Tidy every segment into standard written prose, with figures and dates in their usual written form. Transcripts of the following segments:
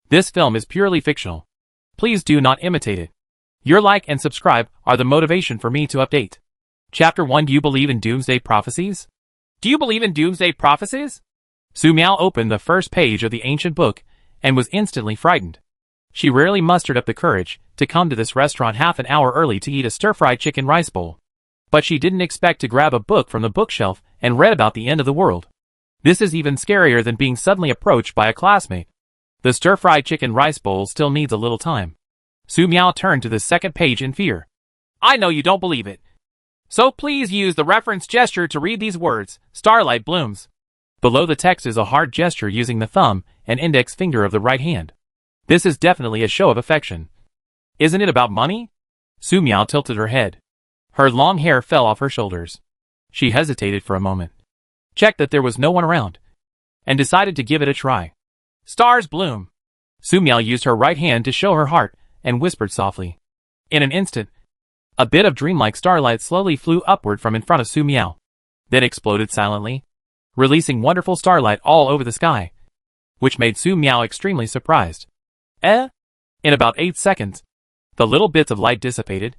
This film is purely fictional. Please do not imitate it. Your like and subscribe are the motivation for me to update. Chapter 1. Do you believe in Doomsday prophecies? Do you believe in Doomsday prophecies? Su Miao opened the first page of the ancient book and was instantly frightened. She rarely mustered up the courage to come to this restaurant half an hour early to eat a stir-fried chicken rice bowl. But she didn't expect to grab a book from the bookshelf and read about the end of the world. This is even scarier than being suddenly approached by a classmate. The stir-fried chicken rice bowl still needs a little time. Su Miao turned to the second page in fear. I know you don't believe it. So please use the reference gesture to read these words. Starlight blooms. Below the text is a hard gesture using the thumb and index finger of the right hand. This is definitely a show of affection. Isn't it about money? Su Miao tilted her head. Her long hair fell off her shoulders. She hesitated for a moment, checked that there was no one around, and decided to give it a try. Stars bloom. Su Miao used her right hand to show her heart and whispered softly. In an instant, a bit of dreamlike starlight slowly flew upward from in front of Su Miao, then exploded silently, releasing wonderful starlight all over the sky, which made Su Miao extremely surprised. In about 8 seconds, the little bits of light dissipated,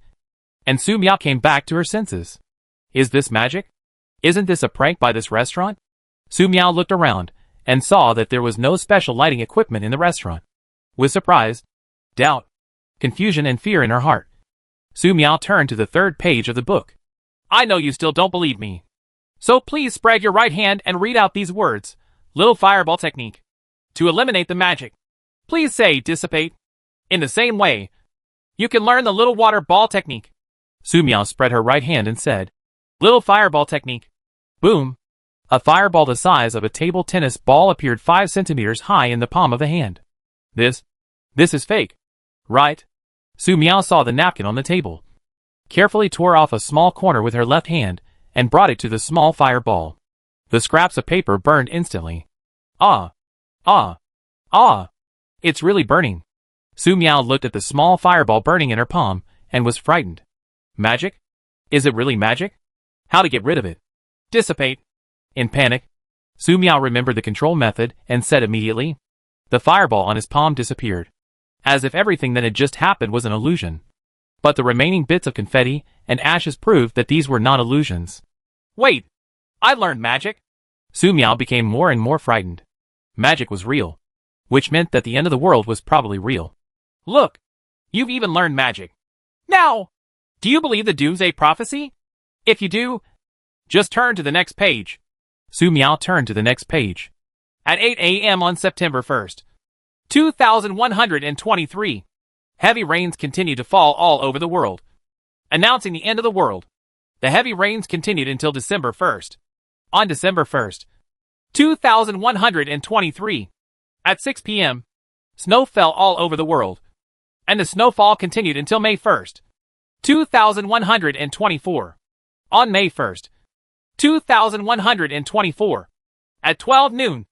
and Su Miao came back to her senses. Is this magic? Isn't this a prank by this restaurant? Su Miao looked around and saw that there was no special lighting equipment in the restaurant. With surprise, doubt, confusion and fear in her heart, Su Miao turned to the third page of the book. I know you still don't believe me. So please spread your right hand and read out these words. Little fireball technique. To eliminate the magic, please say dissipate. In the same way, you can learn the little water ball technique. Su Miao spread her right hand and said, Little fireball technique. Boom. A fireball the size of a table tennis ball appeared 5 centimeters high in the palm of the hand. This is fake, right? Su Miao saw the napkin on the table, carefully tore off a small corner with her left hand, and brought it to the small fireball. The scraps of paper burned instantly. It's really burning. Su Miao looked at the small fireball burning in her palm, and was frightened. Magic? Is it really magic? How to get rid of it? Dissipate. In panic, Su Miao remembered the control method and said immediately. The fireball on his palm disappeared, as if everything that had just happened was an illusion. But the remaining bits of confetti and ashes proved that these were not illusions. Wait, I learned magic. Su Miao became more and more frightened. Magic was real, which meant that the end of the world was probably real. Look, you've even learned magic. Now, do you believe the Doomsday prophecy? If you do, just turn to the next page. Su Miao turned to the next page. At 8 a.m. on September 1st, 2123, heavy rains continued to fall all over the world, announcing the end of the world. The heavy rains continued until December 1st. On December 1st, 2123, at 6 p.m., snow fell all over the world, and the snowfall continued until May 1st, 2124. On May 1st, 2124, at 12 noon,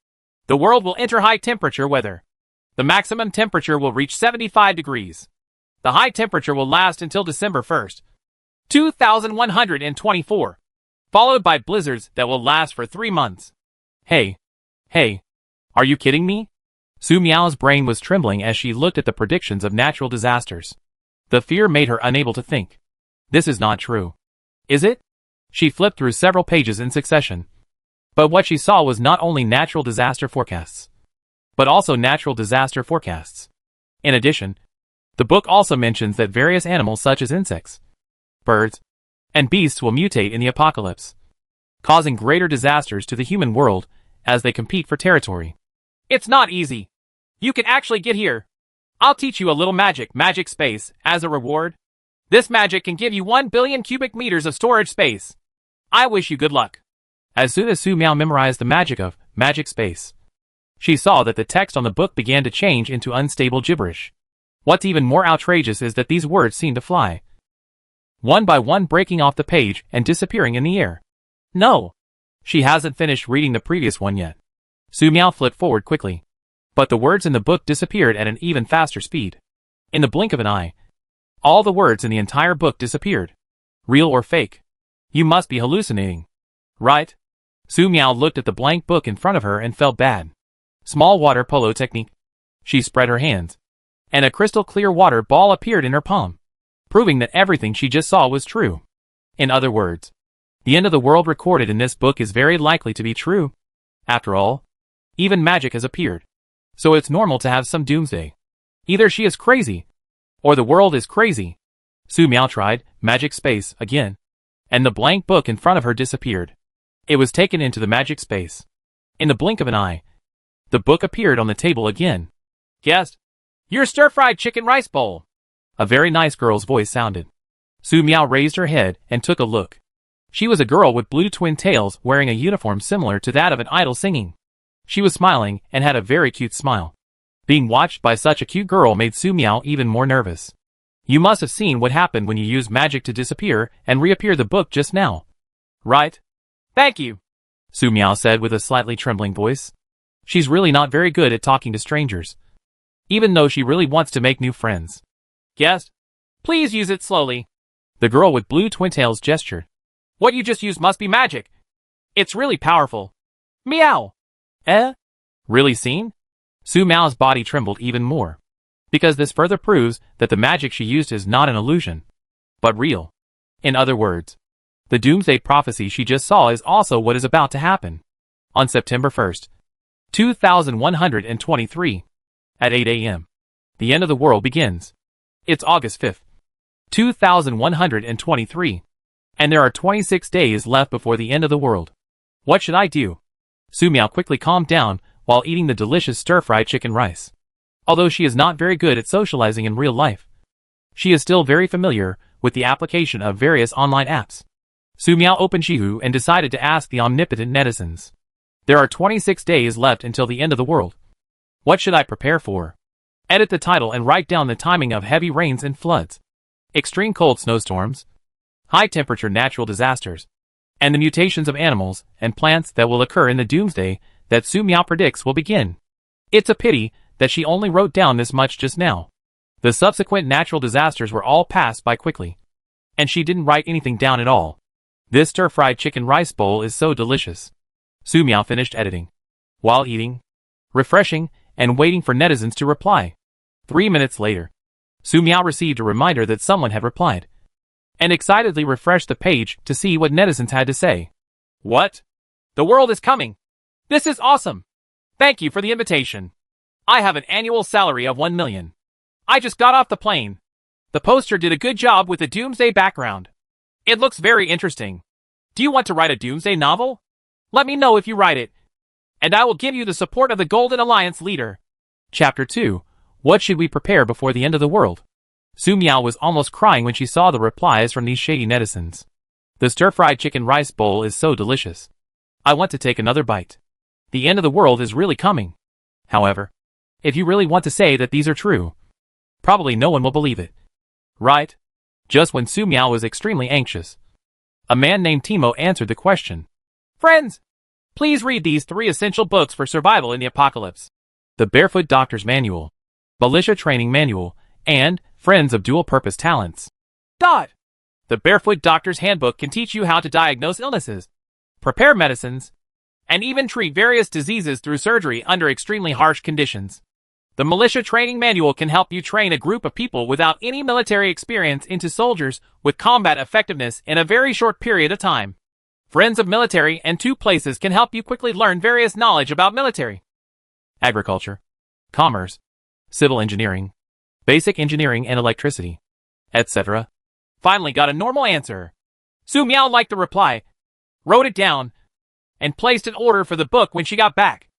the world will enter high temperature weather. The maximum temperature will reach 75 degrees. The high temperature will last until December 1st, 2124, followed by blizzards that will last for 3 months. Hey, are you kidding me? Su Miao's brain was trembling as she looked at the predictions of natural disasters. The fear made her unable to think. This is not true. Is it? She flipped through several pages in succession. But what she saw was not only natural disaster forecasts, but also natural disaster forecasts. In addition, the book also mentions that various animals such as insects, birds, and beasts will mutate in the apocalypse, causing greater disasters to the human world as they compete for territory. It's not easy. You can actually get here. I'll teach you a little magic space, as a reward. This magic can give you 1 billion cubic meters of storage space. I wish you good luck. As soon as Su Miao memorized the magic of magic space, she saw that the text on the book began to change into unstable gibberish. What's even more outrageous is that these words seemed to fly, one by one breaking off the page and disappearing in the air. No, she hasn't finished reading the previous one yet. Su Miao flipped forward quickly, but the words in the book disappeared at an even faster speed. In the blink of an eye, all the words in the entire book disappeared. Real or fake? You must be hallucinating, right? Su Miao looked at the blank book in front of her and felt bad. Small water polo technique. She spread her hands, and a crystal clear water ball appeared in her palm, proving that everything she just saw was true. In other words, the end of the world recorded in this book is very likely to be true. After all, even magic has appeared, so it's normal to have some doomsday. Either she is crazy, or the world is crazy. Su Miao tried magic space again, and the blank book in front of her disappeared. It was taken into the magic space. In the blink of an eye, the book appeared on the table again. Guest, your stir-fried chicken rice bowl. A very nice girl's voice sounded. Su Miao raised her head and took a look. She was a girl with blue twin tails wearing a uniform similar to that of an idol singing. She was smiling and had a very cute smile. Being watched by such a cute girl made Su Miao even more nervous. You must have seen what happened when you used magic to disappear and reappear the book just now. Right? Thank you, Su Miao said with a slightly trembling voice. She's really not very good at talking to strangers, even though she really wants to make new friends. Guest, please use it slowly. The girl with blue twin tails gestured. What you just used must be magic. It's really powerful. Meow. Really seen? Su Miao's body trembled even more, because this further proves that the magic she used is not an illusion, but real. In other words, the Doomsday prophecy she just saw is also what is about to happen. On September 1st, 2123, at 8 a.m., the end of the world begins. It's August 5th, 2123, and there are 26 days left before the end of the world. What should I do? Su Miao quickly calmed down while eating the delicious stir-fried chicken rice. Although she is not very good at socializing in real life, she is still very familiar with the application of various online apps. Su Miao opened Shihu and decided to ask the omnipotent netizens. There are 26 days left until the end of the world. What should I prepare for? Edit the title and write down the timing of heavy rains and floods, extreme cold snowstorms, high temperature natural disasters, and the mutations of animals and plants that will occur in the doomsday that Su Miao predicts will begin. It's a pity that she only wrote down this much just now. The subsequent natural disasters were all passed by quickly, and she didn't write anything down at all. This stir-fried chicken rice bowl is so delicious. Su Miao finished editing, while eating, refreshing, and waiting for netizens to reply. 3 minutes later, Su Miao received a reminder that someone had replied, and excitedly refreshed the page to see what netizens had to say. What? The world is coming! This is awesome! Thank you for the invitation. I have an annual salary of 1 million. I just got off the plane. The poster did a good job with the Doomsday background. It looks very interesting. Do you want to write a Doomsday novel? Let me know if you write it, and I will give you the support of the Golden Alliance leader. Chapter 2. What should we prepare before the end of the world? Su Miao was almost crying when she saw the replies from these shady netizens. The stir-fried chicken rice bowl is so delicious. I want to take another bite. The end of the world is really coming. However, if you really want to say that these are true, probably no one will believe it. Right? Just when Su Miao was extremely anxious, a man named Timo answered the question. Friends, please read these 3 essential books for survival in the apocalypse. The Barefoot Doctor's Manual, Militia Training Manual, and Friends of Dual-Purpose Talents. The Barefoot Doctor's Handbook can teach you how to diagnose illnesses, prepare medicines, and even treat various diseases through surgery under extremely harsh conditions. The Militia Training Manual can help you train a group of people without any military experience into soldiers with combat effectiveness in a very short period of time. Friends of Military and 2 places can help you quickly learn various knowledge about military, agriculture, commerce, civil engineering, basic engineering and electricity, etc. Finally got a normal answer. Su Miao liked the reply, wrote it down, and placed an order for the book when she got back.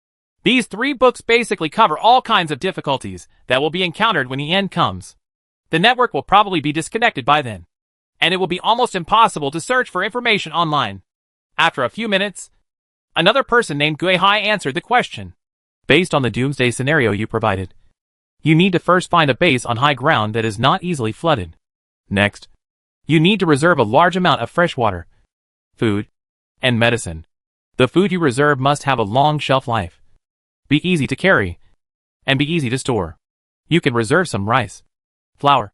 These 3 books basically cover all kinds of difficulties that will be encountered when the end comes. The network will probably be disconnected by then, and it will be almost impossible to search for information online. After a few minutes, another person named Gui Hai answered the question. Based on the Doomsday scenario you provided, you need to first find a base on high ground that is not easily flooded. Next, you need to reserve a large amount of fresh water, food, and medicine. The food you reserve must have a long shelf life, be easy to carry, and be easy to store. You can reserve some rice, flour,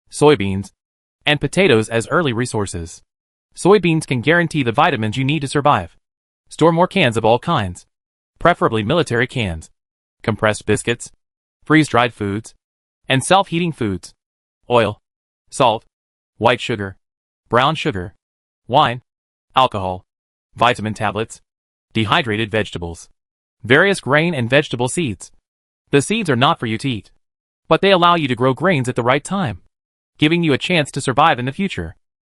soybeans, and potatoes as early resources. Soybeans can guarantee the vitamins you need to survive. Store more cans of all kinds, preferably military cans, compressed biscuits, freeze-dried foods, and self-heating foods, oil, salt, white sugar, brown sugar, wine, alcohol, vitamin tablets, dehydrated vegetables, various grain and vegetable seeds. The seeds are not for you to eat, but they allow you to grow grains at the right time, giving you a chance to survive in the future.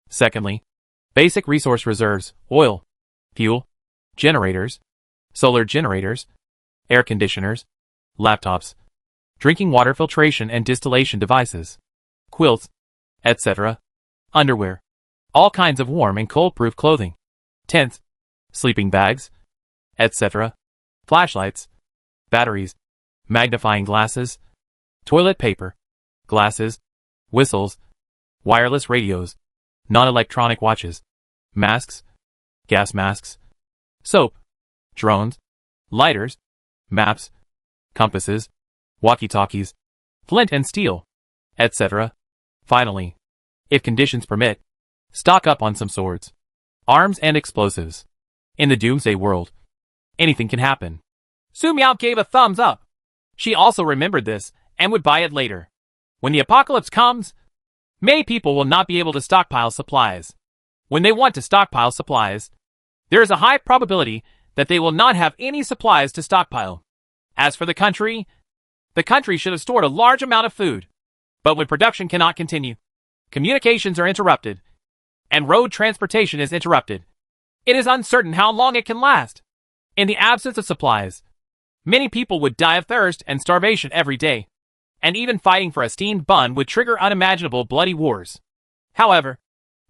Secondly, basic resource reserves, oil, fuel, generators, solar generators, air conditioners, laptops, drinking water filtration and distillation devices, quilts, etc., underwear, all kinds of warm and cold-proof clothing, tents, sleeping bags, etc., flashlights, batteries, magnifying glasses, toilet paper, glasses, whistles, wireless radios, non-electronic watches, masks, gas masks, soap, drones, lighters, maps, compasses, walkie-talkies, flint and steel, etc. Finally, if conditions permit, stock up on some swords, arms and explosives. In the Doomsday world, anything can happen. Su Miao gave a thumbs up. She also remembered this and would buy it later. When the apocalypse comes, many people will not be able to stockpile supplies. When they want to stockpile supplies, there is a high probability that they will not have any supplies to stockpile. As for the country should have stored a large amount of food. But when production cannot continue, communications are interrupted, and road transportation is interrupted, it is uncertain how long it can last. In the absence of supplies, many people would die of thirst and starvation every day, and even fighting for a steamed bun would trigger unimaginable bloody wars. However,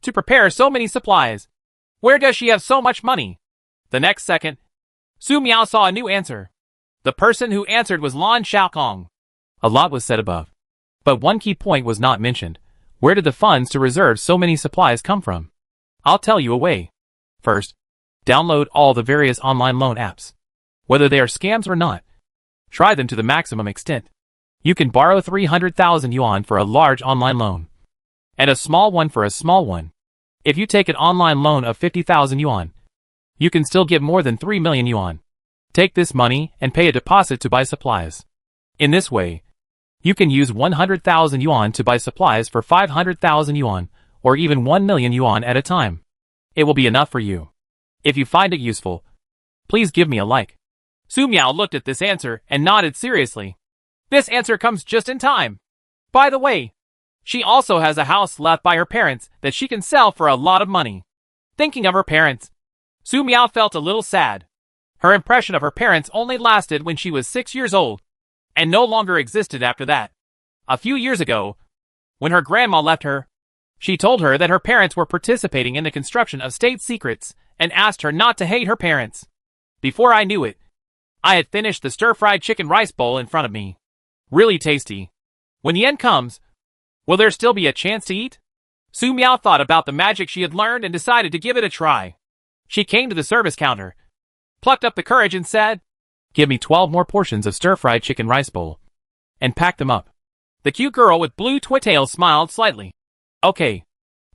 to prepare so many supplies, where does she have so much money? The next second, Su Miao saw a new answer. The person who answered was Lan Xiaokong. A lot was said above, but one key point was not mentioned. Where did the funds to reserve so many supplies come from? I'll tell you a way. First, download all the various online loan apps. Whether they are scams or not, try them to the maximum extent. You can borrow 300,000 yuan for a large online loan, and a small one for a small one. If you take an online loan of 50,000 yuan, you can still get more than 3 million yuan. Take this money and pay a deposit to buy supplies. In this way, you can use 100,000 yuan to buy supplies for 500,000 yuan, or even 1 million yuan at a time. It will be enough for you. If you find it useful, please give me a like. Su Miao looked at this answer and nodded seriously. This answer comes just in time. By the way, she also has a house left by her parents that she can sell for a lot of money. Thinking of her parents, Su Miao felt a little sad. Her impression of her parents only lasted when she was 6 years old, and no longer existed after that. A few years ago, when her grandma left her, she told her that her parents were participating in the construction of state secrets and asked her not to hate her parents. Before I knew it, I had finished the stir-fried chicken rice bowl in front of me. Really tasty. When the end comes, will there still be a chance to eat? Su Miao thought about the magic she had learned and decided to give it a try. She came to the service counter, plucked up the courage and said, "Give me 12 more portions of stir-fried chicken rice bowl," and packed them up. The cute girl with blue tails smiled slightly. "Okay.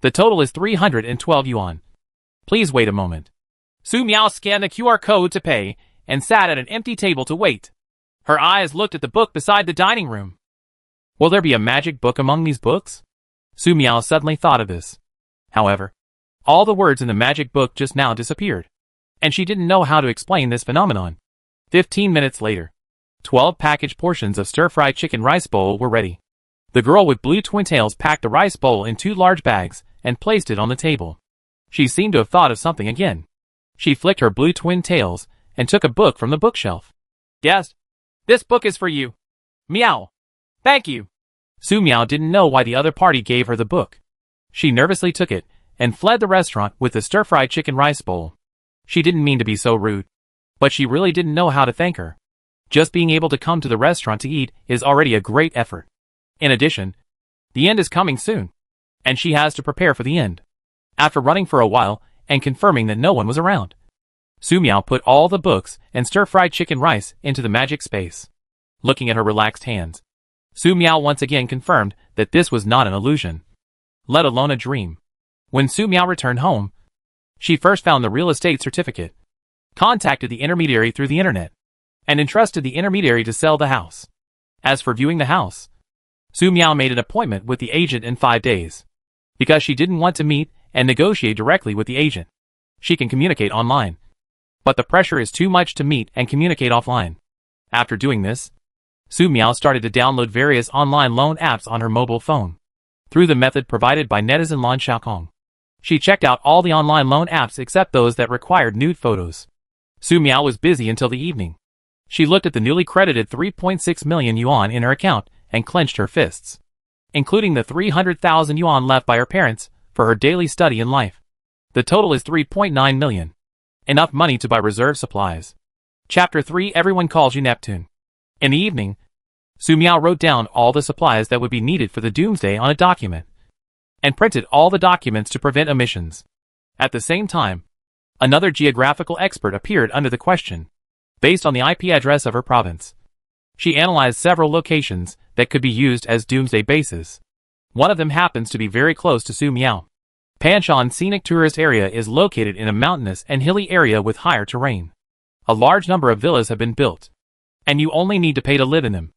The total is 312 yuan. Please wait a moment." Su Miao scanned the QR code to pay and sat at an empty table to wait. Her eyes looked at the book beside the dining room. Will there be a magic book among these books? Su Miao suddenly thought of this. However, all the words in the magic book just now disappeared, and she didn't know how to explain this phenomenon. 15 minutes later, 12 packaged portions of stir-fried chicken rice bowl were ready. The girl with blue tails packed the rice bowl in 2 large bags and placed it on the table. She seemed to have thought of something again. She flicked her blue tails and took a book from the bookshelf. "Yes, this book is for you. Meow. Thank you." Su Miao didn't know why the other party gave her the book. She nervously took it and fled the restaurant with the stir-fried chicken rice bowl. She didn't mean to be so rude, but she really didn't know how to thank her. Just being able to come to the restaurant to eat is already a great effort. In addition, the end is coming soon, and she has to prepare for the end. After running for a while and confirming that no one was around, Su Miao put all the books and stir-fried chicken rice into the magic space. Looking at her relaxed hands, Su Miao once again confirmed that this was not an illusion, let alone a dream. When Su Miao returned home, she first found the real estate certificate, contacted the intermediary through the internet, and entrusted the intermediary to sell the house. As for viewing the house, Su Miao made an appointment with the agent in 5 days. Because she didn't want to meet and negotiate directly with the agent. She can communicate online. But the pressure is too much to meet and communicate offline. After doing this, Su Miao started to download various online loan apps on her mobile phone. Through the method provided by netizen Lan Xiaokong. She checked out all the online loan apps except those that required nude photos. Su Miao was busy until the evening. She looked at the newly credited 3.6 million yuan in her account and clenched her fists. Including the 300,000 yuan left by her parents for her daily study in life. The total is 3.9 million. Enough money to buy reserve supplies. Chapter 3 Everyone calls you Neptune. In the evening, Su Miao wrote down all the supplies that would be needed for the Doomsday on a document. And printed all the documents to prevent omissions. At the same time, another geographical expert appeared under the question. Based on the IP address of her province. She analyzed several locations that could be used as Doomsday bases. One of them happens to be very close to Su Miao. Panshan Scenic Tourist Area is located in a mountainous and hilly area with higher terrain. A large number of villas have been built. And you only need to pay to live in them.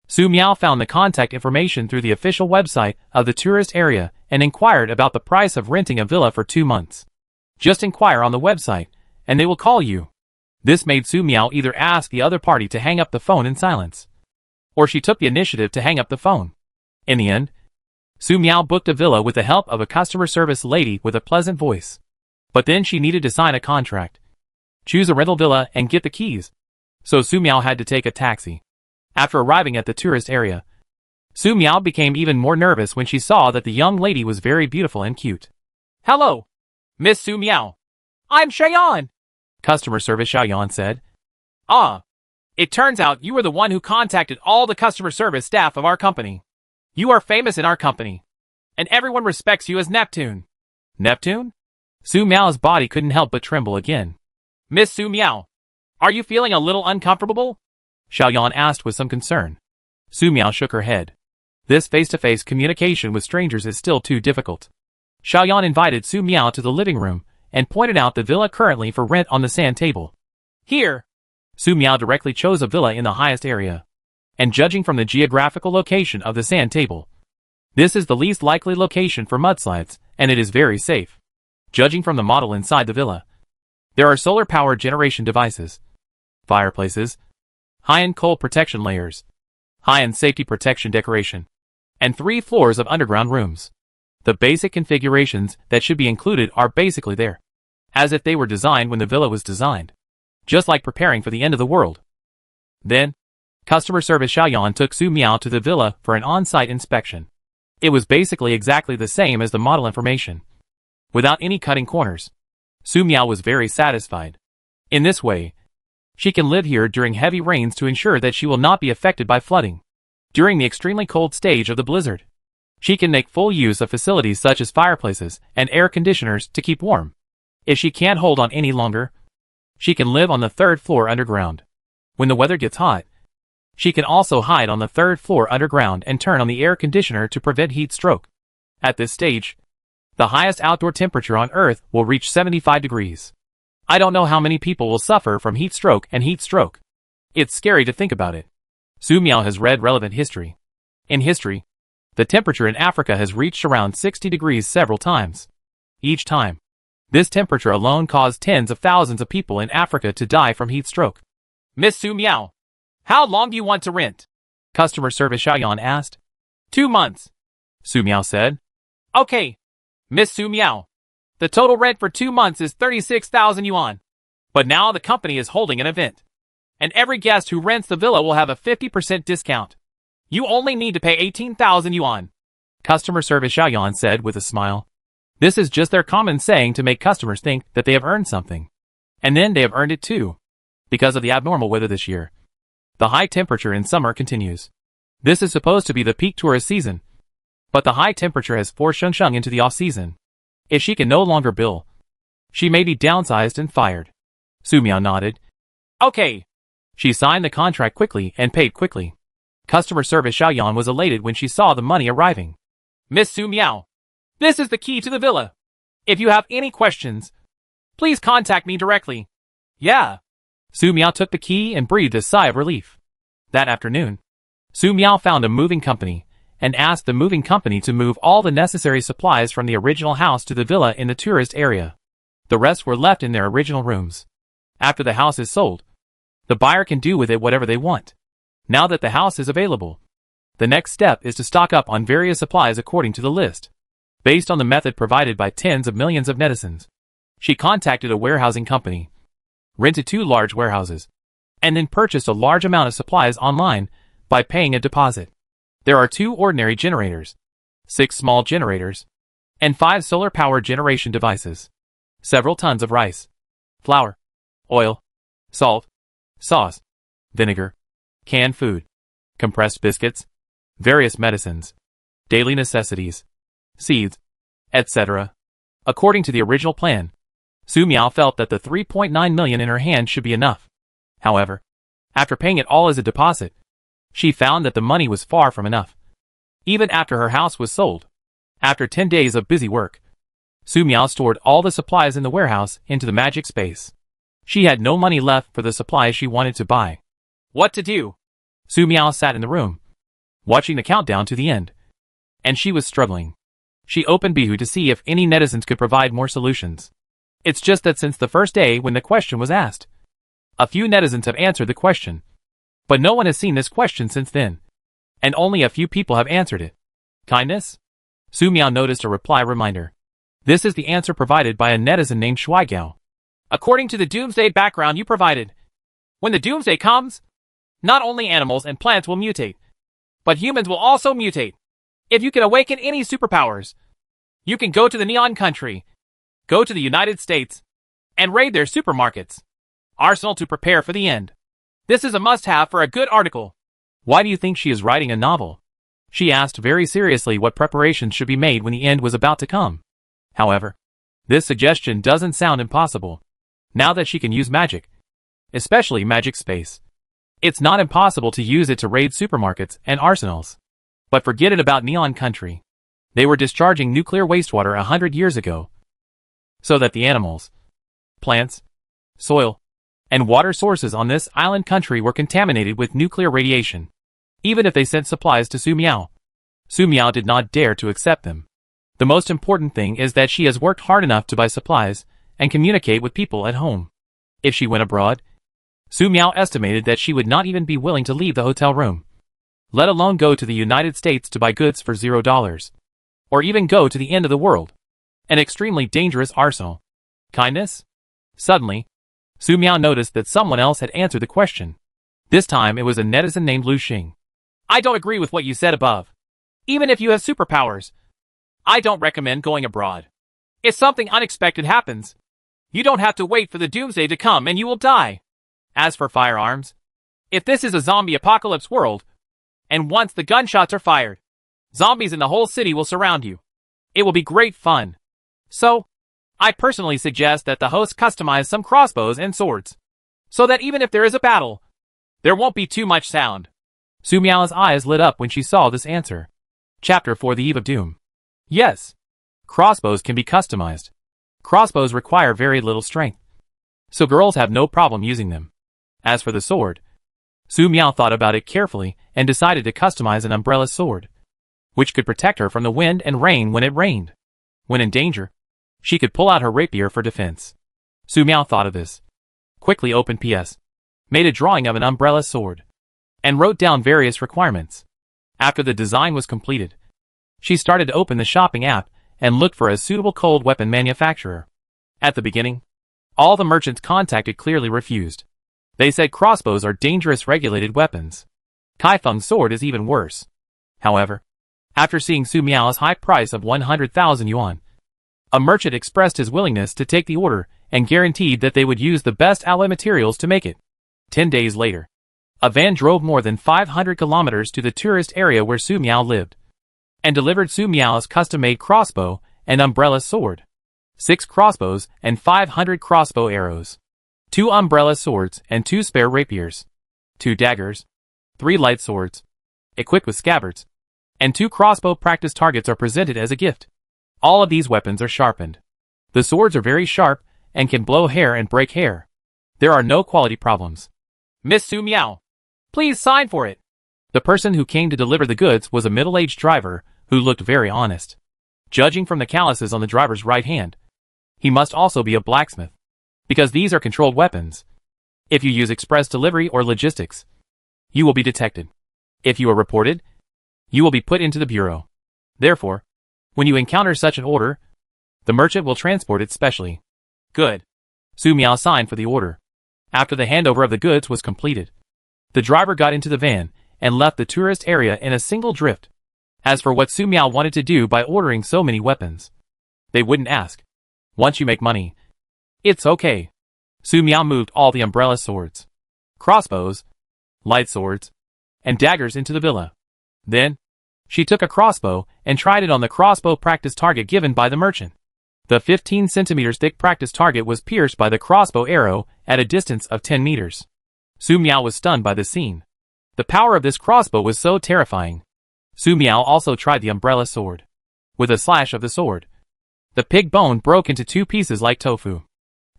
Su Miao found the contact information through the official website of the tourist area and inquired about the price of renting a villa for 2 months. Just inquire on the website, and they will call you. This made Su Miao either ask the other party to hang up the phone in silence, or she took the initiative to hang up the phone. In the end, Su Miao booked a villa with the help of a customer service lady with a pleasant voice. But then she needed to sign a contract, choose a rental villa and get the keys. So Su Miao had to take a taxi. After arriving at the tourist area, Su Miao became even more nervous when she saw that the young lady was very beautiful and cute. "Hello, Miss Su Miao. I'm Shayan," customer service Xiaoyan said. "Ah, it turns out you were the one who contacted all the customer service staff of our company. You are famous in our company, and everyone respects you as Neptune." Neptune? Su Miao's body couldn't help but tremble again. "Miss Su Miao, are you feeling a little uncomfortable?" Xiaoyan asked with some concern. Su Miao shook her head. This face-to-face communication with strangers is still too difficult. Xiaoyan invited Su Miao to the living room and pointed out the villa currently for rent on the sand table. Here, Su Miao directly chose a villa in the highest area. And judging from the geographical location of the sand table, this is the least likely location for mudslides, and it is very safe. Judging from the model inside the villa, there are solar power generation devices, fireplaces, high-end cold protection layers, high-end safety protection decoration, and 3 floors of underground rooms. The basic configurations that should be included are basically there, as if they were designed when the villa was designed. Just like preparing for the end of the world. Then, customer service Xiaoyan took Su Miao to the villa for an on-site inspection. It was basically exactly the same as the model information, without any cutting corners. Su Miao was very satisfied. In this way, she can live here during heavy rains to ensure that she will not be affected by flooding. During the extremely cold stage of the blizzard, she can make full use of facilities such as fireplaces and air conditioners to keep warm. If she can't hold on any longer, she can live on the 3rd floor underground. When the weather gets hot, she can also hide on the 3rd floor underground and turn on the air conditioner to prevent heat stroke. At this stage, the highest outdoor temperature on Earth will reach 75 degrees. I don't know how many people will suffer from heat stroke and heat stroke. It's scary to think about it. Su Miao has read relevant history. In history, the temperature in Africa has reached around 60 degrees several times. Each time, this temperature alone caused tens of thousands of people in Africa to die from heat stroke. Miss Su Miao, how long do you want to rent? Customer service Xiaoyan asked. 2 months, Su Miao said. Okay, Miss Su Miao. The total rent for 2 months is 36,000 yuan. But now the company is holding an event. And every guest who rents the villa will have a 50% discount. You only need to pay 18,000 yuan. Customer service Xiaoyan said with a smile. This is just their common saying to make customers think that they have earned something. And then they have earned it too. Because of the abnormal weather this year. The high temperature in summer continues. This is supposed to be the peak tourist season. But the high temperature has forced Shengsheng into the off-season. If she can no longer bill, she may be downsized and fired. Su Miao nodded. Okay. She signed the contract quickly and paid quickly. Customer service Xiaoyan was elated when she saw the money arriving. Miss Su Miao, this is the key to the villa. If you have any questions, please contact me directly. Yeah. Su Miao took the key and breathed a sigh of relief. That afternoon, Su Miao found a moving company and asked the moving company to move all the necessary supplies from the original house to the villa in the tourist area. The rest were left in their original rooms. After the house is sold, the buyer can do with it whatever they want. Now that the house is available, the next step is to stock up on various supplies according to the list. Based on the method provided by tens of millions of netizens, she contacted a warehousing company, rented 2 large warehouses, and then purchased a large amount of supplies online by paying a deposit. There are 2 ordinary generators, 6 small generators, and 5 solar power generation devices, several tons of rice, flour, oil, salt, sauce, vinegar, canned food, compressed biscuits, various medicines, daily necessities, seeds, etc. According to the original plan, Su Miao felt that the 3.9 million in her hand should be enough. However, after paying it all as a deposit, she found that the money was far from enough. Even after her house was sold, after 10 days of busy work, Su Miao stored all the supplies in the warehouse into the magic space. She had no money left for the supplies she wanted to buy. What to do? Su Miao sat in the room, watching the countdown to the end, and she was struggling. She opened Bihoo to see if any netizens could provide more solutions. It's just that since the first day when the question was asked, a few netizens have answered the question, but no one has seen this question since then, and only a few people have answered it. Kindness? Su Miao noticed a reply reminder. This is the answer provided by a netizen named Shuigao. According to the Doomsday background you provided, when the Doomsday comes, not only animals and plants will mutate, but humans will also mutate. If you can awaken any superpowers, you can go to the Neon Country, go to the United States, and raid their supermarkets. Arsenal to prepare for the end. This is a must-have for a good article. Why do you think she is writing a novel? She asked very seriously what preparations should be made when the end was about to come. However, this suggestion doesn't sound impossible. Now that she can use magic, especially magic space, it's not impossible to use it to raid supermarkets and arsenals. But forget it about Neon Country. They were discharging nuclear wastewater 100 years ago, so that the animals, plants, soil, and water sources on this island country were contaminated with nuclear radiation. Even if they sent supplies to Su Miao did not dare to accept them. The most important thing is that she has worked hard enough to buy supplies and communicate with people at home. If she went abroad, Su Miao estimated that she would not even be willing to leave the hotel room, let alone go to the United States to buy goods for $0, or even go to the end of the world, an extremely dangerous arsenal. Kindness? Suddenly, Su Miao noticed that someone else had answered the question. This time it was a netizen named Lu Xing. I don't agree with what you said above. Even if you have superpowers, I don't recommend going abroad. If something unexpected happens, you don't have to wait for the Doomsday to come and you will die. As for firearms, if this is a zombie apocalypse world, and once the gunshots are fired, zombies in the whole city will surround you. It will be great fun. So, I personally suggest that the host customize some crossbows and swords, so that even if there is a battle, there won't be too much sound. Su Miao's eyes lit up when she saw this answer. Chapter 4: The Eve of Doom. Yes, crossbows can be customized. Crossbows require very little strength, so girls have no problem using them. As for the sword, Su Miao thought about it carefully and decided to customize an umbrella sword, which could protect her from the wind and rain when it rained. When in danger, she could pull out her rapier for defense. Su Miao thought of this, quickly opened PS, made a drawing of an umbrella sword, and wrote down various requirements. After the design was completed, she started to open the shopping app and looked for a suitable cold weapon manufacturer. At the beginning, all the merchants contacted clearly refused. They said crossbows are dangerous regulated weapons. Kaifeng's sword is even worse. However, after seeing Su Miao's high price of 100,000 yuan, a merchant expressed his willingness to take the order and guaranteed that they would use the best alloy materials to make it. 10 days later, a van drove more than 500 kilometers to the tourist area where Su Miao lived, and delivered Su Miao's custom-made crossbow and umbrella sword, 6 crossbows and 500 crossbow arrows, 2 umbrella swords and 2 spare rapiers, 2 daggers, 3 light swords, equipped with scabbards, and 2 crossbow practice targets are presented as a gift. All of these weapons are sharpened. The swords are very sharp and can blow hair and break hair. There are no quality problems. Miss Su Miao, please sign for it. The person who came to deliver the goods was a middle-aged driver who looked very honest. Judging from the calluses on the driver's right hand, he must also be a blacksmith, because these are controlled weapons. If you use express delivery or logistics, you will be detected. If you are reported, you will be put into the bureau. Therefore, when you encounter such an order, the merchant will transport it specially. Good. Su Miao signed for the order. After the handover of the goods was completed, the driver got into the van and left the tourist area in a single drift. As for what Su Miao wanted to do by ordering so many weapons, they wouldn't ask. Once you make money, it's okay. Su Miao moved all the umbrella swords, crossbows, light swords, and daggers into the villa. Then, she took a crossbow and tried it on the crossbow practice target given by the merchant. The 15 centimeters thick practice target was pierced by the crossbow arrow at a distance of 10 meters. Su Miao was stunned by the scene. The power of this crossbow was so terrifying. Su Miao also tried the umbrella sword. With a slash of the sword, the pig bone broke into 2 pieces like tofu.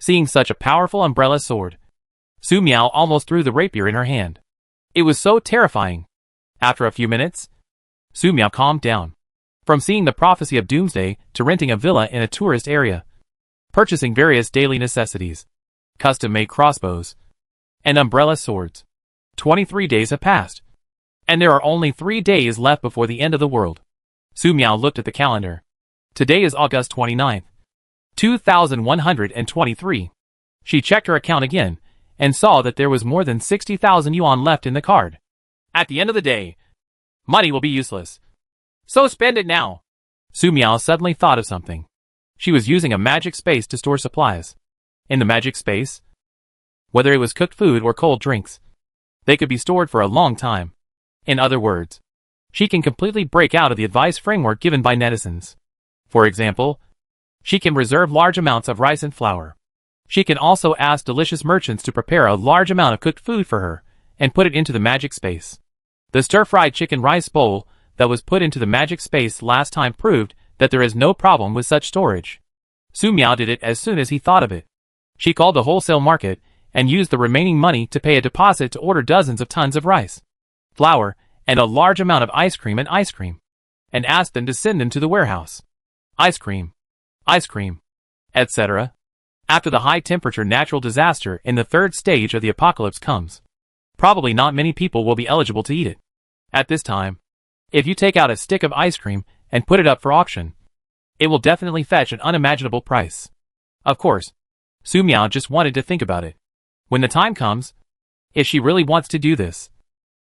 Seeing such a powerful umbrella sword, Su Miao almost threw the rapier in her hand. It was so terrifying. After a few minutes, Su Miao calmed down. From seeing the prophecy of Doomsday to renting a villa in a tourist area, purchasing various daily necessities, custom-made crossbows, and umbrella swords. 23 days have passed, and there are only 3 days left before the end of the world. Su Miao looked at the calendar. Today is August 29th, 2123. She checked her account again and saw that there was more than 60,000 yuan left in the card. At the end of the day, money will be useless, so spend it now. Su Miao suddenly thought of something. She was using a magic space to store supplies. In the magic space, whether it was cooked food or cold drinks, they could be stored for a long time. In other words, she can completely break out of the advice framework given by netizens. For example, she can reserve large amounts of rice and flour. She can also ask delicious merchants to prepare a large amount of cooked food for her and put it into the magic space. The stir-fried chicken rice bowl that was put into the magic space last time proved that there is no problem with such storage. Su Miao did it as soon as he thought of it. She called the wholesale market and used the remaining money to pay a deposit to order dozens of tons of rice, flour, and a large amount of ice cream, and asked them to send them to the warehouse. Ice cream, etc. After the high-temperature natural disaster in the 3rd stage of the apocalypse comes, probably not many people will be eligible to eat it. At this time, if you take out a stick of ice cream and put it up for auction, it will definitely fetch an unimaginable price. Of course, Su Miao just wanted to think about it. When the time comes, if she really wants to do this,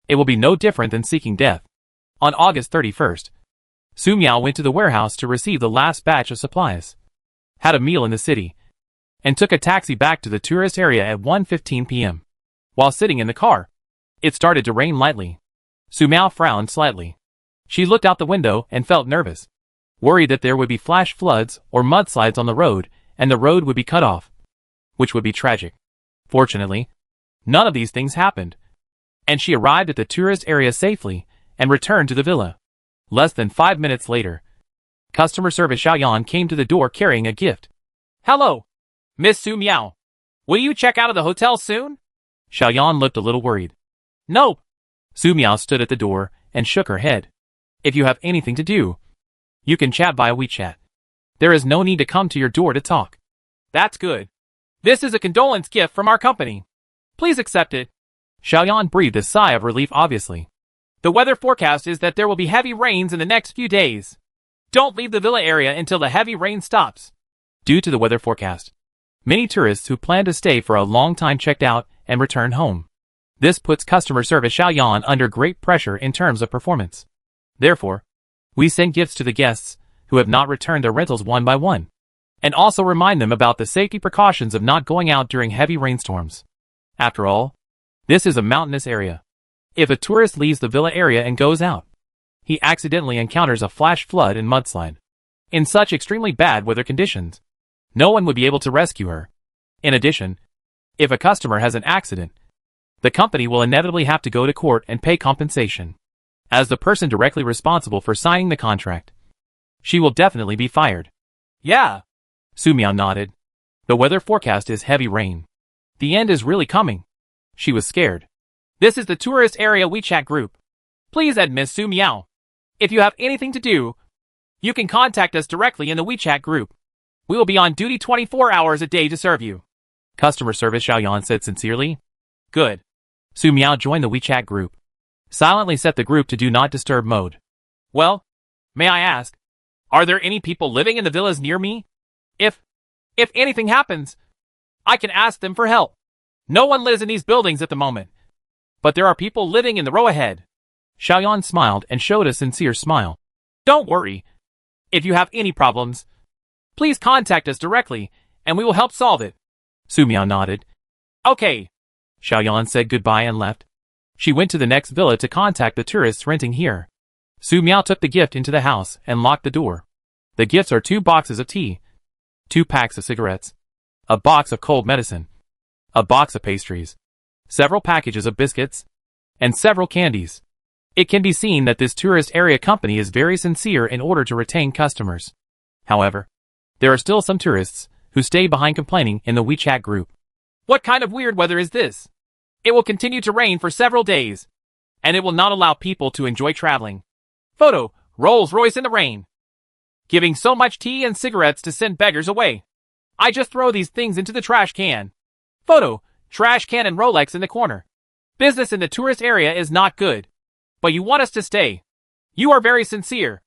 it will be no different than seeking death. On August 31st, Su Miao went to the warehouse to receive the last batch of supplies, had a meal in the city, and took a taxi back to the tourist area at 1:15 p.m. While sitting in the car, it started to rain lightly. Su Miao frowned slightly. She looked out the window and felt nervous, worried that there would be flash floods or mudslides on the road and the road would be cut off, which would be tragic. Fortunately, none of these things happened, and she arrived at the tourist area safely and returned to the villa. Less than 5 minutes later, customer service Xiaoyan came to the door carrying a gift. "Hello, Miss Su Miao. Will you check out of the hotel soon?" Xiaoyan looked a little worried. "Nope." Su Miao stood at the door and shook her head. "If you have anything to do, you can chat via WeChat. There is no need to come to your door to talk." "That's good. This is a condolence gift from our company. Please accept it." Xiaoyan breathed a sigh of relief obviously. "The weather forecast is that there will be heavy rains in the next few days. Don't leave the villa area until the heavy rain stops." Due to the weather forecast, many tourists who planned to stay for a long time checked out and returned home. This puts customer service Xiaoyan under great pressure in terms of performance. Therefore, we send gifts to the guests who have not returned their rentals one by one, and also remind them about the safety precautions of not going out during heavy rainstorms. After all, this is a mountainous area. If a tourist leaves the villa area and goes out, he accidentally encounters a flash flood and mudslide. In such extremely bad weather conditions, no one would be able to rescue her. In addition, if a customer has an accident, the company will inevitably have to go to court and pay compensation. As the person directly responsible for signing the contract, she will definitely be fired. "Yeah." Su Miao nodded. The weather forecast is heavy rain. The end is really coming. She was scared. "This is the tourist area WeChat group. Please add Miss Su Miao. If you have anything to do, you can contact us directly in the WeChat group. We will be on duty 24 hours a day to serve you. Customer service, Xiaoyan said sincerely. Good. Su Miao joined the WeChat group. Silently set the group to do not disturb mode. Well, may I ask, are there any people living in the villas near me? If anything happens, I can ask them for help. No one lives in these buildings at the moment, but there are people living in the row ahead. Xiaoyan smiled and showed a sincere smile. Don't worry. If you have any problems, please contact us directly, and we will help solve it. Su Miao nodded. Okay. Xiaoyan said goodbye and left. She went to the next villa to contact the tourists renting here. Su Miao took the gift into the house and locked the door. The gifts are 2 boxes of tea, 2 packs of cigarettes, a box of cold medicine, a box of pastries, several packages of biscuits, and several candies. It can be seen that this tourist area company is very sincere in order to retain customers. However, there are still some tourists who stay behind complaining in the WeChat group. What kind of weird weather is this? It will continue to rain for several days, and it will not allow people to enjoy traveling. Photo, Rolls-Royce in the rain. Giving so much tea and cigarettes to send beggars away. I just throw these things into the trash can. Photo, trash can and Rolex in the corner. Business in the tourist area is not good, but you want us to stay. You are very sincere.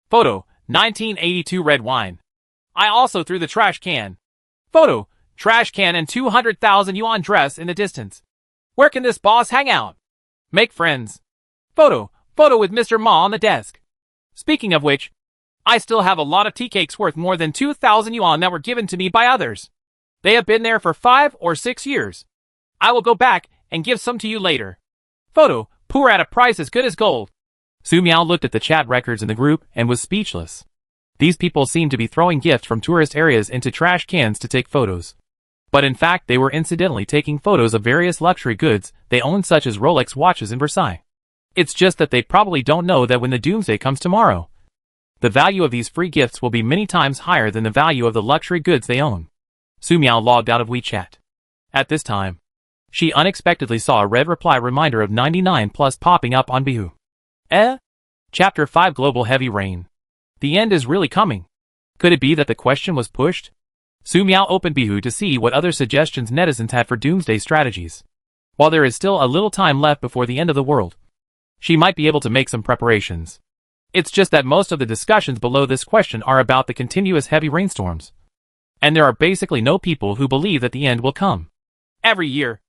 Photo, 1982 red wine. I also threw the trash can. Photo, trash can and 200,000 yuan dress in the distance. Where can this boss hang out? Make friends. Photo with Mr. Ma on the desk. Speaking of which, I still have a lot of tea cakes worth more than 2,000 yuan that were given to me by others. They have been there for 5 or 6 years. I will go back and give some to you later. Photo, poor at a price as good as gold. Su Miao looked at the chat records in the group and was speechless. These people seemed to be throwing gifts from tourist areas into trash cans to take photos. But in fact they were incidentally taking photos of various luxury goods they owned, such as Rolex watches in Versailles. It's just that they probably don't know that when the Doomsday comes tomorrow, the value of these free gifts will be many times higher than the value of the luxury goods they own. Su Miao logged out of WeChat. At this time, she unexpectedly saw a red reply reminder of 99 plus popping up on Baihu. Chapter 5 Global Heavy Rain. The end is really coming. Could it be that the question was pushed? Su Miao opened Baihu to see what other suggestions netizens had for Doomsday strategies. While there is still a little time left before the end of the world, she might be able to make some preparations. It's just that most of the discussions below this question are about the continuous heavy rainstorms. And there are basically no people who believe that the end will come. Every year,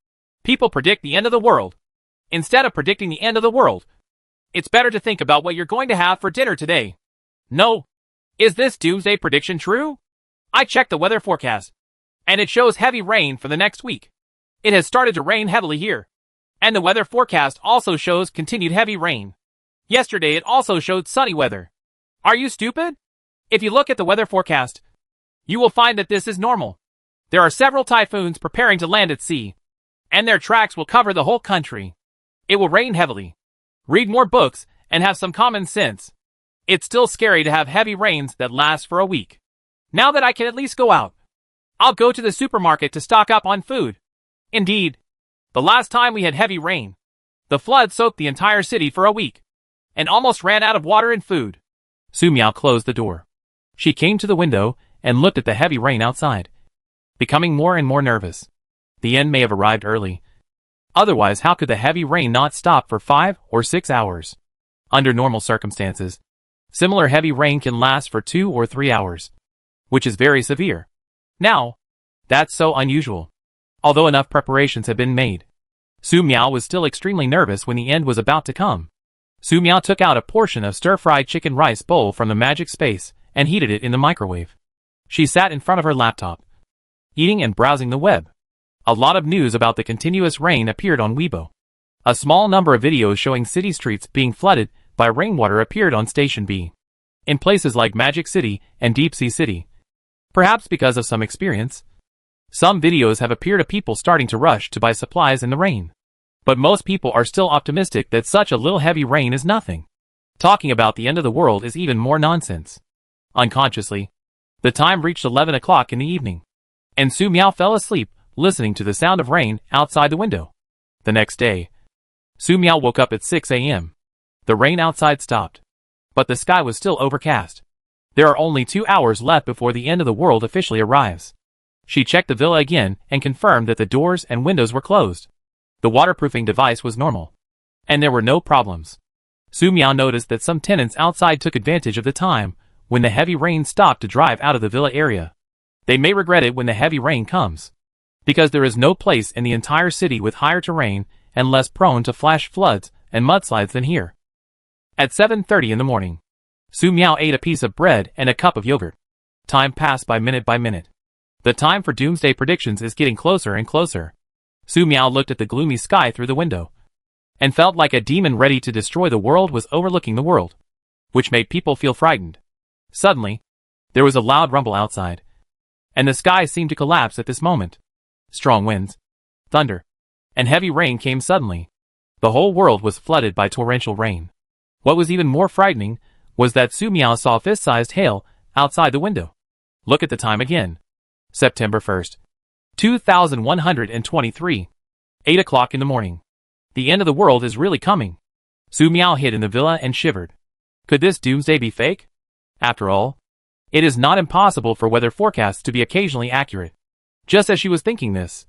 people predict the end of the world. Instead of predicting the end of the world, it's better to think about what you're going to have for dinner today. No. Is this Doomsday prediction true? I checked the weather forecast, and it shows heavy rain for the next week. It has started to rain heavily here. And the weather forecast also shows continued heavy rain. Yesterday it also showed sunny weather. Are you stupid? If you look at the weather forecast, you will find that this is normal. There are several typhoons preparing to land at sea, and their tracks will cover the whole country. It will rain heavily. Read more books and have some common sense. It's still scary to have heavy rains that last for a week. Now that I can at least go out, I'll go to the supermarket to stock up on food. Indeed, the last time we had heavy rain, the flood soaked the entire city for a week, and almost ran out of water and food. Su Miao closed the door. She came to the window and looked at the heavy rain outside, becoming more and more nervous. The end may have arrived early. Otherwise, how could the heavy rain not stop for 5 or 6 hours? Under normal circumstances, similar heavy rain can last for 2 or 3 hours, which is very severe. Now, that's so unusual. Although enough preparations had been made, Su Miao was still extremely nervous when the end was about to come. Su Miao took out a portion of stir-fried chicken rice bowl from the magic space and heated it in the microwave. She sat in front of her laptop, eating and browsing the web. A lot of news about the continuous rain appeared on Weibo. A small number of videos showing city streets being flooded by rainwater appeared on Station B. In places like Magic City and Deep Sea City. Perhaps because of some experience, some videos have appeared of people starting to rush to buy supplies in the rain. But most people are still optimistic that such a little heavy rain is nothing. Talking about the end of the world is even more nonsense. Unconsciously, the time reached 11 o'clock in the evening, and Su Miao fell asleep listening to the sound of rain outside the window. The next day, Su Miao woke up at 6 a.m. The rain outside stopped. But the sky was still overcast. There are only 2 hours left before the end of the world officially arrives. She checked the villa again and confirmed that the doors and windows were closed. The waterproofing device was normal. And there were no problems. Su Miao noticed that some tenants outside took advantage of the time when the heavy rain stopped to drive out of the villa area. They may regret it when the heavy rain comes, because there is no place in the entire city with higher terrain and less prone to flash floods and mudslides than here. At 7:30 in the morning, Su Miao ate a piece of bread and a cup of yogurt. Time passed by minute by minute. The time for doomsday predictions is getting closer and closer. Su Miao looked at the gloomy sky through the window and felt like a demon ready to destroy the world was overlooking the world, which made people feel frightened. Suddenly, there was a loud rumble outside, and the sky seemed to collapse at this moment. Strong winds, thunder, and heavy rain came suddenly. The whole world was flooded by torrential rain. What was even more frightening was that Su Miao saw fist-sized hail outside the window. Look at the time again. September 1st, 2123. 8 o'clock in the morning. The end of the world is really coming. Su Miao hid in the villa and shivered. Could this doomsday be fake? After all, it is not impossible for weather forecasts to be occasionally accurate. Just as she was thinking this,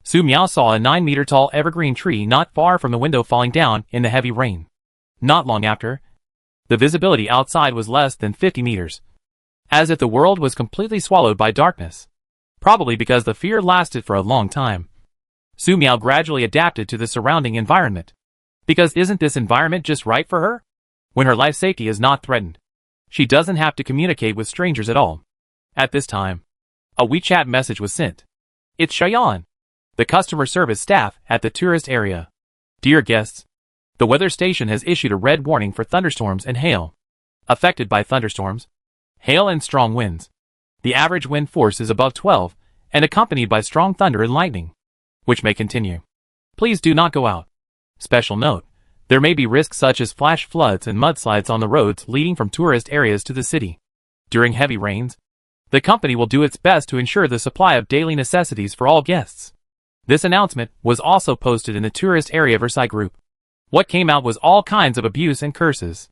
Su Miao saw a 9-meter-tall evergreen tree not far from the window falling down in the heavy rain. Not long after, the visibility outside was less than 50 meters, as if the world was completely swallowed by darkness. Probably because the fear lasted for a long time. Su Miao gradually adapted to the surrounding environment. Because isn't this environment just right for her? When her life safety is not threatened, she doesn't have to communicate with strangers at all. At this time, a WeChat message was sent. It's Cheyenne, the customer service staff at the tourist area. Dear guests, the weather station has issued a red warning for thunderstorms and hail. Affected by thunderstorms, hail and strong winds. The average wind force is above 12 and accompanied by strong thunder and lightning, which may continue. Please do not go out. Special note, there may be risks such as flash floods and mudslides on the roads leading from tourist areas to the city. During heavy rains, the company will do its best to ensure the supply of daily necessities for all guests. This announcement was also posted in the tourist area Versailles group. What came out was all kinds of abuse and curses.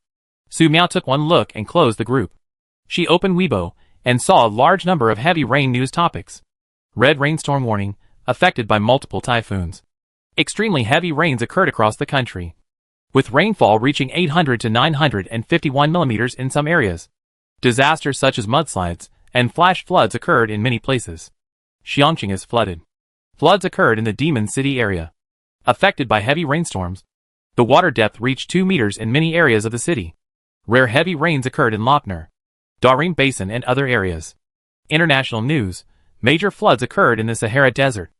Su Miao took one look and closed the group. She opened Weibo and saw a large number of heavy rain news topics. Red rainstorm warning, affected by multiple typhoons. Extremely heavy rains occurred across the country, with rainfall reaching 800 to 951 millimeters in some areas. Disasters such as mudslides and flash floods occurred in many places. Xiangqing is flooded. Floods occurred in the Demon City area. Affected by heavy rainstorms, the water depth reached 2 meters in many areas of the city. Rare heavy rains occurred in Lochner, Darim Basin and other areas. International news, major floods occurred in the Sahara Desert,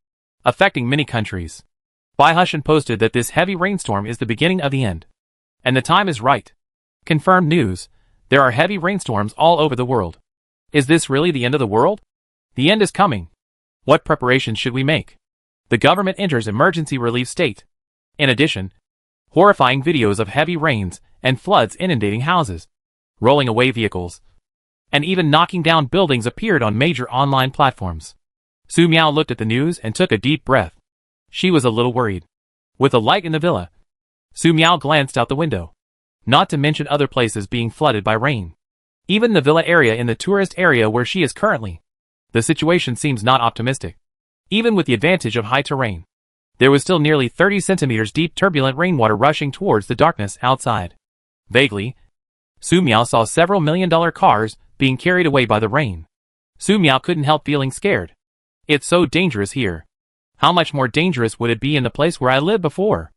affecting many countries. Baihushan posted that this heavy rainstorm is the beginning of the end. And the time is right. Confirmed news, there are heavy rainstorms all over the world. Is this really the end of the world? The end is coming. What preparations should we make? The government enters emergency relief state. In addition, horrifying videos of heavy rains and floods inundating houses, rolling away vehicles, and even knocking down buildings appeared on major online platforms. Su Miao looked at the news and took a deep breath. She was a little worried. With a light in the villa, Su Miao glanced out the window. Not to mention other places being flooded by rain. Even the villa area in the tourist area where she is currently. The situation seems not optimistic. Even with the advantage of high terrain, there was still nearly 30 centimeters deep turbulent rainwater rushing towards the darkness outside. Vaguely, Su Miao saw several million-dollar cars being carried away by the rain. Su Miao couldn't help feeling scared. It's so dangerous here. How much more dangerous would it be in the place where I lived before?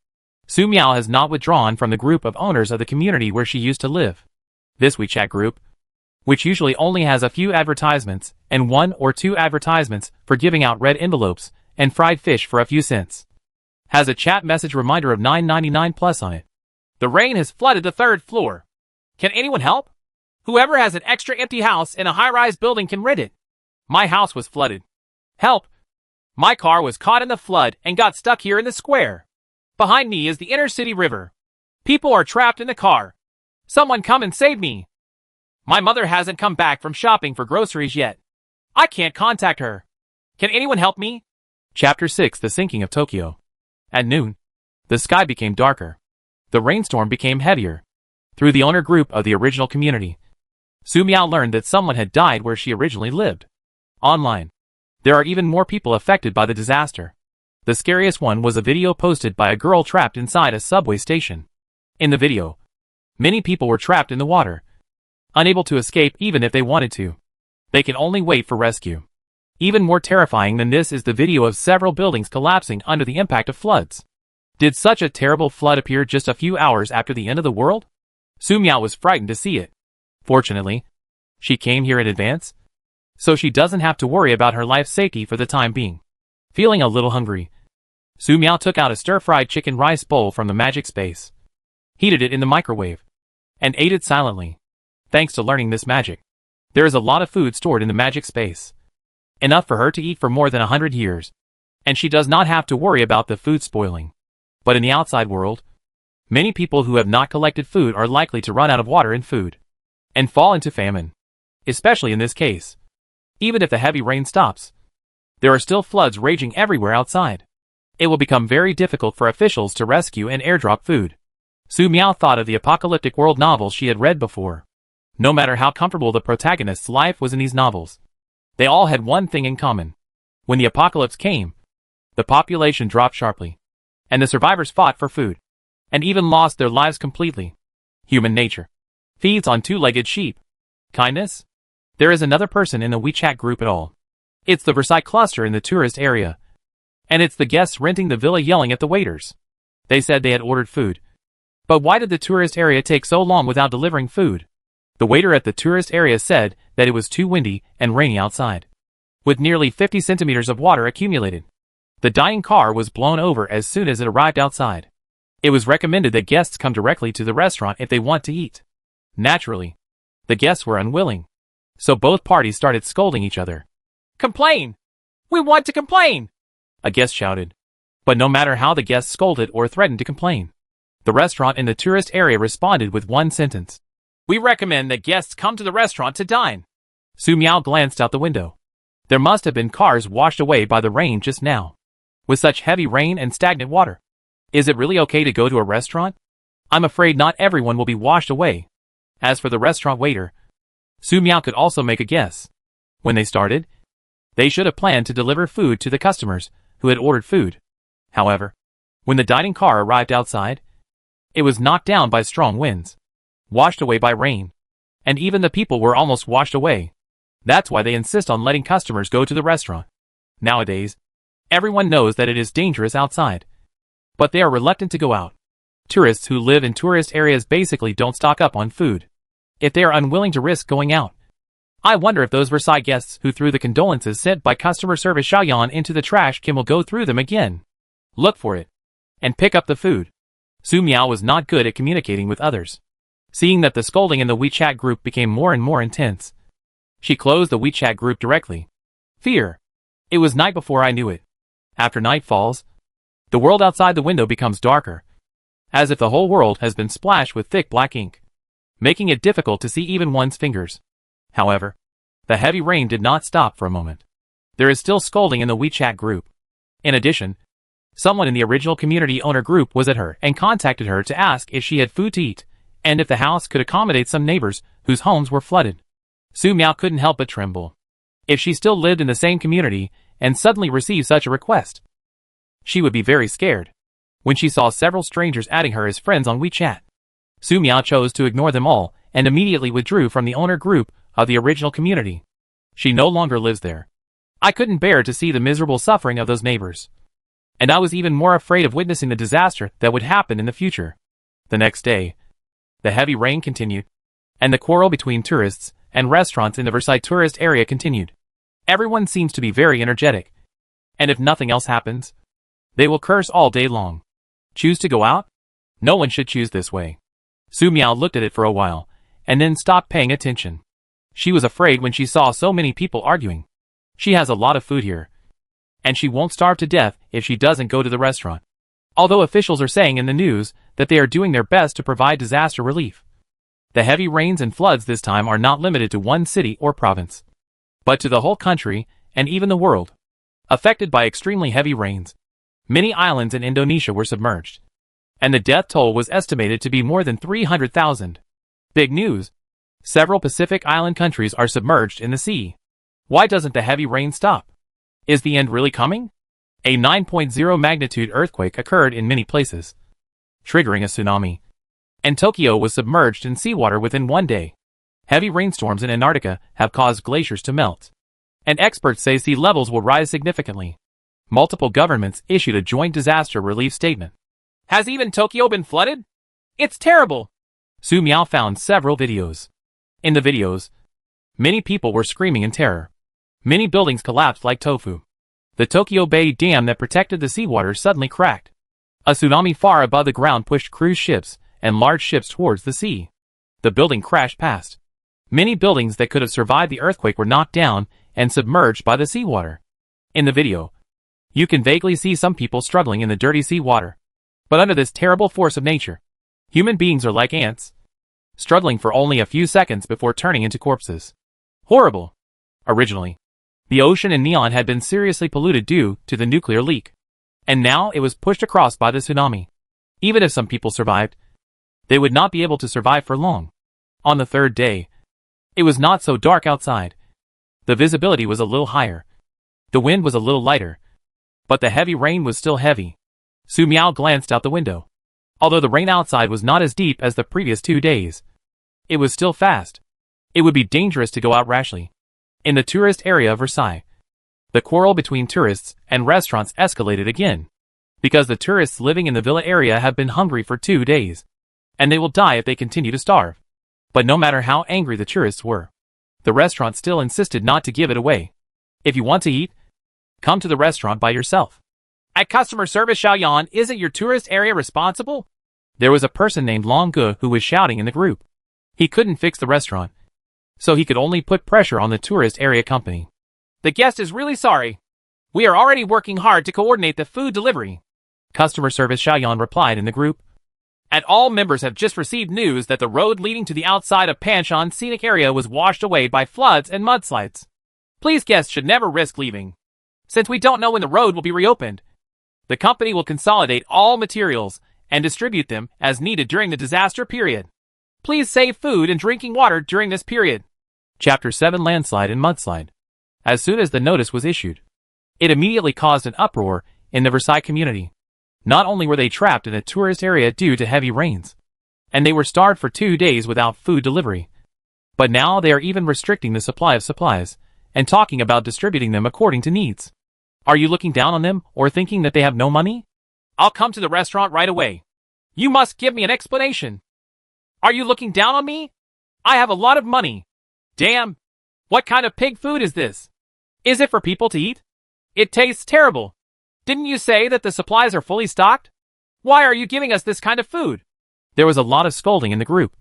Su Miao has not withdrawn from the group of owners of the community where she used to live. This WeChat group, which usually only has a few advertisements and 1 or 2 advertisements for giving out red envelopes and fried fish for a few cents, has a chat message reminder of $9.99 plus on it. The rain has flooded the 3rd floor. Can anyone help? Whoever has an extra empty house in a high-rise building can rent it. My house was flooded. Help! My car was caught in the flood and got stuck here in the square. Behind me is the inner city river. People are trapped in the car. Someone come and save me. My mother hasn't come back from shopping for groceries yet. I can't contact her. Can anyone help me? Chapter 6: The Sinking of Tokyo. At noon, the sky became darker. The rainstorm became heavier. Through the owner group of the original community, Su Miao learned that someone had died where she originally lived. Online, there are even more people affected by the disaster. The scariest one was a video posted by a girl trapped inside a subway station. In the video, many people were trapped in the water, unable to escape even if they wanted to. They can only wait for rescue. Even more terrifying than this is the video of several buildings collapsing under the impact of floods. Did such a terrible flood appear just a few hours after the end of the world? Su Miao was frightened to see it. Fortunately, she came here in advance, so she doesn't have to worry about her life's safety for the time being. Feeling a little hungry, Su Miao took out a stir-fried chicken rice bowl from the magic space, heated it in the microwave, and ate it silently. Thanks to learning this magic, there is a lot of food stored in the magic space. Enough for her to eat for more than 100 years. And she does not have to worry about the food spoiling. But in the outside world, many people who have not collected food are likely to run out of water and food, and fall into famine. Especially in this case. Even if the heavy rain stops, there are still floods raging everywhere outside. It will become very difficult for officials to rescue and airdrop food. Su Miao thought of the apocalyptic world novels she had read before. No matter how comfortable the protagonist's life was in these novels, they all had one thing in common. When the apocalypse came, the population dropped sharply, and the survivors fought for food, and even lost their lives completely. Human nature feeds on two-legged sheep. Kindness? There is another person in the WeChat group at all. It's the Versailles cluster in the tourist area, and it's the guests renting the villa yelling at the waiters. They said they had ordered food. But why did the tourist area take so long without delivering food? The waiter at the tourist area said that it was too windy and rainy outside, with nearly 50 centimeters of water accumulated. The dining car was blown over as soon as it arrived outside. It was recommended that guests come directly to the restaurant if they want to eat. Naturally, the guests were unwilling, so both parties started scolding each other. "Complain! We want to complain!" a guest shouted. But no matter how the guests scolded or threatened to complain, the restaurant in the tourist area responded with one sentence. "We recommend that guests come to the restaurant to dine." Su Miao glanced out the window. There must have been cars washed away by the rain just now. With such heavy rain and stagnant water, is it really okay to go to a restaurant? I'm afraid not everyone will be washed away. As for the restaurant waiter, Su Miao could also make a guess. When they started, they should have planned to deliver food to the customers who had ordered food. However, when the dining car arrived outside, it was knocked down by strong winds, washed away by rain, and even the people were almost washed away. That's why they insist on letting customers go to the restaurant. Nowadays, everyone knows that it is dangerous outside, but they are reluctant to go out. Tourists who live in tourist areas basically don't stock up on food, if they are unwilling to risk going out. I wonder if those Versailles guests who threw the condolences sent by customer service Xiaoyan into the trash can will go through them again, look for it, and pick up the food. Su Miao was not good at communicating with others. Seeing that the scolding in the WeChat group became more and more intense, she closed the WeChat group directly. Fear. It was night before I knew it. After night falls, the world outside the window becomes darker, as if the whole world has been splashed with thick black ink, making it difficult to see even one's fingers. However, the heavy rain did not stop for a moment. There is still scolding in the WeChat group. In addition, someone in the original community owner group was at her and contacted her to ask if she had food to eat, and if the house could accommodate some neighbors whose homes were flooded. Su Miao couldn't help but tremble. If she still lived in the same community and suddenly received such a request, she would be very scared. When she saw several strangers adding her as friends on WeChat, Su Miao chose to ignore them all and immediately withdrew from the owner group of the original community. She no longer lives there. I couldn't bear to see the miserable suffering of those neighbors, and I was even more afraid of witnessing the disaster that would happen in the future. The next day, the heavy rain continued, and the quarrel between tourists and restaurants in the Versailles tourist area continued. Everyone seems to be very energetic, and if nothing else happens, they will curse all day long. Choose to go out? No one should choose this way. Su Miao looked at it for a while, and then stopped paying attention. She was afraid when she saw so many people arguing. She has a lot of food here, and she won't starve to death if she doesn't go to the restaurant. Although officials are saying in the news that they are doing their best to provide disaster relief, the heavy rains and floods this time are not limited to one city or province, but to the whole country and even the world. Affected by extremely heavy rains, many islands in Indonesia were submerged, and the death toll was estimated to be more than 300,000. Big news! Several Pacific Island countries are submerged in the sea. Why doesn't the heavy rain stop? Is the end really coming? A 9.0 magnitude earthquake occurred in many places, triggering a tsunami. And Tokyo was submerged in seawater within 1 day. Heavy rainstorms in Antarctica have caused glaciers to melt. And experts say sea levels will rise significantly. Multiple governments issued a joint disaster relief statement. Has even Tokyo been flooded? It's terrible! Su Miao found several videos. In the videos, many people were screaming in terror. Many buildings collapsed like tofu. The Tokyo Bay Dam that protected the seawater suddenly cracked. A tsunami far above the ground pushed cruise ships and large ships towards the sea. The building crashed past. Many buildings that could have survived the earthquake were knocked down and submerged by the seawater. In the video, you can vaguely see some people struggling in the dirty seawater. But under this terrible force of nature, human beings are like ants, struggling for only a few seconds before turning into corpses. Horrible. Originally, the ocean in Neon had been seriously polluted due to the nuclear leak. And now it was pushed across by the tsunami. Even if some people survived, they would not be able to survive for long. On the third day, it was not so dark outside. The visibility was a little higher. The wind was a little lighter. But the heavy rain was still heavy. Su Miao glanced out the window. Although the rain outside was not as deep as the previous 2 days, it was still fast. It would be dangerous to go out rashly. In the tourist area of Versailles, the quarrel between tourists and restaurants escalated again. Because the tourists living in the villa area have been hungry for 2 days. And they will die if they continue to starve. But no matter how angry the tourists were, the restaurant still insisted not to give it away. If you want to eat, come to the restaurant by yourself. At customer service Xiaoyan, isn't your tourist area responsible? There was a person named Long Gu who was shouting in the group. He couldn't fix the restaurant, so he could only put pressure on the tourist area company. The guest is really sorry. We are already working hard to coordinate the food delivery. Customer service Xiaoyan replied in the group. And all members have just received news that the road leading to the outside of Panshan scenic area was washed away by floods and mudslides. Please guests should never risk leaving. Since we don't know when the road will be reopened, the company will consolidate all materials and distribute them as needed during the disaster period. Please save food and drinking water during this period. Chapter 7 Landslide and Mudslide. As soon as the notice was issued, it immediately caused an uproar in the Versailles community. Not only were they trapped in a tourist area due to heavy rains, and they were starved for 2 days without food delivery, but now they are even restricting the supply of supplies and talking about distributing them according to needs. Are you looking down on them or thinking that they have no money? I'll come to the restaurant right away. You must give me an explanation. Are you looking down on me? I have a lot of money. Damn! What kind of pig food is this? Is it for people to eat? It tastes terrible. Didn't you say that the supplies are fully stocked? Why are you giving us this kind of food? There was a lot of scolding in the group,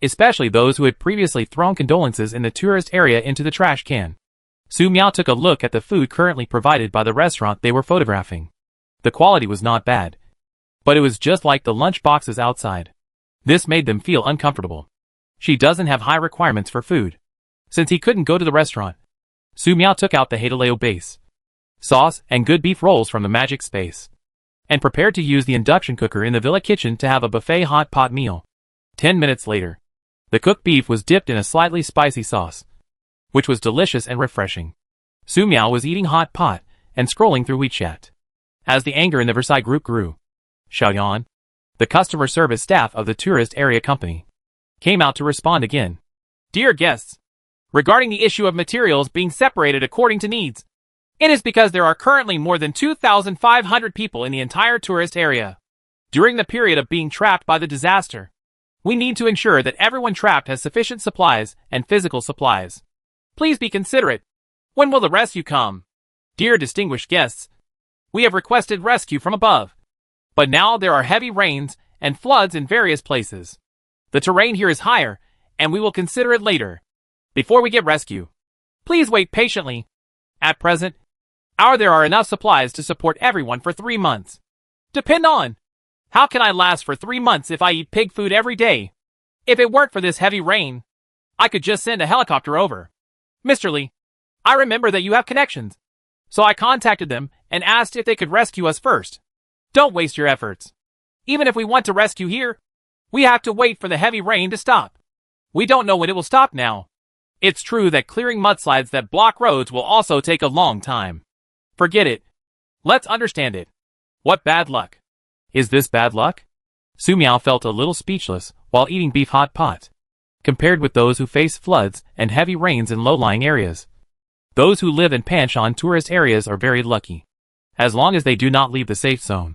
especially those who had previously thrown condolences in the tourist area into the trash can. Su Miao took a look at the food currently provided by the restaurant they were photographing. The quality was not bad, but it was just like the lunch boxes outside. This made them feel uncomfortable. She doesn't have high requirements for food. Since he couldn't go to the restaurant, Su Miao took out the Haidaleo base, sauce, and good beef rolls from the magic space, and prepared to use the induction cooker in the villa kitchen to have a buffet hot pot meal. 10 minutes later, the cooked beef was dipped in a slightly spicy sauce, which was delicious and refreshing. Su Miao was eating hot pot and scrolling through WeChat. As the anger in the Versailles group grew, Xiaoyan, the customer service staff of the tourist area company, came out to respond again. Dear guests, regarding the issue of materials being separated according to needs, it is because there are currently more than 2,500 people in the entire tourist area. During the period of being trapped by the disaster, we need to ensure that everyone trapped has sufficient supplies and physical supplies. Please be considerate. When will the rescue come? Dear distinguished guests, we have requested rescue from above, but now there are heavy rains and floods in various places. The terrain here is higher, and we will consider it later. Before we get rescue, please wait patiently. At present, there are enough supplies to support everyone for 3 months. Depend on. How can I last for 3 months if I eat pig food every day? If it weren't for this heavy rain, I could just send a helicopter over. Mr. Lee, I remember that you have connections, so I contacted them and asked if they could rescue us first. Don't waste your efforts. Even if we want to rescue here, we have to wait for the heavy rain to stop. We don't know when it will stop now. It's true that clearing mudslides that block roads will also take a long time. Forget it. Let's understand it. What bad luck. Is this bad luck? Su Miao felt a little speechless while eating beef hot pot. Compared with those who face floods and heavy rains in low-lying areas, those who live in Panshan tourist areas are very lucky. As long as they do not leave the safe zone,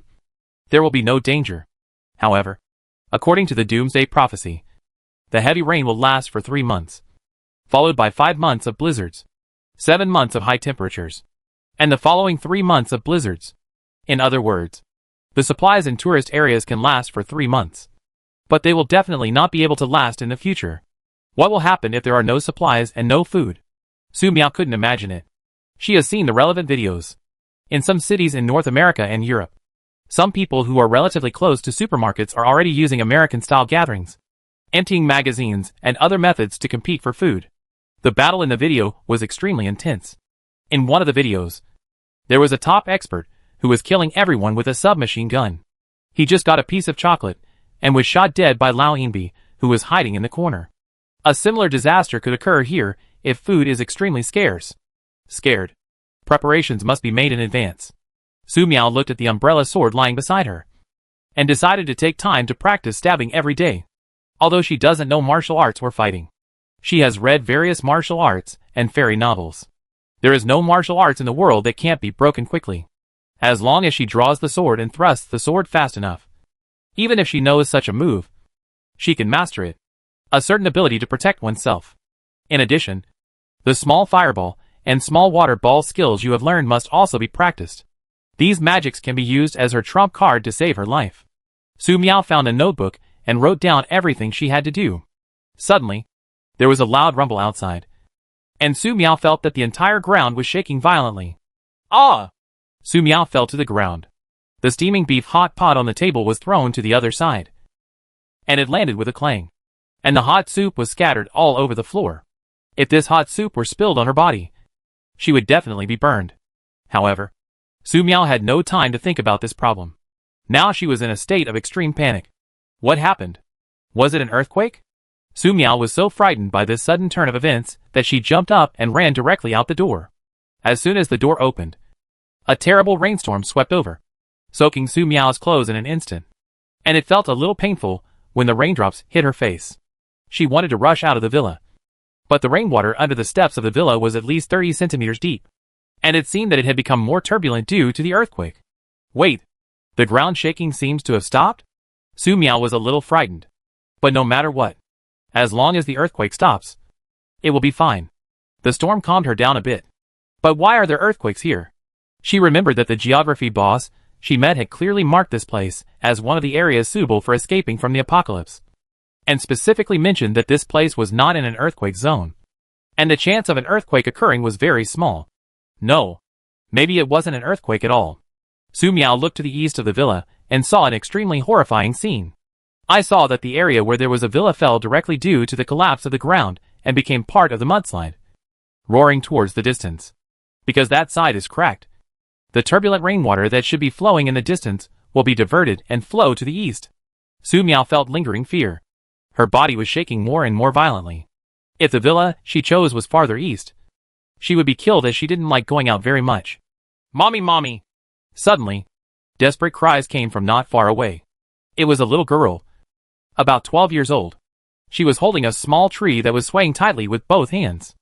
there will be no danger. However, according to the Doomsday prophecy, the heavy rain will last for 3 months, followed by 5 months of blizzards, 7 months of high temperatures, and the following 3 months of blizzards. In other words, the supplies in tourist areas can last for 3 months, but they will definitely not be able to last in the future. What will happen if there are no supplies and no food? Su Miao couldn't imagine it. She has seen the relevant videos. In some cities in North America and Europe, some people who are relatively close to supermarkets are already using American-style gatherings, emptying magazines and other methods to compete for food. The battle in the video was extremely intense. In one of the videos, there was a top expert who was killing everyone with a submachine gun. He just got a piece of chocolate and was shot dead by Lao Yinbi, who was hiding in the corner. A similar disaster could occur here if food is extremely scarce. Scared. Preparations must be made in advance. Su Miao looked at the umbrella sword lying beside her and decided to take time to practice stabbing every day. Although she doesn't know martial arts or fighting, she has read various martial arts and fairy novels. There is no martial arts in the world that can't be broken quickly, as long as she draws the sword and thrusts the sword fast enough. Even if she knows such a move, she can master it. A certain ability to protect oneself. In addition, the small fireball and small water ball skills you have learned must also be practiced. These magics can be used as her trump card to save her life. Su Miao found a notebook and wrote down everything she had to do. Suddenly, there was a loud rumble outside, and Su Miao felt that the entire ground was shaking violently. Ah! Su Miao fell to the ground. The steaming beef hot pot on the table was thrown to the other side, and it landed with a clang, and the hot soup was scattered all over the floor. If this hot soup were spilled on her body, she would definitely be burned. However, Su Miao had no time to think about this problem. Now she was in a state of extreme panic. What happened? Was it an earthquake? Su Miao was so frightened by this sudden turn of events that she jumped up and ran directly out the door. As soon as the door opened, a terrible rainstorm swept over, soaking Su Miao's clothes in an instant, and it felt a little painful when the raindrops hit her face. She wanted to rush out of the villa, but the rainwater under the steps of the villa was at least 30 centimeters deep, and it seemed that it had become more turbulent due to the earthquake. Wait, the ground shaking seems to have stopped? Su Miao was a little frightened. But no matter what, as long as the earthquake stops, it will be fine. The storm calmed her down a bit. But why are there earthquakes here? She remembered that the geography boss she met had clearly marked this place as one of the areas suitable for escaping from the apocalypse, and specifically mentioned that this place was not in an earthquake zone, and the chance of an earthquake occurring was very small. No, maybe it wasn't an earthquake at all. Su Miao looked to the east of the villa and saw an extremely horrifying scene. I saw that the area where there was a villa fell directly due to the collapse of the ground and became part of the mudslide, roaring towards the distance. Because that side is cracked, the turbulent rainwater that should be flowing in the distance will be diverted and flow to the east. Su Miao felt lingering fear. Her body was shaking more and more violently. If the villa she chose was farther east, she would be killed, as she didn't like going out very much. Mommy, mommy! Suddenly, desperate cries came from not far away. It was a little girl, about 12 years old. She was holding a small tree that was swaying tightly with both hands.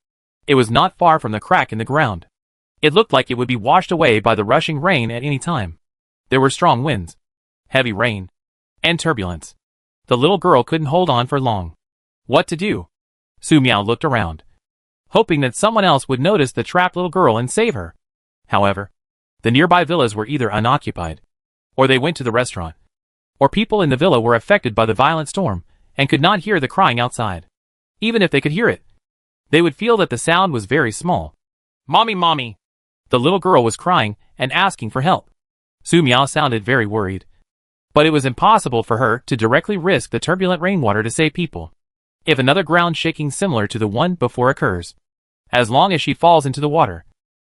It was not far from the crack in the ground. It looked like it would be washed away by the rushing rain at any time. There were strong winds, heavy rain, and turbulence. The little girl couldn't hold on for long. What to do? Su Miao looked around, hoping that someone else would notice the trapped little girl and save her. However, the nearby villas were either unoccupied, or they went to the restaurant, or people in the villa were affected by the violent storm and could not hear the crying outside. Even if they could hear it, they would feel that the sound was very small. Mommy, mommy! The little girl was crying and asking for help. Su Miao sounded very worried, but it was impossible for her to directly risk the turbulent rainwater to save people. If another ground shaking similar to the one before occurs, as long as she falls into the water,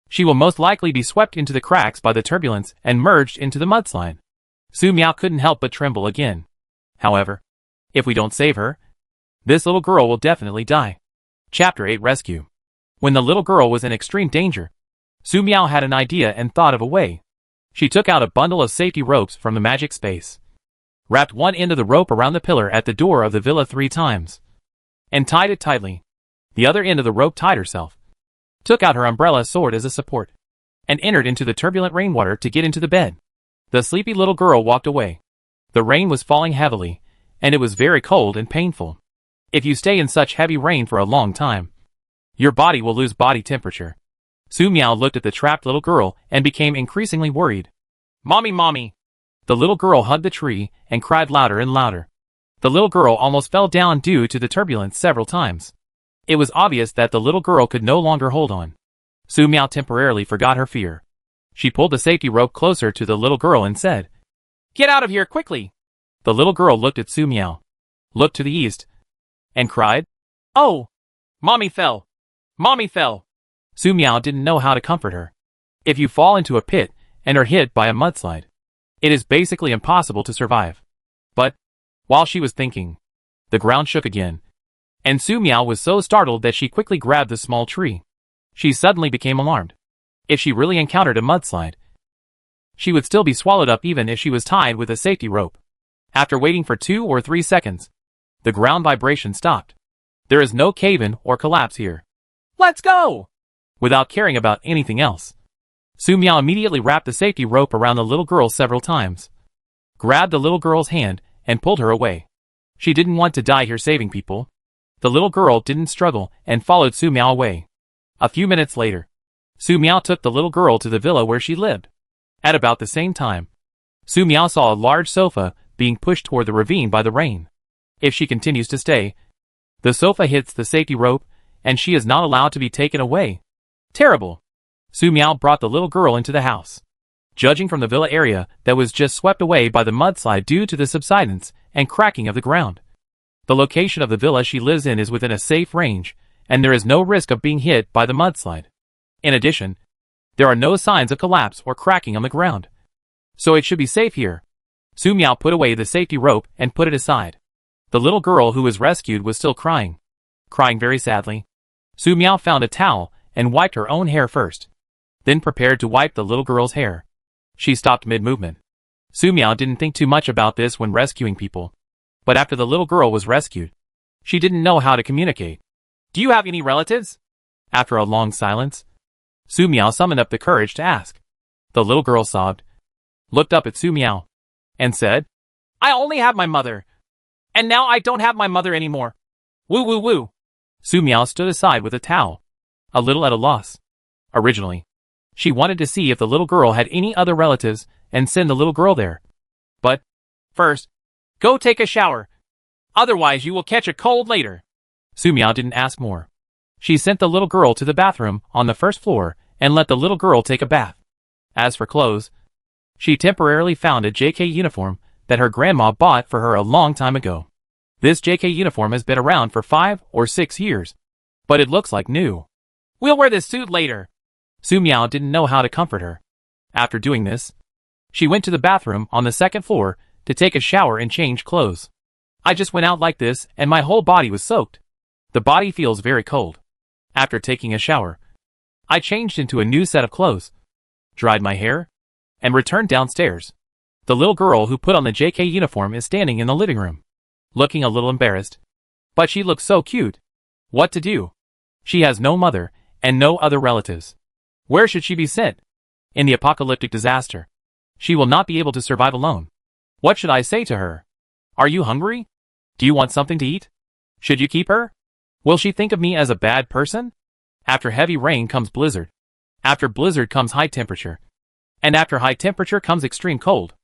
she will most likely be swept into the cracks by the turbulence and merged into the mudslide. Su Miao couldn't help but tremble again. However, if we don't save her, This little girl will definitely die. Chapter 8 Rescue. When the little girl was in extreme danger, Su Miao had an idea and thought of a way. She took out a bundle of safety ropes from the magic space, wrapped one end of the rope around the pillar at the door of the villa 3 times, and tied it tightly. The other end of the rope tied herself, took out her umbrella sword as a support, and entered into the turbulent rainwater to get into the bed. The sleepy little girl walked away. The rain was falling heavily, and it was very cold and painful. If you stay in such heavy rain for a long time, your body will lose body temperature. Su Miao looked at the trapped little girl and became increasingly worried. Mommy, mommy! The little girl hugged the tree and cried louder and louder. The little girl almost fell down due to the turbulence several times. It was obvious that the little girl could no longer hold on. Su Miao temporarily forgot her fear. She pulled the safety rope closer to the little girl and said, "Get out of here quickly!" The little girl looked at Su Miao, looked to the east, and cried, "Oh! Mommy fell! Mommy fell!" Su Miao didn't know how to comfort her. If you fall into a pit and are hit by a mudslide, it is basically impossible to survive. But, while she was thinking, the ground shook again, and Su Miao was so startled that she quickly grabbed the small tree. She suddenly became alarmed. If she really encountered a mudslide, she would still be swallowed up even if she was tied with a safety rope. After waiting for 2 or 3 seconds, the ground vibration stopped. There is no cave-in or collapse here. Let's go! Without caring about anything else, Su Miao immediately wrapped the safety rope around the little girl several times, grabbed the little girl's hand, and pulled her away. She didn't want to die here saving people. The little girl didn't struggle and followed Su Miao away. A few minutes later, Su Miao took the little girl to the villa where she lived. At about the same time, Su Miao saw a large sofa being pushed toward the ravine by the rain. If she continues to stay, the sofa hits the safety rope, and she is not allowed to be taken away. Terrible! Su Miao brought the little girl into the house. Judging from the villa area that was just swept away by the mudslide due to the subsidence and cracking of the ground, the location of the villa she lives in is within a safe range, and there is no risk of being hit by the mudslide. In addition, there are no signs of collapse or cracking on the ground, so it should be safe here. Su Miao put away the safety rope and put it aside. The little girl who was rescued was still crying very sadly. Su Miao found a towel and wiped her own hair first, then prepared to wipe the little girl's hair. She stopped mid-movement. Su Miao didn't think too much about this when rescuing people, but after the little girl was rescued, she didn't know how to communicate. "Do you have any relatives?" After a long silence, Su Miao summoned up the courage to ask. The little girl sobbed, looked up at Su Miao, and said, "I only have my mother, and now I don't have my mother anymore. Woo woo woo." Su Miao stood aside with a towel, a little at a loss. Originally, she wanted to see if the little girl had any other relatives and send the little girl there. But, first, go take a shower. Otherwise you will catch a cold later. Su Miao didn't ask more. She sent the little girl to the bathroom on the first floor and let the little girl take a bath. As for clothes, she temporarily found a JK uniform that her grandma bought for her a long time ago. This JK uniform has been around for 5 or 6 years, but it looks like new. "We'll wear this suit later." Su Miao didn't know how to comfort her. After doing this, she went to the bathroom on the second floor to take a shower and change clothes. "I just went out like this and my whole body was soaked. The body feels very cold. After taking a shower, I changed into a new set of clothes, dried my hair, and returned downstairs." The little girl who put on the JK uniform is standing in the living room, looking a little embarrassed. But she looks so cute. What to do? She has no mother and no other relatives. Where should she be sent? In the apocalyptic disaster, she will not be able to survive alone. What should I say to her? Are you hungry? Do you want something to eat? Should you keep her? Will she think of me as a bad person? After heavy rain comes blizzard. After blizzard comes high temperature. And after high temperature comes extreme cold.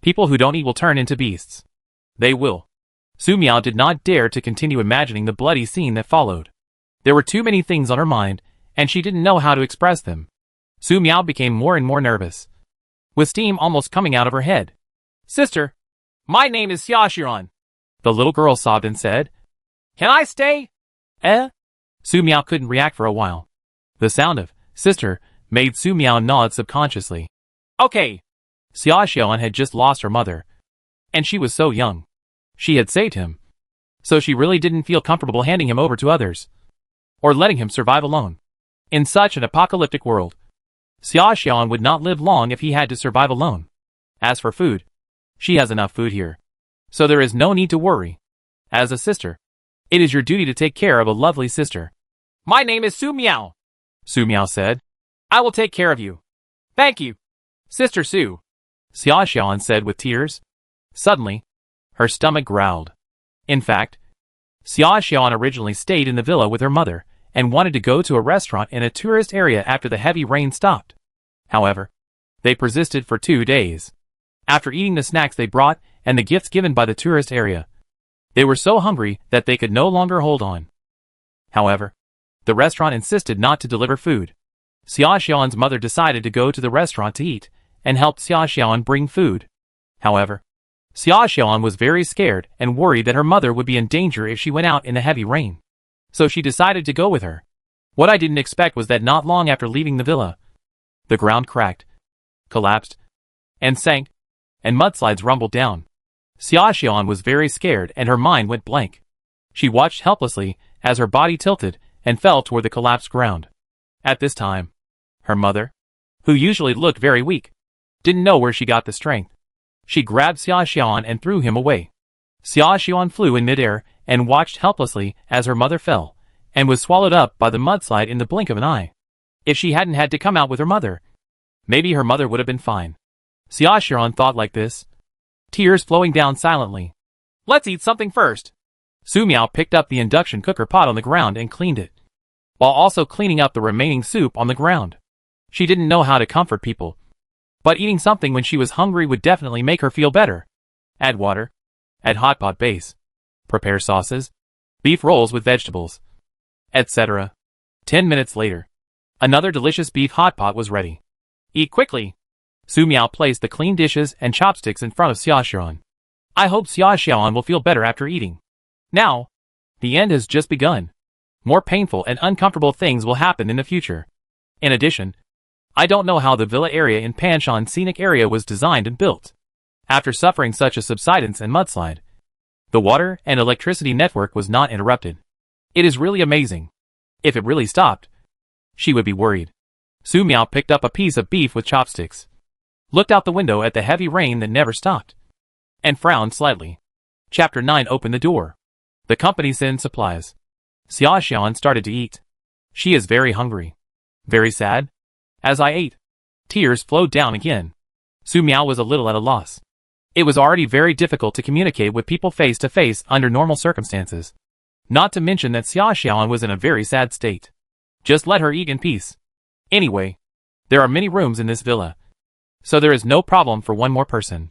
People who don't eat will turn into beasts. They will. Su Miao did not dare to continue imagining the bloody scene that followed. There were too many things on her mind, and she didn't know how to express them. Su Miao became more and more nervous, with steam almost coming out of her head. "Sister, my name is Xiaoxian." The little girl sobbed and said, "Can I stay?" Su Miao couldn't react for a while. The sound of "sister" made Su Miao nod subconsciously. Okay. Xiaoxian had just lost her mother, and she was so young. She had saved him. so she really didn't feel comfortable handing him over to others, or letting him survive alone. In such an apocalyptic world, Xiaoxian would not live long if he had to survive alone. As for food, she has enough food here, so there is no need to worry. As a sister, it is your duty to take care of a lovely sister. My name is Su Miao, Su Miao said. I will take care of you. Thank you, Sister Su, Xiaoxian said with tears. Suddenly, her stomach growled. In fact, Xiaoxian originally stayed in the villa with her mother and wanted to go to a restaurant in a tourist area after the heavy rain stopped. However, they persisted for 2 days. After eating the snacks they brought and the gifts given by the tourist area, they were so hungry that they could no longer hold on. However, the restaurant insisted not to deliver food. Xiaoxian's mother decided to go to the restaurant to eat and helped Xiaoxian bring food. However, Xiaoxian was very scared and worried that her mother would be in danger if she went out in the heavy rain. So she decided to go with her. What I didn't expect was that not long after leaving the villa, the ground cracked, collapsed, and sank, and mudslides rumbled down. Xiaoxian was very scared and her mind went blank. She watched helplessly as her body tilted and fell toward the collapsed ground. At this time, her mother, who usually looked very weak, didn't know where she got the strength. She grabbed Xiaoxian and threw him away. Xiaoxian flew in midair and watched helplessly as her mother fell, and was swallowed up by the mudslide in the blink of an eye. If she hadn't had to come out with her mother, maybe her mother would have been fine. Xiaoxian thought like this, tears flowing down silently. Let's eat something first. Su Miao picked up the induction cooker pot on the ground and cleaned it, while also cleaning up the remaining soup on the ground. She didn't know how to comfort people, but eating something when she was hungry would definitely make her feel better. Add water. Add hot pot base. Prepare sauces. Beef rolls with vegetables, etc. 10 minutes later, another delicious beef hot pot was ready. Eat quickly. Su Miao placed the clean dishes and chopsticks in front of Xiaoxian. I hope Xiaoxian will feel better after eating. Now, the end has just begun. More painful and uncomfortable things will happen in the future. In addition, I don't know how the villa area in Panshan Scenic Area was designed and built. After suffering such a subsidence and mudslide, the water and electricity network was not interrupted. It is really amazing. If it really stopped, she would be worried. Su Miao picked up a piece of beef with chopsticks, looked out the window at the heavy rain that never stopped, and frowned slightly. Chapter 9 opened the door. The company sends supplies. Xiaoxian started to eat. She is very hungry. Very sad. As I ate, tears flowed down again. Su Miao was a little at a loss. It was already very difficult to communicate with people face to face under normal circumstances. Not to mention that Xiaoxian was in a very sad state. Just let her eat in peace. Anyway, there are many rooms in this villa, so there is no problem for one more person.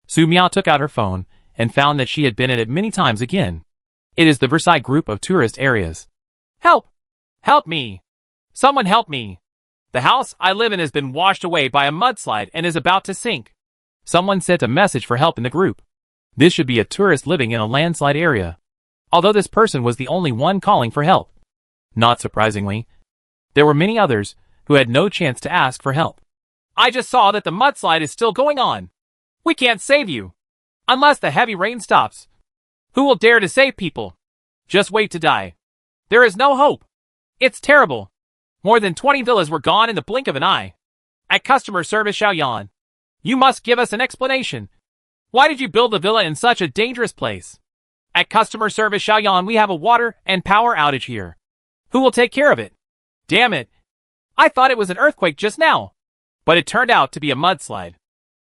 Su Miao took out her phone and found that she had been in it many times again. It is the Versailles group of tourist areas. Help! Help me! Someone help me! The house I live in has been washed away by a mudslide and is about to sink. Someone sent a message for help in the group. This should be a tourist living in a landslide area, although this person was the only one calling for help. Not surprisingly, there were many others who had no chance to ask for help. I just saw that the mudslide is still going on. We can't save you, unless the heavy rain stops. Who will dare to save people? Just wait to die. There is no hope. It's terrible. More than 20 villas were gone in the blink of an eye. At customer service Xiaoyan, you must give us an explanation. Why did you build the villa in such a dangerous place? At customer service Xiaoyan, we have a water and power outage here. Who will take care of it? Damn it. I thought it was an earthquake just now, but it turned out to be a mudslide.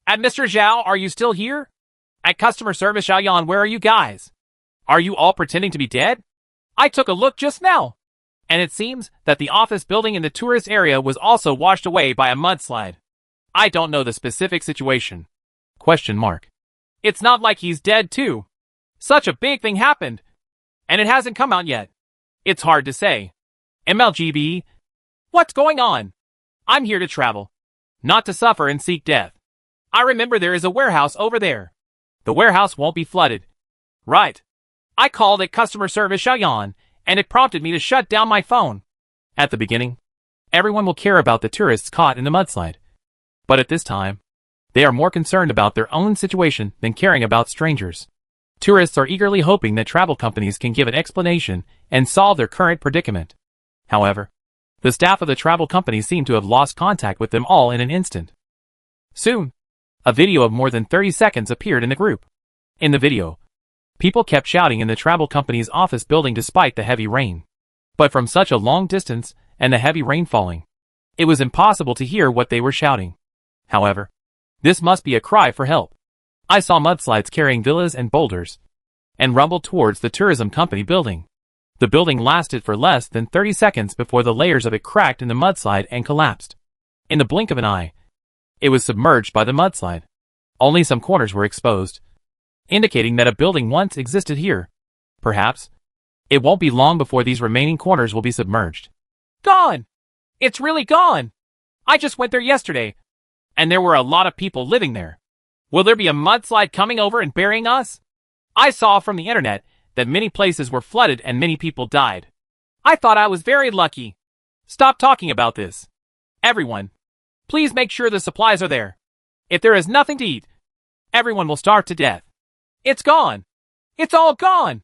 At Mr. Zhao, are you still here? At customer service Xiaoyan, where are you guys? Are you all pretending to be dead? I took a look just now, and it seems that the office building in the tourist area was also washed away by a mudslide. I don't know the specific situation. Question mark. It's not like he's dead too. Such a big thing happened, and it hasn't come out yet. It's hard to say. MLGB, what's going on? I'm here to travel, not to suffer and seek death. I remember there is a warehouse over there. The warehouse won't be flooded. Right. I called at customer service Xiaoyan, and it prompted me to shut down my phone. At the beginning, everyone will care about the tourists caught in the mudslide. But at this time, they are more concerned about their own situation than caring about strangers. Tourists are eagerly hoping that travel companies can give an explanation and solve their current predicament. However, the staff of the travel company seemed to have lost contact with them all in an instant. Soon, a video of more than 30 seconds appeared in the group. In the video, people kept shouting in the travel company's office building despite the heavy rain. But from such a long distance and the heavy rain falling, it was impossible to hear what they were shouting. However, this must be a cry for help. I saw mudslides carrying villas and boulders, and rumbled towards the tourism company building. The building lasted for less than 30 seconds before the layers of it cracked in the mudslide and collapsed. In the blink of an eye, it was submerged by the mudslide. Only some corners were exposed, indicating that a building once existed here. Perhaps, it won't be long before these remaining corners will be submerged. Gone! It's really gone! I just went there yesterday, and there were a lot of people living there. Will there be a mudslide coming over and burying us? I saw from the internet that many places were flooded and many people died. I thought I was very lucky. Stop talking about this. Everyone, please make sure the supplies are there. If there is nothing to eat, everyone will starve to death. It's gone. It's all gone.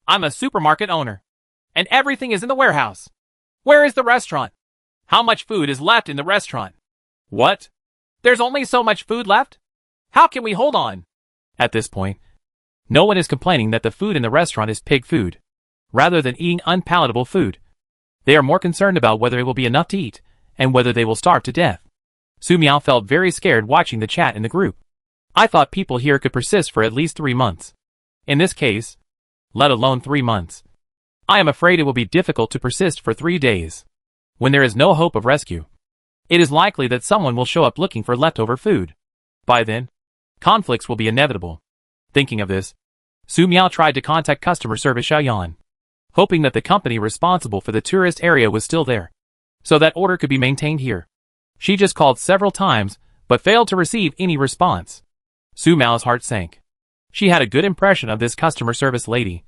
I'm a supermarket owner, and everything is in the warehouse. Where is the restaurant? How much food is left in the restaurant? What? There's only so much food left? How can we hold on? At this point, no one is complaining that the food in the restaurant is pig food. Rather than eating unpalatable food, they are more concerned about whether it will be enough to eat, and whether they will starve to death. Su Miao felt very scared watching the chat in the group. I thought people here could persist for at least 3 months. In this case, let alone 3 months. I am afraid it will be difficult to persist for 3 days. When there is no hope of rescue, it is likely that someone will show up looking for leftover food. By then, conflicts will be inevitable. Thinking of this, Su Miao tried to contact customer service Xiaoyan, hoping that the company responsible for the tourist area was still there, so that order could be maintained here. She just called several times, but failed to receive any response. Su Miao's heart sank. She had a good impression of this customer service lady,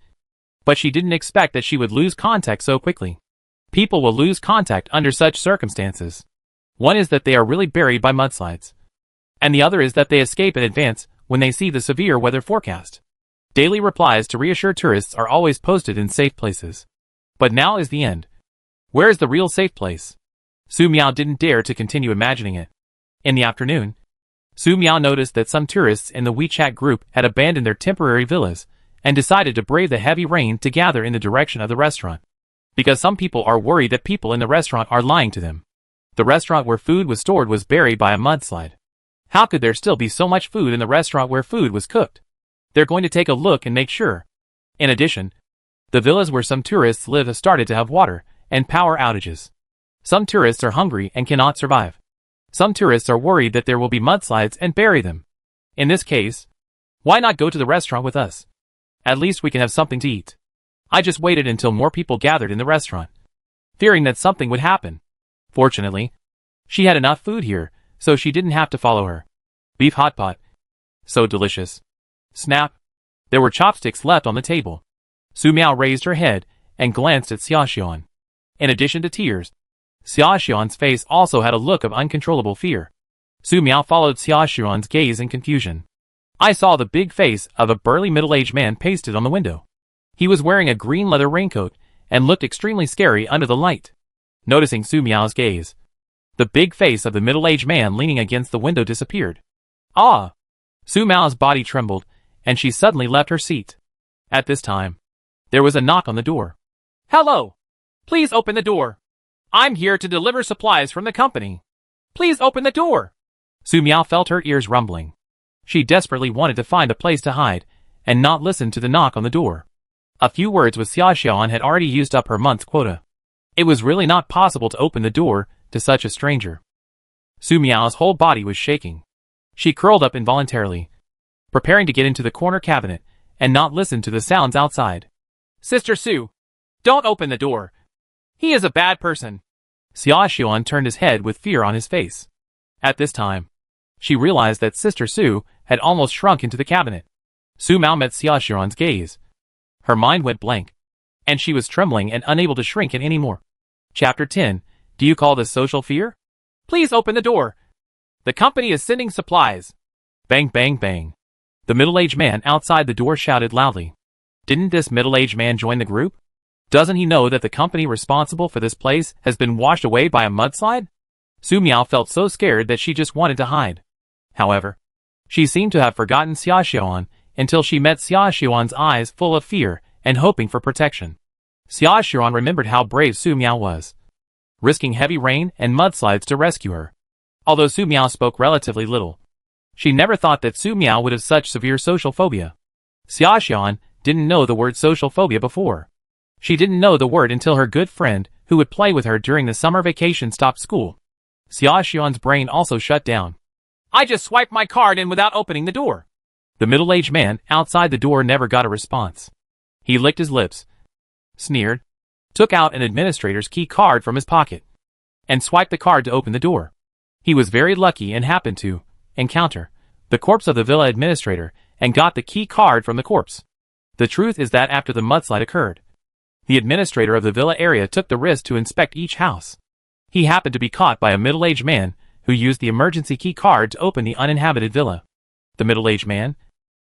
but she didn't expect that she would lose contact so quickly. People will lose contact under such circumstances. One is that they are really buried by mudslides, and the other is that they escape in advance when they see the severe weather forecast. Daily replies to reassure tourists are always posted in safe places. But now is the end. Where is the real safe place? Su Miao didn't dare to continue imagining it. In the afternoon, Su Miao noticed that some tourists in the WeChat group had abandoned their temporary villas and decided to brave the heavy rain to gather in the direction of the restaurant. Because some people are worried that people in the restaurant are lying to them. The restaurant where food was stored was buried by a mudslide. How could there still be so much food in the restaurant where food was cooked? They're going to take a look and make sure. In addition, the villas where some tourists live have started to have water and power outages. Some tourists are hungry and cannot survive. Some tourists are worried that there will be mudslides and bury them. In this case, why not go to the restaurant with us? At least we can have something to eat. I just waited until more people gathered in the restaurant, fearing that something would happen. Fortunately, she had enough food here, so she didn't have to follow her. Beef hot pot. So delicious. Snap. There were chopsticks left on the table. Su Miao raised her head and glanced at Xiaoxian. In addition to tears, Xiaoxian's face also had a look of uncontrollable fear. Su Miao followed Xiaoxian's gaze in confusion. I saw the big face of a burly middle-aged man pasted on the window. He was wearing a green leather raincoat and looked extremely scary under the light. Noticing Su Miao's gaze, the big face of the middle-aged man leaning against the window disappeared. Ah! Su Miao's body trembled, and she suddenly left her seat. At this time, there was a knock on the door. Hello! Please open the door. I'm here to deliver supplies from the company. Please open the door. Su Miao felt her ears rumbling. She desperately wanted to find a place to hide and not listen to the knock on the door. A few words with Xiaoxian had already used up her month's quota. It was really not possible to open the door to such a stranger. Su Miao's whole body was shaking. She curled up involuntarily, preparing to get into the corner cabinet and not listen to the sounds outside. Sister Su, don't open the door. He is a bad person. Xiaoxian turned his head with fear on his face. At this time, she realized that Sister Su had almost shrunk into the cabinet. Su Miao met Xiaoxian's gaze. Her mind went blank, and she was trembling and unable to shrink it anymore. Chapter 10. Do you call this social fear? Please open the door. The company is sending supplies. Bang, bang, bang. The middle-aged man outside the door shouted loudly. Didn't this middle-aged man join the group? Doesn't he know that the company responsible for this place has been washed away by a mudslide? Su Miao felt so scared that she just wanted to hide. However, she seemed to have forgotten Xiaoxian until she met Xiaoxian's eyes full of fear and hoping for protection. Xiaoxian remembered how brave Su Miao was, risking heavy rain and mudslides to rescue her. Although Su Miao spoke relatively little, she never thought that Su Miao would have such severe social phobia. Xiaoxian didn't know the word social phobia before. She didn't know the word until her good friend, who would play with her during the summer vacation, stopped school. Xiaoxian's brain also shut down. I just swiped my card in without opening the door. The middle-aged man outside the door never got a response. He licked his lips, sneered, took out an administrator's key card from his pocket, and swiped the card to open the door. He was very lucky and happened to encounter the corpse of the villa administrator and got the key card from the corpse. The truth is that after the mudslide occurred, the administrator of the villa area took the risk to inspect each house. He happened to be caught by a middle-aged man who used the emergency key card to open the uninhabited villa. The middle-aged man,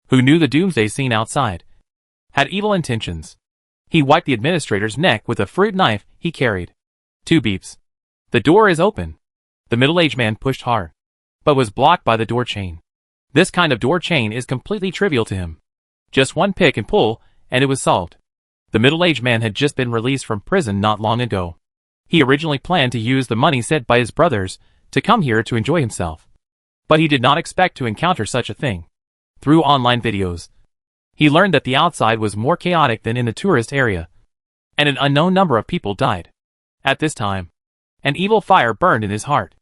who knew the Doomsday scene outside, had evil intentions. He wiped the administrator's neck with a fruit knife he carried. 2 beeps. The door is open. The middle-aged man pushed hard, but was blocked by the door chain. This kind of door chain is completely trivial to him. Just one pick and pull, and it was solved. The middle-aged man had just been released from prison not long ago. He originally planned to use the money sent by his brothers to come here to enjoy himself. But he did not expect to encounter such a thing. Through online videos, he learned that the outside was more chaotic than in the tourist area, and an unknown number of people died. At this time, an evil fire burned in his heart.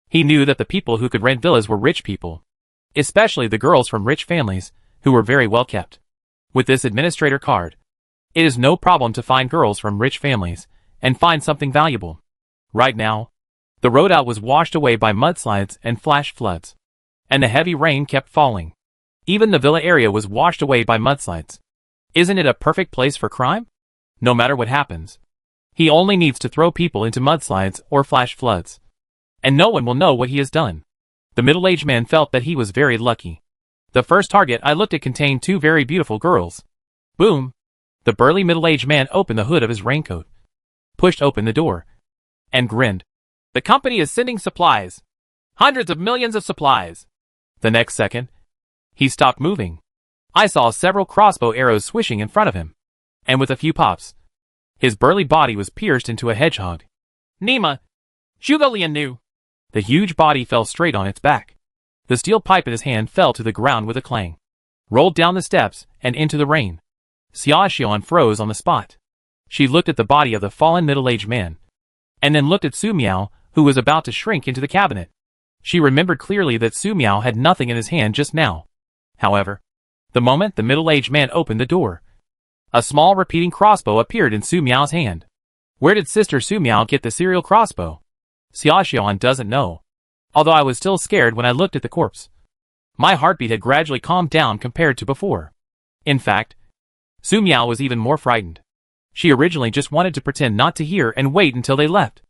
He knew that the people who could rent villas were rich people, especially the girls from rich families who were very well kept. With this administrator card, it is no problem to find girls from rich families and find something valuable. Right now, the road out was washed away by mudslides and flash floods, and the heavy rain kept falling. Even the villa area was washed away by mudslides. Isn't it a perfect place for crime? No matter what happens, he only needs to throw people into mudslides or flash floods, and no one will know what he has done. The middle-aged man felt that he was very lucky. The first target I looked at contained 2 very beautiful girls. Boom! The burly middle-aged man opened the hood of his raincoat, pushed open the door, and grinned. The company is sending supplies. Hundreds of millions of supplies. The next second, he stopped moving. I saw several crossbow arrows swishing in front of him, and with a few pops, his burly body was pierced into a hedgehog. Nima! Zhuge knew. The huge body fell straight on its back. The steel pipe in his hand fell to the ground with a clang, rolled down the steps and into the rain. Xiaoxian froze on the spot. She looked at the body of the fallen middle-aged man, and then looked at Su Miao, who was about to shrink into the cabinet. She remembered clearly that Su Miao had nothing in his hand just now. However, the moment the middle-aged man opened the door, a small repeating crossbow appeared in Su Miao's hand. Where did Sister Su Miao get the serial crossbow? Xiaoxian doesn't know. Although I was still scared when I looked at the corpse, my heartbeat had gradually calmed down compared to before. In fact, Su Miao was even more frightened. She originally just wanted to pretend not to hear and wait until they left.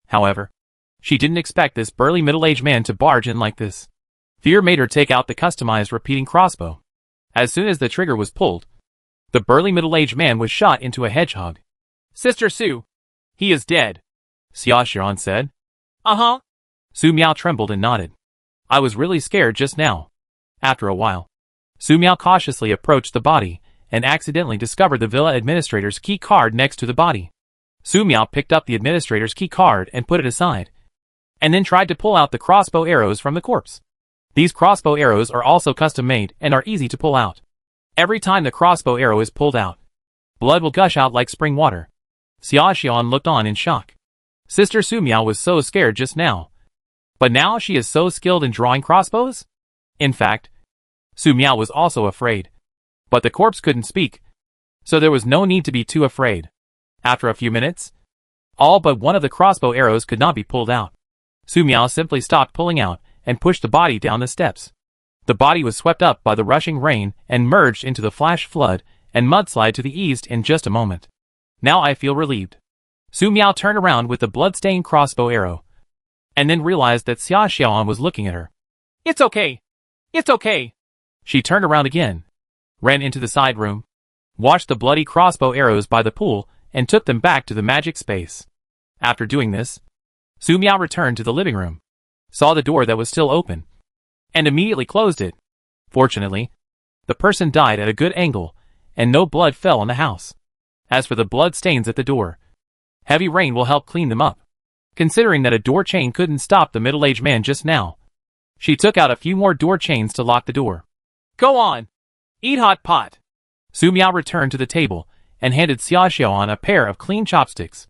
However, she didn't expect this burly middle-aged man to barge in like this. Fear made her take out the customized repeating crossbow. As soon as the trigger was pulled, the burly middle-aged man was shot into a hedgehog. Sister Su, he is dead, Xiaoxian said. Uh-huh. Su Miao trembled and nodded. I was really scared just now. After a while, Su Miao cautiously approached the body and accidentally discovered the villa administrator's key card next to the body. Su Miao picked up the administrator's key card and put it aside, and then tried to pull out the crossbow arrows from the corpse. These crossbow arrows are also custom-made and are easy to pull out. Every time the crossbow arrow is pulled out, blood will gush out like spring water. Xiaoxian looked on in shock. Sister Su Miao was so scared just now, but now she is so skilled in drawing crossbows? In fact, Su Miao was also afraid. But the corpse couldn't speak, so there was no need to be too afraid. After a few minutes, all but one of the crossbow arrows could not be pulled out. Su Miao simply stopped pulling out and pushed the body down the steps. The body was swept up by the rushing rain and merged into the flash flood and mudslide to the east in just a moment. Now I feel relieved. Su Miao turned around with the blood-stained crossbow arrow, and then realized that Xiaoxian was looking at her. It's okay. It's okay. She turned around again, ran into the side room, washed the bloody crossbow arrows by the pool, and took them back to the magic space. After doing this, Su Miao returned to the living room, saw the door that was still open, and immediately closed it. Fortunately, the person died at a good angle, and no blood fell on the house. As for the blood stains at the door, heavy rain will help clean them up. Considering that a door chain couldn't stop the middle-aged man just now, she took out a few more door chains to lock the door. Go on! Eat hot pot! Su Miao returned to the table and handed Xia Xiaoan a pair of clean chopsticks.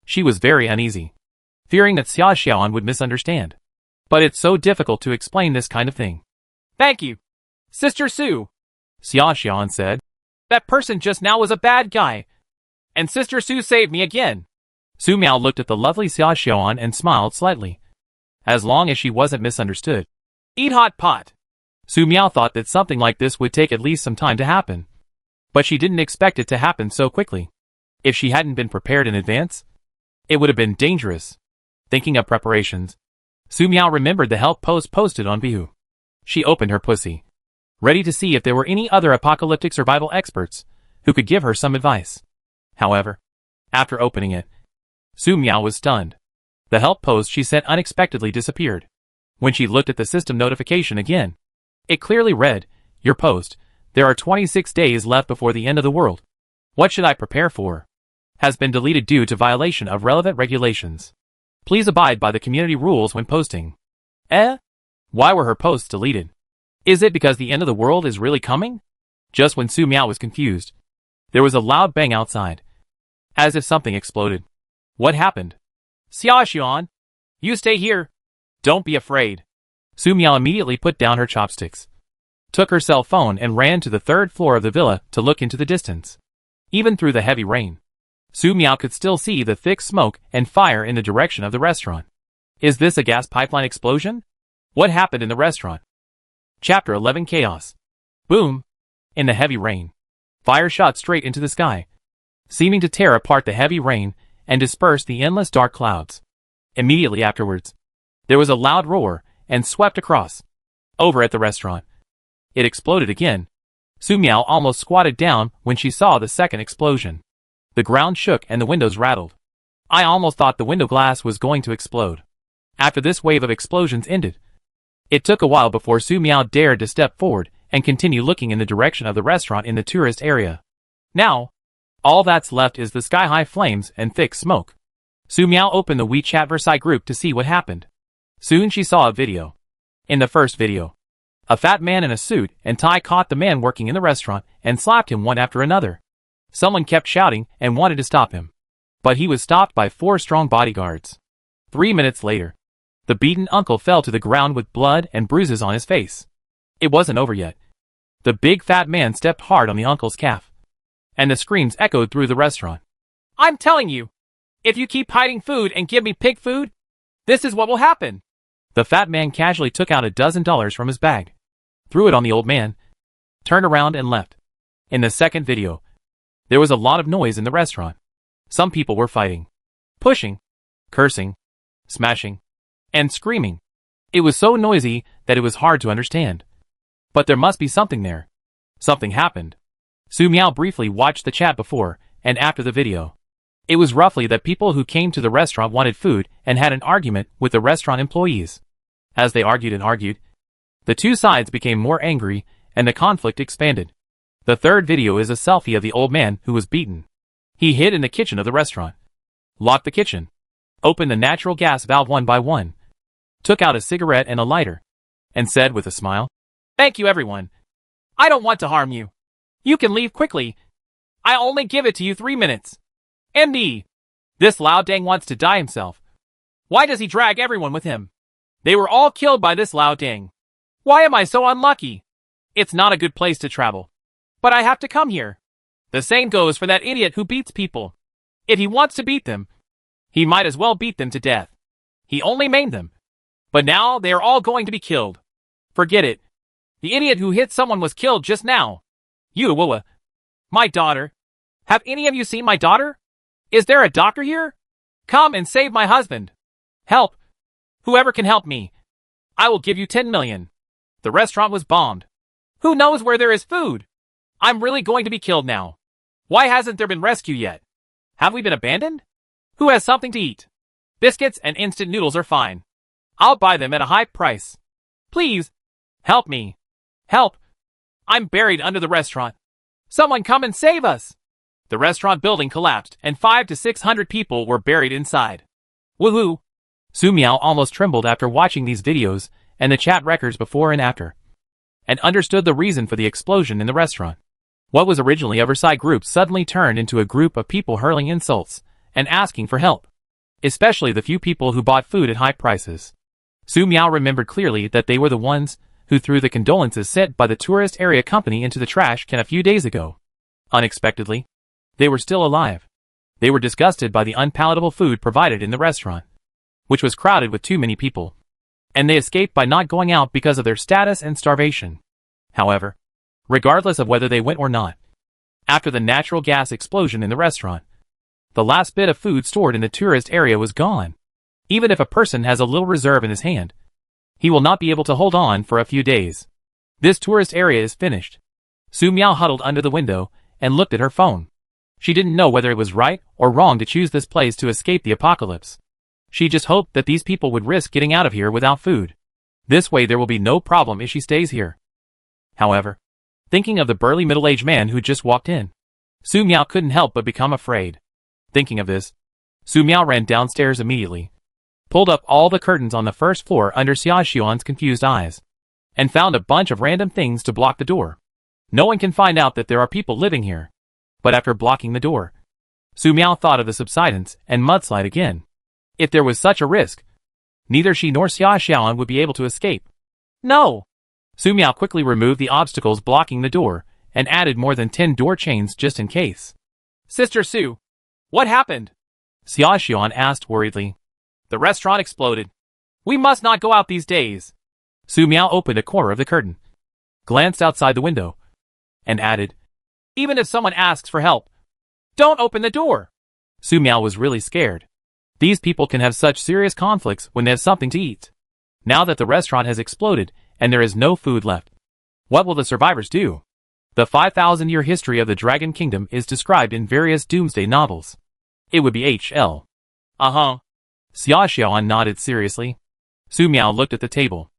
She was very uneasy, fearing that Xia Xiaoan would misunderstand. But it's so difficult to explain this kind of thing. Thank you, Sister Su, Xia Xiaoan said. That person just now was a bad guy, and Sister Su saved me again. Su Miao looked at the lovely Xia Xiaoan and smiled slightly. As long as she wasn't misunderstood. Eat hot pot! Su Miao thought that something like this would take at least some time to happen. But she didn't expect it to happen so quickly. If she hadn't been prepared in advance, it would have been dangerous. Thinking of preparations, Su Miao remembered the help post posted on Bihu. She opened her pussy, ready to see if there were any other apocalyptic survival experts who could give her some advice. However, after opening it, Su Miao was stunned. The help post she sent unexpectedly disappeared. When she looked at the system notification again, it clearly read, "Your post. There are 26 days left before the end of the world. What should I prepare for? Has been deleted due to violation of relevant regulations. Please abide by the community rules when posting." Why were her posts deleted? Is it because the end of the world is really coming? Just when Su Miao was confused, there was a loud bang outside, as if something exploded. What happened? Xia Xiaoan, you stay here. Don't be afraid. Su Miao immediately put down her chopsticks, took her cell phone and ran to the third floor of the villa to look into the distance. Even through the heavy rain, Su Miao could still see the thick smoke and fire in the direction of the restaurant. Is this a gas pipeline explosion? What happened in the restaurant? Chapter 11 Chaos. Boom! In the heavy rain, fire shot straight into the sky, seeming to tear apart the heavy rain and disperse the endless dark clouds. Immediately afterwards, there was a loud roar and swept across. Over at the restaurant, it exploded again. Su Miao almost squatted down when she saw the second explosion. The ground shook and the windows rattled. I almost thought the window glass was going to explode. After this wave of explosions ended, it took a while before Su Miao dared to step forward and continue looking in the direction of the restaurant in the tourist area. Now, all that's left is the sky-high flames and thick smoke. Su Miao opened the WeChat Versailles group to see what happened. Soon she saw a video. In the first video, a fat man in a suit and tie caught the man working in the restaurant and slapped him one after another. Someone kept shouting and wanted to stop him, but he was stopped by 4 strong bodyguards. 3 minutes later, the beaten uncle fell to the ground with blood and bruises on his face. It wasn't over yet. The big fat man stepped hard on the uncle's calf, and the screams echoed through the restaurant. I'm telling you, if you keep hiding food and give me pig food, this is what will happen. The fat man casually took out $12 from his bag, threw it on the old man, turned around and left. In the second video, there was a lot of noise in the restaurant. Some people were fighting, pushing, cursing, smashing, and screaming. It was so noisy that it was hard to understand. But there must be something there. Something happened. Su Miao briefly watched the chat before and after the video. It was roughly that people who came to the restaurant wanted food and had an argument with the restaurant employees. As they argued and argued, the two sides became more angry and the conflict expanded. The third video is a selfie of the old man who was beaten. He hid in the kitchen of the restaurant, locked the kitchen, opened the natural gas valve one by one, took out a cigarette and a lighter, and said with a smile, "Thank you everyone. I don't want to harm you. You can leave quickly. I only give it to you 3 minutes. MD. This Lao Dang wants to die himself. Why does he drag everyone with him? They were all killed by this Lao Dang. Why am I so unlucky? It's not a good place to travel. But I have to come here. The same goes for that idiot who beats people. If he wants to beat them, he might as well beat them to death. He only maimed them. But now they are all going to be killed. Forget it. The idiot who hit someone was killed just now. You, my daughter. Have any of you seen my daughter? Is there a doctor here? Come and save my husband. Help. Whoever can help me. I will give you 10 million. The restaurant was bombed. Who knows where there is food? I'm really going to be killed now. Why hasn't there been rescue yet? Have we been abandoned? Who has something to eat? Biscuits and instant noodles are fine. I'll buy them at a high price. Please, help me. Help. I'm buried under the restaurant. Someone come and save us. The restaurant building collapsed and 500 to 600 people were buried inside. Woohoo! Su Miao almost trembled after watching these videos and the chat records before and after, and understood the reason for the explosion in the restaurant. What was originally a Versailles group suddenly turned into a group of people hurling insults and asking for help, especially the few people who bought food at high prices. Su Miao remembered clearly that they were the ones who threw the condolences sent by the tourist area company into the trash can a few days ago. Unexpectedly, they were still alive. They were disgusted by the unpalatable food provided in the restaurant, which was crowded with too many people, and they escaped by not going out because of their status and starvation. However, regardless of whether they went or not, after the natural gas explosion in the restaurant, the last bit of food stored in the tourist area was gone. Even if a person has a little reserve in his hand, he will not be able to hold on for a few days. This tourist area is finished. Su Miao huddled under the window and looked at her phone. She didn't know whether it was right or wrong to choose this place to escape the apocalypse. She just hoped that these people would risk getting out of here without food. This way there will be no problem if she stays here. However, thinking of the burly middle-aged man who just walked in, Su Miao couldn't help but become afraid. Thinking of this, Su Miao ran downstairs immediately, pulled up all the curtains on the first floor under Xia Xuan's confused eyes, and found a bunch of random things to block the door. No one can find out that there are people living here. But after blocking the door, Su Miao thought of the subsidence and mudslide again. If there was such a risk, neither she nor Xia Xuan would be able to escape. No! Su Miao quickly removed the obstacles blocking the door and added more than 10 door chains just in case. Sister Su, what happened? Xia Xuan asked worriedly. The restaurant exploded. We must not go out these days. Su Miao opened a corner of the curtain, glanced outside the window, and added, even if someone asks for help, don't open the door. Su Miao was really scared. These people can have such serious conflicts when they have something to eat. Now that the restaurant has exploded and there is no food left, what will the survivors do? The 5,000-year history of the Dragon Kingdom is described in various Doomsday novels. It would be HL. Uh-huh. Xia Xuan nodded seriously. Su Miao looked at the table.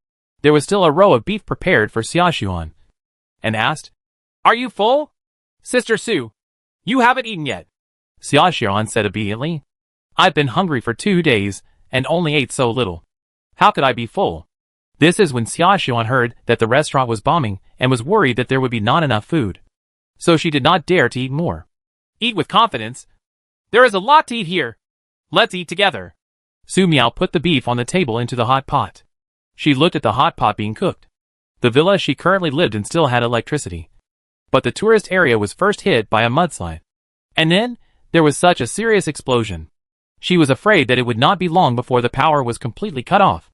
There was still a row of beef prepared for Xia Xuan, and asked, are you full? Sister Su, you haven't eaten yet. Xia Xuan said obediently. I've been hungry for 2 days and only ate so little. How could I be full? This is when Xia Xuan heard that the restaurant was bombing and was worried that there would be not enough food. So she did not dare to eat more. Eat with confidence. There is a lot to eat here. Let's eat together. Su Miao put the beef on the table into the hot pot. She looked at the hot pot being cooked. The villa she currently lived in still had electricity, but the tourist area was first hit by a mudslide. And then, there was such a serious explosion. She was afraid that it would not be long before the power was completely cut off,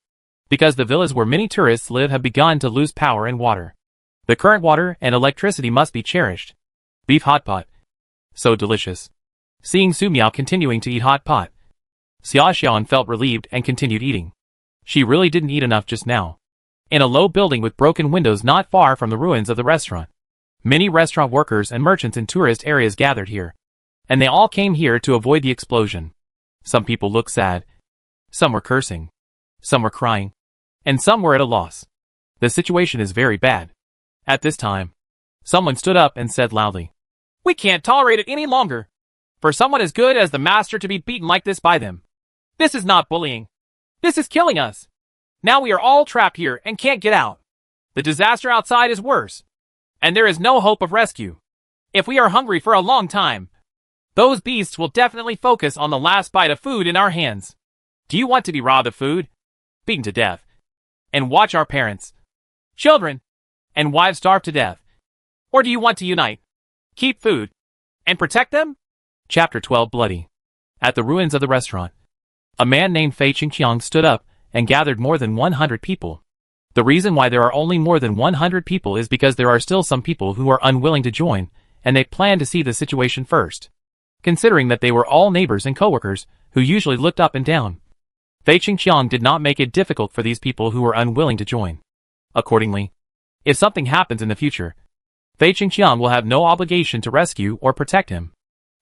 because the villas where many tourists live have begun to lose power and water. The current water and electricity must be cherished. Beef hot pot. So delicious. Seeing Su Miao continuing to eat hot pot, Xia Xuan felt relieved and continued eating. She really didn't eat enough just now. In a low building with broken windows not far from the ruins of the restaurant, many restaurant workers and merchants in tourist areas gathered here, and they all came here to avoid the explosion. Some people looked sad, some were cursing, some were crying, and some were at a loss. The situation is very bad. At this time, someone stood up and said loudly, we can't tolerate it any longer. For someone as good as the master to be beaten like this by them. This is not bullying. This is killing us. Now we are all trapped here and can't get out. The disaster outside is worse, and there is no hope of rescue. If we are hungry for a long time, those beasts will definitely focus on the last bite of food in our hands. Do you want to be robbed of food, beaten to death, and watch our parents, children, and wives starve to death? Or do you want to unite, keep food, and protect them? Chapter 12 Bloody. At the ruins of the restaurant, a man named Fei Qingqiang stood up and gathered more than 100 people. The reason why there are only more than 100 people is because there are still some people who are unwilling to join, and they plan to see the situation first. Considering that they were all neighbors and coworkers who usually looked up and down, Fei Qingqiang did not make it difficult for these people who were unwilling to join. Accordingly, If something happens in the future, Fei Qingqiang will have no obligation to rescue or protect him.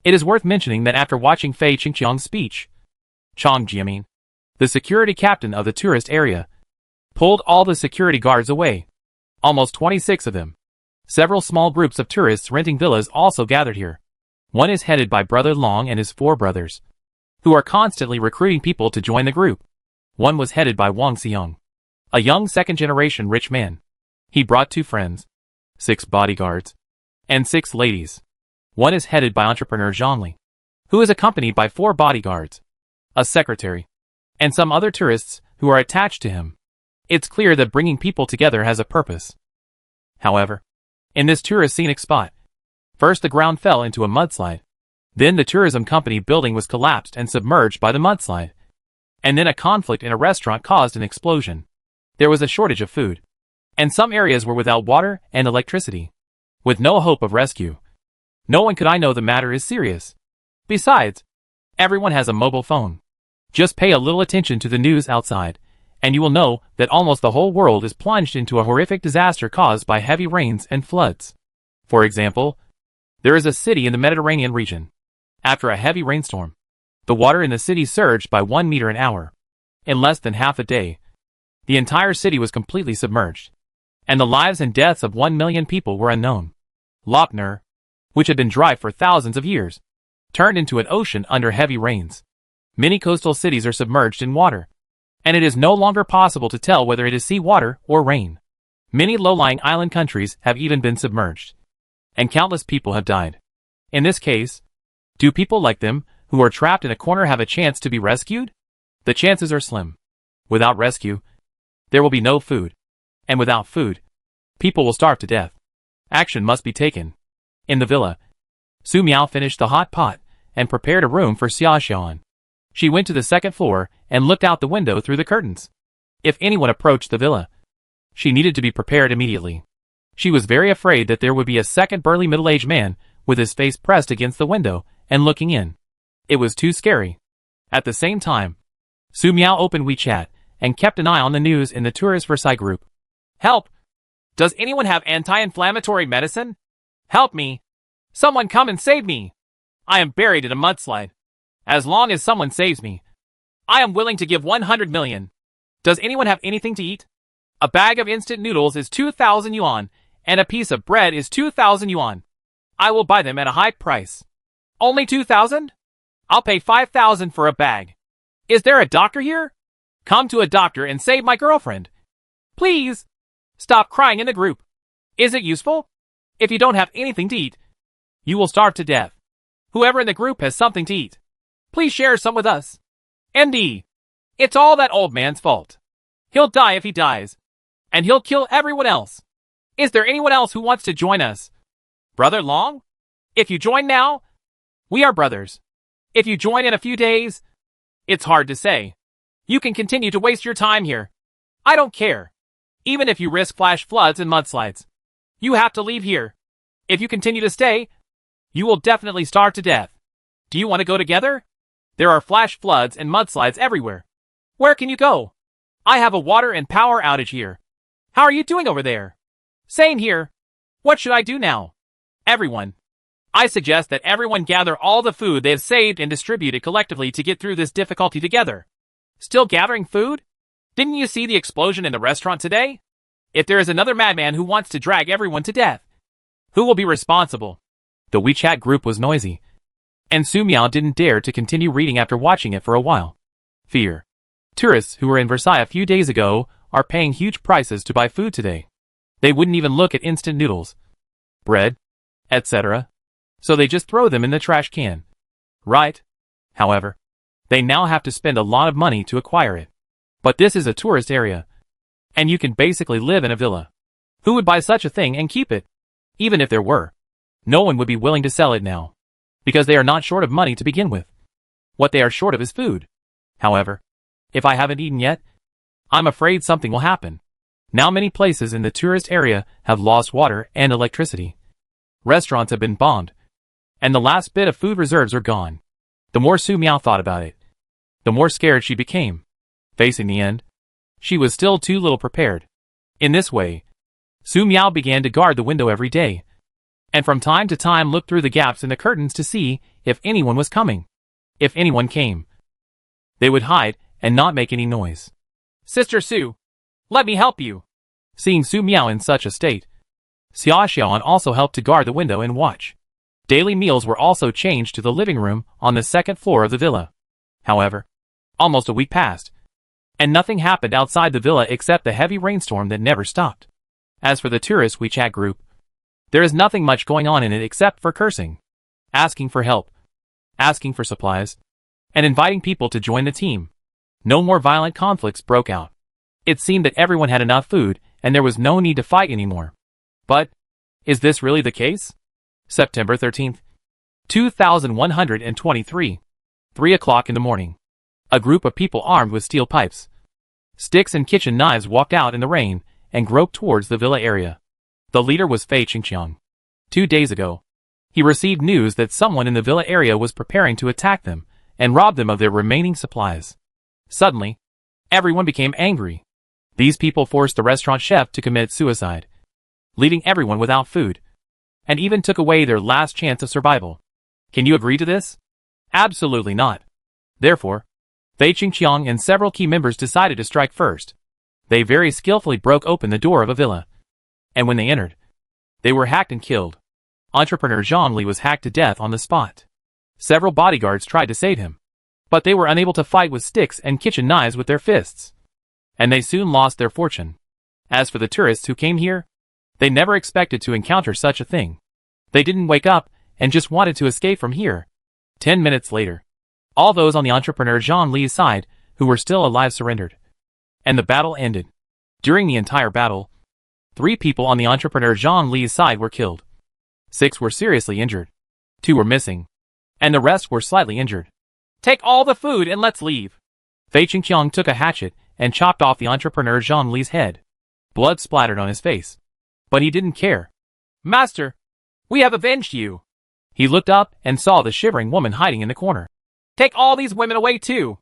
It is worth mentioning that after watching Fei Qingqiang's speech, Chang Jiamin, the security captain of the tourist area, pulled all the security guards away. Almost 26 of them. Several small groups of tourists renting villas also gathered here. One is headed by Brother Long and his 4 brothers, who are constantly recruiting people to join the group. One was headed by Wang Xiong, a young second-generation rich man. He brought 2 friends, 6 bodyguards, and 6 ladies. One is headed by entrepreneur Zhang Li, who is accompanied by 4 bodyguards, a secretary, and some other tourists who are attached to him. It's clear that bringing people together has a purpose. However, in this tourist scenic spot, first the ground fell into a mudslide. Then the tourism company building was collapsed and submerged by the mudslide. And then a conflict in a restaurant caused an explosion. There was a shortage of food. And some areas were without water and electricity. With no hope of rescue. No one could know the matter is serious. Besides, everyone has a mobile phone. Just pay a little attention to the news outside, and you will know that almost the whole world is plunged into a horrific disaster caused by heavy rains and floods. For example, there is a city in the Mediterranean region. After a heavy rainstorm, the water in the city surged by 1 meter an hour. In less than half a day, the entire city was completely submerged, and the lives and deaths of 1 million people were unknown. Lochner, which had been dry for thousands of years, turned into an ocean under heavy rains. Many coastal cities are submerged in water, and it is no longer possible to tell whether it is sea water or rain. Many low-lying island countries have even been submerged, and countless people have died. In this case, do people like them, who are trapped in a corner, have a chance to be rescued? The chances are slim. Without rescue, there will be no food. And without food, people will starve to death. Action must be taken. In the villa, Su Miao finished the hot pot and prepared a room for Xia Xiaoan. She went to the 2nd floor and looked out the window through the curtains. If anyone approached the villa, she needed to be prepared immediately. She was very afraid that there would be a second burly middle-aged man with his face pressed against the window and looking in. It was too scary. At the same time, Su Miao opened WeChat and kept an eye on the news in the Tourist Versailles group. Help! Does anyone have anti-inflammatory medicine? Help me! Someone come and save me! I am buried in a mudslide. As long as someone saves me, I am willing to give 100 million. Does anyone have anything to eat? A bag of instant noodles is 2,000 yuan, and a piece of bread is 2,000 yuan. I will buy them at a high price. Only 2,000? I'll pay 5,000 for a bag. Is there a doctor here? Come to a doctor and save my girlfriend. Please. Stop crying in the group. Is it useful? If you don't have anything to eat, you will starve to death. Whoever in the group has something to eat, please share some with us. MD. It's all that old man's fault. He'll die if he dies. And he'll kill everyone else. Is there anyone else who wants to join us? Brother Long? If you join now, we are brothers. If you join in a few days, it's hard to say. You can continue to waste your time here. I don't care. Even if you risk flash floods and mudslides. You have to leave here. If you continue to stay, you will definitely starve to death. Do you want to go together? There are flash floods and mudslides everywhere. Where can you go? I have a water and power outage here. How are you doing over there? Same here. What should I do now? Everyone. I suggest that everyone gather all the food they have saved and distribute it collectively to get through this difficulty together. Still gathering food? Didn't you see the explosion in the restaurant today? If there is another madman who wants to drag everyone to death, who will be responsible? The WeChat group was noisy, and Su Miao didn't dare to continue reading after watching it for a while. Fear. Tourists who were in Versailles a few days ago are paying huge prices to buy food today. They wouldn't even look at instant noodles, bread, etc. So they just throw them in the trash can. Right? However, they now have to spend a lot of money to acquire it. But this is a tourist area, and you can basically live in a villa. Who would buy such a thing and keep it? Even if there were, no one would be willing to sell it now, because they are not short of money to begin with. What they are short of is food. However, if I haven't eaten yet, I'm afraid something will happen. Now many places in the tourist area have lost water and electricity. Restaurants have been bombed, and the last bit of food reserves are gone. The more Su Miao thought about it, the more scared she became. Facing the end, she was still too little prepared. In this way, Su Miao began to guard the window every day, and from time to time looked through the gaps in the curtains to see if anyone was coming. If anyone came, they would hide and not make any noise. Sister Su, let me help you. Seeing Su Miao in such a state, Xia Xiaoan also helped to guard the window and watch. Daily meals were also changed to the living room on the second floor of the villa. However, almost a week passed, and nothing happened outside the villa except the heavy rainstorm that never stopped. As for the tourist WeChat group, there is nothing much going on in it except for cursing, asking for help, asking for supplies, and inviting people to join the team. No more violent conflicts broke out. It seemed that everyone had enough food and there was no need to fight anymore. But, is this really the case? September 13th, 2123. 3 o'clock in the morning. A group of people armed with steel pipes, sticks and kitchen knives walked out in the rain and groped towards the villa area. The leader was Fei Qingqiang. 2 days ago, he received news that someone in the villa area was preparing to attack them and rob them of their remaining supplies. Suddenly, everyone became angry. These people forced the restaurant chef to commit suicide, leaving everyone without food, and even took away their last chance of survival. Can you agree to this? Absolutely not. Therefore, Fei Qingqiang and several key members decided to strike first. They very skillfully broke open the door of a villa, and when they entered, they were hacked and killed. Entrepreneur Zhang Li was hacked to death on the spot. Several bodyguards tried to save him, but they were unable to fight with sticks and kitchen knives with their fists, and they soon lost their fortune. As for the tourists who came here, they never expected to encounter such a thing. They didn't wake up and just wanted to escape from here. 10 minutes later, all those on the entrepreneur Zhang Li's side who were still alive surrendered, and the battle ended. During the entire battle, 3 people on the entrepreneur Zhang Li's side were killed. 6 were seriously injured. 2 were missing, and the rest were slightly injured. Take all the food and let's leave. Fei Qingqiang took a hatchet and chopped off the entrepreneur Zhang Li's head. Blood splattered on his face, but he didn't care. Master, we have avenged you. He looked up and saw the shivering woman hiding in the corner. Take all these women away too.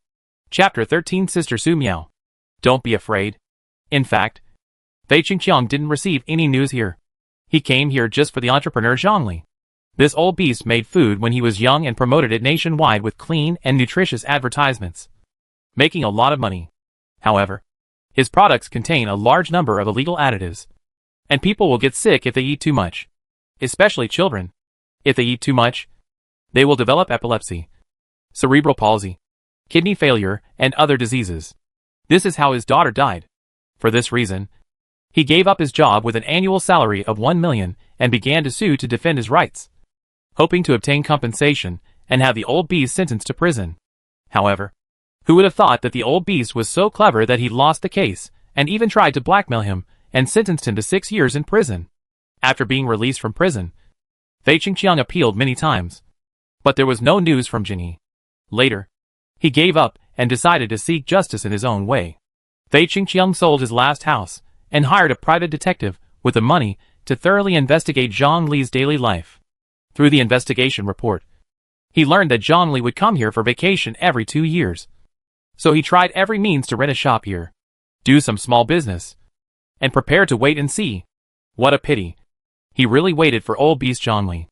Chapter 13. Sister Su Miao. Don't be afraid. In fact, Fei Qingqiang didn't receive any news here. He came here just for the entrepreneur Zhang Li. This old beast made food when he was young and promoted it nationwide with clean and nutritious advertisements, making a lot of money. However, his products contain a large number of illegal additives, and people will get sick if they eat too much, especially children. If they eat too much, they will develop epilepsy, cerebral palsy, kidney failure, and other diseases. This is how his daughter died. For this reason, he gave up his job with an annual salary of 1 million and began to sue to defend his rights, hoping to obtain compensation and have the old beast sentenced to prison. However, who would have thought that the old beast was so clever that he lost the case and even tried to blackmail him and sentenced him to 6 years in prison. After being released from prison, Fei Qingqiang appealed many times, but there was no news from Jinyi. Later, he gave up and decided to seek justice in his own way. Fei Qingqiang sold his last house and hired a private detective with the money to thoroughly investigate Zhang Li's daily life. Through the investigation report, he learned that Zhang Li would come here for vacation every 2 years. So he tried every means to rent a shop here, do some small business, and prepare to wait and see. What a pity. He really waited for old beast Zhang Li.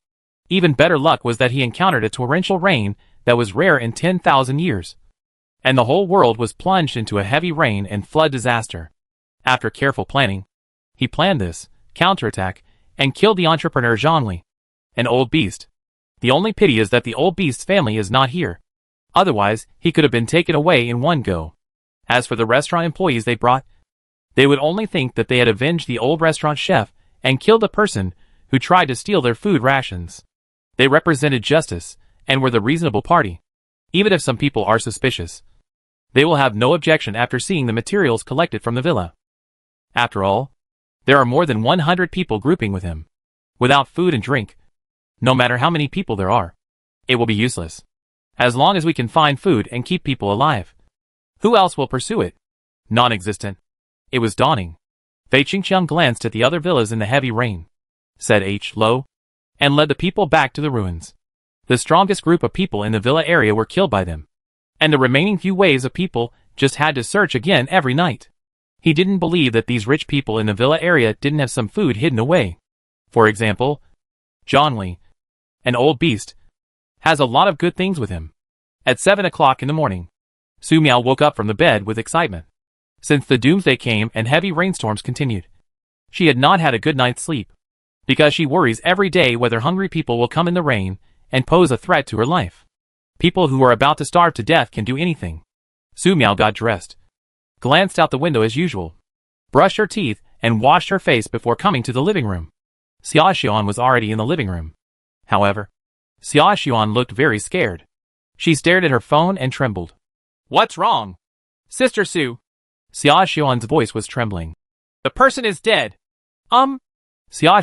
Even better luck was that he encountered a torrential rain that was rare in 10,000 years, and the whole world was plunged into a heavy rain and flood disaster. After careful planning, he planned this counterattack and killed the entrepreneur Zhang Li, an old beast. The only pity is that the old beast's family is not here. Otherwise, he could have been taken away in one go. As for the restaurant employees they brought, they would only think that they had avenged the old restaurant chef and killed the person who tried to steal their food rations. They represented justice and were the reasonable party. Even if some people are suspicious, they will have no objection after seeing the materials collected from the villa. After all, there are more than 100 people grouping with him. Without food and drink, no matter how many people there are, it will be useless. As long as we can find food and keep people alive, who else will pursue it? Non-existent. It was dawning. Fei Qingqiang glanced at the other villas in the heavy rain, said hello, and led the people back to the ruins. The strongest group of people in the villa area were killed by them, and the remaining few waves of people just had to search again every night. He didn't believe that these rich people in the villa area didn't have some food hidden away. For example, John Lee, an old beast, has a lot of good things with him. At 7 o'clock in the morning, Su Miao woke up from the bed with excitement. Since the doomsday came and heavy rainstorms continued, she had not had a good night's sleep, because she worries every day whether hungry people will come in the rain and pose a threat to her life. People who are about to starve to death can do anything. Su Miao got dressed, glanced out the window as usual, brushed her teeth, and washed her face before coming to the living room. Xia Xian was already in the living room. However, Xia Xian looked very scared. She stared at her phone and trembled. "What's wrong? Sister Su?" Xia Xian's voice was trembling. "The person is dead." Xia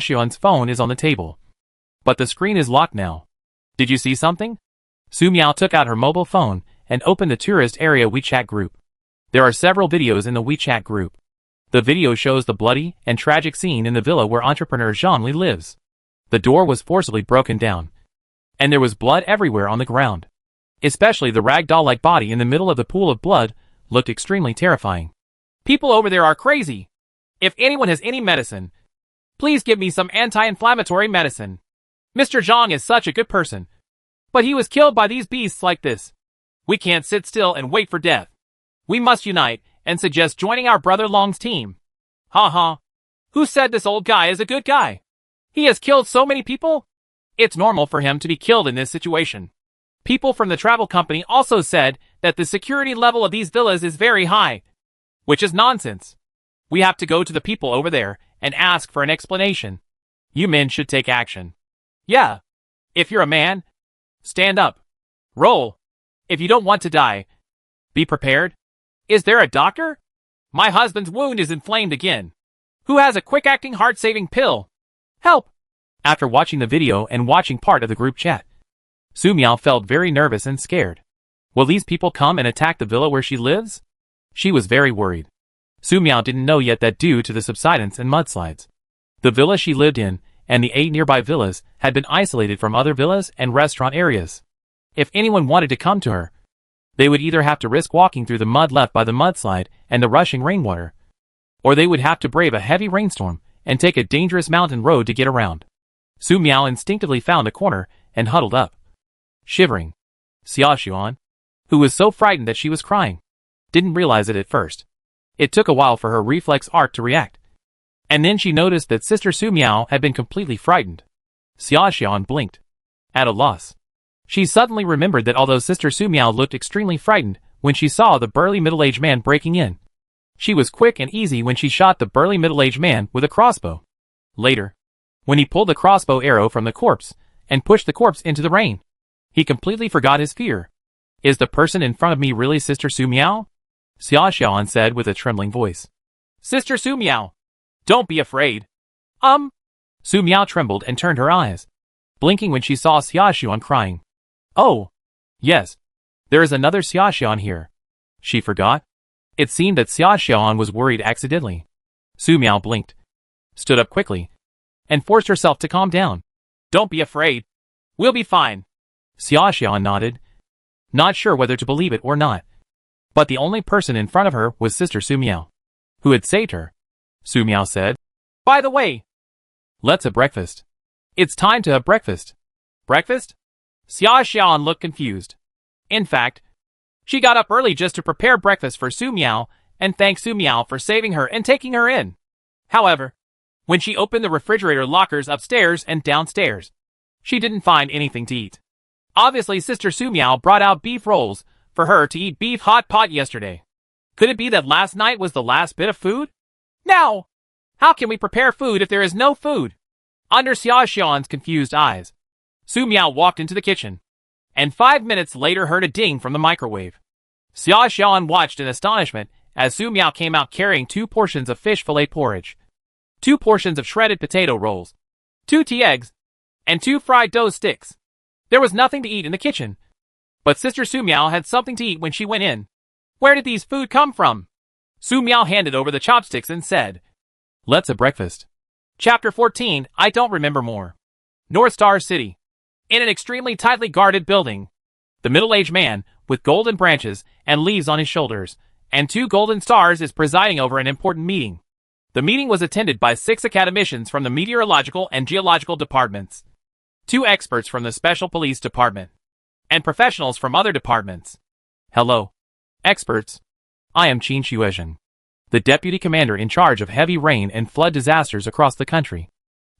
Xian's phone is on the table, but the screen is locked now. "Did you see something?" Su Miao took out her mobile phone and opened the tourist area WeChat group. There are several videos in the WeChat group. The video shows the bloody and tragic scene in the villa where entrepreneur Zhang Li lives. The door was forcibly broken down, and there was blood everywhere on the ground. Especially the ragdoll-like body in the middle of the pool of blood looked extremely terrifying. "People over there are crazy. If anyone has any medicine, please give me some anti-inflammatory medicine. Mr. Zhang is such a good person, but he was killed by these beasts like this. We can't sit still and wait for death. We must unite and suggest joining our brother Long's team." Ha. Who said this old guy is a good guy? He has killed so many people. It's normal for him to be killed in this situation. People from the travel company also said that the security level of these villas is very high, which is nonsense. We have to go to the people over there and ask for an explanation. You men should take action. Yeah. If you're a man, stand up. Roll. If you don't want to die, be prepared. Is there a doctor? My husband's wound is inflamed again. Who has a quick-acting heart-saving pill? Help! After watching the video and watching part of the group chat, Su Miao felt very nervous and scared. Will these people come and attack the villa where she lives? She was very worried. Su Miao didn't know yet that due to the subsidence and mudslides, the villa she lived in and the 8 nearby villas had been isolated from other villas and restaurant areas. If anyone wanted to come to her, they would either have to risk walking through the mud left by the mudslide and the rushing rainwater, or they would have to brave a heavy rainstorm and take a dangerous mountain road to get around. Su Miao instinctively found a corner and huddled up, shivering. Xia Xian, who was so frightened that she was crying, didn't realize it at first. It took a while for her reflex arc to react, and then she noticed that Sister Su Miao had been completely frightened. Xia Xian blinked, at a loss. She suddenly remembered that although Sister Su Miao looked extremely frightened when she saw the burly middle-aged man breaking in, she was quick and easy when she shot the burly middle-aged man with a crossbow. Later, when he pulled the crossbow arrow from the corpse and pushed the corpse into the rain, he completely forgot his fear. Is the person in front of me really Sister Su Miao? Xia Xian said with a trembling voice. Sister Su Miao, don't be afraid. Su Miao trembled and turned her eyes, blinking when she saw Xia Xian crying. Oh, yes, there is another Xia Xian here. She forgot. It seemed that Xia Xian was worried accidentally. Su Miao blinked, stood up quickly, and forced herself to calm down. Don't be afraid. We'll be fine. Xia Xian nodded, not sure whether to believe it or not. But the only person in front of her was Sister Su Miao, who had saved her. Su Miao said, By the way, let's have breakfast. It's time to have breakfast. Breakfast? Xia Xian looked confused. In fact, she got up early just to prepare breakfast for Su Miao and thank Su Miao for saving her and taking her in. However, when she opened the refrigerator lockers upstairs and downstairs, she didn't find anything to eat. Obviously, Sister Su Miao brought out beef rolls for her to eat beef hot pot yesterday. Could it be that last night was the last bit of food? Now, how can we prepare food if there is no food? Under Xia Xian's confused eyes, Su Miao walked into the kitchen, and 5 minutes later heard a ding from the microwave. Xia Xian watched in astonishment as Su Miao came out carrying 2 portions of fish fillet porridge, 2 portions of shredded potato rolls, 2 tea eggs, and 2 fried dough sticks. There was nothing to eat in the kitchen, but Sister Su Miao had something to eat when she went in. Where did these food come from? Su Miao handed over the chopsticks and said, Let's have breakfast. Chapter 14, I don't remember more. North Star City. In an extremely tightly guarded building, the middle-aged man, with golden branches and leaves on his shoulders, and 2 golden stars is presiding over an important meeting. The meeting was attended by 6 academicians from the meteorological and geological departments, 2 experts from the special police department, and professionals from other departments. Hello, experts. I am Qin Xuezhen, the deputy commander in charge of heavy rain and flood disasters across the country.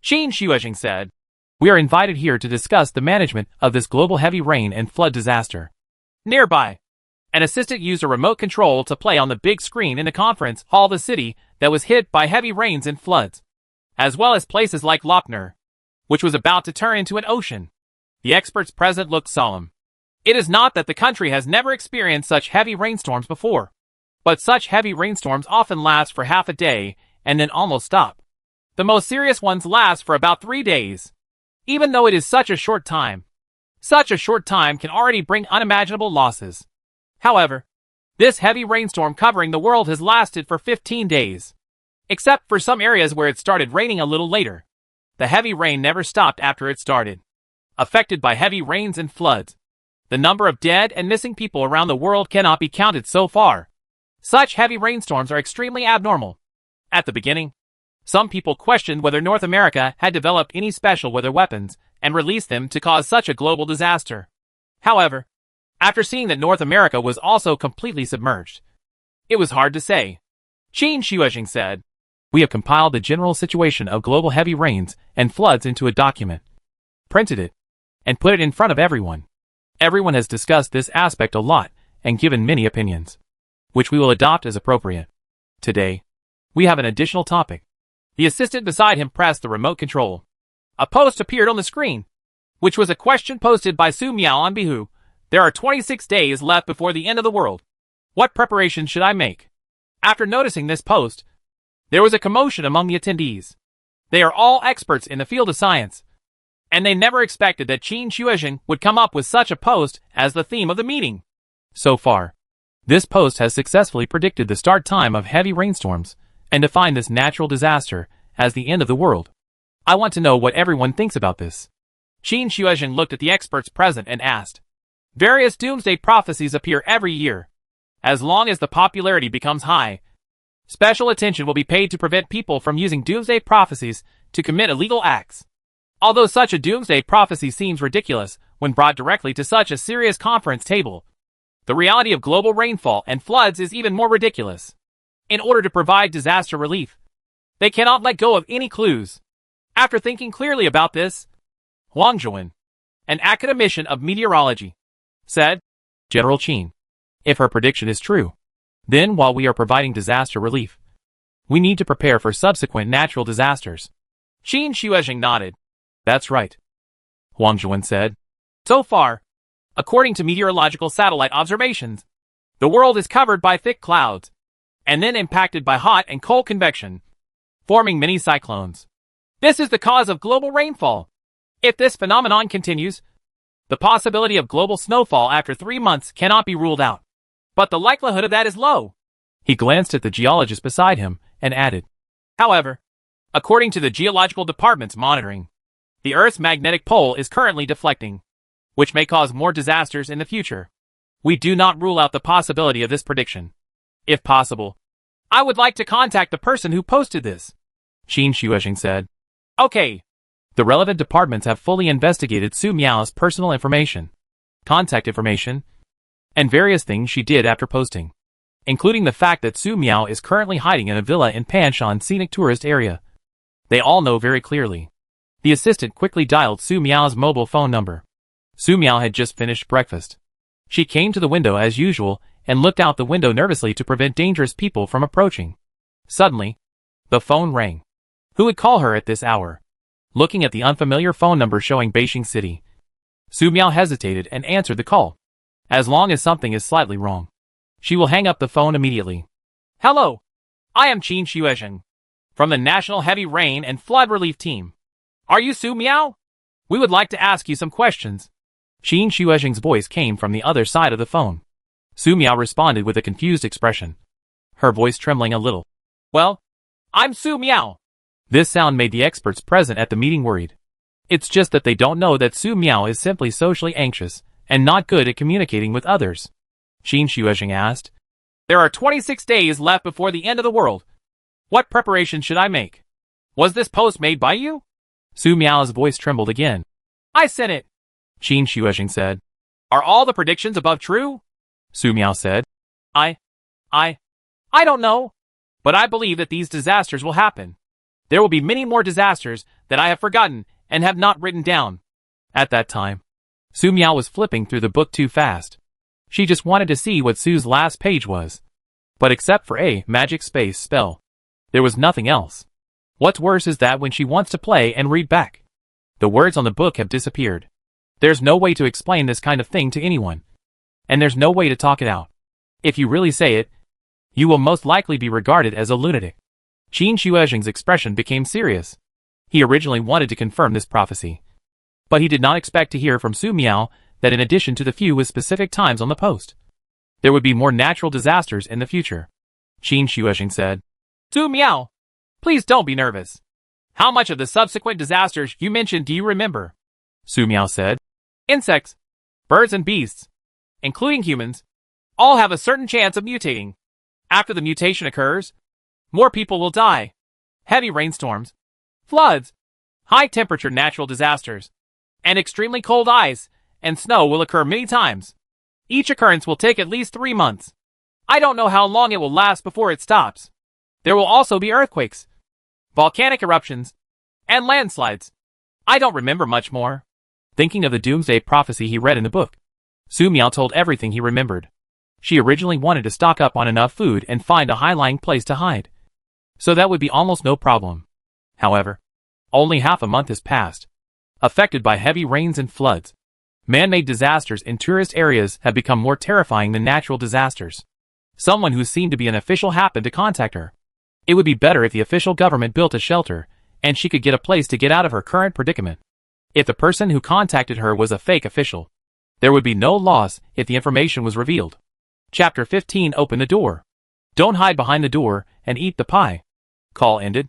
Qin Xuezhen said, we are invited here to discuss the management of this global heavy rain and flood disaster. Nearby, an assistant used a remote control to play on the big screen in the conference hall of the city that was hit by heavy rains and floods, as well as places like Lochner, which was about to turn into an ocean. The experts present looked solemn. It is not that the country has never experienced such heavy rainstorms before, but such heavy rainstorms often last for half a day and then almost stop. The most serious ones last for about 3 days. Even though it is such a short time can already bring unimaginable losses. However, this heavy rainstorm covering the world has lasted for 15 days. Except for some areas where it started raining a little later. The heavy rain never stopped after it started. Affected by heavy rains and floods, the number of dead and missing people around the world cannot be counted so far. Such heavy rainstorms are extremely abnormal. At the beginning, some people questioned whether North America had developed any special weather weapons and released them to cause such a global disaster. However, after seeing that North America was also completely submerged, it was hard to say. Qin Xuezhen said, we have compiled the general situation of global heavy rains and floods into a document, printed it, and put it in front of everyone. Everyone has discussed this aspect a lot and given many opinions, which we will adopt as appropriate. Today, we have an additional topic. The assistant beside him pressed the remote control. A post appeared on the screen, which was a question posted by Su Miao on Bihu. There are 26 days left before the end of the world. What preparations should I make? After noticing this post, there was a commotion among the attendees. They are all experts in the field of science, and they never expected that Qin Xuezhen would come up with such a post as the theme of the meeting. So far, this post has successfully predicted the start time of heavy rainstorms and defined this natural disaster as the end of the world. I want to know what everyone thinks about this. Qin Xuezhen looked at the experts present and asked. Various doomsday prophecies appear every year. As long as the popularity becomes high, special attention will be paid to prevent people from using doomsday prophecies to commit illegal acts. Although such a doomsday prophecy seems ridiculous when brought directly to such a serious conference table, the reality of global rainfall and floods is even more ridiculous. In order to provide disaster relief, they cannot let go of any clues. After thinking clearly about this, Huang Zhuan, an academician of meteorology, said, General Qin, if her prediction is true, then while we are providing disaster relief, we need to prepare for subsequent natural disasters. Qin Xuezhen nodded. That's right, Huang Zhuan said. So far, according to meteorological satellite observations, the world is covered by thick clouds, and then impacted by hot and cold convection, forming mini cyclones. This is the cause of global rainfall. If this phenomenon continues, the possibility of global snowfall after 3 months cannot be ruled out. But the likelihood of that is low. He glanced at the geologist beside him and added, however, according to the geological department's monitoring, the Earth's magnetic pole is currently deflecting, which may cause more disasters in the future. We do not rule out the possibility of this prediction. If possible, I would like to contact the person who posted this, Qin Xuezhen said. Okay. The relevant departments have fully investigated Su Miao's personal information, contact information, and various things she did after posting, including the fact that Su Miao is currently hiding in a villa in Panshan scenic tourist area. They all know very clearly. The assistant quickly dialed Su Miao's mobile phone number. Su Miao had just finished breakfast. She came to the window as usual and looked out the window nervously to prevent dangerous people from approaching. Suddenly, the phone rang. Who would call her at this hour? Looking at the unfamiliar phone number showing Beijing City, Su Miao hesitated and answered the call. As long as something is slightly wrong, she will hang up the phone immediately. Hello, I am Qin Xuezhen, from the National Heavy Rain and Flood Relief Team. Are you Su Miao? We would like to ask you some questions. Qin Xuezhen's voice came from the other side of the phone. Su Miao responded with a confused expression, her voice trembling a little. Well, I'm Su Miao. This sound made the experts present at the meeting worried. It's just that they don't know that Su Miao is simply socially anxious and not good at communicating with others. Qin Xuezhen asked, There are 26 days left before the end of the world. What preparation should I make? Was this post made by you? Su Miao's voice trembled again. I sent it, Qin Shuesheng said. Are all the predictions above true? Su Miao said. I don't know. But I believe that these disasters will happen. There will be many more disasters that I have forgotten and have not written down. At that time, Su Miao was flipping through the book too fast. She just wanted to see what Su's last page was. But except for a magic space spell, there was nothing else. What's worse is that when she wants to play and read back, the words on the book have disappeared. There's no way to explain this kind of thing to anyone. And there's no way to talk it out. If you really say it, you will most likely be regarded as a lunatic. Qin Shuesheng's expression became serious. He originally wanted to confirm this prophecy. But he did not expect to hear from Su Miao that in addition to the few with specific times on the post, there would be more natural disasters in the future. Qin Shuesheng said, Su Miao, please don't be nervous. How much of the subsequent disasters you mentioned do you remember? Su Miao said, Insects, birds and beasts, including humans, all have a certain chance of mutating. After the mutation occurs, more people will die. Heavy rainstorms, floods, high-temperature natural disasters, and extremely cold ice and snow will occur many times. Each occurrence will take at least 3 months. I don't know how long it will last before it stops. There will also be earthquakes, volcanic eruptions, and landslides. I don't remember much more. Thinking of the Doomsday prophecy he read in the book, Su Miao told everything he remembered. She originally wanted to stock up on enough food and find a high-lying place to hide. So that would be almost no problem. However, only half a month has passed. Affected by heavy rains and floods, man-made disasters in tourist areas have become more terrifying than natural disasters. Someone who seemed to be an official happened to contact her. It would be better if the official government built a shelter, and she could get a place to get out of her current predicament. If the person who contacted her was a fake official, there would be no loss if the information was revealed. Chapter 15. Open the door. Don't hide behind the door and eat the pie. Call ended.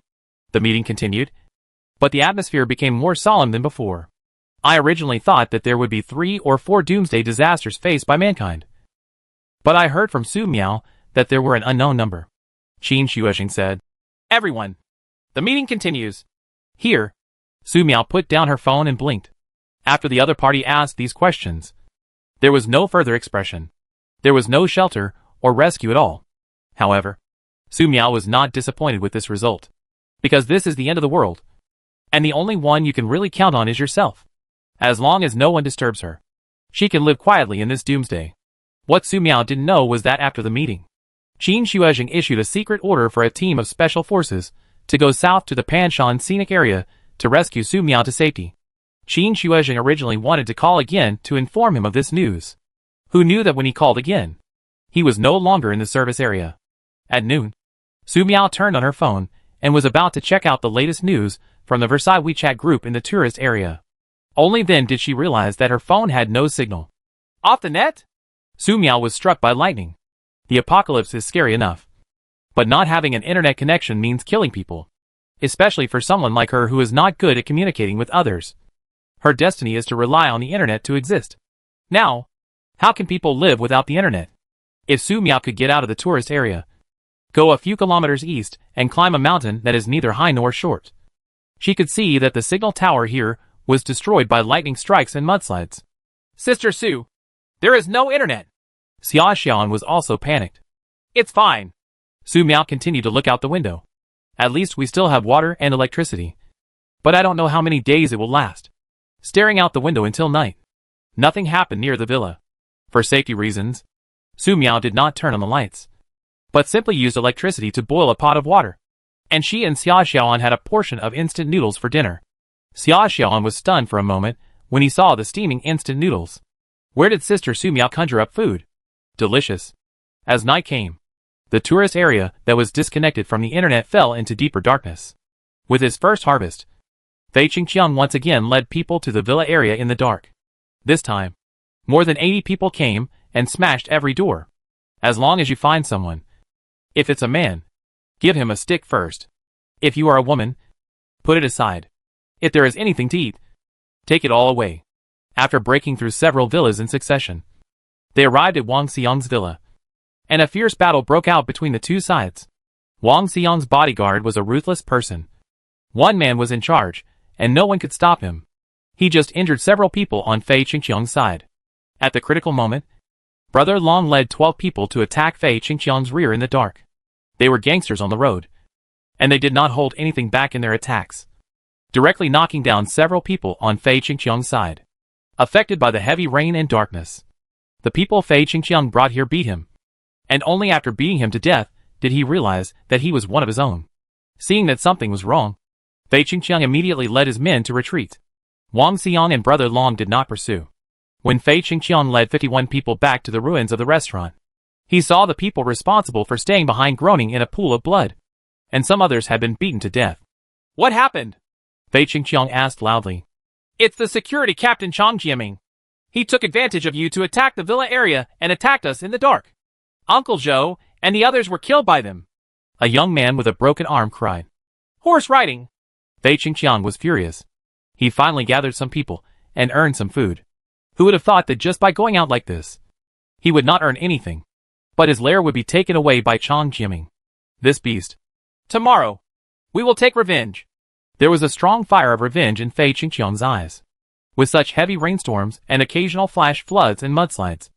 The meeting continued, but the atmosphere became more solemn than before. I originally thought that there would be 3 or 4 doomsday disasters faced by mankind. But I heard from Su Miao that there were an unknown number. Qin Shuesheng said, Everyone. The meeting continues. Here. Su Miao put down her phone and blinked. After the other party asked these questions, there was no further expression. There was no shelter or rescue at all. However, Su Miao was not disappointed with this result. Because this is the end of the world. And the only one you can really count on is yourself. As long as no one disturbs her, she can live quietly in this doomsday. What Su Miao didn't know was that after the meeting, Qin Shuesheng issued a secret order for a team of special forces to go south to the Panshan scenic area to rescue Su Miao to safety. Qin Shuesheng originally wanted to call again to inform him of this news. Who knew that when he called again, he was no longer in the service area. At noon, Su Miao turned on her phone and was about to check out the latest news from the Versailles WeChat group in the tourist area. Only then did she realize that her phone had no signal. Off the net? Su Miao was struck by lightning. The apocalypse is scary enough. But not having an internet connection means killing people. Especially for someone like her who is not good at communicating with others. Her destiny is to rely on the internet to exist. Now, how can people live without the internet? If Su Miao could get out of the tourist area, go a few kilometers east, and climb a mountain that is neither high nor short, she could see that the signal tower here was destroyed by lightning strikes and mudslides. Sister Su, there is no internet. Xia Xiaoan was also panicked. It's fine. Su Miao continued to look out the window. At least we still have water and electricity. But I don't know how many days it will last. Staring out the window until night. Nothing happened near the villa. For safety reasons, Su Miao did not turn on the lights, but simply used electricity to boil a pot of water. And she and Xia Xiaoan had a portion of instant noodles for dinner. Xia Xiaoan was stunned for a moment when he saw the steaming instant noodles. Where did Sister Su Miao conjure up food? Delicious. As night came, the tourist area that was disconnected from the internet fell into deeper darkness. With his first harvest, Fei Qingqiang once again led people to the villa area in the dark. This time, more than 80 people came and smashed every door. As long as you find someone. If it's a man, give him a stick first. If you are a woman, put it aside. If there is anything to eat, take it all away. After breaking through several villas in succession, they arrived at Wang Xiang's villa. and a fierce battle broke out between the two sides. Wang Xiang's bodyguard was a ruthless person. One man was in charge, and no one could stop him. He just injured several people on Fei Qingqiang's side. At the critical moment, Brother Long led 12 people to attack Fei Qingqiang's rear in the dark. They were gangsters on the road, and they did not hold anything back in their attacks, directly knocking down several people on Fei Qingqiang's side. Affected by the heavy rain and darkness, the people Fei Qingqiang brought here beat him, and only after beating him to death did he realize that he was one of his own. Seeing that something was wrong, Fei Qingqiang immediately led his men to retreat. Wang Xiang and Brother Long did not pursue. When Fei Qingqiang led 51 people back to the ruins of the restaurant, he saw the people responsible for staying behind groaning in a pool of blood, and some others had been beaten to death. "What happened?" Fei Qingqiang asked loudly. "It's the security captain Chang Jiaming. He took advantage of you to attack the villa area and attacked us in the dark. Uncle Zhou and the others were killed by them," a young man with a broken arm cried. "Horse riding." Fei Qingqiang was furious. He finally gathered some people and earned some food. Who would have thought that just by going out like this, he would not earn anything, but his lair would be taken away by Chang Jiaming, this beast. "Tomorrow, we will take revenge." There was a strong fire of revenge in Fei Qingqiang's eyes. With such heavy rainstorms and occasional flash floods and mudslides,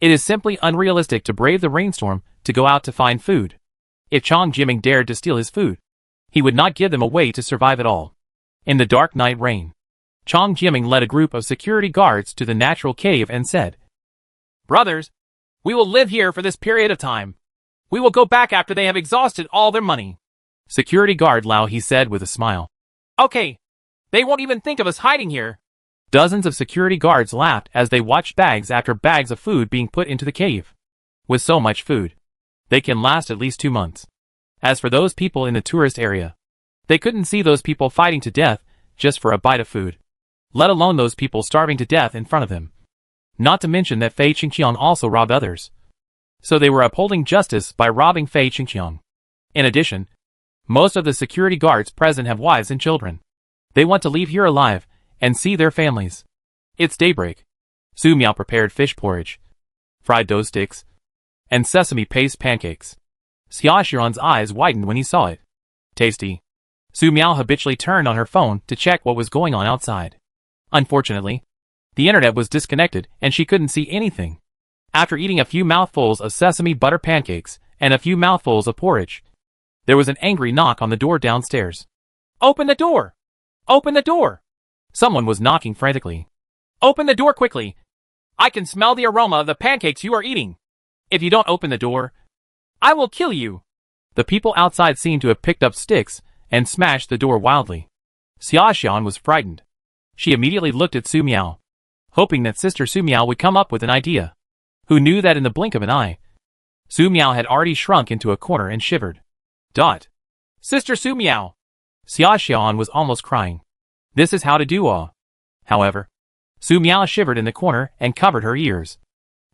it is simply unrealistic to brave the rainstorm to go out to find food. If Chang Jiaming dared to steal his food, he would not give them away to survive at all. In the dark night rain, Chang Jiaming led a group of security guards to the natural cave and said, "Brothers, we will live here for this period of time. We will go back after they have exhausted all their money." "Security guard Lao," he said with a smile. "Okay. They won't even think of us hiding here." Dozens of security guards laughed as they watched bags after bags of food being put into the cave. With so much food, they can last at least 2 months. As for those people in the tourist area, they couldn't see those people fighting to death just for a bite of food, let alone those people starving to death in front of them. Not to mention that Fei Qingqiang also robbed others. So they were upholding justice by robbing Fei Qingqiang. In addition, most of the security guards present have wives and children. They want to leave here alive and see their families. It's daybreak. Su Miao prepared fish porridge, fried dough sticks, and sesame paste pancakes. Xia Xiran's eyes widened when he saw it. Tasty. Su Miao habitually turned on her phone to check what was going on outside. Unfortunately, the internet was disconnected and she couldn't see anything. After eating a few mouthfuls of sesame butter pancakes and a few mouthfuls of porridge, there was an angry knock on the door downstairs. "Open the door! Open the door!" Someone was knocking frantically. "Open the door quickly! I can smell the aroma of the pancakes you are eating. If you don't open the door, I will kill you." The people outside seemed to have picked up sticks and smashed the door wildly. Xia Xian was frightened. She immediately looked at Su Miao, hoping that Sister Su Miao would come up with an idea. Who knew that in the blink of an eye, Su Miao had already shrunk into a corner and shivered. Sister Su Miao! Xia Xian was almost crying. This is how to do all. However, Su Miao shivered in the corner and covered her ears,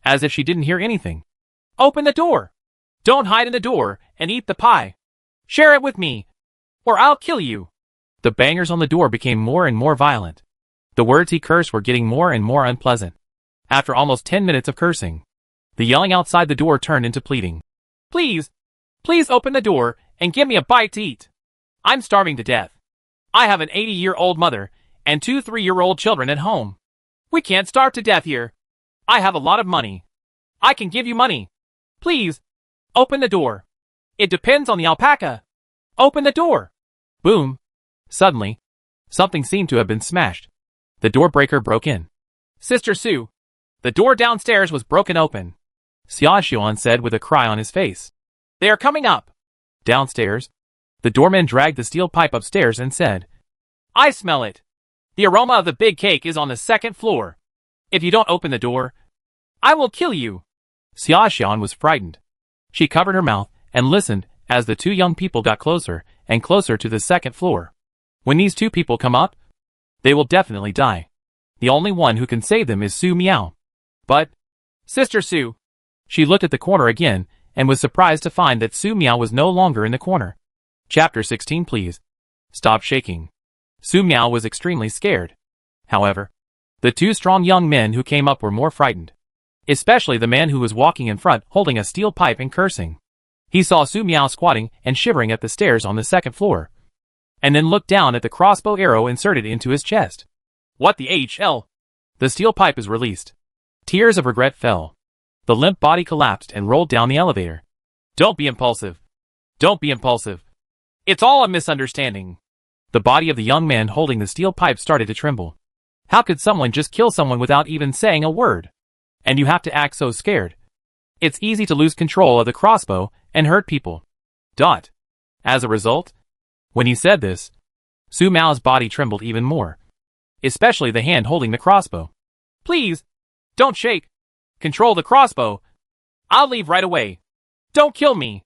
as if she didn't hear anything. "Open the door! Don't hide in the door and eat the pie. Share it with me, or I'll kill you." The bangers on the door became more and more violent. The words he cursed were getting more and more unpleasant. After almost 10 minutes of cursing, the yelling outside the door turned into pleading. Please open the door and give me a bite to eat. I'm starving to death. I have an 80-year-old mother and 2 3-year-old children at home. We can't starve to death here. I have a lot of money. I can give you money. Please, open the door. It depends on the alpaca. Open the door." Boom. Suddenly, something seemed to have been smashed. The door breaker broke in. "Sister Su, the door downstairs was broken open," Xia Xian said with a cry on his face. "They are coming up." Downstairs, the doorman dragged the steel pipe upstairs and said, "I smell it. The aroma of the big cake is on the 2nd floor. If you don't open the door, I will kill you." Xia Xian was frightened. She covered her mouth and listened as the 2 young people got closer and closer to the 2nd floor. When these 2 people come up, they will definitely die. The only one who can save them is Su Miao. But, Sister Su. She looked at the corner again and was surprised to find that Su Miao was no longer in the corner. Chapter 16 Please stop shaking. Su Miao was extremely scared. However, the 2 strong young men who came up were more frightened. especially the man who was walking in front holding a steel pipe and cursing. He saw Su Miao squatting and shivering at the stairs on the second floor, and then looked down at the crossbow arrow inserted into his chest. What the HL? The steel pipe is released. Tears of regret fell. The limp body collapsed and rolled down the elevator. Don't be impulsive. Don't be impulsive. It's all a misunderstanding. The body of the young man holding the steel pipe started to tremble. How could someone just kill someone without even saying a word? And you have to act so scared. It's easy to lose control of the crossbow and hurt people. As a result, when he said this, Su Miao's body trembled even more, especially the hand holding the crossbow. Please, don't shake. Control the crossbow. I'll leave right away. Don't kill me.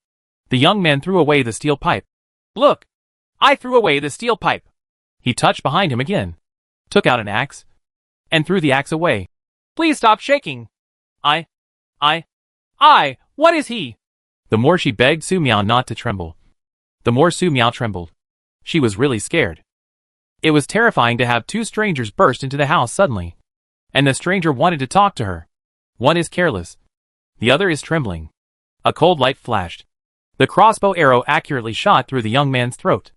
The young man threw away the steel pipe. Look, I threw away the steel pipe. He touched behind him again, took out an axe, and threw the axe away. Please stop shaking. What is he? The more she begged Su Miao not to tremble, the more Su Miao trembled. She was really scared. It was terrifying to have two strangers burst into the house suddenly, and the stranger wanted to talk to her. One is careless, the other is trembling. A cold light flashed. The crossbow arrow accurately shot through the young man's throat.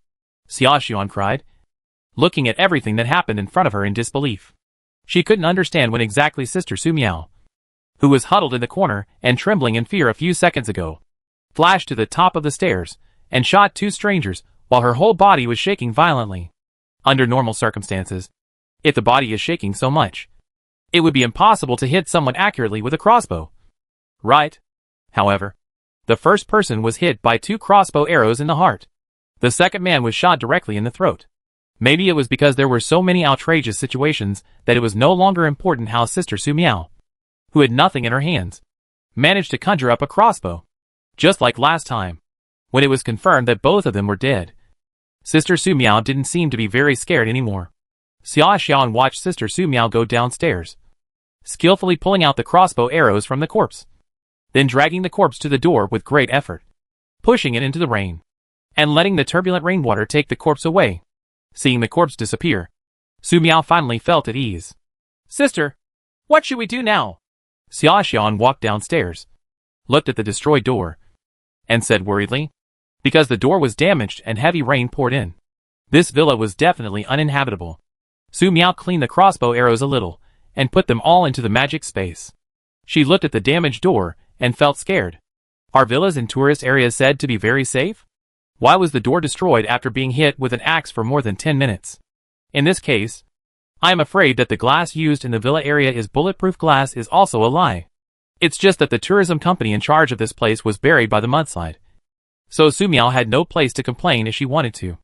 Xiaoxian cried, looking at everything that happened in front of her in disbelief. She couldn't understand when exactly Sister Su Miao, who was huddled in the corner and trembling in fear a few seconds ago, flashed to the top of the stairs and shot two strangers while her whole body was shaking violently. Under normal circumstances, if the body is shaking so much, it would be impossible to hit someone accurately with a crossbow. Right? However, the first person was hit by two crossbow arrows in the heart. The second man was shot directly in the throat. Maybe it was because there were so many outrageous situations that it was no longer important how Sister Su Miao, who had nothing in her hands, managed to conjure up a crossbow. Just like last time, when it was confirmed that both of them were dead. Sister Su Miao didn't seem to be very scared anymore. Xiaoxian watched Sister Su Miao go downstairs, skillfully pulling out the crossbow arrows from the corpse, then dragging the corpse to the door with great effort, pushing it into the rain, and letting the turbulent rainwater take the corpse away. Seeing the corpse disappear, Su Miao finally felt at ease. Sister, what should we do now? Xiaoxian walked downstairs, looked at the destroyed door, and said worriedly, because the door was damaged and heavy rain poured in. This villa was definitely uninhabitable. Su Miao cleaned the crossbow arrows a little, and put them all into the magic space. She looked at the damaged door, and felt scared. Are villas in tourist areas said to be very safe? Why was the door destroyed after being hit with an axe for more than 10 minutes? In this case, I am afraid that the glass used in the villa area is bulletproof glass is also a lie. It's just that the tourism company in charge of this place was buried by the mudslide. So Su Miao had no place to complain if she wanted to.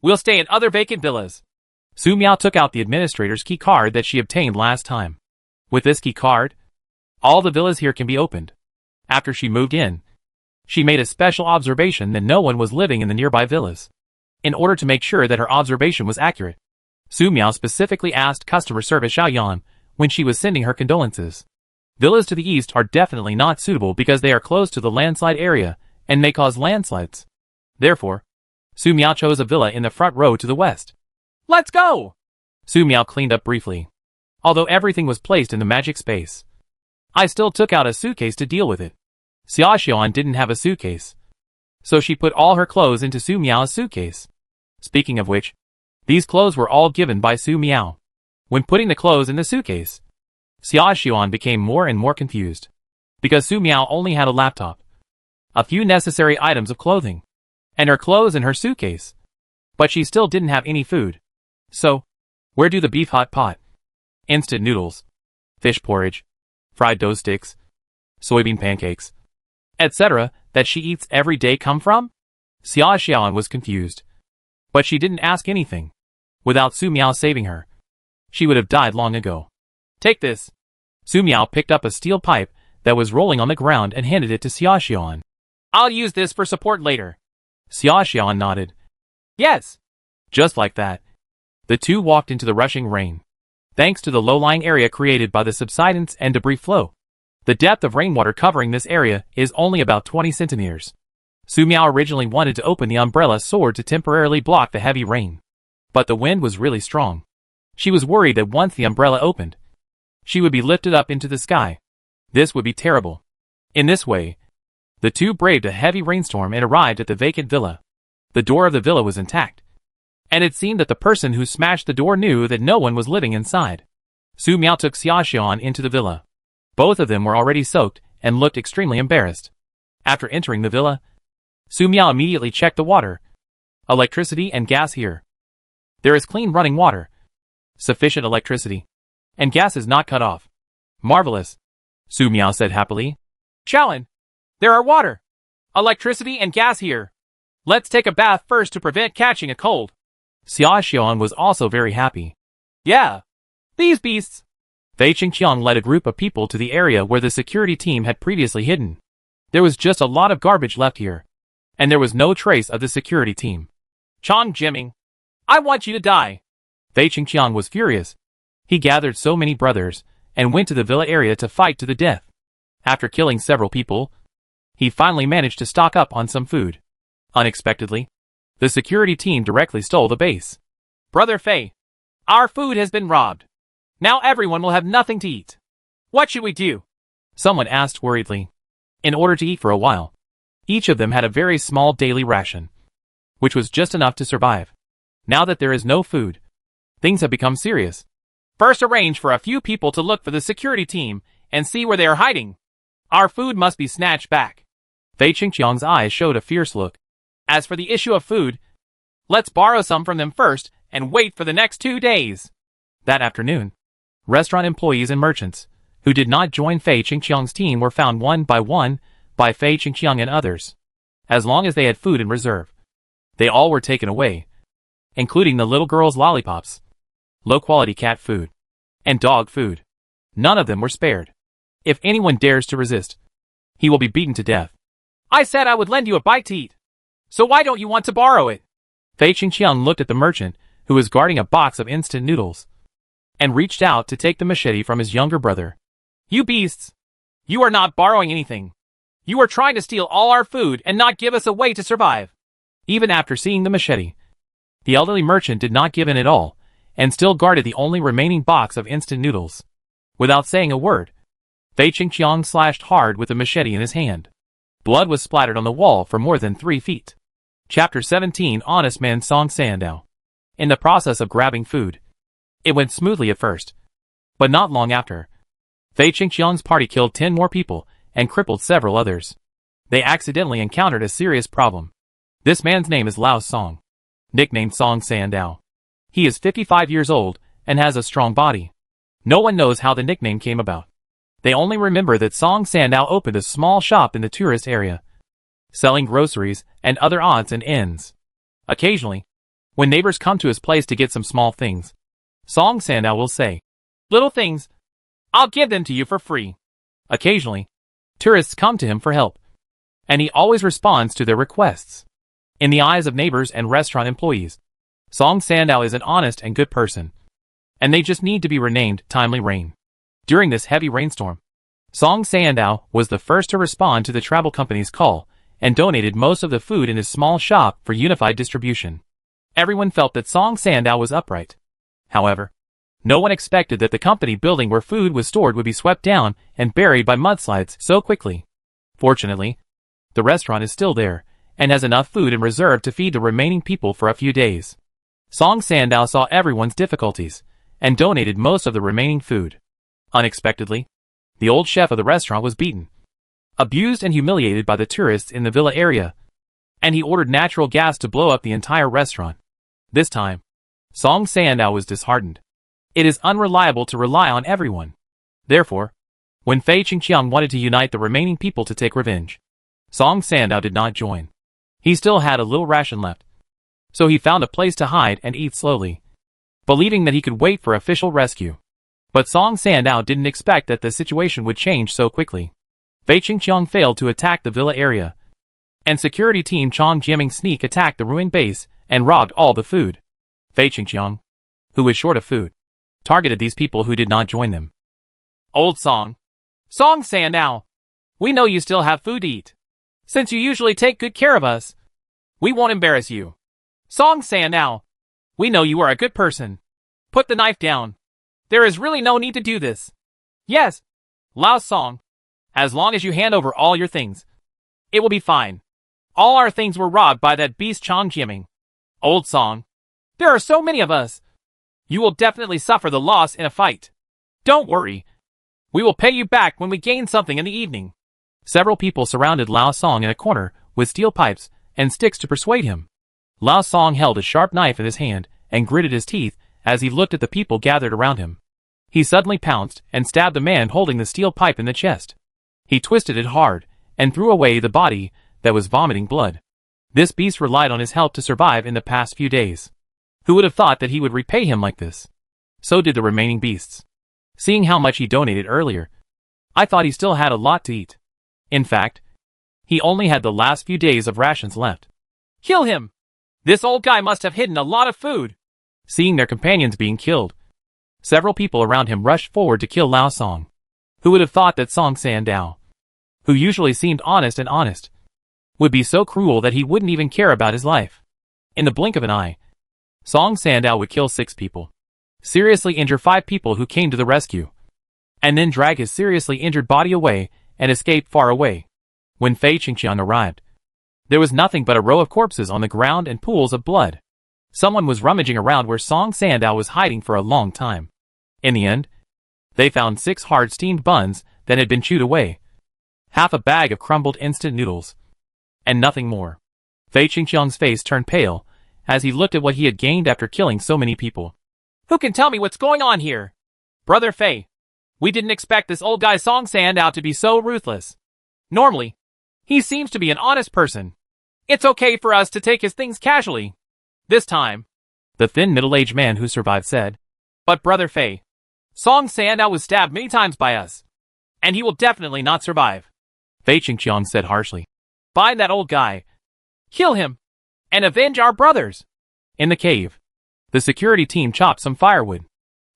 We'll stay in other vacant villas. Su Miao took out the administrator's key card that she obtained last time. With this key card, all the villas here can be opened. After she moved in, she made a special observation that no one was living in the nearby villas. In order to make sure that her observation was accurate, Su Miao specifically asked customer service Xiaoyan when she was sending her condolences. Villas to the east are definitely not suitable because they are close to the landslide area and may cause landslides. Therefore, Su Miao chose a villa in the front row to the west. Let's go! Su Miao cleaned up briefly. Although everything was placed in the magic space, I still took out a suitcase to deal with it. Xiaoxian didn't have a suitcase, so she put all her clothes into Su Miao's suitcase. Speaking of which, these clothes were all given by Su Miao. When putting the clothes in the suitcase, Xiaoxian became more and more confused, because Su Miao only had a laptop, a few necessary items of clothing, and her clothes in her suitcase. But she still didn't have any food. So, where do the beef hot pot, instant noodles, fish porridge, fried dough sticks, soybean pancakes, etc. that she eats every day come from? Xiaoxian was confused. But she didn't ask anything. Without Su Miao saving her, she would have died long ago. Take this. Su Miao picked up a steel pipe that was rolling on the ground and handed it to Xiaoxian. I'll use this for support later. Xiaoxian nodded. Yes. Just like that, the two walked into the rushing rain. Thanks to the low-lying area created by the subsidence and debris flow, the depth of rainwater covering this area is only about 20 centimeters. Su Miao originally wanted to open the umbrella sword to temporarily block the heavy rain, but the wind was really strong. She was worried that once the umbrella opened, she would be lifted up into the sky, This would be terrible. In this way, the two braved a heavy rainstorm and arrived at the vacant villa. The door of the villa was intact, and it seemed that the person who smashed the door knew that no one was living inside. Su Miao took Xia Xian into the villa. Both of them were already soaked and looked extremely embarrassed. After entering the villa, Su Miao immediately checked the water. Electricity and gas here. There is clean running water. Sufficient electricity. And gas is not cut off. Marvelous, Su Miao said happily. Xiaolin, there are water, electricity and gas here. Let's take a bath first to prevent catching a cold. Xia Xian was also very happy. Yeah, these beasts. Fei Qingqiang led a group of people to the area where the security team had previously hidden. There was just a lot of garbage left here, and there was no trace of the security team. Chang Jiming, I want you to die. Fei Qingqiang was furious. He gathered so many brothers and went to the villa area to fight to the death. After killing several people, he finally managed to stock up on some food. Unexpectedly, the security team directly stole the base. Brother Fei, our food has been robbed. Now everyone will have nothing to eat. What should we do? Someone asked worriedly. In order to eat for a while, each of them had a very small daily ration, which was just enough to survive. Now that there is no food, things have become serious. First arrange for a few people to look for the security team and see where they are hiding. Our food must be snatched back. Fei Qingqiang's eyes showed a fierce look. As for the issue of food, let's borrow some from them first and wait for the next 2 days. That afternoon, restaurant employees and merchants who did not join Fei Qingqiang's team were found one by Fei Qingqiang and others. As long as they had food in reserve, they all were taken away, including the little girl's lollipops, low-quality cat food, and dog food. None of them were spared. If anyone dares to resist, he will be beaten to death. I said I would lend you a bite to eat. So why don't you want to borrow it? Fei Qingqiang looked at the merchant, who was guarding a box of instant noodles, and reached out to take the machete from his younger brother. You beasts! You are not borrowing anything. You are trying to steal all our food and not give us a way to survive. Even after seeing the machete, the elderly merchant did not give in at all, and still guarded the only remaining box of instant noodles. Without saying a word, Fei Qingqiang slashed hard with the machete in his hand. Blood was splattered on the wall for more than 3 feet. Chapter 17 Honest Man Song Sandao. In the process of grabbing food, it went smoothly at first, but not long after, Fei Qingqiang's party killed 10 more people and crippled several others. They accidentally encountered a serious problem. This man's name is Lao Song, nicknamed Song Sandao. He is 55 years old and has a strong body. No one knows how the nickname came about. They only remember that Song Sandao opened a small shop in the tourist area, selling groceries and other odds and ends. Occasionally, when neighbors come to his place to get some small things, Song Sandao will say, "Little things, I'll give them to you for free." Occasionally, tourists come to him for help, and he always responds to their requests. In the eyes of neighbors and restaurant employees, Song Sandao is an honest and good person, and they just need to be renamed Timely Rain. During this heavy rainstorm, Song Sandao was the first to respond to the travel company's call and donated most of the food in his small shop for unified distribution. Everyone felt that Song Sandao was upright. However, no one expected that the company building where food was stored would be swept down and buried by mudslides so quickly. Fortunately, the restaurant is still there and has enough food in reserve to feed the remaining people for a few days. Song Sandao saw everyone's difficulties and donated most of the remaining food. Unexpectedly, the old chef of the restaurant was beaten, abused and humiliated by the tourists in the villa area, and he ordered natural gas to blow up the entire restaurant. This time, Song Sandao was disheartened. It is unreliable to rely on everyone. Therefore, when Fei Qingqiang wanted to unite the remaining people to take revenge, Song Sandao did not join. He still had a little ration left, so he found a place to hide and eat slowly, believing that he could wait for official rescue. But Song Sandao didn't expect that the situation would change so quickly. Fei Qingqiang failed to attack the villa area, and security team Chang Jiaming sneak attacked the ruined base and robbed all the food. Fei Qingqiang, who was short of food, targeted these people who did not join them. Old Song Sandao, we know you still have food to eat. Since you usually take good care of us, we won't embarrass you. Song Sandao, we know you are a good person. Put the knife down. There is really no need to do this. Yes, Lao Song, As long as you hand over all your things, it will be fine. All our things were robbed by that beast Chong Jiaming. Old song. There are so many of us. You will definitely suffer the loss in a fight. Don't worry. We will pay you back when we gain something in the evening. Several people surrounded Lao Song in a corner with steel pipes and sticks to persuade him. Lao Song held a sharp knife in his hand and gritted his teeth as he looked at the people gathered around him. He suddenly pounced and stabbed the man holding the steel pipe in the chest. He twisted it hard and threw away the body that was vomiting blood. This beast relied on his help to survive in the past few days. Who would have thought that he would repay him like this? So did the remaining beasts. Seeing how much he donated earlier, I thought he still had a lot to eat. In fact, he only had the last few days of rations left. Kill him! This old guy must have hidden a lot of food. Seeing their companions being killed, several people around him rushed forward to kill Lao Song. Who would have thought that Song Sandao, who usually seemed honest, would be so cruel that he wouldn't even care about his life? In the blink of an eye, Song Sandao would kill 6 people, seriously injure 5 people who came to the rescue, and then drag his seriously injured body away and escape far away. When Fei Qingqiang arrived, there was nothing but a row of corpses on the ground and pools of blood. Someone was rummaging around where Song Sandao was hiding for a long time. In the end, they found 6 hard steamed buns that had been chewed away, half a bag of crumbled instant noodles, and nothing more. Fei Qingqiang's face turned pale as he looked at what he had gained after killing so many people. Who can tell me what's going on here? Brother Fei, we didn't expect this old guy Song Sandao to be so ruthless. Normally, he seems to be an honest person. It's okay for us to take his things casually. This time, the thin middle-aged man who survived said, but Brother Fei, Song Sandao was stabbed many times by us, and he will definitely not survive. Fei Qingqiang said harshly. Find that old guy, kill him, and avenge our brothers. In the cave, the security team chopped some firewood.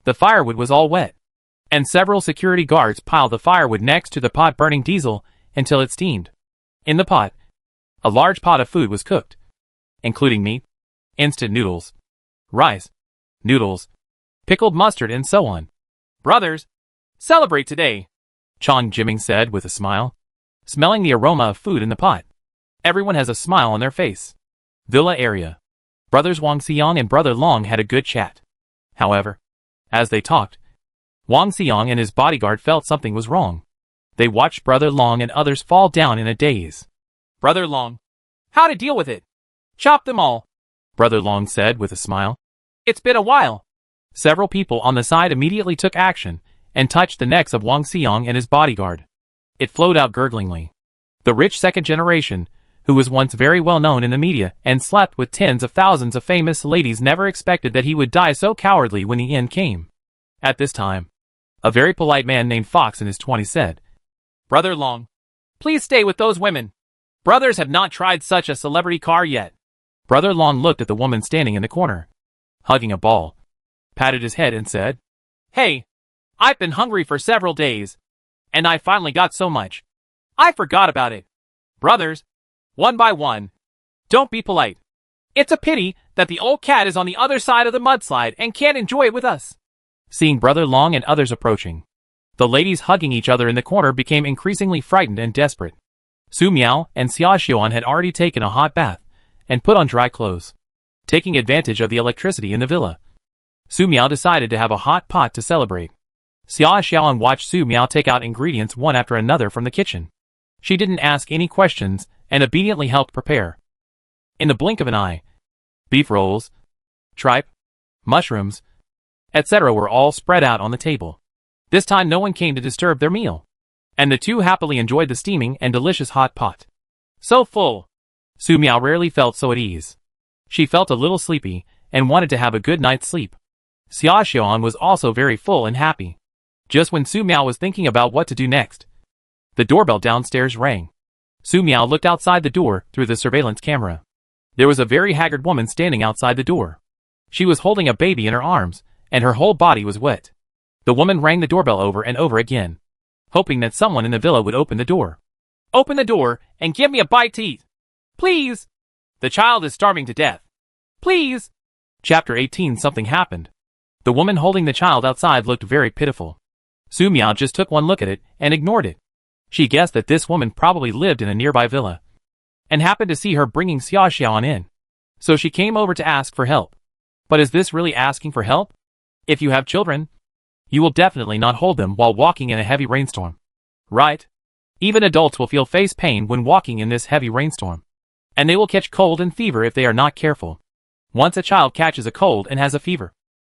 The firewood was all wet, and several security guards piled the firewood next to the pot burning diesel until it steamed. In the pot, a large pot of food was cooked, including meat, instant noodles, rice, noodles, pickled mustard, and so on. Brothers, celebrate today, Chong Jiaming said with a smile, smelling the aroma of food in the pot. Everyone has a smile on their face. Villa area. Brothers Wang Xiang and Brother Long had a good chat. However, as they talked, Wang Xiang and his bodyguard felt something was wrong. They watched Brother Long and others fall down in a daze. Brother Long, how to deal with it? Chop them all, Brother Long said with a smile. It's been a while. Several people on the side immediately took action and touched the necks of Wang Xiang and his bodyguard. It flowed out gurglingly. The rich second generation, who was once very well known in the media and slept with tens of thousands of famous ladies, never expected that he would die so cowardly when the end came. At this time, a very polite man named Fox in his 20s said, Brother Long, please stay with those women. Brothers have not tried such a celebrity car yet. Brother Long looked at the woman standing in the corner, hugging a ball, patted his head and said, Hey, I've been hungry for several days, and I finally got so much. I forgot about it. Brothers, one by one, don't be polite. It's a pity that the old cat is on the other side of the mudslide and can't enjoy it with us. Seeing Brother Long and others approaching, the ladies hugging each other in the corner became increasingly frightened and desperate. Su Miao and Xia Xiuan had already taken a hot bath and put on dry clothes, taking advantage of the electricity in the villa. Su Miao decided to have a hot pot to celebrate. Xia Xiuan watched Su Miao take out ingredients one after another from the kitchen. She didn't ask any questions and obediently helped prepare. In the blink of an eye, beef rolls, tripe, mushrooms, etc. were all spread out on the table. This time no one came to disturb their meal, and the two happily enjoyed the steaming and delicious hot pot. So full, Su Miao rarely felt so at ease. She felt a little sleepy and wanted to have a good night's sleep. Xia Xiuan was also very full and happy. Just when Su Miao was thinking about what to do next, the doorbell downstairs rang. Su Miao looked outside the door through the surveillance camera. There was a very haggard woman standing outside the door. She was holding a baby in her arms, and her whole body was wet. The woman rang the doorbell over and over again, hoping that someone in the villa would open the door. Open the door and give me a bite to eat. Please. The child is starving to death. Please. Chapter 18. Something happened. The woman holding the child outside looked very pitiful. Su Miao just took one look at it and ignored it. She guessed that this woman probably lived in a nearby villa, and happened to see her bringing Xiaoxian in. So she came over to ask for help. But is this really asking for help? If you have children, you will definitely not hold them while walking in a heavy rainstorm. Right? Even adults will feel face pain when walking in this heavy rainstorm. And they will catch cold and fever if they are not careful. Once a child catches a cold and has a fever,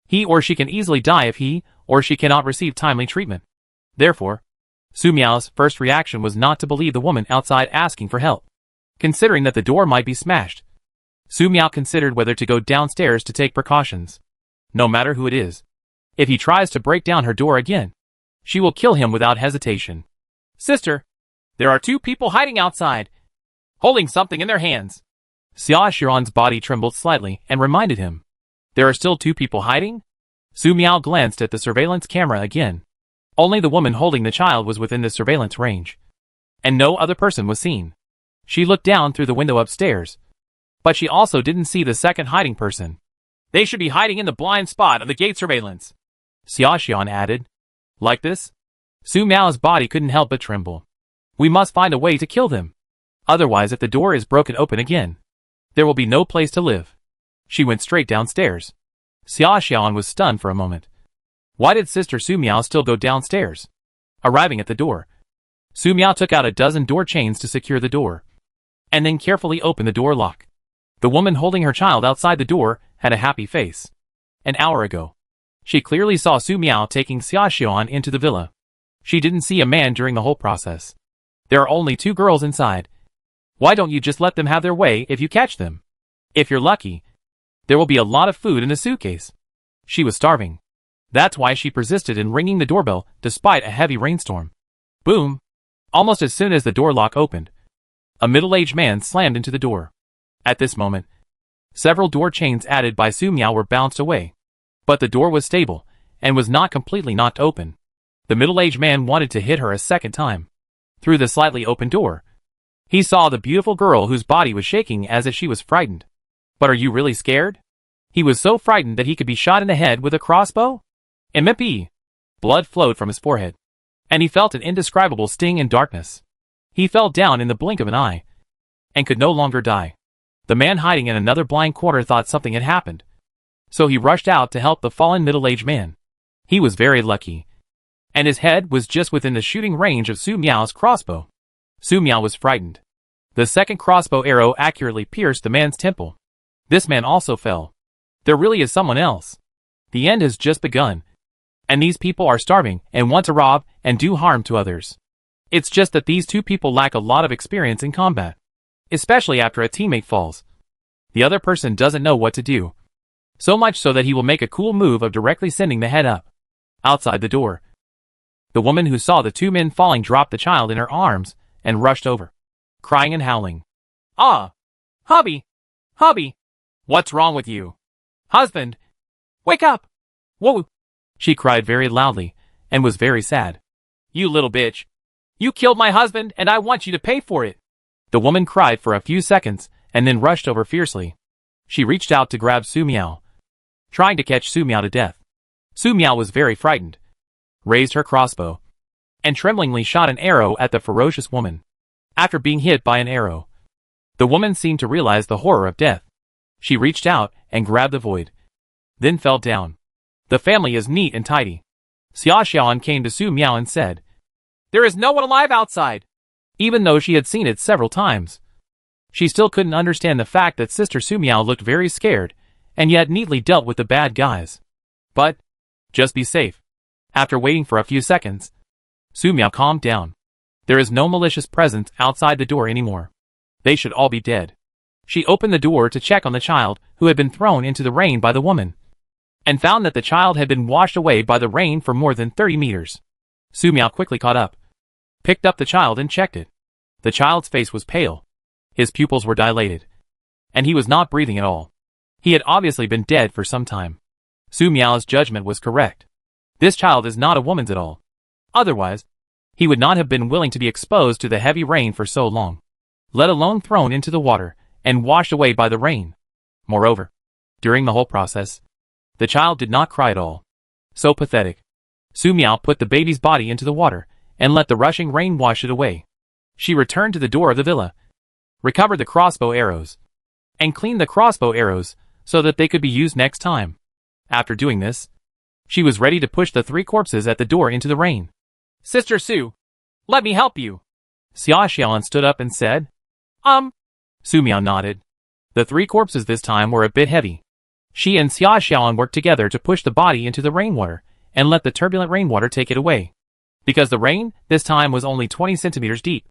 he or she can easily die if he or she cannot receive timely treatment. Therefore, Su Miao's first reaction was not to believe the woman outside asking for help. Considering that the door might be smashed, Su Miao considered whether to go downstairs to take precautions. No matter who it is, if he tries to break down her door again, she will kill him without hesitation. Sister, there are 2 people hiding outside, holding something in their hands. Xiaoxian's body trembled slightly and reminded him. There are still 2 people hiding? Su Miao glanced at the surveillance camera again. Only the woman holding the child was within the surveillance range, and no other person was seen. She looked down through the window upstairs, but she also didn't see the second hiding person. They should be hiding in the blind spot of the gate surveillance, Xiaoxian added. Like this? Su Miao's body couldn't help but tremble. We must find a way to kill them. Otherwise, if the door is broken open again, there will be no place to live. She went straight downstairs. Xiaoxian was stunned for a moment. Why did Sister Su Miao still go downstairs? Arriving at the door, Su Miao took out a dozen door chains to secure the door, and then carefully opened the door lock. The woman holding her child outside the door had a happy face. An hour ago, she clearly saw Su Miao taking Xiaoxian into the villa. She didn't see a man during the whole process. There are only 2 girls inside. Why don't you just let them have their way if you catch them? If you're lucky, there will be a lot of food in the suitcase. She was starving. That's why she persisted in ringing the doorbell despite a heavy rainstorm. Boom! Almost as soon as the door lock opened, a middle-aged man slammed into the door. At this moment, several door chains added by Su Miao were bounced away. But the door was stable, and was not completely knocked open. The middle-aged man wanted to hit her a second time. Through the slightly open door, he saw the beautiful girl whose body was shaking as if she was frightened. But are you really scared? He was so frightened that he could be shot in the head with a crossbow? MP! Blood flowed from his forehead, and he felt an indescribable sting in darkness. He fell down in the blink of an eye, and could no longer die. The man hiding in another blind corner thought something had happened, so he rushed out to help the fallen middle-aged man. He was very lucky, and his head was just within the shooting range of Su Miao's crossbow. Su Miao was frightened. The second crossbow arrow accurately pierced the man's temple. This man also fell. There really is someone else. The end has just begun, and these people are starving and want to rob and do harm to others. It's just that these 2 people lack a lot of experience in combat, especially after a teammate falls. The other person doesn't know what to do, so much so that he will make a cool move of directly sending the head up. Outside the door, the woman who saw the 2 men falling dropped the child in her arms and rushed over, crying and howling. Ah! Hubby! Hubby! What's wrong with you? Husband! Wake up! Whoa! She cried very loudly, and was very sad. You little bitch! You killed my husband, and I want you to pay for it! The woman cried for a few seconds, and then rushed over fiercely. She reached out to grab Su Miao, trying to catch Su Miao to death. Su Miao was very frightened, raised her crossbow, and tremblingly shot an arrow at the ferocious woman. After being hit by an arrow, the woman seemed to realize the horror of death. She reached out and grabbed the void, then fell down. The family is neat and tidy. Xiaoxian came to Su Miao and said, There is no one alive outside. Even though she had seen it several times, she still couldn't understand the fact that Sister Su Miao looked very scared, and yet neatly dealt with the bad guys. But, just be safe. After waiting for a few seconds, Su Miao calmed down. There is no malicious presence outside the door anymore. They should all be dead. She opened the door to check on the child who had been thrown into the rain by the woman, and found that the child had been washed away by the rain for more than 30 meters. Su Miao quickly caught up, picked up the child and checked it. The child's face was pale. His pupils were dilated, and he was not breathing at all. He had obviously been dead for some time. Su Miao's judgment was correct. This child is not a woman's at all. Otherwise, he would not have been willing to be exposed to the heavy rain for so long, let alone thrown into the water and washed away by the rain. Moreover, during the whole process, the child did not cry at all. So pathetic. Su Miao put the baby's body into the water and let the rushing rain wash it away. She returned to the door of the villa, recovered the crossbow arrows, and cleaned the crossbow arrows so that they could be used next time. After doing this, she was ready to push the 3 corpses at the door into the rain. Sister Sue, let me help you. Xiaoxian stood up and said. Su Miao nodded. The 3 corpses this time were a bit heavy. She and Xiaoxian worked together to push the body into the rainwater and let the turbulent rainwater take it away. Because the rain, this time, was only 20 centimeters deep,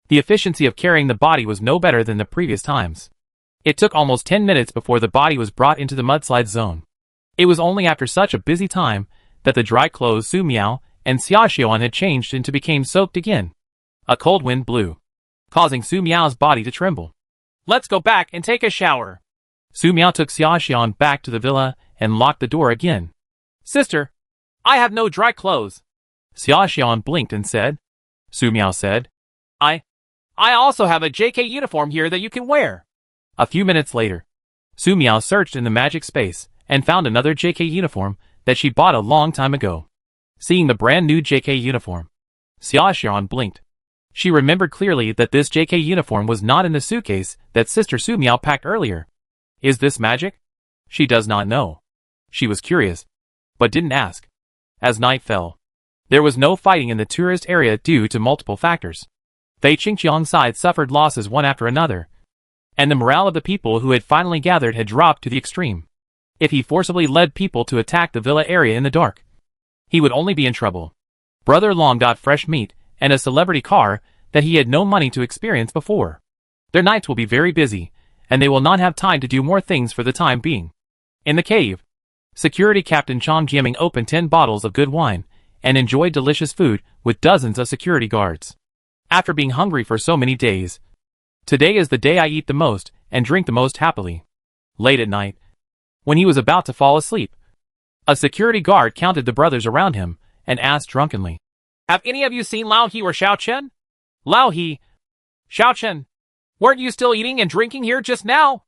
the efficiency of carrying the body was no better than the previous times. It took almost 10 minutes before the body was brought into the mudslide zone. It was only after such a busy time that the dry clothes Su Miao and Xiaoxian had changed into became soaked again. A cold wind blew, causing Su Miao's body to tremble. Let's go back and take a shower. Su Miao took Xiaoxian back to the villa and locked the door again. Sister, I have no dry clothes. Xiaoxian blinked and said. Su Miao said. I also have a JK uniform here that you can wear. A few minutes later, Su Miao searched in the magic space and found another JK uniform that she bought a long time ago. Seeing the brand new JK uniform, Xiaoxian blinked. She remembered clearly that this JK uniform was not in the suitcase that Sister Su Miao packed earlier. Is this magic? She does not know. She was curious, but didn't ask. As night fell, there was no fighting in the tourist area due to multiple factors. Fei Qingqiang's side suffered losses one after another, and the morale of the people who had finally gathered had dropped to the extreme. If he forcibly led people to attack the villa area in the dark, he would only be in trouble. Brother Long got fresh meat and a celebrity car that he had no money to experience before. Their nights will be very busy, and they will not have time to do more things for the time being. In the cave, Security Captain Chong Jiaming opened 10 bottles of good wine and enjoyed delicious food with dozens of security guards. After being hungry for so many days, today is the day I eat the most and drink the most happily. Late at night, when he was about to fall asleep, a security guard counted the brothers around him and asked drunkenly, Have any of you seen Lao He or Xiao Chen? Lao He, Xiao Chen, weren't you still eating and drinking here just now?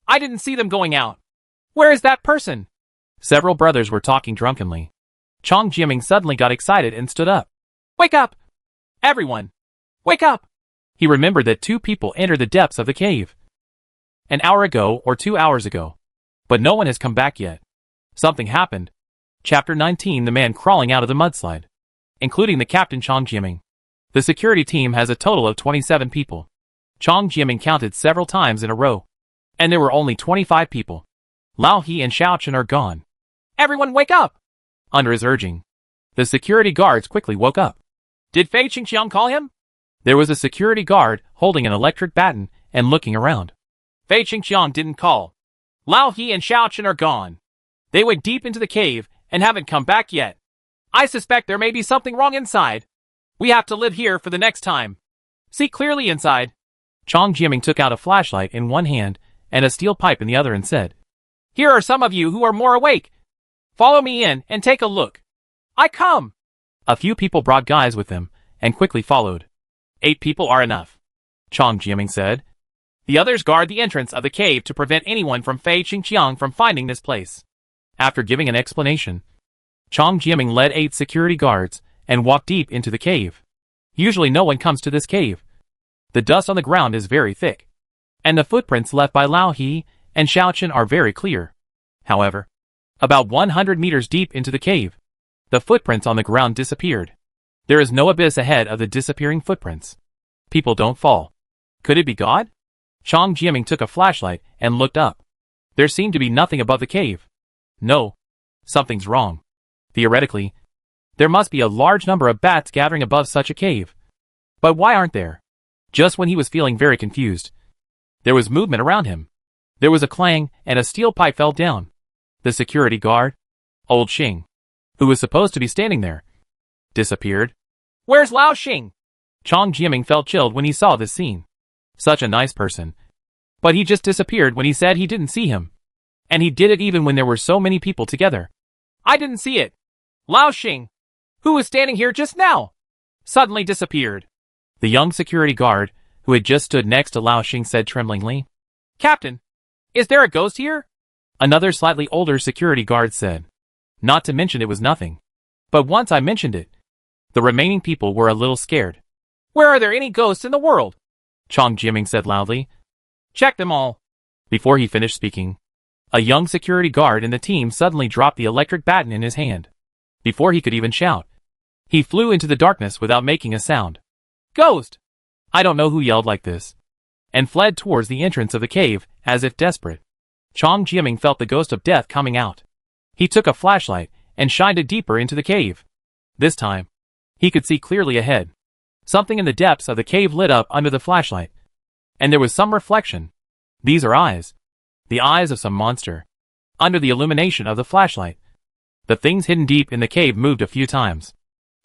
I didn't see them going out. Where is that person? Several brothers were talking drunkenly. Chong Jiaming suddenly got excited and stood up. Wake up! Everyone! Wake up! He remembered that 2 people entered the depths of the cave an hour ago or 2 hours ago, but no one has come back yet. Something happened. Chapter 19: The man crawling out of the mudslide. Including the captain Chong Jiaming, the security team has a total of 27 people. Chong Jiaming counted several times in a row, and there were only 25 people. Lao He and Xiao Chen are gone. Everyone wake up! Under his urging, the security guards quickly woke up. Did Fei Qingqiang call him? There was a security guard holding an electric baton and looking around. Fei Qingqiang didn't call. Lao He and Xiao Chen are gone. They went deep into the cave and haven't come back yet. I suspect there may be something wrong inside. We have to live here for the next time. See clearly inside. Chong Jiaming took out a flashlight in one hand and a steel pipe in the other and said, Here are some of you who are more awake. Follow me in and take a look. I come. A few people brought guys with them and quickly followed. 8 people are enough, Chong Jiaming said. The others guard the entrance of the cave to prevent anyone from Fei Qingqiang from finding this place. After giving an explanation, Chong Jiaming led 8 security guards and walked deep into the cave. Usually no one comes to this cave. The dust on the ground is very thick, and the footprints left by Lao He and Xiao Chen are very clear. However, about 100 meters deep into the cave, the footprints on the ground disappeared. There is no abyss ahead of the disappearing footprints. People don't fall. Could it be God? Chong Jiaming took a flashlight and looked up. There seemed to be nothing above the cave. No. Something's wrong. Theoretically, there must be a large number of bats gathering above such a cave. But why aren't there? Just when he was feeling very confused, there was movement around him. There was a clang and a steel pipe fell down. The security guard, Old Xing, who was supposed to be standing there, disappeared. Where's Lao Xing? Chong Jiaming felt chilled when he saw this scene. Such a nice person. But he just disappeared when he said he didn't see him. And he did it even when there were so many people together. I didn't see it. Lao Xing, who was standing here just now, suddenly disappeared. The young security guard, who had just stood next to Lao Xing, said tremblingly, Captain, is there a ghost here? Another slightly older security guard said, Not to mention it was nothing. But once I mentioned it, The remaining people were a little scared. Where are there any ghosts in the world? Chong Jiaming said loudly. Check them all. Before he finished speaking, a young security guard in the team suddenly dropped the electric baton in his hand. Before he could even shout, he flew into the darkness without making a sound. Ghost! I don't know who yelled like this, and fled towards the entrance of the cave, as if desperate. Chong Jiaming felt the ghost of death coming out. He took a flashlight and shined it deeper into the cave. This time, he could see clearly ahead. Something in the depths of the cave lit up under the flashlight, and there was some reflection. These are eyes. The eyes of some monster. Under the illumination of the flashlight, the things hidden deep in the cave moved a few times.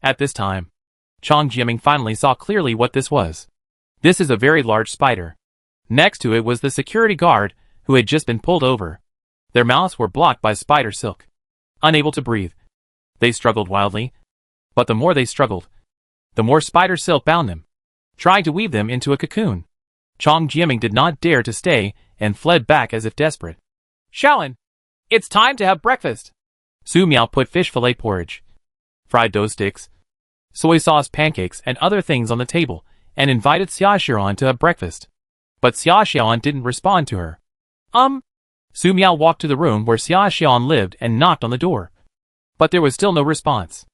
At this time, Chong Jiaming finally saw clearly what this was. This is a very large spider. Next to it was the security guard, who had just been pulled over. Their mouths were blocked by spider silk. Unable to breathe, they struggled wildly. But the more they struggled, the more spider silk bound them, trying to weave them into a cocoon. Chong Jiaming did not dare to stay and fled back as if desperate. Shaolin, it's time to have breakfast. Su Miao put fish fillet porridge, fried dough sticks, soy sauce pancakes and other things on the table and invited Xia Xiaoan to have breakfast. But Xia Xiaoan didn't respond to her. Su Miao walked to the room where Xia Xiaoan lived and knocked on the door. But there was still no response.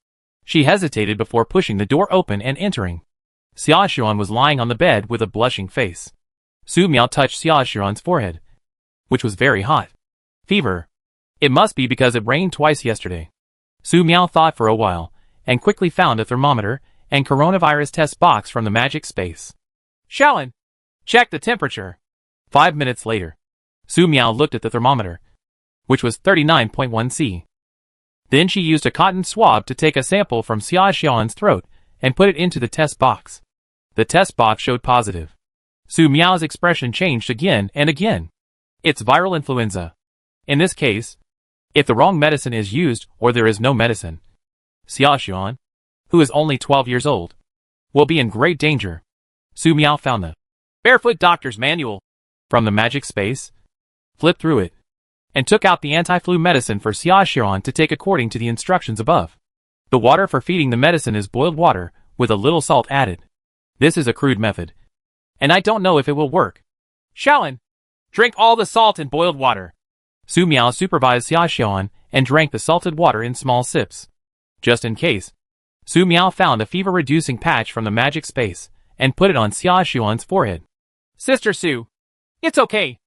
She hesitated before pushing the door open and entering. Xia Xiaoan was lying on the bed with a blushing face. Su Miao touched Xia Xiaoan's forehead, which was very hot. Fever. It must be because it rained twice yesterday. Su Miao thought for a while, and quickly found a thermometer and coronavirus test box from the magic space. Shaolin, check the temperature. 5 minutes later, Su Miao looked at the thermometer, which was 39.1 C. Then she used a cotton swab to take a sample from Xia Xiaoan's throat and put it into the test box. The test box showed positive. Su Miao's expression changed again and again. It's viral influenza. In this case, if the wrong medicine is used or there is no medicine, Xia Xiaoan, who is only 12 years old, will be in great danger. Su Miao found the Barefoot Doctor's Manual from the magic space, flipped through it, and took out the anti-flu medicine for Xia Xiaoan to take according to the instructions above. The water for feeding the medicine is boiled water with a little salt added. This is a crude method, and I don't know if it will work. Shaolin, drink all the salt in boiled water. Su Miao supervised Xia Xiaoan and drank the salted water in small sips. Just in case, Su Miao found a fever-reducing patch from the magic space and put it on Xia Xiaoan's forehead. Sister Su, it's okay.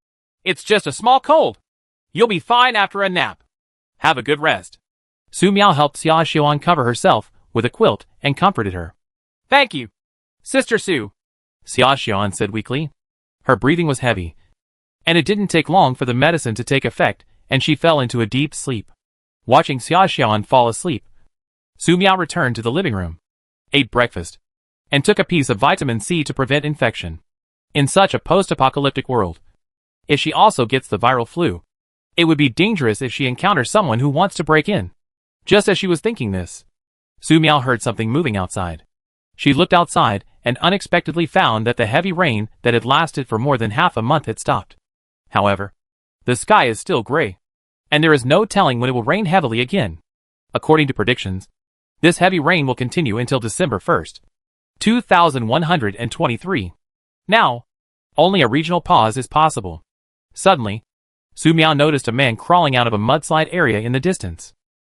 It's just a small cold. You'll be fine after a nap. Have a good rest. Su Miao helped Xia Xiaoan cover herself with a quilt and comforted her. Thank you, Sister Su, Xia Xiaoan said weakly. Her breathing was heavy, and it didn't take long for the medicine to take effect, and she fell into a deep sleep. Watching Xia Xiaoan fall asleep, Su Miao returned to the living room, ate breakfast, and took a piece of vitamin C to prevent infection. In such a post-apocalyptic world, if she also gets the viral flu, it would be dangerous if she encounters someone who wants to break in. Just as she was thinking this, Su Miao heard something moving outside. She looked outside and unexpectedly found that the heavy rain that had lasted for more than half a month had stopped. However, the sky is still gray, and there is no telling when it will rain heavily again. According to predictions, this heavy rain will continue until December 1st, 2123. Now, only a regional pause is possible. Suddenly, Su Miao noticed a man crawling out of a mudslide area in the distance.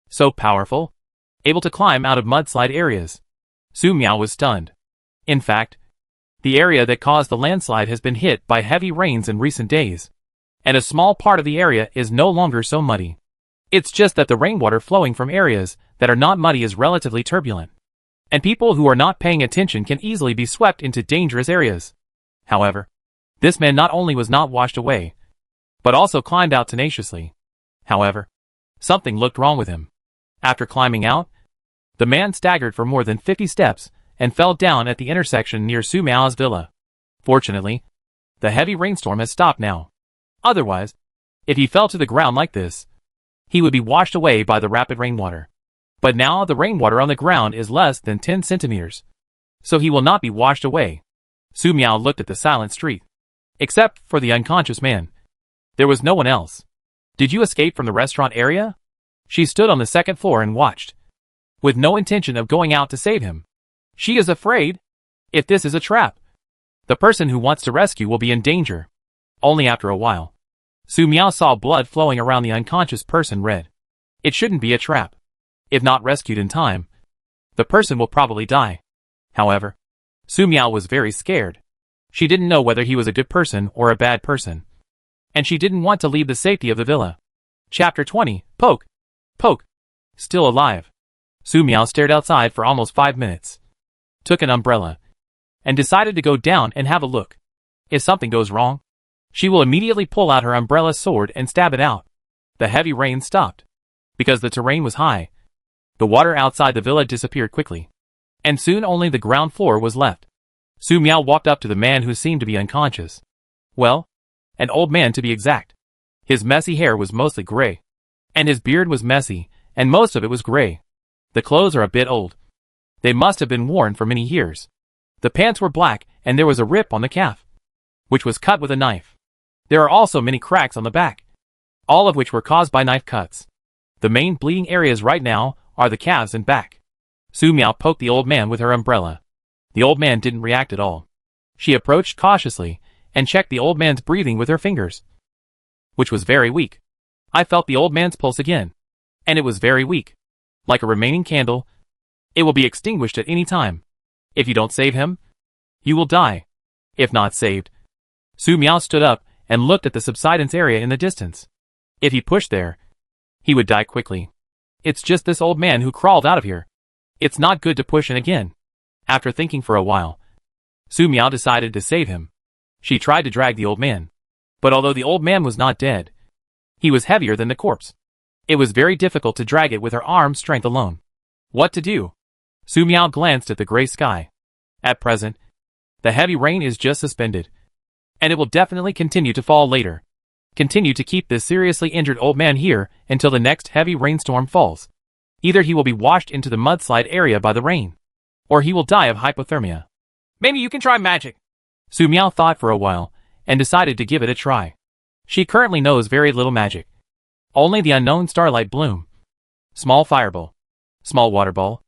So powerful, able to climb out of mudslide areas. Su Miao was stunned. In fact, the area that caused the landslide has been hit by heavy rains in recent days, and a small part of the area is no longer so muddy. It's just that the rainwater flowing from areas that are not muddy is relatively turbulent, and people who are not paying attention can easily be swept into dangerous areas. However, this man not only was not washed away, but also climbed out tenaciously. However, something looked wrong with him. After climbing out, the man staggered for more than 50 steps and fell down at the intersection near Su Miao's villa. Fortunately, the heavy rainstorm has stopped now. Otherwise, if he fell to the ground like this, he would be washed away by the rapid rainwater. But now the rainwater on the ground is less than 10 centimeters, so he will not be washed away. Su Miao looked at the silent street. Except for the unconscious man, there was no one else. Did you escape from the restaurant area? She stood on the second floor and watched. with no intention of going out to save him. She is afraid. If this is a trap, the person who wants to rescue will be in danger. Only after a while, Su Miao saw blood flowing around the unconscious person red. It shouldn't be a trap. If not rescued in time, the person will probably die. However, Su Miao was very scared. She didn't know whether he was a good person or a bad person, and she didn't want to leave the safety of the villa. Chapter 20. Poke. Poke. Still alive. Su Miao stared outside for almost 5 minutes, took an umbrella, and decided to go down and have a look. If something goes wrong, she will immediately pull out her umbrella sword and stab it out. The heavy rain stopped. Because the terrain was high, the water outside the villa disappeared quickly, and soon only the ground floor was left. Su Miao walked up to the man who seemed to be unconscious. Well, an old man to be exact. His messy hair was mostly gray, and his beard was messy, and most of it was gray. The clothes are a bit old. They must have been worn for many years. The pants were black, and there was a rip on the calf, which was cut with a knife. There are also many cracks on the back, all of which were caused by knife cuts. The main bleeding areas right now are the calves and back. Su Miao poked the old man with her umbrella. The old man didn't react at all. She approached cautiously and checked the old man's breathing with her fingers, which was very weak. I felt the old man's pulse again, and it was very weak. Like a remaining candle, it will be extinguished at any time. If you don't save him, you will die. If not saved. Su Miao stood up and looked at the subsidence area in the distance. If he pushed there, he would die quickly. It's just this old man who crawled out of here. It's not good to push in again. After thinking for a while, Su Miao decided to save him. She tried to drag the old man, but although the old man was not dead, he was heavier than the corpse. It was very difficult to drag it with her arm strength alone. What to do? Su Miao glanced at the gray sky. At present, the heavy rain is just suspended, and it will definitely continue to fall later. Continue to keep this seriously injured old man here until the next heavy rainstorm falls. Either he will be washed into the mudslide area by the rain, or he will die of hypothermia. Maybe you can try magic. Su Miao thought for a while, and decided to give it a try. She currently knows very little magic. Only the unknown starlight bloom, small fireball, small water ball,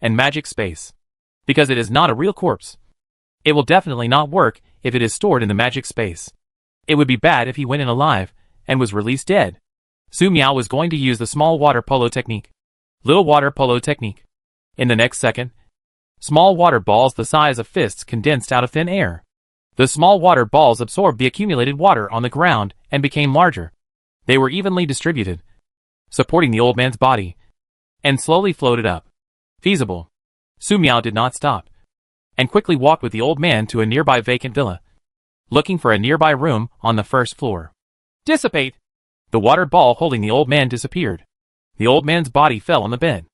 and magic space. Because it is not a real corpse. It will definitely not work if it is stored in the magic space. It would be bad if he went in alive, and was released dead. Su Miao was going to use the small water polo technique. Little water polo technique. In the next second, small water balls the size of fists condensed out of thin air. The small water balls absorbed the accumulated water on the ground and became larger. They were evenly distributed, supporting the old man's body, and slowly floated up. Feasible. Su Miao did not stop, and quickly walked with the old man to a nearby vacant villa, looking for a nearby room on the first floor. Dissipate! The water ball holding the old man disappeared. The old man's body fell on the bed.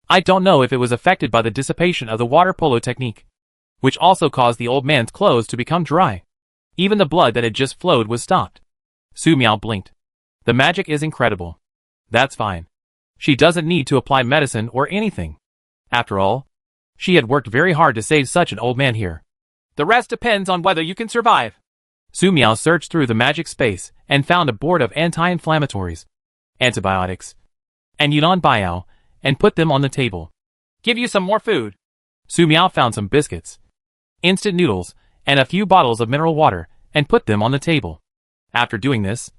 I don't know if it was affected by the dissipation of the water polo technique, which also caused the old man's clothes to become dry. Even the blood that had just flowed was stopped. Su Miao blinked. The magic is incredible. That's fine. She doesn't need to apply medicine or anything. After all, she had worked very hard to save such an old man here. The rest depends on whether you can survive. Su Miao searched through the magic space and found a board of anti-inflammatories, antibiotics, and Yunnan Biao, and put them on the table. Give you some more food. Su Miao found some biscuits, instant noodles, and a few bottles of mineral water, and put them on the table. After doing this,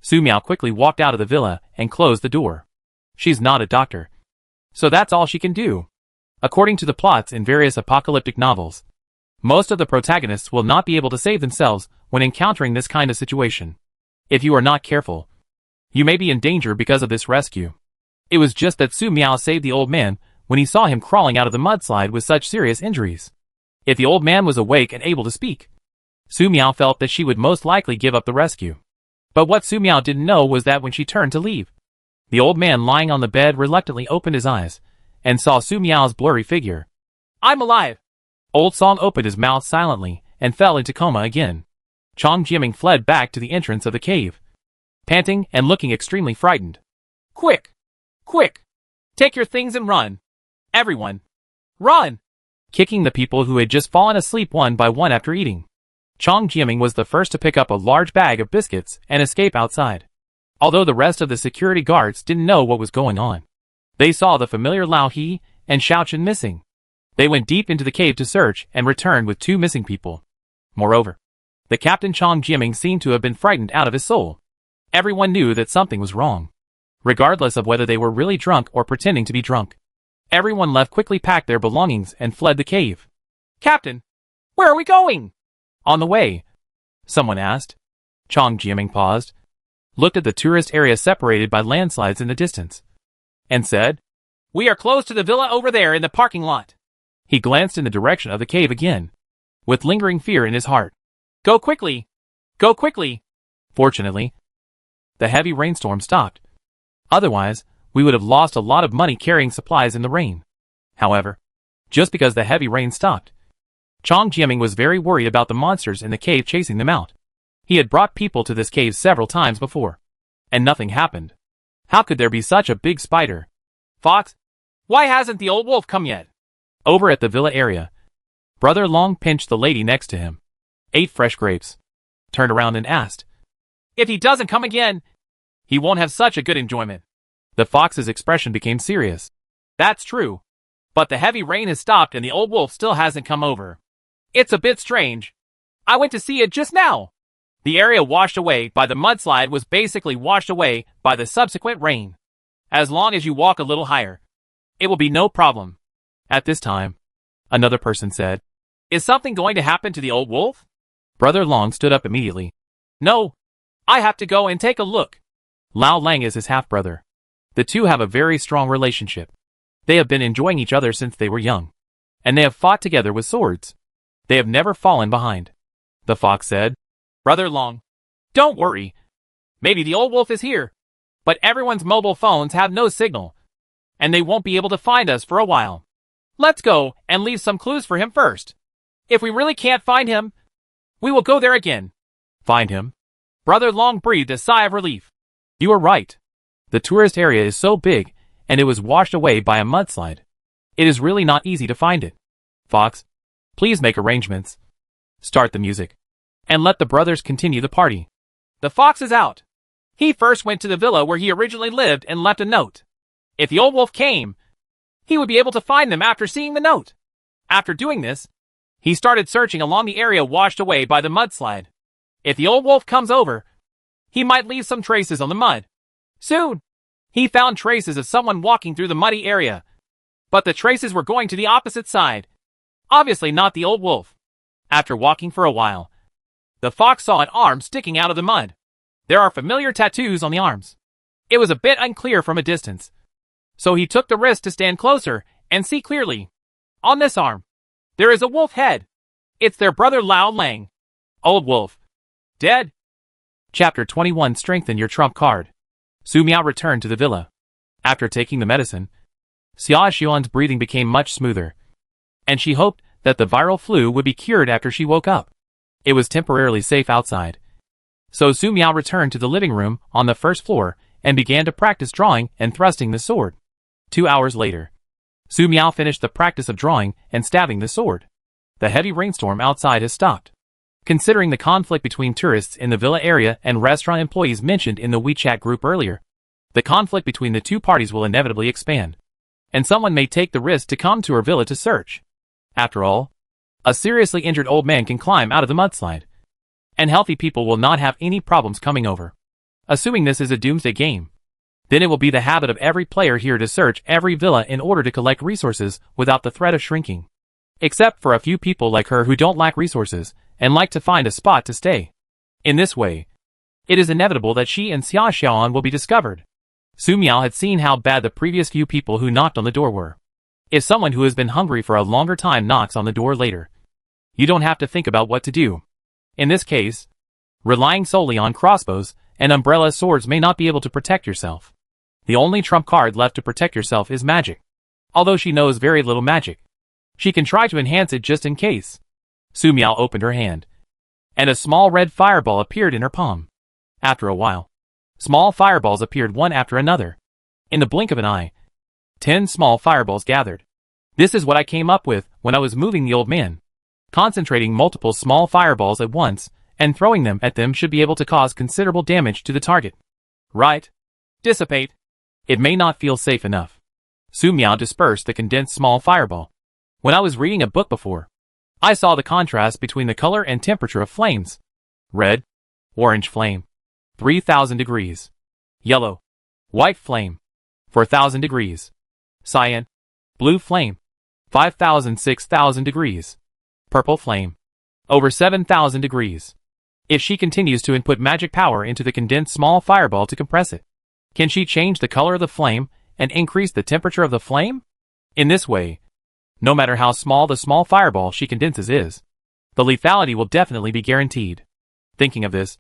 Su Miao quickly walked out of the villa and closed the door. She's not a doctor, so that's all she can do. According to the plots in various apocalyptic novels, most of the protagonists will not be able to save themselves when encountering this kind of situation. If you are not careful, you may be in danger because of this rescue. It was just that Su Miao saved the old man when he saw him crawling out of the mudslide with such serious injuries. If the old man was awake and able to speak, Su Miao felt that she would most likely give up the rescue. But what Su Miao didn't know was that when she turned to leave, the old man lying on the bed reluctantly opened his eyes and saw Su Miao's blurry figure. I'm alive! Old Song opened his mouth silently and fell into coma again. Chong Jiaming fled back to the entrance of the cave, panting and looking extremely frightened. Quick! Quick! Take your things and run! Everyone! Run! Kicking the people who had just fallen asleep one by one after eating. Chong Jiaming was the first to pick up a large bag of biscuits and escape outside. Although the rest of the security guards didn't know what was going on, they saw the familiar Lao He and Xiaochen missing. They went deep into the cave to search and returned with 2 missing people. Moreover, the Captain Chong Jiaming seemed to have been frightened out of his soul. Everyone knew that something was wrong. Regardless of whether they were really drunk or pretending to be drunk. Everyone left, quickly packed their belongings and fled the cave. "Captain, where are we going?" "On the way," someone asked. Chong Jiaming paused, looked at the tourist area separated by landslides in the distance, and said, "We are close to the villa over there in the parking lot." He glanced in the direction of the cave again, with lingering fear in his heart. "Go quickly! Go quickly!" Fortunately, the heavy rainstorm stopped. Otherwise, we would have lost a lot of money carrying supplies in the rain. However, just because the heavy rain stopped, Chong Jiaming was very worried about the monsters in the cave chasing them out. He had brought people to this cave several times before, and nothing happened. How could there be such a big spider? "Fox, why hasn't the old wolf come yet?" Over at the villa area, Brother Long pinched the lady next to him, ate fresh grapes, turned around and asked, "If he doesn't come again, he won't have such a good enjoyment." The fox's expression became serious. "That's true. But the heavy rain has stopped and the old wolf still hasn't come over. It's a bit strange. I went to see it just now. The area washed away by the mudslide was basically washed away by the subsequent rain. As long as you walk a little higher, it will be no problem." At this time, another person said, "Is something going to happen to the old wolf?" Brother Long stood up immediately. "No, I have to go and take a look." Lao Lang is his half-brother. The two have a very strong relationship. They have been enjoying each other since they were young, and they have fought together with swords. They have never fallen behind. The fox said, "Brother Long, don't worry. Maybe the old wolf is here, but everyone's mobile phones have no signal, and they won't be able to find us for a while. Let's go and leave some clues for him first. If we really can't find him, we will go there again." "Find him?" Brother Long breathed a sigh of relief. "You are right. The tourist area is so big, and it was washed away by a mudslide. It is really not easy to find it. Fox, please make arrangements. Start the music, and let the brothers continue the party." The fox is out. He first went to the villa where he originally lived and left a note. If the old wolf came, he would be able to find them after seeing the note. After doing this, he started searching along the area washed away by the mudslide. If the old wolf comes over, he might leave some traces on the mud. Soon, he found traces of someone walking through the muddy area, but the traces were going to the opposite side. Obviously not the old wolf. After walking for a while, the fox saw an arm sticking out of the mud. There are familiar tattoos on the arms. It was a bit unclear from a distance, so he took the risk to stand closer and see clearly. On this arm, there is a wolf head. It's their brother Lao Lang. Old wolf. Dead. Chapter 21. Strengthen your trump card. Su Miao returned to the villa. After taking the medicine, Xia Xuan's breathing became much smoother, and she hoped that the viral flu would be cured after she woke up. It was temporarily safe outside. So Su Miao returned to the living room on the first floor and began to practice drawing and thrusting the sword. 2 hours later, Su Miao finished the practice of drawing and stabbing the sword. The heavy rainstorm outside has stopped. Considering the conflict between tourists in the villa area and restaurant employees mentioned in the WeChat group earlier, the conflict between the two parties will inevitably expand, and someone may take the risk to come to her villa to search. After all, a seriously injured old man can climb out of the mudslide, and healthy people will not have any problems coming over. Assuming this is a Doomsday game, then it will be the habit of every player here to search every villa in order to collect resources without the threat of shrinking. Except for a few people like her who don't lack resources and like to find a spot to stay. In this way, it is inevitable that she and Xia Xiaoan will be discovered. Su Miao had seen how bad the previous few people who knocked on the door were. If someone who has been hungry for a longer time knocks on the door later, you don't have to think about what to do. In this case, relying solely on crossbows and umbrella swords may not be able to protect yourself. The only trump card left to protect yourself is magic. Although she knows very little magic, she can try to enhance it just in case. Su Miao opened her hand, and a small red fireball appeared in her palm. After a while, small fireballs appeared one after another. In the blink of an eye, 10 small fireballs gathered. This is what I came up with when I was moving the old man. Concentrating multiple small fireballs at once and throwing them at them should be able to cause considerable damage to the target. Right? Dissipate. It may not feel safe enough, Su Miao dispersed the condensed small fireball. When I was reading a book before, I saw the contrast between the color and temperature of flames. Red, orange flame, 3,000 degrees. Yellow, white flame, 4,000 degrees. Cyan, blue flame, 5,000 6,000 degrees. Purple flame, over 7,000 degrees. If she continues to input magic power into the condensed small fireball to compress it, can she change the color of the flame and increase the temperature of the flame? In this way, no matter how small the small fireball she condenses is, the lethality will definitely be guaranteed. Thinking of this,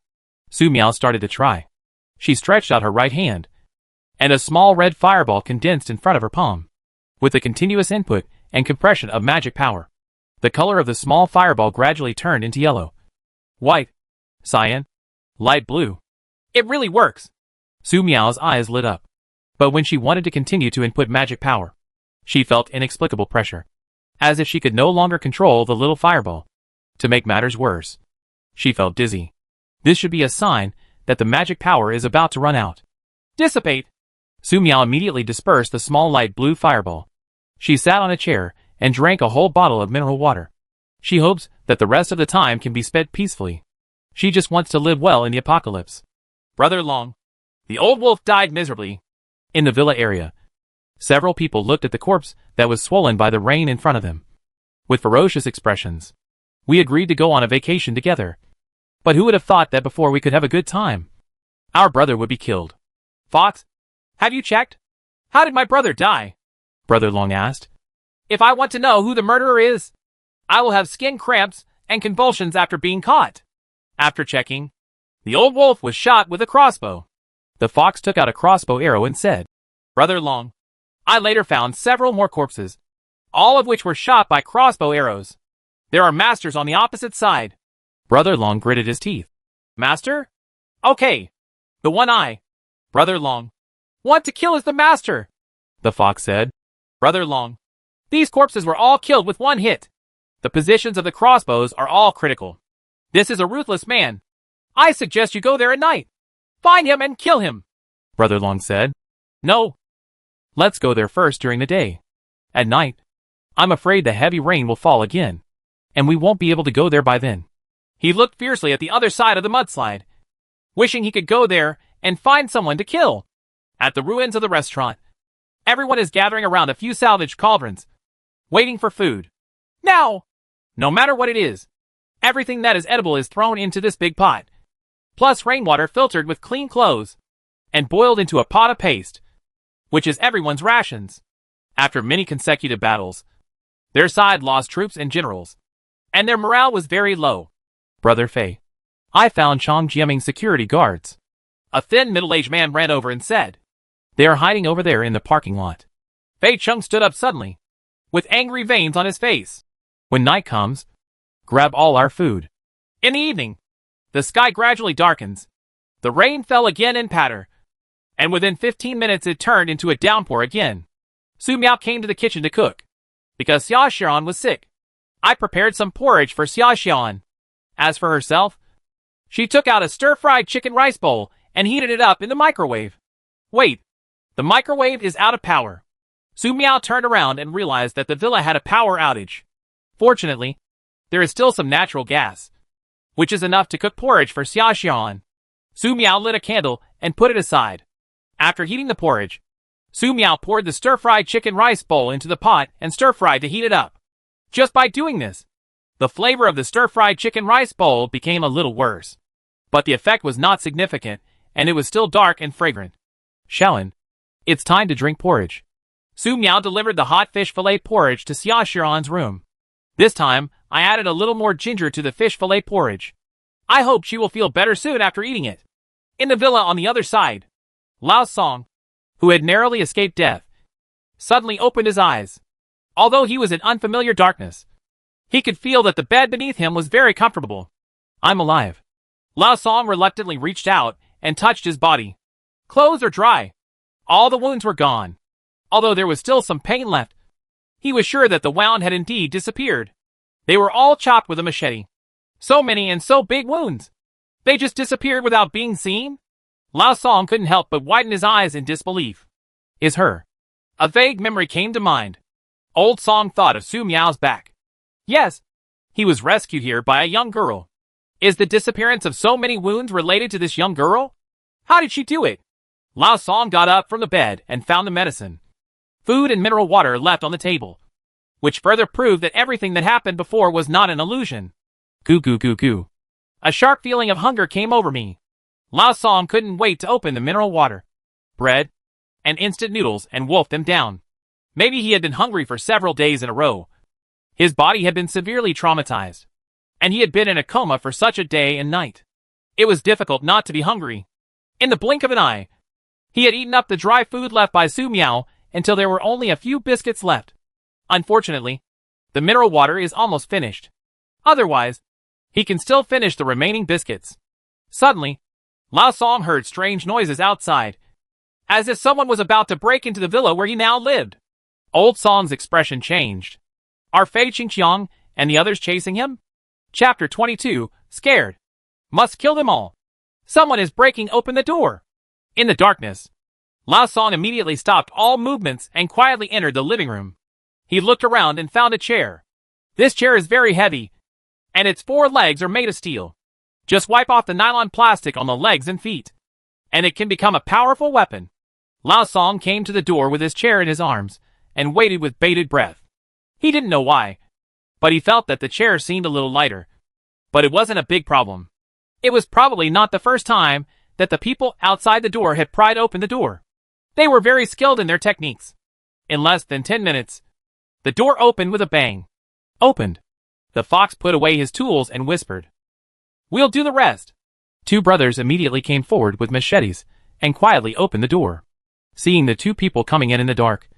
Su Miao started to try. She stretched out her right hand, and a small red fireball condensed in front of her palm. With the continuous input and compression of magic power, the color of the small fireball gradually turned into yellow, white, cyan, light blue. It really works. Su Miao's eyes lit up. But when she wanted to continue to input magic power, she felt inexplicable pressure, as if she could no longer control the little fireball. To make matters worse, she felt dizzy. This should be a sign that the magic power is about to run out. Dissipate! Su Miao immediately dispersed the small light blue fireball. She sat on a chair and drank a whole bottle of mineral water. She hopes that the rest of the time can be spent peacefully. She just wants to live well in the apocalypse. Brother Long. The old wolf died miserably. In the villa area, several people looked at the corpse that was swollen by the rain in front of them. With ferocious expressions, we agreed to go on a vacation together. But who would have thought that before we could have a good time, our brother would be killed? Fox, have you checked? How did my brother die? Brother Long asked. If I want to know who the murderer is, I will have skin cramps and convulsions after being caught. After checking, the old wolf was shot with a crossbow. The fox took out a crossbow arrow and said, Brother Long, I later found several more corpses, all of which were shot by crossbow arrows. There are masters on the opposite side. Brother Long gritted his teeth. Master? Okay. The one I, Brother Long, want to kill is the master, the fox said. Brother Long, these corpses were all killed with one hit. The positions of the crossbows are all critical. This is a ruthless man. I suggest you go there at night. Find him and kill him, Brother Long said. No. Let's go there first during the day. At night, I'm afraid the heavy rain will fall again, and we won't be able to go there by then. He looked fiercely at the other side of the mudslide, wishing he could go there and find someone to kill. At the ruins of the restaurant, everyone is gathering around a few salvaged cauldrons, waiting for food. Now! No matter what it is, everything that is edible is thrown into this big pot, plus rainwater filtered with clean clothes, and boiled into a pot of paste, which is everyone's rations. After many consecutive battles, their side lost troops and generals, and their morale was very low. Brother Fei, I found Chongjiaming's security guards. A thin middle-aged man ran over and said, They are hiding over there in the parking lot. Fei Chung stood up suddenly, with angry veins on his face. When night comes, grab all our food. In the evening, the sky gradually darkens. The rain fell again in patter, and within 15 minutes it turned into a downpour again. Su Miao came to the kitchen to cook. Because Xia Xian was sick, I prepared some porridge for Xia Xian. As for herself, she took out a stir-fried chicken rice bowl and heated it up in the microwave. Wait, the microwave is out of power. Su Miao turned around and realized that the villa had a power outage. Fortunately, there is still some natural gas, which is enough to cook porridge for Xia Xian. Su Miao lit a candle and put it aside. After heating the porridge, Su Miao poured the stir-fried chicken rice bowl into the pot and stir-fried to heat it up. Just by doing this, the flavor of the stir-fried chicken rice bowl became a little worse. But the effect was not significant, and it was still dark and fragrant. Shaolin, it's time to drink porridge. Su Miao delivered the hot fish fillet porridge to Xia Xian's room. This time, I added a little more ginger to the fish fillet porridge. I hope she will feel better soon after eating it. In the villa on the other side, Lao Song, who had narrowly escaped death, suddenly opened his eyes. Although he was in unfamiliar darkness, he could feel that the bed beneath him was very comfortable. I'm alive. Lao Song reluctantly reached out and touched his body. Clothes are dry. All the wounds were gone. Although there was still some pain left, he was sure that the wound had indeed disappeared. They were all chopped with a machete. So many and so big wounds. They just disappeared without being seen? Lao Song couldn't help but widen his eyes in disbelief. Is her A vague memory came to mind. Old Song thought of Su Miao's back. Yes, he was rescued here by a young girl. Is the disappearance of so many wounds related to this young girl? How did she do it? Lao Song got up from the bed and found the medicine. Food and mineral water left on the table, which further proved that everything that happened before was not an illusion. Goo goo goo goo. A sharp feeling of hunger came over me. Lao Song couldn't wait to open the mineral water, bread, and instant noodles and wolf them down. Maybe he had been hungry for several days in a row. His body had been severely traumatized, and he had been in a coma for such a day and night. It was difficult not to be hungry. In the blink of an eye, he had eaten up the dry food left by Su Miao until there were only a few biscuits left. Unfortunately, the mineral water is almost finished. Otherwise, he can still finish the remaining biscuits. Suddenly, Lao Song heard strange noises outside, as if someone was about to break into the villa where he now lived. Old Song's expression changed. Are Fei Qingqiang and the others chasing him? Chapter 22, Scared. Must kill them all. Someone is breaking open the door. In the darkness, Lao Song immediately stopped all movements and quietly entered the living room. He looked around and found a chair. This chair is very heavy, and its 4 legs are made of steel. Just wipe off the nylon plastic on the legs and feet, and it can become a powerful weapon. Lao Song came to the door with his chair in his arms and waited with bated breath. He didn't know why, but he felt that the chair seemed a little lighter. But it wasn't a big problem. It was probably not the first time that the people outside the door had pried open the door. They were very skilled in their techniques. In less than 10 minutes, the door opened with a bang. Opened. The fox put away his tools and whispered, "We'll do the rest." 2 brothers immediately came forward with machetes and quietly opened the door. Seeing the 2 people coming in the dark,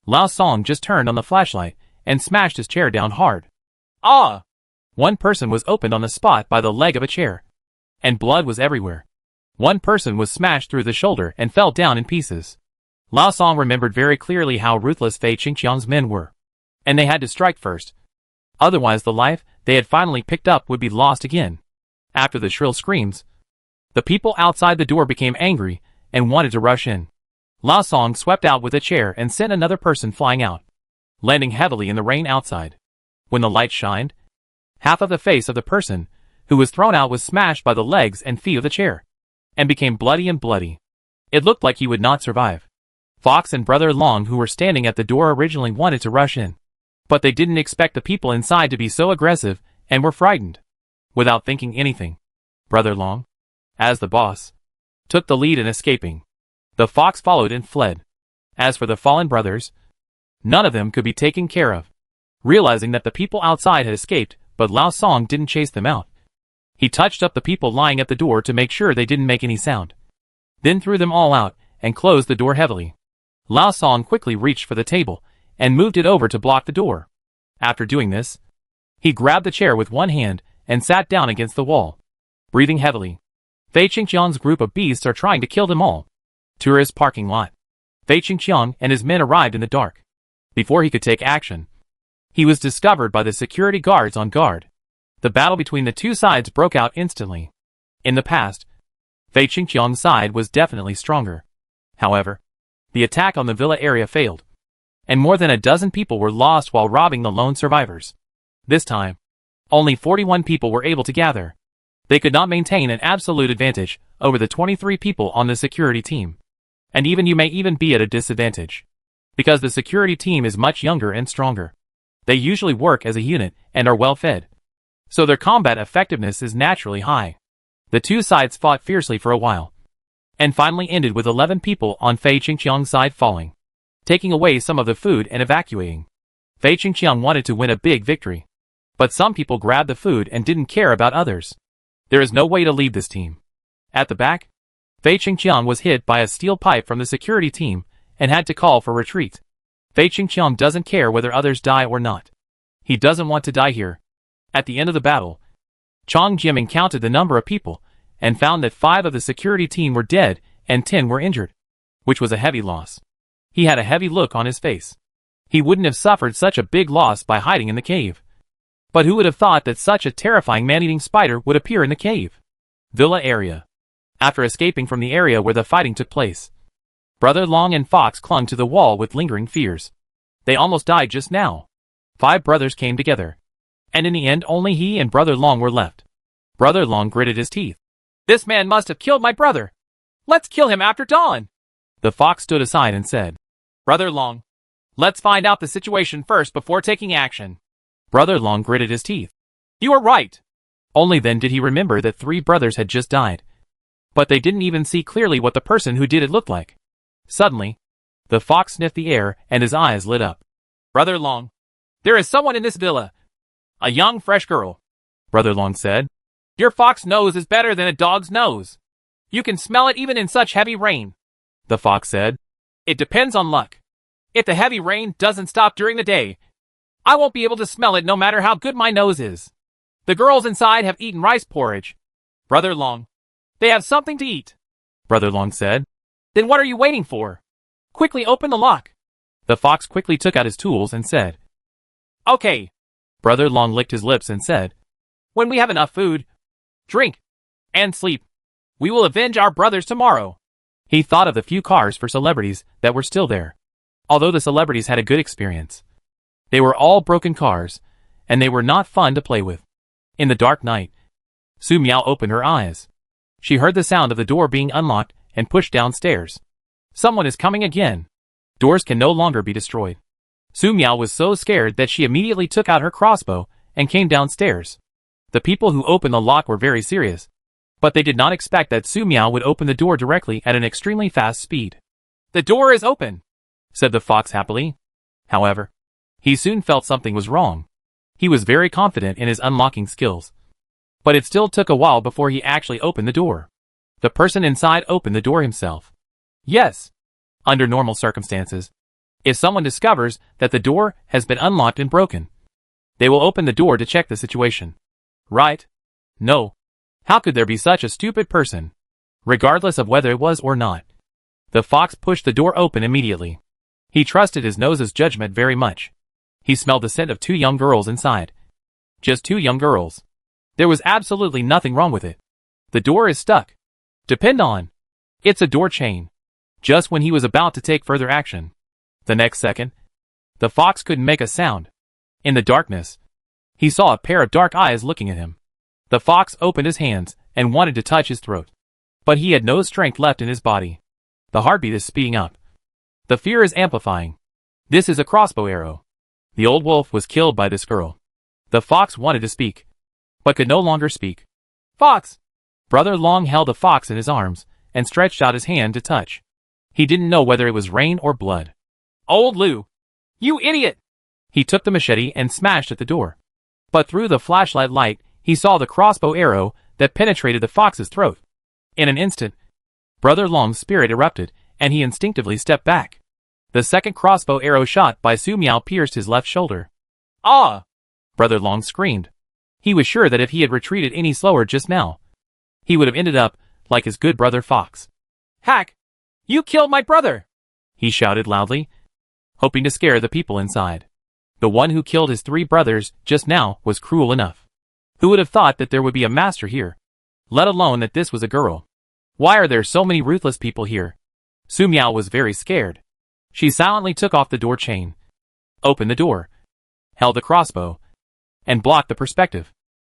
Lao Song just turned on the flashlight and smashed his chair down hard. Ah! One person was opened on the spot by the leg of a chair, and blood was everywhere. One person was smashed through the shoulder and fell down in pieces. Lao Song remembered very clearly how ruthless Fei Qingqiang's men were, and they had to strike first. Otherwise the life they had finally picked up would be lost again. After the shrill screams, the people outside the door became angry and wanted to rush in. Lao Song swept out with a chair and sent another person flying out, landing heavily in the rain outside. When the light shined, half of the face of the person who was thrown out was smashed by the legs and feet of the chair, and became bloody and bloody. It looked like he would not survive. Fox and Brother Long, who were standing at the door, originally wanted to rush in, but they didn't expect the people inside to be so aggressive and were frightened. Without thinking anything, Brother Long, as the boss, took the lead in escaping. The fox followed and fled. As for the fallen brothers, none of them could be taken care of. Realizing that the people outside had escaped, but Lao Song didn't chase them out, he touched up the people lying at the door to make sure they didn't make any sound, then threw them all out and closed the door heavily. Lao Song quickly reached for the table and moved it over to block the door. After doing this, he grabbed the chair with one hand and sat down against the wall, breathing heavily. Fei Qingqiang's group of beasts are trying to kill them all. Tourist parking lot. Fei Qingqiang and his men arrived in the dark. Before he could take action, he was discovered by the security guards on guard. The battle between the 2 sides broke out instantly. In the past, Fei Qingqiang's side was definitely stronger. However, the attack on the villa area failed, and more than a dozen people were lost while robbing the lone survivors. This time, only 41 people were able to gather. They could not maintain an absolute advantage over the 23 people on the security team. And even you may even be at a disadvantage, because the security team is much younger and stronger. They usually work as a unit and are well fed, so their combat effectiveness is naturally high. The 2 sides fought fiercely for a while, and finally ended with 11 people on Fei Qingqiang's side falling, taking away some of the food and evacuating. Fei Qingqiang wanted to win a big victory, but some people grabbed the food and didn't care about others. There is no way to leave this team. At the back, Fei Qingqiang was hit by a steel pipe from the security team and had to call for retreat. Fei Qingqiang doesn't care whether others die or not. He doesn't want to die here. At the end of the battle, Chong Jiaming counted the number of people and found that 5 of the security team were dead and 10 were injured, which was a heavy loss. He had a heavy look on his face. He wouldn't have suffered such a big loss by hiding in the cave. But who would have thought that such a terrifying man-eating spider would appear in the cave? Villa area. After escaping from the area where the fighting took place, Brother Long and Fox clung to the wall with lingering fears. They almost died just now. 5 brothers came together. And in the end only he and Brother Long were left. Brother Long gritted his teeth. This man must have killed my brother. Let's kill him after dawn. The fox stood aside and said, Brother Long, let's find out the situation first before taking action. Brother Long gritted his teeth. You are right. Only then did he remember that 3 brothers had just died. But they didn't even see clearly what the person who did it looked like. Suddenly, the fox sniffed the air and his eyes lit up. Brother Long, there is someone in this villa. A young, fresh girl. Brother Long said. Your fox nose is better than a dog's nose. You can smell it even in such heavy rain. The fox said. It depends on luck. If the heavy rain doesn't stop during the day, I won't be able to smell it no matter how good my nose is. The girls inside have eaten rice porridge. Brother Long, they have something to eat. Brother Long said. Then what are you waiting for? Quickly open the lock. The fox quickly took out his tools and said. Okay. Brother Long licked his lips and said. When we have enough food, drink, and sleep, we will avenge our brothers tomorrow. He thought of the few cars for celebrities that were still there. Although the celebrities had a good experience. They were all broken cars, and they were not fun to play with. In the dark night, Su Miao opened her eyes. She heard the sound of the door being unlocked and pushed downstairs. Someone is coming again. Doors can no longer be destroyed. Su Miao was so scared that she immediately took out her crossbow and came downstairs. The people who opened the lock were very serious, but they did not expect that Su Miao would open the door directly at an extremely fast speed. The door is open, said the fox happily. However, he soon felt something was wrong. He was very confident in his unlocking skills. But it still took a while before he actually opened the door. The person inside opened the door himself. Yes. Under normal circumstances, if someone discovers that the door has been unlocked and broken, they will open the door to check the situation. Right? No. How could there be such a stupid person? Regardless of whether it was or not. The fox pushed the door open immediately. He trusted his nose's judgment very much. He smelled the scent of 2 young girls inside. Just 2 young girls. There was absolutely nothing wrong with it. The door is stuck. Depend on. It's a door chain. Just when he was about to take further action. The next second, the fox couldn't make a sound. In the darkness, he saw a pair of dark eyes looking at him. The fox opened his hands and wanted to touch his throat. But he had no strength left in his body. The heartbeat is speeding up. The fear is amplifying. This is a crossbow arrow. The old wolf was killed by this girl. The fox wanted to speak, but could no longer speak. Fox! Brother Long held the fox in his arms and stretched out his hand to touch. He didn't know whether it was rain or blood. Old Lou! You idiot! He took the machete and smashed at the door. But through the flashlight light, he saw the crossbow arrow that penetrated the fox's throat. In an instant, Brother Long's spirit erupted, and he instinctively stepped back. The second crossbow arrow shot by Su Miao pierced his left shoulder. Ah! Brother Long screamed. He was sure that if he had retreated any slower just now, he would have ended up like his good brother Fox. Hack! You killed my brother! He shouted loudly, hoping to scare the people inside. The one who killed his 3 brothers just now was cruel enough. Who would have thought that there would be a master here? Let alone that this was a girl. Why are there so many ruthless people here? Su Miao was very scared. She silently took off the door chain, opened the door, held the crossbow, and blocked the perspective.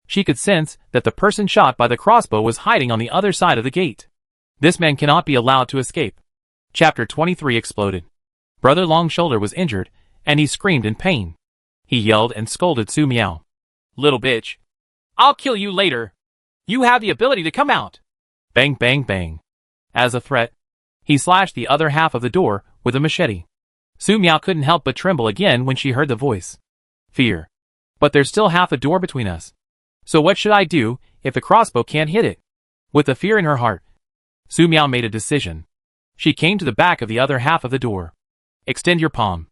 She could sense that the person shot by the crossbow was hiding on the other side of the gate. This man cannot be allowed to escape. Chapter 23 exploded. Brother Long's shoulder was injured, and he screamed in pain. He yelled and scolded Su Miao. Little bitch. I'll kill you later. You have the ability to come out. Bang, bang, bang. As a threat, he slashed the other half of the door with a machete. Su Miao couldn't help but tremble again when she heard the voice. Fear. But there's still half a door between us. So what should I do if the crossbow can't hit it? With the fear in her heart, Su Miao made a decision. She came to the back of the other half of the door. Extend your palm.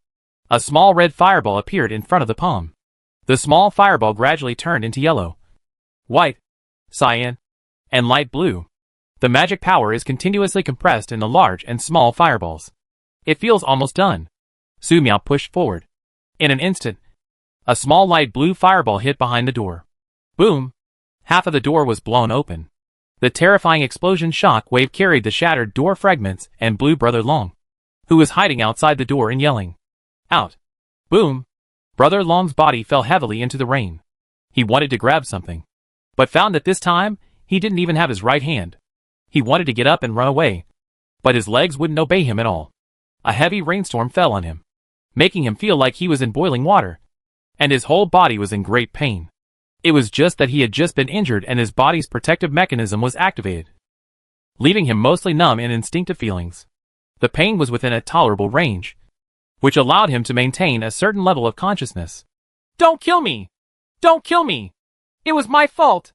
A small red fireball appeared in front of the palm. The small fireball gradually turned into yellow, white, cyan, and light blue. The magic power is continuously compressed in the large and small fireballs. It feels almost done. Su Miao pushed forward. In an instant, a small light blue fireball hit behind the door. Boom! Half of the door was blown open. The terrifying explosion shock wave carried the shattered door fragments and blew Brother Long. who was hiding outside the door and yelling, "Out!" Boom! Brother Long's body fell heavily into the rain. He wanted to grab something, but found that this time, he didn't even have his right hand. He wanted to get up and run away, but his legs wouldn't obey him at all. A heavy rainstorm fell on him, making him feel like he was in boiling water, and his whole body was in great pain. It was just that he had just been injured and his body's protective mechanism was activated, leaving him mostly numb in instinctive feelings. The pain was within a tolerable range, which allowed him to maintain a certain level of consciousness. "Don't kill me! Don't kill me! It was my fault!"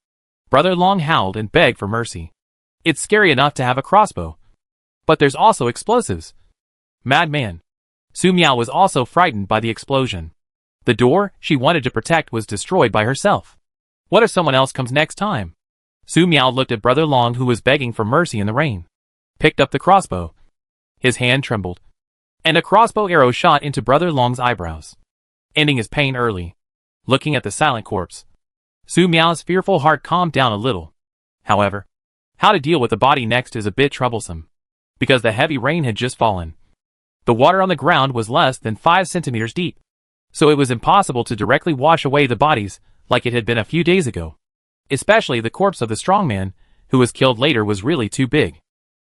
Brother Long howled and begged for mercy. It's scary enough to have a crossbow, but there's also explosives. Madman. Su Miao was also frightened by the explosion. The door she wanted to protect was destroyed by herself. What if someone else comes next time? Su Miao looked at Brother Long, who was begging for mercy in the rain, picked up the crossbow. His hand trembled, and a crossbow arrow shot into Brother Long's eyebrows, ending his pain early. Looking at the silent corpse, Su Miao's fearful heart calmed down a little. However, how to deal with the body next is a bit troublesome, because the heavy rain had just fallen. The water on the ground was less than 5 centimeters deep, so it was impossible to directly wash away the bodies like it had been a few days ago. Especially the corpse of the strongman, who was killed later, was really too big.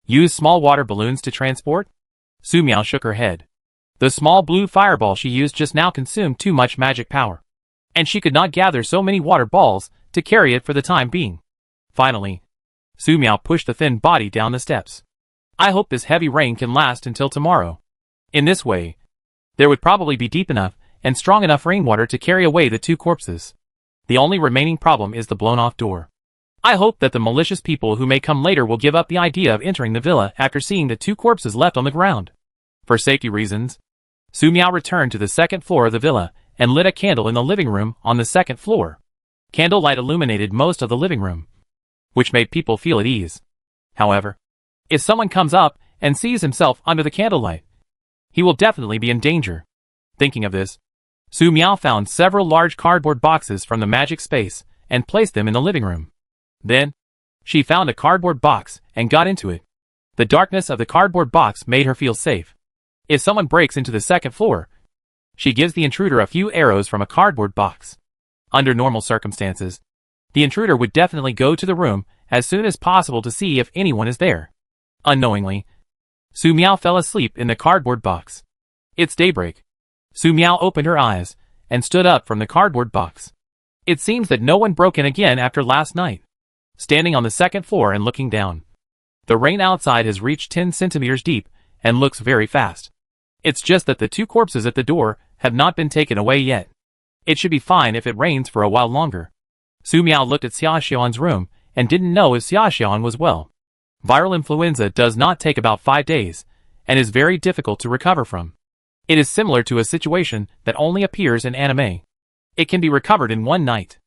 Use small water balloons to transport? Su Miao shook her head. The small blue fireball she used just now consumed too much magic power, and she could not gather so many water balls to carry it for the time being. Finally, Su Miao pushed the thin body down the steps. I hope this heavy rain can last until tomorrow. In this way, there would probably be deep enough and strong enough rainwater to carry away the 2 corpses. The only remaining problem is the blown-off door. I hope that the malicious people who may come later will give up the idea of entering the villa after seeing the 2 corpses left on the ground. For safety reasons, Su Miao returned to the 2nd floor of the villa and lit a candle in the living room on the 2nd floor. Candlelight illuminated most of the living room, which made people feel at ease. However, if someone comes up and sees himself under the candlelight, he will definitely be in danger. Thinking of this, Su Miao found several large cardboard boxes from the magic space and placed them in the living room. Then, she found a cardboard box and got into it. The darkness of the cardboard box made her feel safe. If someone breaks into the 2nd floor, she gives the intruder a few arrows from a cardboard box. Under normal circumstances, the intruder would definitely go to the room as soon as possible to see if anyone is there. Unknowingly, Su Miao fell asleep in the cardboard box. It's daybreak. Su Miao opened her eyes and stood up from the cardboard box. It seems that no one broke in again after last night. Standing on the 2nd floor and looking down, the rain outside has reached 10 centimeters deep and looks very fast. It's just that the 2 corpses at the door have not been taken away yet. It should be fine if it rains for a while longer. Su Miao looked at Xia Xian's room and didn't know if Xia Xian was well. Viral influenza does not take about 5 days and is very difficult to recover from. It is similar to a situation that only appears in anime. It can be recovered in 1 night.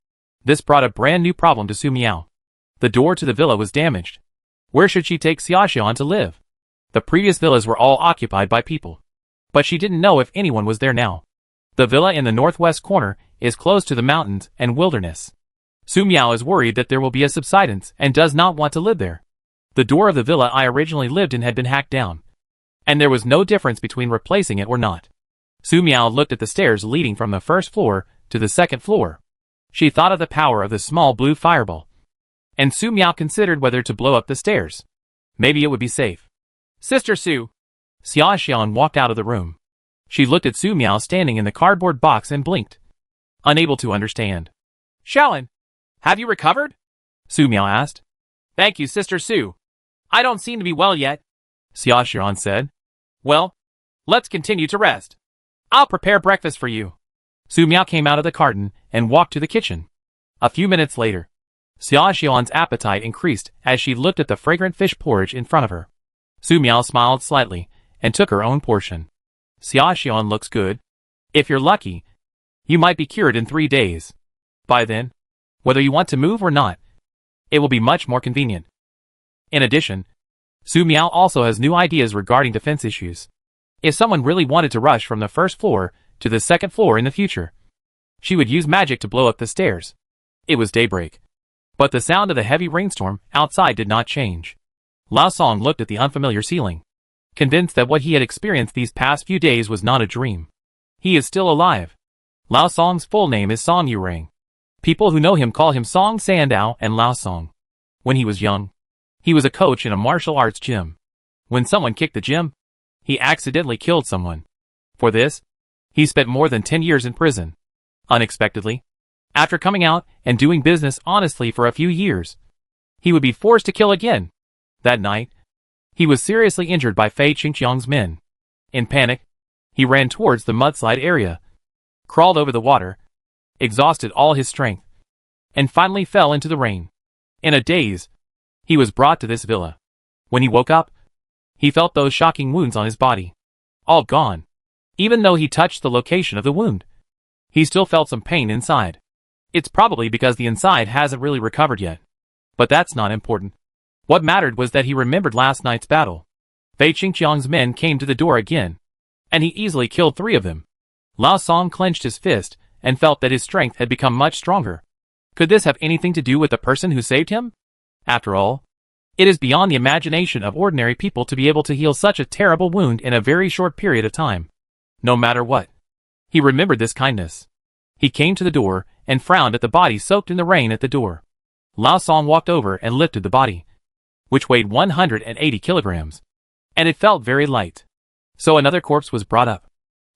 This brought a brand new problem to Su Miao. The door to the villa was damaged. Where should she take Xia Xian to live? The previous villas were all occupied by people, but she didn't know if anyone was there now. The villa in the northwest corner is close to the mountains and wilderness. Su Miao is worried that there will be a subsidence and does not want to live there. The door of the villa I originally lived in had been hacked down, and there was no difference between replacing it or not. Su Miao looked at the stairs leading from the 1st floor to the 2nd floor. She thought of the power of the small blue fireball, and Su Miao considered whether to blow up the stairs. Maybe it would be safe. Sister Su. Xia Xian walked out of the room. She looked at Su Miao standing in the cardboard box and blinked, unable to understand. Xiaolin, have you recovered? Su Miao asked. Thank you, Sister Su. I don't seem to be well yet, Xia Xian said. Well, let's continue to rest. I'll prepare breakfast for you. Su Miao came out of the garden and walked to the kitchen. A few minutes later, Xia Xian's appetite increased as she looked at the fragrant fish porridge in front of her. Su Miao smiled slightly and took her own portion. Xia Xian looks good. If you're lucky, you might be cured in 3 days. By then, whether you want to move or not, it will be much more convenient. In addition, Su Miao also has new ideas regarding defense issues. If someone really wanted to rush from the 1st floor to the 2nd floor in the future, she would use magic to blow up the stairs. It was daybreak, but the sound of the heavy rainstorm outside did not change. Lao Song looked at the unfamiliar ceiling. convinced that what he had experienced these past few days was not a dream. He is still alive. Lao Song's full name is Song Yurang. People who know him call him Song Sandao and Lao Song. When he was young, he was a coach in a martial arts gym. When someone kicked the gym, he accidentally killed someone. For this, he spent more than 10 years in prison. Unexpectedly, after coming out and doing business honestly for a few years, he would be forced to kill again. That night, he was seriously injured by Fei Qingqiang's men. In panic, he ran towards the mudslide area, crawled over the water, exhausted all his strength, and finally fell into the rain. In a daze, he was brought to this villa. When he woke up, he felt those shocking wounds on his body. All gone. Even though he touched the location of the wound, he still felt some pain inside. It's probably because the inside hasn't really recovered yet. But that's not important. What mattered was that he remembered last night's battle. Fei Qingqiang's men came to the door again, and he easily killed 3 of them. Lao Song clenched his fist and felt that his strength had become much stronger. Could this have anything to do with the person who saved him? After all, it is beyond the imagination of ordinary people to be able to heal such a terrible wound in a very short period of time. No matter what, he remembered this kindness. He came to the door and frowned at the body soaked in the rain at the door. Lao Song walked over and lifted the body, which weighed 180 kilograms, and it felt very light. So another corpse was brought up.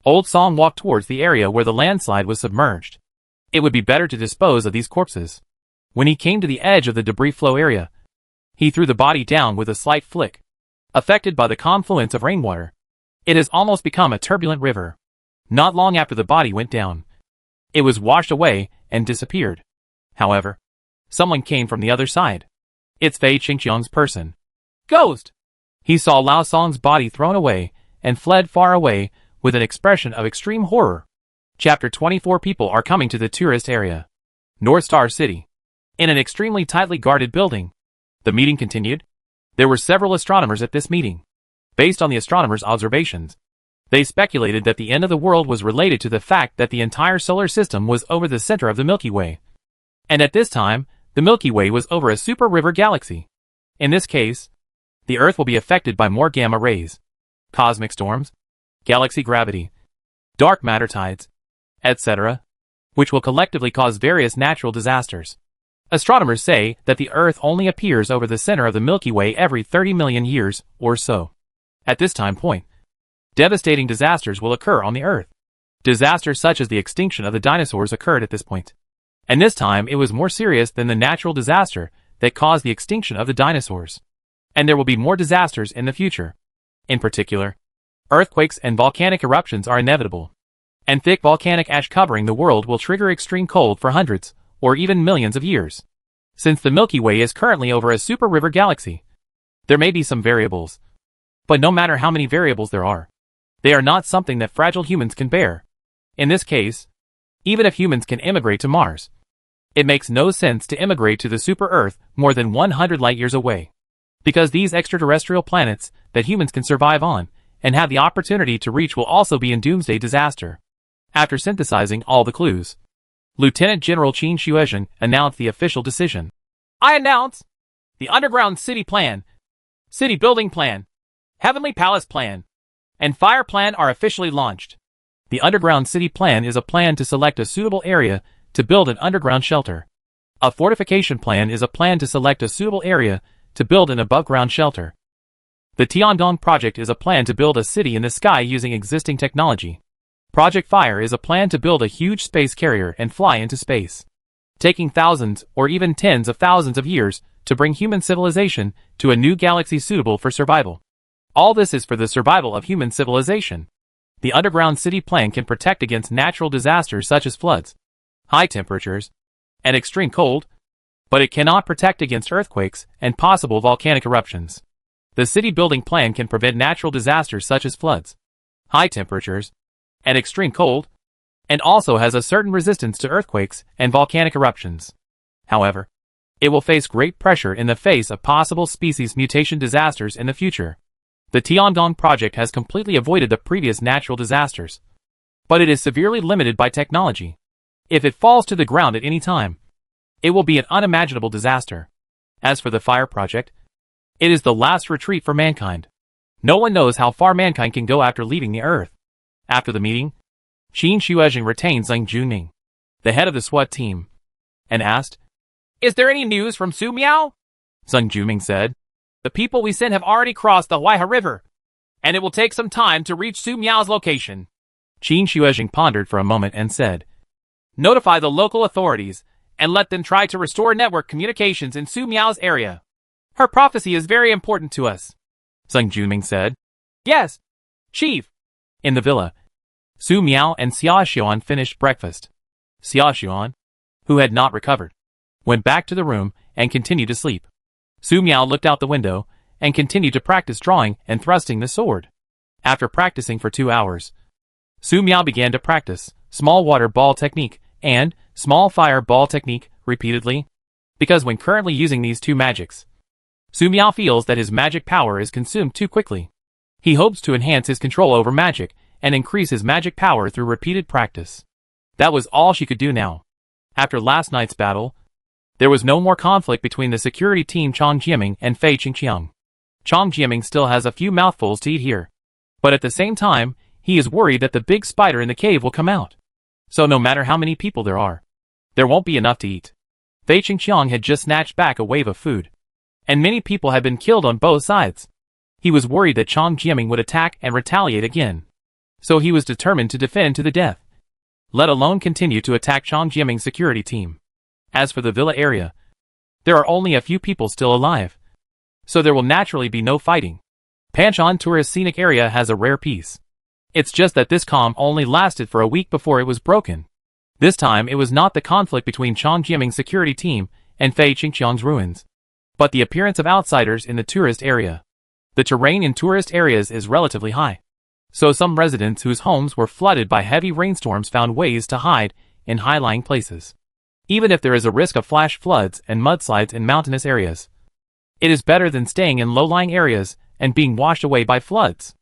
Old Song walked towards the area where the landslide was submerged. It would be better to dispose of these corpses. When he came to the edge of the debris flow area, he threw the body down with a slight flick. Affected by the confluence of rainwater, it has almost become a turbulent river. Not long after the body went down, it was washed away and disappeared. However, someone came from the other side. It's Fei Qingqiang's person. Ghost! He saw Lao Song's body thrown away and fled far away with an expression of extreme horror. Chapter 24. People are coming to the tourist area. North Star City. In an extremely tightly guarded building. The meeting continued. There were several astronomers at this meeting. Based on the astronomers' observations, they speculated that the end of the world was related to the fact that the entire solar system was over the center of the Milky Way. And at this time, the Milky Way was over a super river galaxy. In this case, the Earth will be affected by more gamma rays, cosmic storms, galaxy gravity, dark matter tides, etc., which will collectively cause various natural disasters. Astronomers say that the Earth only appears over the center of the Milky Way every 30 million years or so. At this time point, devastating disasters will occur on the Earth. Disasters such as the extinction of the dinosaurs occurred at this point. And this time it was more serious than the natural disaster that caused the extinction of the dinosaurs. And there will be more disasters in the future. In particular, earthquakes and volcanic eruptions are inevitable. And thick volcanic ash covering the world will trigger extreme cold for hundreds, or even millions of years. Since the Milky Way is currently over a super river galaxy, there may be some variables. But no matter how many variables there are, they are not something that fragile humans can bear. In this case, even if humans can immigrate to Mars, it makes no sense to immigrate to the super Earth more than 100 light years away. Because these extraterrestrial planets that humans can survive on and have the opportunity to reach will also be in doomsday disaster. After synthesizing all the clues, Lieutenant General Qin Shuezhen announced the official decision. I announce the Underground City Plan, City Building Plan, Heavenly Palace Plan, and Fire Plan are officially launched. The Underground City Plan is a plan to select a suitable area to build an underground shelter. A Fortification Plan is a plan to select a suitable area to build an above-ground shelter. The Tiangong Project is a plan to build a city in the sky using existing technology. Project Fire is a plan to build a huge space carrier and fly into space, taking thousands or even tens of thousands of years to bring human civilization to a new galaxy suitable for survival. All this is for the survival of human civilization. The Underground City Plan can protect against natural disasters such as floods, high temperatures, and extreme cold, but it cannot protect against earthquakes and possible volcanic eruptions. The City Building Plan can prevent natural disasters such as floods, high temperatures, and extreme cold, and also has a certain resistance to earthquakes and volcanic eruptions. However, it will face great pressure in the face of possible species mutation disasters in the future. The Tiangong Project has completely avoided the previous natural disasters, but it is severely limited by technology. If it falls to the ground at any time, it will be an unimaginable disaster. As for the Fire Project, it is the last retreat for mankind. No one knows how far mankind can go after leaving the Earth. After the meeting, Qin Shuezheng retained Zhang Junming, the head of the SWAT team, and asked, "Is there any news from Su Miao?" Zhang Junming said, "The people we sent have already crossed the Huaihe River, and it will take some time to reach Su Miao's location." Qin Shuezheng pondered for a moment and said, "Notify the local authorities and let them try to restore network communications in Su Miao's area. Her prophecy is very important to us." Zhang Junming said, "Yes, Chief." In the villa, Su Miao and Xia Xuan finished breakfast. Xia Xuan, who had not recovered, went back to the room and continued to sleep. Su Miao looked out the window and continued to practice drawing and thrusting the sword. After practicing for 2 hours, Su Miao began to practice small water ball technique and small fire ball technique repeatedly, because when currently using these two magics, Su Miao feels that his magic power is consumed too quickly. He hopes to enhance his control over magic and increase his magic power through repeated practice. That was all she could do now. After last night's battle, there was no more conflict between the security team Chang Jiaming and Fei Qingqiang. Chang Jiaming still has a few mouthfuls to eat here, but at the same time, he is worried that the big spider in the cave will come out. So no matter how many people there are, there won't be enough to eat. Fei Qingqiang had just snatched back a wave of food, and many people had been killed on both sides. He was worried that Chang Jiaming would attack and retaliate again. So he was determined to defend to the death, let alone continue to attack Chang Jiaming's security team. As for the villa area, there are only a few people still alive, so there will naturally be no fighting. Panshan Tourist Scenic Area has a rare peace. It's just that this calm only lasted for a week before it was broken. This time it was not the conflict between Chang Jiaming's security team and Fei Qingqiang's ruins, but the appearance of outsiders in the tourist area. The terrain in tourist areas is relatively high, so some residents whose homes were flooded by heavy rainstorms found ways to hide in high-lying places. Even if there is a risk of flash floods and mudslides in mountainous areas, it is better than staying in low-lying areas and being washed away by floods.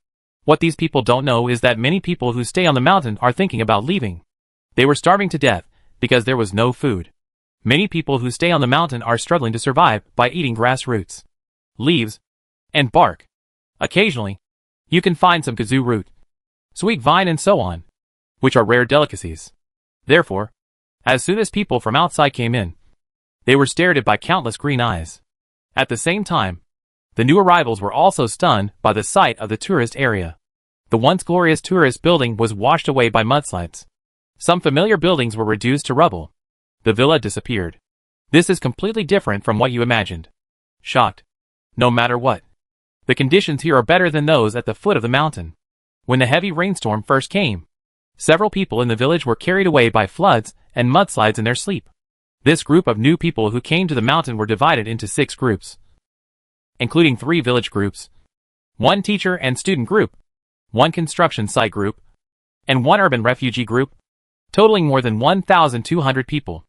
What these people don't know is that many people who stay on the mountain are thinking about leaving. They were starving to death because there was no food. Many people who stay on the mountain are struggling to survive by eating grass roots, leaves, and bark. Occasionally, you can find some kazoo root, sweet vine and so on, which are rare delicacies. Therefore, as soon as people from outside came in, they were stared at by countless green eyes. At the same time, the new arrivals were also stunned by the sight of the tourist area. The once glorious tourist building was washed away by mudslides. Some familiar buildings were reduced to rubble. The villa disappeared. This is completely different from what you imagined. Shocked. No matter what, the conditions here are better than those at the foot of the mountain. When the heavy rainstorm first came, several people in the village were carried away by floods and mudslides in their sleep. This group of new people who came to the mountain were divided into 6 groups, including 3 village groups, 1 teacher and student group, 1 construction site group, and 1 urban refugee group, totaling more than 1,200 people.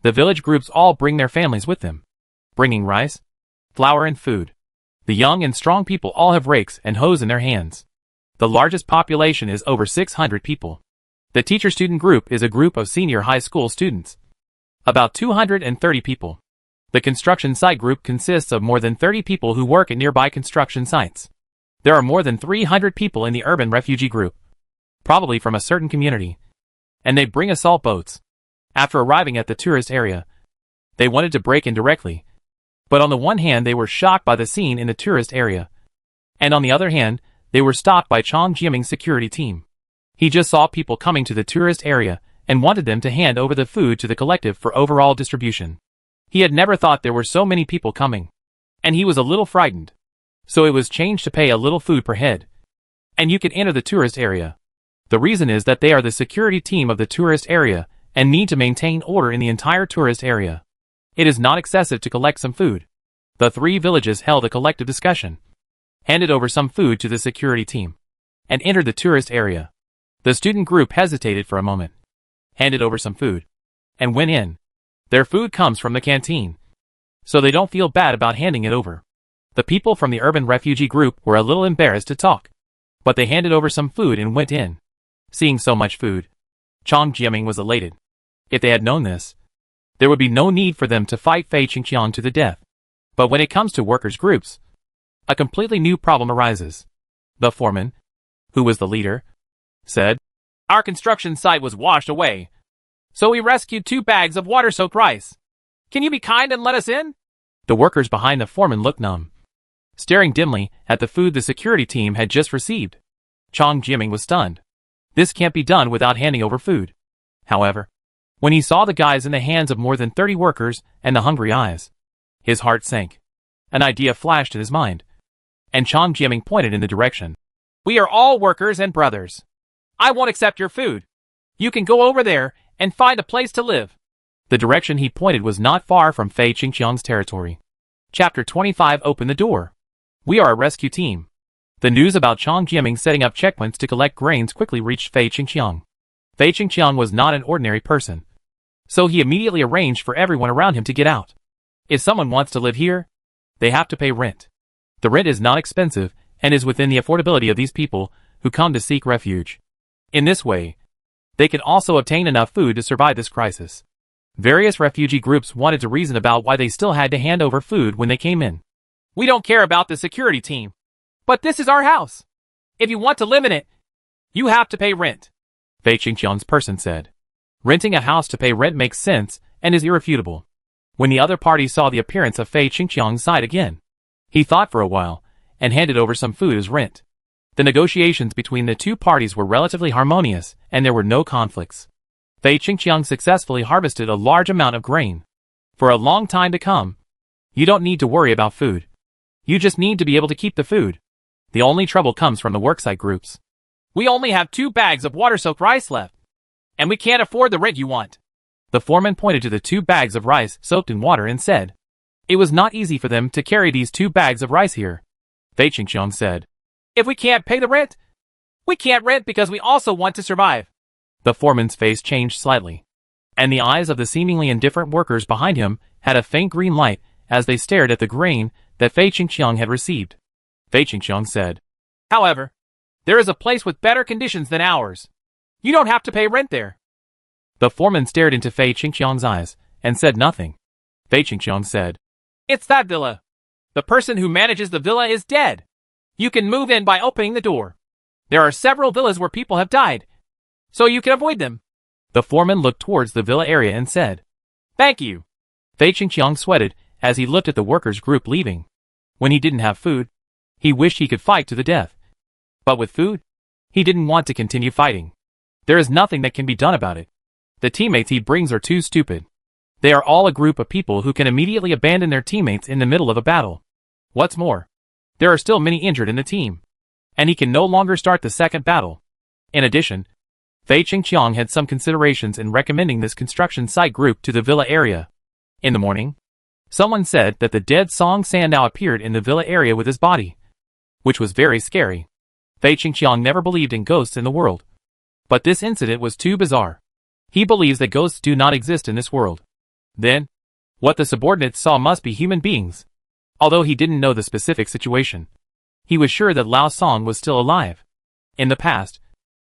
The village groups all bring their families with them, bringing rice, flour and food. The young and strong people all have rakes and hoes in their hands. The largest population is over 600 people. The teacher-student group is a group of senior high school students, about 230 people. The construction site group consists of more than 30 people who work at nearby construction sites. There are more than 300 people in the urban refugee group, probably from a certain community, and they bring assault boats. After arriving at the tourist area, they wanted to break in directly, but on the one hand they were shocked by the scene in the tourist area, and on the other hand, they were stopped by Chang Jiaming's security team. He just saw people coming to the tourist area and wanted them to hand over the food to the collective for overall distribution. He had never thought there were so many people coming, and he was a little frightened. So it was changed to pay a little food per head, and you can enter the tourist area. The reason is that they are the security team of the tourist area and need to maintain order in the entire tourist area. It is not excessive to collect some food. The 3 villages held a collective discussion, handed over some food to the security team, and entered the tourist area. The student group hesitated for a moment, handed over some food, and went in. Their food comes from the canteen, so they don't feel bad about handing it over. The people from the urban refugee group were a little embarrassed to talk, but they handed over some food and went in. Seeing so much food, Chang Jiaming was elated. If they had known this, there would be no need for them to fight Fei Qingqiang to the death. But when it comes to workers' groups, a completely new problem arises. The foreman, who was the leader, said. Our construction site was washed away, so we rescued 2 bags of water-soaked rice. Can you be kind and let us in? The workers behind the foreman looked numb, staring dimly at the food the security team had just received. Chong Jiaming was stunned. This can't be done without handing over food. However, when he saw the guys in the hands of more than 30 workers and the hungry eyes, his heart sank. An idea flashed in his mind, and Chong Jiaming pointed in the direction. We are all workers and brothers. I won't accept your food. You can go over there and find a place to live. The direction he pointed was not far from Fei Qingqiang's territory. Chapter 25 Open the door. We are a rescue team. The news about Chong Jiaming setting up checkpoints to collect grains quickly reached Fei Qingqiang. Fei Qingqiang was not an ordinary person, so he immediately arranged for everyone around him to get out. If someone wants to live here, they have to pay rent. The rent is not expensive and is within the affordability of these people who come to seek refuge. In this way, they can also obtain enough food to survive this crisis. Various refugee groups wanted to reason about why they still had to hand over food when they came in. We don't care about the security team, but this is our house. If you want to live in it, you have to pay rent, Fei Qingqiang's person said. Renting a house to pay rent makes sense and is irrefutable. When the other party saw the appearance of Fei Qingqiang's side again, he thought for a while and handed over some food as rent. The negotiations between the two parties were relatively harmonious and there were no conflicts. Fei Qingqiang successfully harvested a large amount of grain. For a long time to come, you don't need to worry about food. You just need to be able to keep the food. The only trouble comes from the worksite groups. We only have 2 bags of water-soaked rice left, and we can't afford the rent you want. The foreman pointed to the 2 bags of rice soaked in water and said, It was not easy for them to carry these 2 bags of rice here. Fei Qingqiang said, If we can't pay the rent, we can't rent because we also want to survive. The foreman's face changed slightly, and the eyes of the seemingly indifferent workers behind him had a faint green light as they stared at the grain that Fei Qingqiang had received. Fei Qingqiang said, However, there is a place with better conditions than ours. You don't have to pay rent there. The foreman stared into Fei Qingqiang's eyes and said nothing. Fei Qingqiang said, It's that villa. The person who manages the villa is dead. You can move in by opening the door. There are several villas where people have died, so you can avoid them. The foreman looked towards the villa area and said, Thank you. Fei Qingqiang sweated as he looked at the workers' group leaving. When he didn't have food, he wished he could fight to the death. But with food, he didn't want to continue fighting. There is nothing that can be done about it. The teammates he brings are too stupid. They are all a group of people who can immediately abandon their teammates in the middle of a battle. What's more, there are still many injured in the team, and he can no longer start the second battle. In addition, Fei Qingqiang had some considerations in recommending this construction site group to the villa area. In the morning, someone said that the dead Song San now appeared in the villa area with his body, which was very scary. Fei Qingqiang never believed in ghosts in the world, but this incident was too bizarre. He believes that ghosts do not exist in this world. Then, what the subordinates saw must be human beings. Although he didn't know the specific situation, he was sure that Lao Song was still alive. In the past,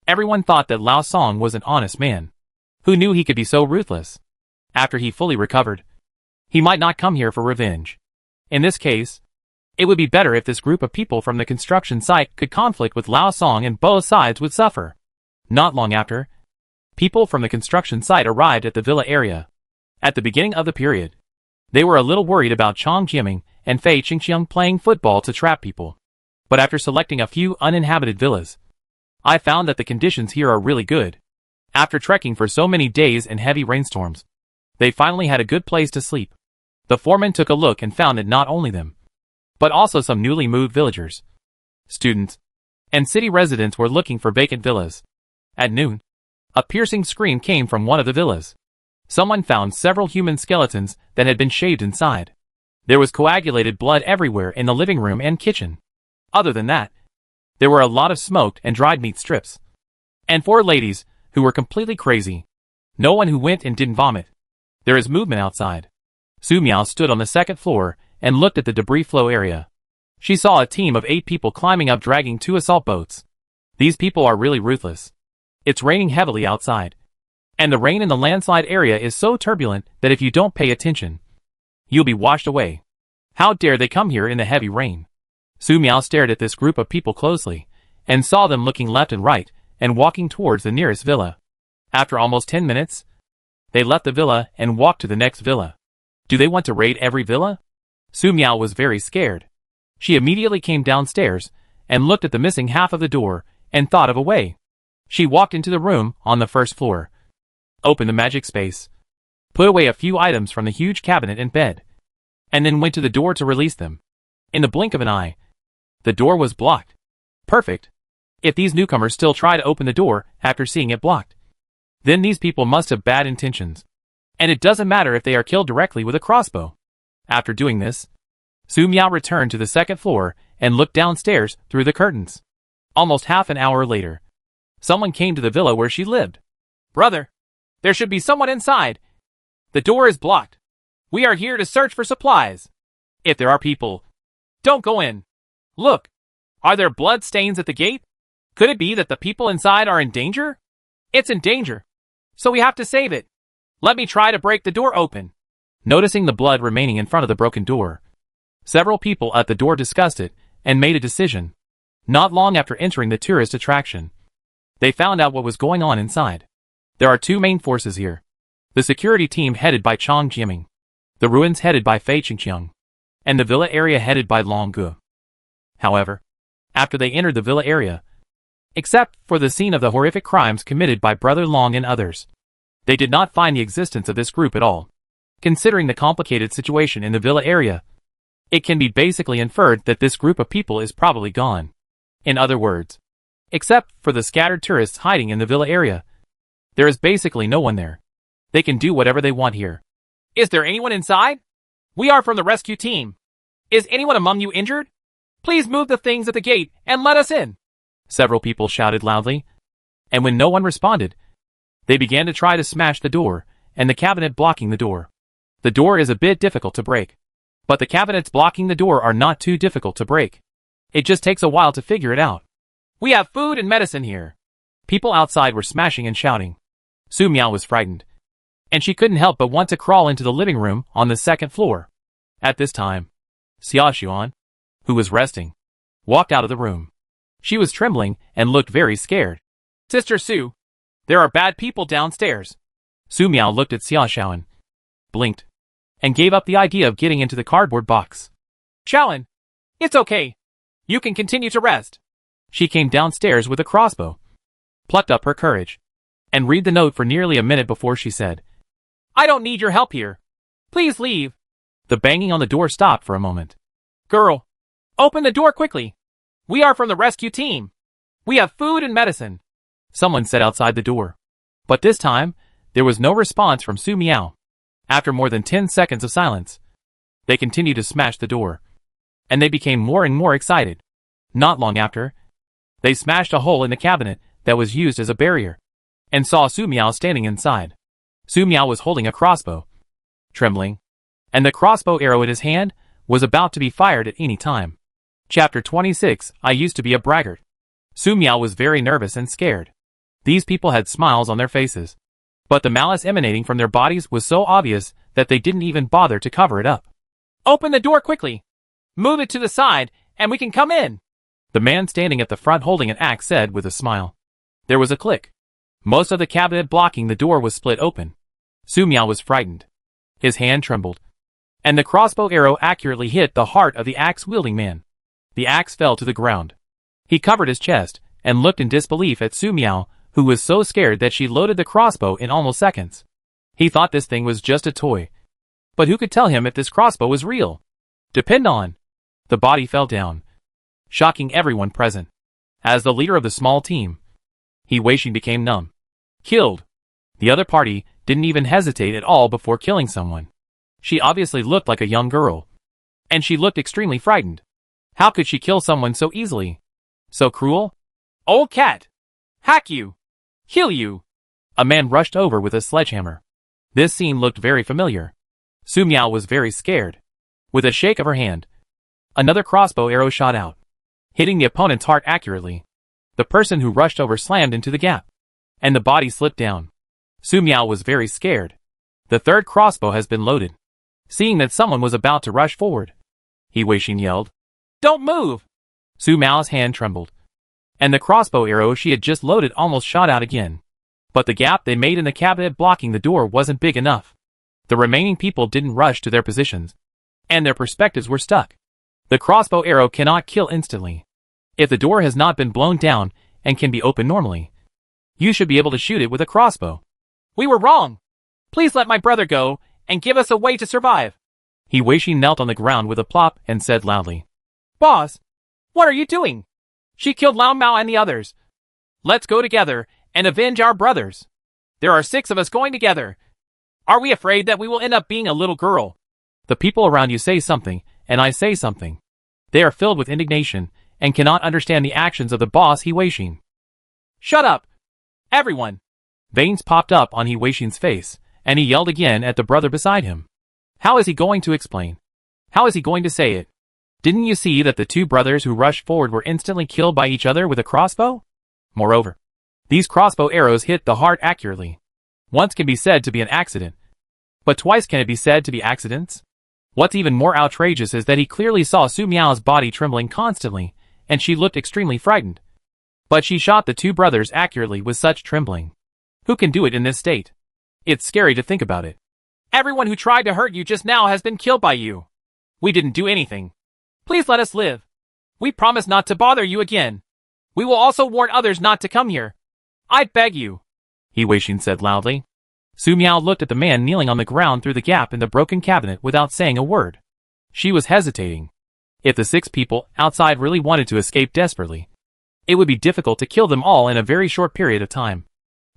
everyone thought that Lao Song was an honest man. Who knew he could be so ruthless? After he fully recovered, he might not come here for revenge. In this case, it would be better if this group of people from the construction site could conflict with Lao Song and both sides would suffer. Not long after, people from the construction site arrived at the villa area. At the beginning of the period, they were a little worried about Chong Jiaming and Fei Qingqiang playing football to trap people. But after selecting a few uninhabited villas, I found that the conditions here are really good. After trekking for so many days in heavy rainstorms, they finally had a good place to sleep. The foreman took a look and found that not only them, but also some newly moved villagers, students, and city residents were looking for vacant villas. At noon, a piercing scream came from one of the villas. Someone found several human skeletons that had been shaved inside. There was coagulated blood everywhere in the living room and kitchen. Other than that, there were a lot of smoked and dried meat strips. And 4 ladies, who were completely crazy. No one who went and didn't vomit. There is movement outside. Su Miao stood on the second floor and looked at the debris flow area. She saw a team of 8 people climbing up dragging 2 assault boats. These people are really ruthless. It's raining heavily outside, and the rain in the landslide area is so turbulent that if you don't pay attention, you'll be washed away. How dare they come here in the heavy rain? Su Miao stared at this group of people closely, and saw them looking left and right, and walking towards the nearest villa. After almost 10 minutes, they left the villa and walked to the next villa. Do they want to raid every villa? Su Miao was very scared. She immediately came downstairs, and looked at the missing half of the door, and thought of a way. She walked into the room on the first floor, opened the magic space, put away a few items from the huge cabinet and bed, and then went to the door to release them. In the blink of an eye, the door was blocked. Perfect. If these newcomers still try to open the door after seeing it blocked, then these people must have bad intentions. And it doesn't matter if they are killed directly with a crossbow. After doing this, Su Miao returned to the second floor and looked downstairs through the curtains. Almost half an hour later, someone came to the villa where she lived. Brother, there should be someone inside. The door is blocked. We are here to search for supplies. If there are people, don't go in. Look, are there blood stains at the gate? Could it be that the people inside are in danger? It's in danger, so we have to save it. Let me try to break the door open. Noticing the blood remaining in front of the broken door, several people at the door discussed it and made a decision. Not long after entering the tourist attraction, they found out what was going on inside. There are two main forces here. The security team headed by Chang Jiaming, the ruins headed by Fei Qingqiang, and the villa area headed by Long Gu. However, after they entered the villa area, except for the scene of the horrific crimes committed by Brother Long and others, they did not find the existence of this group at all. Considering the complicated situation in the villa area, it can be basically inferred that this group of people is probably gone. In other words, except for the scattered tourists hiding in the villa area, there is basically no one there. They can do whatever they want here. Is there anyone inside? We are from the rescue team. Is anyone among you injured? Please move the things at the gate and let us in. Several people shouted loudly, and when no one responded, they began to try to smash the door and the cabinet blocking the door. The door is a bit difficult to break, but the cabinets blocking the door are not too difficult to break. It just takes a while to figure it out. We have food and medicine here. People outside were smashing and shouting. Su Miao was frightened, and she couldn't help but want to crawl into the living room on the second floor. At this time, Xia Xuan, who was resting, walked out of the room. She was trembling and looked very scared. Sister Su, there are bad people downstairs. Su Miao looked at Xia Xuan, blinked, and gave up the idea of getting into the cardboard box. Xuan, it's okay. You can continue to rest. She came downstairs with a crossbow, plucked up her courage, and read the note for nearly a minute before she said, I don't need your help here. Please leave. The banging on the door stopped for a moment. Girl, open the door quickly. We are from the rescue team. We have food and medicine. Someone said outside the door. But this time, there was no response from Su Miao. After more than 10 seconds of silence, they continued to smash the door, and they became more and more excited. Not long after, they smashed a hole in the cabinet that was used as a barrier, and saw Su Miao standing inside. Su Miao was holding a crossbow, trembling, and the crossbow arrow in his hand was about to be fired at any time. Chapter 26. I used to be a braggart. Su Miao was very nervous and scared. These people had smiles on their faces, but the malice emanating from their bodies was so obvious that they didn't even bother to cover it up. Open the door quickly. Move it to the side, and we can come in. The man standing at the front holding an axe said with a smile. There was a click. Most of the cabinet blocking the door was split open. Su Miao was frightened. His hand trembled, and the crossbow arrow accurately hit the heart of the axe-wielding man. The axe fell to the ground. He covered his chest and looked in disbelief at Su Miao, who was so scared that she loaded the crossbow in almost seconds. He thought this thing was just a toy. But who could tell him if this crossbow was real? Depend on. The body fell down, shocking everyone present. As the leader of the small team, He Weixing became numb. Killed. The other party didn't even hesitate at all before killing someone. She obviously looked like a young girl, and she looked extremely frightened. How could she kill someone so easily? So cruel? Old cat! Hack you! Kill you! A man rushed over with a sledgehammer. This scene looked very familiar. Su Miao was very scared. With a shake of her hand, another crossbow arrow shot out, hitting the opponent's heart accurately. The person who rushed over slammed into the gap, and the body slipped down. Su Miao was very scared. The third crossbow has been loaded. Seeing that someone was about to rush forward, He Weixing yelled, Don't move! Su Miao's hand trembled, and the crossbow arrow she had just loaded almost shot out again. But the gap they made in the cabinet blocking the door wasn't big enough. The remaining people didn't rush to their positions, and their perspectives were stuck. The crossbow arrow cannot kill instantly. If the door has not been blown down and can be opened normally, you should be able to shoot it with a crossbow. We were wrong. Please let my brother go and give us a way to survive. He Weixin knelt on the ground with a plop and said loudly, Boss, what are you doing? She killed Lao Mao and the others. Let's go together and avenge our brothers. There are 6 of us going together. Are we afraid that we will end up being a little girl? The people around you say something, and I say something. They are filled with indignation and cannot understand the actions of the boss He Weixin. Shut up! Everyone! Veins popped up on He Weixin's face, and he yelled again at the brother beside him. How is he going to explain? How is he going to say it? Didn't you see that the 2 brothers who rushed forward were instantly killed by each other with a crossbow? Moreover, these crossbow arrows hit the heart accurately. Once can be said to be an accident, but twice can it be said to be accidents? What's even more outrageous is that he clearly saw Su Miao's body trembling constantly, and she looked extremely frightened. But she shot the 2 brothers accurately with such trembling. Who can do it in this state? It's scary to think about it. Everyone who tried to hurt you just now has been killed by you. We didn't do anything. Please let us live. We promise not to bother you again. We will also warn others not to come here. I beg you, He Weixin said loudly. Su Miao looked at the man kneeling on the ground through the gap in the broken cabinet without saying a word. She was hesitating. If the 6 people outside really wanted to escape desperately, it would be difficult to kill them all in a very short period of time.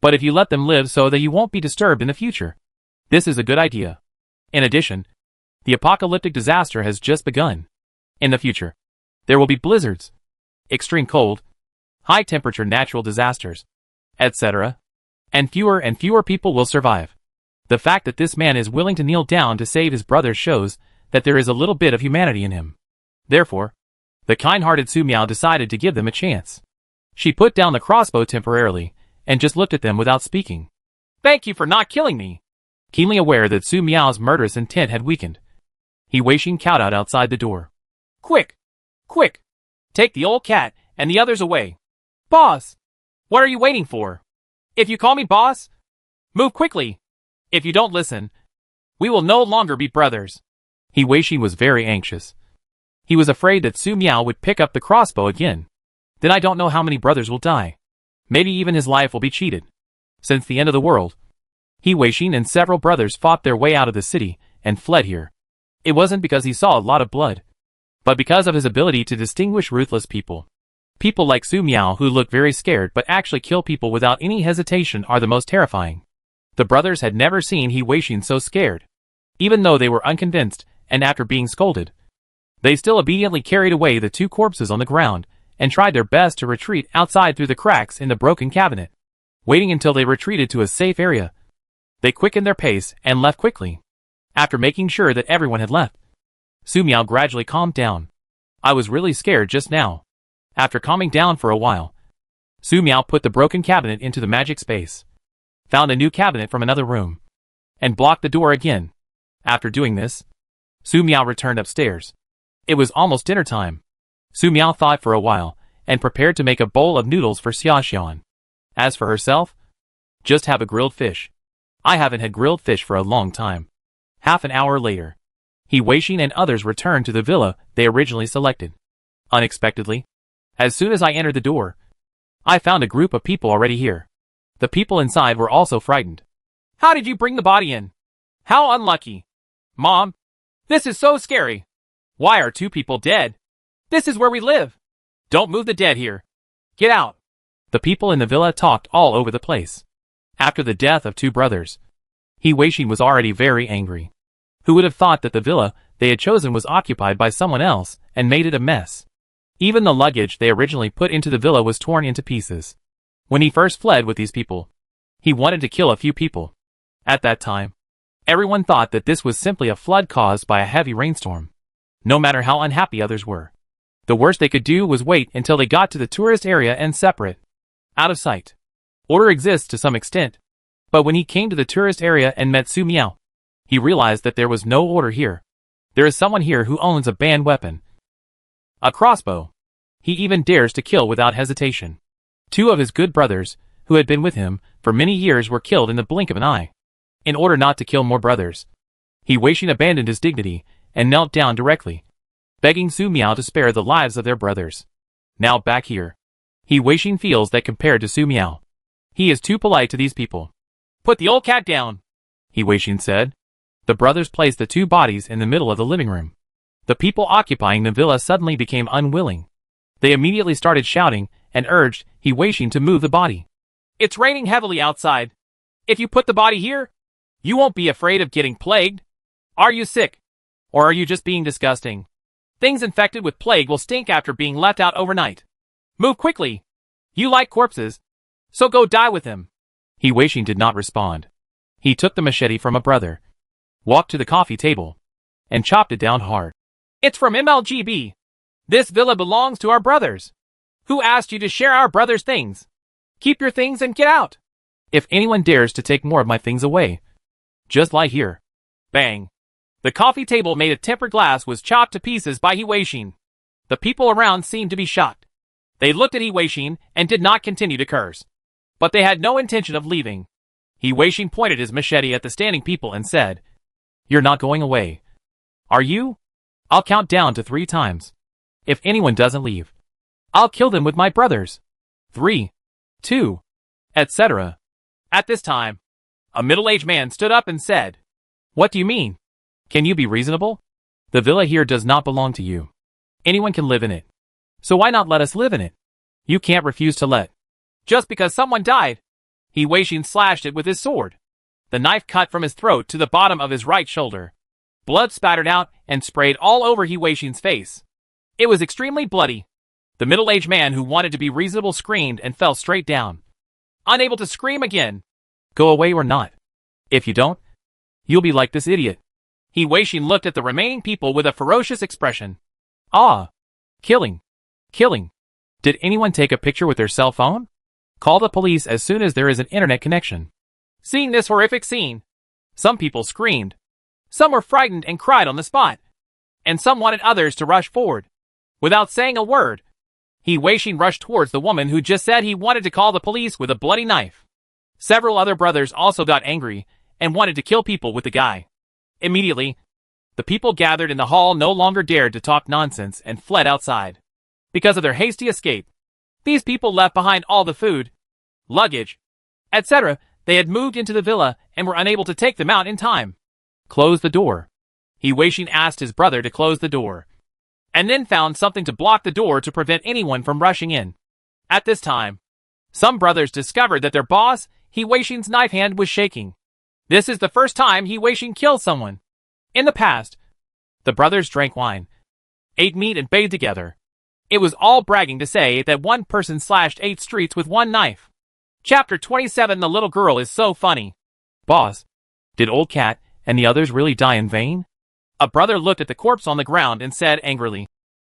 But if you let them live so that you won't be disturbed in the future, this is a good idea. In addition, the apocalyptic disaster has just begun. In the future, there will be blizzards, extreme cold, high-temperature natural disasters, etc. And fewer people will survive. The fact that this man is willing to kneel down to save his brother shows that there is a little bit of humanity in him. Therefore, the kind-hearted Su Miao decided to give them a chance. She put down the crossbow temporarily and just looked at them without speaking. Thank you for not killing me. Keenly aware that Su Miao's murderous intent had weakened, He Weixin cowed out outside the door. Quick! Quick! Take the old cat and the others away. Boss! What are you waiting for? If you call me boss, move quickly. If you don't listen, we will no longer be brothers. He Weixin was very anxious. He was afraid that Su Miao would pick up the crossbow again. Then I don't know how many brothers will die. Maybe even his life will be cheated. Since the end of the world, He Weixin and several brothers fought their way out of the city and fled here. It wasn't because he saw a lot of blood, but because of his ability to distinguish ruthless people. People like Su Miao who look very scared but actually kill people without any hesitation are the most terrifying. The brothers had never seen He Weixin so scared. Even though they were unconvinced, and after being scolded, they still obediently carried away the 2 corpses on the ground and tried their best to retreat outside through the cracks in the broken cabinet. Waiting until they retreated to a safe area, they quickened their pace and left quickly. After making sure that everyone had left, Su Miao gradually calmed down. I was really scared just now. After calming down for a while, Su Miao put the broken cabinet into the magic space, found a new cabinet from another room, and blocked the door again. After doing this, Su Miao returned upstairs. It was almost dinner time. Su Miao thought for a while, and prepared to make a bowl of noodles for Xiaoxian. As for herself, just have a grilled fish. I haven't had grilled fish for a long time. Half an hour later, He Weixin and others returned to the villa they originally selected. Unexpectedly, as soon as I entered the door, I found a group of people already here. The people inside were also frightened. How did you bring the body in? How unlucky. Mom, this is so scary. Why are 2 people dead? This is where we live. Don't move the dead here. Get out. The people in the villa talked all over the place. After the death of 2 brothers, He Weixin was already very angry. Who would have thought that the villa they had chosen was occupied by someone else and made it a mess? Even the luggage they originally put into the villa was torn into pieces. When he first fled with these people, he wanted to kill a few people. At that time, everyone thought that this was simply a flood caused by a heavy rainstorm. No matter how unhappy others were, the worst they could do was wait until they got to the tourist area and separate. Out of sight. Order exists to some extent, but when he came to the tourist area and met Su Miao, he realized that there was no order here. There is someone here who owns a banned weapon. A crossbow. He even dares to kill without hesitation. 2 of his good brothers, who had been with him for many years, were killed in the blink of an eye. In order not to kill more brothers, He Weixin abandoned his dignity and knelt down directly, begging Su Miao to spare the lives of their brothers. Now back here, He Weixin feels that compared to Su Miao, he is too polite to these people. "Put the old cat down," He Weixin said. The brothers placed the 2 bodies in the middle of the living room. The people occupying the villa suddenly became unwilling. They immediately started shouting and urged He Weixin to move the body. "It's raining heavily outside. If you put the body here, you won't be afraid of getting plagued. Are you sick? Or are you just being disgusting? Things infected with plague will stink after being left out overnight. Move quickly. You like corpses, so go die with them." He Weixin did not respond. He took the machete from a brother, walked to the coffee table, and chopped it down hard. "It's from MLGB. This villa belongs to our brothers. Who asked you to share our brothers' things? Keep your things and get out. If anyone dares to take more of my things away, just lie here." Bang! The coffee table made of tempered glass was chopped to pieces by He Weixin. The people around seemed to be shocked. They looked at He Weixin and did not continue to curse. But they had no intention of leaving. He Weixin pointed his machete at the standing people and said, "You're not going away, are you? I'll count down to 3 times. If anyone doesn't leave, I'll kill them with my brothers. 3, 2, etc." At this time, a middle-aged man stood up and said, "What do you mean? Can you be reasonable? The villa here does not belong to you. Anyone can live in it. So why not let us live in it? You can't refuse to let. Just because someone died." He Weixin slashed it with his sword. The knife cut from his throat to the bottom of his right shoulder. Blood spattered out and sprayed all over He Weixin's face. It was extremely bloody. The middle-aged man who wanted to be reasonable screamed and fell straight down, unable to scream again. "Go away or not. If you don't, you'll be like this idiot." He Weixin looked at the remaining people with a ferocious expression. "Ah! Killing! Killing! Did anyone take a picture with their cell phone? Call the police as soon as there is an internet connection." Seeing this horrific scene, some people screamed. Some were frightened and cried on the spot. And some wanted others to rush forward. Without saying a word, He Weixin rushed towards the woman who just said he wanted to call the police with a bloody knife. Several other brothers also got angry and wanted to kill people with the guy. Immediately, the people gathered in the hall no longer dared to talk nonsense and fled outside. Because of their hasty escape, these people left behind all the food, luggage, etc. they had moved into the villa and were unable to take them out in time. "Close the door." He Weixin asked his brother to close the door, and then found something to block the door to prevent anyone from rushing in. At this time, some brothers discovered that their boss, He Weixin's knife hand, was shaking. This is the first time He Weixin killed someone. In the past, the brothers drank wine, ate meat, and bathed together. It was all bragging to say that one person slashed 8 streets with one knife. Chapter 27. The little girl is so funny. "Boss, did old cat and the others really die in vain?" A brother looked at the corpse on the ground and said angrily,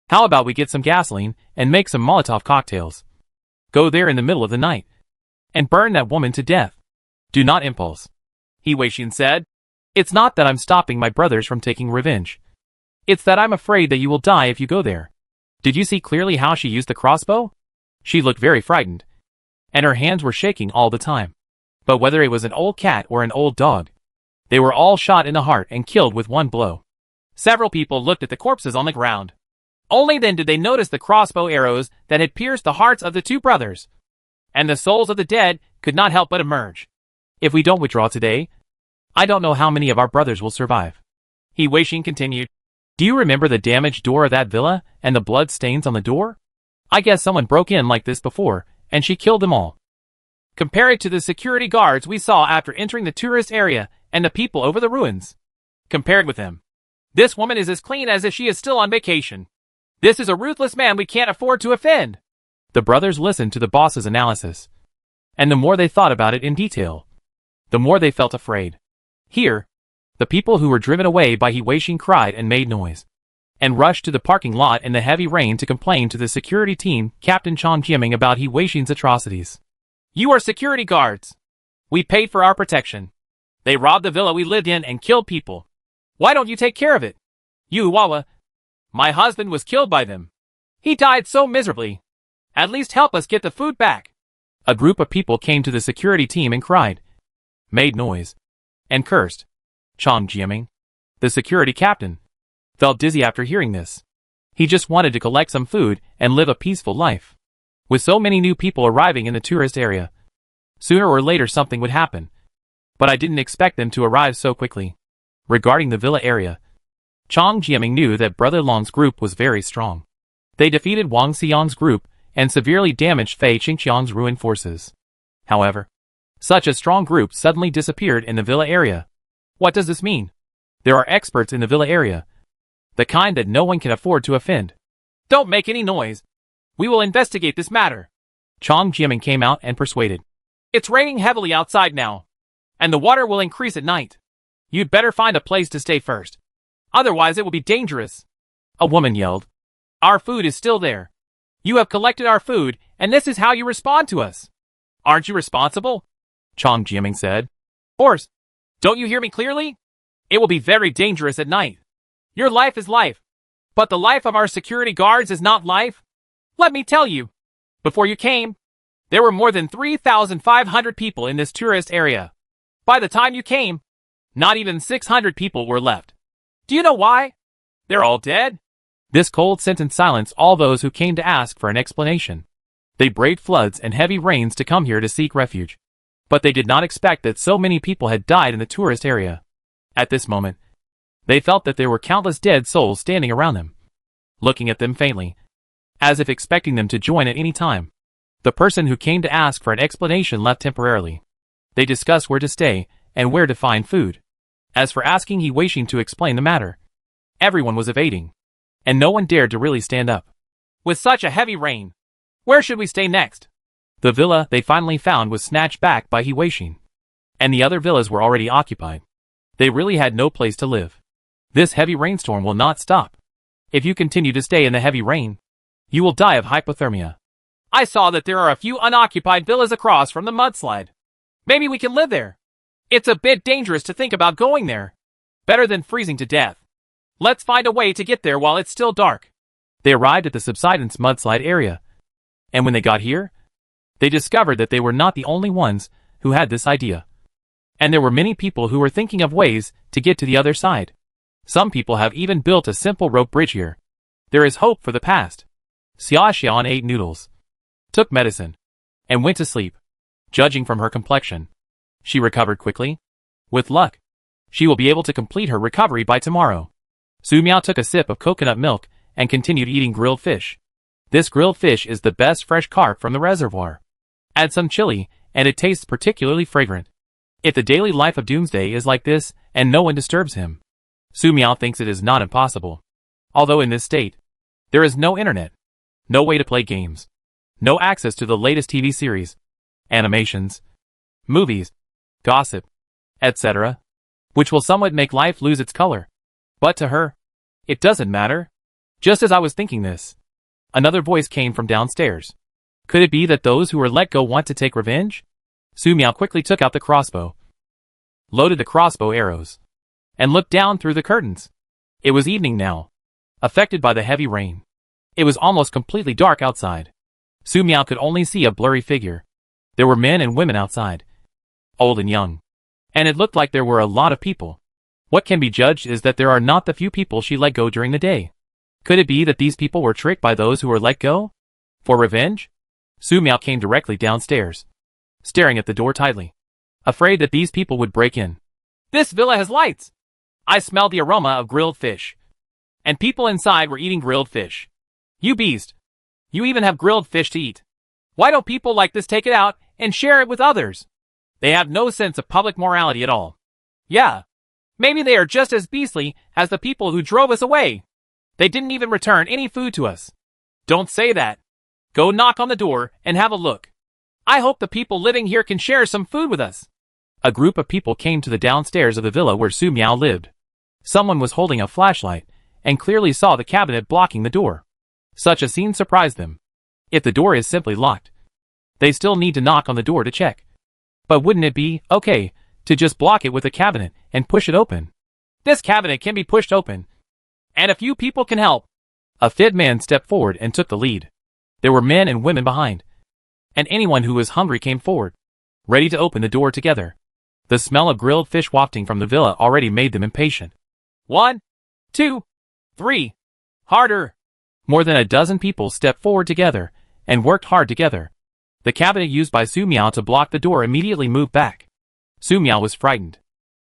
"How about we get some gasoline and make some Molotov cocktails? Go there in the middle of the night and burn that woman to death. Do not impulse." He Weixin said, "It's not that I'm stopping my brothers from taking revenge. It's that I'm afraid that you will die if you go there. Did you see clearly how she used the crossbow? She looked very frightened, and her hands were shaking all the time. But whether it was an old cat or an old dog, they were all shot in the heart and killed with one blow." Several people looked at the corpses on the ground. Only then did they notice the crossbow arrows that had pierced the hearts of the 2 brothers. And the souls of the dead could not help but emerge. "If we don't withdraw today, I don't know how many of our brothers will survive." He Weixin continued. "Do you remember the damaged door of that villa and the blood stains on the door? I guess someone broke in like this before, and she killed them all. Compare it to the security guards we saw after entering the tourist area and the people over the ruins. Compared with them, this woman is as clean as if she is still on vacation. This is a ruthless man we can't afford to offend." The brothers listened to the boss's analysis, and the more they thought about it in detail, the more they felt afraid. Here, the people who were driven away by He Weixin cried and made noise, and rushed to the parking lot in the heavy rain to complain to the security team, Captain Chong Jiaming, about He Weixin's atrocities. "You are security guards. We paid for our protection. They robbed the villa we lived in and killed people. Why don't you take care of it? You Wawa, my husband was killed by them. He died so miserably. At least help us get the food back. A group of people came to the security team and cried, made noise, and cursed. Chong Jiaming, the security captain, felt dizzy after hearing this. He just wanted to collect some food and live a peaceful life. With so many new people arriving in the tourist area, sooner or later something would happen. But I didn't expect them to arrive so quickly. Regarding the villa area, Chong Jiaming knew that Brother Long's group was very strong. They defeated Wang Xiang's group and severely damaged Fei Qingqiang's ruined forces. However, such a strong group suddenly disappeared in the villa area. What does this mean? There are experts in the villa area, the kind that no one can afford to offend. Don't make any noise. We will investigate this matter. Chong Jiaming came out and persuaded. It's raining heavily outside now, and the water will increase at night. You'd better find a place to stay first. Otherwise it will be dangerous. A woman yelled. Our food is still there. You have collected our food, and this is how you respond to us. Aren't you responsible? Chong Jiaming said. Horse, don't you hear me clearly? It will be very dangerous at night. Your life is life, but the life of our security guards is not life. Let me tell you, before you came, there were more than 3,500 people in this tourist area. By the time you came, not even 600 people were left. Do you know why? They're all dead. This cold sentence silenced all those who came to ask for an explanation. They braved floods and heavy rains to come here to seek refuge. But they did not expect that so many people had died in the tourist area. At this moment, they felt that there were countless dead souls standing around them, looking at them faintly, as if expecting them to join at any time. The person who came to ask for an explanation left temporarily. They discussed where to stay and where to find food. As for asking He Weixing to explain the matter, everyone was evading, and no one dared to really stand up. With such a heavy rain, where should we stay next? The villa they finally found was snatched back by He Weixing, and the other villas were already occupied. They really had no place to live. This heavy rainstorm will not stop. If you continue to stay in the heavy rain, you will die of hypothermia. I saw that there are a few unoccupied villas across from the mudslide. Maybe we can live there. It's a bit dangerous to think about going there. Better than freezing to death. Let's find a way to get there while it's still dark. They arrived at the subsidence mudslide area, and when they got here, they discovered that they were not the only ones who had this idea. And there were many people who were thinking of ways to get to the other side. Some people have even built a simple rope bridge here. There is hope for the past. Xia Xian ate noodles, took medicine, and went to sleep. Judging from her complexion, she recovered quickly. With luck, she will be able to complete her recovery by tomorrow. Su Miao took a sip of coconut milk and continued eating grilled fish. This grilled fish is the best fresh carp from the reservoir. Add some chili, and it tastes particularly fragrant. If the daily life of Doomsday is like this, and no one disturbs him, Su Miao thinks it is not impossible. Although in this state, there is no internet, no way to play games, no access to the latest TV series, animations, movies, gossip, etc., which will somewhat make life lose its color. But to her, it doesn't matter. Just as I was thinking this, another voice came from downstairs. Could it be that those who were let go want to take revenge? Su Miao quickly took out the crossbow, loaded the crossbow arrows, and looked down through the curtains. It was evening now, affected by the heavy rain. It was almost completely dark outside. Su Miao could only see a blurry figure. There were men and women outside, old and young, and it looked like there were a lot of people. What can be judged is that there are not the few people she let go during the day. Could it be that these people were tricked by those who were let go? For revenge? Su Miao came directly downstairs, staring at the door tightly, afraid that these people would break in. This villa has lights! I smelled the aroma of grilled fish, and people inside were eating grilled fish. You beast! You even have grilled fish to eat. Why don't people like this take it out and share it with others? They have no sense of public morality at all. Yeah, maybe they are just as beastly as the people who drove us away. They didn't even return any food to us. Don't say that. Go knock on the door and have a look. I hope the people living here can share some food with us. A group of people came to the downstairs of the villa where Su Miao lived. Someone was holding a flashlight and clearly saw the cabinet blocking the door. Such a scene surprised them. If the door is simply locked, they still need to knock on the door to check. But wouldn't it be okay to just block it with a cabinet and push it open? This cabinet can be pushed open, and a few people can help. A fit man stepped forward and took the lead. There were men and women behind, and anyone who was hungry came forward, ready to open the door together. The smell of grilled fish wafting from the villa already made them impatient. 1, 2, 3. Harder! More than a dozen people stepped forward together and worked hard together. The cabinet used by Su Miao to block the door immediately moved back. Su Miao was frightened.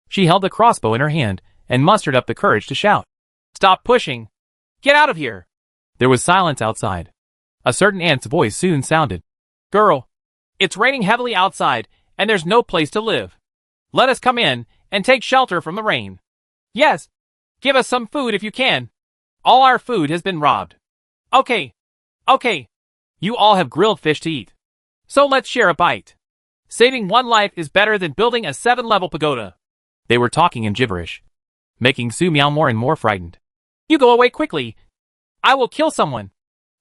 She held the crossbow in her hand and mustered up the courage to shout, "Stop pushing! Get out of here!" There was silence outside. A certain aunt's voice soon sounded. "Girl, it's raining heavily outside and there's no place to live. Let us come in and take shelter from the rain. Yes, give us some food if you can. All our food has been robbed. Okay. You all have grilled fish to eat. So let's share a bite. Saving one life is better than building a 7-level pagoda." They were talking in gibberish, making Su Miao more and more frightened. "You go away quickly. I will kill someone."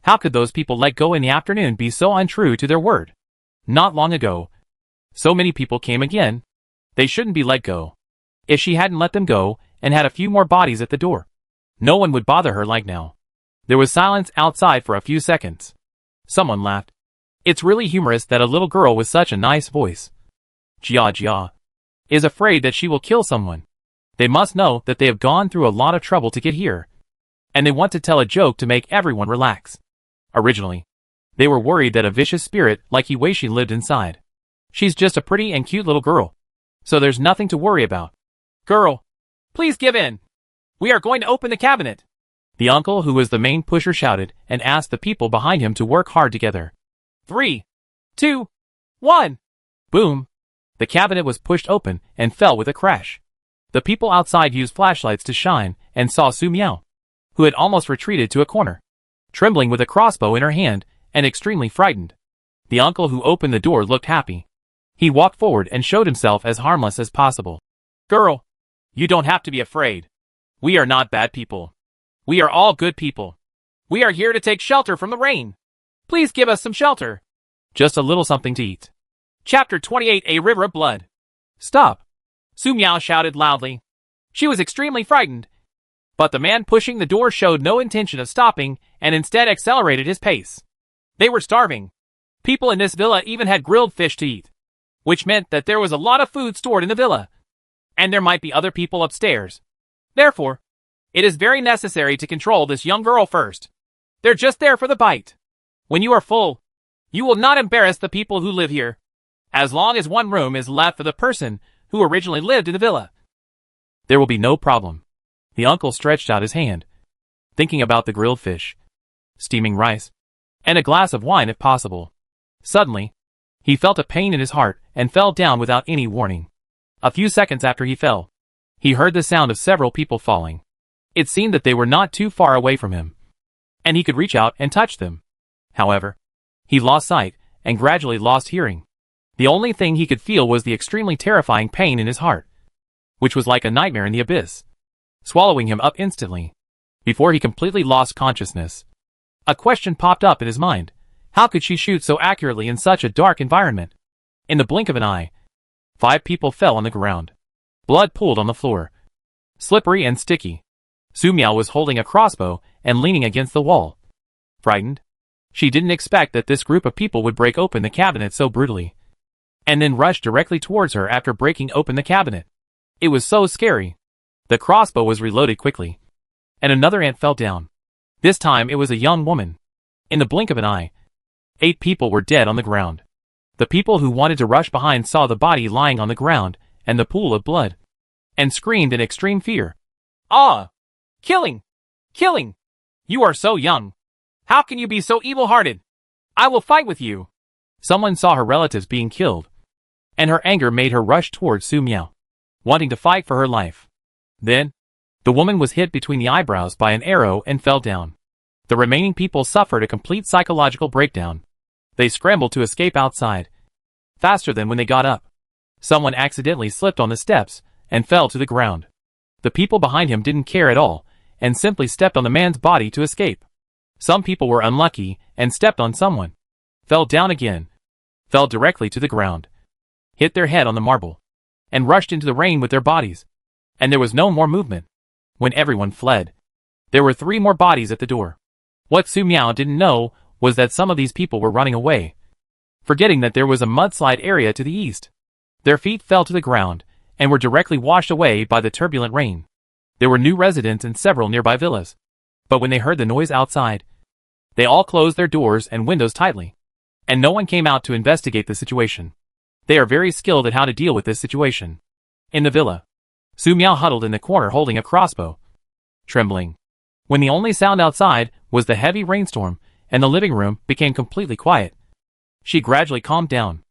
How could those people let go in the afternoon be so untrue to their word? Not long ago, so many people came again. They shouldn't be let go. If she hadn't let them go and had a few more bodies at the door, no one would bother her like now. There was silence outside for a few seconds. Someone laughed. It's really humorous that a little girl with such a nice voice, Jia, is afraid that she will kill someone. They must know that they have gone through a lot of trouble to get here, and they want to tell a joke to make everyone relax. Originally, they were worried that a vicious spirit like Iwaishi lived inside. She's just a pretty and cute little girl, so there's nothing to worry about. "Girl, please give in. We are going to open the cabinet." The uncle who was the main pusher shouted and asked the people behind him to work hard together. 3, 2, 1. Boom. The cabinet was pushed open and fell with a crash. The people outside used flashlights to shine and saw Su Miao, who had almost retreated to a corner, trembling with a crossbow in her hand and extremely frightened. The uncle who opened the door looked happy. He walked forward and showed himself as harmless as possible. "Girl, you don't have to be afraid. We are not bad people. We are all good people. We are here to take shelter from the rain. Please give us some shelter. Just a little something to eat." Chapter 28: A River of Blood. "Stop!" Su Miao shouted loudly. She was extremely frightened, but the man pushing the door showed no intention of stopping and instead accelerated his pace. They were starving. People in this villa even had grilled fish to eat, which meant that there was a lot of food stored in the villa, and there might be other people upstairs. Therefore, it is very necessary to control this young girl first. They're just there for the bite. When you are full, you will not embarrass the people who live here, as long as one room is left for the person who originally lived in the villa. There will be no problem. The uncle stretched out his hand, thinking about the grilled fish, steaming rice, and a glass of wine if possible. Suddenly, he felt a pain in his heart and fell down without any warning. A few seconds after he fell, he heard the sound of several people falling. It seemed that they were not too far away from him, and he could reach out and touch them. However, he lost sight and gradually lost hearing. The only thing he could feel was the extremely terrifying pain in his heart, which was like a nightmare in the abyss, swallowing him up instantly, before he completely lost consciousness. A question popped up in his mind. How could she shoot so accurately in such a dark environment? In the blink of an eye, 5 people fell on the ground. Blood pooled on the floor, slippery and sticky. Su Miao was holding a crossbow and leaning against the wall. Frightened, she didn't expect that this group of people would break open the cabinet so brutally, and then rush directly towards her after breaking open the cabinet. It was so scary. The crossbow was reloaded quickly, and another ant fell down. This time it was a young woman. In the blink of an eye, 8 people were dead on the ground. The people who wanted to rush behind saw the body lying on the ground and the pool of blood, and screamed in extreme fear. "Ah! Killing! Killing! You are so young. How can you be so evil-hearted? I will fight with you." Someone saw her relatives being killed, and her anger made her rush towards Su Miao, wanting to fight for her life. Then, the woman was hit between the eyebrows by an arrow and fell down. The remaining people suffered a complete psychological breakdown. They scrambled to escape outside, faster than when they got up. Someone accidentally slipped on the steps and fell to the ground. The people behind him didn't care at all and simply stepped on the man's body to escape. Some people were unlucky and stepped on someone, fell down again, fell directly to the ground, hit their head on the marble, and rushed into the rain with their bodies. And there was no more movement. When everyone fled, there were 3 more bodies at the door. What Su Miao didn't know was that some of these people were running away, forgetting that there was a mudslide area to the east. Their feet fell to the ground and were directly washed away by the turbulent rain. There were new residents in several nearby villas, but when they heard the noise outside, they all closed their doors and windows tightly, and no one came out to investigate the situation. They are very skilled at how to deal with this situation. In the villa, Su Miao huddled in the corner holding a crossbow, trembling. When the only sound outside was the heavy rainstorm and the living room became completely quiet, she gradually calmed down.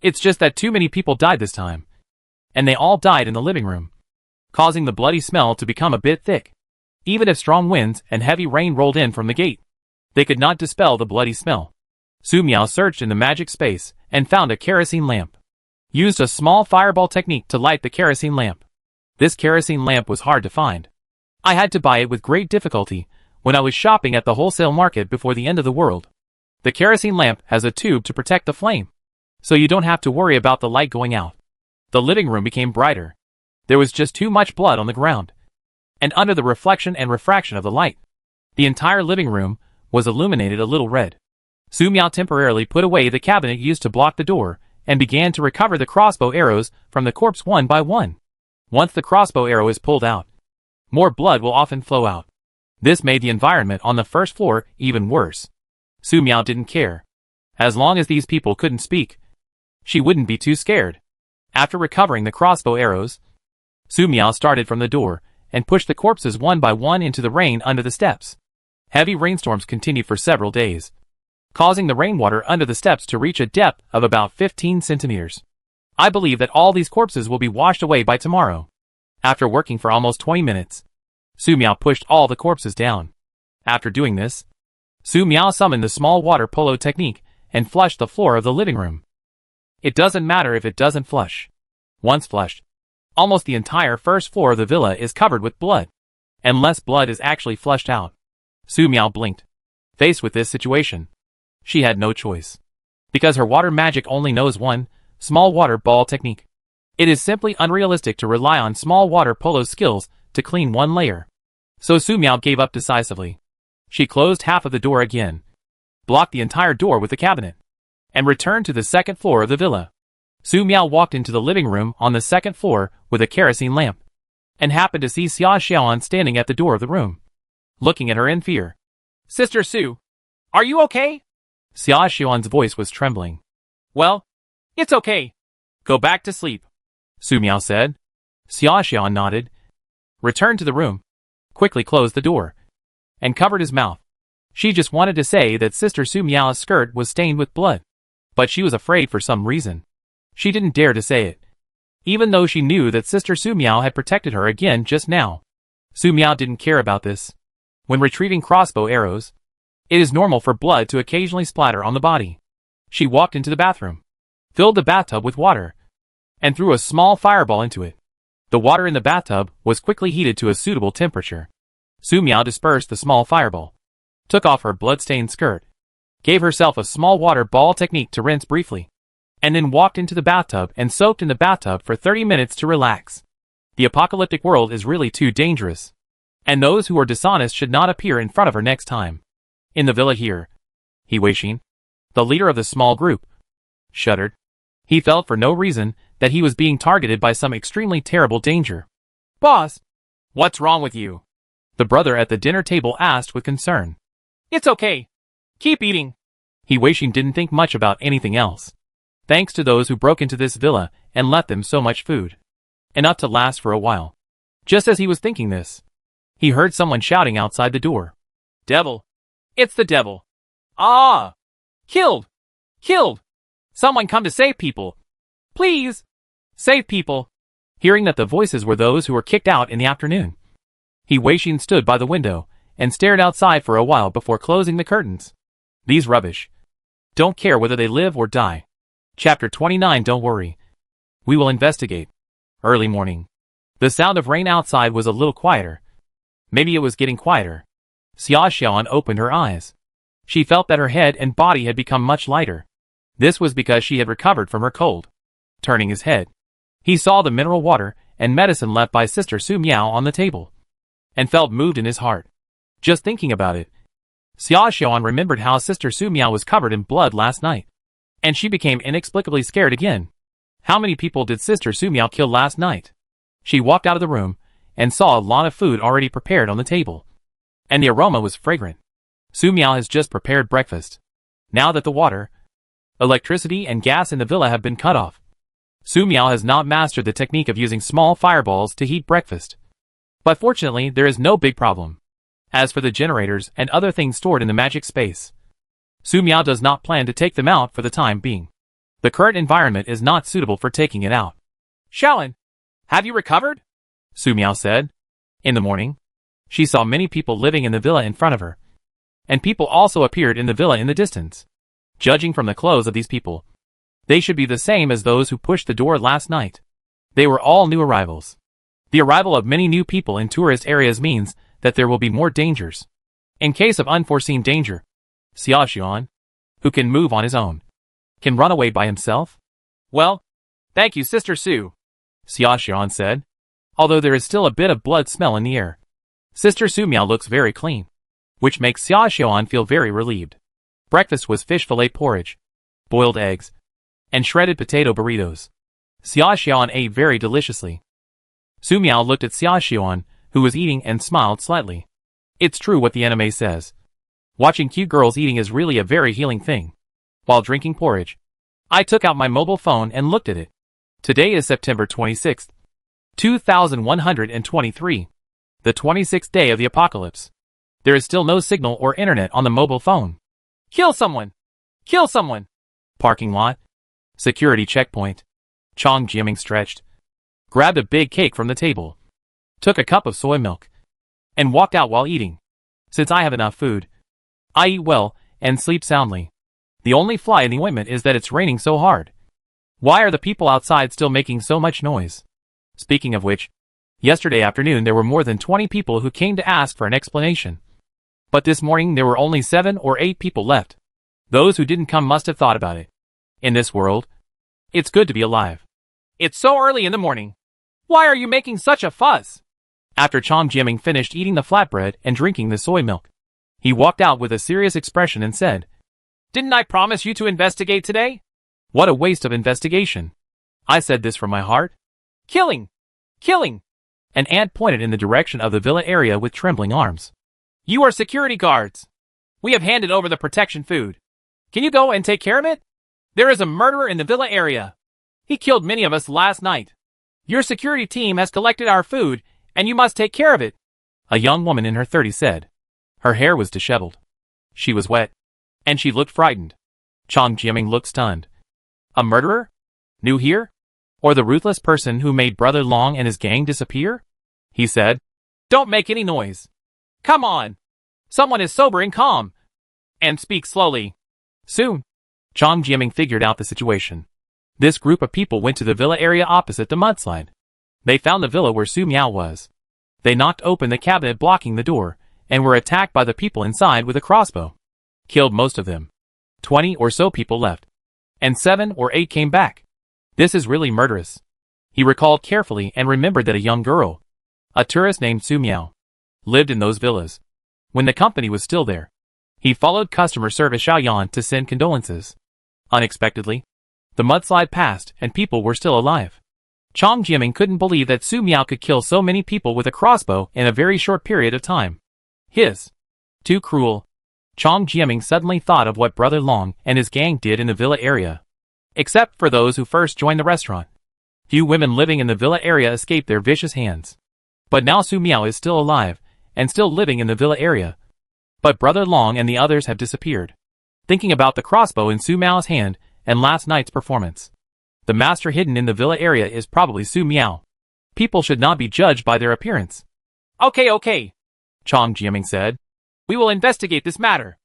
It's just that too many people died this time, and they all died in the living room, causing the bloody smell to become a bit thick. Even if strong winds and heavy rain rolled in from the gate, they could not dispel the bloody smell. Su Miao searched in the magic space and found a kerosene lamp. Used a small fireball technique to light the kerosene lamp. This kerosene lamp was hard to find. I had to buy it with great difficulty when I was shopping at the wholesale market before the end of the world. The kerosene lamp has a tube to protect the flame, so you don't have to worry about the light going out. The living room became brighter. There was just too much blood on the ground, and under the reflection and refraction of the light, the entire living room was illuminated a little red. Su Miao temporarily put away the cabinet used to block the door and began to recover the crossbow arrows from the corpse one by one. Once the crossbow arrow is pulled out, more blood will often flow out. This made the environment on the first floor even worse. Su Miao didn't care. As long as these people couldn't speak, she wouldn't be too scared. After recovering the crossbow arrows, Su Miao started from the door and pushed the corpses one by one into the rain under the steps. Heavy rainstorms continued for several days, causing the rainwater under the steps to reach a depth of about 15 centimeters. I believe that all these corpses will be washed away by tomorrow. After working for almost 20 minutes, Su Miao pushed all the corpses down. After doing this, Su Miao summoned the small water polo technique and flushed the floor of the living room. It doesn't matter if it doesn't flush. Once flushed, almost the entire first floor of the villa is covered with blood, unless blood is actually flushed out. Su Miao blinked. Faced with this situation, she had no choice, because her water magic only knows one small water ball technique. It is simply unrealistic to rely on small water polo skills to clean one layer. So Su Miao gave up decisively. She closed half of the door again, blocked the entire door with the cabinet, and returned to the second floor of the villa. Su Miao walked into the living room on the second floor with a kerosene lamp, and happened to see Xia Xiaoan standing at the door of the room, looking at her in fear. Sister Su, are you okay? Xia Xiaoan's voice was trembling. Well, it's okay. Go back to sleep, Su Miao said. Xia Xiaoan nodded, returned to the room, quickly closed the door, and covered his mouth. She just wanted to say that Sister Su Miao's skirt was stained with blood, but she was afraid for some reason. She didn't dare to say it, even though she knew that Sister Su Miao had protected her again just now. Su Miao didn't care about this. When retrieving crossbow arrows, it is normal for blood to occasionally splatter on the body. She walked into the bathroom, filled the bathtub with water, and threw a small fireball into it. The water in the bathtub was quickly heated to a suitable temperature. Su Miao dispersed the small fireball, took off her blood-stained skirt, gave herself a small water ball technique to rinse briefly, and then walked into the bathtub and soaked in the bathtub for 30 minutes to relax. The apocalyptic world is really too dangerous, and those who are dishonest should not appear in front of her next time. In the villa here, He Weixin, the leader of the small group, shuddered. He felt for no reason that he was being targeted by some extremely terrible danger. Boss, what's wrong with you? The brother at the dinner table asked with concern. It's okay. Keep eating. He Weixin didn't think much about anything else. Thanks to those who broke into this villa and left them so much food, enough to last for a while. Just as he was thinking this, he heard someone shouting outside the door. Devil! It's the devil! Ah! Killed! Killed! Someone come to save people! Please! Save people! Hearing that the voices were those who were kicked out in the afternoon, He Weixin stood by the window and stared outside for a while before closing the curtains. These rubbish. Don't care whether they live or die. Chapter 29. Don't worry. We will investigate. Early morning. The sound of rain outside was a little quieter. Maybe it was getting quieter. Xia Xiaoan opened her eyes. She felt that her head and body had become much lighter. This was because she had recovered from her cold. Turning his head, he saw the mineral water and medicine left by Sister Su Miao on the table, and felt moved in his heart. Just thinking about it, Xiaoxian remembered how Sister Su Miao was covered in blood last night, and she became inexplicably scared again. How many people did Sister Su Miao kill last night? She walked out of the room and saw a lot of food already prepared on the table, and the aroma was fragrant. Su Miao has just prepared breakfast. Now that the water, electricity and gas in the villa have been cut off, Su Miao has not mastered the technique of using small fireballs to heat breakfast. But fortunately, there is no big problem. As for the generators and other things stored in the magic space, Su Miao does not plan to take them out for the time being. The current environment is not suitable for taking it out. Xiaolin, have you recovered? Su Miao said. In the morning, she saw many people living in the villa in front of her, and people also appeared in the villa in the distance. Judging from the clothes of these people, they should be the same as those who pushed the door last night. They were all new arrivals. The arrival of many new people in tourist areas means that there will be more dangers. In case of unforeseen danger, Xiaoxian, who can move on his own, can run away by himself? Well, thank you, Sister Su, Xiaoxian said, although there is still a bit of blood smell in the air. Sister Su Miao looks very clean, which makes Xiaoxian feel very relieved. Breakfast was fish fillet porridge, boiled eggs, and shredded potato burritos. Xiaoxian ate very deliciously. Su Miao looked at Xiaoxian, who was eating, and smiled slightly. It's true what the anime says. Watching cute girls eating is really a very healing thing. While drinking porridge, I took out my mobile phone and looked at it. Today is September 26th, 2123, the 26th day of the apocalypse. There is still no signal or internet on the mobile phone. Kill someone! Kill someone! Parking lot. Security checkpoint. Chong Jiaming stretched, grabbed a big cake from the table, took a cup of soy milk, and walked out while eating. Since I have enough food, I eat well and sleep soundly. The only fly in the ointment is that it's raining so hard. Why are the people outside still making so much noise? Speaking of which, yesterday afternoon there were more than 20 people who came to ask for an explanation. But this morning there were only 7 or 8 people left. Those who didn't come must have thought about it. In this world, it's good to be alive. It's so early in the morning. Why are you making such a fuss? After Chong Jiaming finished eating the flatbread and drinking the soy milk, he walked out with a serious expression and said, "Didn't I promise you to investigate today? What a waste of investigation. I said this from my heart. Killing! Killing!" An ant pointed in the direction of the villa area with trembling arms. "You are security guards. We have handed over the protection food. Can you go and take care of it? There is a murderer in the villa area. He killed many of us last night. Your security team has collected our food, and you must take care of it," a young woman in her 30s said. Her hair was disheveled. She was wet, and she looked frightened. Chong Jiaming looked stunned. A murderer? New here? Or the ruthless person who made Brother Long and his gang disappear? He said, "Don't make any noise. Come on. Someone is sober and calm. And speak slowly." Soon, Chong Jiaming figured out the situation. This group of people went to the villa area opposite the mudslide. They found the villa where Su Miao was. They knocked open the cabinet blocking the door, and were attacked by the people inside with a crossbow. Killed most of them. 20 or so people left, and 7 or 8 came back. This is really murderous. He recalled carefully and remembered that a young girl, a tourist named Su Miao, lived in those villas. When the company was still there, he followed customer service Xiaoyan to send condolences. Unexpectedly, the mudslide passed and people were still alive. Chong Jiaming couldn't believe that Su Miao could kill so many people with a crossbow in a very short period of time. Too cruel. Chong Jiaming suddenly thought of what Brother Long and his gang did in the villa area. Except for those who first joined the restaurant, few women living in the villa area escaped their vicious hands. But now Su Miao is still alive, and still living in the villa area. But Brother Long and the others have disappeared. Thinking about the crossbow in Su Miao's hand, and last night's performance, the master hidden in the villa area is probably Su Miao. People should not be judged by their appearance. Okay, Chong Jiaming said. We will investigate this matter.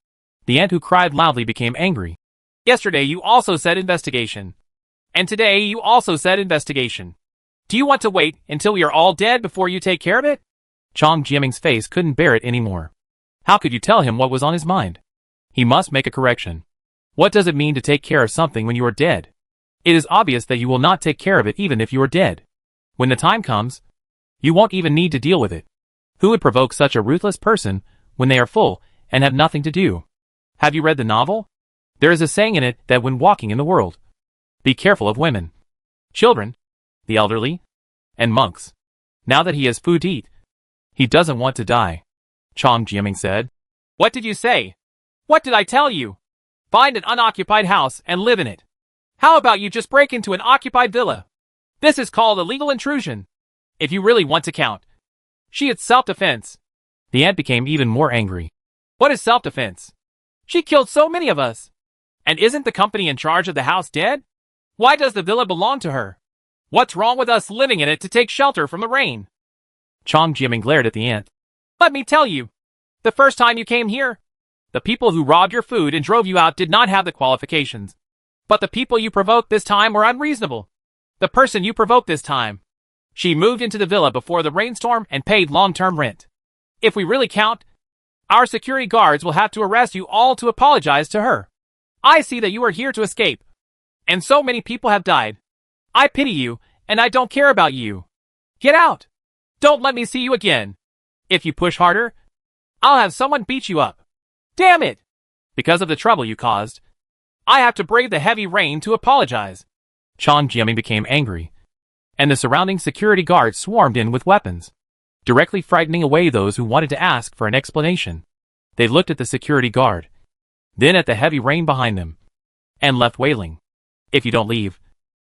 The ant who cried loudly became angry. Yesterday you also said investigation. And today you also said investigation. Do you want to wait until we are all dead before you take care of it? Chong Jiaming's face couldn't bear it anymore. How could you tell him what was on his mind? He must make a correction. What does it mean to take care of something when you are dead? It is obvious that you will not take care of it even if you are dead. When the time comes, you won't even need to deal with it. Who would provoke such a ruthless person when they are full and have nothing to do. Have you read the novel? There is a saying in it that when walking in the world, be careful of women, children, the elderly, and monks. Now that he has food to eat, he doesn't want to die. Chong Jiaming said. What did you say? What did I tell you? Find an unoccupied house and live in it. How about you just break into an occupied villa? This is called illegal intrusion. If you really want to count. It's self-defense. The ant became even more angry. What is self-defense? She killed so many of us. And isn't the company in charge of the house dead? Why does the villa belong to her? What's wrong with us living in it to take shelter from the rain? Chong Jiaming glared at the ant. Let me tell you. The first time you came here, the people who robbed your food and drove you out did not have the qualifications. But the people you provoked this time were unreasonable. The person you provoked this time, she moved into the villa before the rainstorm and paid long-term rent. If we really count, our security guards will have to arrest you all to apologize to her. I see that you are here to escape. And so many people have died. I pity you, and I don't care about you. Get out! Don't let me see you again. If you push harder, I'll have someone beat you up. Damn it! Because of the trouble you caused, I have to brave the heavy rain to apologize. Chong Jiaming became angry, and the surrounding security guards swarmed in with weapons, directly frightening away those who wanted to ask for an explanation. They looked at the security guard, then at the heavy rain behind them, and left wailing. If you don't leave,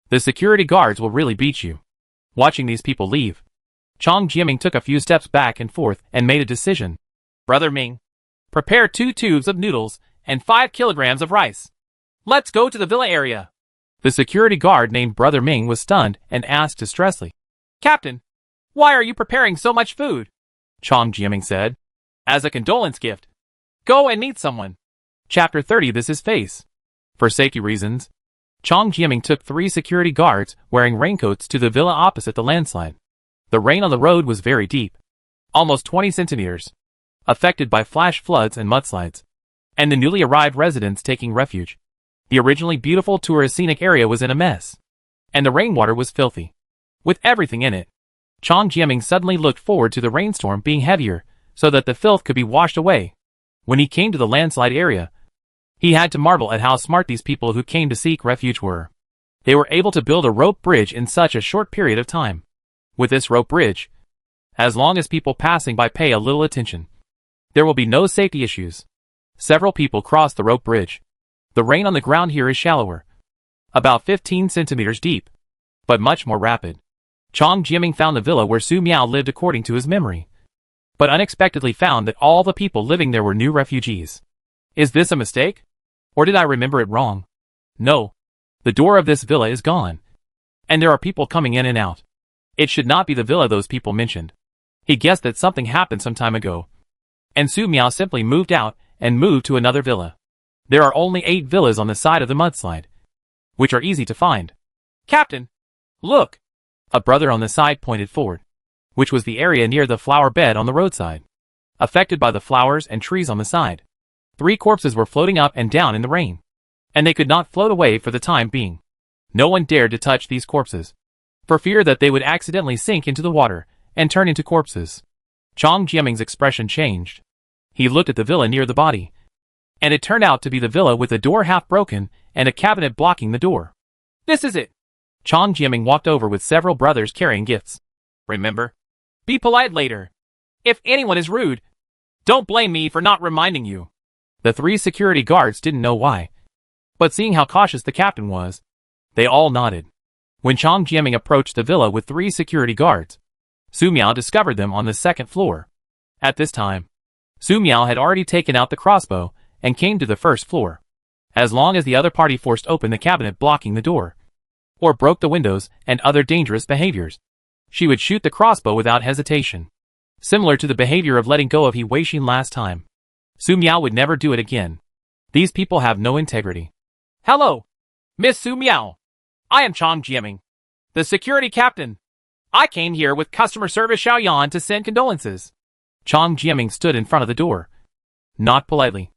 the security guards will really beat you. Watching these people leave, Chong Jiaming took a few steps back and forth and made a decision. Brother Ming, prepare 2 tubes of noodles and 5 kilograms of rice. Let's go to the villa area. The security guard named Brother Ming was stunned and asked distressfully, Captain, why are you preparing so much food? Chong Jiaming said, as a condolence gift. Go and meet someone. Chapter 30. This is Face. For safety reasons, Chong Jiaming took 3 security guards wearing raincoats to the villa opposite the landslide. The rain on the road was very deep, almost 20 centimeters, affected by flash floods and mudslides, and the newly arrived residents taking refuge. The originally beautiful tourist scenic area was in a mess, and the rainwater was filthy, with everything in it. Chong Jiaming suddenly looked forward to the rainstorm being heavier so that the filth could be washed away. When he came to the landslide area, he had to marvel at how smart these people who came to seek refuge were. They were able to build a rope bridge in such a short period of time. With this rope bridge, as long as people passing by pay a little attention, there will be no safety issues. Several people crossed the rope bridge. The rain on the ground here is shallower, about 15 centimeters deep, but much more rapid. Chong Jiaming found the villa where Su Miao lived according to his memory, but unexpectedly found that all the people living there were new refugees. Is this a mistake? Or did I remember it wrong? No. The door of this villa is gone, and there are people coming in and out. It should not be the villa those people mentioned. He guessed that something happened some time ago, and Su Miao simply moved out and moved to another villa. There are only 8 villas on the side of the mudslide, which are easy to find. Captain, look! A brother on the side pointed forward, which was the area near the flower bed on the roadside, affected by the flowers and trees on the side. 3 corpses were floating up and down in the rain, and they could not float away for the time being. No one dared to touch these corpses, for fear that they would accidentally sink into the water and turn into corpses. Chong Jiaming's expression changed. He looked at the villa near the body, and it turned out to be the villa with the door half broken and a cabinet blocking the door. This is it. Chong Jiaming walked over with several brothers carrying gifts. Remember, be polite later. If anyone is rude, don't blame me for not reminding you. The 3 security guards didn't know why, but seeing how cautious the captain was, they all nodded. When Chong Jiaming approached the villa with 3 security guards, Su Miao discovered them on the 2nd floor. At this time, Su Miao had already taken out the crossbow and came to the 1st floor. As long as the other party forced open the cabinet blocking the door, or broke the windows and other dangerous behaviors, she would shoot the crossbow without hesitation. Similar to the behavior of letting go of He Weixin last time, Su Miao would never do it again. These people have no integrity. Hello, Miss Su Miao. I am Chong Jiaming, the security captain. I came here with customer service Xiaoyan to send condolences. Chong Jiaming stood in front of the door, knocked politely,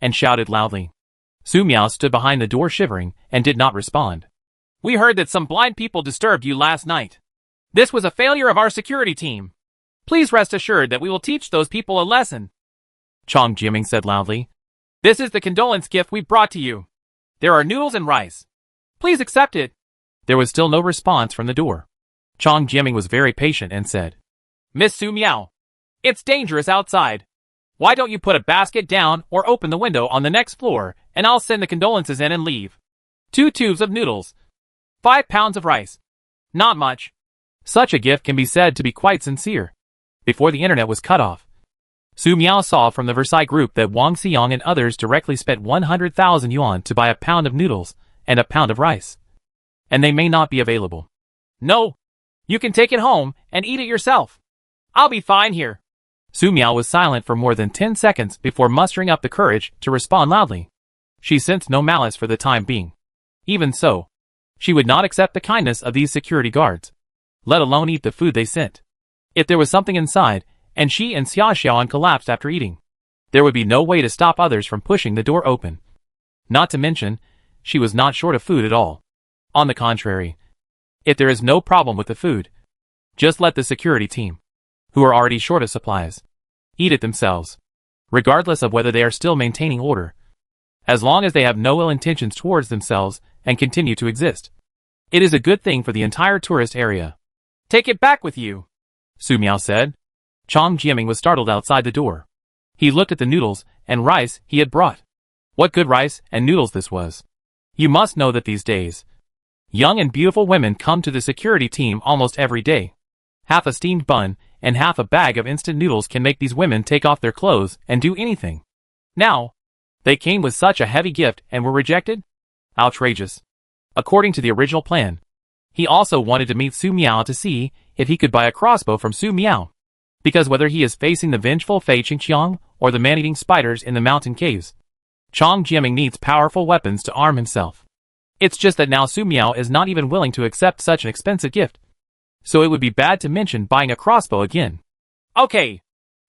and shouted loudly. Su Miao stood behind the door shivering and did not respond. We heard that some blind people disturbed you last night. This was a failure of our security team. Please rest assured that we will teach those people a lesson. Chong Jiaming said loudly. This is the condolence gift we brought to you. There are noodles and rice. Please accept it. There was still no response from the door. Chong Jiaming was very patient and said, Miss Su Miao, it's dangerous outside. Why don't you put a basket down or open the window on the next floor and I'll send the condolences in and leave. 2 tubes of noodles. 5 pounds of rice. Not much. Such a gift can be said to be quite sincere. Before the internet was cut off, Su Miao saw from the Versailles group that Wang Xiang and others directly spent 100,000 yuan to buy a pound of noodles and a pound of rice. And they may not be available. No. You can take it home and eat it yourself. I'll be fine here. Su Miao was silent for more than 10 seconds before mustering up the courage to respond loudly. She sensed no malice for the time being. Even so, she would not accept the kindness of these security guards, let alone eat the food they sent. If there was something inside, and she and Xia Xiaoan collapsed after eating, there would be no way to stop others from pushing the door open. Not to mention, she was not short of food at all. On the contrary, if there is no problem with the food, just let the security team, who are already short of supplies, eat it themselves, regardless of whether they are still maintaining order, as long as they have no ill intentions towards themselves and continue to exist. It is a good thing for the entire tourist area. Take it back with you, Su Miao said. Chong Jiaming was startled outside the door. He looked at the noodles and rice he had brought. What good rice and noodles this was. You must know that these days, young and beautiful women come to the security team almost every day. Half a steamed bun and half a bag of instant noodles can make these women take off their clothes and do anything. Now, they came with such a heavy gift and were rejected? Outrageous. According to the original plan, he also wanted to meet Su Miao to see if he could buy a crossbow from Su Miao. Because whether he is facing the vengeful Fei Qingqiang or the man-eating spiders in the mountain caves, Chong Jiaming needs powerful weapons to arm himself. It's just that now Su Miao is not even willing to accept such an expensive gift. So it would be bad to mention buying a crossbow again. Okay,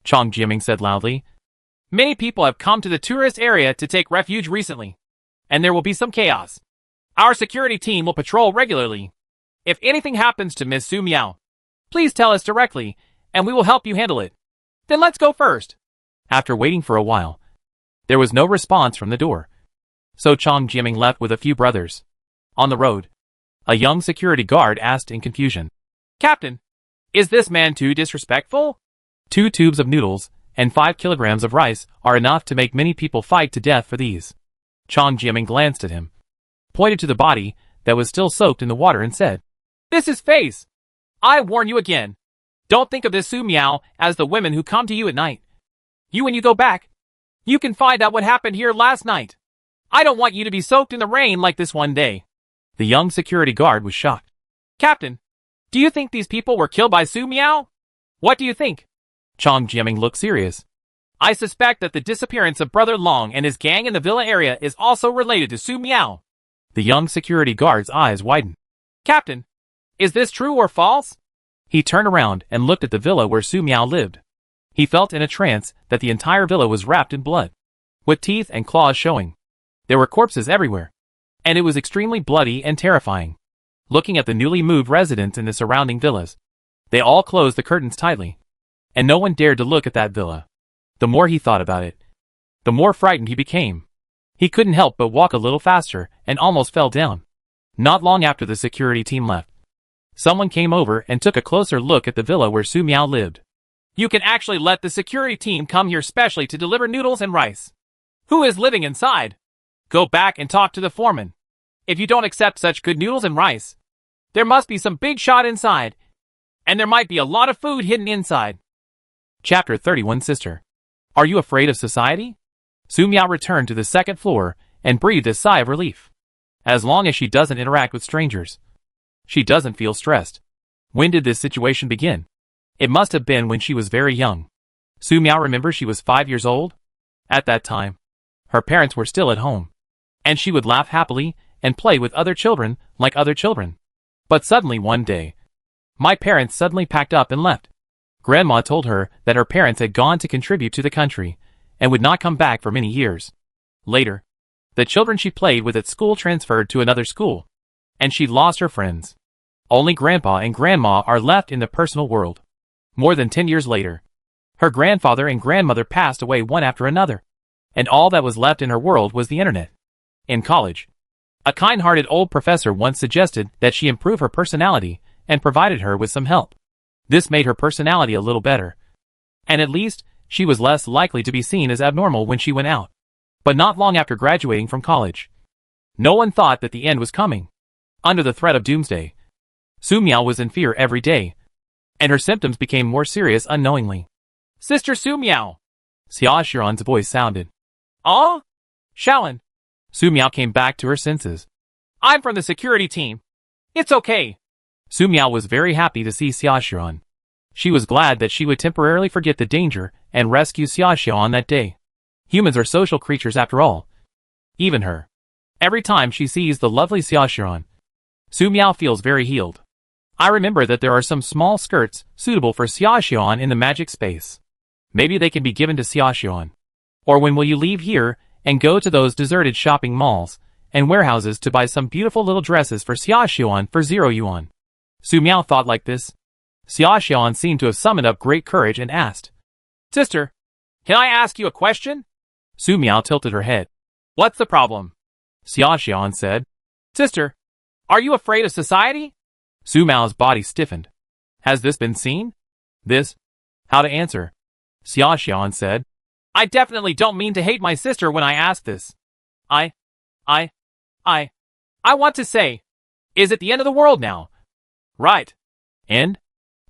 Chong Jiaming said loudly. Many people have come to the tourist area to take refuge recently, and there will be some chaos. Our security team will patrol regularly. If anything happens to Miss Su Miao, please tell us directly, and we will help you handle it. Then let's go first. After waiting for a while, there was no response from the door. So Chong Jiaming left with a few brothers. On the road, a young security guard asked in confusion, Captain, is this man too disrespectful? 2 tubes of noodles and 5 kilograms of rice are enough to make many people fight to death for these. Chong Jiaming glanced at him, pointed to the body that was still soaked in the water and said, This is Face. I warn you again. Don't think of this Su Miao as the women who come to you at night. When you go back, you can find out what happened here last night. I don't want you to be soaked in the rain like this one day. The young security guard was shocked. Captain, do you think these people were killed by Su Miao? What do you think? Chong Jiaming looked serious. I suspect that the disappearance of Brother Long and his gang in the villa area is also related to Su Miao. The young security guard's eyes widened. Captain, is this true or false? He turned around and looked at the villa where Su Miao lived. He felt in a trance that the entire villa was wrapped in blood, with teeth and claws showing. There were corpses everywhere, and it was extremely bloody and terrifying. Looking at the newly moved residents in the surrounding villas, they all closed the curtains tightly, and no one dared to look at that villa. The more he thought about it, the more frightened he became. He couldn't help but walk a little faster and almost fell down. Not long after the security team left, someone came over and took a closer look at the villa where Su Miao lived. You can actually let the security team come here specially to deliver noodles and rice. Who is living inside? Go back and talk to the foreman. If you don't accept such good noodles and rice, there must be some big shot inside, and there might be a lot of food hidden inside. Chapter 31 Sister. Are you afraid of society? Su Miao returned to the second floor and breathed a sigh of relief. As long as she doesn't interact with strangers, she doesn't feel stressed. When did this situation begin? It must have been when she was very young. Su Miao remembers she was 5 years old. At that time, her parents were still at home, and she would laugh happily and play with other children like other children. But suddenly one day, my parents suddenly packed up and left. Grandma told her that her parents had gone to contribute to the country and would not come back for many years. Later, the children she played with at school transferred to another school, and she lost her friends. Only Grandpa and Grandma are left in the personal world. More than 10 years later, Her grandfather and grandmother passed away one after another, and all that was left in her world was the internet. In college, a kind-hearted old professor once suggested that she improve her personality and provided her with some help. This made her personality a little better, and at least she was less likely to be seen as abnormal when she went out. But not long after graduating from college, no one thought that the end was coming. Under the threat of Doomsday, Su Miao was in fear every day, and her symptoms became more serious unknowingly. "Sister Su Miao!" Xia Xiran's voice sounded. "Oh? Shaolin." Su Miao came back to her senses. "I'm from the security team. It's okay." Su Miao was very happy to see Xia Xiran. She was glad that she would temporarily forget the danger and rescue Xia Xiran that day. Humans are social creatures after all. Even her. Every time she sees the lovely Xia Xiran, Su Miao feels very healed. I remember that there are some small skirts suitable for Xia Xiran in the magic space. Maybe they can be given to Xia Xiran. Or when will you leave here and go to those deserted shopping malls and warehouses to buy some beautiful little dresses for Xia Xiran for 0 yuan? Su Miao thought like this. Xia Xiran seemed to have summoned up great courage and asked, "Sister, can I ask you a question?" Su Miao tilted her head. "What's the problem?" Xia Xiran said. "Sister, are you afraid of society?" Su Miao's body stiffened. "Has this been seen?" This. How to answer. Xia Xiran said. "I definitely don't mean to hate my sister when I ask this. I want to say, is it the end of the world now?" "Right. End?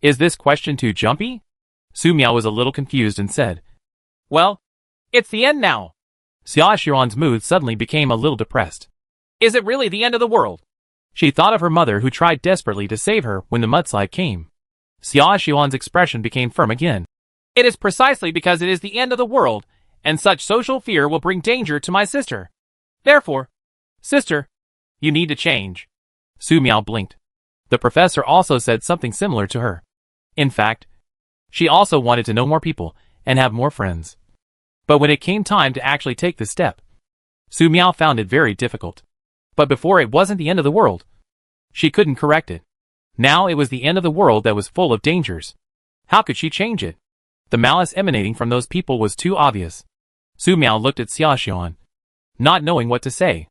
Is this question too jumpy?" Su Miao was a little confused and said, "Well, it's the end now." Xia Xiran's mood suddenly became a little depressed. "Is it really the end of the world?" She thought of her mother who tried desperately to save her when the mudslide came. Xia Xiran's expression became firm again. "It is precisely because it is the end of the world, and such social fear will bring danger to my sister. Therefore, sister, you need to change." Su Miao blinked. The professor also said something similar to her. In fact, she also wanted to know more people and have more friends. But when it came time to actually take the step, Su Miao found it very difficult. But before it wasn't the end of the world. She couldn't correct it. Now it was the end of the world that was full of dangers. How could she change it? The malice emanating from those people was too obvious. Su Miao looked at Xia Xiran, not knowing what to say.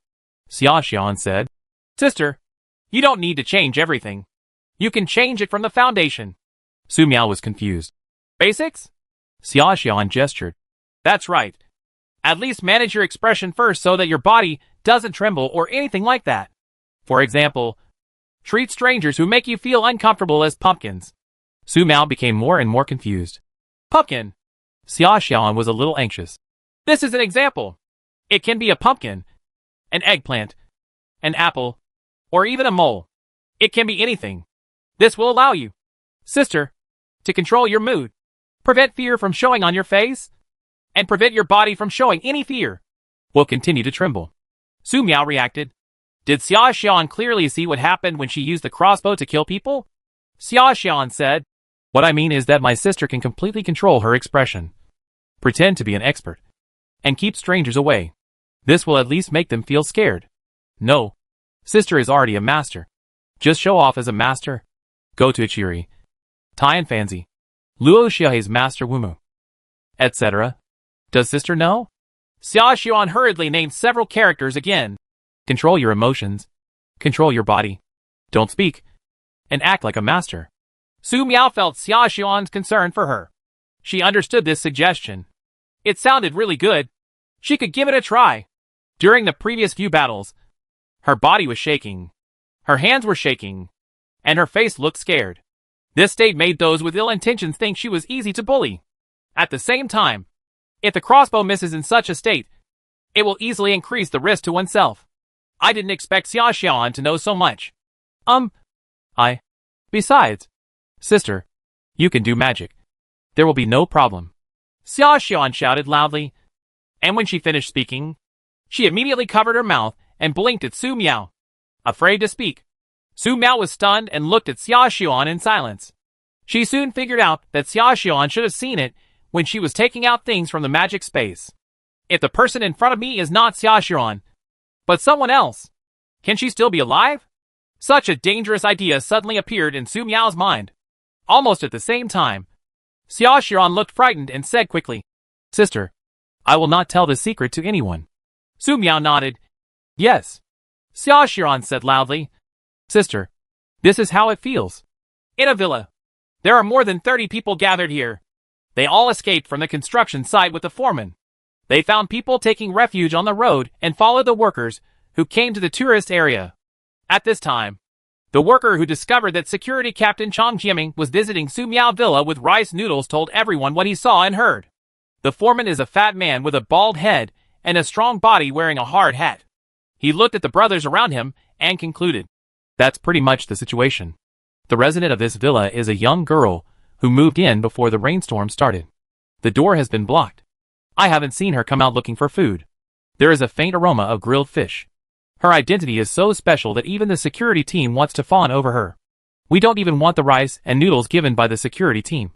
Xia Xiran said, "Sister, you don't need to change everything. You can change it from the foundation." Su Miao was confused. "Basics?" Xia Xiran gestured. "That's right. At least manage your expression first so that your body doesn't tremble or anything like that. For example, treat strangers who make you feel uncomfortable as pumpkins." Su Miao became more and more confused. "Pumpkin?" Xia Xiran was a little anxious. "This is an example. It can be a pumpkin, an eggplant, an apple, or even a mole. It can be anything. This will allow you, sister, to control your mood, prevent fear from showing on your face, and prevent your body from showing any fear. Will continue to tremble." Su Miao reacted. Did Xia Xian clearly see what happened when she used the crossbow to kill people? Xia Xian said, "What I mean is that my sister can completely control her expression, pretend to be an expert, and keep strangers away. This will at least make them feel scared. No, sister is already a master. Just show off as a master. Go to Ichiri, Tian Fanzi, Luo Xiao's master Wumu, etc. Does sister know?" Xia Xian hurriedly named several characters again. Control your emotions. Control your body. Don't speak. And act like a master. Su Miao felt Xia Xian's concern for her. She understood this suggestion. It sounded really good. She could give it a try. During the previous few battles, her body was shaking. Her hands were shaking. And her face looked scared. This state made those with ill intentions think she was easy to bully. At the same time, if the crossbow misses in such a state, it will easily increase the risk to oneself. I didn't expect Xia Xian to know so much. Besides, sister, you can do magic. There will be no problem. Xia Xian shouted loudly. And when she finished speaking, she immediately covered her mouth and blinked at Su Miao. Afraid to speak, Su Miao was stunned and looked at Xia Xian in silence. She soon figured out that Xia Xian should have seen it when she was taking out things from the magic space. If the person in front of me is not Xia Xian, but someone else, can she still be alive? Such a dangerous idea suddenly appeared in Su Miao's mind. Almost at the same time, Xia Xiran looked frightened and said quickly, "Sister, I will not tell this secret to anyone." Su Miao nodded. "Yes." Xia Xiran said loudly, "Sister, this is how it feels. In a villa, there are more than 30 people gathered here. They all escaped from the construction site with the foreman. They found people taking refuge on the road and followed the workers who came to the tourist area. At this time, the worker who discovered that security captain Chang Jiaming was visiting Su Miao Villa with rice noodles told everyone what he saw and heard. The foreman is a fat man with a bald head and a strong body wearing a hard hat. He looked at the brothers around him and concluded, that's pretty much the situation. The resident of this villa is a young girl who moved in before the rainstorm started. The door has been blocked. I haven't seen her come out looking for food. There is a faint aroma of grilled fish. Her identity is so special that even the security team wants to fawn over her. We don't even want the rice and noodles given by the security team,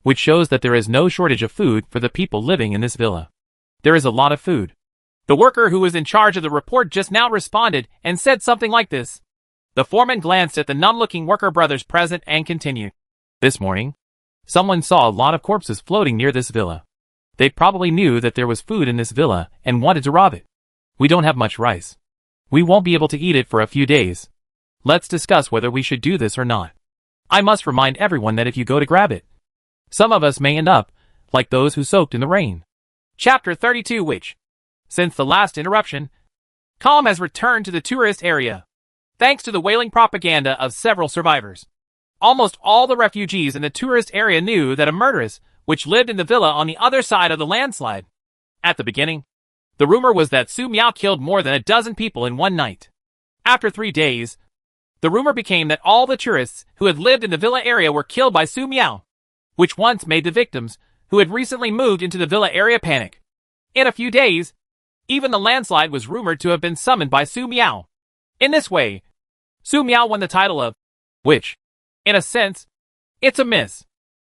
which shows that there is no shortage of food for the people living in this villa. There is a lot of food. The worker who was in charge of the report just now responded and said something like this. The foreman glanced at the numb-looking worker brothers present and continued. This morning, someone saw a lot of corpses floating near this villa. They probably knew that there was food in this villa and wanted to rob it. We don't have much rice. We won't be able to eat it for a few days. Let's discuss whether we should do this or not. I must remind everyone that if you go to grab it, some of us may end up like those who soaked in the rain. Chapter 32 which, since the last interruption, calm has returned to the tourist area. Thanks to the wailing propaganda of several survivors. Almost all the refugees in the tourist area knew that a murderess, which lived in the villa on the other side of the landslide. At the beginning, the rumor was that Su Miao killed more than a dozen people in one night. After 3 days, the rumor became that all the tourists who had lived in the villa area were killed by Su Miao, which once made the victims who had recently moved into the villa area panic. In a few days, even the landslide was rumored to have been summoned by Su Miao. In this way, Su Miao won the title of Witch. In a sense, it's a miss.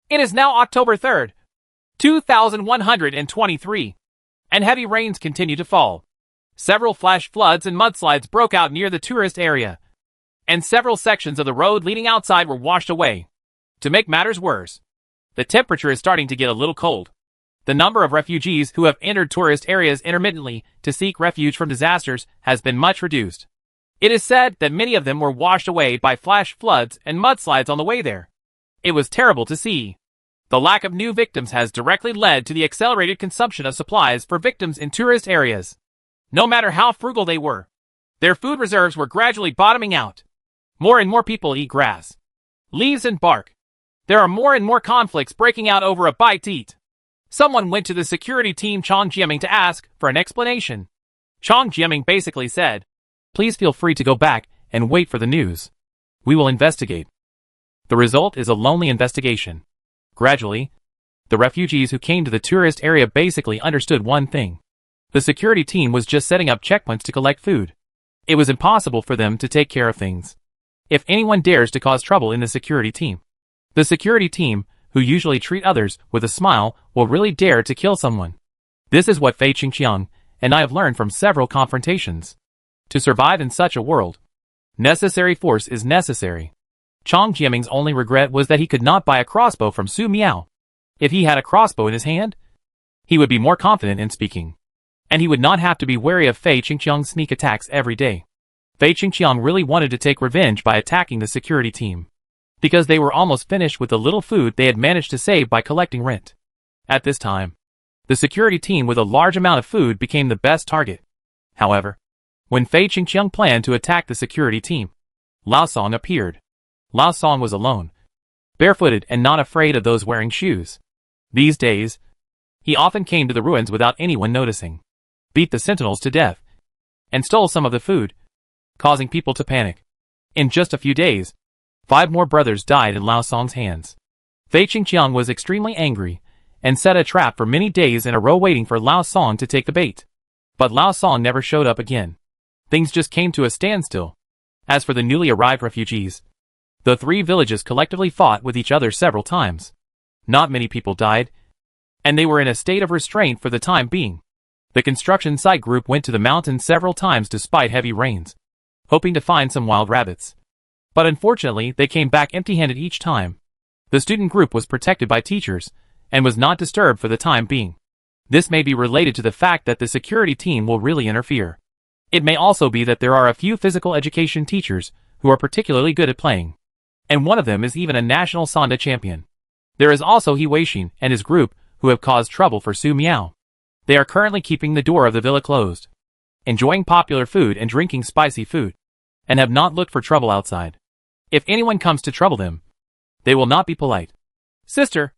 It is now October 3rd, 2123, and heavy rains continue to fall. Several flash floods and mudslides broke out near the tourist area, and several sections of the road leading outside were washed away. To make matters worse, the temperature is starting to get a little cold. The number of refugees who have entered tourist areas intermittently to seek refuge from disasters has been much reduced. It is said that many of them were washed away by flash floods and mudslides on the way there. It was terrible to see. The lack of new victims has directly led to the accelerated consumption of supplies for victims in tourist areas. No matter how frugal they were, their food reserves were gradually bottoming out. More and more people eat grass, leaves and bark. There are more and more conflicts breaking out over a bite to eat. Someone went to the security team Chang Jiaming to ask for an explanation. Chang Jiaming basically said, "Please feel free to go back and wait for the news. We will investigate." The result is a lonely investigation. Gradually, the refugees who came to the tourist area basically understood one thing. The security team was just setting up checkpoints to collect food. It was impossible for them to take care of things. If anyone dares to cause trouble in the security team, who usually treat others with a smile, will really dare to kill someone. This is what Fei Qingqiang and I have learned from several confrontations. To survive in such a world, necessary force is necessary. Chang Jiaming's only regret was that he could not buy a crossbow from Su Miao. If he had a crossbow in his hand, he would be more confident in speaking, and he would not have to be wary of Fei Qingqiang's sneak attacks every day. Fei Qingqiang really wanted to take revenge by attacking the security team, because they were almost finished with the little food they had managed to save by collecting rent. At this time, the security team with a large amount of food became the best target. However, when Fei Qingqiang planned to attack the security team, Lao Song appeared. Lao Song was alone, barefooted and not afraid of those wearing shoes. These days, he often came to the ruins without anyone noticing, beat the sentinels to death, and stole some of the food, causing people to panic. In just a few days, 5 more brothers died in Lao Song's hands. Fei Qingqiang was extremely angry and set a trap for many days in a row waiting for Lao Song to take the bait. But Lao Song never showed up again. Things just came to a standstill. As for the newly arrived refugees, the 3 villages collectively fought with each other several times. Not many people died, and they were in a state of restraint for the time being. The construction site group went to the mountains several times despite heavy rains, hoping to find some wild rabbits. But unfortunately, they came back empty-handed each time. The student group was protected by teachers, and was not disturbed for the time being. This may be related to the fact that the security team will really interfere. It may also be that there are a few physical education teachers who are particularly good at playing. And one of them is even a national Sonda champion. There is also He Weixin and his group who have caused trouble for Su Miao. They are currently keeping the door of the villa closed, enjoying popular food and drinking spicy food, and have not looked for trouble outside. If anyone comes to trouble them, they will not be polite. Sister,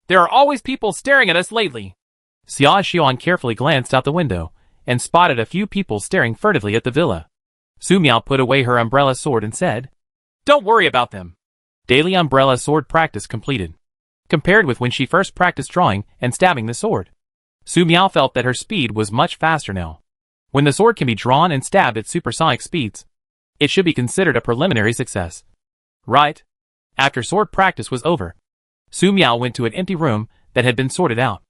there are always people staring at us lately. Xia Xian carefully glanced out the window and spotted a few people staring furtively at the villa. Su Miao put away her umbrella sword and said, "Don't worry about them." Daily umbrella sword practice completed. Compared with when she first practiced drawing and stabbing the sword, Su Miao felt that her speed was much faster now. When the sword can be drawn and stabbed at supersonic speeds, it should be considered a preliminary success. Right? After sword practice was over, Su Miao went to an empty room that had been sorted out.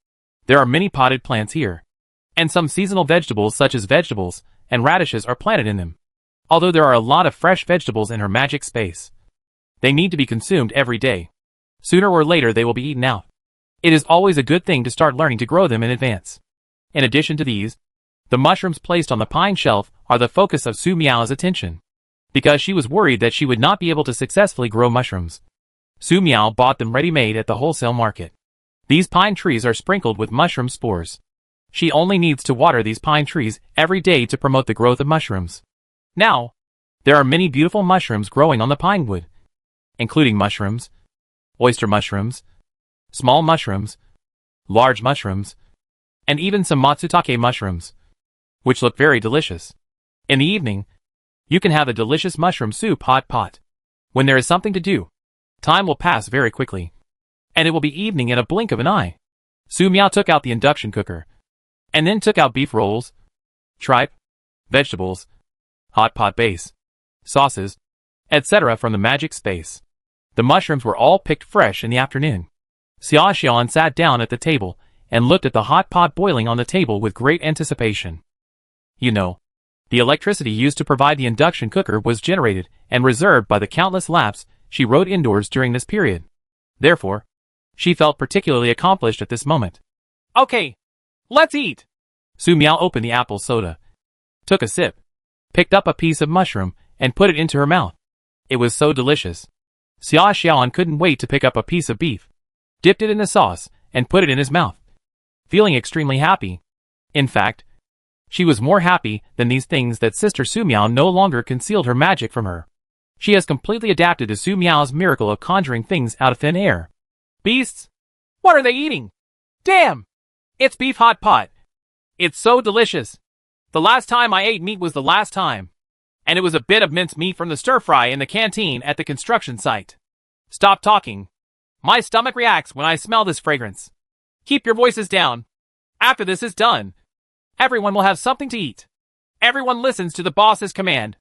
There are many potted plants here, and some seasonal vegetables such as vegetables and radishes are planted in them. Although there are a lot of fresh vegetables in her magic space, they need to be consumed every day. Sooner or later they will be eaten out. It is always a good thing to start learning to grow them in advance. In addition to these, the mushrooms placed on the pine shelf are the focus of Su Miao's attention, because she was worried that she would not be able to successfully grow mushrooms. Su Miao bought them ready-made at the wholesale market. These pine trees are sprinkled with mushroom spores. She only needs to water these pine trees every day to promote the growth of mushrooms. Now, there are many beautiful mushrooms growing on the pine wood, including mushrooms, oyster mushrooms, small mushrooms, large mushrooms, and even some matsutake mushrooms, which look very delicious. In the evening, you can have a delicious mushroom soup hot pot. When there is something to do, time will pass very quickly, and it will be evening in a blink of an eye. Su Miao took out the induction cooker, and then took out beef rolls, tripe, vegetables, hot pot base, sauces, etc. from the magic space. The mushrooms were all picked fresh in the afternoon. Xia Xian sat down at the table and looked at the hot pot boiling on the table with great anticipation. You know, the electricity used to provide the induction cooker was generated and reserved by the countless laps she rode indoors during this period. Therefore, she felt particularly accomplished at this moment. Okay, let's eat. Su Miao opened the apple soda, took a sip, picked up a piece of mushroom, and put it into her mouth. It was so delicious. Xia Xiaoan couldn't wait to pick up a piece of beef, dipped it in the sauce, and put it in his mouth, feeling extremely happy. In fact, she was more happy than these things that Sister Su Miao no longer concealed her magic from her. She has completely adapted to Su Miao's miracle of conjuring things out of thin air. Beasts? What are they eating? Damn! It's beef hot pot. It's so delicious. The last time I ate meat was the last time, and it was a bit of minced meat from the stir-fry in the canteen at the construction site. Stop talking. My stomach reacts when I smell this fragrance. Keep your voices down. After this is done, everyone will have something to eat. Everyone listens to the boss's command.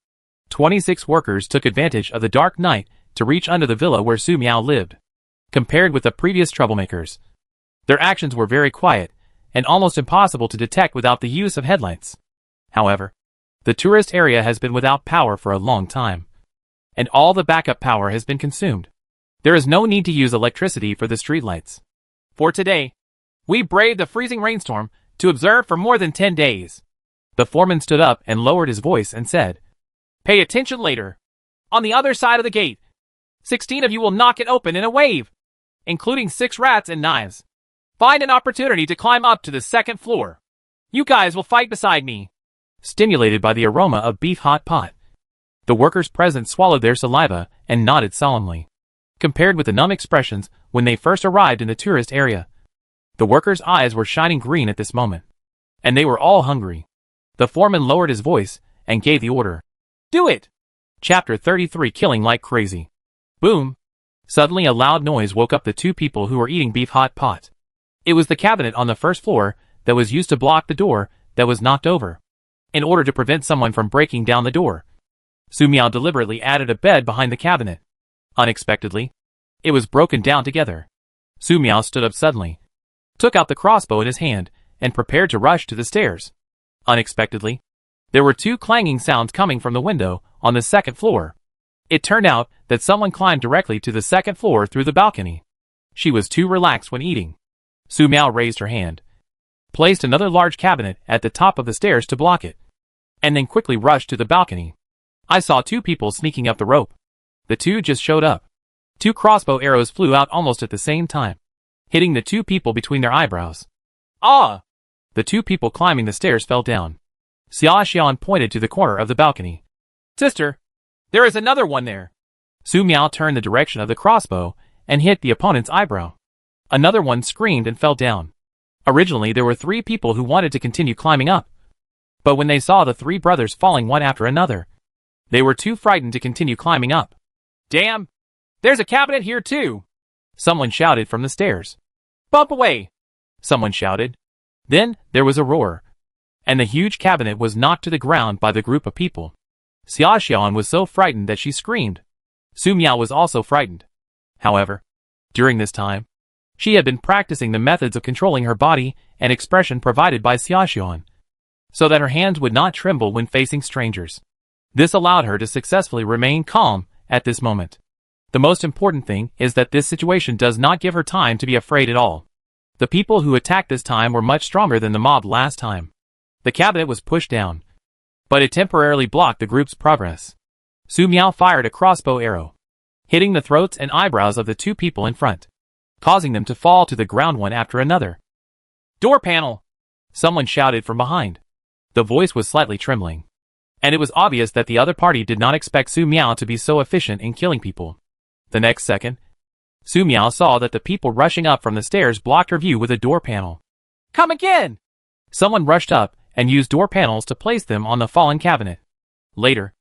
26 workers took advantage of the dark night to reach under the villa where Su Miao lived. Compared with the previous troublemakers, their actions were very quiet and almost impossible to detect without the use of headlights. However, the tourist area has been without power for a long time, and all the backup power has been consumed. There is no need to use electricity for the streetlights. For today, we braved the freezing rainstorm to observe for more than 10 days. The foreman stood up and lowered his voice and said, "Pay attention later. On the other side of the gate, 16 of you will knock it open in a wave, including 6 rats and knives. Find an opportunity to climb up to the 2nd floor. You guys will fight beside me." Stimulated by the aroma of beef hot pot, the workers present swallowed their saliva and nodded solemnly. Compared with the numb expressions when they first arrived in the tourist area, the workers' eyes were shining green at this moment, and they were all hungry. The foreman lowered his voice and gave the order. "Do it!" Chapter 33 Killing Like Crazy. Boom! Suddenly a loud noise woke up the 2 people who were eating beef hot pot. It was the cabinet on the 1st floor that was used to block the door that was knocked over. In order to prevent someone from breaking down the door, Su Miao deliberately added a bed behind the cabinet. Unexpectedly, it was broken down together. Su Miao stood up suddenly, took out the crossbow in his hand, and prepared to rush to the stairs. Unexpectedly, there were 2 clanging sounds coming from the window on the 2nd floor. It turned out that someone climbed directly to the 2nd floor through the balcony. She was too relaxed when eating, Su Miao raised her hand, placed another large cabinet at the top of the stairs to block it, and then quickly rushed to the balcony. I saw two people sneaking up the rope. The two just showed up. Two crossbow arrows flew out almost at the same time, hitting the two people between their eyebrows. Ah! The two people climbing the stairs fell down. Xia Xian pointed to the corner of the balcony. Sister, there is another one there. Su Miao turned the direction of the crossbow and hit the opponent's eyebrow. Another one screamed and fell down. Originally there were 3 people who wanted to continue climbing up, but when they saw the 3 brothers falling one after another, they were too frightened to continue climbing up. Damn! There's a cabinet here too! Someone shouted from the stairs. Bump away! Someone shouted. Then there was a roar, and the huge cabinet was knocked to the ground by the group of people. Xia Xian was so frightened that she screamed. Su Miao was also frightened. However, during this time, she had been practicing the methods of controlling her body and expression provided by Xia Xian, so that her hands would not tremble when facing strangers. This allowed her to successfully remain calm at this moment. The most important thing is that this situation does not give her time to be afraid at all. The people who attacked this time were much stronger than the mob last time. The cabinet was pushed down, but it temporarily blocked the group's progress. Su Miao fired a crossbow arrow, hitting the throats and eyebrows of the 2 people in front, causing them to fall to the ground one after another. Door panel! Someone shouted from behind. The voice was slightly trembling, and it was obvious that the other party did not expect Su Miao to be so efficient in killing people. The next second, Su Miao saw that the people rushing up from the stairs blocked her view with a door panel. Come again! Someone rushed up and used door panels to place them on the fallen cabinet. Later,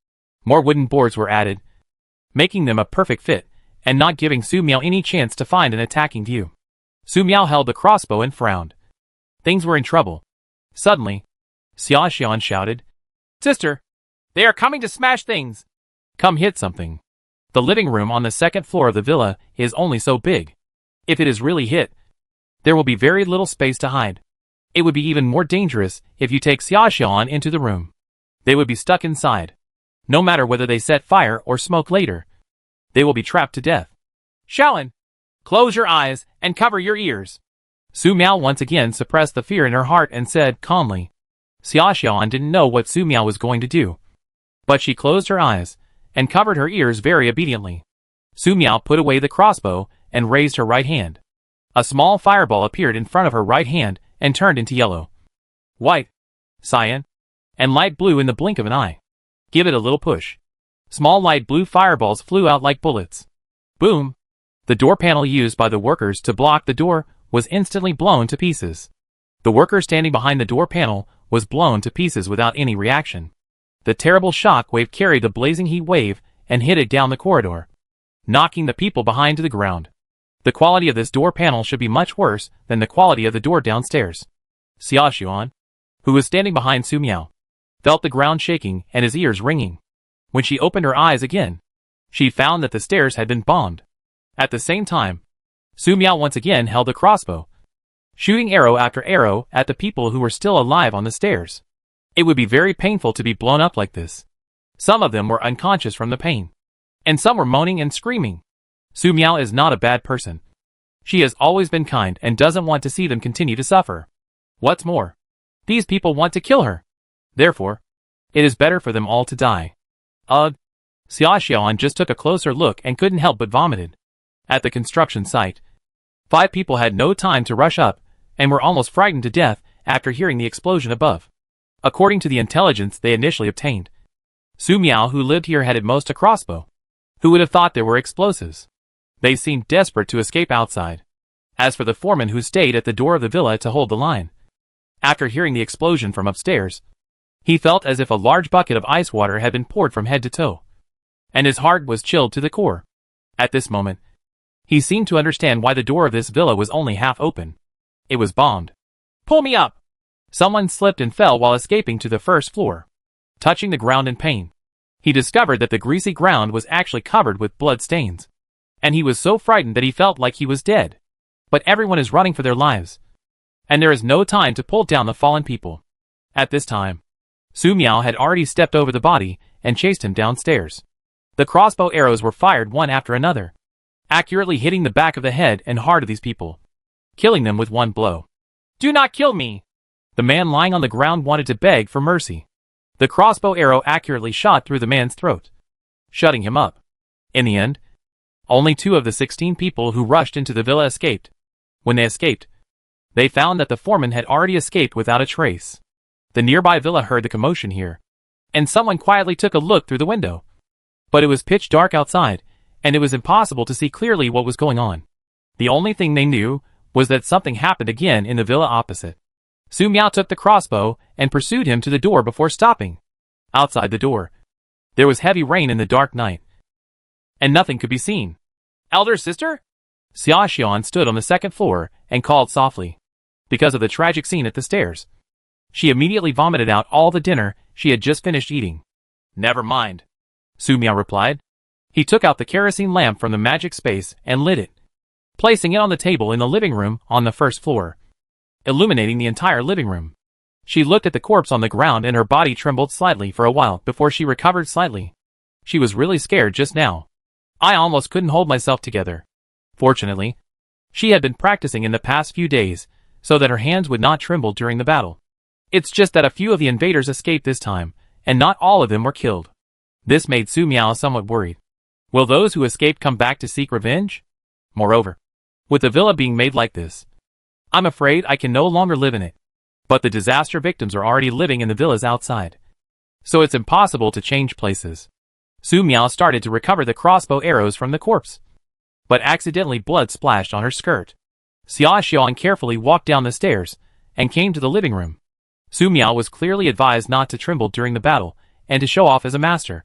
more wooden boards were added, making them a perfect fit and not giving Su Miao any chance to find an attacking view. Su Miao held the crossbow and frowned. Things were in trouble. Suddenly, Xia Xian shouted, Sister, they are coming to smash things! Come hit something. The living room on the 2nd floor of the villa is only so big. If it is really hit, there will be very little space to hide. It would be even more dangerous if you take Xia Xian into the room. They would be stuck inside. No matter whether they set fire or smoke later, they will be trapped to death. Xiaolin, close your eyes and cover your ears. Su Miao once again suppressed the fear in her heart and said calmly. Xia Xian didn't know what Su Miao was going to do, but she closed her eyes and covered her ears very obediently. Su Miao put away the crossbow and raised her right hand. A small fireball appeared in front of her right hand and turned into yellow, white, cyan, and light blue in the blink of an eye. Give it a little push. Small light blue fireballs flew out like bullets. Boom! The door panel used by the workers to block the door was instantly blown to pieces. The worker standing behind the door panel was blown to pieces without any reaction. The terrible shock wave carried the blazing heat wave and hit it down the corridor, knocking the people behind to the ground. The quality of this door panel should be much worse than the quality of the door downstairs. Xia Xian, who was standing behind Su Miao, felt the ground shaking and his ears ringing. When she opened her eyes again, she found that the stairs had been bombed. At the same time, Su Miao once again held the crossbow, shooting arrow after arrow at the people who were still alive on the stairs. It would be very painful to be blown up like this. Some of them were unconscious from the pain, and some were moaning and screaming. Su Miao is not a bad person. She has always been kind and doesn't want to see them continue to suffer. What's more, these people want to kill her. Therefore, it is better for them all to die. Xia Xian just took a closer look and couldn't help but vomited. At the construction site, 5 people had no time to rush up and were almost frightened to death after hearing the explosion above. According to the intelligence they initially obtained, Su Miao, who lived here, had at most a crossbow. Who would have thought there were explosives? They seemed desperate to escape outside. As for the foreman who stayed at the door of the villa to hold the line, after hearing the explosion from upstairs, he felt as if a large bucket of ice water had been poured from head to toe, and his heart was chilled to the core. At this moment, he seemed to understand why the door of this villa was only half open. It was bombed. Pull me up! Someone slipped and fell while escaping to the 1st floor. Touching the ground in pain, he discovered that the greasy ground was actually covered with blood stains, and he was so frightened that he felt like he was dead. But everyone is running for their lives, and there is no time to pull down the fallen people. At this time, Su Miao had already stepped over the body and chased him downstairs. The crossbow arrows were fired one after another, accurately hitting the back of the head and heart of these people. killing them with one blow. "Do not kill me!" The man lying on the ground wanted to beg for mercy. The crossbow arrow accurately shot through the man's throat, shutting him up. In the end, only 2 of the 16 people who rushed into the villa escaped. When they escaped, they found that the foreman had already escaped without a trace. The nearby villa heard the commotion here, and someone quietly took a look through the window. But it was pitch dark outside, and it was impossible to see clearly what was going on. The only thing they knew was that something happened again in the villa opposite. Su Miao took the crossbow and pursued him to the door before stopping. Outside the door, there was heavy rain in the dark night, and nothing could be seen. "Elder sister?" Xia Xian stood on the second floor and called softly. Because of the tragic scene at the stairs, she immediately vomited out all the dinner she had just finished eating. "Never mind," Su Miao replied. He took out the kerosene lamp from the magic space and lit it, placing it on the table in the living room on the first floor, illuminating the entire living room. She looked at the corpse on the ground and her body trembled slightly for a while before she recovered slightly. She was really scared just now. "I almost couldn't hold myself together." Fortunately, she had been practicing in the past few days so that her hands would not tremble during the battle. It's just that a few of the invaders escaped this time, and not all of them were killed. This made Su Miao somewhat worried. Will those who escaped come back to seek revenge? Moreover, with the villa being made like this, I'm afraid I can no longer live in it. But the disaster victims are already living in the villas outside, so it's impossible to change places. Su Miao started to recover the crossbow arrows from the corpse, but accidentally blood splashed on her skirt. Xia Xian carefully walked down the stairs and came to the living room. Su Miao was clearly advised not to tremble during the battle and to show off as a master.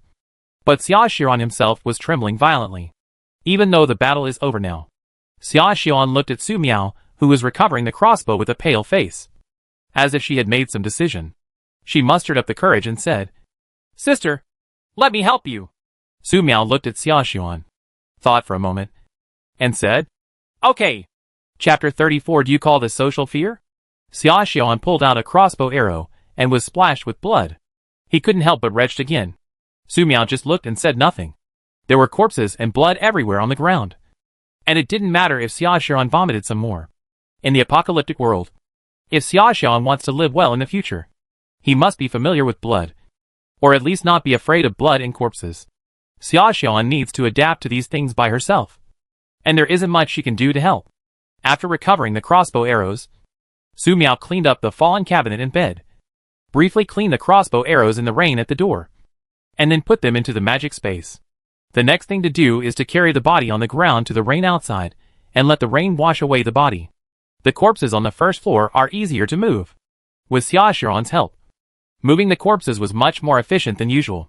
But Xia Xian himself was trembling violently. Even though the battle is over now, Xia Xian looked at Su Miao, who was recovering the crossbow with a pale face, as if she had made some decision. She mustered up the courage and said, "Sister, let me help you." Su Miao looked at Xia Xian, thought for a moment, and said, "Okay." Chapter 34. Do you call this social fear? Xia Xian pulled out a crossbow arrow and was splashed with blood. He couldn't help but retched again. Su Miao just looked and said nothing. There were corpses and blood everywhere on the ground, and it didn't matter if Xia Xian vomited some more. In the apocalyptic world, if Xia Xian wants to live well in the future, he must be familiar with blood, or at least not be afraid of blood and corpses. Xia Xian needs to adapt to these things by herself, and there isn't much she can do to help. After recovering the crossbow arrows, Su Miao cleaned up the fallen cabinet and bed, briefly cleaned the crossbow arrows in the rain at the door, and then put them into the magic space. The next thing to do is to carry the body on the ground to the rain outside, and let the rain wash away the body. The corpses on the first floor are easier to move, with Xia Xian's help. Moving the corpses was much more efficient than usual.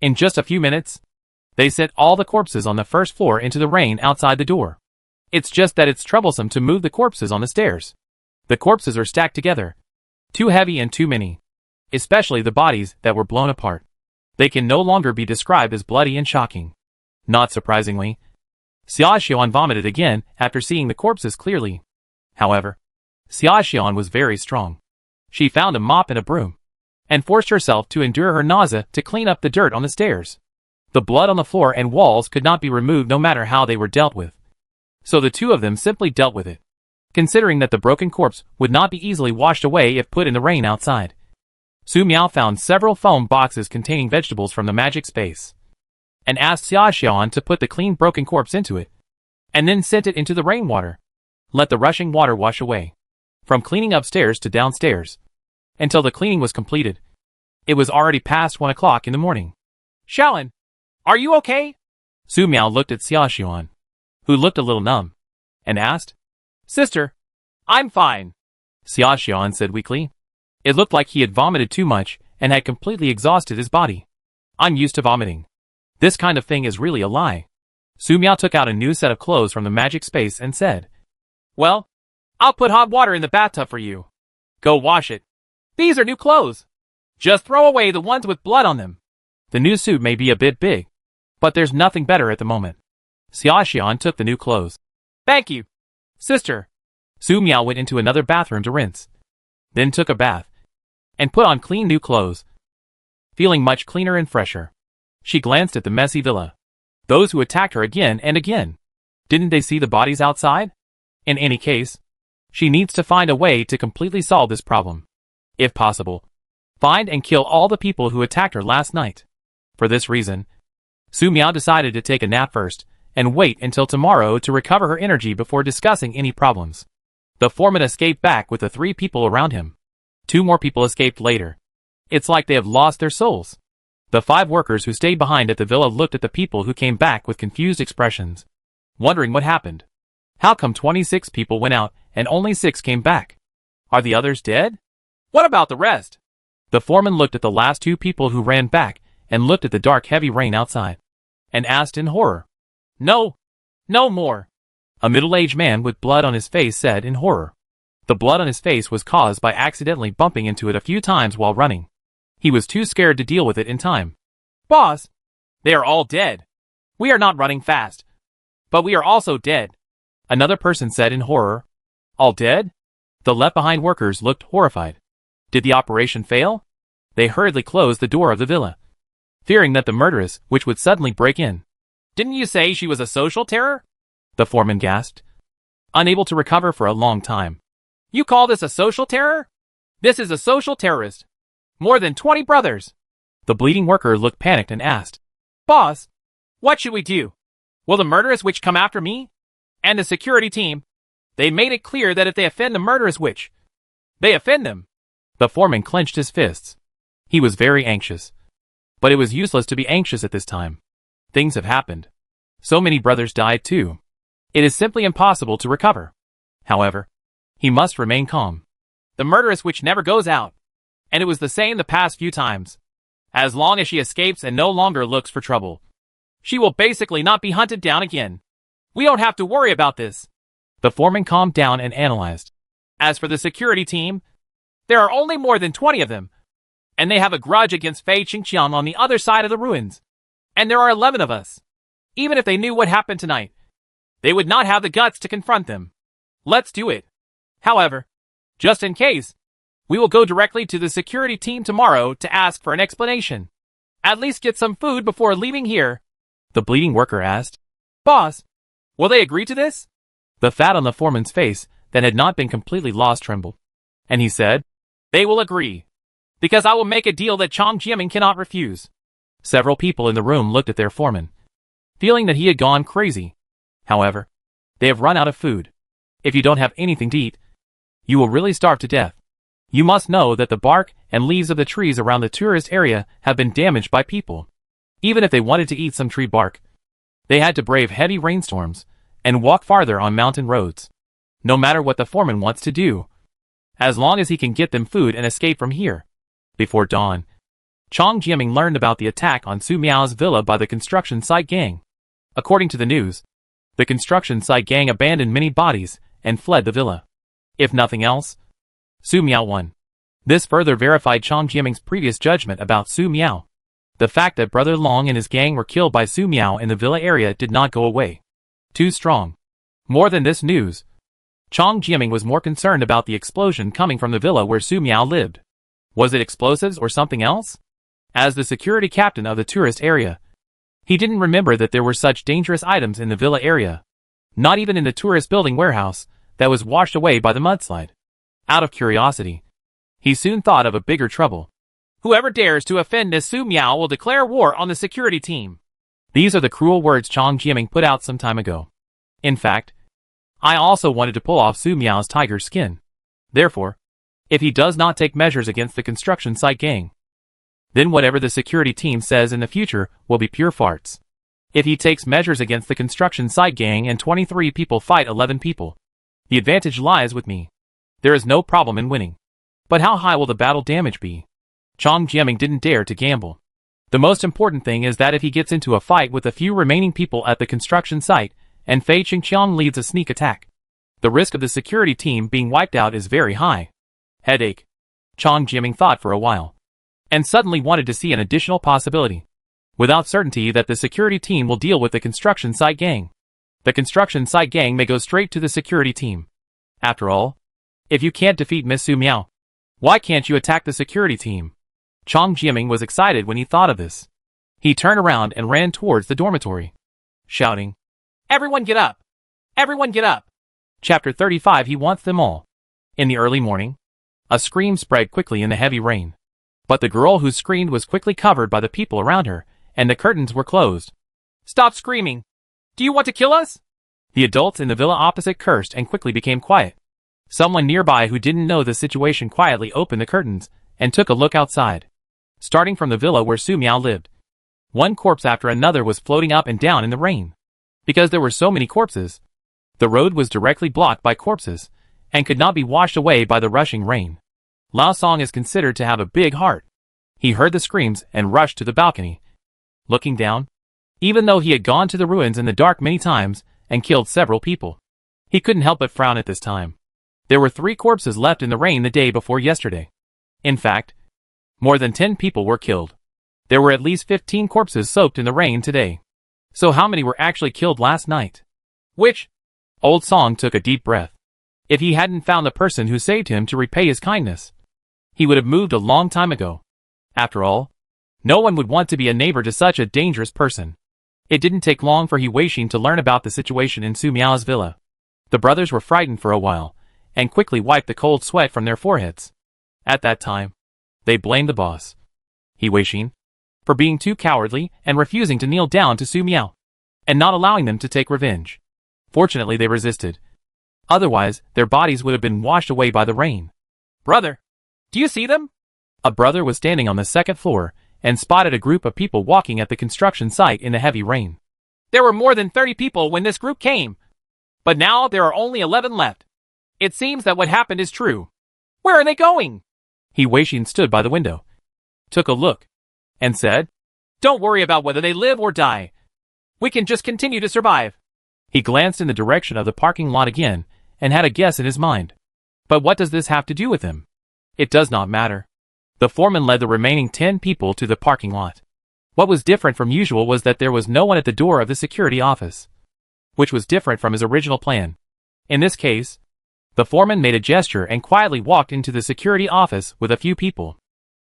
In just a few minutes, they sent all the corpses on the first floor into the rain outside the door. It's just that it's troublesome to move the corpses on the stairs. The corpses are stacked together, too heavy and too many, especially the bodies that were blown apart. They can no longer be described as bloody and shocking. Not surprisingly, Xia Xian vomited again after seeing the corpses clearly. However, Xia Xian was very strong. She found a mop and a broom, and forced herself to endure her nausea to clean up the dirt on the stairs. The blood on the floor and walls could not be removed no matter how they were dealt with, so the two of them simply dealt with it, considering that the broken corpse would not be easily washed away if put in the rain outside. Su Miao found several foam boxes containing vegetables from the magic space, and asked Xia Xian to put the clean broken corpse into it, and then sent it into the rainwater. Let the rushing water wash away, from cleaning upstairs to downstairs, until the cleaning was completed. It was already past 1 o'clock in the morning. "Xiaoan, are you okay?" Su Miao looked at Xia Xian, who looked a little numb, and asked, "Sister, I'm fine," Xia Xian said weakly. It looked like he had vomited too much and had completely exhausted his body. "I'm used to vomiting. This kind of thing is really a lie." Su Miao took out a new set of clothes from the magic space and said, "Well, I'll put hot water in the bathtub for you. Go wash it. These are new clothes. Just throw away the ones with blood on them. The new suit may be a bit big, but there's nothing better at the moment." Xia Xian took the new clothes. "Thank you, sister." Su Miao went into another bathroom to rinse, then took a bath, and put on clean new clothes. Feeling much cleaner and fresher, she glanced at the messy villa. Those who attacked her again and again, didn't they see the bodies outside? In any case, She needs to find a way to completely solve this problem. If possible, find and kill all the people who attacked her last night. For this reason, Su Miao decided to take a nap first and wait until tomorrow to recover her energy before discussing any problems. The foreman escaped back with the 3 people around him. 2 more people escaped later. It's like they have lost their souls. The 5 workers who stayed behind at the villa looked at the people who came back with confused expressions, wondering what happened. How come 26 people went out and only 6 came back? Are the others dead? What about the rest? The foreman looked at the last 2 people who ran back and looked at the dark heavy rain outside, and asked in horror. No more. A middle-aged man with blood on his face said in horror. The blood on his face was caused by accidentally bumping into it a few times while running. He was too scared to deal with it in time. Boss, they are all dead. We are not running fast, but we are also dead. Another person said in horror. All dead? The left-behind workers looked horrified. Did the operation fail? They hurriedly closed the door of the villa, fearing that the murderess which would suddenly break in. Didn't you say she was a social terror? The foreman gasped, unable to recover for a long time. You call this a social terror? This is a social terrorist. More than 20 brothers. The bleeding worker looked panicked and asked, Boss, what should we do? Will the murderous witch come after me? And the security team? They made it clear that if they offend the murderous witch, they offend them. The foreman clenched his fists. He was very anxious. But it was useless to be anxious at this time. Things have happened. So many brothers died too. It is simply impossible to recover. However, he must remain calm. The murderous witch never goes out. And it was the same the past few times. As long as she escapes and no longer looks for trouble, she will basically not be hunted down again. We don't have to worry about this. The foreman calmed down and analyzed. As for the security team, there are only more than 20 of them, and they have a grudge against Fei Qingqiang on the other side of the ruins. And there are 11 of us. Even if they knew what happened tonight, they would not have the guts to confront them. Let's do it. However, just in case, we will go directly to the security team tomorrow to ask for an explanation. At least get some food before leaving here. The bleeding worker asked. Boss, will they agree to this? The fat on the foreman's face that had not been completely lost trembled. And he said, They will agree. Because I will make a deal that Chang Jiaming cannot refuse. Several people in the room looked at their foreman, feeling that he had gone crazy. However, they have run out of food. If you don't have anything to eat, you will really starve to death. You must know that the bark and leaves of the trees around the tourist area have been damaged by people. Even if they wanted to eat some tree bark, they had to brave heavy rainstorms and walk farther on mountain roads. No matter what the foreman wants to do, as long as he can get them food and escape from here. Before dawn, Chang Jiaming learned about the attack on Su Miao's villa by the construction site gang. According to the news, the construction site gang abandoned many bodies and fled the villa. If nothing else, Su Miao won. This further verified Chang Jiaming's previous judgment about Su Miao. The fact that Brother Long and his gang were killed by Su Miao in the villa area did not go away. Too strong. More than this news, Chang Jiaming was more concerned about the explosion coming from the villa where Su Miao lived. Was it explosives or something else? As the security captain of the tourist area, he didn't remember that there were such dangerous items in the villa area. Not even in the tourist building warehouse that was washed away by the mudslide. Out of curiosity, he soon thought of a bigger trouble. Whoever dares to offend Miss Su Miao will declare war on the security team. These are the cruel words Chang Jiaming put out some time ago. In fact, I also wanted to pull off Su Miao's tiger skin. Therefore, if he does not take measures against the construction site gang, then whatever the security team says in the future will be pure farts. If he takes measures against the construction site gang and 23 people fight 11 people, the advantage lies with me. There is no problem in winning. But how high will the battle damage be? Chang Jiaming didn't dare to gamble. The most important thing is that if he gets into a fight with a few remaining people at the construction site, and Fei Qingqiang leads a sneak attack, the risk of the security team being wiped out is very high. Headache. Chang Jiaming thought for a while, and suddenly wanted to see an additional possibility. Without certainty that the security team will deal with the construction site gang, the construction site gang may go straight to the security team. After all, if you can't defeat Miss Su Miao, why can't you attack the security team? Chang Jiaming was excited when he thought of this. He turned around and ran towards the dormitory, shouting, Everyone get up! Everyone get up! Chapter 35 He wants them all. In the early morning, a scream spread quickly in the heavy rain. But the girl who screamed was quickly covered by the people around her, and the curtains were closed. Stop screaming! Do you want to kill us? The adults in the villa opposite cursed and quickly became quiet. Someone nearby who didn't know the situation quietly opened the curtains and took a look outside. Starting from the villa where Su Miao lived, one corpse after another was floating up and down in the rain. Because there were so many corpses, the road was directly blocked by corpses and could not be washed away by the rushing rain. Lao Song is considered to have a big heart. He heard the screams and rushed to the balcony. Looking down, even though he had gone to the ruins in the dark many times and killed several people, he couldn't help but frown at this time. There were 3 corpses left in the rain the day before yesterday. In fact, more than 10 people were killed. There were at least 15 corpses soaked in the rain today. So how many were actually killed last night? Which? Old Song took a deep breath. If he hadn't found the person who saved him to repay his kindness, he would have moved a long time ago. After all, no one would want to be a neighbor to such a dangerous person. It didn't take long for He Weixin to learn about the situation in Su Miao's villa. The brothers were frightened for a while, and quickly wiped the cold sweat from their foreheads. At that time, they blamed the boss, He Weixin, for being too cowardly and refusing to kneel down to Su Miao, and not allowing them to take revenge. Fortunately they resisted. Otherwise, their bodies would have been washed away by the rain. Brother, do you see them? A brother was standing on the second floor and spotted a group of people walking at the construction site in the heavy rain. There were more than 30 people when this group came, but now there are only 11 left. It seems that what happened is true. Where are they going? He Weixin stood by the window, took a look, and said, Don't worry about whether they live or die. We can just continue to survive. He glanced in the direction of the parking lot again and had a guess in his mind. But what does this have to do with him? It does not matter. The foreman led the remaining 10 people to the parking lot. What was different from usual was that there was no one at the door of the security office, which was different from his original plan. In this case, the foreman made a gesture and quietly walked into the security office with a few people.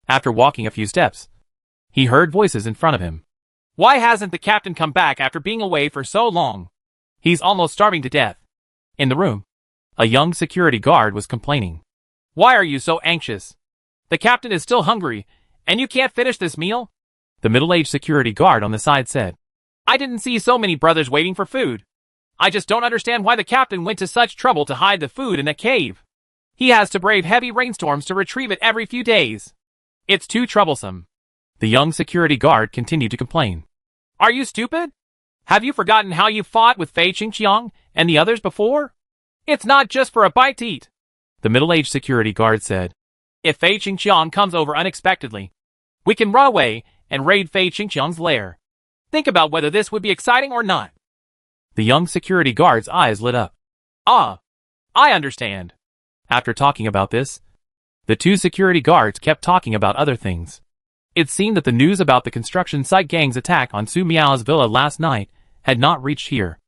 After walking a few steps, he heard voices in front of him. Why hasn't the captain come back after being away for so long? He's almost starving to death. In the room, a young security guard was complaining. Why are you so anxious? The captain is still hungry, and you can't finish this meal? The middle-aged security guard on the side said. I didn't see so many brothers waiting for food. I just don't understand why the captain went to such trouble to hide the food in a cave. He has to brave heavy rainstorms to retrieve it every few days. It's too troublesome. The young security guard continued to complain. Are you stupid? Have you forgotten how you fought with Fei Qingqiang and the others before? It's not just for a bite to eat. The middle-aged security guard said. If Fei Qingqiang comes over unexpectedly, we can run away and raid Fei Qingqiang's lair. Think about whether this would be exciting or not. The young security guard's eyes lit up. Ah, I understand. After talking about this, the 2 security guards kept talking about other things. It seemed that the news about the construction site gang's attack on Su Miao's villa last night had not reached here.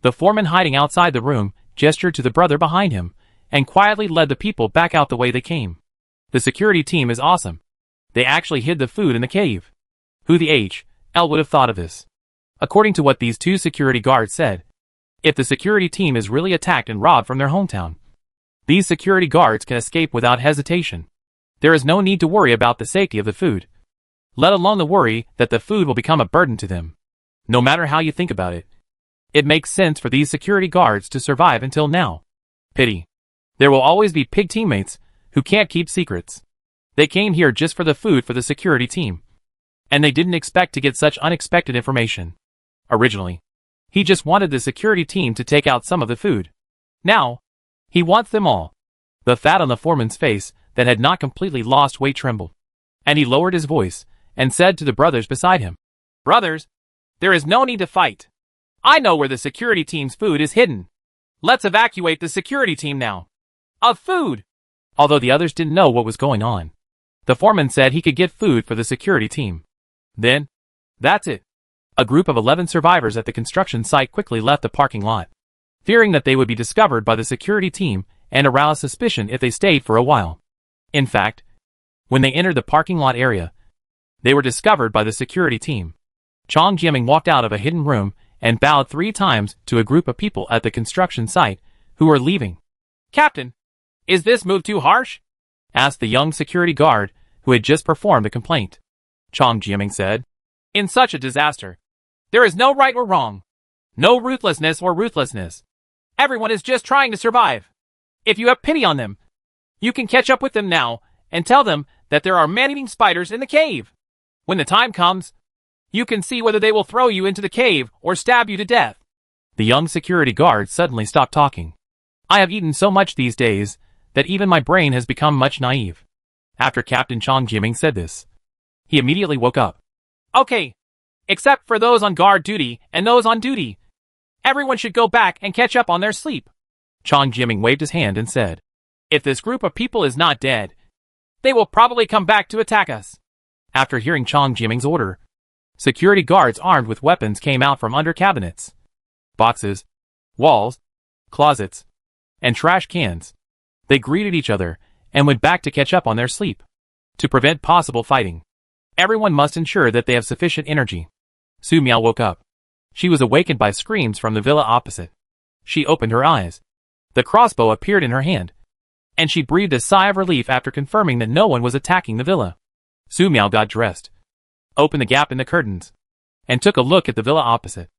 The foreman hiding outside the room gestured to the brother behind him and quietly led the people back out the way they came. The security team is awesome. They actually hid the food in the cave. Who the H.L. would have thought of this? According to what these 2 security guards said, if the security team is really attacked and robbed from their hometown, these security guards can escape without hesitation. There is no need to worry about the safety of the food, let alone the worry that the food will become a burden to them. No matter how you think about it, it makes sense for these security guards to survive until now. Pity. There will always be pig teammates who can't keep secrets. They came here just for the food for the security team, and they didn't expect to get such unexpected information. Originally, he just wanted the security team to take out some of the food. Now, he wants them all. The fat on the foreman's face that had not completely lost weight trembled, and he lowered his voice and said to the brothers beside him, Brothers, there is no need to fight. I know where the security team's food is hidden. Let's evacuate the security team now. Of food! Although the others didn't know what was going on, the foreman said he could get food for the security team. Then, that's it. A group of 11 survivors at the construction site quickly left the parking lot, fearing that they would be discovered by the security team and arouse suspicion if they stayed for a while. In fact, when they entered the parking lot area, they were discovered by the security team. Chong Jiaming walked out of a hidden room and bowed 3 times to a group of people at the construction site who were leaving. "Captain, is this move too harsh?" asked the young security guard who had just performed the complaint. Chong Jiaming said, "In such a disaster, there is no right or wrong. No ruthlessness or ruthlessness. Everyone is just trying to survive. If you have pity on them, you can catch up with them now and tell them that there are man-eating spiders in the cave. When the time comes, you can see whether they will throw you into the cave or stab you to death." The young security guard suddenly stopped talking. "I have eaten so much these days that even my brain has become much naive." After Captain Chong Jiaming said this, he immediately woke up. "Okay, except for those on guard duty and those on duty. Everyone should go back and catch up on their sleep." Chong Jiaming waved his hand and said, "If this group of people is not dead, they will probably come back to attack us." After hearing Chong Jiaming's order, security guards armed with weapons came out from under cabinets, boxes, walls, closets, and trash cans. They greeted each other and went back to catch up on their sleep. To prevent possible fighting, everyone must ensure that they have sufficient energy. Su Miao woke up. She was awakened by screams from the villa opposite. She opened her eyes. The crossbow appeared in her hand, and she breathed a sigh of relief after confirming that no one was attacking the villa. Su Miao got dressed, opened the gap in the curtains, and took a look at the villa opposite.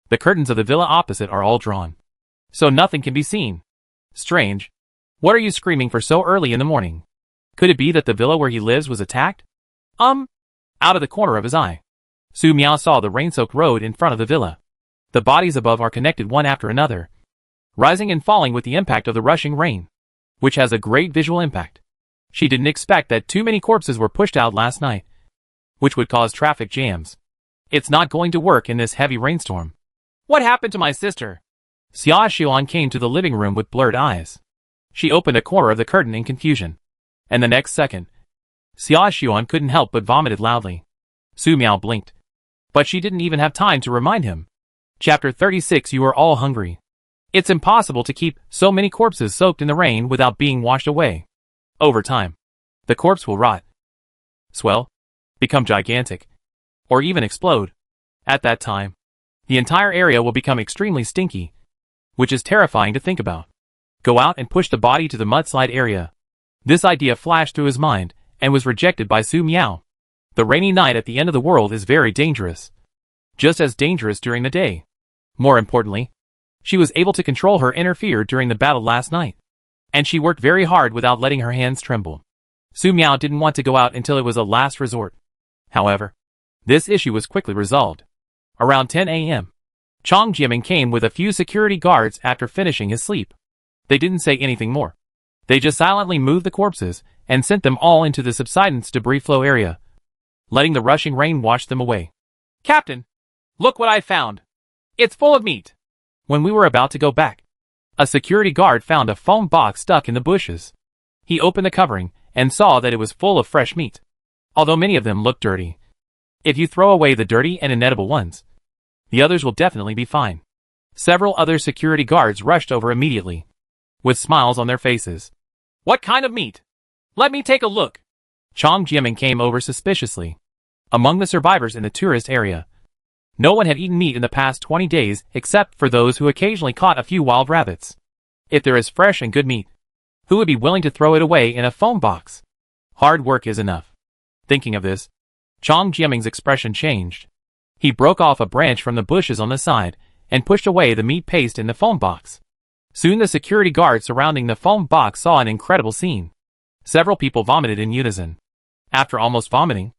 The curtains of the villa opposite are all drawn, so nothing can be seen. Strange. What are you screaming for so early in the morning? Could it be that the villa where he lives was attacked? Out of the corner of his eye, Su Miao saw the rain-soaked road in front of the villa. The bodies above are connected one after another, rising and falling with the impact of the rushing rain, which has a great visual impact. She didn't expect that too many corpses were pushed out last night, which would cause traffic jams. It's not going to work in this heavy rainstorm. "What happened to my sister?" Xia Xiuan came to the living room with blurred eyes. She opened a corner of the curtain in confusion, and the next second, Xia Xiuan couldn't help but vomited loudly. Su Miao blinked, but she didn't even have time to remind him. Chapter 36. You are all hungry. It's impossible to keep so many corpses soaked in the rain without being washed away. Over time, the corpse will rot, swell, become gigantic, or even explode. At that time, the entire area will become extremely stinky, which is terrifying to think about. Go out and push the body to the mudslide area. This idea flashed through his mind and was rejected by Su Miao. The rainy night at the end of the world is very dangerous, just as dangerous during the day. More importantly, she was able to control her inner fear during the battle last night, and she worked very hard without letting her hands tremble. Su Miao didn't want to go out until it was a last resort. However, this issue was quickly resolved. Around 10 a.m., Chong Jiaming came with a few security guards after finishing his sleep. They didn't say anything more. They just silently moved the corpses and sent them all into the subsidence debris flow area, letting the rushing rain wash them away. "Captain, look what I found. It's full of meat." When we were about to go back, a security guard found a foam box stuck in the bushes. He opened the covering and saw that it was full of fresh meat, although many of them looked dirty. If you throw away the dirty and inedible ones, the others will definitely be fine. Several other security guards rushed over immediately, with smiles on their faces. "What kind of meat? Let me take a look." Chong Jiaming came over suspiciously. Among the survivors in the tourist area, no one had eaten meat in the past 20 days except for those who occasionally caught a few wild rabbits. If there is fresh and good meat, who would be willing to throw it away in a foam box? Hard work is enough. Thinking of this, Chong Jiaming's expression changed. He broke off a branch from the bushes on the side and pushed away the meat paste in the foam box. Soon the security guards surrounding the foam box saw an incredible scene. Several people vomited in unison. After almost vomiting,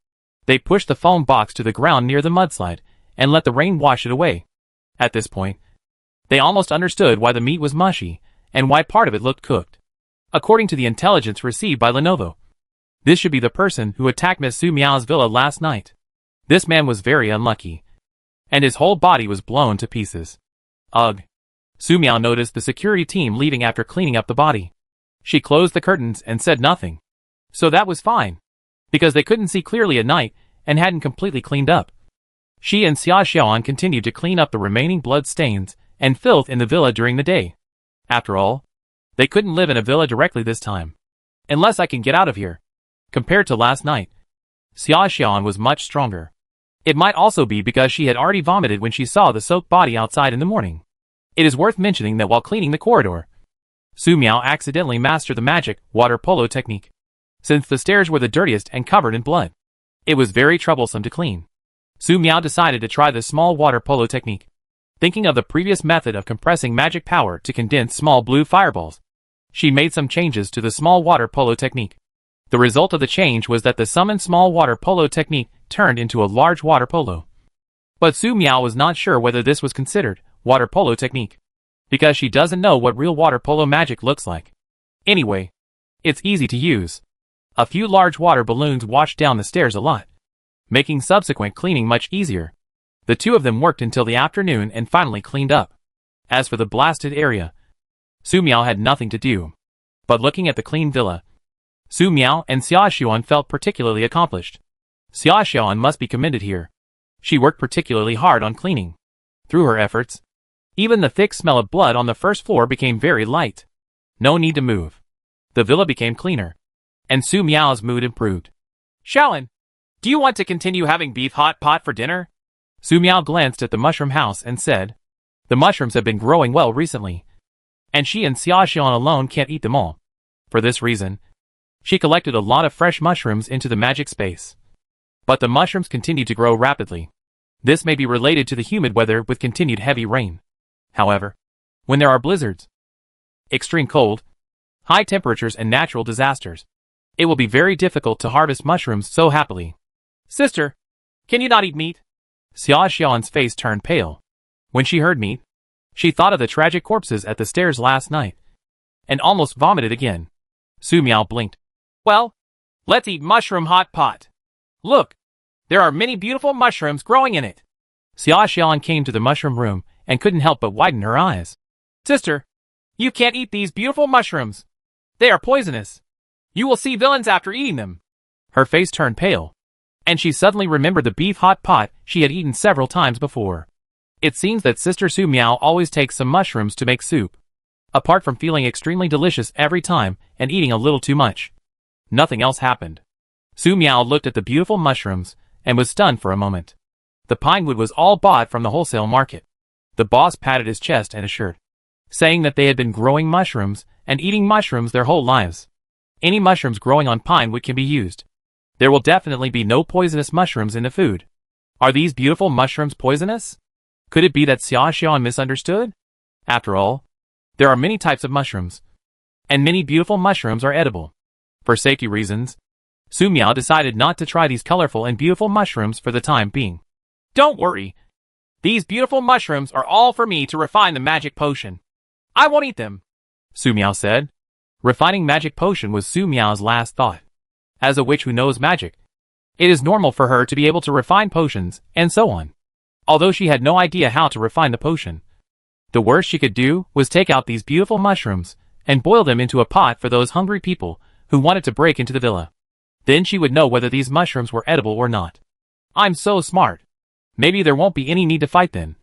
they pushed the foam box to the ground near the mudslide and let the rain wash it away. At this point, they almost understood why the meat was mushy and why part of it looked cooked. According to the intelligence received by Lenovo, this should be the person who attacked Miss Su Miao's villa last night. This man was very unlucky, and his whole body was blown to pieces. Ugh. Su Miao noticed the security team leaving after cleaning up the body. She closed the curtains and said nothing. So that was fine, because they couldn't see clearly at night and hadn't completely cleaned up. She and Xia Xiaoan continued to clean up the remaining blood stains and filth in the villa during the day. After all, they couldn't live in a villa directly this time. Unless I can get out of here. Compared to last night, Xia Xiaoan was much stronger. It might also be because she had already vomited when she saw the soaked body outside in the morning. It is worth mentioning that while cleaning the corridor, Su Miao accidentally mastered the magic water polo technique. Since the stairs were the dirtiest and covered in blood, it was very troublesome to clean. Su Miao decided to try the small water polo technique. Thinking of the previous method of compressing magic power to condense small blue fireballs, she made some changes to the small water polo technique. The result of the change was that the summoned small water polo technique turned into a large water polo. But Su Miao was not sure whether this was considered water polo technique, because she doesn't know what real water polo magic looks like. Anyway, it's easy to use. A few large water balloons washed down the stairs a lot, making subsequent cleaning much easier. The two of them worked until the afternoon and finally cleaned up. As for the blasted area, Su Miao had nothing to do. But looking at the clean villa, Su Miao and Xia Xuan felt particularly accomplished. Xia Xuan must be commended here. She worked particularly hard on cleaning. Through her efforts, even the thick smell of blood on the first floor became very light. No need to move. The villa became cleaner, and Su Miao's mood improved. Xiaolin, do you want to continue having beef hot pot for dinner? Su Miao glanced at the mushroom house and said, the mushrooms have been growing well recently, and she and Xia Xuan alone can't eat them all. For this reason, she collected a lot of fresh mushrooms into the magic space. But the mushrooms continued to grow rapidly. This may be related to the humid weather with continued heavy rain. However, when there are blizzards, extreme cold, high temperatures and natural disasters, it will be very difficult to harvest mushrooms so happily. Sister, can you not eat meat? Xia Xuan's face turned pale. When she heard meat, she thought of the tragic corpses at the stairs last night, and almost vomited again. Su Miao blinked. Well, let's eat mushroom hot pot. Look, there are many beautiful mushrooms growing in it. Xia Xuan came to the mushroom room and couldn't help but widen her eyes. Sister, you can't eat these beautiful mushrooms. They are poisonous. You will see villains after eating them. Her face turned pale, and she suddenly remembered the beef hot pot she had eaten several times before. It seems that Sister Su Miao always takes some mushrooms to make soup. Apart from feeling extremely delicious every time and eating a little too much, nothing else happened. Su Miao looked at the beautiful mushrooms and was stunned for a moment. The pine wood was all bought from the wholesale market. The boss patted his chest and assured, saying that they had been growing mushrooms and eating mushrooms their whole lives. Any mushrooms growing on pine wood can be used. There will definitely be no poisonous mushrooms in the food. Are these beautiful mushrooms poisonous? Could it be that Xia Xuan misunderstood? After all, there are many types of mushrooms, and many beautiful mushrooms are edible. For safety reasons, Su Miao decided not to try these colorful and beautiful mushrooms for the time being. Don't worry. These beautiful mushrooms are all for me to refine the magic potion. I won't eat them, Su Miao said. Refining magic potion was Su Miao's last thought. As a witch who knows magic, it is normal for her to be able to refine potions, and so on. Although she had no idea how to refine the potion, the worst she could do was take out these beautiful mushrooms and boil them into a pot for those hungry people who wanted to break into the villa. Then she would know whether these mushrooms were edible or not. I'm so smart. Maybe there won't be any need to fight then.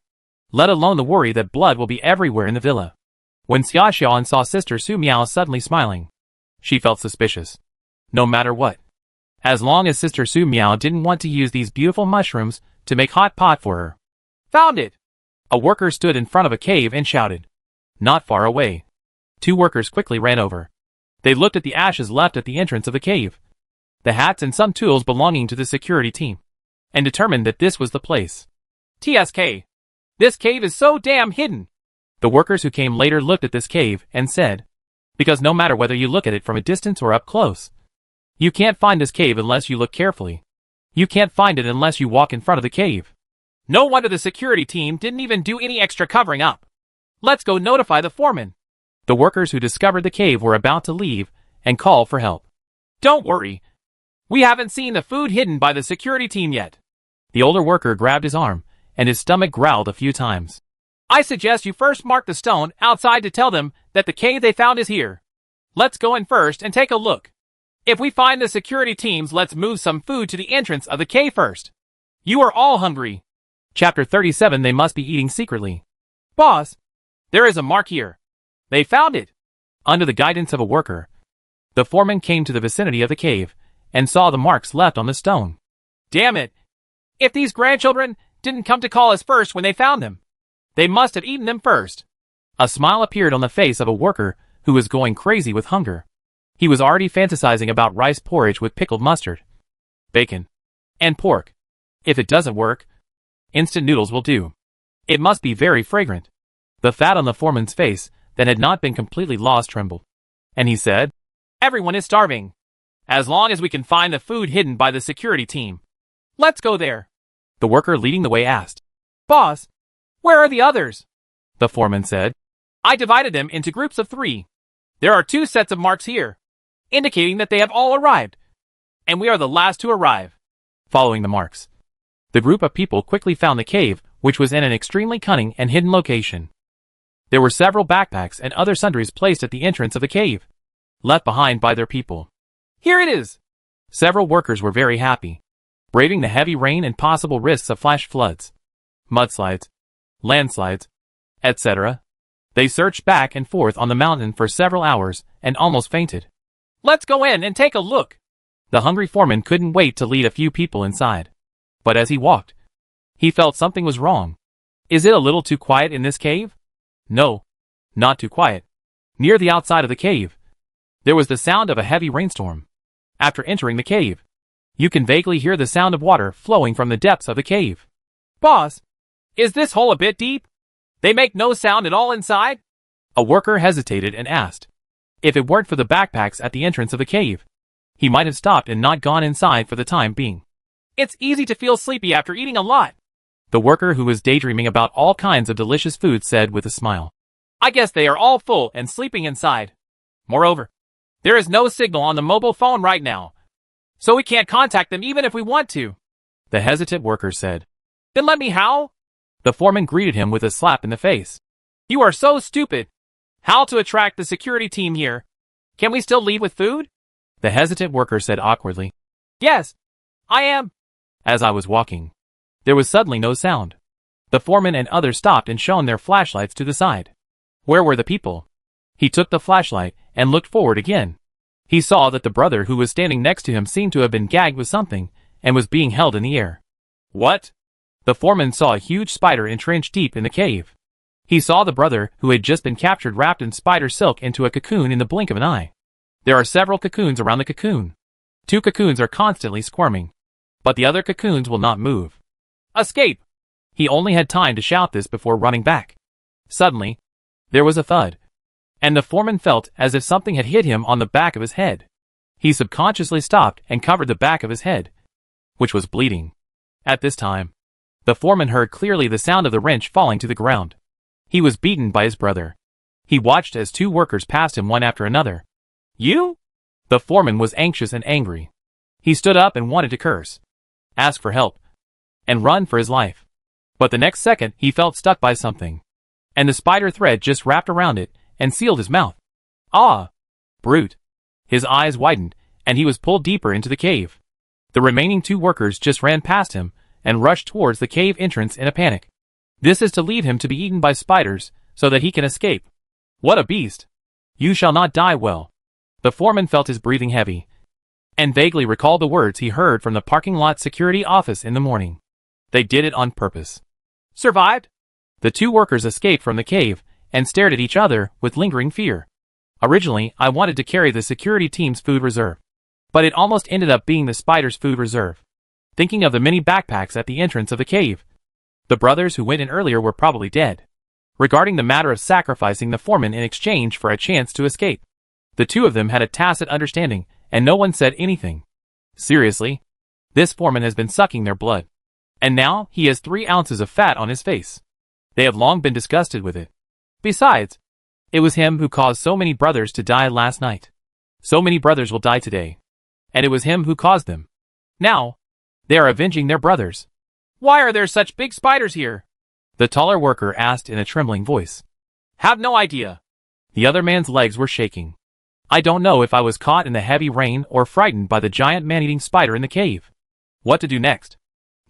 Let alone the worry that blood will be everywhere in the villa. When Xia Xuan saw Sister Su Miao suddenly smiling, she felt suspicious. No matter what. As long as Sister Su Miao didn't want to use these beautiful mushrooms to make hot pot for her. Found it! A worker stood in front of a cave and shouted. Not far away. Two workers quickly ran over. They looked at the ashes left at the entrance of the cave, the hats and some tools belonging to the security team, and determined that this was the place. TSK. This cave is so damn hidden. The workers who came later looked at this cave and said, because no matter whether you look at it from a distance or up close, you can't find this cave unless you look carefully. You can't find it unless you walk in front of the cave. No wonder the security team didn't even do any extra covering up. Let's go notify the foreman. The workers who discovered the cave were about to leave and call for help. Don't worry. We haven't seen the food hidden by the security team yet. The older worker grabbed his arm, and his stomach growled a few times. I suggest you first mark the stone outside to tell them that the cave they found is here. Let's go in first and take a look. If we find the security teams, let's move some food to the entrance of the cave first. You are all hungry. Chapter 37. They must be eating secretly. Boss, there is a mark here. They found it. Under the guidance of a worker, the foreman came to the vicinity of the cave and saw the marks left on the stone. Damn it! If these grandchildren didn't come to call us first when they found them, they must have eaten them first. A smile appeared on the face of a worker who was going crazy with hunger. He was already fantasizing about rice porridge with pickled mustard, bacon, and pork. If it doesn't work, instant noodles will do. It must be very fragrant. The fat on the foreman's face, that had not been completely lost, trembled. And he said, "Everyone is starving. As long as we can find the food hidden by the security team. Let's go there." The worker leading the way asked, "Boss, where are the others?" The foreman said, "I divided them into groups of 3. There are 2 sets of marks here, indicating that they have all arrived, and we are the last to arrive." Following the marks, the group of people quickly found the cave, which was in an extremely cunning and hidden location. There were several backpacks and other sundries placed at the entrance of the cave, left behind by their people. "Here it is!" Several workers were very happy. Braving the heavy rain and possible risks of flash floods, mudslides, landslides, etc., they searched back and forth on the mountain for several hours and almost fainted. "Let's go in and take a look." The hungry foreman couldn't wait to lead a few people inside. But as he walked, he felt something was wrong. Is it a little too quiet in this cave? No, not too quiet. Near the outside of the cave, there was the sound of a heavy rainstorm. After entering the cave, you can vaguely hear the sound of water flowing from the depths of the cave. "Boss, is this hole a bit deep? They make no sound at all inside?" A worker hesitated and asked. If it weren't for the backpacks at the entrance of the cave, he might have stopped and not gone inside for the time being. "It's easy to feel sleepy after eating a lot," the worker who was daydreaming about all kinds of delicious food said with a smile. "I guess they are all full and sleeping inside. Moreover, there is no signal on the mobile phone right now, so we can't contact them even if we want to," the hesitant worker said. "Then let me howl." The foreman greeted him with a slap in the face. "You are so stupid. How to attract the security team here? Can we still leave with food?" The hesitant worker said awkwardly. "Yes, I am." As I was walking, there was suddenly no sound. The foreman and others stopped and shone their flashlights to the side. Where were the people? He took the flashlight and looked forward again. He saw that the brother who was standing next to him seemed to have been gagged with something and was being held in the air. What? The foreman saw a huge spider entrenched deep in the cave. He saw the brother who had just been captured wrapped in spider silk into a cocoon in the blink of an eye. There are several cocoons around the cocoon. 2 cocoons are constantly squirming, but the other cocoons will not move. "Escape!" He only had time to shout this before running back. Suddenly, there was a thud, and the foreman felt as if something had hit him on the back of his head. He subconsciously stopped and covered the back of his head, which was bleeding. At this time, the foreman heard clearly the sound of the wrench falling to the ground. He was beaten by his brother. He watched as 2 workers passed him one after another. "You?" The foreman was anxious and angry. He stood up and wanted to curse, ask for help, and run for his life. But the next second he felt stuck by something, and the spider thread just wrapped around it and sealed his mouth. "Ah! Brute!" His eyes widened, and he was pulled deeper into the cave. The remaining 2 workers just ran past him and rushed towards the cave entrance in a panic. This is to leave him to be eaten by spiders so that he can escape. What a beast! "You shall not die well." The foreman felt his breathing heavy, and vaguely recalled the words he heard from the parking lot security office in the morning. They did it on purpose. Survived? The 2 workers escaped from the cave and stared at each other with lingering fear. Originally, I wanted to carry the security team's food reserve, but it almost ended up being the spider's food reserve. Thinking of the many backpacks at the entrance of the cave, the brothers who went in earlier were probably dead. Regarding the matter of sacrificing the foreman in exchange for a chance to escape, the 2 of them had a tacit understanding, and no one said anything. Seriously? This foreman has been sucking their blood, and now he has 3 ounces of fat on his face. They have long been disgusted with it. Besides, it was him who caused so many brothers to die last night. So many brothers will die today, and it was him who caused them. Now, they are avenging their brothers. "Why are there such big spiders here?" the taller worker asked in a trembling voice. "Have no idea." The other man's legs were shaking. "I don't know if I was caught in the heavy rain or frightened by the giant man-eating spider in the cave. What to do next?"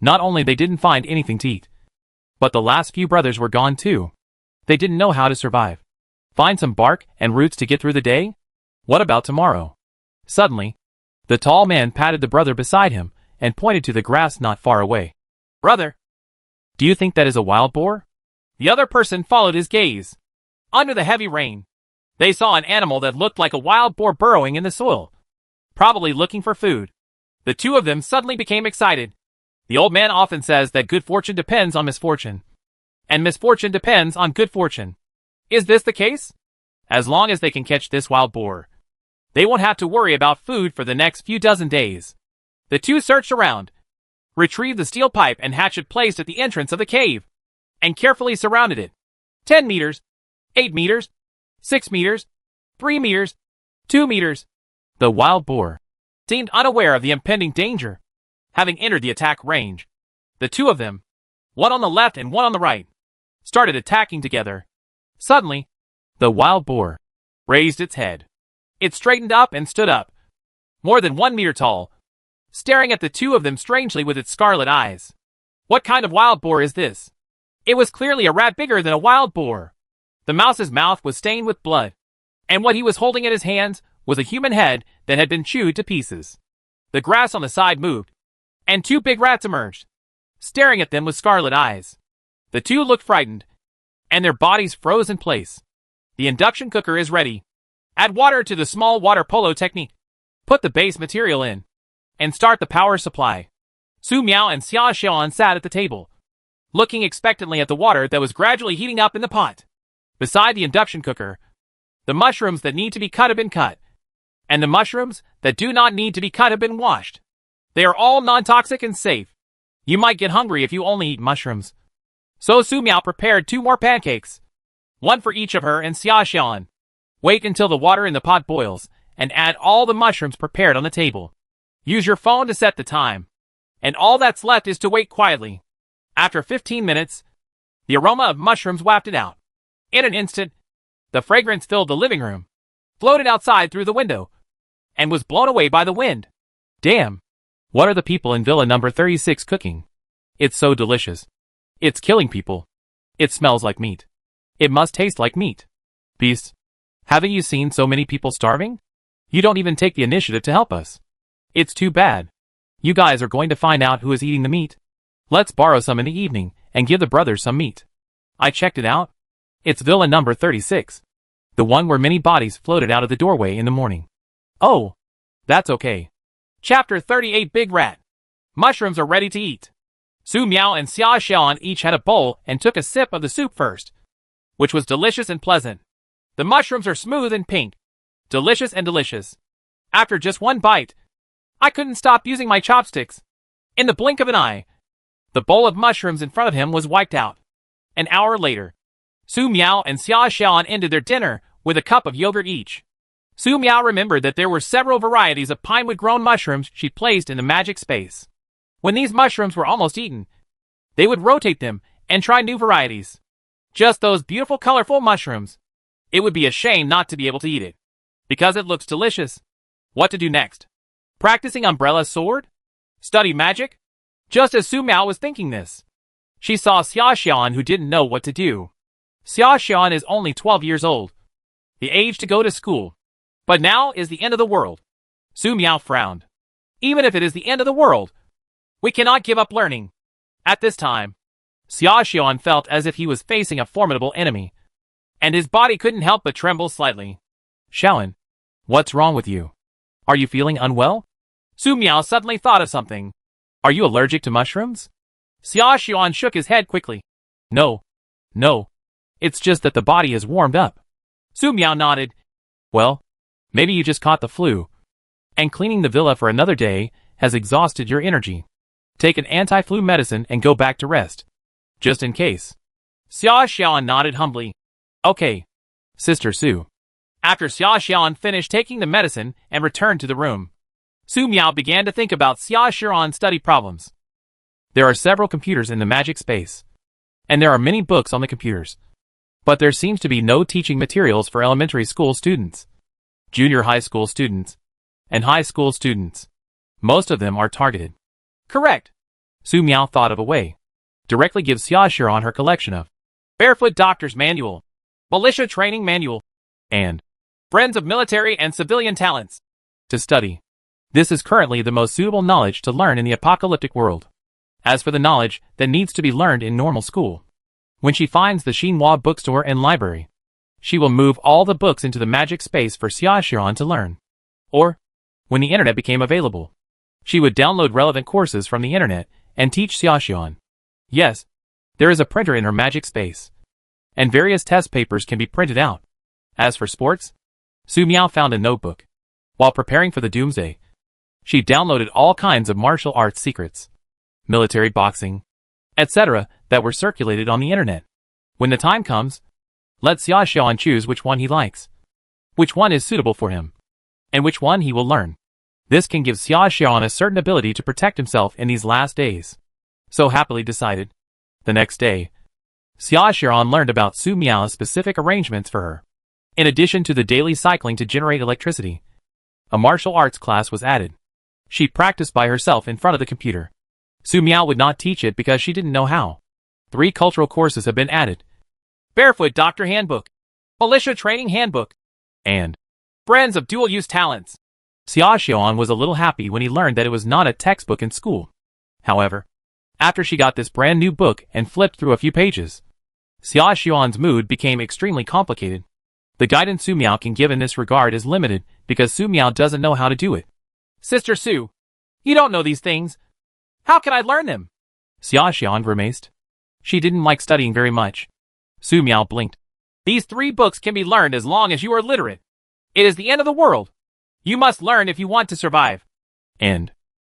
Not only they didn't find anything to eat, but the last few brothers were gone too. They didn't know how to survive. Find some bark and roots to get through the day? What about tomorrow? Suddenly, the tall man patted the brother beside him and pointed to the grass not far away. "Brother, do you think that is a wild boar?" The other person followed his gaze. Under the heavy rain, They saw an animal that looked like a wild boar burrowing in the soil, probably looking for food. The two of them suddenly became excited. The old man often says that good fortune depends on misfortune, and misfortune depends on good fortune. Is this the case? As long as they can catch this wild boar, they won't have to worry about food for the next few dozen days. The two searched around, retrieved the steel pipe and hatchet placed at the entrance of the cave, and carefully surrounded it. 10 meters, 8 meters, 6 meters, 3 meters, 2 meters. The wild boar seemed unaware of the impending danger. Having entered the attack range, the two of them, one on the left and one on the right, started attacking together. Suddenly, the wild boar raised its head. It straightened up and stood up, more than 1 meter tall, staring at the two of them strangely with its scarlet eyes. What kind of wild boar is this? It was clearly a rat bigger than a wild boar. The mouse's mouth was stained with blood, and what he was holding in his hands was a human head that had been chewed to pieces. The grass on the side moved, and two big rats emerged, staring at them with scarlet eyes. The two looked frightened, and their bodies froze in place. The induction cooker is ready. Add water to the small water polo technique. Put the base material in, and start the power supply. Su Miao and Xia Xiaoan sat at the table, looking expectantly at the water that was gradually heating up in the pot. Beside the induction cooker, the mushrooms that need to be cut have been cut, and the mushrooms that do not need to be cut have been washed. They are all non-toxic and safe. You might get hungry if you only eat mushrooms. So Su Miao prepared 2 more pancakes, one for each of her and Xia Xiaoan. Wait until the water in the pot boils, and add all the mushrooms prepared on the table. Use your phone to set the time, and all that's left is to wait quietly. After 15 minutes, the aroma of mushrooms wafted out. In an instant, the fragrance filled the living room, floated outside through the window, and was blown away by the wind. Damn! What are the people in Villa number 36 cooking? It's so delicious. It's killing people. It smells like meat. It must taste like meat. Beasts. Haven't you seen so many people starving? You don't even take the initiative to help us. It's too bad. You guys are going to find out who is eating the meat. Let's borrow some in the evening and give the brothers some meat. I checked it out. It's Villa number 36. The one where many bodies floated out of the doorway in the morning. Oh, that's okay. Chapter 38 Big Rat. Mushrooms are ready to eat. Su Miao and Xia Xiaoan each had a bowl and took a sip of the soup first, which was delicious and pleasant. The mushrooms are smooth and pink. Delicious and delicious. After just one bite, I couldn't stop using my chopsticks. In the blink of an eye, the bowl of mushrooms in front of him was wiped out. An hour later, Su Miao and Xia Xiaoan ended their dinner with a cup of yogurt each. Su Miao remembered that there were several varieties of pinewood-grown mushrooms she placed in the magic space. When these mushrooms were almost eaten, they would rotate them and try new varieties. Just those beautiful colorful mushrooms. It would be a shame not to be able to eat it, because it looks delicious. What to do next? Practicing umbrella sword? Study magic? Just as Su Miao was thinking this, she saw Xia Xiaoan, who didn't know what to do. Xia Xiaoan is only 12 years old, the age to go to school. But now is the end of the world. Su Miao frowned. Even if it is the end of the world, we cannot give up learning. At this time, Xia Xiaoan felt as if he was facing a formidable enemy, and his body couldn't help but tremble slightly. Xiaoan, what's wrong with you? Are you feeling unwell? Su Miao suddenly thought of something. Are you allergic to mushrooms? Xia Xiaoan shook his head quickly. No. It's just that the body is warmed up. Su Miao nodded. Well, maybe you just caught the flu, and cleaning the villa for another day has exhausted your energy. Take an anti-flu medicine and go back to rest, just in case. Xia Xiaoan nodded humbly. Okay, Sister Su. After Xia Xiaoan finished taking the medicine and returned to the room, Su Miao began to think about Xia Xiaoan's study problems. There are several computers in the magic space, and there are many books on the computers. But there seems to be no teaching materials for elementary school students, junior high school students, and high school students. Most of them are targeted. Correct. Su Miao thought of a way. Directly give Xia Xiaoan her collection of Barefoot Doctor's Manual, Militia Training Manual, and Friends of Military and Civilian Talents to study. This is currently the most suitable knowledge to learn in the apocalyptic world. As for the knowledge that needs to be learned in normal school, when she finds the Xinhua bookstore and library, she will move all the books into the magic space for Xiaoxian to learn. Or, when the internet became available, she would download relevant courses from the internet and teach Xiaoxian. Yes, there is a printer in her magic space, and various test papers can be printed out. As for sports, Su Miao found a notebook. While preparing for the Doomsday, she downloaded all kinds of martial arts secrets, military boxing, etc. that were circulated on the internet. When the time comes, let Xiaoxian choose which one he likes, which one is suitable for him, and which one he will learn. This can give Xiaoxian a certain ability to protect himself in these last days. So happily decided. The next day, Xiaoxian learned about Su Miao's specific arrangements for her. In addition to the daily cycling to generate electricity, a martial arts class was added. She practiced by herself in front of the computer. Su Miao would not teach it because she didn't know how. 3 cultural courses have been added. Barefoot Doctor Handbook, Militia Training Handbook, and Brands of Dual-Use Talents. Xiaoxian was a little happy when he learned that it was not a textbook in school. However, after she got this brand new book and flipped through a few pages, Xiaoxian's mood became extremely complicated. The guidance Su Miao can give in this regard is limited because Su Miao doesn't know how to do it. Sister Su, you don't know these things. How can I learn them? Xiaoxian grimaced. She didn't like studying very much. Su Miao blinked. These 3 books can be learned as long as you are literate. It is the end of the world. You must learn if you want to survive. And,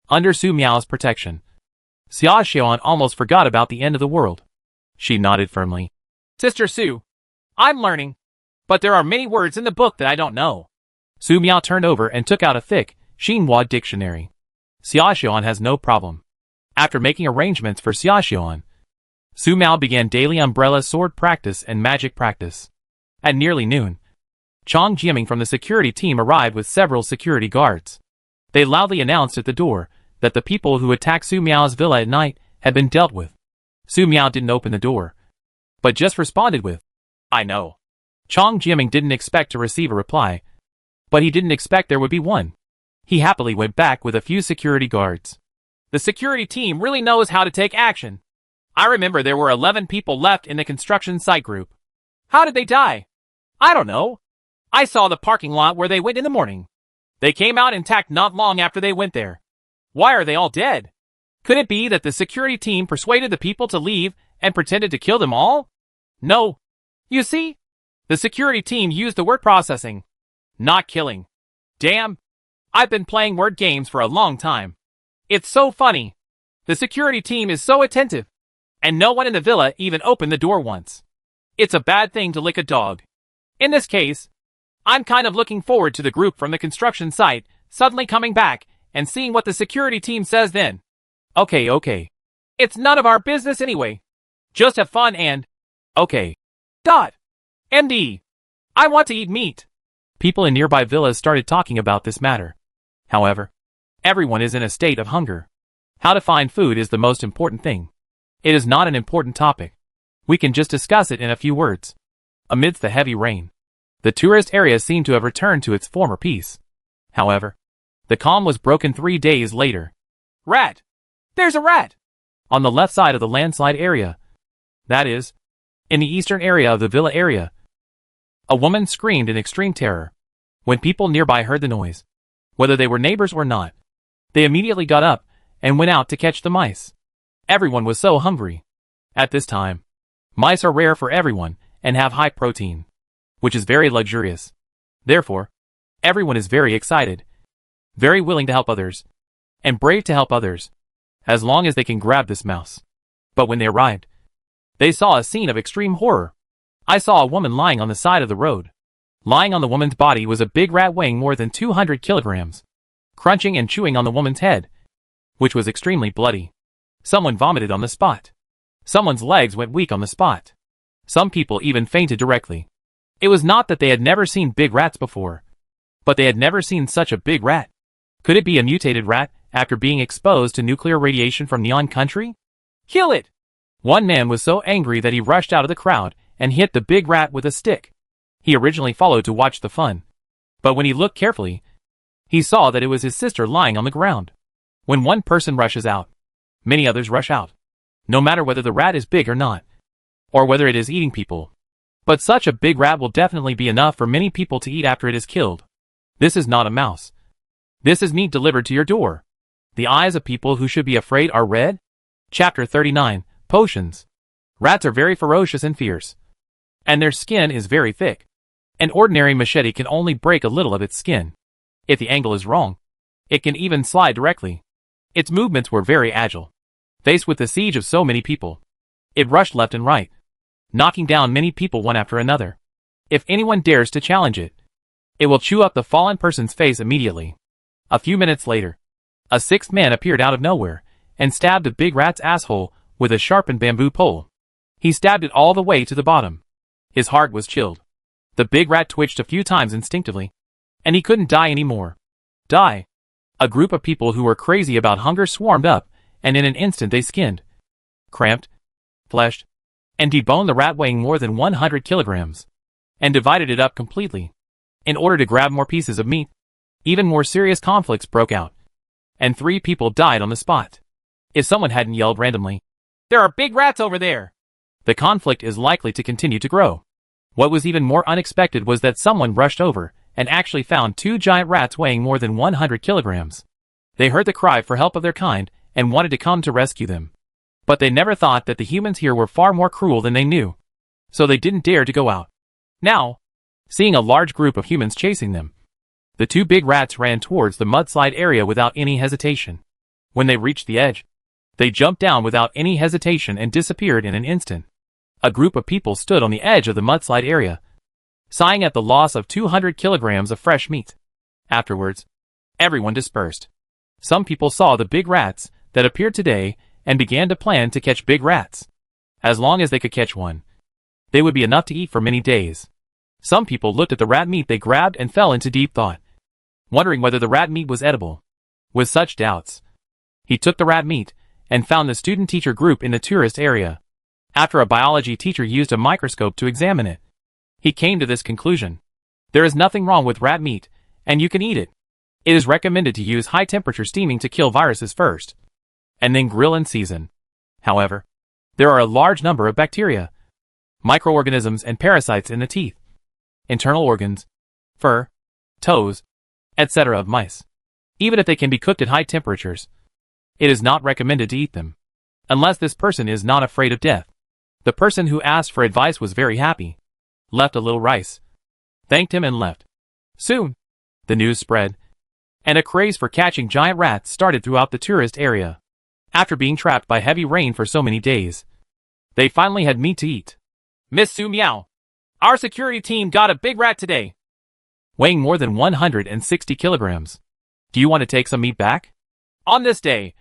under Su Miao's protection, Xiaoxian almost forgot about the end of the world. She nodded firmly. Sister Su, I'm learning, but there are many words in the book that I don't know. Su Miao turned over and took out a thick Xinhua dictionary. Xiaoxian has no problem. After making arrangements for Xiaoxian, Su Miao began daily umbrella sword practice and magic practice. At nearly noon, Chang Jiaming from the security team arrived with several security guards. They loudly announced at the door that the people who attacked Su Miao's villa at night had been dealt with. Su Miao didn't open the door, but just responded with, I know. Chang Jiaming didn't expect to receive a reply, but he didn't expect there would be one. He happily went back with a few security guards. The security team really knows how to take action. I remember there were 11 people left in the construction site group. How did they die? I don't know. I saw the parking lot where they went in the morning. They came out intact not long after they went there. Why are they all dead? Could it be that the security team persuaded the people to leave and pretended to kill them all? No. You see? The security team used the word processing, not killing. Damn. I've been playing word games for a long time. It's so funny. The security team is so attentive, and no one in the villa even opened the door once. It's a bad thing to lick a dog. In this case, I'm kind of looking forward to the group from the construction site suddenly coming back and seeing what the security team says then. Okay. It's none of our business anyway. Just have fun and... Okay. MD. I want to eat meat. People in nearby villas started talking about this matter. However, everyone is in a state of hunger. How to find food is the most important thing. It is not an important topic. We can just discuss it in a few words. Amidst the heavy rain, the tourist area seemed to have returned to its former peace. However, the calm was broken 3 days later. Rat! There's a rat! On the left side of the landslide area. That is, in the eastern area of the villa area. A woman screamed in extreme terror. When people nearby heard the noise, whether they were neighbors or not, they immediately got up and went out to catch the mice. Everyone was so hungry. At this time, mice are rare for everyone and have high protein, which is very luxurious. Therefore, everyone is very excited, very willing to help others, and brave to help others, as long as they can grab this mouse. But when they arrived, they saw a scene of extreme horror. I saw a woman lying on the side of the road. Lying on the woman's body was a big rat weighing more than 200 kilograms, crunching and chewing on the woman's head, which was extremely bloody. Someone vomited on the spot. Someone's legs went weak on the spot. Some people even fainted directly. It was not that they had never seen big rats before, but they had never seen such a big rat. Could it be a mutated rat after being exposed to nuclear radiation from Neon Country? Kill it! One man was so angry that he rushed out of the crowd and hit the big rat with a stick. He originally followed to watch the fun, but when he looked carefully, he saw that it was his sister lying on the ground. When one person rushes out, many others rush out. No matter whether the rat is big or not, or whether it is eating people, But such a big rat will definitely be enough for many people to eat after it is killed. This is not a mouse. This is meat delivered to your door. The eyes of people who should be afraid are red. Chapter 39, Potions. Rats are very ferocious and fierce. And their skin is very thick. An ordinary machete can only break a little of its skin. If the angle is wrong, it can even slide directly. Its movements were very agile. Faced with the siege of so many people, it rushed left and right, knocking down many people one after another. If anyone dares to challenge it, it will chew up the fallen person's face immediately. A few minutes later, a sixth man appeared out of nowhere and stabbed the big rat's asshole with a sharpened bamboo pole. He stabbed it all the way to the bottom. His heart was chilled. The big rat twitched a few times instinctively, and he couldn't die anymore. Die. A group of people who were crazy about hunger swarmed up, and in an instant they skinned, cramped, fleshed, and deboned the rat weighing more than 100 kilograms, and divided it up completely. In order to grab more pieces of meat, even more serious conflicts broke out, and 3 people died on the spot. If someone hadn't yelled randomly, "There are big rats over there!" the conflict is likely to continue to grow. What was even more unexpected was that someone rushed over and actually found 2 giant rats weighing more than 100 kilograms. They heard the cry for help of their kind and wanted to come to rescue them. But they never thought that the humans here were far more cruel than they knew. So they didn't dare to go out. Now, seeing a large group of humans chasing them, the 2 big rats ran towards the mudslide area without any hesitation. When they reached the edge, they jumped down without any hesitation and disappeared in an instant. A group of people stood on the edge of the mudslide area, sighing at the loss of 200 kilograms of fresh meat. Afterwards, everyone dispersed. Some people saw the big rats that appeared today and began to plan to catch big rats. As long as they could catch one, they would be enough to eat for many days. Some people looked at the rat meat they grabbed and fell into deep thought, wondering whether the rat meat was edible. With such doubts, he took the rat meat and found the student-teacher group in the tourist area. After a biology teacher used a microscope to examine it, he came to this conclusion. There is nothing wrong with rat meat, and you can eat it. It is recommended to use high-temperature steaming to kill viruses first, and then grill and season. However, there are a large number of bacteria, microorganisms and parasites in the teeth, internal organs, fur, toes, etc. of mice. Even if they can be cooked at high temperatures, it is not recommended to eat them, unless this person is not afraid of death. The person who asked for advice was very happy, left a little rice, thanked him and left. Soon, the news spread, and a craze for catching giant rats started throughout the tourist area. After being trapped by heavy rain for so many days, they finally had meat to eat. "Miss Su Meow, our security team got a big rat today, weighing more than 160 kilograms. Do you want to take some meat back?" On this day,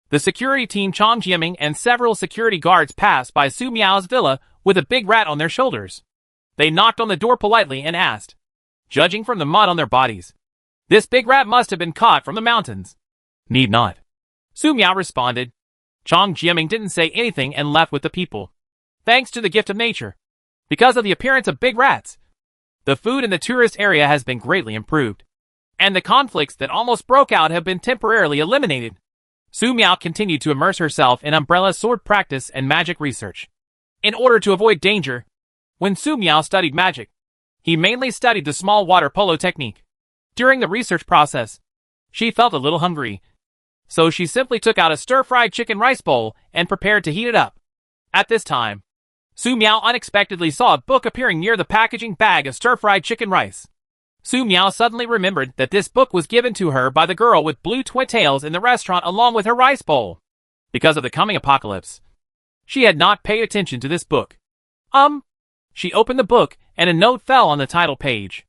the security team Chong Jiaming and several security guards passed by Su Miao's villa with a big rat on their shoulders. They knocked on the door politely and asked, judging from the mud on their bodies, "This big rat must have been caught from the mountains." "Need not," Su Miao responded. Chong Jiaming didn't say anything and left with the people. Thanks to the gift of nature, because of the appearance of big rats, the food in the tourist area has been greatly improved, and the conflicts that almost broke out have been temporarily eliminated. Su Miao continued to immerse herself in umbrella sword practice and magic research. In order to avoid danger, when Su Miao studied magic, he mainly studied the small water polo technique. During the research process, she felt a little hungry, so she simply took out a stir-fried chicken rice bowl and prepared to heat it up. At this time, Su Miao unexpectedly saw a book appearing near the packaging bag of stir-fried chicken rice. Su Miao suddenly remembered that this book was given to her by the girl with blue twin tails in the restaurant along with her rice bowl. Because of the coming apocalypse, she had not paid attention to this book. She opened the book and a note fell on the title page.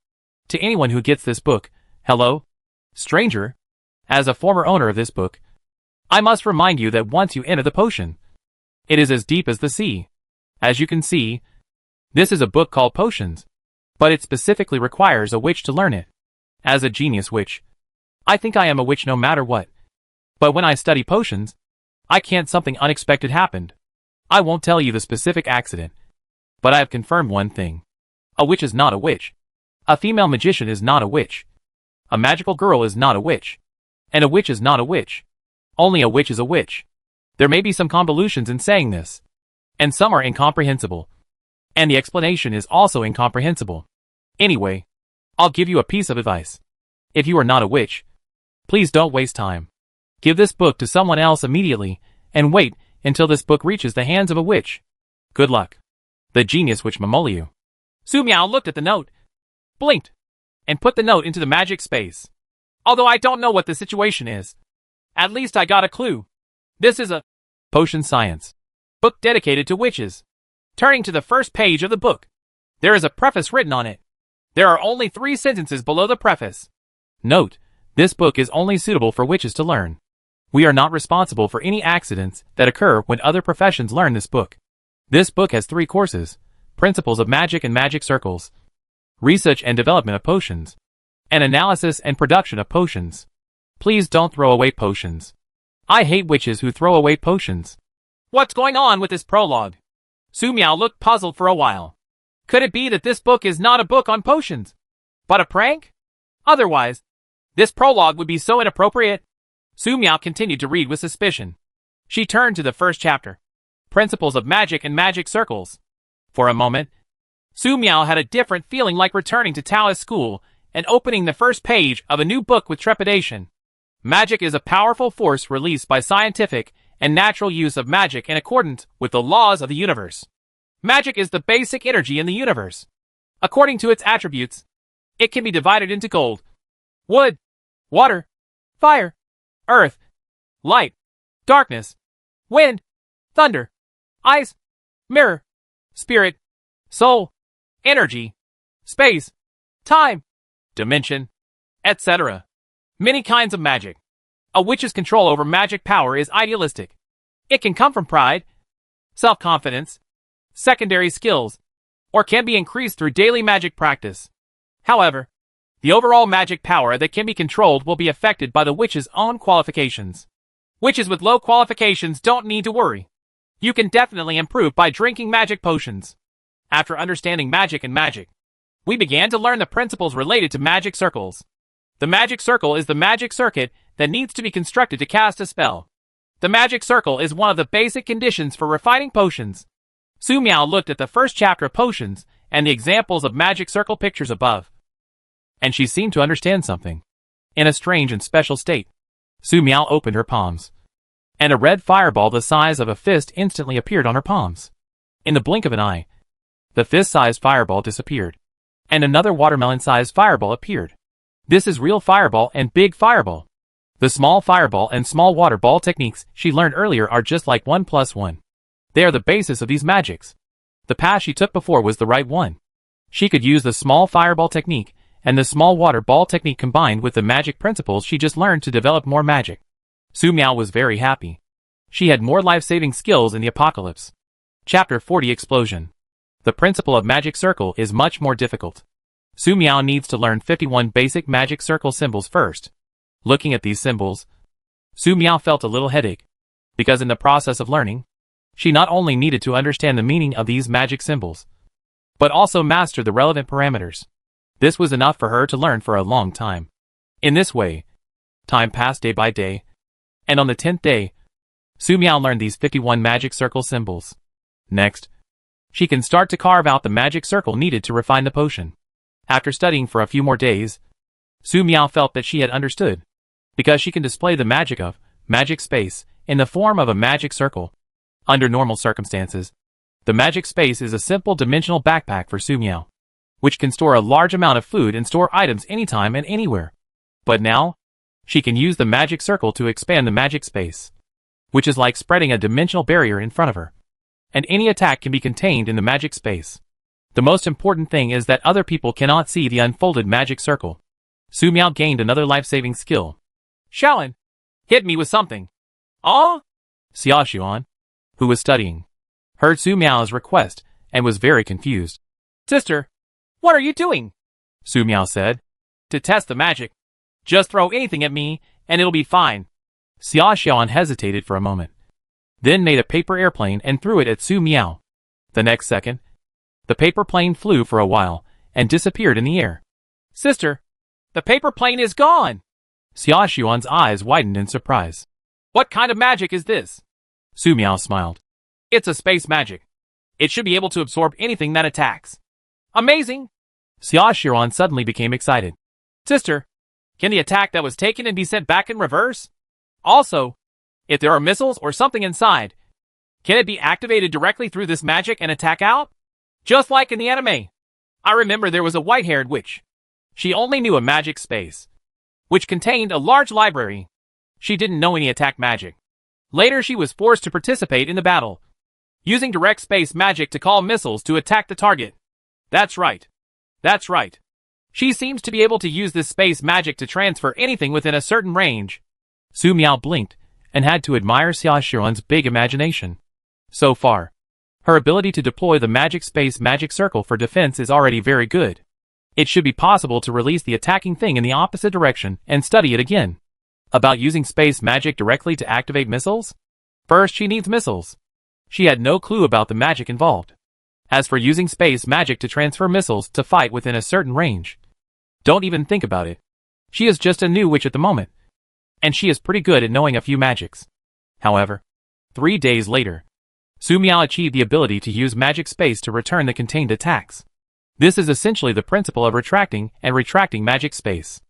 To anyone who gets this book, hello, stranger. As a former owner of this book, I must remind you that once you enter the potion, it is as deep as the sea. As you can see, this is a book called Potions, but it specifically requires a witch to learn it. As a genius witch, I think I am a witch no matter what. But when I study potions, I can't something unexpected happened. I won't tell you the specific accident, but I have confirmed one thing. A witch is not a witch. A female magician is not a witch. A magical girl is not a witch. And a witch is not a witch. Only a witch is a witch. There may be some convolutions in saying this, and some are incomprehensible. And the explanation is also incomprehensible. Anyway, I'll give you a piece of advice. If you are not a witch, please don't waste time. Give this book to someone else immediately, and wait until this book reaches the hands of a witch. Good luck. The genius witch Mamoliu. Su Miao looked at the note, blinked, and put the note into the magic space. Although I don't know what the situation is, at least I got a clue. This is a potion science book dedicated to witches. Turning to the first page of the book, there is a preface written on it. There are only 3 sentences below the preface. Note, this book is only suitable for witches to learn. We are not responsible for any accidents that occur when other professions learn this book. This book has 3 courses: Principles of Magic and Magic Circles, Research and Development of Potions, and Analysis and Production of Potions. Please don't throw away potions. I hate witches who throw away potions. What's going on with this prologue? Su Miao looked puzzled for a while. Could it be that this book is not a book on potions, but a prank? Otherwise, this prologue would be so inappropriate. Su Miao continued to read with suspicion. She turned to the first chapter, Principles of Magic and Magic Circles. For a moment, Su Miao had a different feeling, like returning to Taoist school and opening the first page of a new book with trepidation. Magic is a powerful force released by scientific and natural use of magic in accordance with the laws of the universe. Magic is the basic energy in the universe. According to its attributes, it can be divided into gold, wood, water, fire, earth, light, darkness, wind, thunder, ice, mirror, spirit, soul, energy, space, time, dimension, etc. Many kinds of magic. A witch's control over magic power is idealistic. It can come from pride, self-confidence, secondary skills, or can be increased through daily magic practice. However, the overall magic power that can be controlled will be affected by the witch's own qualifications. Witches with low qualifications don't need to worry. You can definitely improve by drinking magic potions. After understanding magic and magic, we began to learn the principles related to magic circles. The magic circle is the magic circuit that needs to be constructed to cast a spell. The magic circle is one of the basic conditions for refining potions. Su Miao looked at the first chapter of potions and the examples of magic circle pictures above, and she seemed to understand something. In a strange and special state, Su Miao opened her palms, and a red fireball the size of a fist instantly appeared on her palms. In the blink of an eye, the fist-sized fireball disappeared, and another watermelon-sized fireball appeared. This is real fireball and big fireball. The small fireball and small water ball techniques she learned earlier are just like 1+1. They are the basis of these magics. The path she took before was the right one. She could use the small fireball technique and the small water ball technique combined with the magic principles she just learned to develop more magic. Su Miao was very happy. She had more life-saving skills in the apocalypse. Chapter 40 Explosion. The principle of magic circle is much more difficult. Su Miao needs to learn 51 basic magic circle symbols first. Looking at these symbols, Su Miao felt a little headache, because in the process of learning, she not only needed to understand the meaning of these magic symbols, but also master the relevant parameters. This was enough for her to learn for a long time. In this way, time passed day by day, and on the 10th day, Su Miao learned these 51 magic circle symbols. Next, she can start to carve out the magic circle needed to refine the potion. After studying for a few more days, Su Miao felt that she had understood, because she can display the magic of magic space in the form of a magic circle. Under normal circumstances, the magic space is a simple dimensional backpack for Su Miao, which can store a large amount of food and store items anytime and anywhere. But now, she can use the magic circle to expand the magic space, which is like spreading a dimensional barrier in front of her, and any attack can be contained in the magic space. The most important thing is that other people cannot see the unfolded magic circle. Su Miao gained another life-saving skill. Shaolin, hit me with something. Ah? Xia Xuan, who was studying, heard Su Miao's request and was very confused. Sister, what are you doing? Su Miao said. To test the magic. Just throw anything at me and it'll be fine. Xia Xuan hesitated for a moment, then made a paper airplane and threw it at Su Miao. The next second, the paper plane flew for a while and disappeared in the air. Sister, the paper plane is gone! Xia Xuan's eyes widened in surprise. What kind of magic is this? Su Miao smiled. It's a space magic. It should be able to absorb anything that attacks. Amazing! Xiaoxian suddenly became excited. Sister, can the attack that was taken and be sent back in reverse? Also, if there are missiles or something inside, can it be activated directly through this magic and attack out? Just like in the anime. I remember there was a white-haired witch. She only knew a magic space, which contained a large library. She didn't know any attack magic. Later she was forced to participate in the battle, using direct space magic to call missiles to attack the target. That's right. That's right. She seems to be able to use this space magic to transfer anything within a certain range. Su Miao blinked and had to admire Xiaoxian's big imagination. So far, her ability to deploy the magic space magic circle for defense is already very good. It should be possible to release the attacking thing in the opposite direction and study it again. About using space magic directly to activate missiles? First she needs missiles. She had no clue about the magic involved. As for using space magic to transfer missiles to fight within a certain range, don't even think about it. She is just a new witch at the moment, and she is pretty good at knowing a few magics. However, 3 days later, Su Miao achieved the ability to use magic space to return the contained attacks. This is essentially the principle of retracting and retracting magic space.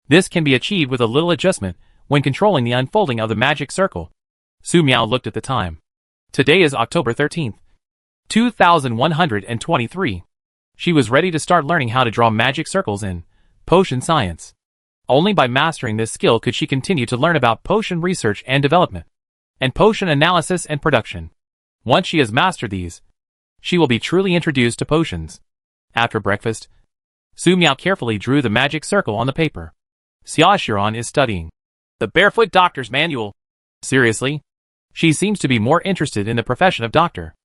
This can be achieved with a little adjustment when controlling the unfolding of the magic circle. Su Miao looked at the time. Today is October 13th, 2123. She was ready to start learning how to draw magic circles in potion science. Only by mastering this skill could she continue to learn about potion research and development, and potion analysis and production. Once she has mastered these, she will be truly introduced to potions. After breakfast, Su Miao carefully drew the magic circle on the paper. Xiaoxian is studying the Barefoot Doctor's Manual. Seriously? She seems to be more interested in the profession of doctor.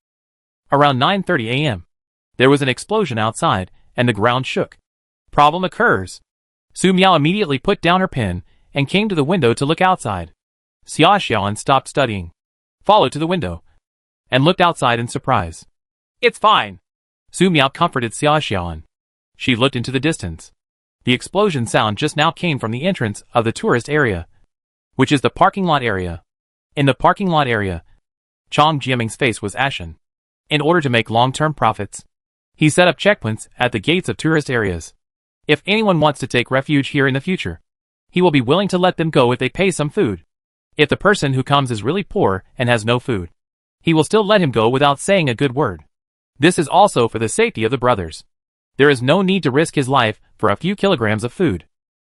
Around 9:30 a.m., there was an explosion outside, and the ground shook. Problem occurs. Su Miao immediately put down her pen and came to the window to look outside. Xiaoxian stopped studying, followed to the window, and looked outside in surprise. It's fine. Su Miao comforted Xiaoxian. She looked into the distance. The explosion sound just now came from the entrance of the tourist area, which is the parking lot area. In the parking lot area, Chong Jiaming's face was ashen. In order to make long-term profits, he set up checkpoints at the gates of tourist areas. If anyone wants to take refuge here in the future, he will be willing to let them go if they pay some food. If the person who comes is really poor and has no food, he will still let him go without saying a good word. This is also for the safety of the brothers. There is no need to risk his life for a few kilograms of food.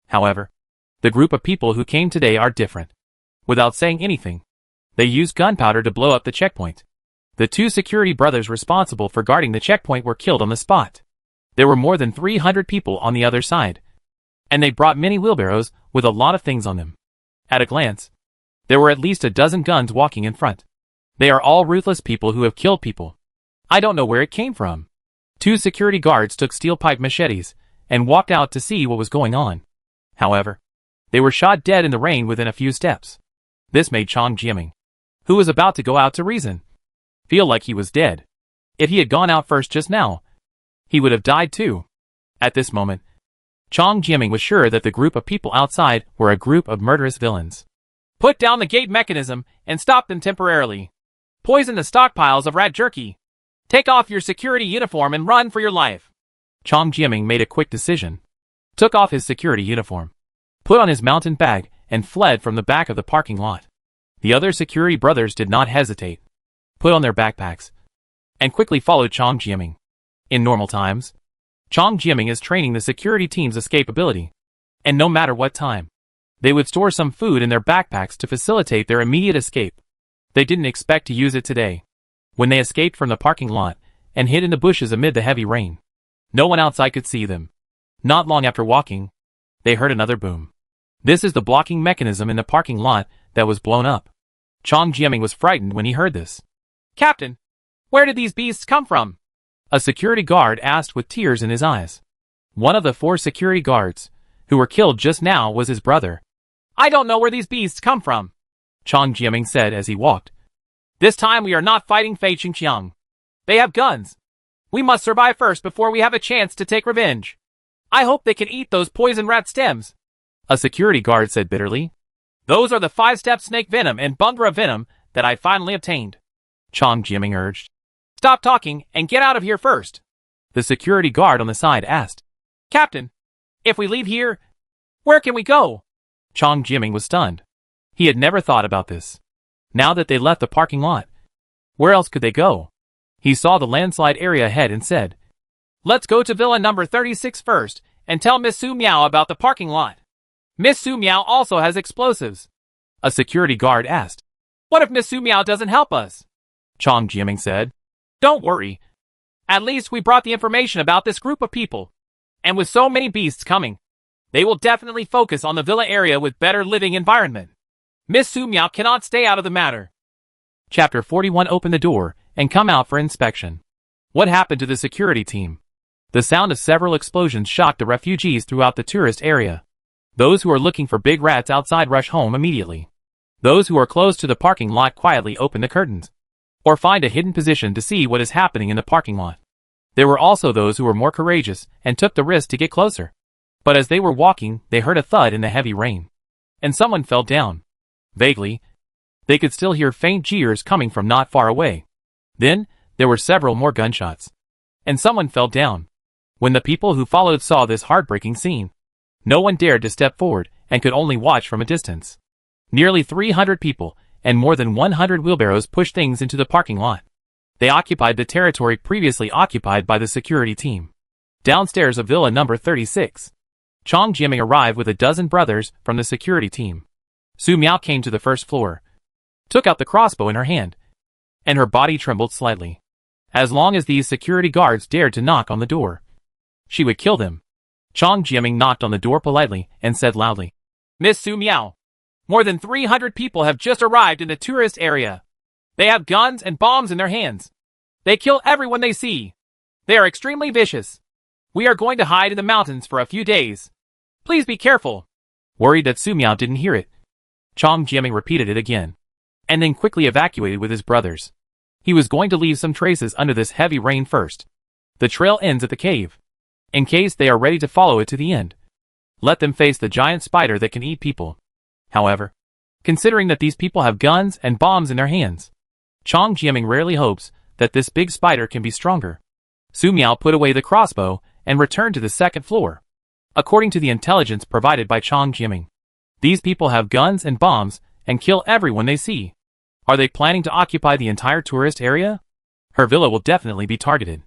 However, the group of people who came today are different. Without saying anything, they used gunpowder to blow up the checkpoint. The 2 security brothers responsible for guarding the checkpoint were killed on the spot. There were more than 300 people on the other side, and they brought many wheelbarrows with a lot of things on them. At a glance, there were at least a dozen guns walking in front. They are all ruthless people who have killed people. I don't know where it came from. 2 security guards took steel-pipe machetes and walked out to see what was going on. However, they were shot dead in the rain within a few steps. This made Chong Jiaming, who was about to go out to reason, feel like he was dead. If he had gone out first just now, he would have died too. At this moment, Chong Jiaming was sure that the group of people outside were a group of murderous villains. Put down the gate mechanism and stop them temporarily. Poison the stockpiles of rat jerky. Take off your security uniform and run for your life. Chong Jiaming made a quick decision, took off his security uniform, put on his mountain bag, and fled from the back of the parking lot. The other security brothers did not hesitate, put on their backpacks, and quickly followed Chong Jiaming. In normal times, Chong Jiaming is training the security team's escape ability, and no matter what time, they would store some food in their backpacks to facilitate their immediate escape. They didn't expect to use it today. When they escaped from the parking lot and hid in the bushes amid the heavy rain, no one outside could see them. Not long after walking, they heard another boom. This is the blocking mechanism in the parking lot that was blown up. Chong Jiaming was frightened when he heard this. Captain, where did these beasts come from? A security guard asked with tears in his eyes. One of the 4 security guards, who were killed just now, was his brother. I don't know where these beasts come from, Chong Jiaming said as he walked. This time we are not fighting Fei Qingqiang. They have guns. We must survive first before we have a chance to take revenge. I hope they can eat those poison rat stems, a security guard said bitterly. Those are the 5-step snake venom and bungra venom that I finally obtained, Chong Jiaming urged. Stop talking and get out of here first. The security guard on the side asked. Captain, if we leave here, where can we go? Chong Jiaming was stunned. He had never thought about this. Now that they left the parking lot, where else could they go? He saw the landslide area ahead and said, Let's go to Villa number 36 first and tell Miss Su Miao about the parking lot. Miss Su Miao also has explosives. A security guard asked. What if Miss Su Miao doesn't help us? Chong Jiaming said. Don't worry. At least we brought the information about this group of people. And with so many beasts coming, they will definitely focus on the villa area with better living environment. Miss Su Miao cannot stay out of the matter. Chapter 41. Open the door and come out for inspection. What happened to the security team? The sound of several explosions shocked the refugees throughout the tourist area. Those who are looking for big rats outside rush home immediately. Those who are close to the parking lot quietly open the curtains, or find a hidden position to see what is happening in the parking lot. There were also those who were more courageous and took the risk to get closer. But as they were walking, they heard a thud in the heavy rain. And someone fell down. Vaguely, they could still hear faint jeers coming from not far away. Then, there were several more gunshots. And someone fell down. When the people who followed saw this heartbreaking scene, no one dared to step forward and could only watch from a distance. Nearly 300 people and more than 100 wheelbarrows pushed things into the parking lot. They occupied the territory previously occupied by the security team. Downstairs of Villa number 36, Chong Jiaming arrived with a dozen brothers from the security team. Su Miao came to the first floor, took out the crossbow in her hand, and her body trembled slightly. As long as these security guards dared to knock on the door, she would kill them. Chong Jiaming knocked on the door politely and said loudly, Miss Su Miao, more than 300 people have just arrived in the tourist area. They have guns and bombs in their hands. They kill everyone they see. They are extremely vicious. We are going to hide in the mountains for a few days. Please be careful. Worried that Su Miao didn't hear it, Chong Jiaming repeated it again, and then quickly evacuated with his brothers. He was going to leave some traces under this heavy rain first. The trail ends at the cave. In case they are ready to follow it to the end, let them face the giant spider that can eat people. However, considering that these people have guns and bombs in their hands, Chong Jiaming rarely hopes that this big spider can be stronger. Su Miao put away the crossbow and returned to the second floor. According to the intelligence provided by Chong Jiaming, these people have guns and bombs and kill everyone they see. Are they planning to occupy the entire tourist area? Her villa will definitely be targeted.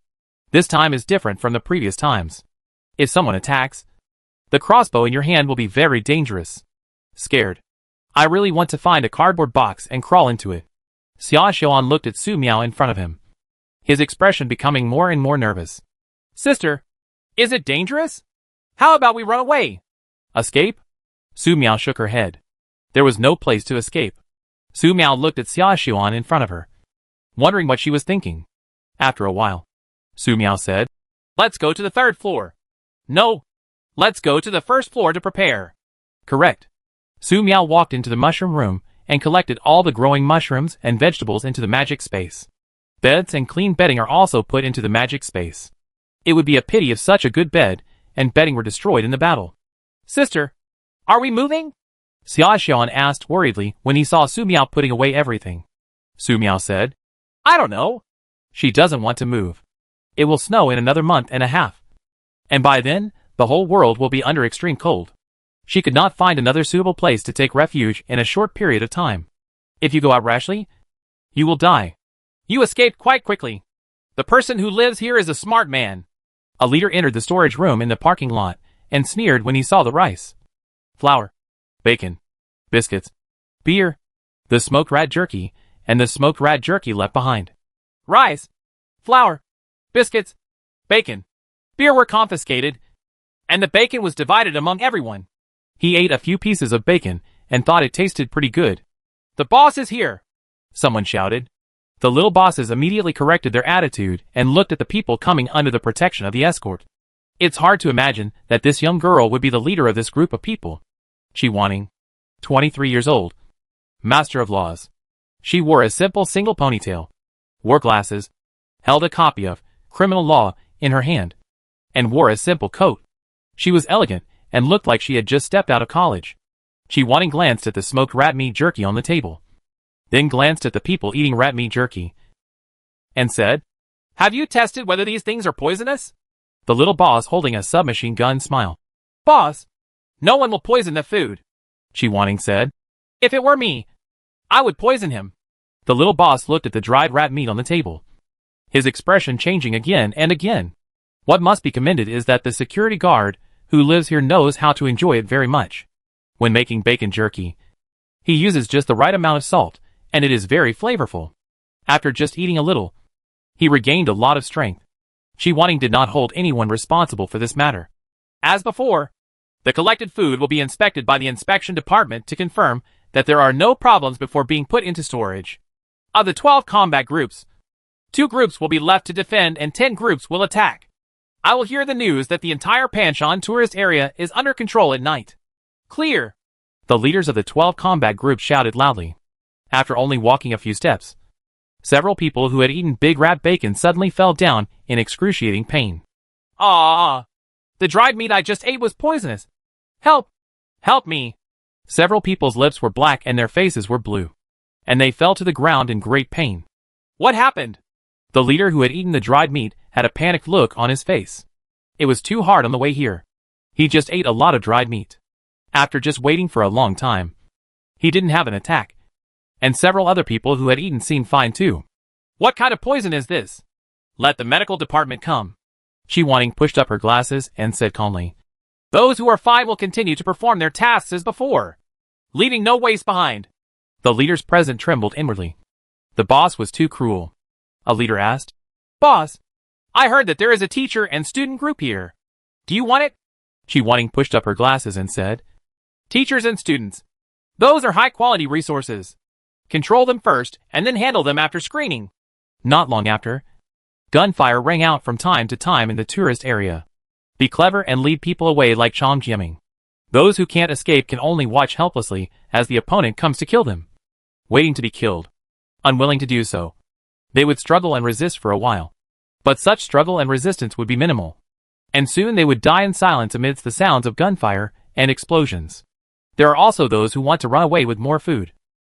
This time is different from the previous times. If someone attacks, the crossbow in your hand will be very dangerous. Scared, I really want to find a cardboard box and crawl into it. Xia Xiaoan looked at Su Miao in front of him, his expression becoming more and more nervous. Sister, is it dangerous? How about we run away? Escape? Su Miao shook her head. There was no place to escape. Su Miao looked at Xia Xiaoan in front of her, wondering what she was thinking. After a while, Su Miao said, Let's go to the third floor. No, let's go to the first floor to prepare. Correct. Su Miao walked into the mushroom room and collected all the growing mushrooms and vegetables into the magic space. Beds and clean bedding are also put into the magic space. It would be a pity if such a good bed and bedding were destroyed in the battle. Sister, are we moving? Xia Xiaoan asked worriedly when he saw Su Miao putting away everything. Su Miao said, I don't know. She doesn't want to move. It will snow in another month and a half. And by then, the whole world will be under extreme cold. She could not find another suitable place to take refuge in a short period of time. If you go out rashly, you will die. You escaped quite quickly. The person who lives here is a smart man. A leader entered the storage room in the parking lot and sneered when he saw the rice, flour, bacon, biscuits, beer, the smoked rat jerky, and the smoked rat jerky left behind. Rice, flour, biscuits, bacon, beer were confiscated, and the bacon was divided among everyone. He ate a few pieces of bacon and thought it tasted pretty good. The boss is here, someone shouted. The little bosses immediately corrected their attitude and looked at the people coming under the protection of the escort. It's hard to imagine that this young girl would be the leader of this group of people. Chi Wanning, 23 years old, master of laws. She wore a simple single ponytail, wore glasses, held a copy of Criminal Law in her hand, and wore a simple coat. She was elegant and looked like she had just stepped out of college. Chi Wanning glanced at the smoked rat meat jerky on the table, then glanced at the people eating rat meat jerky, and said, Have you tested whether these things are poisonous? The little boss holding a submachine gun smiled. Boss, no one will poison the food, Chi said. If it were me, I would poison him. The little boss looked at the dried rat meat on the table, his expression changing again and again. What must be commended is that the security guard who lives here knows how to enjoy it very much. When making bacon jerky, he uses just the right amount of salt, and it is very flavorful. After just eating a little, he regained a lot of strength. Chi did not hold anyone responsible for this matter. As before, the collected food will be inspected by the inspection department to confirm that there are no problems before being put into storage. Of the 12 combat groups, 2 groups will be left to defend and 10 groups will attack. I will hear the news that the entire Pancheon tourist area is under control at night. Clear! The leaders of the 12 combat groups shouted loudly. After only walking a few steps, several people who had eaten big rat bacon suddenly fell down in excruciating pain. Ah! The dried meat I just ate was poisonous. Help! Help me! Several people's lips were black and their faces were blue, and they fell to the ground in great pain. What happened? The leader who had eaten the dried meat had a panicked look on his face. It was too hard on the way here. He just ate a lot of dried meat. After just waiting for a long time, he didn't have an attack. And several other people who had eaten seemed fine too. What kind of poison is this? Let the medical department come. Chi pushed up her glasses and said calmly, Those who are fine will continue to perform their tasks as before, leaving no waste behind. The leaders present trembled inwardly. The boss was too cruel. A leader asked, Boss, I heard that there is a teacher and student group here. Do you want it? Chi pushed up her glasses and said, Teachers and students. Those are high-quality resources. Control them first, and then handle them after screening. Not long after, gunfire rang out from time to time in the tourist area. Be clever and lead people away like Chong Jiaming. Those who can't escape can only watch helplessly as the opponent comes to kill them. Waiting to be killed. Unwilling to do so. They would struggle and resist for a while. But such struggle and resistance would be minimal. And soon they would die in silence amidst the sounds of gunfire and explosions. There are also those who want to run away with more food.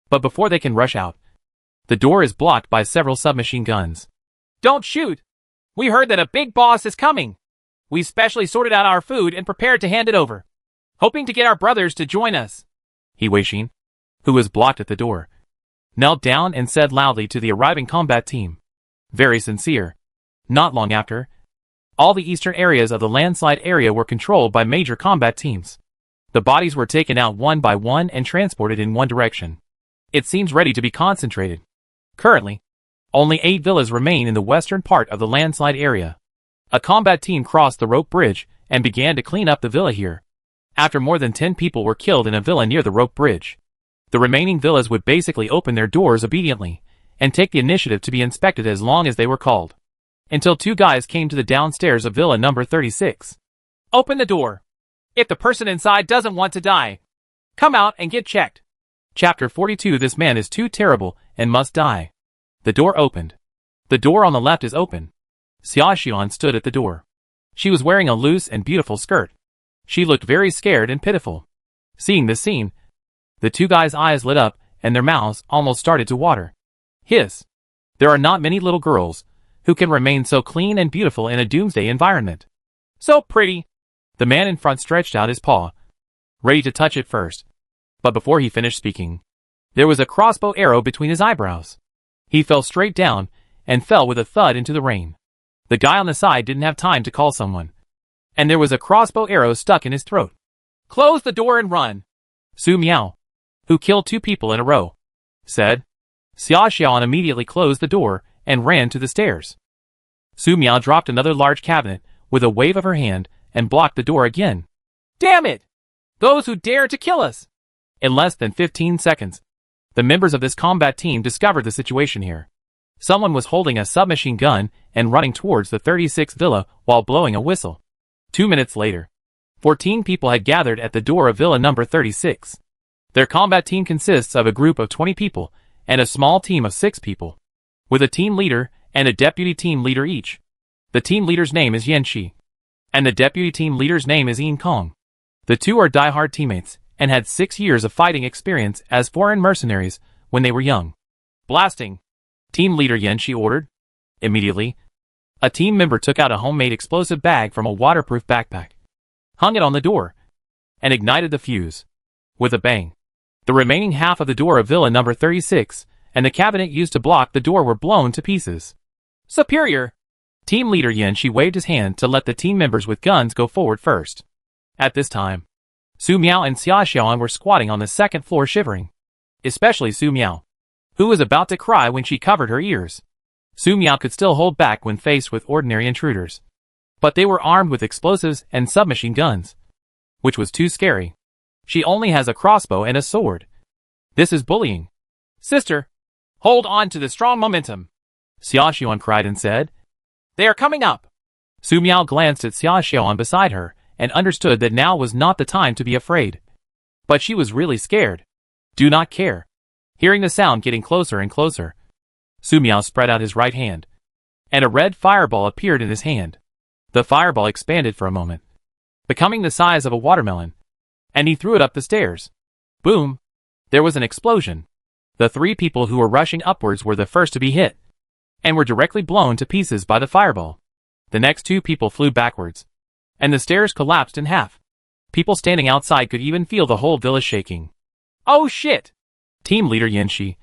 But before they can rush out, the door is blocked by several submachine guns. Don't shoot! We heard that a big boss is coming. We specially sorted out our food and prepared to hand it over, hoping to get our brothers to join us. He Weixin, who was blocked at the door, knelt down and said loudly to the arriving combat team. Very sincere. Not long after, all the eastern areas of the landslide area were controlled by major combat teams. The bodies were taken out one by one and transported in one direction. It seems ready to be concentrated. Currently, only 8 villas remain in the western part of the landslide area. A combat team crossed the rope bridge and began to clean up the villa here. After more than 10 people were killed in a villa near the rope bridge, the remaining villas would basically open their doors obediently and take the initiative to be inspected as long as they were called. Until 2 guys came to the downstairs of villa number 36. Open the door. If the person inside doesn't want to die, come out and get checked. Chapter 42. This man is too terrible and must die. The door opened. The door on the left is open. Xiaoxian stood at the door. She was wearing a loose and beautiful skirt. She looked very scared and pitiful. Seeing this scene, the 2 guys' eyes lit up and their mouths almost started to water. Hiss. There are not many little girls who can remain so clean and beautiful in a doomsday environment. So pretty. The man in front stretched out his paw, ready to touch it first. But before he finished speaking, there was a crossbow arrow between his eyebrows. He fell straight down and fell with a thud into the rain. The guy on the side didn't have time to call someone, and there was a crossbow arrow stuck in his throat. Close the door and run. Su Miao, who killed 2 people in a row, said. Xiaoxian immediately closed the door and ran to the stairs. Su Miao dropped another large cabinet with a wave of her hand and blocked the door again. Damn it! Those who dare to kill us! In less than 15 seconds, the members of this combat team discovered the situation here. Someone was holding a submachine gun and running towards the 36th villa while blowing a whistle. 2 minutes later, 14 people had gathered at the door of villa number 36. Their combat team consists of a group of 20 people and a small team of 6 people, with a team leader and a deputy team leader each. The team leader's name is Yan Shi, and the deputy team leader's name is Yin Kong. The 2 are die-hard teammates and had 6 years of fighting experience as foreign mercenaries when they were young. Blasting. Team leader Yan Shi ordered. Immediately, A team member took out a homemade explosive bag from a waterproof backpack, hung it on the door, and ignited the fuse. With a bang, the remaining half of the door of Villa number 36 and the cabinet used to block the door were blown to pieces. Superior! Team leader Yanxi waved his hand to let the team members with guns go forward first. At this time, Su Miao and Xia Xiaoan were squatting on the second floor shivering. Especially Su Miao, who was about to cry when she covered her ears. Su Miao could still hold back when faced with ordinary intruders, but they were armed with explosives and submachine guns, which was too scary. She only has a crossbow and a sword. This is bullying. Sister, hold on to the strong momentum, Xia Xiaoan cried and said. They are coming up. Su Miao glanced at Xia Xiaoan beside her and understood that now was not the time to be afraid. But she was really scared. Do not care. Hearing the sound getting closer and closer, Su Miao spread out his right hand, and a red fireball appeared in his hand. The fireball expanded for a moment, becoming the size of a watermelon, and he threw it up the stairs. Boom! There was an explosion. The three people who were rushing upwards were the first to be hit, and were directly blown to pieces by the fireball. The next two people flew backwards, and the stairs collapsed in half. People standing outside could even feel the whole villa shaking. Oh shit! Team leader Yanxi,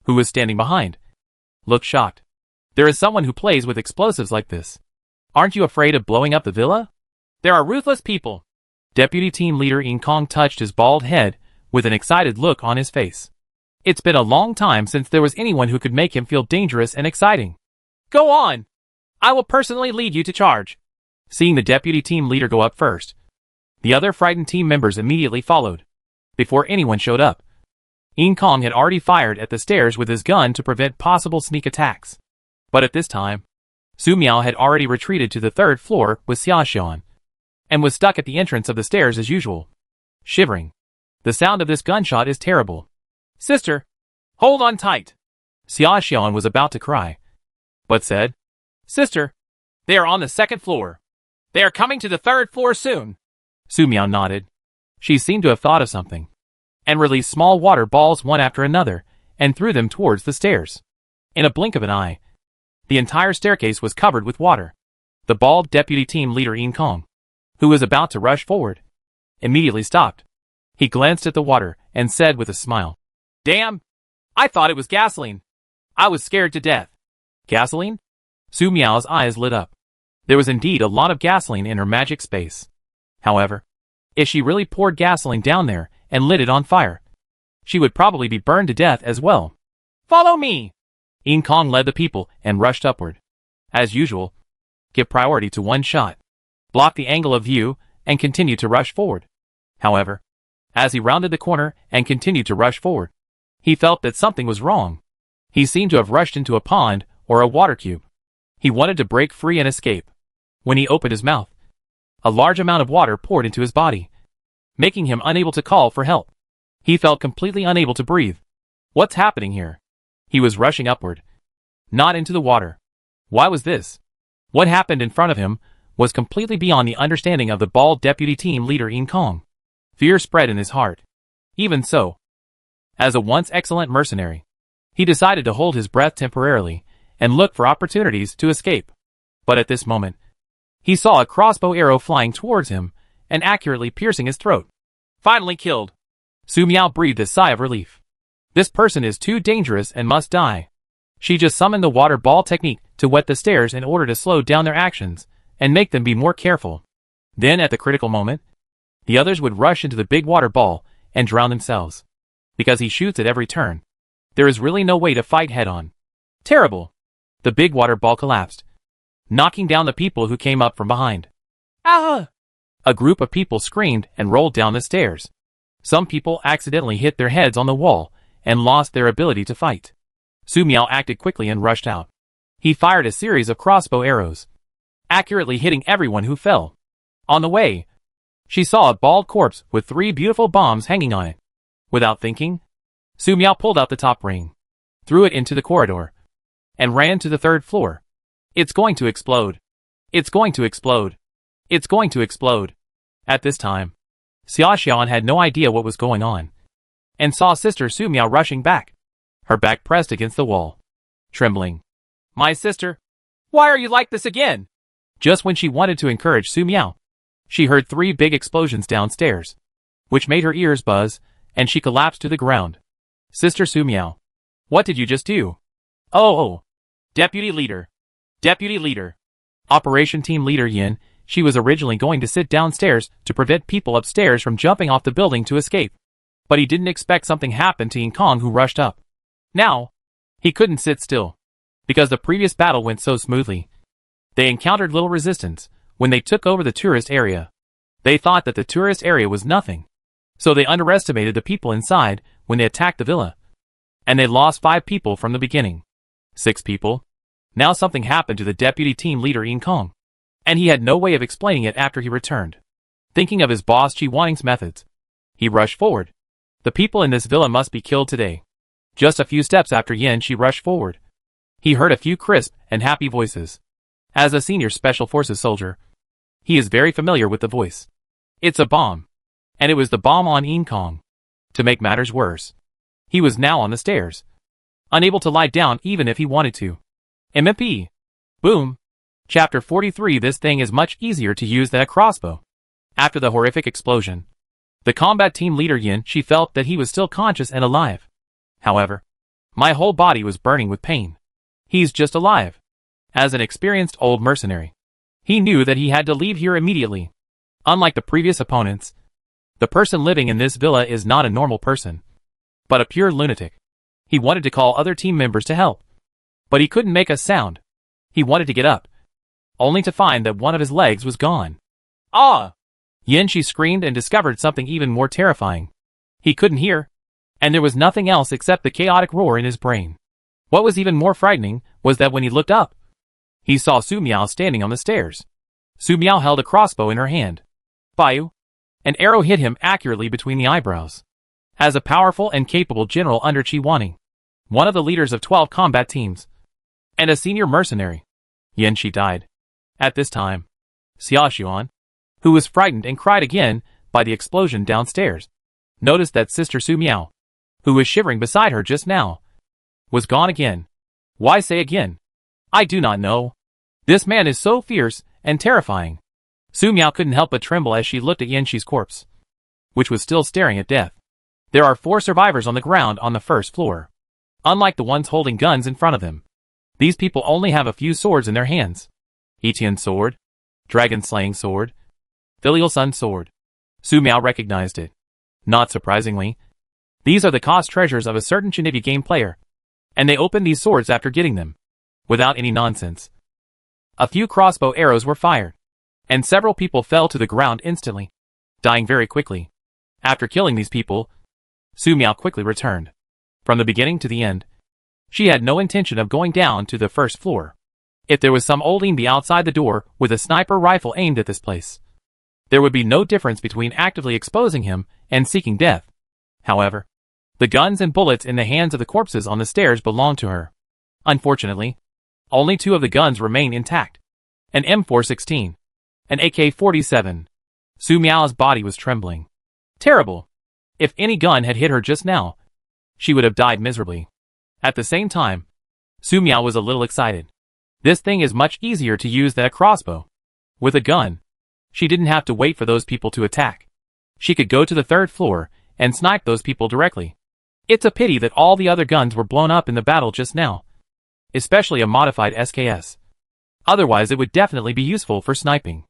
who was standing behind, looked shocked. There is someone who plays with explosives like this. Aren't you afraid of blowing up the villa? There are ruthless people. Deputy team leader Yin Kong touched his bald head with an excited look on his face. It's been a long time since there was anyone who could make him feel dangerous and exciting. Go on! I will personally lead you to charge. Seeing the deputy team leader go up first, the other frightened team members immediately followed. Before anyone showed up, Yin Kong had already fired at the stairs with his gun to prevent possible sneak attacks. But at this time, Su Miao had already retreated to the third floor with Xia Xiaoan, and was stuck at the entrance of the stairs as usual, shivering. The sound of this gunshot is terrible. Sister, hold on tight. Xia Xiaoan was about to cry, but said, Sister, they are on the second floor. They are coming to the third floor soon. Su Miao nodded. She seemed to have thought of something, and released small water balls one after another, and threw them towards the stairs. In a blink of an eye, the entire staircase was covered with water. The bald deputy team leader Yin Kong, who was about to rush forward, immediately stopped. He glanced at the water and said with a smile, Damn! I thought it was gasoline. I was scared to death. Gasoline? Su Miao's eyes lit up. There was indeed a lot of gasoline in her magic space. However, if she really poured gasoline down there and lit it on fire, she would probably be burned to death as well. Follow me! Yin Kong led the people and rushed upward. As usual, give priority to one shot, block the angle of view, and continue to rush forward. However, as he rounded the corner and continued to rush forward, he felt that something was wrong. He seemed to have rushed into a pond or a water cube. He wanted to break free and escape. When he opened his mouth, a large amount of water poured into his body, making him unable to call for help. He felt completely unable to breathe. What's happening here? He was rushing upward, not into the water. Why was this? What happened in front of him was completely beyond the understanding of the bald deputy team leader Yin Kong. Fear spread in his heart. Even so, as a once excellent mercenary, he decided to hold his breath temporarily and look for opportunities to escape. But at this moment, he saw a crossbow arrow flying towards him and accurately piercing his throat. Finally killed. Su Miao breathed a sigh of relief. This person is too dangerous and must die. She just summoned the water ball technique to wet the stairs in order to slow down their actions and make them be more careful. Then at the critical moment, the others would rush into the big water ball and drown themselves. Because he shoots at every turn, there is really no way to fight head-on. Terrible! The big water ball collapsed, knocking down the people who came up from behind. Ah! A group of people screamed and rolled down the stairs. Some people accidentally hit their heads on the wall and lost their ability to fight. Su Miao acted quickly and rushed out. He fired a series of crossbow arrows, accurately hitting everyone who fell. On the way, she saw a bald corpse with 3 beautiful bombs hanging on it. Without thinking, Su Miao pulled out the top ring, threw it into the corridor, and ran to the 3rd floor. It's going to explode. It's going to explode. It's going to explode. At this time, Xia Xiaoan had no idea what was going on, and saw Sister Su Miao rushing back, her back pressed against the wall, trembling. My sister, Why are you like this again? Just when she wanted to encourage Su Miao, she heard 3 big explosions downstairs, which made her ears buzz, and she collapsed to the ground. Sister Su Miao, what did you just do? Oh. Deputy Leader. Deputy Leader. Operation Team Leader Yin. She was originally going to sit downstairs to prevent people upstairs from jumping off the building to escape. But he didn't expect something happened to Yin Kong, who rushed up. Now, he couldn't sit still, because the previous battle went so smoothly. They encountered little resistance when they took over the tourist area. They thought that the tourist area was nothing, so they underestimated the people inside when they attacked the villa. And they lost 5 people from the beginning. 6 people. Now something happened to the deputy team leader Yin Kong, and he had no way of explaining it after he returned. Thinking of his boss Chi Wanning's methods, he rushed forward. The people in this villa must be killed today. Just a few steps after Yin Shi rushed forward, he heard a few crisp and happy voices. As a senior Special Forces soldier, he is very familiar with the voice. It's a bomb. And it was the bomb on Yin Kong. To make matters worse, he was now on the stairs, unable to lie down even if he wanted to. MP. Boom. Chapter 43. This thing is much easier to use than a crossbow. After the horrific explosion, the combat team leader Yin Shi felt that he was still conscious and alive. However, my whole body was burning with pain. He's just alive. As an experienced old mercenary, he knew that he had to leave here immediately. Unlike the previous opponents, the person living in this villa is not a normal person, but a pure lunatic. He wanted to call other team members to help, but he couldn't make a sound. He wanted to get up, only to find that one of his legs was gone. Ah! Yin Shi screamed and discovered something even more terrifying. He couldn't hear, and there was nothing else except the chaotic roar in his brain. What was even more frightening was that when he looked up, he saw Su Miao standing on the stairs. Su Miao held a crossbow in her hand. Bayu! An arrow hit him accurately between the eyebrows. As a powerful and capable general under Chi Wanning, one of the leaders of 12 combat teams, and a senior mercenary, Yin Shi died. At this time, Xia Xuan, who was frightened and cried again by the explosion downstairs, noticed that Sister Su Miao, who was shivering beside her just now, was gone again. Why say again? I do not know. This man is so fierce and terrifying. Su Miao couldn't help but tremble as she looked at Yin Shi's corpse, which was still staring at death. There are 4 survivors on the ground on the first floor. Unlike the ones holding guns in front of them, these people only have a few swords in their hands. Etienne sword, dragon slaying sword, filial sun sword. Su Miao recognized it. Not surprisingly, these are the cost treasures of a certain Chinivia game player, and they opened these swords after getting them, without any nonsense. A few crossbow arrows were fired, and several people fell to the ground instantly, dying very quickly. After killing these people, Su Miao quickly returned. From the beginning to the end, she had no intention of going down to the first floor. If there was some old imbi outside the door with a sniper rifle aimed at this place, there would be no difference between actively exposing him and seeking death. However, the guns and bullets in the hands of the corpses on the stairs belonged to her. Unfortunately, only 2 of the guns remained intact. An M416, an AK-47. Su Miao's body was trembling. Terrible. If any gun had hit her just now, she would have died miserably. At the same time, Su Miao was a little excited. This thing is much easier to use than a crossbow. With a gun, she didn't have to wait for those people to attack. She could go to the 3rd floor and snipe those people directly. It's a pity that all the other guns were blown up in the battle just now, especially a modified SKS. Otherwise it would definitely be useful for sniping.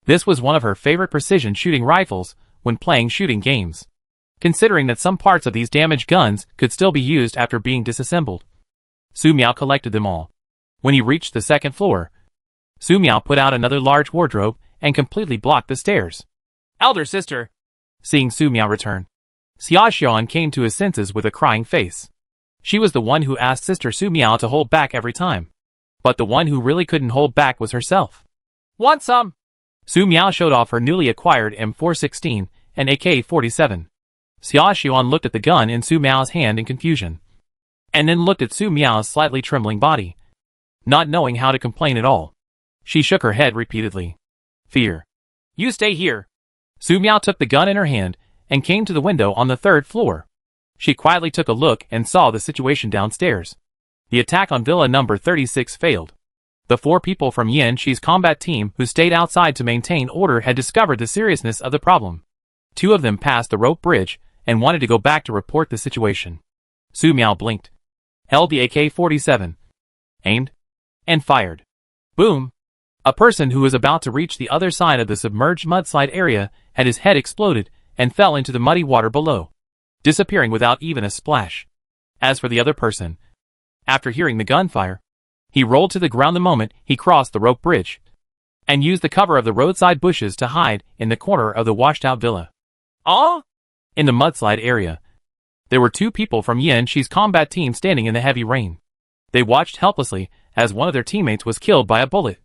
This was one of her favorite precision shooting rifles when playing shooting games, considering that some parts of these damaged guns could still be used after being disassembled. Su Miao collected them all. When he reached the 2nd floor, Su Miao put out another large wardrobe and completely blocked the stairs. Elder sister! Seeing Su Miao return, Xia Xuan came to his senses with a crying face. She was the one who asked Sister Su Miao to hold back every time, but the one who really couldn't hold back was herself. Want some? Su Miao showed off her newly acquired M416 and AK-47. Xia Xuan looked at the gun in Su Miao's hand in confusion, and then looked at Su Miao's slightly trembling body, not knowing how to complain at all. She shook her head repeatedly. Fear. You stay here. Su Miao took the gun in her hand and came to the window on the 3rd floor. She quietly took a look and saw the situation downstairs. The attack on Villa number 36 failed. The 4 people from Yan-Shi's combat team who stayed outside to maintain order had discovered the seriousness of the problem. 2 of them passed the rope bridge and wanted to go back to report the situation. Su Miao blinked, held the AK-47, aimed, and fired. Boom! A person who was about to reach the other side of the submerged mudslide area had his head exploded and fell into the muddy water below, disappearing without even a splash. As for the other person, after hearing the gunfire, he rolled to the ground the moment he crossed the rope bridge, and used the cover of the roadside bushes to hide in the corner of the washed-out villa. In the mudslide area, there were 2 people from Yan-Shi's combat team standing in the heavy rain. They watched helplessly as one of their teammates was killed by a bullet.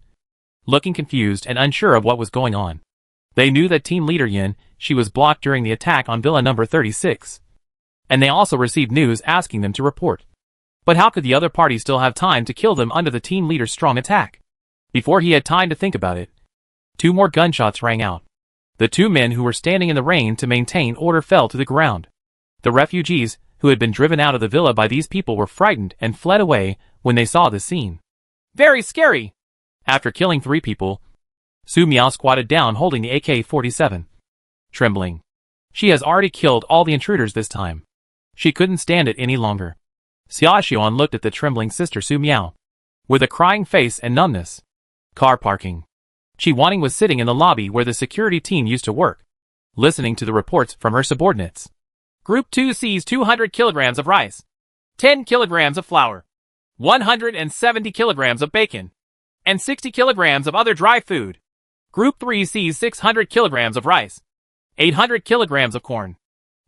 Looking confused and unsure of what was going on, they knew that team leader Yan-Shi was blocked during the attack on Villa number 36. And they also received news asking them to report. But how could the other party still have time to kill them under the team leader's strong attack? Before he had time to think about it, 2 more gunshots rang out. The 2 men who were standing in the rain to maintain order fell to the ground. The refugees, who had been driven out of the villa by these people, were frightened and fled away when they saw the scene. Very scary! After killing 3 people, Su Miao squatted down holding the AK-47. Trembling. She has already killed all the intruders this time. She couldn't stand it any longer. Xia Xiuan looked at the trembling sister Su Miao with a crying face and numbness. Car parking. Chi Wanning was sitting in the lobby where the security team used to work, listening to the reports from her subordinates. Group 2 seized 200 kilograms of rice, 10 kilograms of flour, 170 kilograms of bacon, and 60 kilograms of other dry food. Group 3 seized 600 kilograms of rice, 800 kilograms of corn,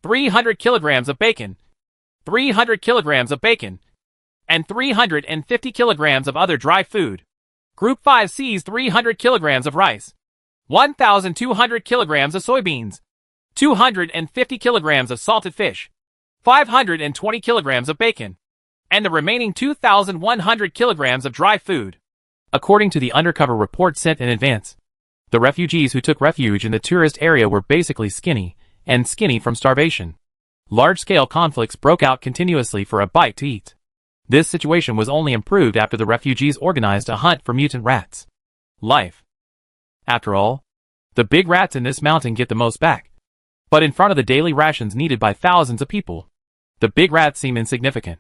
300 kilograms of bacon, 300 kilograms of bacon, and 350 kilograms of other dry food. Group 5 seized 300 kilograms of rice, 1,200 kilograms of soybeans, 250 kilograms of salted fish, 520 kilograms of bacon, and the remaining 2,100 kilograms of dry food. According to the undercover report sent in advance, the refugees who took refuge in the tourist area were basically skinny from starvation. Large-scale conflicts broke out continuously for a bite to eat. This situation was only improved after the refugees organized a hunt for mutant rats. Life. After all, the big rats in this mountain get the most back. But in front of the daily rations needed by thousands of people, the big rats seem insignificant.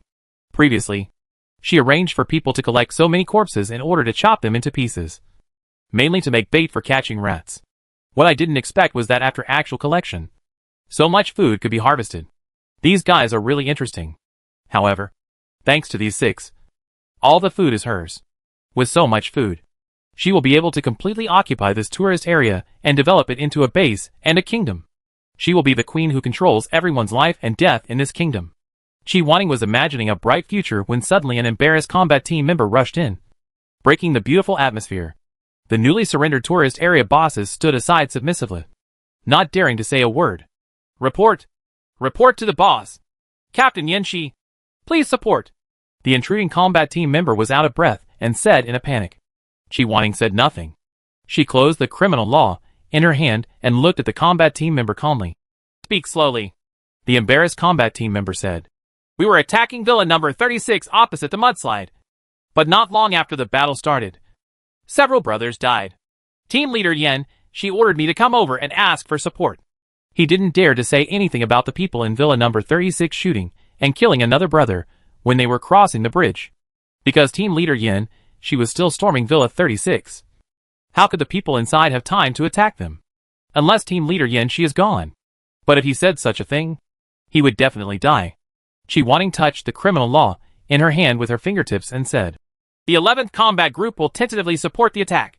Previously, she arranged for people to collect so many corpses in order to chop them into pieces, mainly to make bait for catching rats. What I didn't expect was that after actual collection, so much food could be harvested. These guys are really interesting. However, thanks to these 6, all the food is hers. With so much food, she will be able to completely occupy this tourist area and develop it into a base and a kingdom. She will be the queen who controls everyone's life and death in this kingdom. Chi Wanning was imagining a bright future when suddenly an embarrassed combat team member rushed in, breaking the beautiful atmosphere. The newly surrendered tourist area bosses stood aside submissively, not daring to say a word. Report! Report to the boss! Captain Yan-Shi! Please support! The intruding combat team member was out of breath and said in a panic. Chi Wanning said nothing. She closed the criminal law in her hand and looked at the combat team member calmly. Speak slowly, the embarrassed combat team member said. We were attacking Villa number 36 opposite the mudslide. But not long after the battle started, several brothers died. Team leader Yan-Shi ordered me to come over and ask for support. He didn't dare to say anything about the people in Villa number 36 shooting and killing another brother when they were crossing the bridge, because team leader Yan-Shi was still storming Villa 36. How could the people inside have time to attack them? Unless team leader Yan-Shi is gone. But if he said such a thing, he would definitely die. Chi Wanning touched the criminal law in her hand with her fingertips and said, The 11th Combat Group will tentatively support the attack,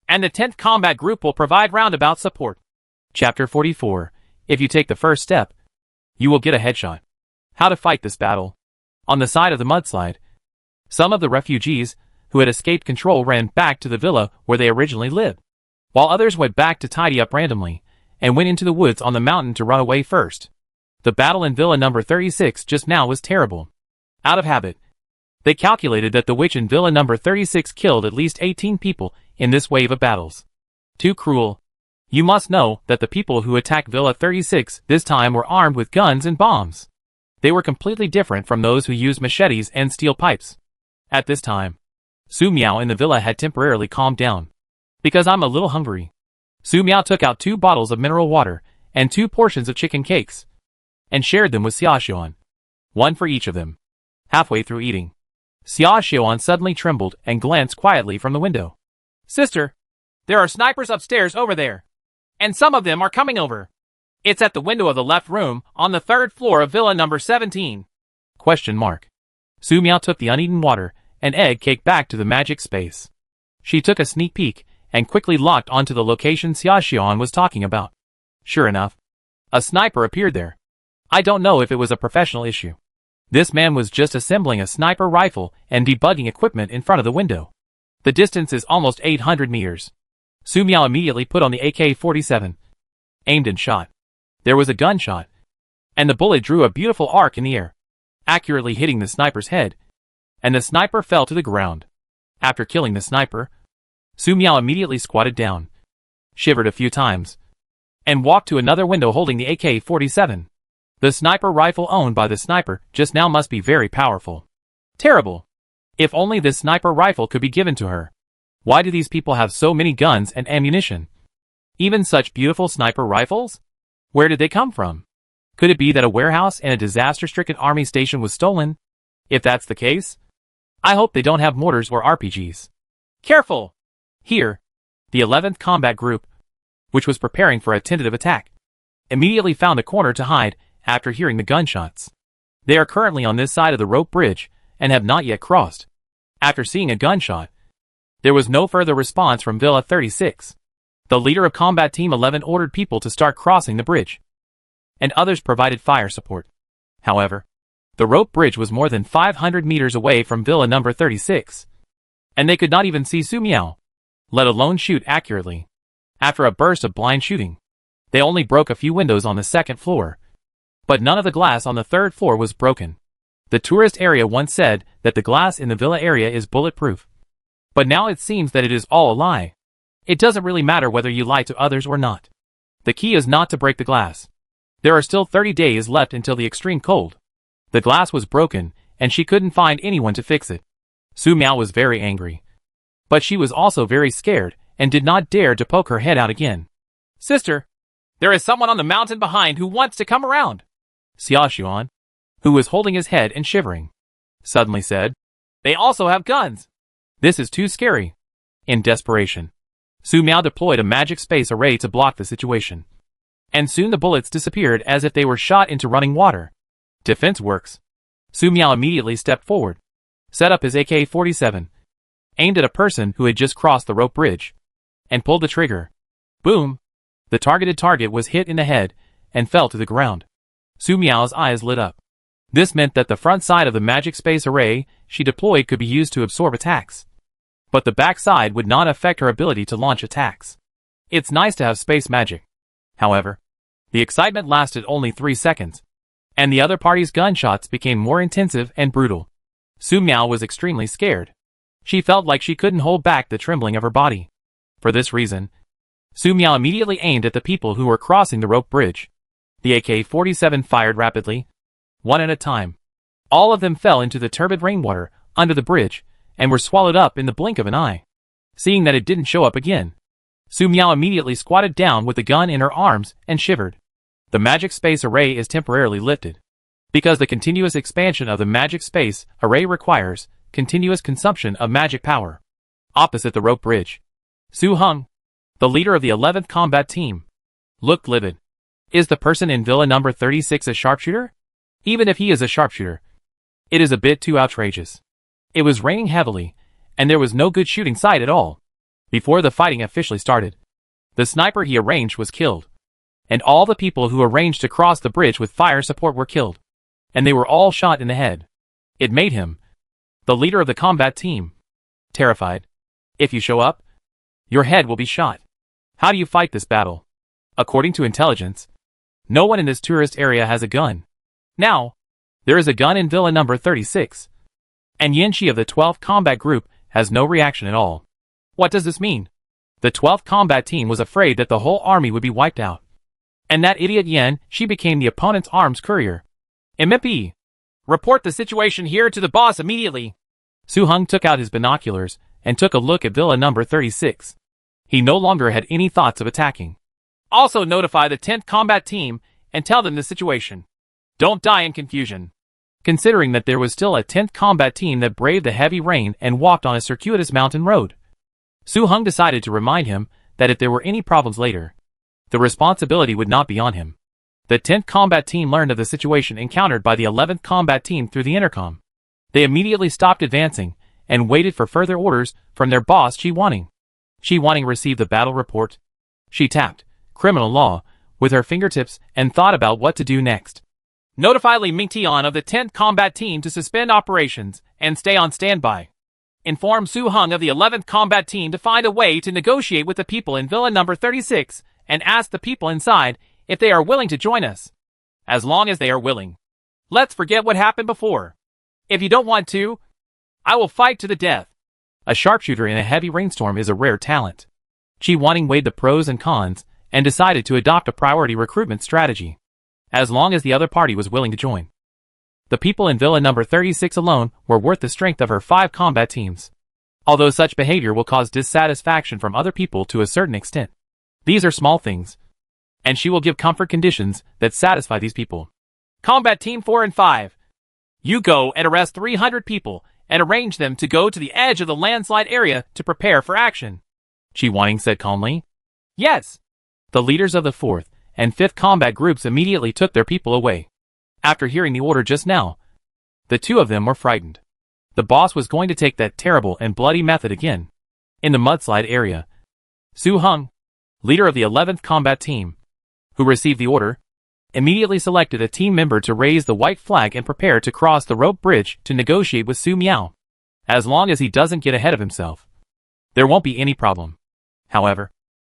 and the 10th Combat Group will provide roundabout support. Chapter 44. If you take the first step, you will get a headshot. How to fight this battle. On the side of the mudslide, some of the refugees who had escaped control ran back to the villa where they originally lived, while others went back to tidy up randomly and went into the woods on the mountain to run away first. The battle in Villa number 36 just now was terrible. Out of habit, they calculated that the witch in Villa number 36 killed at least 18 people in this wave of battles. Too cruel. You must know that the people who attacked Villa 36 this time were armed with guns and bombs. They were completely different from those who used machetes and steel pipes. At this time, Su Miao in the villa had temporarily calmed down. Because I'm a little hungry. Su Miao took out 2 bottles of mineral water and 2 portions of chicken cakes and shared them with Xiaoxian. 1 for each of them. Halfway through eating, Xiaoxian suddenly trembled and glanced quietly from the window. Sister, there are snipers upstairs over there. And some of them are coming over. It's at the window of the left room on the 3rd floor of villa number 17. Su Miao took the uneaten water and egg cake back to the magic space. She took a sneak peek and quickly locked onto the location Xiaoxian was talking about. Sure enough, a sniper appeared there. I don't know if it was a professional issue. This man was just assembling a sniper rifle and debugging equipment in front of the window. The distance is almost 800 meters. Su Miao immediately put on the AK-47, aimed and shot. There was a gunshot, and the bullet drew a beautiful arc in the air, accurately hitting the sniper's head, and the sniper fell to the ground. After killing the sniper, Su Miao immediately squatted down, shivered a few times, and walked to another window holding the AK-47. The sniper rifle owned by the sniper just now must be very powerful. Terrible. If only this sniper rifle could be given to her. Why do these people have so many guns and ammunition? Even such beautiful sniper rifles? Where did they come from? Could it be that a warehouse in a disaster-stricken army station was stolen? If that's the case, I hope they don't have mortars or RPGs. Careful! Here, the 11th Combat Group, which was preparing for a tentative attack, immediately found a corner to hide after hearing the gunshots. They are currently on this side of the rope bridge and have not yet crossed. After seeing a gunshot, there was no further response from Villa 36. The leader of Combat Team 11 ordered people to start crossing the bridge, and others provided fire support. However, the rope bridge was more than 500 meters away from Villa number 36, and they could not even see Su Miao, let alone shoot accurately. After a burst of blind shooting, they only broke a few windows on the 2nd floor, but none of the glass on the 3rd floor was broken. The tourist area once said that the glass in the villa area is bulletproof, but now it seems that it is all a lie. It doesn't really matter whether you lie to others or not. The key is not to break the glass. There are still 30 days left until the extreme cold. The glass was broken, and she couldn't find anyone to fix it. Su Miao was very angry, but she was also very scared and did not dare to poke her head out again. Sister, there is someone on the mountain behind who wants to come around. Xiaoxian, who was holding his head and shivering, suddenly said, They also have guns. This is too scary. In desperation, Su Miao deployed a magic space array to block the situation. And soon the bullets disappeared as if they were shot into running water. Defense works. Su Miao immediately stepped forward, set up his AK-47, aimed at a person who had just crossed the rope bridge, and pulled the trigger. Boom! The targeted target was hit in the head and fell to the ground. Su Miao's eyes lit up. This meant that the front side of the magic space array she deployed could be used to absorb attacks, but the back side would not affect her ability to launch attacks. It's nice to have space magic. However, the excitement lasted only 3 seconds, and the other party's gunshots became more intensive and brutal. Su Miao was extremely scared. She felt like she couldn't hold back the trembling of her body. For this reason, Su Miao immediately aimed at the people who were crossing the rope bridge. The AK-47 fired rapidly, one at a time. All of them fell into the turbid rainwater under the bridge and were swallowed up in the blink of an eye. Seeing that it didn't show up again, Su Miao immediately squatted down with the gun in her arms and shivered. The magic space array is temporarily lifted, because the continuous expansion of the magic space array requires continuous consumption of magic power. Opposite the rope bridge, Su Heng, the leader of the 11th Combat Team, looked livid. Is the person in Villa number 36 a sharpshooter? Even if he is a sharpshooter, it is a bit too outrageous. It was raining heavily, and there was no good shooting sight at all. Before the fighting officially started, the sniper he arranged was killed, and all the people who arranged to cross the bridge with fire support were killed, and they were all shot in the head. It made him, the leader of the combat team, terrified. If you show up, your head will be shot. How do you fight this battle? According to intelligence, no one in this tourist area has a gun. Now, there is a gun in Villa number 36, and Yanxi of the 12th Combat Group has no reaction at all. What does this mean? The 12th Combat Team was afraid that the whole army would be wiped out, and that idiot Yan, she became the opponent's arms courier. MP, report the situation here to the boss immediately. Su Hung took out his binoculars and took a look at Villa number 36. He no longer had any thoughts of attacking. Also notify the 10th combat team and tell them the situation. Don't die in confusion. Considering that there was still a 10th combat team that braved the heavy rain and walked on a circuitous mountain road, Su Hung decided to remind him that if there were any problems later, the responsibility would not be on him. The 10th combat team learned of the situation encountered by the 11th combat team through the intercom. They immediately stopped advancing and waited for further orders from their boss Chi Wanning. Chi Wanning received the battle report. She tapped criminal law with her fingertips and thought about what to do next. Notify Li Mingtian of the 10th combat team to suspend operations and stay on standby. Inform Su Hung of the 11th combat team to find a way to negotiate with the people in Villa number 36 and ask the people inside if they are willing to join us. As long as they are willing. Let's forget what happened before. If you don't want to, I will fight to the death. A sharpshooter in a heavy rainstorm is a rare talent. Chi Wanning weighed the pros and cons and decided to adopt a priority recruitment strategy, as long as the other party was willing to join. The people in Villa number 36 alone were worth the strength of her 5 combat teams. Although such behavior will cause dissatisfaction from other people to a certain extent, these are small things, and she will give comfort conditions that satisfy these people. Combat Team 4 and 5. You go and arrest 300 people and arrange them to go to the edge of the landslide area to prepare for action. Chi Wanning said calmly. Yes. The leaders of the 4th and 5th combat groups immediately took their people away. After hearing the order just now, the two of them were frightened. The boss was going to take that terrible and bloody method again. In the mudslide area, Su Hung, leader of the 11th combat team, who received the order, immediately selected a team member to raise the white flag and prepare to cross the rope bridge to negotiate with Su Miao. As long as he doesn't get ahead of himself, there won't be any problem. However,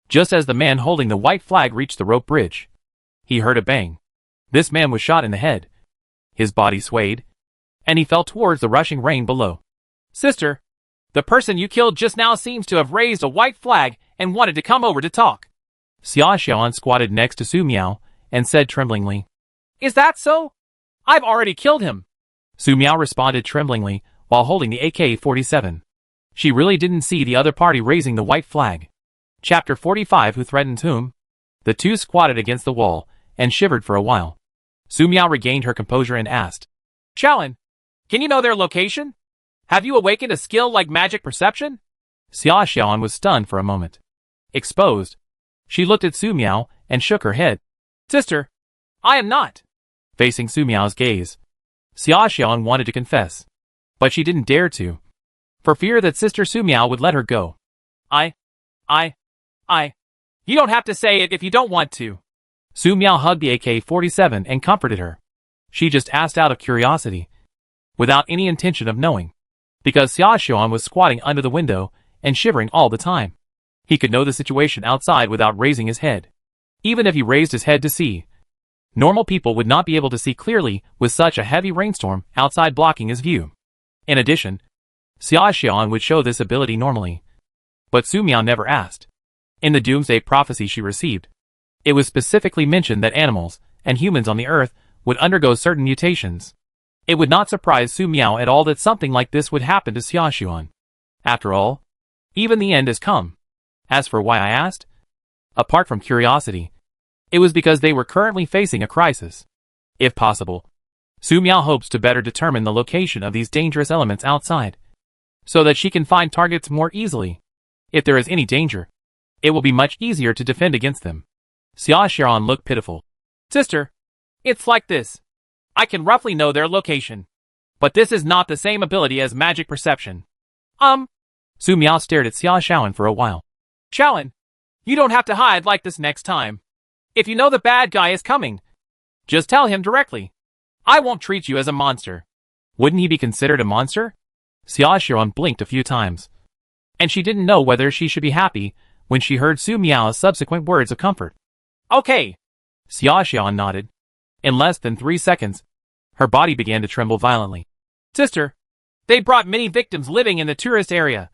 just as the man holding the white flag reached the rope bridge, he heard a bang. This man was shot in the head. His body swayed, and he fell towards the rushing rain below. Sister, the person you killed just now seems to have raised a white flag and wanted to come over to talk. Xia Xiaoan squatted next to Su Miao and said tremblingly. Is that so? I've already killed him. Su Miao responded tremblingly while holding the AK-47. She really didn't see the other party raising the white flag. Chapter 45. Who threatens whom? The two squatted against the wall and shivered for a while. Su Miao regained her composure and asked, Xiaoan, can you know their location? Have you awakened a skill like magic perception? Xia Xiaoan was stunned for a moment. Exposed. She looked at Su Miao and shook her head. Sister, I am not. Facing Su Miao's gaze, Xia Xiaoan wanted to confess, but she didn't dare to, for fear that Sister Su Miao would let her go. You don't have to say it if you don't want to. Su Miao hugged the AK-47 and comforted her. She just asked out of curiosity, without any intention of knowing, because Xia Xiaoan was squatting under the window and shivering all the time. He could know the situation outside without raising his head. Even if he raised his head to see, normal people would not be able to see clearly with such a heavy rainstorm outside blocking his view. In addition, Xia Xiaoan would show this ability normally, but Su Miao never asked. In the Doomsday prophecy she received, it was specifically mentioned that animals and humans on the earth would undergo certain mutations. It would not surprise Su Miao at all that something like this would happen to Xia Xiaoan. After all, even the end has come. As for why I asked, apart from curiosity, it was because they were currently facing a crisis. If possible, Su Miao hopes to better determine the location of these dangerous elements outside, so that she can find targets more easily. If there is any danger, it will be much easier to defend against them. Xia Xiaoan looked pitiful. Sister, it's like this. I can roughly know their location, but this is not the same ability as magic perception. Su Miao stared at Xia Xiaoan for a while. Xiaoan, you don't have to hide like this next time. If you know the bad guy is coming, just tell him directly. I won't treat you as a monster. Wouldn't he be considered a monster? Xia Xiaoan blinked a few times, and she didn't know whether she should be happy when she heard Su Miao's subsequent words of comfort. Okay. Xia Xiaoan nodded. In less than 3 seconds, her body began to tremble violently. Sister, they brought many victims living in the tourist area,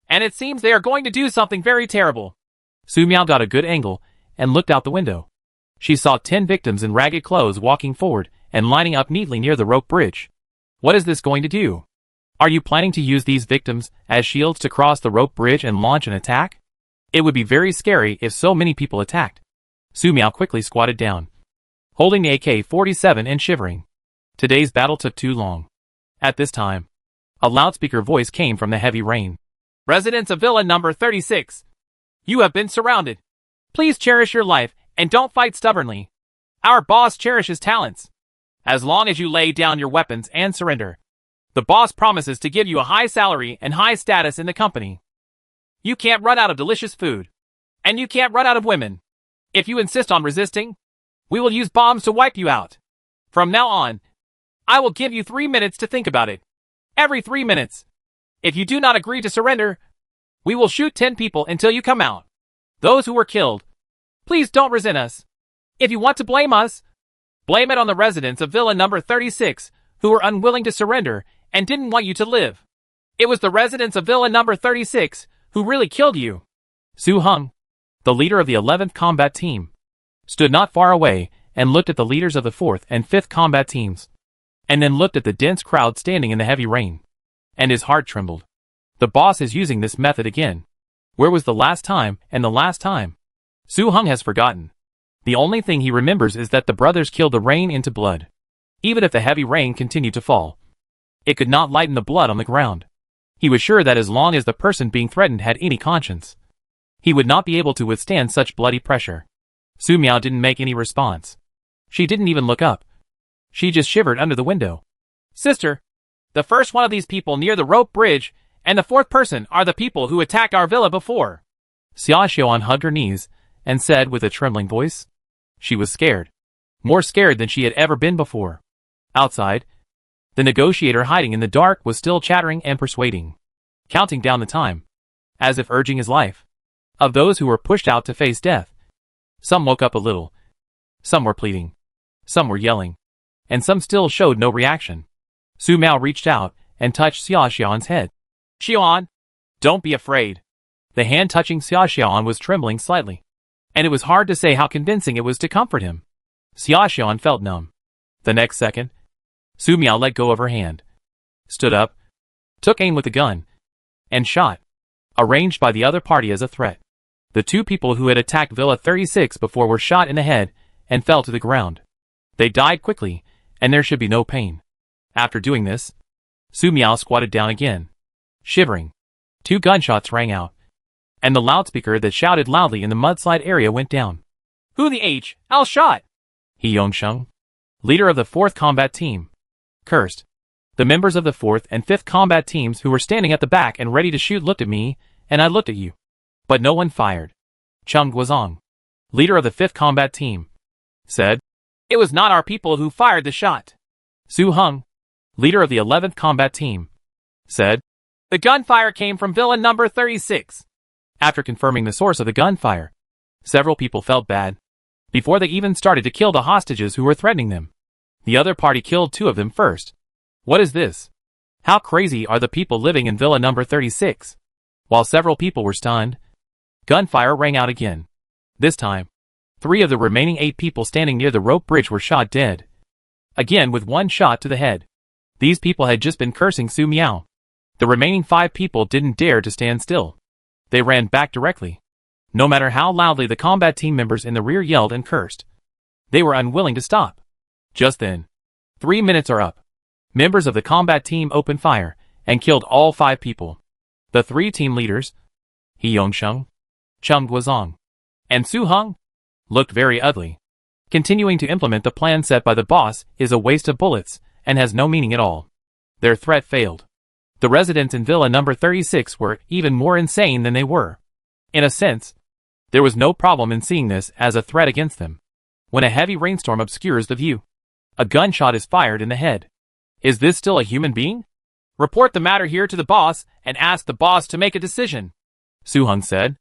and it seems they are going to do something very terrible. Su Miao got a good angle and looked out the window. She saw 10 victims in ragged clothes walking forward and lining up neatly near the rope bridge. What is this going to do? Are you planning to use these victims as shields to cross the rope bridge and launch an attack? It would be very scary if so many people attacked. Su Miao quickly squatted down, holding the AK-47 and shivering. Today's battle took too long. At this time, a loudspeaker voice came from the heavy rain. Residents of Villa number 36. You have been surrounded. Please cherish your life and don't fight stubbornly. Our boss cherishes talents. As long as you lay down your weapons and surrender, the boss promises to give you a high salary and high status in the company. You can't run out of delicious food. And you can't run out of women. If you insist on resisting, we will use bombs to wipe you out. From now on, I will give you 3 minutes to think about it. Every 3 minutes. If you do not agree to surrender, we will shoot 10 people until you come out. Those who were killed, please don't resent us. If you want to blame us, blame it on the residents of Villa number 36 who were unwilling to surrender and didn't want you to live. It was the residents of Villa number 36 who really killed you. Su Hung, the leader of the 11th Combat Team, stood not far away and looked at the leaders of the 4th and 5th Combat Teams, and then looked at the dense crowd standing in the heavy rain. And his heart trembled. The boss is using this method again. Where was the last time and the last time? Su Hung has forgotten. The only thing he remembers is that the brothers killed the rain into blood. Even if the heavy rain continued to fall, it could not lighten the blood on the ground. He was sure that as long as the person being threatened had any conscience, he would not be able to withstand such bloody pressure. Su Miao didn't make any response. She didn't even look up. She just shivered under the window. Sister, the first one of these people near the rope bridge and the 4th person are the people who attacked our villa before. Xia Xiaoan hugged her knees and said with a trembling voice. She was scared. More scared than she had ever been before. Outside, the negotiator hiding in the dark was still chattering and persuading, counting down the time, as if urging his life. Of those who were pushed out to face death, some woke up a little. Some were pleading. Some were yelling. And some still showed no reaction. Su Miao reached out and touched Xia Xiaoan's head. Xiaoan, don't be afraid. The hand touching Xia Xiaoan was trembling slightly, and it was hard to say how convincing it was to comfort him. Xia Xiaoan felt numb. The next second, Su Miao let go of her hand, stood up, took aim with the gun, and shot, arranged by the other party as a threat. The 2 people who had attacked Villa 36 before were shot in the head and fell to the ground. They died quickly, and there should be no pain. After doing this, Su Miao squatted down again, shivering. 2 gunshots rang out, and the loudspeaker that shouted loudly in the mudslide area went down. Who the H? Al shot? He Yongsheng, leader of the 4th Combat Team, cursed. The members of the 4th and 5th Combat Teams who were standing at the back and ready to shoot looked at me, and I looked at you. But no one fired. Cheng Guozong, leader of the 5th Combat Team, said, It was not our people who fired the shot. Su Hung, leader of the 11th Combat Team, said, The gunfire came from Villa number 36. After confirming the source of the gunfire, several people felt bad. Before they even started to kill the hostages who were threatening them, the other party killed 2 of them first. What is this? How crazy are the people living in Villa number 36? While several people were stunned, gunfire rang out again. This time, 3 of the remaining 8 people standing near the rope bridge were shot dead. Again with 1 shot to the head. These people had just been cursing Su Miao. The remaining 5 people didn't dare to stand still. They ran back directly. No matter how loudly the combat team members in the rear yelled and cursed, they were unwilling to stop. Just then, 3 minutes are up. Members of the combat team opened fire and killed all 5 people. The 3 team leaders, He Yongsheng, Cheng Guozong, and Su Hung, looked very ugly. Continuing to implement the plan set by the boss is a waste of bullets and has no meaning at all. Their threat failed. The residents in Villa number 36 were even more insane than they were. In a sense, there was no problem in seeing this as a threat against them. When a heavy rainstorm obscures the view, a gunshot is fired in the head. Is this still a human being? Report the matter here to the boss and ask the boss to make a decision, Su Hung said.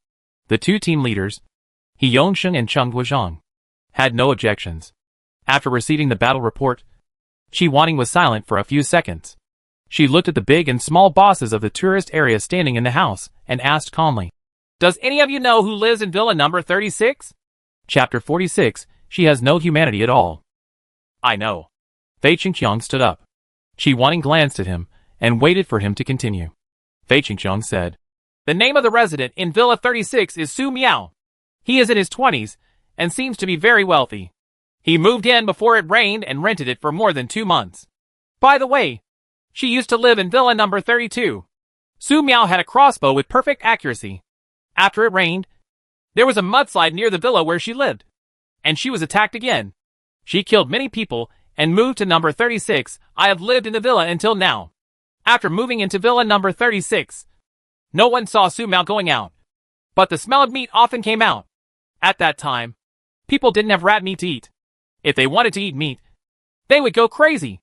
The 2 team leaders, He Yongsheng and Cheng Guozong, had no objections. After receiving the battle report, Shi Wanting was silent for a few seconds. She looked at the big and small bosses of the tourist area standing in the house and asked calmly, Does any of you know who lives in Villa number 36? Chapter 46, She has no humanity at all. I know. Fei Qingqiang stood up. Shi Wanting glanced at him and waited for him to continue. Fei Qingqiang said, "The name of the resident in Villa 36 is Su Miao. He is in his 20s and seems to be very wealthy. He moved in before it rained and rented it for more than 2 months. By the way, she used to live in Villa number 32. Su Miao had a crossbow with perfect accuracy. After it rained, there was a mudslide near the villa where she lived, and she was attacked again. She killed many people and moved to number 36. I have lived in the villa until now. After moving into Villa number 36, no one saw Su Miao going out, but the smell of meat often came out. At that time, people didn't have rat meat to eat. If they wanted to eat meat, they would go crazy.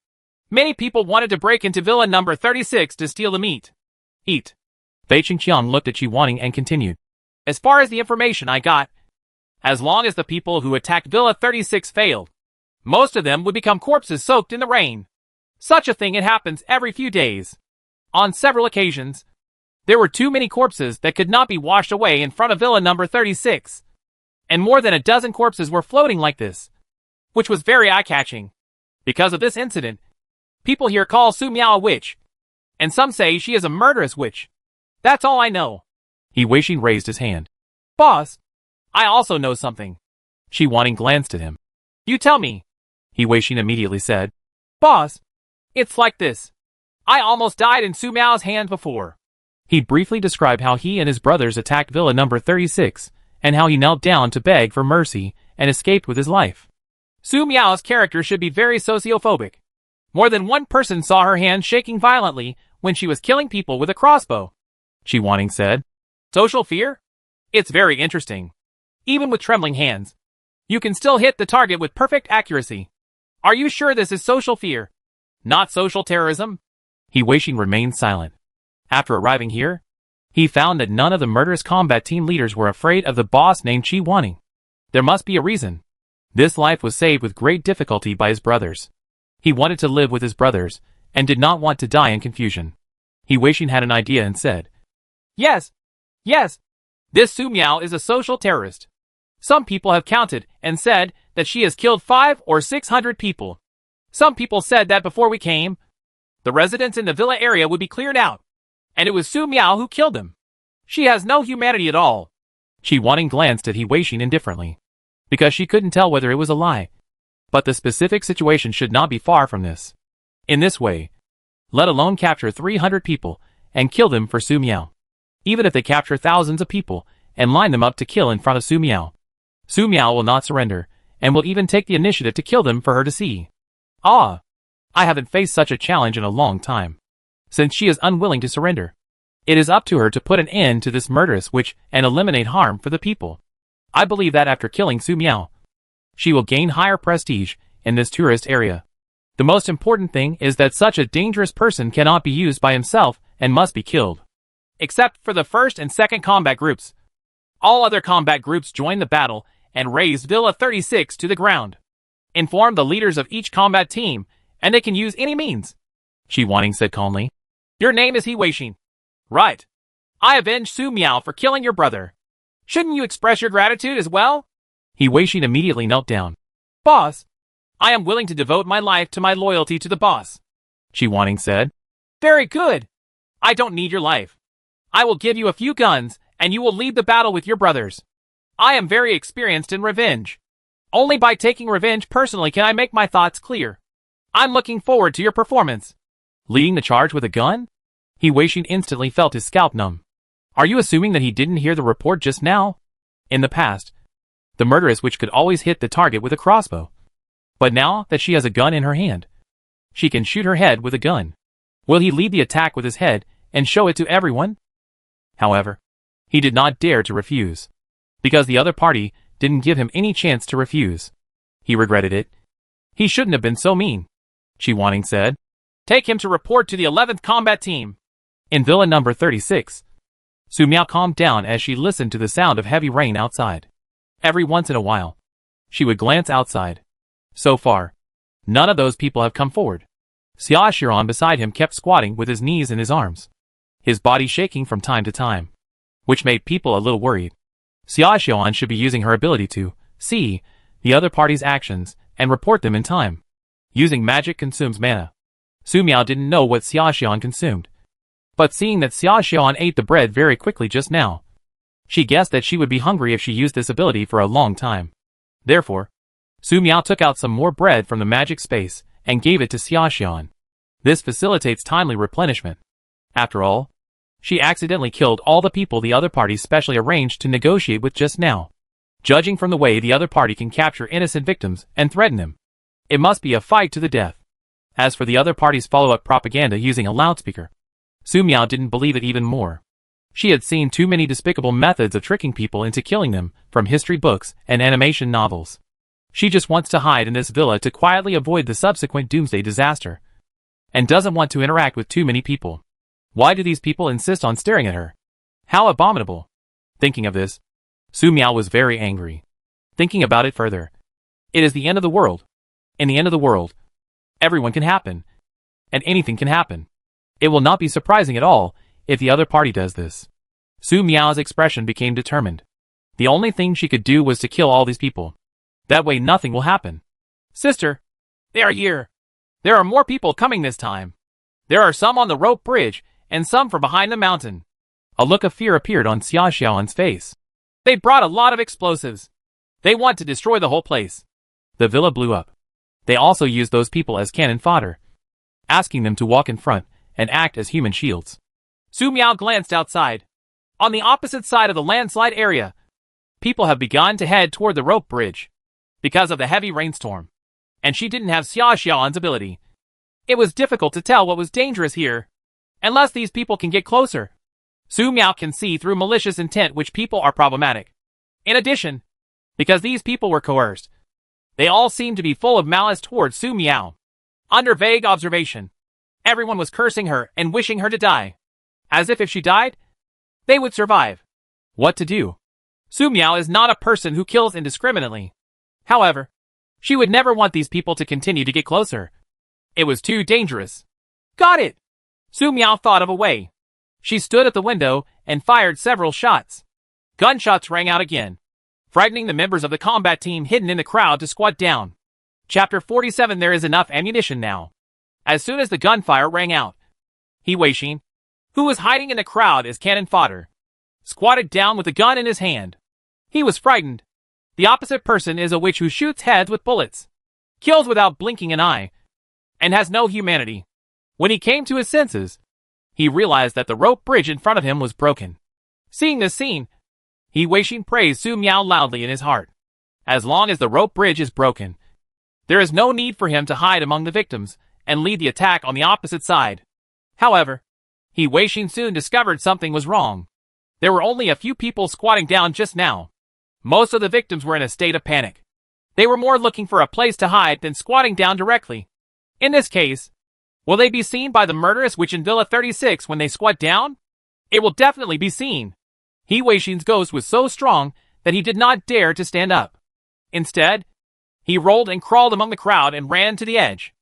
Many people wanted to break into Villa number 36 to steal the meat. Eat." Fei Qingqiang looked at Qi Wanning and continued, "As far as the information I got, as long as the people who attacked Villa 36 failed, most of them would become corpses soaked in the rain. Such a thing, it happens every few days. On several occasions, there were too many corpses that could not be washed away in front of Villa number 36, and more than a dozen corpses were floating like this, which was very eye-catching. Because of this incident, people here call Su Miao a witch, and some say she is a murderous witch. That's all I know." He Weixin raised his hand. "Boss, I also know something." Qi Wanning glanced at him. "You tell me," He Weixin immediately said. "Boss, it's like this. I almost died in Su Miao's hand before." He briefly described how he and his brothers attacked Villa number 36, and how he knelt down to beg for mercy and escaped with his life. Su Miao's character should be very sociophobic. More than one person saw her hand shaking violently when she was killing people with a crossbow. Qi Wanning said, "Social fear? It's very interesting. Even with trembling hands, you can still hit the target with perfect accuracy. Are you sure this is social fear, not social terrorism?" He Weixin remained silent. After arriving here, he found that none of the murderous combat team leaders were afraid of the boss named Qi Wanning. There must be a reason. This life was saved with great difficulty by his brothers. He wanted to live with his brothers, and did not want to die in confusion. He Weixin had an idea and said, Yes, this Su Miao is a social terrorist. Some people have counted and said that she has killed 500 or 600 people. Some people said that before we came, the residents in the villa area would be cleared out, and it was Su Miao who killed them. She has no humanity at all." Qi Wanning glanced at He Weixin indifferently, because she couldn't tell whether it was a lie. But the specific situation should not be far from this. In this way, let alone capture 300 people and kill them for Su Miao. Even if they capture thousands of people and line them up to kill in front of Su Miao will not surrender, and will even take the initiative to kill them for her to see. I haven't faced such a challenge in a long time. Since she is unwilling to surrender, it is up to her to put an end to this murderous witch and eliminate harm for the people. I believe that after killing Su Miao, she will gain higher prestige in this tourist area. The most important thing is that such a dangerous person cannot be used by himself and must be killed. Except for the first and second combat groups. All other combat groups joined the battle and razed Villa 36 to the ground. Inform the leaders of each combat team, and they can use any means. Qi Wanning said calmly. Your name is He Weixin. Right. I avenged Su Miao for killing your brother. Shouldn't you express your gratitude as well? He Weixin immediately knelt down. Boss, I am willing to devote my life to my loyalty to the boss. Qi Wanning said. Very good. I don't need your life. I will give you a few guns, and you will lead the battle with your brothers. I am very experienced in revenge. Only by taking revenge personally can I make my thoughts clear. I'm looking forward to your performance. Leading the charge with a gun? He Weixin instantly felt his scalp numb. Are you assuming that he didn't hear the report just now? In the past, the murderess witch could always hit the target with a crossbow. But now that she has a gun in her hand, she can shoot her head with a gun. Will he lead the attack with his head and show it to everyone? However, he did not dare to refuse, because the other party didn't give him any chance to refuse. He regretted it. He shouldn't have been so mean. Qi Wanning said. Take him to report to the 11th combat team. In Villa number 36, Su Miao calmed down as she listened to the sound of heavy rain outside. Every once in a while, she would glance outside. So far, none of those people have come forward. Xia Xiran beside him kept squatting with his knees in his arms, his body shaking from time to time, which made people a little worried. Xia Xiran should be using her ability to see the other party's actions and report them in time. Using magic consumes mana. Su Miao didn't know what Xiaoxian consumed. But seeing that Xiaoxian ate the bread very quickly just now, she guessed that she would be hungry if she used this ability for a long time. Therefore, Su Miao took out some more bread from the magic space and gave it to Xiaoxian. This facilitates timely replenishment. After all, she accidentally killed all the people the other party specially arranged to negotiate with just now. Judging from the way the other party can capture innocent victims and threaten them, it must be a fight to the death. As for the other party's follow-up propaganda using a loudspeaker, Su Miao didn't believe it even more. She had seen too many despicable methods of tricking people into killing them from history books and animation novels. She just wants to hide in this villa to quietly avoid the subsequent Doomsday disaster, and doesn't want to interact with too many people. Why do these people insist on staring at her? How abominable! Thinking of this, Su Miao was very angry. Thinking about it further, it is the end of the world. In the end of the world, everyone can happen, and anything can happen. It will not be surprising at all if the other party does this. Su Miao's expression became determined. The only thing she could do was to kill all these people. That way nothing will happen. Sister, they are here. There are more people coming this time. There are some on the rope bridge, and some from behind the mountain. A look of fear appeared on Xiaoxian's face. They brought a lot of explosives. They want to destroy the whole place. The villa blew up. They also used those people as cannon fodder, asking them to walk in front and act as human shields. Su Miao glanced outside. On the opposite side of the landslide area, people have begun to head toward the rope bridge because of the heavy rainstorm, and she didn't have Xiaoxian's ability. It was difficult to tell what was dangerous here, unless these people can get closer. Su Miao can see through malicious intent which people are problematic. In addition, because these people were coerced, they all seemed to be full of malice towards Su Miao. Under vague observation, everyone was cursing her and wishing her to die, as if she died, they would survive. What to do? Su Miao is not a person who kills indiscriminately. However, she would never want these people to continue to get closer. It was too dangerous. Got it! Su Miao thought of a way. She stood at the window and fired several shots. Gunshots rang out again, frightening the members of the combat team hidden in the crowd to squat down. Chapter 47. There is enough ammunition now. As soon as the gunfire rang out, He Weixin, who was hiding in the crowd as cannon fodder, squatted down with a gun in his hand. He was frightened. The opposite person is a witch who shoots heads with bullets, kills without blinking an eye, and has no humanity. When he came to his senses, he realized that the rope bridge in front of him was broken. Seeing this scene, He Weixin praised Su Miao loudly in his heart. As long as the rope bridge is broken, there is no need for him to hide among the victims and lead the attack on the opposite side. However, He Weixin soon discovered something was wrong. There were only a few people squatting down just now. Most of the victims were in a state of panic. They were more looking for a place to hide than squatting down directly. In this case, will they be seen by the murderous witch in Villa 36 when they squat down? It will definitely be seen. He Weixin's ghost was so strong that he did not dare to stand up. Instead, he rolled and crawled among the crowd and ran to the edge.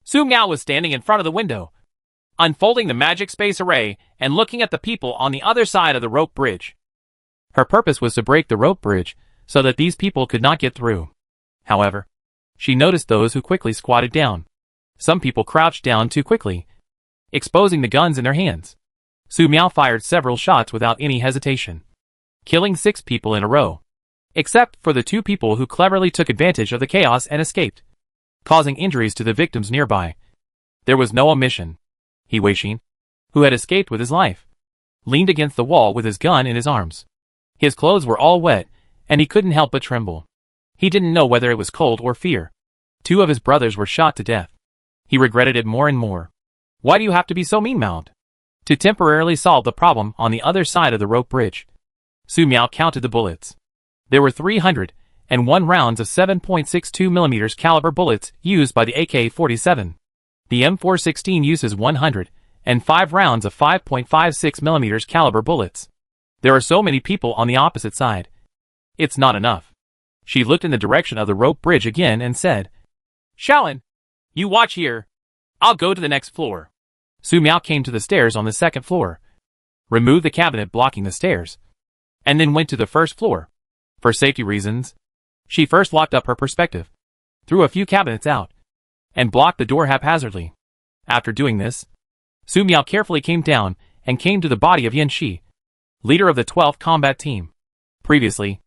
Su Miao was standing in front of the window, unfolding the magic space array and looking at the people on the other side of the rope bridge. Her purpose was to break the rope bridge so that these people could not get through. However, she noticed those who quickly squatted down. Some people crouched down too quickly, exposing the guns in their hands. Su Miao fired several shots without any hesitation, killing 6 people in a row, except for the 2 people who cleverly took advantage of the chaos and escaped, causing injuries to the victims nearby. There was no omission. He Weixin, who had escaped with his life, leaned against the wall with his gun in his arms. His clothes were all wet, and he couldn't help but tremble. He didn't know whether it was cold or fear. 2 of his brothers were shot to death. He regretted it more and more. Why do you have to be so mean-mouthed? To temporarily solve the problem on the other side of the rope bridge, Su Miao counted the bullets. There were 301 rounds of 7.62mm caliber bullets used by the AK-47. The M416 uses 105 rounds of 5.56mm caliber bullets. There are so many people on the opposite side. It's not enough. She looked in the direction of the rope bridge again and said, Shaolin, you watch here. I'll go to the next floor. Su Miao came to the stairs on the 2nd floor, removed the cabinet blocking the stairs, and then went to the 1st floor. For safety reasons, she first locked up her perspective, threw a few cabinets out, and blocked the door haphazardly. After doing this, Su Miao carefully came down and came to the body of Yan Shi, leader of the 12th combat team. Previously,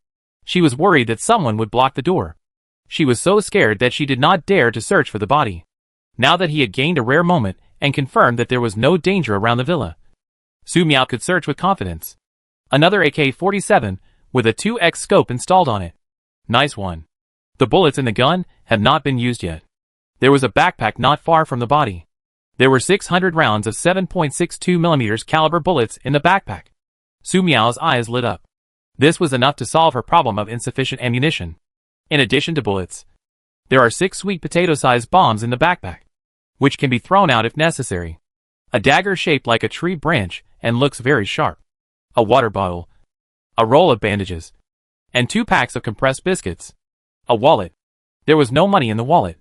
she was worried that someone would block the door. She was so scared that she did not dare to search for the body. Now that he had gained a rare moment and confirmed that there was no danger around the villa, Su Miao could search with confidence. Another AK-47 with a 2x scope installed on it. Nice one. The bullets in the gun have not been used yet. There was a backpack not far from the body. There were 600 rounds of 7.62mm caliber bullets in the backpack. Su Miao's eyes lit up. This was enough to solve her problem of insufficient ammunition. In addition to bullets, there are 6 sweet potato-sized bombs in the backpack, which can be thrown out if necessary. A dagger shaped like a tree branch and looks very sharp. A water bottle. A roll of bandages. And 2 packs of compressed biscuits. A wallet. There was no money in the wallet.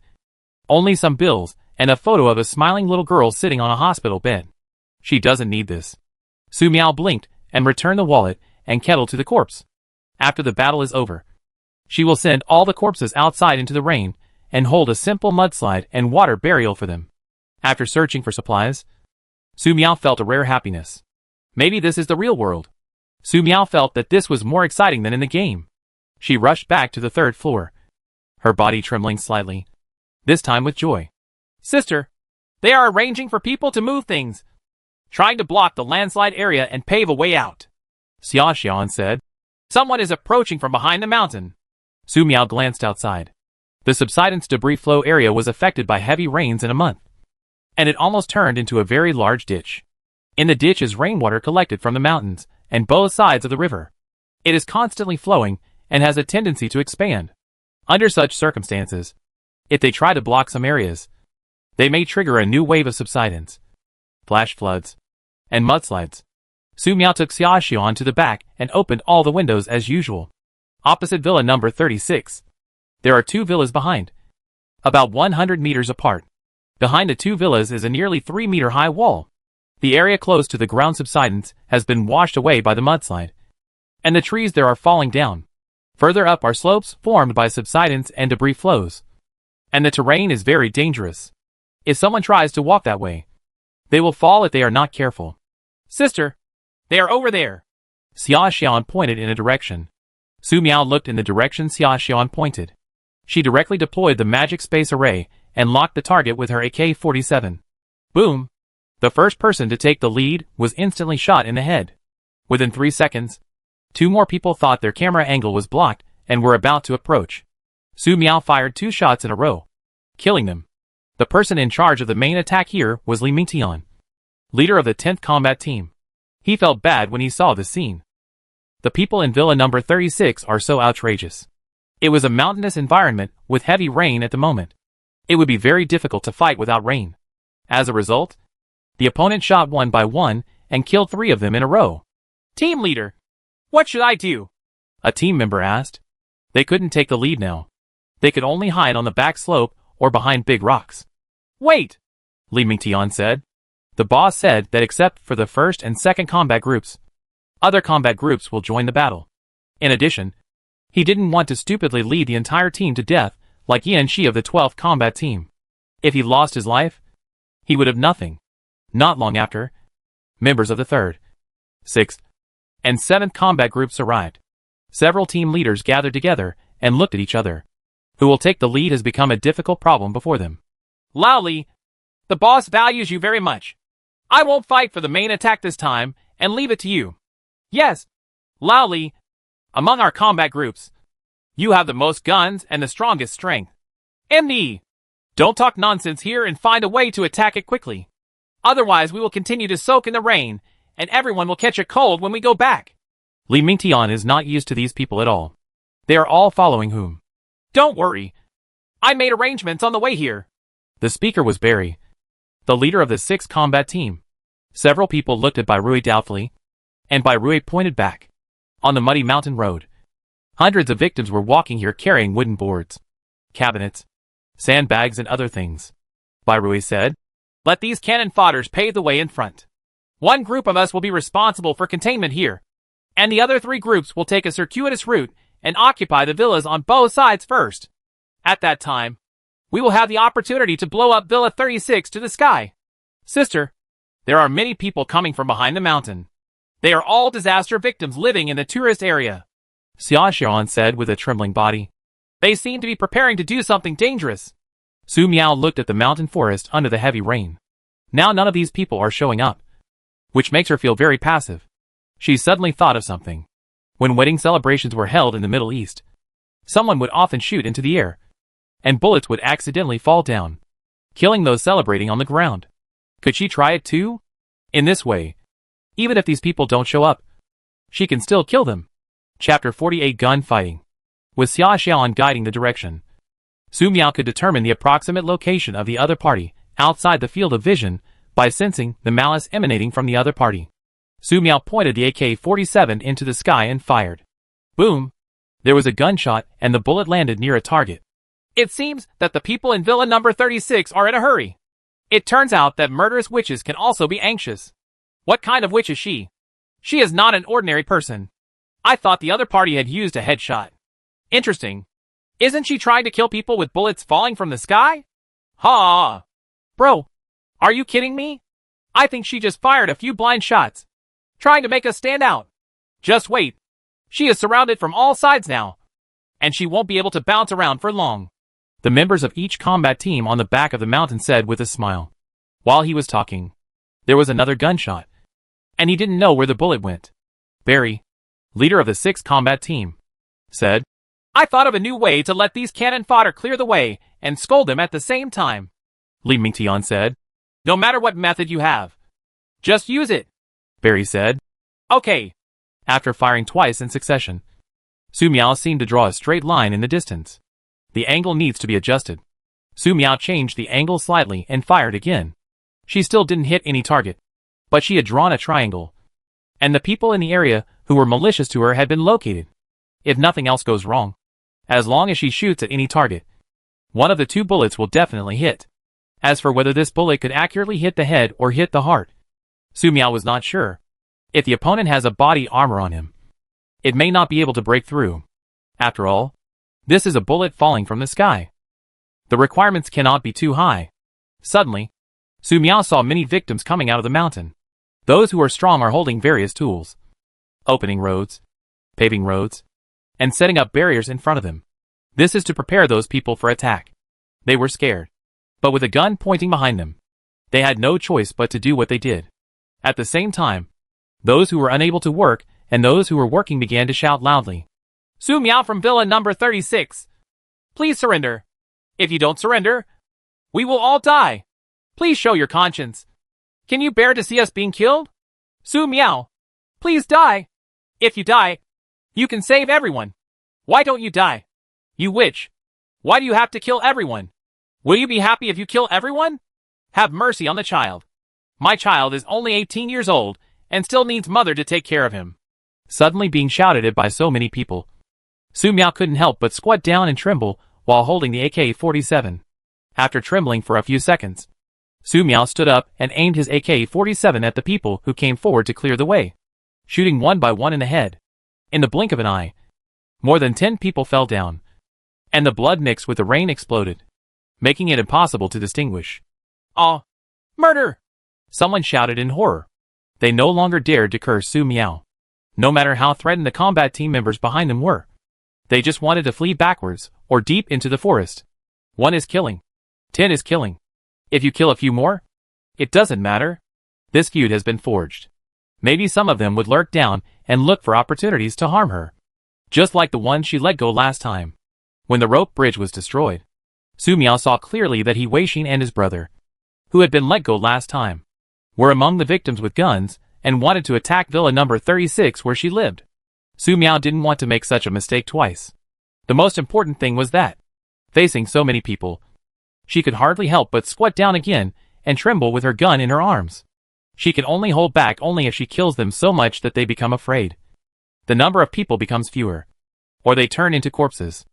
Only some bills and a photo of a smiling little girl sitting on a hospital bed. She doesn't need this. Su Miao blinked and returned the wallet and kettle to the corpse. After the battle is over, she will send all the corpses outside into the rain and hold a simple mudslide and water burial for them. After searching for supplies, Su Miao felt a rare happiness. Maybe this is the real world. Su Miao felt that this was more exciting than in the game. She rushed back to the 3rd floor, her body trembling slightly, this time with joy. Sister, they are arranging for people to move things, trying to block the landslide area and pave a way out, Xia Xian said. Someone is approaching from behind the mountain. Su Miao glanced outside. The subsidence debris flow area was affected by heavy rains in a month, and it almost turned into a very large ditch. In the ditch is rainwater collected from the mountains and both sides of the river. It is constantly flowing and has a tendency to expand. Under such circumstances, if they try to block some areas, they may trigger a new wave of subsidence, flash floods, and mudslides. Su Miao took Xia Xian to the back and opened all the windows as usual. Opposite villa number 36. There are 2 villas behind, about 100 meters apart. Behind the 2 villas is a nearly 3-meter high wall. The area close to the ground subsidence has been washed away by the mudslide, and the trees there are falling down. Further up are slopes formed by subsidence and debris flows, and the terrain is very dangerous. If someone tries to walk that way, they will fall if they are not careful. Sister, they are over there. Xia Xian pointed in a direction. Su Miao looked in the direction Xia Xian pointed. She directly deployed the magic space array and locked the target with her AK-47. Boom! The first person to take the lead was instantly shot in the head. Within 3 seconds, 2 more people thought their camera angle was blocked and were about to approach. Su Miao fired 2 shots in a row, killing them. The person in charge of the main attack here was Li Mingtian, leader of the 10th combat team. He felt bad when he saw the scene. The people in villa number 36 are so outrageous. It was a mountainous environment with heavy rain at the moment. It would be very difficult to fight without rain. As a result, the opponent shot 1 by 1 and killed 3 of them in a row. Team leader, what should I do? A team member asked. They couldn't take the lead now. They could only hide on the back slope or behind big rocks. Wait, Li Mingtian said. The boss said that except for the 1st and 2nd combat groups, other combat groups will join the battle. In addition, he didn't want to stupidly lead the entire team to death like Yan Shi of the 12th combat team. If he lost his life, he would have nothing. Not long after, members of the 3rd, 6th, and 7th combat groups arrived. Several team leaders gathered together and looked at each other. Who will take the lead has become a difficult problem before them. Lao Li, the boss values you very much. I won't fight for the main attack this time and leave it to you. Yes, Lao Li, among our combat groups, you have the most guns and the strongest strength. MD, don't talk nonsense here and find a way to attack it quickly. Otherwise we will continue to soak in the rain and everyone will catch a cold when we go back. Li Mingtian is not used to these people at all. They are all following whom. Don't worry. I made arrangements on the way here. The speaker was Barry, the leader of the 6th combat team. Several people looked at Bai Rui doubtfully, and Bai Rui pointed back. On the muddy mountain road, hundreds of victims were walking here carrying wooden boards, cabinets, sandbags and other things. Bai Rui said, let these cannon fodders pave the way in front. One group of us will be responsible for containment here, and the other 3 groups will take a circuitous route and occupy the villas on both sides first. At that time, we will have the opportunity to blow up Villa 36 to the sky. Sister, there are many people coming from behind the mountain. They are all disaster victims living in the tourist area, Xiaoxian said with a trembling body. They seem to be preparing to do something dangerous. Su Miao looked at the mountain forest under the heavy rain. Now none of these people are showing up, which makes her feel very passive. She suddenly thought of something. When wedding celebrations were held in the Middle East, someone would often shoot into the air, and bullets would accidentally fall down, killing those celebrating on the ground. Could she try it too? In this way, even if these people don't show up, she can still kill them. Chapter 48 Gunfighting. With Xiaoxian guiding the direction, Su Miao could determine the approximate location of the other party outside the field of vision by sensing the malice emanating from the other party. Su Miao pointed the AK-47 into the sky and fired. Boom! There was a gunshot and the bullet landed near a target. It seems that the people in Villa number 36 are in a hurry. It turns out that murderous witches can also be anxious. What kind of witch is she? She is not an ordinary person. I thought the other party had used a headshot. Interesting. Isn't she trying to kill people with bullets falling from the sky? Ha! Bro, are you kidding me? I think she just fired a few blind shots, trying to make us stand out. Just wait. She is surrounded from all sides now, and she won't be able to bounce around for long. The members of each combat team on the back of the mountain said with a smile. While he was talking, there was another gunshot, and he didn't know where the bullet went. Barry, leader of the 6th combat team, said, I thought of a new way to let these cannon fodder clear the way and scold them at the same time. Li Mingtian said, no matter what method you have, just use it. Barry said, okay. After firing twice in succession, Su Miao seemed to draw a straight line in the distance. The angle needs to be adjusted. Su Miao changed the angle slightly and fired again. She still didn't hit any target, but she had drawn a triangle, and the people in the area who were malicious to her had been located. If nothing else goes wrong, as long as she shoots at any target, one of the 2 bullets will definitely hit. As for whether this bullet could accurately hit the head or hit the heart, Su Miao was not sure. If the opponent has a body armor on him, it may not be able to break through. After all, this is a bullet falling from the sky. The requirements cannot be too high. Suddenly, Su Miao saw many victims coming out of the mountain. Those who are strong are holding various tools, opening roads, paving roads, and setting up barriers in front of them. This is to prepare those people for attack. They were scared, but with a gun pointing behind them, they had no choice but to do what they did. At the same time, those who were unable to work and those who were working began to shout loudly. Su Miao from Villa number 36. Please surrender. If you don't surrender, we will all die. Please show your conscience. Can you bear to see us being killed? Su Miao, please die. If you die, you can save everyone. Why don't you die? You witch. Why do you have to kill everyone? Will you be happy if you kill everyone? Have mercy on the child. My child is only 18 years old and still needs mother to take care of him. Suddenly being shouted at by so many people, Su Miao couldn't help but squat down and tremble while holding the AK-47. After trembling for a few seconds, Su Miao stood up and aimed his AK-47 at the people who came forward to clear the way, shooting one by one in the head. In the blink of an eye, more than 10 people fell down, and the blood mixed with the rain exploded, making it impossible to distinguish. Ah! Murder! Someone shouted in horror. They no longer dared to curse Su Miao, no matter how threatened the combat team members behind them were. They just wanted to flee backwards or deep into the forest. 1 is killing. 10 is killing. If you kill a few more, it doesn't matter. This feud has been forged. Maybe some of them would lurk down and look for opportunities to harm her, just like the one she let go last time. When the rope bridge was destroyed, Su Miao saw clearly that He Weixin and his brother, who had been let go last time, were among the victims with guns and wanted to attack Villa number 36 where she lived. Su Miao didn't want to make such a mistake twice. The most important thing was that, facing so many people, she could hardly help but squat down again and tremble with her gun in her arms. She can only hold back only if she kills them so much that they become afraid. The number of people becomes fewer, or they turn into corpses.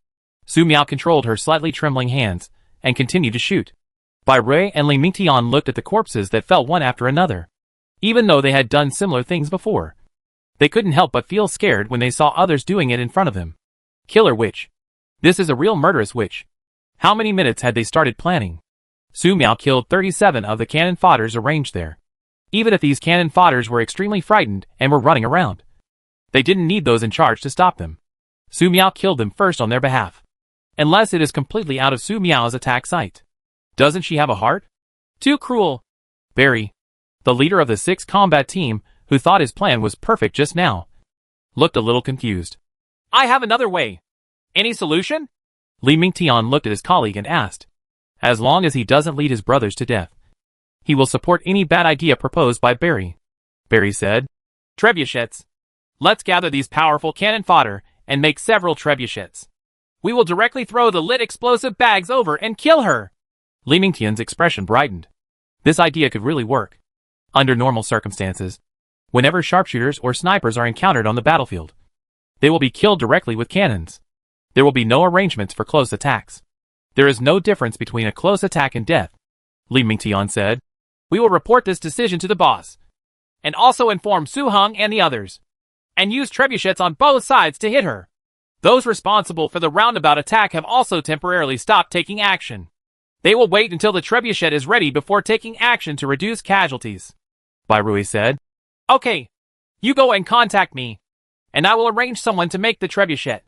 Su Miao controlled her slightly trembling hands and continued to shoot. Bai Rui and Li Mingtian looked at the corpses that fell one after another. Even though they had done similar things before, they couldn't help but feel scared when they saw others doing it in front of them. Killer witch. This is a real murderous witch. How many minutes had they started planning? Su Miao killed 37 of the cannon fodders arranged there. Even if these cannon fodders were extremely frightened and were running around, they didn't need those in charge to stop them. Su Miao killed them first on their behalf. Unless it is completely out of Su Miao's attack sight. Doesn't she have a heart? Too cruel. Barry, the leader of the 6th combat team, who thought his plan was perfect just now, looked a little confused. I have another way. Any solution? Li Mingtian looked at his colleague and asked. As long as he doesn't lead his brothers to death, he will support any bad idea proposed by Barry. Barry said. Trebuchets. Let's gather these powerful cannon fodder and make several trebuchets. We will directly throw the lit explosive bags over and kill her. Li Mingtian's expression brightened. This idea could really work. Under normal circumstances, whenever sharpshooters or snipers are encountered on the battlefield, they will be killed directly with cannons. There will be no arrangements for close attacks. There is no difference between a close attack and death, Li Mingtian said. We will report this decision to the boss, and also inform Su Heng and the others, and use trebuchets on both sides to hit her. Those responsible for the roundabout attack have also temporarily stopped taking action. They will wait until the trebuchet is ready before taking action to reduce casualties. Bai Rui said. Okay, you go and contact me, and I will arrange someone to make the trebuchet.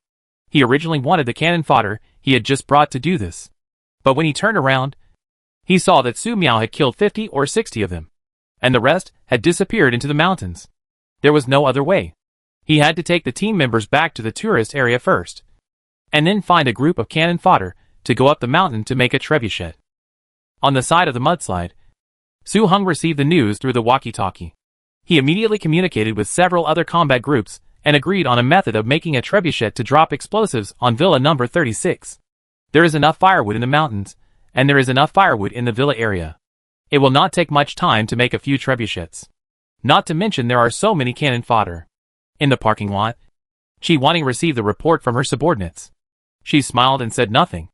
He originally wanted the cannon fodder he had just brought to do this. But when he turned around, he saw that Su Miao had killed 50 or 60 of them, and the rest had disappeared into the mountains. There was no other way. He had to take the team members back to the tourist area first, and then find a group of cannon fodder to go up the mountain to make a trebuchet. On the side of the mudslide, Su Heng received the news through the walkie-talkie. He immediately communicated with several other combat groups and agreed on a method of making a trebuchet to drop explosives on Villa number 36. There is enough firewood in the mountains, and there is enough firewood in the villa area. It will not take much time to make a few trebuchets. Not to mention there are so many cannon fodder. In the parking lot, Chi Wanting received the report from her subordinates. She smiled and said nothing.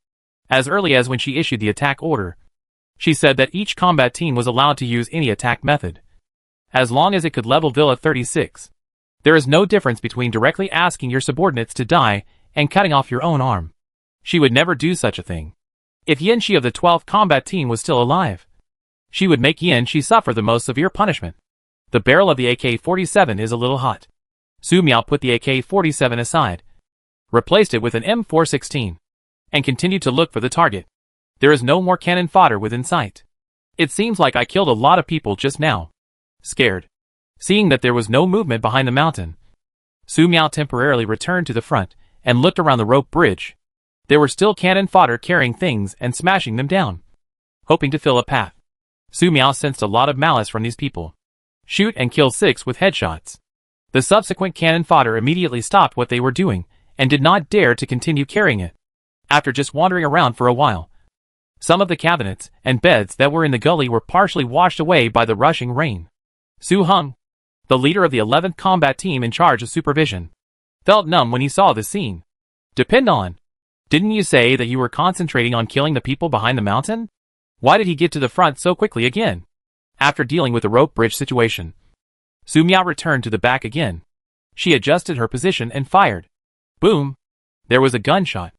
As early as when she issued the attack order, she said that each combat team was allowed to use any attack method, as long as it could level Villa 36. There is no difference between directly asking your subordinates to die and cutting off your own arm. She would never do such a thing. If Yin Shi of the 12th combat team was still alive, she would make Yin Shi suffer the most severe punishment. The barrel of the AK-47 is a little hot. Su Miao put the AK-47 aside, replaced it with an M416, and continued to look for the target. There is no more cannon fodder within sight. It seems like I killed a lot of people just now. Scared, seeing that there was no movement behind the mountain, Su Miao temporarily returned to the front and looked around the rope bridge. There were still cannon fodder carrying things and smashing them down, hoping to fill a path. Su Miao sensed a lot of malice from these people. Shoot and kill 6 with headshots. The subsequent cannon fodder immediately stopped what they were doing and did not dare to continue carrying it. After just wandering around for a while, some of the cabinets and beds that were in the gully were partially washed away by the rushing rain. Su Heng, the leader of the 11th combat team in charge of supervision, felt numb when he saw this scene. Depend on. Didn't you say that you were concentrating on killing the people behind the mountain? Why did he get to the front so quickly again? After dealing with the rope bridge situation, Su Miao returned to the back again. She adjusted her position and fired. Boom! There was a gunshot.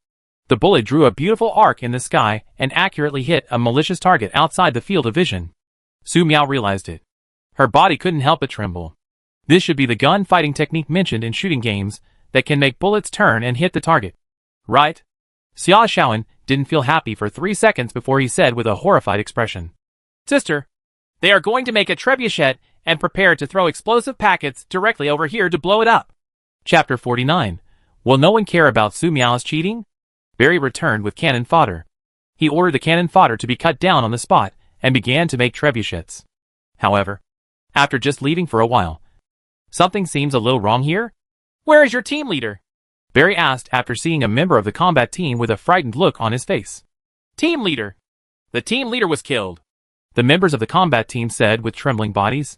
The bullet drew a beautiful arc in the sky and accurately hit a malicious target outside the field of vision. Su Miao realized it. Her body couldn't help but tremble. This should be the gun-fighting technique mentioned in shooting games that can make bullets turn and hit the target. Right? Xia Shaoan didn't feel happy for 3 seconds before he said with a horrified expression. Sister, they are going to make a trebuchet and prepare to throw explosive packets directly over here to blow it up. Chapter 49. Will no one care about Su Miao's cheating? Barry returned with cannon fodder. He ordered the cannon fodder to be cut down on the spot and began to make trebuchets. However, after just leaving for a while, something seems a little wrong here. Where is your team leader? Barry asked after seeing a member of the combat team with a frightened look on his face. Team leader. The team leader was killed, the members of the combat team said with trembling bodies.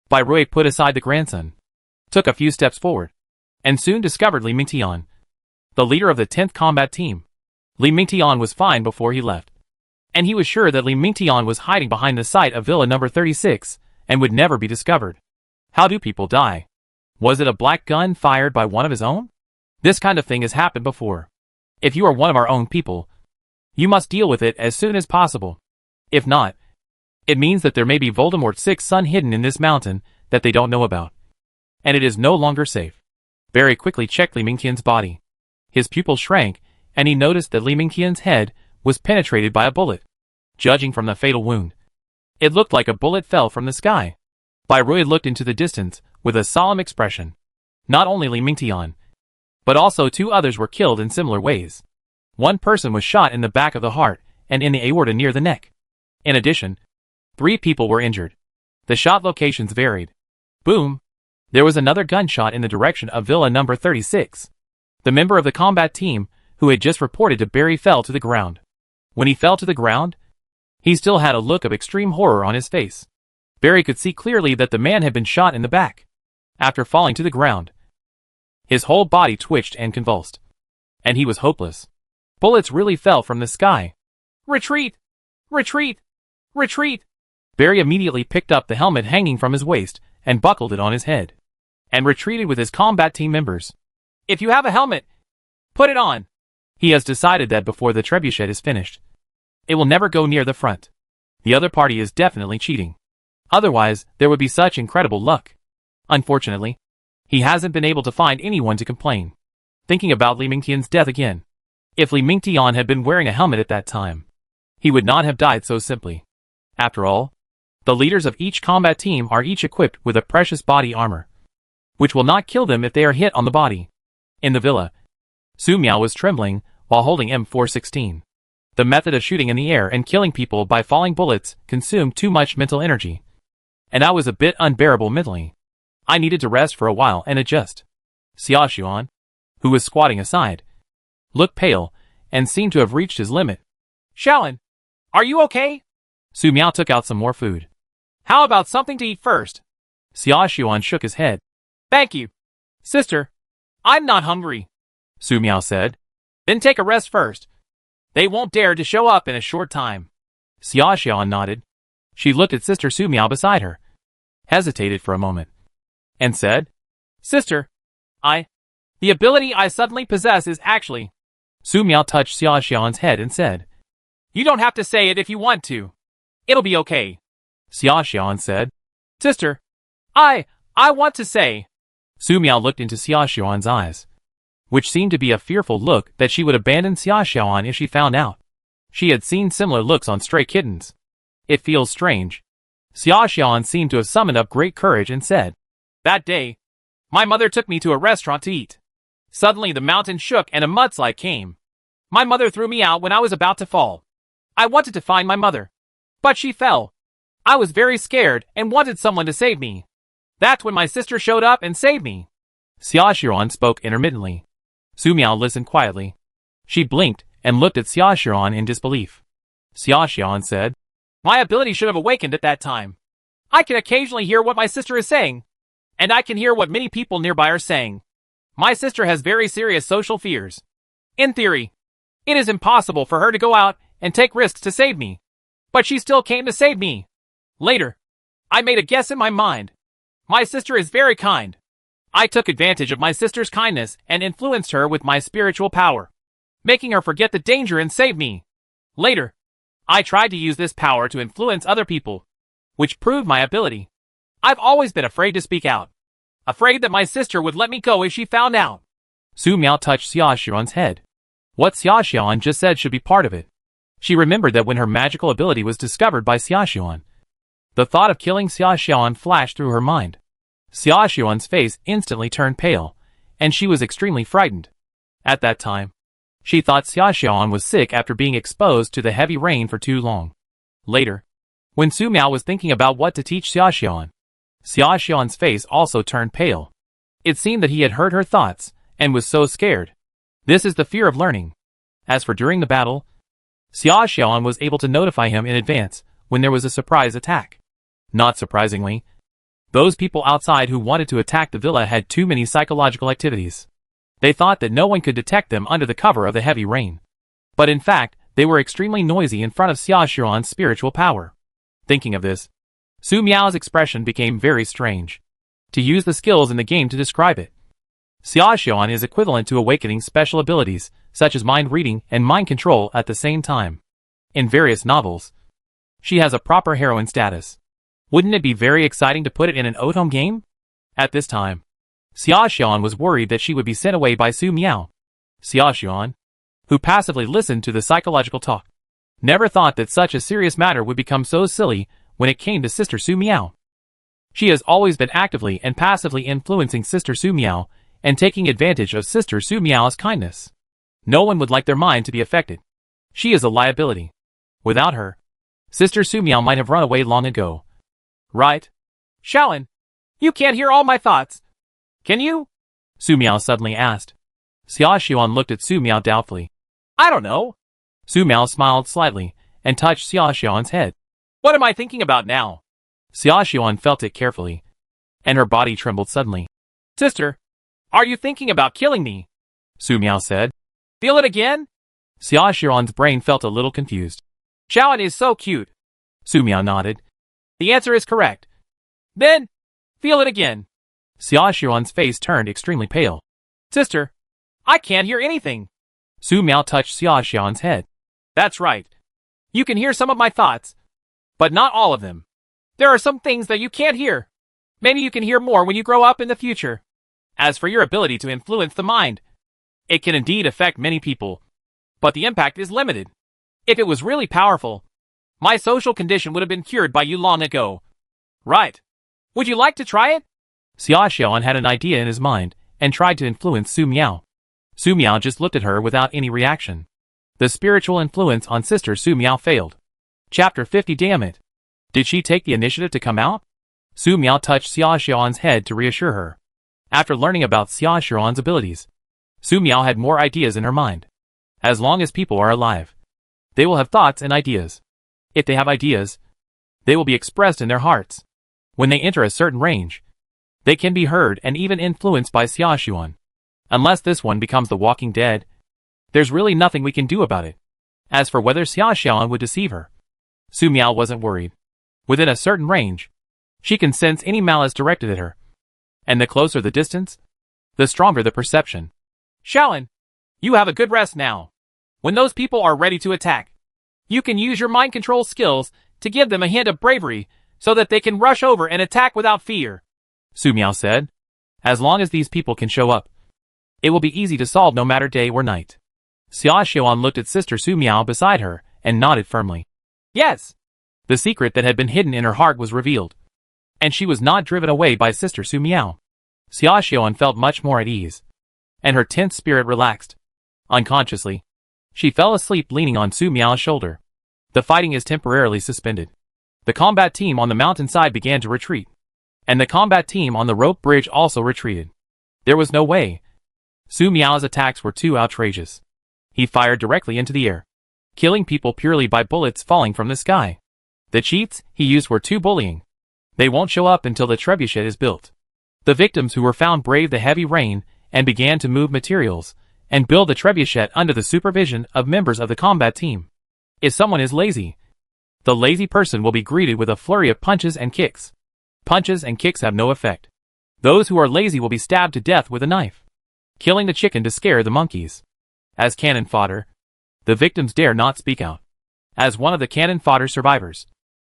Bai Rui put aside the grandson, took a few steps forward, and soon discovered Li Mingtian, the leader of the 10th combat team. Li Mingtian was fine before he left, and he was sure that Li Mingtian was hiding behind the site of Villa number 36 and would never be discovered. How do people die? Was it a black gun fired by one of his own? This kind of thing has happened before. If you are one of our own people, you must deal with it as soon as possible. If not, it means that there may be Voldemort's sixth son hidden in this mountain that they don't know about. And it is no longer safe. Barry quickly checked Li Mingtian's body. His pupils shrank, and he noticed that Li Mingtian's head was penetrated by a bullet. Judging from the fatal wound, it looked like a bullet fell from the sky. Bai Rui looked into the distance with a solemn expression. Not only Li Mingtian, but also two others were killed in similar ways. One person was shot in the back of the heart and in the aorta near the neck. In addition, 3 people were injured. The shot locations varied. Boom! There was another gunshot in the direction of Villa number 36. The member of the combat team who had just reported to Barry fell to the ground. When he fell to the ground, he still had a look of extreme horror on his face. Barry could see clearly that the man had been shot in the back. After falling to the ground, his whole body twitched and convulsed. And he was hopeless. Bullets really fell from the sky. Retreat! Retreat! Retreat! Barry immediately picked up the helmet hanging from his waist and buckled it on his head, and retreated with his combat team members. If you have a helmet, put it on. He has decided that before the trebuchet is finished, it will never go near the front. The other party is definitely cheating. Otherwise, there would be such incredible luck. Unfortunately, he hasn't been able to find anyone to complain. Thinking about Li Mingtian's death again. If Li Mingtian had been wearing a helmet at that time, he would not have died so simply. After all, the leaders of each combat team are each equipped with a precious body armor, which will not kill them if they are hit on the body. In the villa, Su Miao was trembling while holding M416. The method of shooting in the air and killing people by falling bullets consumed too much mental energy, and I was a bit unbearable mentally. I needed to rest for a while and adjust. Xia Xuan, who was squatting aside, looked pale and seemed to have reached his limit. Shaolin, are you okay? Su Miao took out some more food. How about something to eat first? Xia Xuan shook his head. Thank you. Sister, I'm not hungry, Su Miao said. Then take a rest first. They won't dare to show up in a short time. Xia Xuan nodded. She looked at Sister Su Miao beside her, hesitated for a moment, and said, Sister, the ability I suddenly possess is actually... Su Miao touched Xia Xuan's head and said, You don't have to say it if you want to. It'll be okay. Xia Xuan said, Sister, I want to say... Su Miao looked into Xia Xuan's eyes, which seemed to be a fearful look that she would abandon Xia Xuan if she found out. She had seen similar looks on stray kittens. It feels strange. Xia Xuan seemed to have summoned up great courage and said, That day, my mother took me to a restaurant to eat. Suddenly the mountain shook and a mudslide came. My mother threw me out when I was about to fall. I wanted to find my mother, but she fell. I was very scared and wanted someone to save me. That's when my sister showed up and saved me. Xia Xuan spoke intermittently. Su Miao listened quietly. She blinked and looked at Xia Xuan in disbelief. Xia Xuan said, My ability should have awakened at that time. I can occasionally hear what my sister is saying, and I can hear what many people nearby are saying. My sister has very serious social fears. In theory, it is impossible for her to go out and take risks to save me. But she still came to save me. Later, I made a guess in my mind. My sister is very kind. I took advantage of my sister's kindness and influenced her with my spiritual power, making her forget the danger and save me. Later, I tried to use this power to influence other people, which proved my ability. I've always been afraid to speak out. Afraid that my sister would let me go if she found out. Su Miao touched Xia Xuan's head. What Xia Xuan just said should be part of it. She remembered that when her magical ability was discovered by Xia Xuan, the thought of killing Xia Xuan flashed through her mind. Xia Xuan's face instantly turned pale, and she was extremely frightened. At that time, she thought Xia Xuan was sick after being exposed to the heavy rain for too long. Later, when Su Miao was thinking about what to teach Xia Xuan's face also turned pale. It seemed that he had heard her thoughts, and was so scared. This is the fear of learning. As for during the battle, Xia Xuan was able to notify him in advance when there was a surprise attack. Not surprisingly, those people outside who wanted to attack the villa had too many psychological activities. They thought that no one could detect them under the cover of the heavy rain. But in fact, they were extremely noisy in front of Xia Xuan's spiritual power. Thinking of this, Su Miao's expression became very strange. To use the skills in the game to describe it, Xia Xuan is equivalent to awakening special abilities, such as mind reading and mind control at the same time. In various novels, She has a proper heroine status. Wouldn't it be very exciting to put it in an at-home game? At this time, Xiaoxian was worried that she would be sent away by Su Miao. Xiaoxian, who passively listened to the psychological talk, never thought that such a serious matter would become so silly when it came to Sister Su Miao. She has always been actively and passively influencing Sister Su Miao and taking advantage of Sister Su Miao's kindness. No one would like their mind to be affected. She is a liability. Without her, Sister Su Miao might have run away long ago. Right? Shaolin, you can't hear all my thoughts. Can you? Su Miao suddenly asked. Xiaoxian looked at Su Miao doubtfully. I don't know. Su Miao smiled slightly and touched Xiaoxian's head. What am I thinking about now? Xiaoxian felt it carefully, and her body trembled suddenly. Sister, are you thinking about killing me? Su Miao said. Feel it again? Xiaoxian's brain felt a little confused. Shaolin is so cute. Su Miao nodded. The answer is correct. Then, feel it again. Xiaoxian's face turned extremely pale. Sister, I can't hear anything. Su Miao touched Xiaoxian's head. That's right. You can hear some of my thoughts, but not all of them. There are some things that you can't hear. Maybe you can hear more when you grow up in the future. As for your ability to influence the mind, it can indeed affect many people, but the impact is limited. If it was really powerful, my social condition would have been cured by you long ago. Right. Would you like to try it? Xiaoxian had an idea in his mind and tried to influence Su Miao. Su Miao just looked at her without any reaction. The spiritual influence on Sister Su Miao failed. Chapter 50. Damn it. Did she take the initiative to come out? Su Miao touched Xiaoxian's head to reassure her. After learning about Xiaoxian's abilities, Su Miao had more ideas in her mind. As long as people are alive, they will have thoughts and ideas. If they have ideas, they will be expressed in their hearts. When they enter a certain range, they can be heard and even influenced by Xiaoxian. Unless this one becomes the walking dead, there's really nothing we can do about it. As for whether Xiaoxian would deceive her, Su Miao wasn't worried. Within a certain range, she can sense any malice directed at her. And the closer the distance, the stronger the perception. Shaolin, you have a good rest now. When those people are ready to attack, you can use your mind control skills to give them a hint of bravery so that they can rush over and attack without fear. Su Miao said. As long as these people can show up, it will be easy to solve no matter day or night. Xiaoxian looked at Sister Su Miao beside her and nodded firmly. Yes. The secret that had been hidden in her heart was revealed, and she was not driven away by Sister Su Miao. Xiaoxian felt much more at ease, and her tense spirit relaxed. Unconsciously, she fell asleep leaning on Su Miao's shoulder. The fighting is temporarily suspended. The combat team on the mountainside began to retreat, and the combat team on the rope bridge also retreated. There was no way. Su Miao's attacks were too outrageous. He fired directly into the air, killing people purely by bullets falling from the sky. The cheats he used were too bullying. They won't show up until the trebuchet is built. The victims who were found braved the heavy rain and began to move materials and build the trebuchet under the supervision of members of the combat team. If someone is lazy, the lazy person will be greeted with a flurry of punches and kicks. Punches and kicks have no effect. Those who are lazy will be stabbed to death with a knife, killing the chicken to scare the monkeys. As cannon fodder, the victims dare not speak out. As one of the cannon fodder survivors,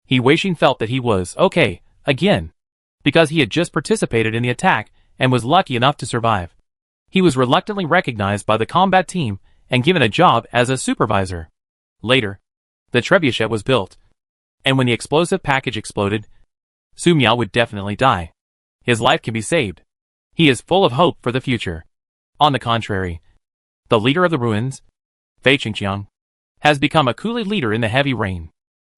He Weixin felt that he was okay again, because he had just participated in the attack and was lucky enough to survive. He was reluctantly recognized by the combat team and given a job as a supervisor. Later, the trebuchet was built, and when the explosive package exploded, Su Miao would definitely die. His life can be saved. He is full of hope for the future. On the contrary, the leader of the ruins, Fei Qingqiang, has become a coolie leader in the heavy rain.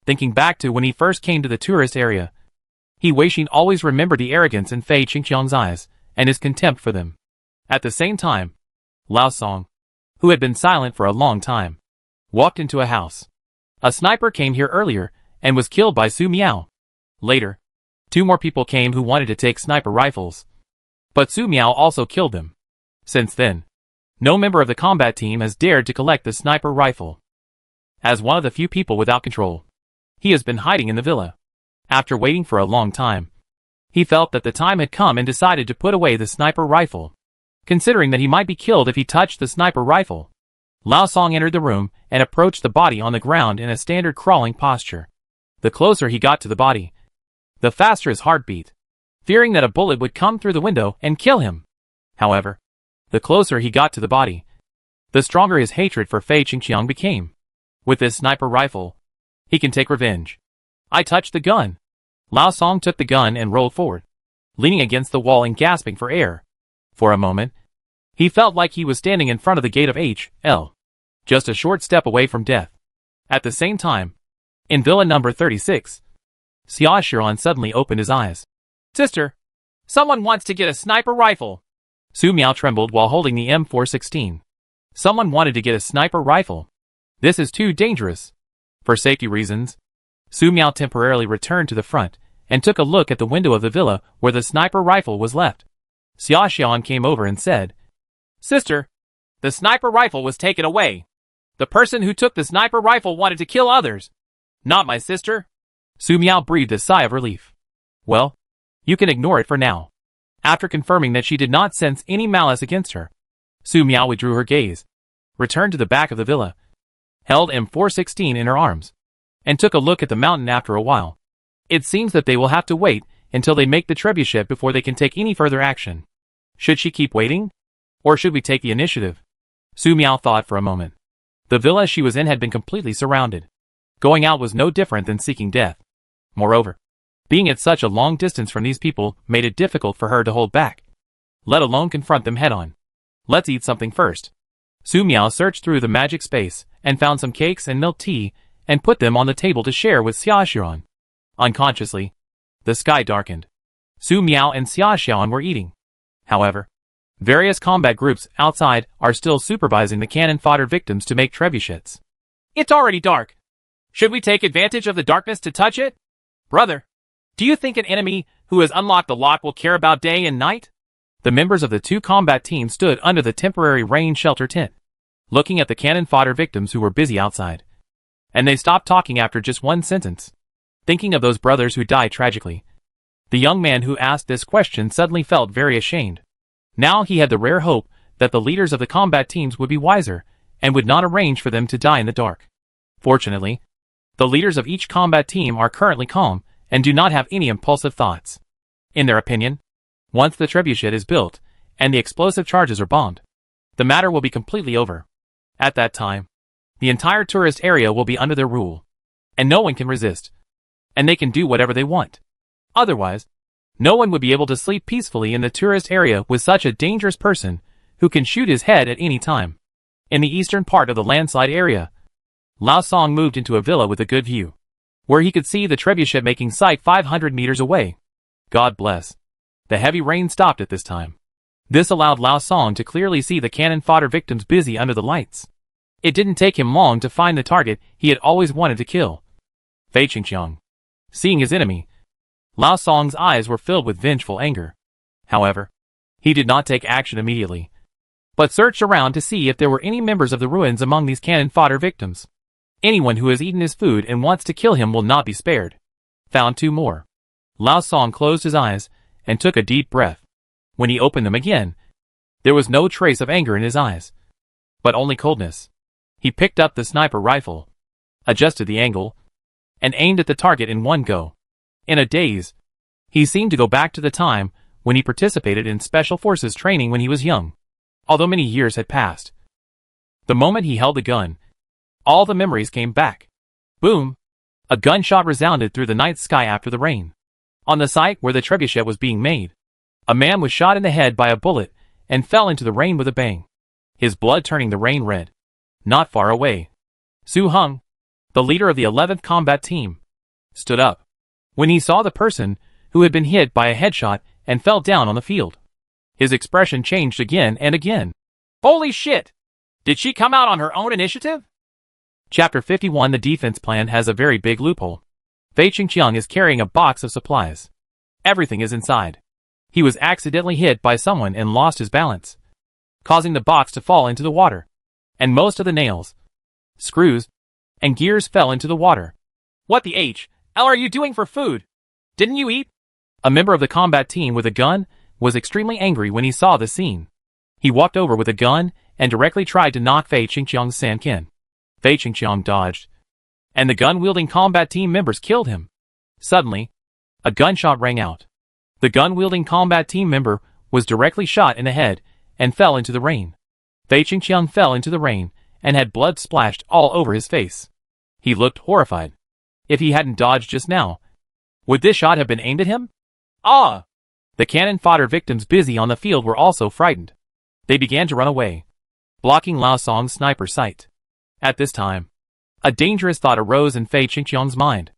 Thinking back to when he first came to the tourist area, He Weixin always remembered the arrogance in Fei Qingqiang's eyes and his contempt for them. At the same time, Lao Song, who had been silent for a long time, walked into a house. A sniper came here earlier and was killed by Su Miao. Later, 2 more people came who wanted to take sniper rifles, but Su Miao also killed them. Since then, no member of the combat team has dared to collect the sniper rifle. As one of the few people without control, he has been hiding in the villa. After waiting for a long time, he felt that the time had come and decided to put away the sniper rifle, considering that he might be killed if he touched the sniper rifle. Lao Song entered the room and approached the body on the ground in a standard crawling posture. The closer he got to the body, the faster his heart beat, fearing that a bullet would come through the window and kill him. However, the closer he got to the body, the stronger his hatred for Fei Qingqiang became. With this sniper rifle, he can take revenge. I touched the gun. Lao Song took the gun and rolled forward, leaning against the wall and gasping for air. For a moment, he felt like he was standing in front of the gate of H.L., just a short step away from death. At the same time, in Villa number 36, Xia Shiran suddenly opened his eyes. Sister, someone wants to get a sniper rifle. Su Miao trembled while holding the M416. Someone wanted to get a sniper rifle. This is too dangerous. For safety reasons, Su Miao temporarily returned to the front and took a look at the window of the villa where the sniper rifle was left. Xia Xian came over and said, Sister, the sniper rifle was taken away. The person who took the sniper rifle wanted to kill others. Not my sister. Su Miao breathed a sigh of relief. Well, you can ignore it for now. After confirming that she did not sense any malice against her, Su Miao withdrew her gaze, returned to the back of the villa, held M416 in her arms, and took a look at the mountain after a while. It seems that they will have to wait until they make the trebuchet before they can take any further action. Should she keep waiting? Or should we take the initiative? Su Miao thought for a moment. The villa she was in had been completely surrounded. Going out was no different than seeking death. Moreover, being at such a long distance from these people made it difficult for her to hold back, let alone confront them head-on. Let's eat something first. Su Miao searched through the magic space and found some cakes and milk tea and put them on the table to share with Xia Shiran. Unconsciously, the sky darkened. Su Miao and Xia Xian were eating. However, various combat groups outside are still supervising the cannon fodder victims to make trebuchets. It's already dark. Should we take advantage of the darkness to touch it? Brother, do you think an enemy who has unlocked the lock will care about day and night? The members of the two combat teams stood under the temporary rain shelter tent, looking at the cannon fodder victims who were busy outside. And they stopped talking after just one sentence, thinking of those brothers who died tragically. The young man who asked this question suddenly felt very ashamed. Now he had the rare hope that the leaders of the combat teams would be wiser and would not arrange for them to die in the dark. Fortunately, the leaders of each combat team are currently calm and do not have any impulsive thoughts. In their opinion, once the trebuchet is built and the explosive charges are bombed, the matter will be completely over. At that time, the entire tourist area will be under their rule, and no one can resist, and they can do whatever they want. Otherwise, no one would be able to sleep peacefully in the tourist area with such a dangerous person who can shoot his head at any time. In the eastern part of the landslide area, Lao Song moved into a villa with a good view, where he could see the trebuchet making sight 500 meters away. God bless. The heavy rain stopped at this time. This allowed Lao Song to clearly see the cannon fodder victims busy under the lights. It didn't take him long to find the target he had always wanted to kill. Fei Qingqiang. Seeing his enemy, Lao Song's eyes were filled with vengeful anger. However, he did not take action immediately, but searched around to see if there were any members of the ruins among these cannon fodder victims. Anyone who has eaten his food and wants to kill him will not be spared. Found two more. Lao Song closed his eyes and took a deep breath. When he opened them again, there was no trace of anger in his eyes, but only coldness. He picked up the sniper rifle, adjusted the angle, and aimed at the target in one go. In a daze, he seemed to go back to the time when he participated in special forces training when he was young, although many years had passed. The moment he held the gun, all the memories came back. Boom! A gunshot resounded through the night sky after the rain. On the site where the trebuchet was being made, a man was shot in the head by a bullet and fell into the rain with a bang, his blood turning the rain red. Not far away, Su Hung, the leader of the 11th combat team, stood up when he saw the person who had been hit by a headshot and fell down on the field. His expression changed again and again. Holy shit! Did she come out on her own initiative? Chapter 51. The defense plan has a very big loophole. Fei Qingqiang is carrying a box of supplies. Everything is inside. He was accidentally hit by someone and lost his balance, causing the box to fall into the water, and most of the nails, screws, and gears fell into the water. What the H L are you doing for food? Didn't you eat? A member of the combat team with a gun was extremely angry when he saw the scene. He walked over with a gun and directly tried to knock Fei Qingqiang's sankin. Fei Qingqiang dodged, and the gun-wielding combat team members killed him. Suddenly, a gunshot rang out. The gun-wielding combat team member was directly shot in the head and fell into the rain. Fei Qingqiang fell into the rain and had blood splashed all over his face. He looked horrified. If he hadn't dodged just now, would this shot have been aimed at him? Ah! The cannon fodder victims busy on the field were also frightened. They began to run away, blocking Lao Song's sniper sight. At this time, a dangerous thought arose in Fei Qingqiang's mind.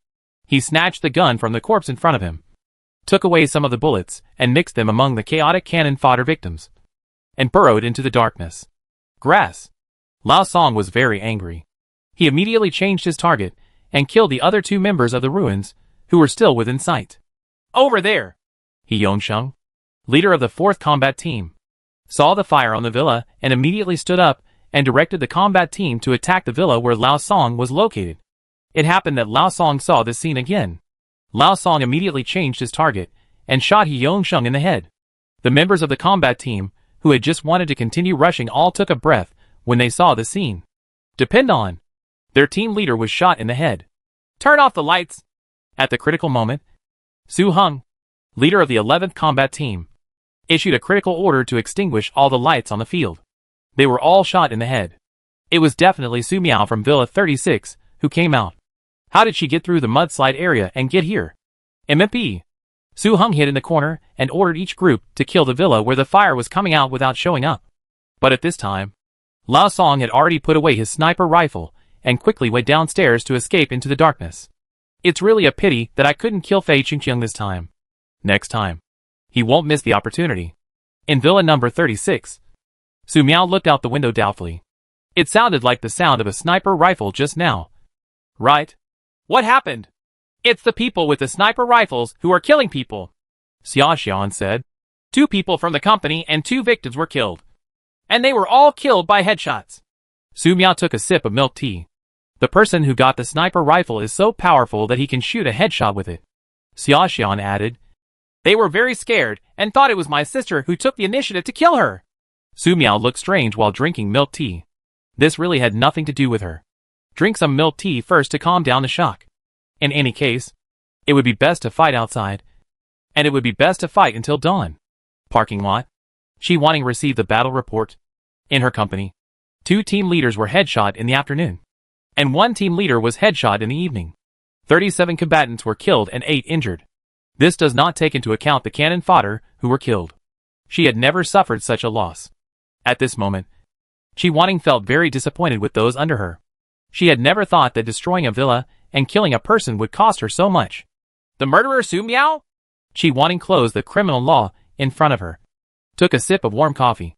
He snatched the gun from the corpse in front of him, took away some of the bullets, and mixed them among the chaotic cannon fodder victims, and burrowed into the darkness. Grass. Lao Song was very angry. He immediately changed his target and killed the other two members of the ruins who were still within sight. Over there! He Yongsheng, leader of the 4th combat team, saw the fire on the villa and immediately stood up and directed the combat team to attack the villa where Lao Song was located. It happened that Lao Song saw this scene again. Lao Song immediately changed his target and shot He Yongsheng in the head. The members of the combat team, who had just wanted to continue rushing, all took a breath when they saw the scene. Depend on. Their team leader was shot in the head. Turn off the lights! At the critical moment, Su Heng, leader of the 11th combat team, issued a critical order to extinguish all the lights on the field. They were all shot in the head. It was definitely Su Miao from Villa 36 who came out. How did she get through the mudslide area and get here? MP. Su Heng hid in the corner and ordered each group to kill the villa where the fire was coming out without showing up. But at this time, Lao Song had already put away his sniper rifle and quickly went downstairs to escape into the darkness. It's really a pity that I couldn't kill Fei Qingqiang this time. Next time, he won't miss the opportunity. In Villa number 36, Su Miao looked out the window doubtfully. It sounded like the sound of a sniper rifle just now. Right? What happened? It's the people with the sniper rifles who are killing people, Xia Xian said. 2 people from the company and 2 victims were killed. And they were all killed by headshots. Su Miao took a sip of milk tea. The person who got the sniper rifle is so powerful that he can shoot a headshot with it. Xia Xian added. They were very scared and thought it was my sister who took the initiative to kill her. Su Miao looked strange while drinking milk tea. This really had nothing to do with her. Drink some milk tea first to calm down the shock. In any case, it would be best to fight outside. And it would be best to fight until dawn. Parking lot. Shi Wanting received the battle report. In her company, 2 team leaders were headshot in the afternoon, and 1 team leader was headshot in the evening. 37 combatants were killed and 8 injured. This does not take into account the cannon fodder who were killed. She had never suffered such a loss. At this moment, Shi Wanting felt very disappointed with those under her. She had never thought that destroying a villa and killing a person would cost her so much. The murderer Su Miao? Shi Wanting closed the criminal law in front of her, took a sip of warm coffee,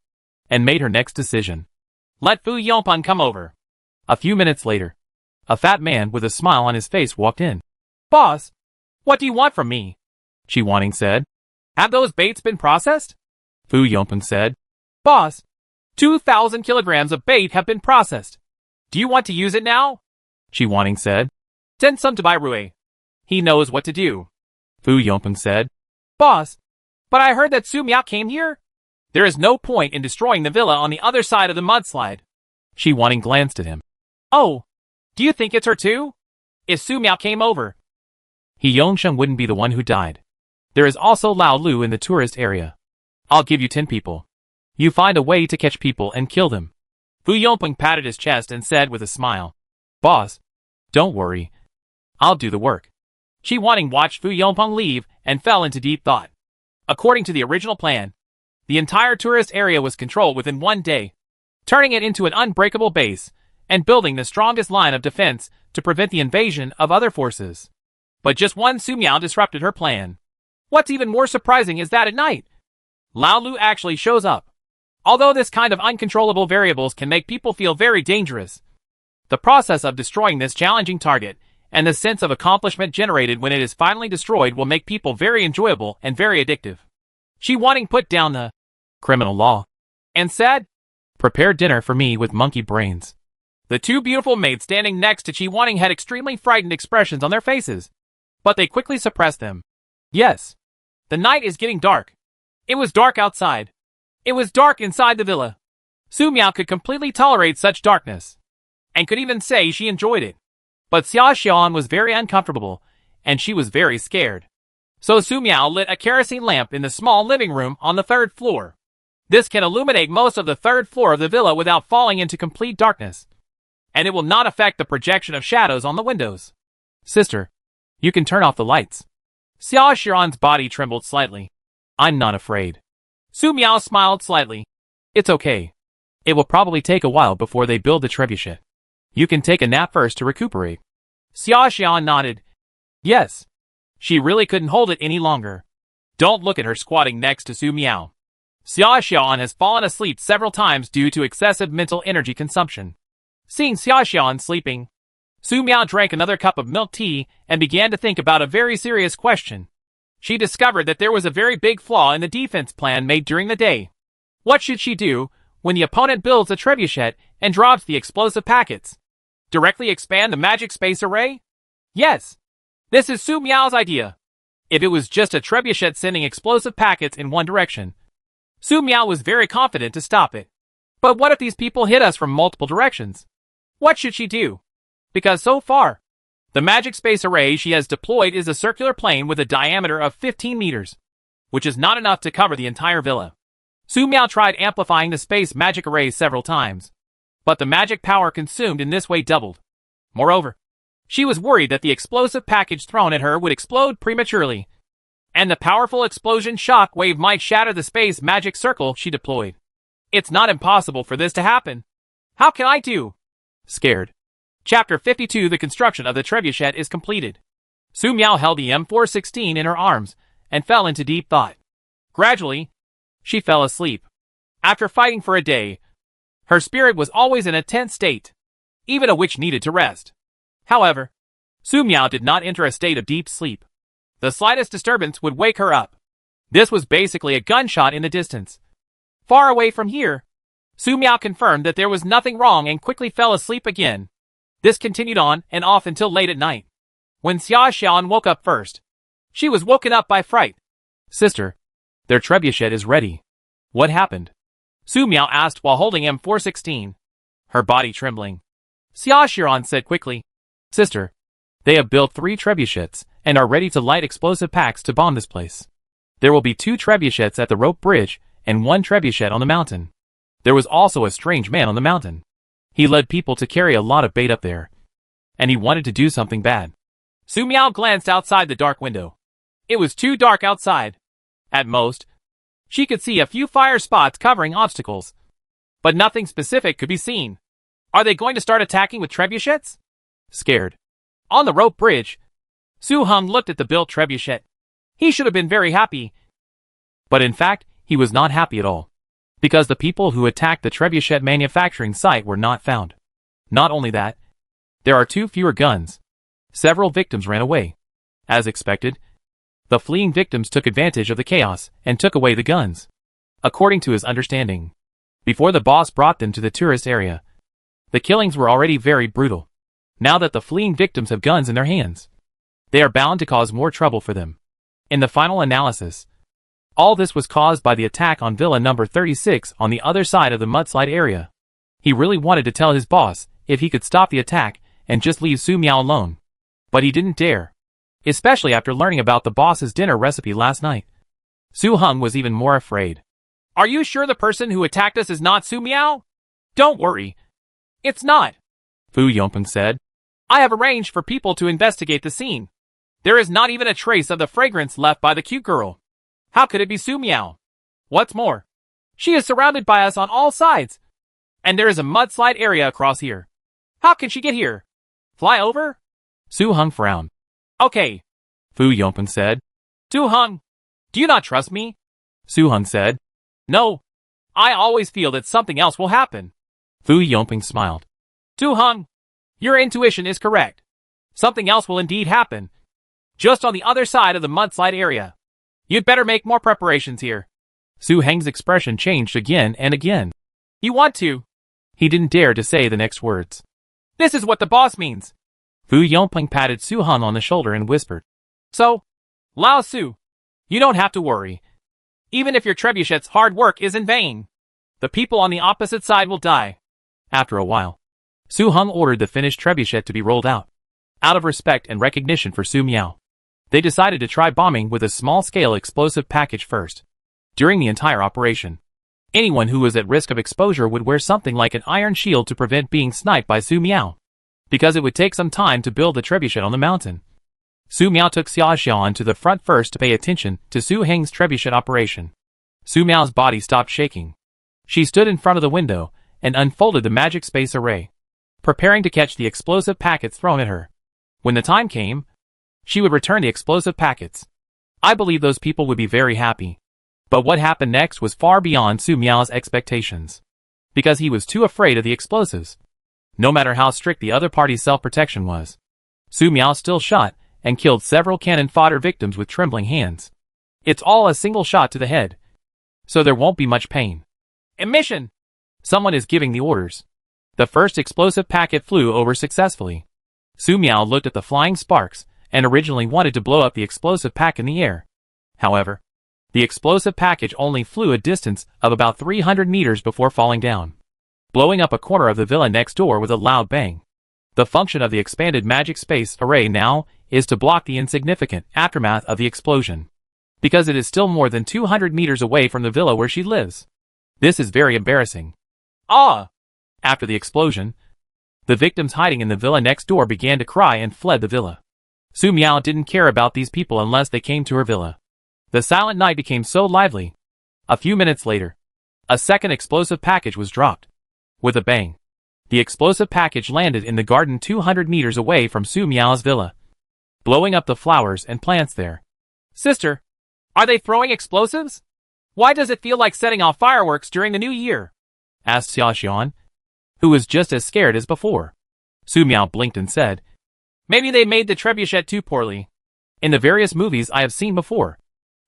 and made her next decision. Let Fu Yongpan come over. A few minutes later, a fat man with a smile on his face walked in. Boss, what do you want from me? Shi Wanting said. Have those baits been processed? Fu Yongpan said. Boss, 2,000 kilograms of bait have been processed. Do you want to use it now? Shi Wanting said. Send some to Bai Rui. He knows what to do. Fu Yongpan said. Boss, but I heard that Su Miao came here? There is no point in destroying the villa on the other side of the mudslide. Shi Wanting glanced at him. Oh, do you think it's her too? If Su Miao came over, He Yongsheng wouldn't be the one who died. There is also Lao Lu in the tourist area. I'll give you 10 people. You find a way to catch people and kill them. Fu Yongpeng patted his chest and said with a smile. Boss, don't worry. I'll do the work. Shi Wanting watched Fu Yongpeng leave and fell into deep thought. According to the original plan, the entire tourist area was controlled within 1 day, turning it into an unbreakable base and building the strongest line of defense to prevent the invasion of other forces. But just one Su Miao disrupted her plan. What's even more surprising is that at night, Lao Lu actually shows up. Although this kind of uncontrollable variables can make people feel very dangerous, the process of destroying this challenging target and the sense of accomplishment generated when it is finally destroyed will make people very enjoyable and very addictive. Shi Wanting put down the criminal law and said, Prepare dinner for me with monkey brains. The 2 beautiful maids standing next to Shi Wanting had extremely frightened expressions on their faces, but they quickly suppressed them. Yes, the night is getting dark. It was dark outside. It was dark inside the villa. Su Miao could completely tolerate such darkness, and could even say she enjoyed it. But Xia Xian was very uncomfortable, and she was very scared. So Su Miao lit a kerosene lamp in the small living room on the 3rd floor. This can illuminate most of the 3rd floor of the villa without falling into complete darkness, and it will not affect the projection of shadows on the windows. Sister, you can turn off the lights. Xia Xian's body trembled slightly. I'm not afraid. Su Miao smiled slightly. It's okay. It will probably take a while before they build the trebuchet. You can take a nap first to recuperate. Xia Xian nodded. Yes. She really couldn't hold it any longer. Don't look at her squatting next to Su Miao. Xia Xian has fallen asleep several times due to excessive mental energy consumption. Seeing Xia Xian sleeping, Su Miao drank another cup of milk tea and began to think about a very serious question. She discovered that there was a very big flaw in the defense plan made during the day. What should she do when the opponent builds a trebuchet and drops the explosive packets? Directly expand the magic space array? Yes. This is Su Miao's idea. If it was just a trebuchet sending explosive packets in one direction, Su Miao was very confident to stop it. But what if these people hit us from multiple directions? What should she do? Because so far, the magic space array she has deployed is a circular plane with a diameter of 15 meters, which is not enough to cover the entire villa. Su Miao tried amplifying the space magic array several times, but the magic power consumed in this way doubled. Moreover, she was worried that the explosive package thrown at her would explode prematurely, and the powerful explosion shock wave might shatter the space magic circle she deployed. It's not impossible for this to happen. How can I do? Scared. Chapter 52 The construction of the trebuchet is completed. Su Miao held the M416 in her arms and fell into deep thought. Gradually, she fell asleep. After fighting for a day, her spirit was always in a tense state. Even a witch needed to rest. However, Su Miao did not enter a state of deep sleep. The slightest disturbance would wake her up. This was basically a gunshot in the distance. Far away from here, Su Miao confirmed that there was nothing wrong and quickly fell asleep again. This continued on and off until late at night. When Xia Xian woke up first, she was woken up by fright. Sister, their trebuchet is ready. What happened? Su Miao asked while holding M416, her body trembling. Xia Xian said quickly, Sister, they have built 3 trebuchets and are ready to light explosive packs to bomb this place. There will be 2 trebuchets at the rope bridge and 1 trebuchet on the mountain. There was also a strange man on the mountain. He led people to carry a lot of bait up there, and he wanted to do something bad. Su Miao glanced outside the dark window. It was too dark outside. At most, she could see a few fire spots covering obstacles, but nothing specific could be seen. Are they going to start attacking with trebuchets? Scared. On the rope bridge, Su Hung looked at the built trebuchet. He should have been very happy. But in fact, he was not happy at all, because the people who attacked the trebuchet manufacturing site were not found. Not only that, there are 2 fewer guns. Several victims ran away. As expected, the fleeing victims took advantage of the chaos and took away the guns. According to his understanding, before the boss brought them to the tourist area, the killings were already very brutal. Now that the fleeing victims have guns in their hands, they are bound to cause more trouble for them. In the final analysis, all this was caused by the attack on Villa number 36 on the other side of the mudslide area. He really wanted to tell his boss if he could stop the attack and just leave Su Miao alone. But he didn't dare, especially after learning about the boss's dinner recipe last night. Su Hung was even more afraid. Are you sure the person who attacked us is not Su Miao? Don't worry. It's not, Fu Yongpeng said. I have arranged for people to investigate the scene. There is not even a trace of the fragrance left by the cute girl. How could it be Su Miao? What's more, she is surrounded by us on all sides, and there is a mudslide area across here. How can she get here? Fly over? Su Hung frowned. Okay, Fu Yongpeng said. Su Hung, do you not trust me? Su Hung said. No, I always feel that something else will happen. Fu Yongpeng smiled. Su Hung, your intuition is correct. Something else will indeed happen. Just on the other side of the mudslide area. You'd better make more preparations here. Su Heng's expression changed again and again. You want to? He didn't dare to say the next words. This is what the boss means. Fu Yongpeng patted Su Hung on the shoulder and whispered. So, Lao Su, you don't have to worry. Even if your trebuchet's hard work is in vain, the people on the opposite side will die. After a while, Su Hung ordered the finished trebuchet to be rolled out. Out of respect and recognition for Su Miao, they decided to try bombing with a small-scale explosive package first. During the entire operation, anyone who was at risk of exposure would wear something like an iron shield to prevent being sniped by Su Miao, because it would take some time to build the trebuchet on the mountain. Su Miao took Xia Xian to the front first to pay attention to Su Heng's trebuchet operation. Su Miao's body stopped shaking. She stood in front of the window and unfolded the magic space array, preparing to catch the explosive packets thrown at her. When the time came, she would return the explosive packets. I believe those people would be very happy. But what happened next was far beyond Su Miao's expectations, because he was too afraid of the explosives. No matter how strict the other party's self-protection was, Su Miao still shot and killed several cannon fodder victims with trembling hands. It's all a single shot to the head, so there won't be much pain. Emission! Someone is giving the orders. The first explosive packet flew over successfully. Su Miao looked at the flying sparks and originally wanted to blow up the explosive pack in the air. However, the explosive package only flew a distance of about 300 meters before falling down, blowing up a corner of the villa next door with a loud bang. The function of the expanded magic space array now is to block the insignificant aftermath of the explosion, because it is still more than 200 meters away from the villa where she lives. This is very embarrassing. Ah! After the explosion, the victims hiding in the villa next door began to cry and fled the villa. Su Miao didn't care about these people unless they came to her villa. The silent night became so lively. A few minutes later, a second explosive package was dropped. With a bang, the explosive package landed in the garden 200 meters away from Su Miao's villa, blowing up the flowers and plants there. Sister, are they throwing explosives? Why does it feel like setting off fireworks during the new year? Asked Xia Xian, who was just as scared as before. Su Miao blinked and said, Maybe they made the trebuchet too poorly. In the various movies I have seen before,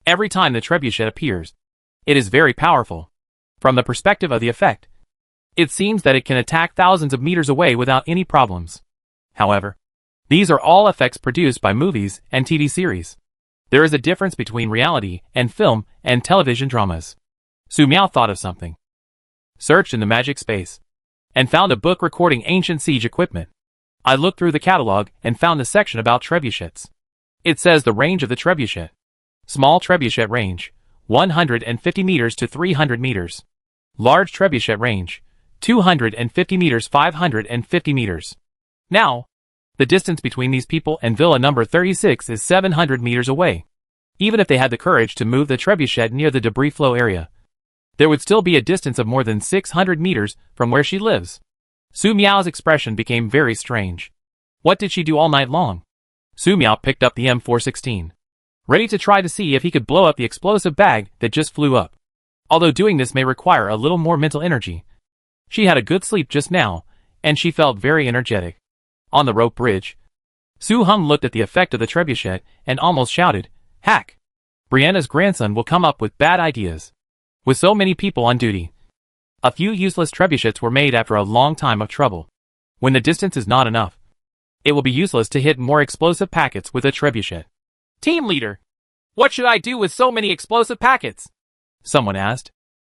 every time the trebuchet appears, it is very powerful. From the perspective of the effect, it seems that it can attack thousands of meters away without any problems. However, these are all effects produced by movies and TV series. There is a difference between reality and film and television dramas. Su Miao thought of something, searched in the magic space, and found a book recording ancient siege equipment. I looked through the catalog and found the section about trebuchets. It says the range of the trebuchet. Small trebuchet range, 150 meters to 300 meters. Large trebuchet range, 250 meters 550 meters. Now, the distance between these people and villa number 36 is 700 meters away. Even if they had the courage to move the trebuchet near the debris flow area, there would still be a distance of more than 600 meters from where she lives. Su Miao's expression became very strange. What did she do all night long? Su Miao picked up the M416, ready to try to see if he could blow up the explosive bag that just flew up. Although doing this may require a little more mental energy, she had a good sleep just now, and she felt very energetic. On the rope bridge, Su Heng looked at the effect of the trebuchet and almost shouted, Hack! Brianna's grandson will come up with bad ideas. With so many people on duty, a few useless trebuchets were made after a long time of trouble. When the distance is not enough, it will be useless to hit more explosive packets with a trebuchet. Team leader, what should I do with so many explosive packets? Someone asked.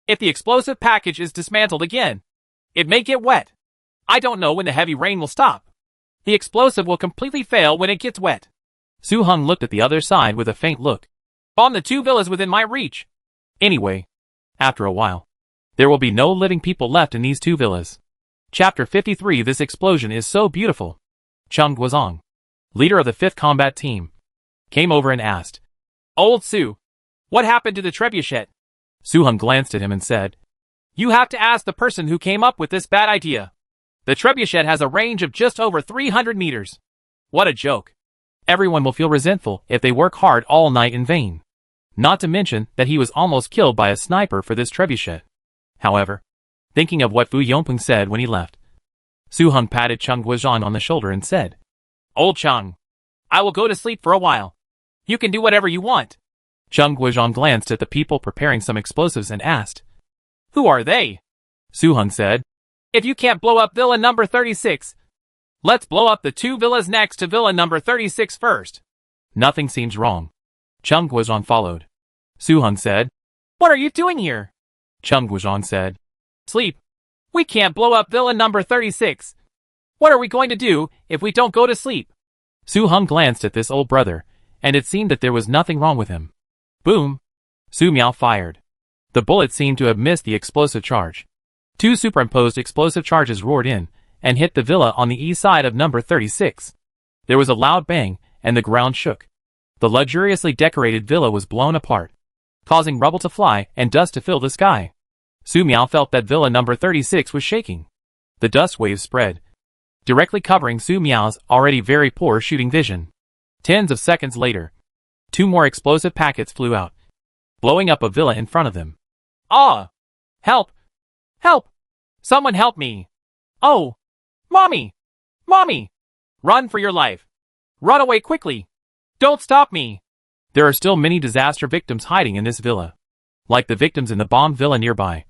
If the explosive package is dismantled again, it may get wet. I don't know when the heavy rain will stop. The explosive will completely fail when it gets wet. Su Heng looked at the other side with a faint look. Bomb the 2 villas within my reach. Anyway, after a while, there will be no living people left in these 2 villas. Chapter 53. This explosion is so beautiful. Chung Guozhong, leader of the 5th combat team, came over and asked, Old Su, what happened to the trebuchet? Su Heng glanced at him and said, You have to ask the person who came up with this bad idea. The trebuchet has a range of just over 300 meters. What a joke. Everyone will feel resentful if they work hard all night in vain. Not to mention that he was almost killed by a sniper for this trebuchet. However, thinking of what Fu Yongpeng said when he left, Su Heng patted Chung Guozhong on the shoulder and said, Old Chung, I will go to sleep for a while. You can do whatever you want. Chung Guozhong glanced at the people preparing some explosives and asked, Who are they? Su Heng said, If you can't blow up villa number 36, let's blow up the 2 villas next to villa number 36 first. Nothing seems wrong. Chung Guozhong followed. Su Heng said, What are you doing here? Chung Guozhong said, Sleep. We can't blow up villa number 36. What are we going to do if we don't go to sleep? Su Hung glanced at this old brother, and it seemed that there was nothing wrong with him. Boom! Su Miao fired. The bullet seemed to have missed the explosive charge. 2 superimposed explosive charges roared in, and hit the villa on the east side of number 36. There was a loud bang, and the ground shook. The luxuriously decorated villa was blown apart, causing rubble to fly and dust to fill the sky. Su Miao felt that villa number 36 was shaking. The dust waves spread, directly covering Su Miao's already very poor shooting vision. Tens of seconds later, 2 more explosive packets flew out, blowing up a villa in front of them. Ah! Help! Help! Someone help me! Oh! Mommy! Mommy! Run for your life! Run away quickly! Don't stop me! There are still many disaster victims hiding in this villa, like the victims in the bombed villa nearby.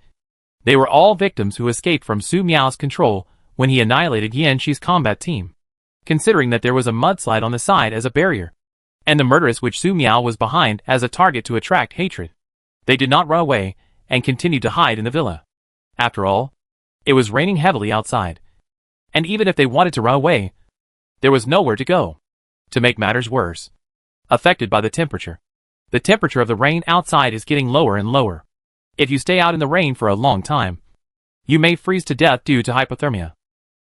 They were all victims who escaped from Su Miao's control when he annihilated Yan Shi's combat team, considering that there was a mudslide on the side as a barrier, and the murderous which Su Miao was behind as a target to attract hatred. They did not run away and continued to hide in the villa. After all, it was raining heavily outside, and even if they wanted to run away, there was nowhere to go. To make matters worse, affected by the temperature of the rain outside is getting lower and lower. If you stay out in the rain for a long time, you may freeze to death due to hypothermia.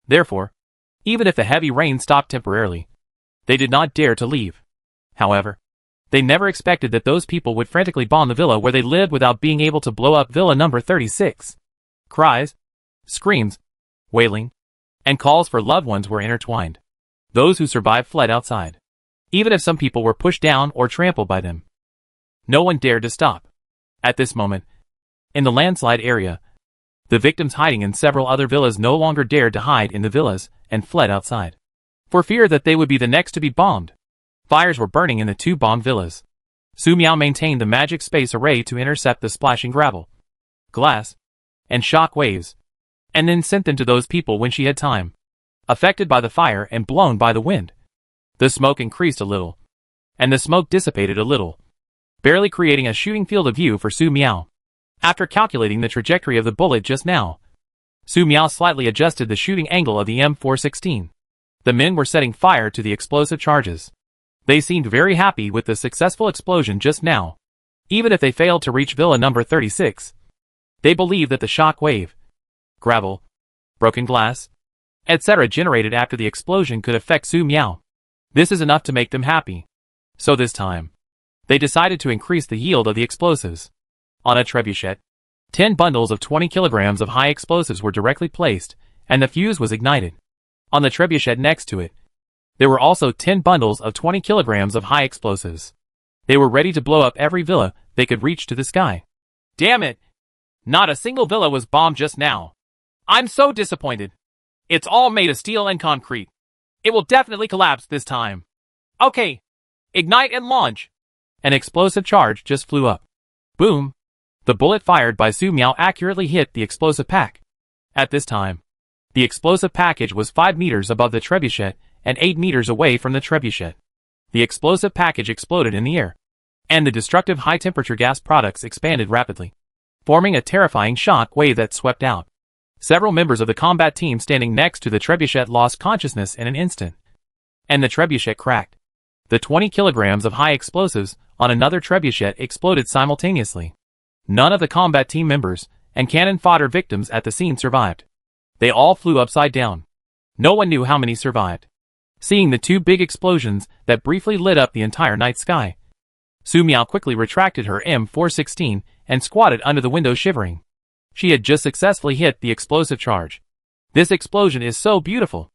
Therefore, even if the heavy rain stopped temporarily, they did not dare to leave. However, they never expected that those people would frantically bomb the villa where they lived without being able to blow up villa number 36. Cries, screams, wailing, and calls for loved ones were intertwined. Those who survived fled outside, even if some people were pushed down or trampled by them. No one dared to stop. At this moment, in the landslide area, the victims hiding in several other villas no longer dared to hide in the villas and fled outside, for fear that they would be the next to be bombed. Fires were burning in the 2 bombed villas. Su Miao maintained the magic space array to intercept the splashing gravel, glass, and shock waves, and then sent them to those people when she had time. Affected by the fire and blown by the wind, the smoke increased a little, and the smoke dissipated a little, barely creating a shooting field of view for Su Miao. After calculating the trajectory of the bullet just now, Su Miao slightly adjusted the shooting angle of the M416. The men were setting fire to the explosive charges. They seemed very happy with the successful explosion just now. Even if they failed to reach villa number 36, they believed that the shock wave, gravel, broken glass, etc. generated after the explosion could affect Su Miao. This is enough to make them happy. So this time, they decided to increase the yield of the explosives. On a trebuchet, 10 bundles of 20 kilograms of high explosives were directly placed, and the fuse was ignited. On the trebuchet next to it, there were also 10 bundles of 20 kilograms of high explosives. They were ready to blow up every villa they could reach to the sky. Damn it! Not a single villa was bombed just now. I'm so disappointed. It's all made of steel and concrete. It will definitely collapse this time. Okay. Ignite and launch. An explosive charge just flew up. Boom. The bullet fired by Su Miao accurately hit the explosive pack. At this time, the explosive package was 5 meters above the trebuchet and 8 meters away from the trebuchet. The explosive package exploded in the air, and the destructive high-temperature gas products expanded rapidly, forming a terrifying shock wave that swept out. Several members of the combat team standing next to the trebuchet lost consciousness in an instant, and the trebuchet cracked. The 20 kilograms of high explosives on another trebuchet exploded simultaneously. None of the combat team members and cannon fodder victims at the scene survived. They all flew upside down. No one knew how many survived. Seeing the 2 big explosions that briefly lit up the entire night sky, Su Miao quickly retracted her M416 and squatted under the window shivering. She had just successfully hit the explosive charge. This explosion is so beautiful.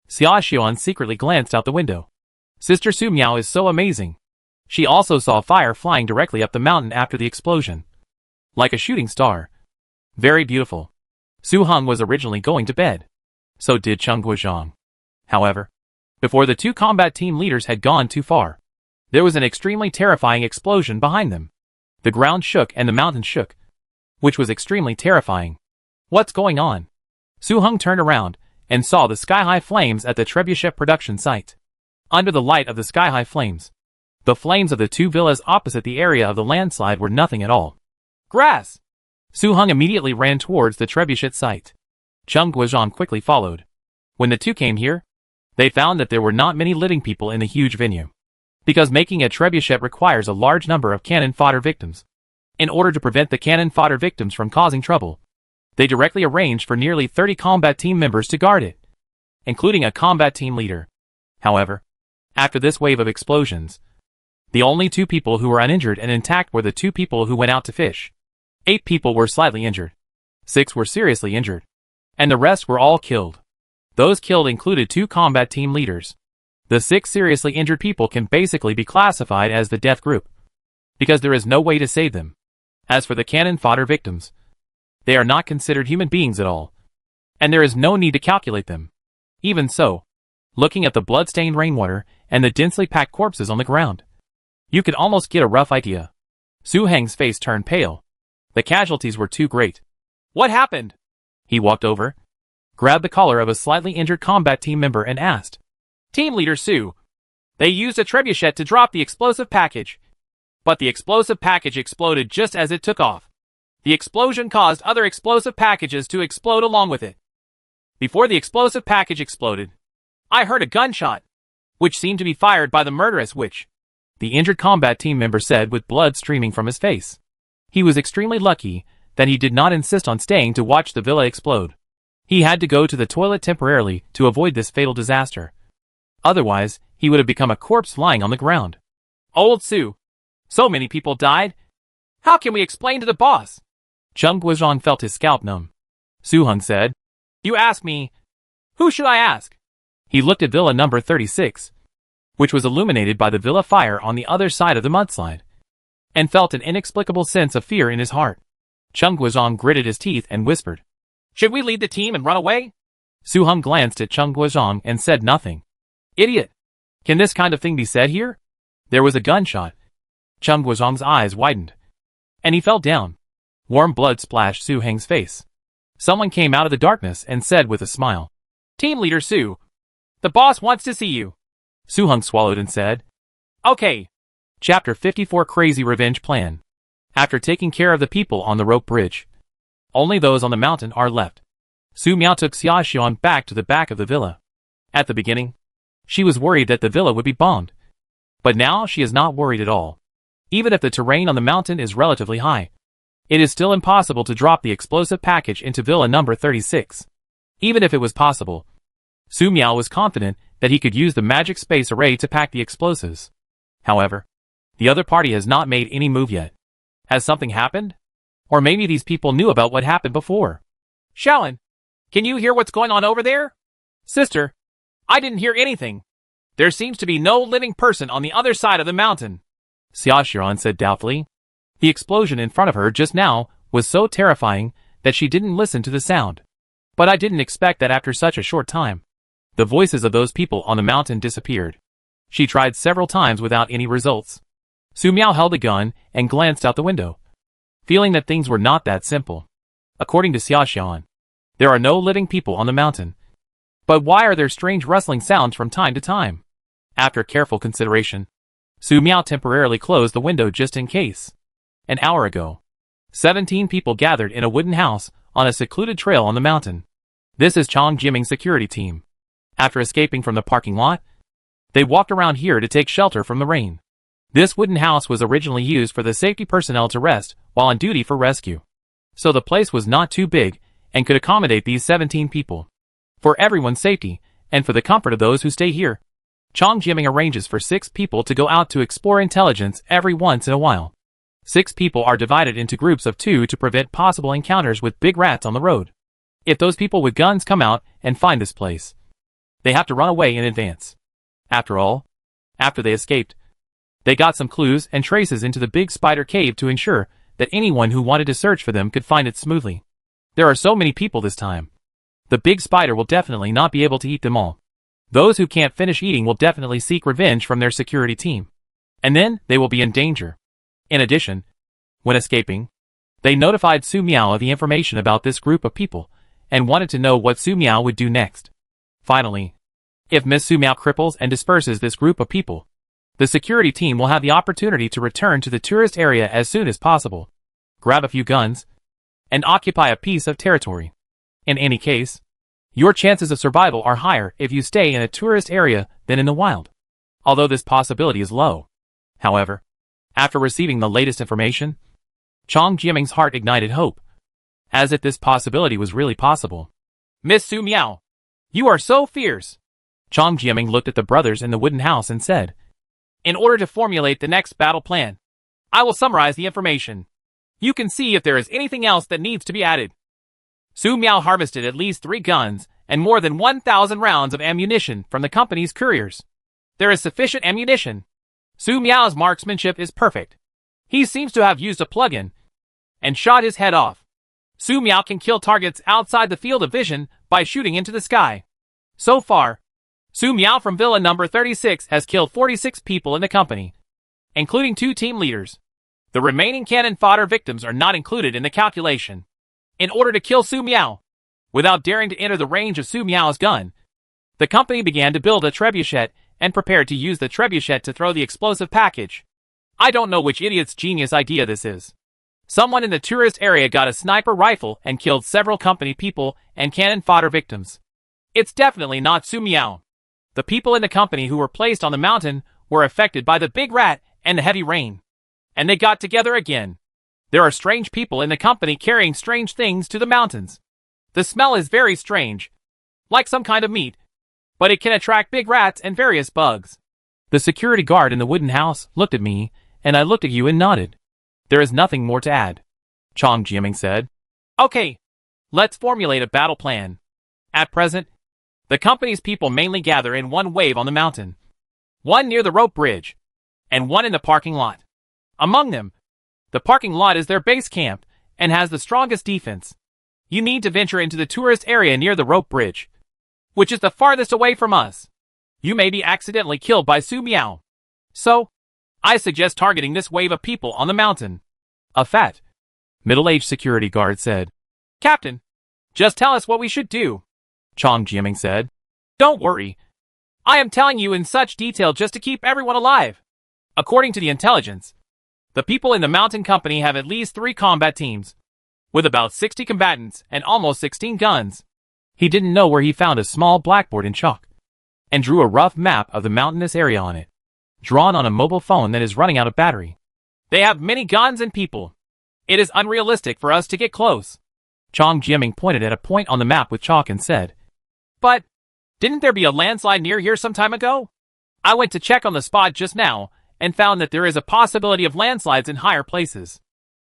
Xia Xiuan secretly glanced out the window. Sister Su Miao is so amazing. She also saw fire flying directly up the mountain after the explosion, like a shooting star. Very beautiful. Su Hung was originally going to bed. So did Cheng Guozhang. However, before the 2 combat team leaders had gone too far, there was an extremely terrifying explosion behind them. The ground shook and the mountain shook, which was extremely terrifying. What's going on? Su Hung turned around and saw the sky-high flames at the trebuchet production site. Under the light of the sky-high flames, the flames of the 2 villas opposite the area of the landslide were nothing at all. Grass! Su Hung immediately ran towards the trebuchet site. Cheng Guozhang quickly followed. When the 2 came here, They found that there were not many living people in the huge venue, because making a trebuchet requires a large number of cannon fodder victims. In order to prevent the cannon fodder victims from causing trouble, they directly arranged for nearly 30 combat team members to guard it, including a combat team leader. However, after this wave of explosions, the only 2 people who were uninjured and intact were the 2 people who went out to fish. 8 people were slightly injured. 6 were seriously injured. And the rest were all killed. Those killed included 2 combat team leaders. The 6 seriously injured people can basically be classified as the death group, because there is no way to save them. As for the cannon fodder victims, they are not considered human beings at all, and there is no need to calculate them. Even so, looking at the blood-stained rainwater and the densely packed corpses on the ground, you could almost get a rough idea. Su Heng's face turned pale. The casualties were too great. What happened? He walked over, grabbed the collar of a slightly injured combat team member and asked. Team leader Su. They used a trebuchet to drop the explosive package, but the explosive package exploded just as it took off. The explosion caused other explosive packages to explode along with it. Before the explosive package exploded, I heard a gunshot, which seemed to be fired by the murderous witch, the injured combat team member said with blood streaming from his face. He was extremely lucky that he did not insist on staying to watch the villa explode. He had to go to the toilet temporarily to avoid this fatal disaster. Otherwise, he would have become a corpse lying on the ground. Old Su. So many people died. How can we explain to the boss? Chung Guizhong felt his scalp numb. Su Heng said, You ask me. Who should I ask? He looked at villa number 36, which was illuminated by the villa fire on the other side of the mudslide, and felt an inexplicable sense of fear in his heart. Chung Guizhong gritted his teeth and whispered, Should we lead the team and run away? Su Heng glanced at Chung Guizhong and said nothing. Idiot! Can this kind of thing be said here? There was a gunshot. Chung Guizhong's eyes widened, and he fell down. Warm blood splashed Su Heng's face. Someone came out of the darkness and said with a smile, Team leader Su, the boss wants to see you. Su Heng swallowed and said, Okay. Chapter 54 Crazy Revenge Plan. After taking care of the people on the rope bridge, only those on the mountain are left. Su Miao took Xia Xian back to the back of the villa. At the beginning, she was worried that the villa would be bombed, but now she is not worried at all. Even if the terrain on the mountain is relatively high, it is still impossible to drop the explosive package into villa number 36. Even if it was possible, Su Miao was confident that he could use the magic space array to pack the explosives. However, the other party has not made any move yet. Has something happened? Or maybe these people knew about what happened before. Shaolin, can you hear what's going on over there? Sister, I didn't hear anything. There seems to be no living person on the other side of the mountain. Xia Xian said doubtfully. The explosion in front of her just now was so terrifying that she didn't listen to the sound. But I didn't expect that after such a short time. The voices of those people on the mountain disappeared. She tried several times without any results. Su Miao held a gun and glanced out the window, feeling that things were not that simple. According to Xia Xian, there are no living people on the mountain. But why are there strange rustling sounds from time to time? After careful consideration, Su Miao temporarily closed the window just in case. An hour ago, 17 people gathered in a wooden house on a secluded trail on the mountain. This is Chong Jiming's security team. After escaping from the parking lot, they walked around here to take shelter from the rain. This wooden house was originally used for the safety personnel to rest while on duty for rescue. So the place was not too big and could accommodate these 17 people. For everyone's safety, and for the comfort of those who stay here, Chong Jiming arranges for 6 people to go out to explore intelligence every once in a while. 6 people are divided into groups of 2 to prevent possible encounters with big rats on the road. If those people with guns come out and find this place, they have to run away in advance. After all, after they escaped, they got some clues and traces into the big spider cave to ensure that anyone who wanted to search for them could find it smoothly. There are so many people this time. The big spider will definitely not be able to eat them all. Those who can't finish eating will definitely seek revenge from their security team. And then they will be in danger. In addition, when escaping, they notified Su Miao of the information about this group of people and wanted to know what Su Miao would do next. Finally, if Miss Su Miao cripples and disperses this group of people, the security team will have the opportunity to return to the tourist area as soon as possible, grab a few guns, and occupy a piece of territory. In any case, Your chances of survival are higher if you stay in a tourist area than in the wild, although this possibility is low. However, after receiving the latest information, Chong Jiaming's heart ignited hope, as if this possibility was really possible. Miss Su Miao, you are so fierce. Chong Jiaming looked at the brothers in the wooden house and said, in order to formulate the next battle plan, I will summarize the information. You can see if there is anything else that needs to be added. Su Miao harvested at least 3 guns and more than 1,000 rounds of ammunition from the company's couriers. There is sufficient ammunition. Su Miao's marksmanship is perfect. He seems to have used a plug-in and shot his head off. Su Miao can kill targets outside the field of vision by shooting into the sky. So far, Su Miao from Villa number 36 has killed 46 people in the company, including 2 team leaders. The remaining cannon fodder victims are not included in the calculation. In order to kill Su Miao, without daring to enter the range of Su Miao's gun, the company began to build a trebuchet and prepared to use the trebuchet to throw the explosive package. I don't know which idiot's genius idea this is. Someone in the tourist area got a sniper rifle and killed several company people and cannon fodder victims. It's definitely not Su Miao. The people in the company who were placed on the mountain were affected by the big rat and the heavy rain, and they got together again. There are strange people in the company carrying strange things to the mountains. The smell is very strange, like some kind of meat, but it can attract big rats and various bugs. The security guard in the wooden house looked at me, and I looked at you and nodded. There is nothing more to add. Chong Jiaming said, okay, let's formulate a battle plan. At present, the company's people mainly gather in one wave on the mountain, one near the rope bridge, and one in the parking lot. Among them, the parking lot is their base camp and has the strongest defense. You need to venture into the tourist area near the rope bridge, which is the farthest away from us. You may be accidentally killed by Su Miao. So, I suggest targeting this wave of people on the mountain. A fat, middle-aged security guard said, Captain, just tell us what we should do. Chong Jiaming said, don't worry. I am telling you in such detail just to keep everyone alive. According to the intelligence, the people in the mountain company have at least 3 combat teams, with about 60 combatants and almost 16 guns. He didn't know where he found a small blackboard in chalk, and drew a rough map of the mountainous area on it, drawn on a mobile phone that is running out of battery. They have many guns and people. It is unrealistic for us to get close. Chong Jiaming pointed at a point on the map with chalk and said, but, didn't there be a landslide near here some time ago? I went to check on the spot just now, and found that there is a possibility of landslides in higher places.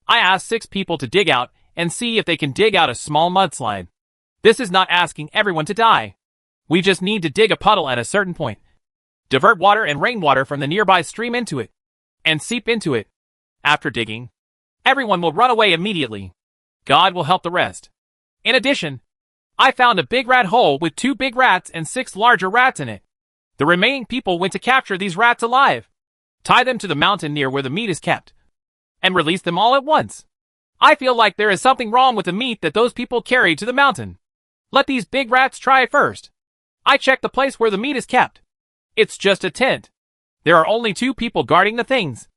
I asked 6 people to dig out and see if they can dig out a small mudslide. This is not asking everyone to die. We just need to dig a puddle at a certain point, divert water and rainwater from the nearby stream into it, and seep into it. After digging, everyone will run away immediately. God will help the rest. In addition, I found a big rat hole with 2 big rats and 6 larger rats in it. The remaining people went to capture these rats alive, tie them to the mountain near where the meat is kept, and release them all at once. I feel like there is something wrong with the meat that those people carried to the mountain. Let these big rats try it first. I checked the place where the meat is kept. It's just a tent. There are only 2 people guarding the things.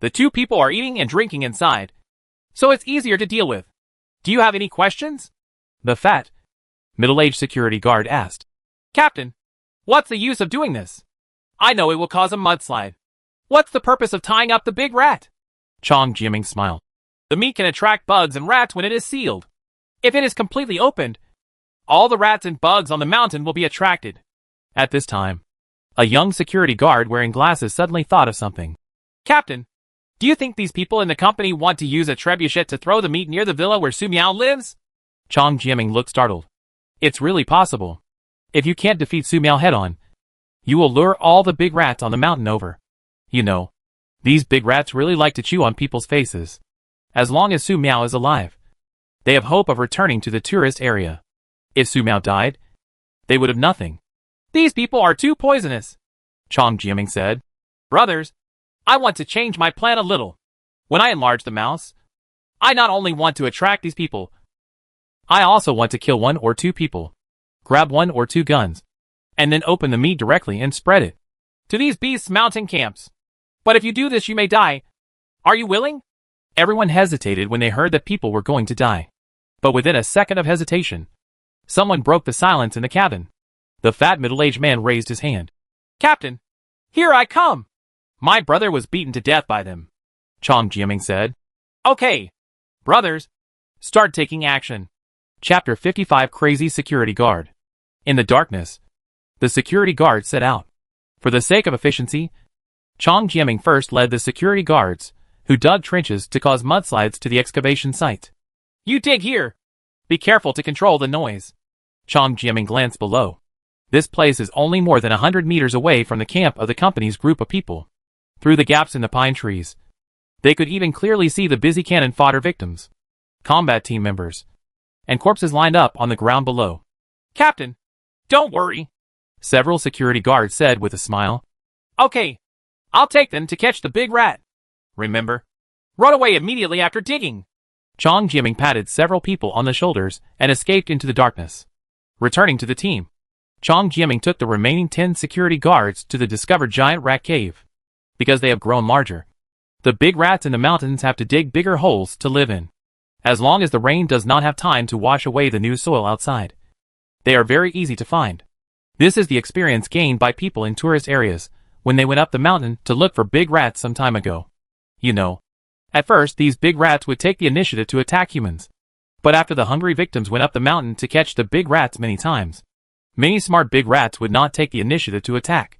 The 2 people are eating and drinking inside, so it's easier to deal with. Do you have any questions? The fat, middle-aged security guard asked. Captain, what's the use of doing this? I know it will cause a mudslide. What's the purpose of tying up the big rat? Chong Jiaming smiled. The meat can attract bugs and rats when it is sealed. If it is completely opened, all the rats and bugs on the mountain will be attracted. At this time, a young security guard wearing glasses suddenly thought of something. Captain, do you think these people in the company want to use a trebuchet to throw the meat near the villa where Su Miao lives? Chong Jiaming looked startled. It's really possible. If you can't defeat Su Miao head-on, you will lure all the big rats on the mountain over. You know, these big rats really like to chew on people's faces. As long as Su Miao is alive, they have hope of returning to the tourist area. If Su Miao died, they would have nothing. These people are too poisonous, Chong Jiaming said. Brothers, I want to change my plan a little. When I enlarge the mouse, I not only want to attract these people, I also want to kill 1 or 2 people, grab 1 or 2 guns, and then open the meat directly and spread it to these beasts' mountain camps. But if you do this, you may die. Are you willing? Everyone hesitated when they heard that people were going to die. But within a second of hesitation, Someone broke the silence in the cabin. The fat middle-aged man raised his hand. "Captain, here I come! My brother was beaten to death by them," Chong Jiaming said. "Okay, brothers, start taking action." Chapter 55 Crazy Security Guard. In the darkness, the security guard set out. For the sake of efficiency, Chong Jiaming first led the security guards, who dug trenches to cause mudslides to the excavation site. "You dig here. Be careful to control the noise." Chong Jiaming glanced below. This place is only more than 100 meters away from the camp of the company's group of people. Through the gaps in the pine trees, they could even clearly see the busy cannon fodder victims, combat team members, and corpses lined up on the ground below. "Captain, don't worry," several security guards said with a smile. "Okay, I'll take them to catch the big rat. Remember, run away immediately after digging." Chong Jiaming patted several people on the shoulders and escaped into the darkness. Returning to the team, Chong Jiaming took the remaining 10 security guards to the discovered giant rat cave. Because they have grown larger, the big rats in the mountains have to dig bigger holes to live in. As long as the rain does not have time to wash away the new soil outside, they are very easy to find. This is the experience gained by people in tourist areas when they went up the mountain to look for big rats some time ago. You know, at first these big rats would take the initiative to attack humans. But after the hungry victims went up the mountain to catch the big rats many times, many smart big rats would not take the initiative to attack.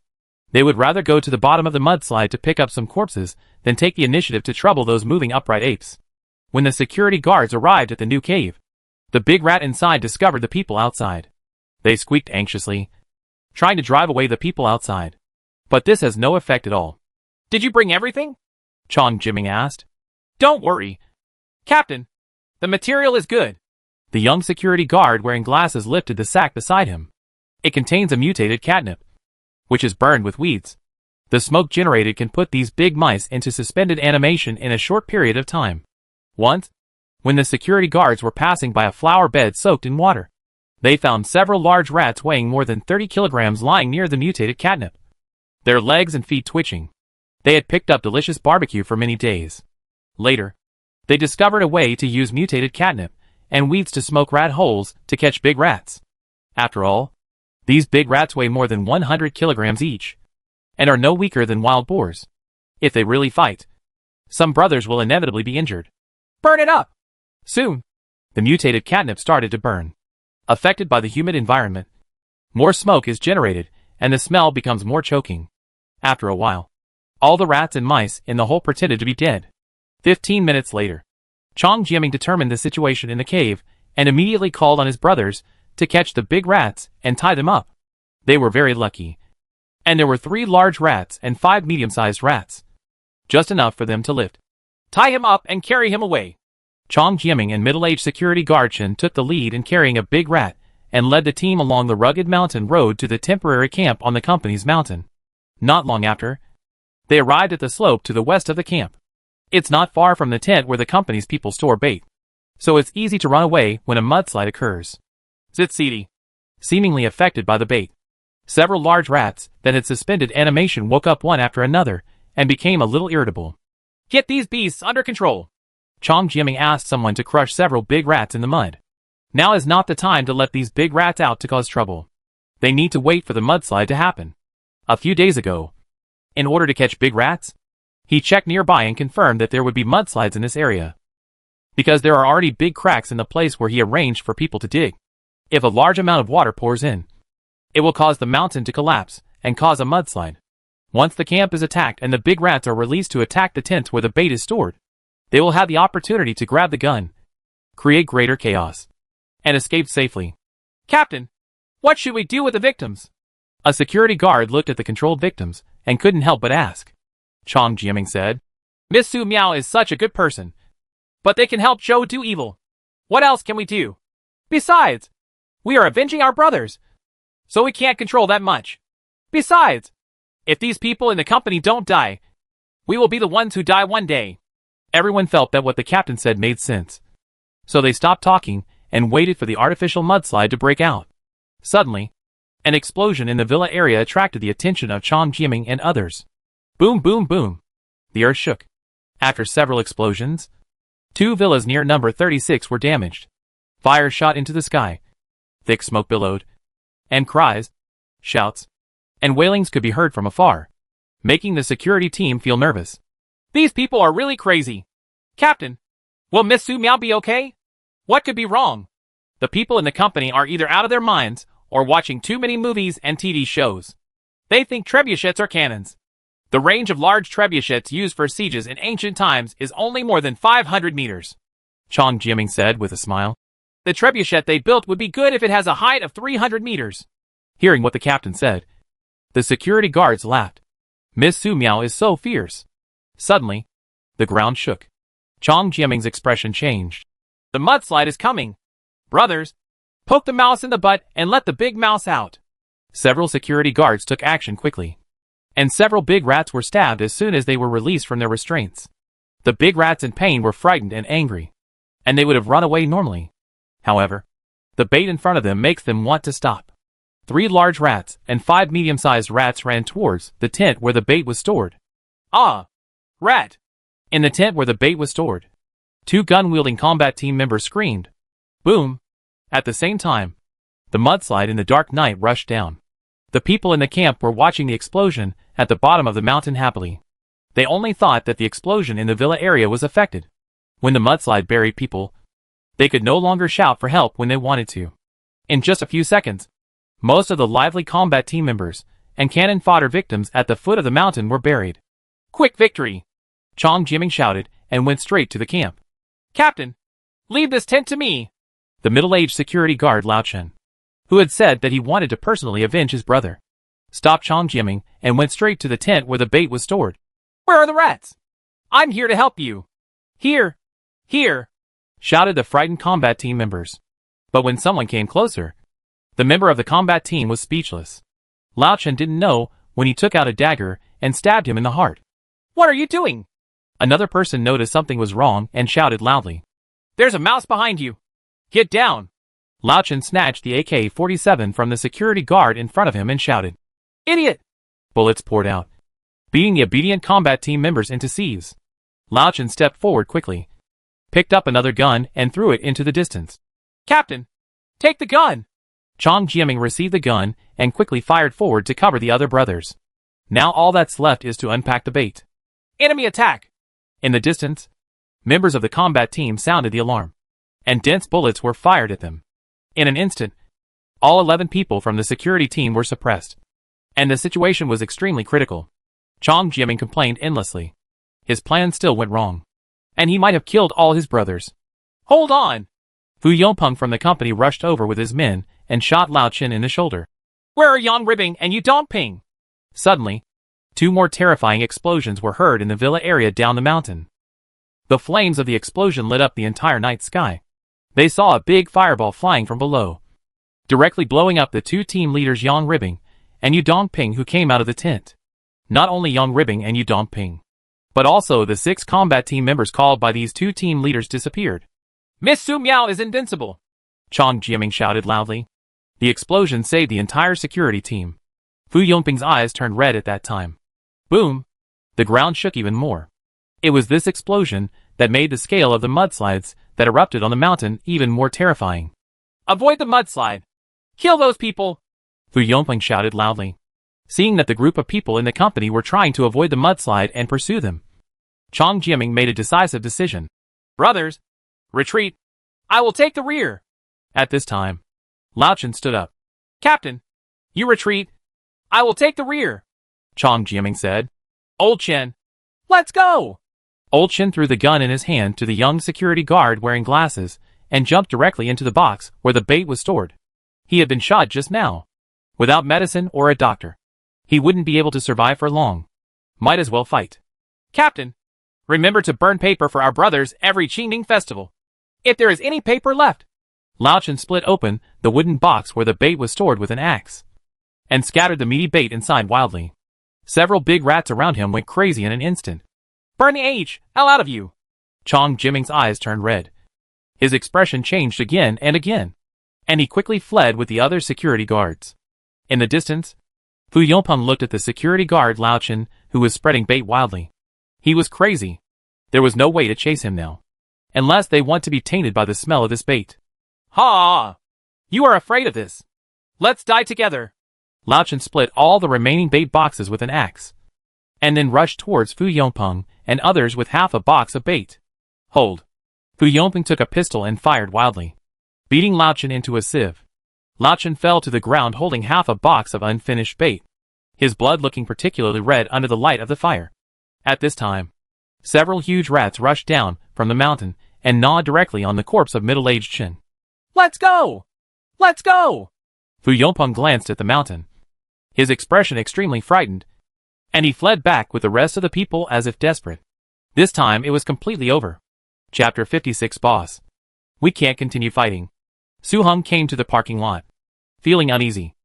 They would rather go to the bottom of the mudslide to pick up some corpses than take the initiative to trouble those moving upright apes. When the security guards arrived at the new cave, the big rat inside discovered the people outside. They squeaked anxiously, trying to drive away the people outside. But this has no effect at all. "Did you bring everything?" Chong Jiaming asked. "Don't worry, Captain. The material is good." The young security guard wearing glasses lifted the sack beside him. It contains a mutated catnip, which is burned with weeds. The smoke generated can put these big mice into suspended animation in a short period of time. Once, when the security guards were passing by a flower bed soaked in water, they found several large rats weighing more than 30 kilograms lying near the mutated catnip, their legs and feet twitching. They had picked up delicious barbecue for many days. Later, they discovered a way to use mutated catnip and weeds to smoke rat holes to catch big rats. After all, these big rats weigh more than 100 kilograms each, and are no weaker than wild boars. If they really fight, some brothers will inevitably be injured. "Burn it up!" Soon, the mutated catnip started to burn. Affected by the humid environment, more smoke is generated, and the smell becomes more choking. After a while, all the rats and mice in the hole pretended to be dead. 15 minutes later, Chong Jiaming determined the situation in the cave and immediately called on his brothers to catch the big rats and tie them up. They were very lucky, and there were 3 large rats and 5 medium-sized rats, just enough for them to lift. "Tie him up and carry him away." Chong Jiaming and middle-aged security guard Chen took the lead in carrying a big rat and led the team along the rugged mountain road to the temporary camp on the company's mountain. Not long after, they arrived at the slope to the west of the camp. It's not far from the tent where the company's people store bait, so it's easy to run away when a mudslide occurs. Zitsiti, seemingly affected by the bait, several large rats that had suspended animation woke up one after another and became a little irritable. "Get these beasts under control." Chong Jiaming asked someone to crush several big rats in the mud. Now is not the time to let these big rats out to cause trouble. They need to wait for the mudslide to happen. A few days ago, in order to catch big rats, he checked nearby and confirmed that there would be mudslides in this area, because there are already big cracks in the place where he arranged for people to dig. If a large amount of water pours in, it will cause the mountain to collapse and cause a mudslide. Once the camp is attacked and the big rats are released to attack the tents where the bait is stored, they will have the opportunity to grab the gun, create greater chaos, and escape safely. "Captain, what should we do with the victims?" A security guard looked at the controlled victims and couldn't help but ask. Chong Jiaming said, "Miss Su Miao is such a good person, but they can help Zhou do evil. What else can we do? Besides, we are avenging our brothers, so we can't control that much. Besides, if these people in the company don't die, we will be the ones who die one day." Everyone felt that what the captain said made sense, so they stopped talking and waited for the artificial mudslide to break out. Suddenly, an explosion in the villa area attracted the attention of Chong Jiaming and others. Boom, boom, boom. The earth shook. After several explosions, 2 villas near number 36 were damaged. Fire shot into the sky, Thick smoke billowed, and cries, shouts, and wailings could be heard from afar, making the security team feel nervous. These people are really crazy. Captain, will Miss Su Miao be okay? What could be wrong? The people in the company are either out of their minds or watching too many movies and TV shows. They think trebuchets are cannons. The range of large trebuchets used for sieges in ancient times is only more than 500 meters. Chong Jiaming said with a smile. The trebuchet they built would be good if it has a height of 300 meters. Hearing what the captain said, the security guards laughed. Miss Su Miao is so fierce. Suddenly, the ground shook. Chong Jiaming's expression changed. The mudslide is coming. Brothers, poke the mouse in the butt and let the big mouse out. Several security guards took action quickly, and several big rats were stabbed as soon as they were released from their restraints. The big rats in pain were frightened and angry, and they would have run away normally. However, the bait in front of them makes them want to stop. 3 large rats and 5 medium-sized rats ran towards the tent where the bait was stored. Ah! Rat! In the tent where the bait was stored, 2 gun-wielding combat team members screamed. Boom! At the same time, the mudslide in the dark night rushed down. The people in the camp were watching the explosion at the bottom of the mountain happily. They only thought that the explosion in the villa area was affected. When the mudslide buried people, they could no longer shout for help when they wanted to. In just a few seconds, most of the lively combat team members and cannon fodder victims at the foot of the mountain were buried. Quick victory! Chong Jiaming shouted and went straight to the camp. Captain, leave this tent to me! The middle-aged security guard Lao Chen, who had said that he wanted to personally avenge his brother, stopped Chong Jiaming and went straight to the tent where the bait was stored. Where are the rats? I'm here to help you. Here! Here! Shouted the frightened combat team members. But when someone came closer, the member of the combat team was speechless. Lao Chen didn't know when he took out a dagger and stabbed him in the heart. What are you doing? Another person noticed something was wrong and shouted loudly. There's a mouse behind you. Get down. Lao Chen snatched the AK-47 from the security guard in front of him and shouted, Idiot! Bullets poured out, beating the obedient combat team members into sieves. Lao Chen stepped forward quickly, picked up another gun and threw it into the distance. Captain, take the gun! Chong Jiaming received the gun and quickly fired forward to cover the other brothers. Now all that's left is to unpack the bait. Enemy attack! In the distance, members of the combat team sounded the alarm, and dense bullets were fired at them. In an instant, all 11 people from the security team were suppressed, and the situation was extremely critical. Chong Jiaming complained endlessly. His plan still went wrong, and he might have killed all his brothers. Hold on! Fu Yongpeng from the company rushed over with his men and shot Lao Chen in the shoulder. Where are Yang Ribing and Yu Dongping? Suddenly, 2 more terrifying explosions were heard in the villa area down the mountain. The flames of the explosion lit up the entire night sky. They saw a big fireball flying from below, directly blowing up the 2 team leaders Yang Ribing and Yu Dongping who came out of the tent. Not only Yang Ribing and Yu Dongping, but also the 6 combat team members called by these 2 team leaders disappeared. Miss Su Miao is invincible! Chong Jiaming shouted loudly. The explosion saved the entire security team. Fu Yongping's eyes turned red at that time. Boom! The ground shook even more. It was this explosion that made the scale of the mudslides that erupted on the mountain even more terrifying. Avoid the mudslide! Kill those people! Fu Yongping shouted loudly, seeing that the group of people in the company were trying to avoid the mudslide and pursue them. Chong Jiaming made a decisive decision. Brothers, retreat! I will take the rear! At this time, Lao Chen stood up. Captain, you retreat! I will take the rear! Chong Jiaming said. Old Chen, let's go! Old Chen threw the gun in his hand to the young security guard wearing glasses and jumped directly into the box where the bait was stored. He had been shot just now. Without medicine or a doctor, he wouldn't be able to survive for long. Might as well fight. Captain, remember to burn paper for our brothers every Qingming festival. If there is any paper left. Lao Chen split open the wooden box where the bait was stored with an axe, and scattered the meaty bait inside wildly. Several big rats around him went crazy in an instant. Burn the hell out of you! Chong Jiaming's eyes turned red. His expression changed again and again, and he quickly fled with the other security guards. In the distance, Fu Yongpeng looked at the security guard Lao Chen, who was spreading bait wildly. He was crazy. There was no way to chase him now, unless they want to be tainted by the smell of this bait. Ha! You are afraid of this. Let's die together. Lao Chen split all the remaining bait boxes with an axe, and then rushed towards Fu Yongpeng and others with half a box of bait. Hold. Fu Yongpeng took a pistol and fired wildly, beating Lao Chen into a sieve. Lao Chen fell to the ground holding half a box of unfinished bait, his blood looking particularly red under the light of the fire. At this time, several huge rats rushed down from the mountain and gnawed directly on the corpse of middle-aged Chen. Let's go! Let's go! Fu Yongpeng glanced at the mountain, his expression extremely frightened, and he fled back with the rest of the people as if desperate. This time it was completely over. Chapter 56 Boss. We can't continue fighting. Su Heng came to the parking lot, feeling uneasy.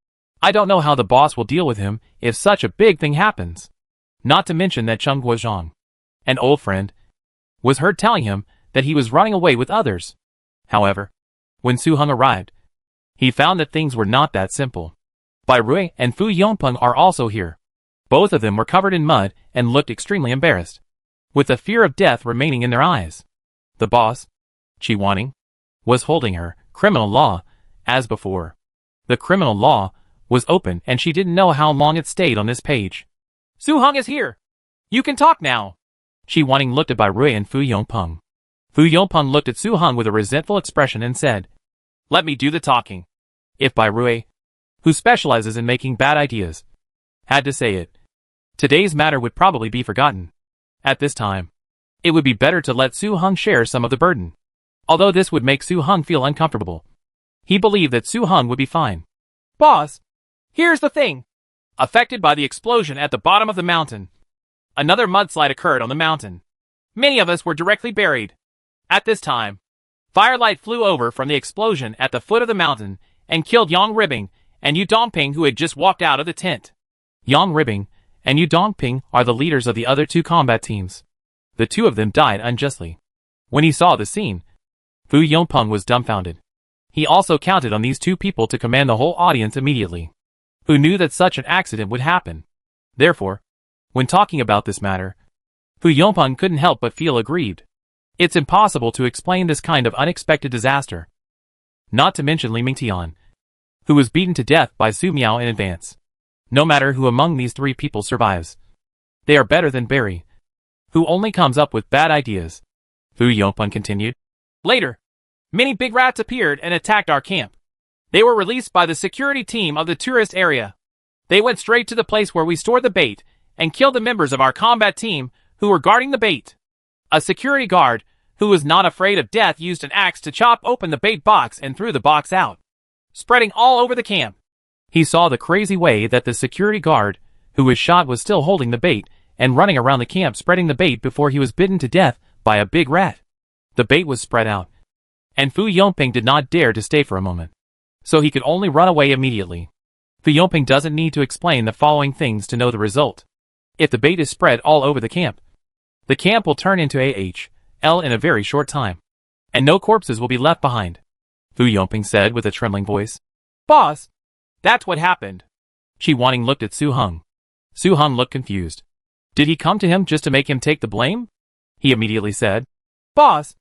I don't know how the boss will deal with him if such a big thing happens. Not to mention that Cheng Guozhang, an old friend, was heard telling him that he was running away with others. However, when Su Heng arrived, he found that things were not that simple. Bai Rui and Fu Yongpeng are also here. Both of them were covered in mud and looked extremely embarrassed, with the fear of death remaining in their eyes. The boss, Qi Wanning, was holding her criminal law as before. The criminal law was open and she didn't know how long it stayed on this page. Su Heng is here. You can talk now. Qi Wanning looked at Bai Rui and Fu Yongpeng. Fu Yongpeng looked at Su Heng with a resentful expression and said, Let me do the talking. If Bai Rui, who specializes in making bad ideas, had to say it, today's matter would probably be forgotten. At this time, it would be better to let Su Heng share some of the burden. Although this would make Su Heng feel uncomfortable, he believed that Su Heng would be fine. Boss, here's the thing. Affected by the explosion at the bottom of the mountain, another mudslide occurred on the mountain. Many of us were directly buried. At this time, firelight flew over from the explosion at the foot of the mountain and killed Yang Ribing and Yu Dongping, who had just walked out of the tent. Yang Ribing and Yu Dongping are the leaders of the other two combat teams. The two of them died unjustly. When he saw the scene, Fu Yongpeng was dumbfounded. He also counted on these two people to command the whole audience immediately, who knew that such an accident would happen. Therefore, when talking about this matter, Fu Yongpeng couldn't help but feel aggrieved. It's impossible to explain this kind of unexpected disaster. Not to mention Li Mingtian, who was beaten to death by Su Miao in advance. No matter who among these three people survives, they are better than Barry, who only comes up with bad ideas. Fu Yongpeng continued. Later, many big rats appeared and attacked our camp. They were released by the security team of the tourist area. They went straight to the place where we stored the bait and killed the members of our combat team who were guarding the bait. A security guard, who was not afraid of death, used an axe to chop open the bait box and threw the box out, spreading all over the camp. He saw the crazy way that the security guard, who was shot, was still holding the bait and running around the camp spreading the bait before he was bitten to death by a big rat. The bait was spread out, and Fu Yongping did not dare to stay for a moment, so he could only run away immediately. Fu Yongping doesn't need to explain the following things to know the result. If the bait is spread all over the camp will turn into AHL in a very short time, and no corpses will be left behind. Fu Yongping said with a trembling voice. Boss, that's what happened. Qi Wanning looked at Su Heng. Su Heng looked confused. Did he come to him just to make him take the blame? He immediately said, Boss,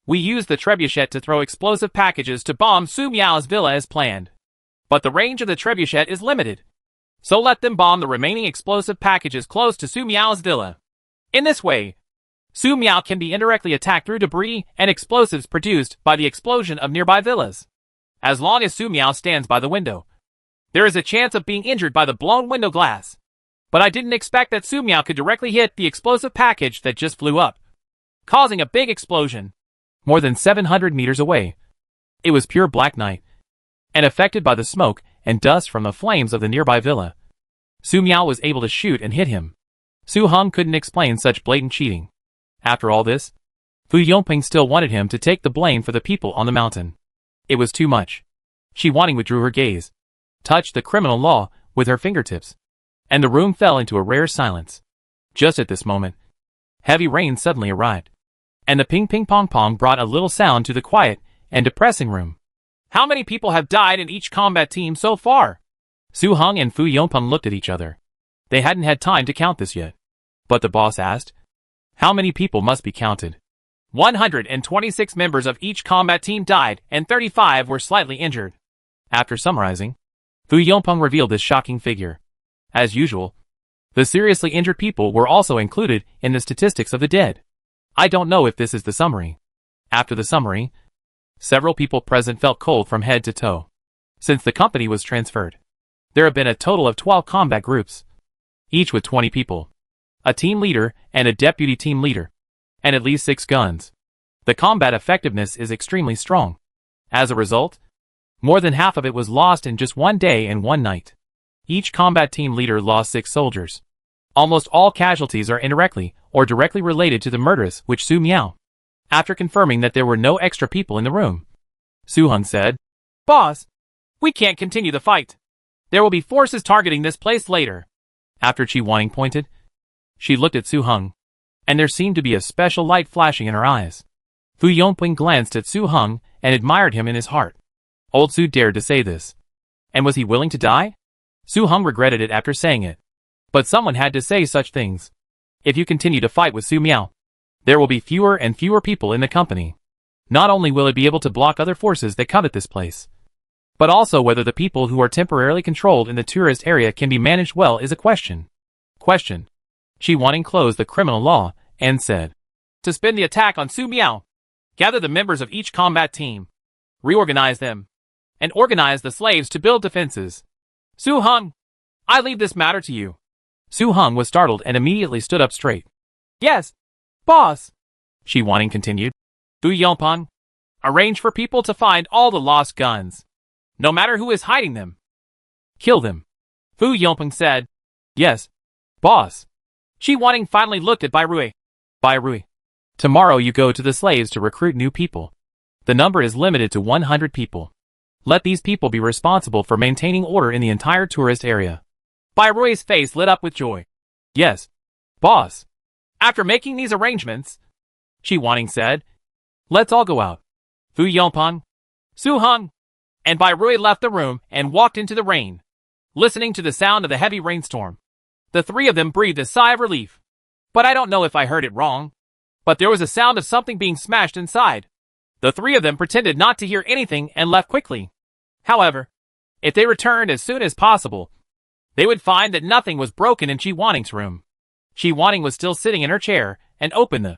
we used the trebuchet to throw explosive packages to bomb Su Miao's villa as planned. But the range of the trebuchet is limited, so let them bomb the remaining explosive packages close to Su Miao's villa. In this way, Su Miao can be indirectly attacked through debris and explosives produced by the explosion of nearby villas. As long as Su Miao stands by the window, there is a chance of being injured by the blown window glass. But I didn't expect that Su Miao could directly hit the explosive package that just flew up, causing a big explosion more than 700 meters away. It was pure black night, and affected by the smoke and dust from the flames of the nearby villa, Su Miao was able to shoot and hit him. Su Heng couldn't explain such blatant cheating. After all this, Fu Yongping still wanted him to take the blame for the people on the mountain. It was too much. Qi Wanning withdrew her gaze, touched the criminal law with her fingertips, and the room fell into a rare silence. Just at this moment, heavy rain suddenly arrived, and the ping-ping-pong-pong brought a little sound to the quiet and depressing room. How many people have died in each combat team so far? Su Heng and Fu Yongpeng looked at each other. They hadn't had time to count this yet. But the boss asked, how many people must be counted? 126 members of each combat team died and 35 were slightly injured. After summarizing, Fu Yongpeng revealed this shocking figure. As usual, the seriously injured people were also included in the statistics of the dead. I don't know if this is the summary. After the summary, several people present felt cold from head to toe. Since the company was transferred, there have been a total of 12 combat groups, each with 20 people, a team leader and a deputy team leader, and at least 6 guns. The combat effectiveness is extremely strong. As a result, more than half of it was lost in just one day and one night. Each combat team leader lost 6 soldiers. Almost all casualties are indirectly or directly related to the murders which Su Miao. After confirming that there were no extra people in the room, Su Heng said, "Boss, we can't continue the fight. There will be forces targeting this place later." After Qi Wanning pointed, she looked at Su Heng, and there seemed to be a special light flashing in her eyes. Fu Yongping glanced at Su Heng and admired him in his heart. Old Su dared to say this. And was he willing to die? Su Heng regretted it after saying it. But someone had to say such things. If you continue to fight with Su Miao, there will be fewer and fewer people in the company. Not only will it be able to block other forces that come at this place, but also whether the people who are temporarily controlled in the tourist area can be managed well is a question. Qi Wanning closed the criminal law and said, "To spin the attack on Su Miao, gather the members of each combat team, reorganize them, and organize the slaves to build defenses. Su Heng, I leave this matter to you." Su Heng was startled and immediately stood up straight. "Yes, boss," Qi Wanning continued. "Fu Yongpeng, arrange for people to find all the lost guns. No matter who is hiding them, kill them." Fu Yongpeng said, "Yes, boss." Qi Wanning finally looked at Bai Rui. "Bai Rui, tomorrow you go to the slaves to recruit new people. The number is limited to 100 people. Let these people be responsible for maintaining order in the entire tourist area." Bai Rui's face lit up with joy. "Yes, boss." After making these arrangements, Qi Wanning said, "Let's all go out." Fu Yongpeng, Su Heng, and Bai Rui left the room and walked into the rain, listening to the sound of the heavy rainstorm. The 3 of them breathed a sigh of relief. But I don't know if I heard it wrong, but there was a sound of something being smashed inside. The 3 of them pretended not to hear anything and left quickly. However, if they returned as soon as possible, they would find that nothing was broken in Qi Wanning's room. Qi Wanning was still sitting in her chair and opened the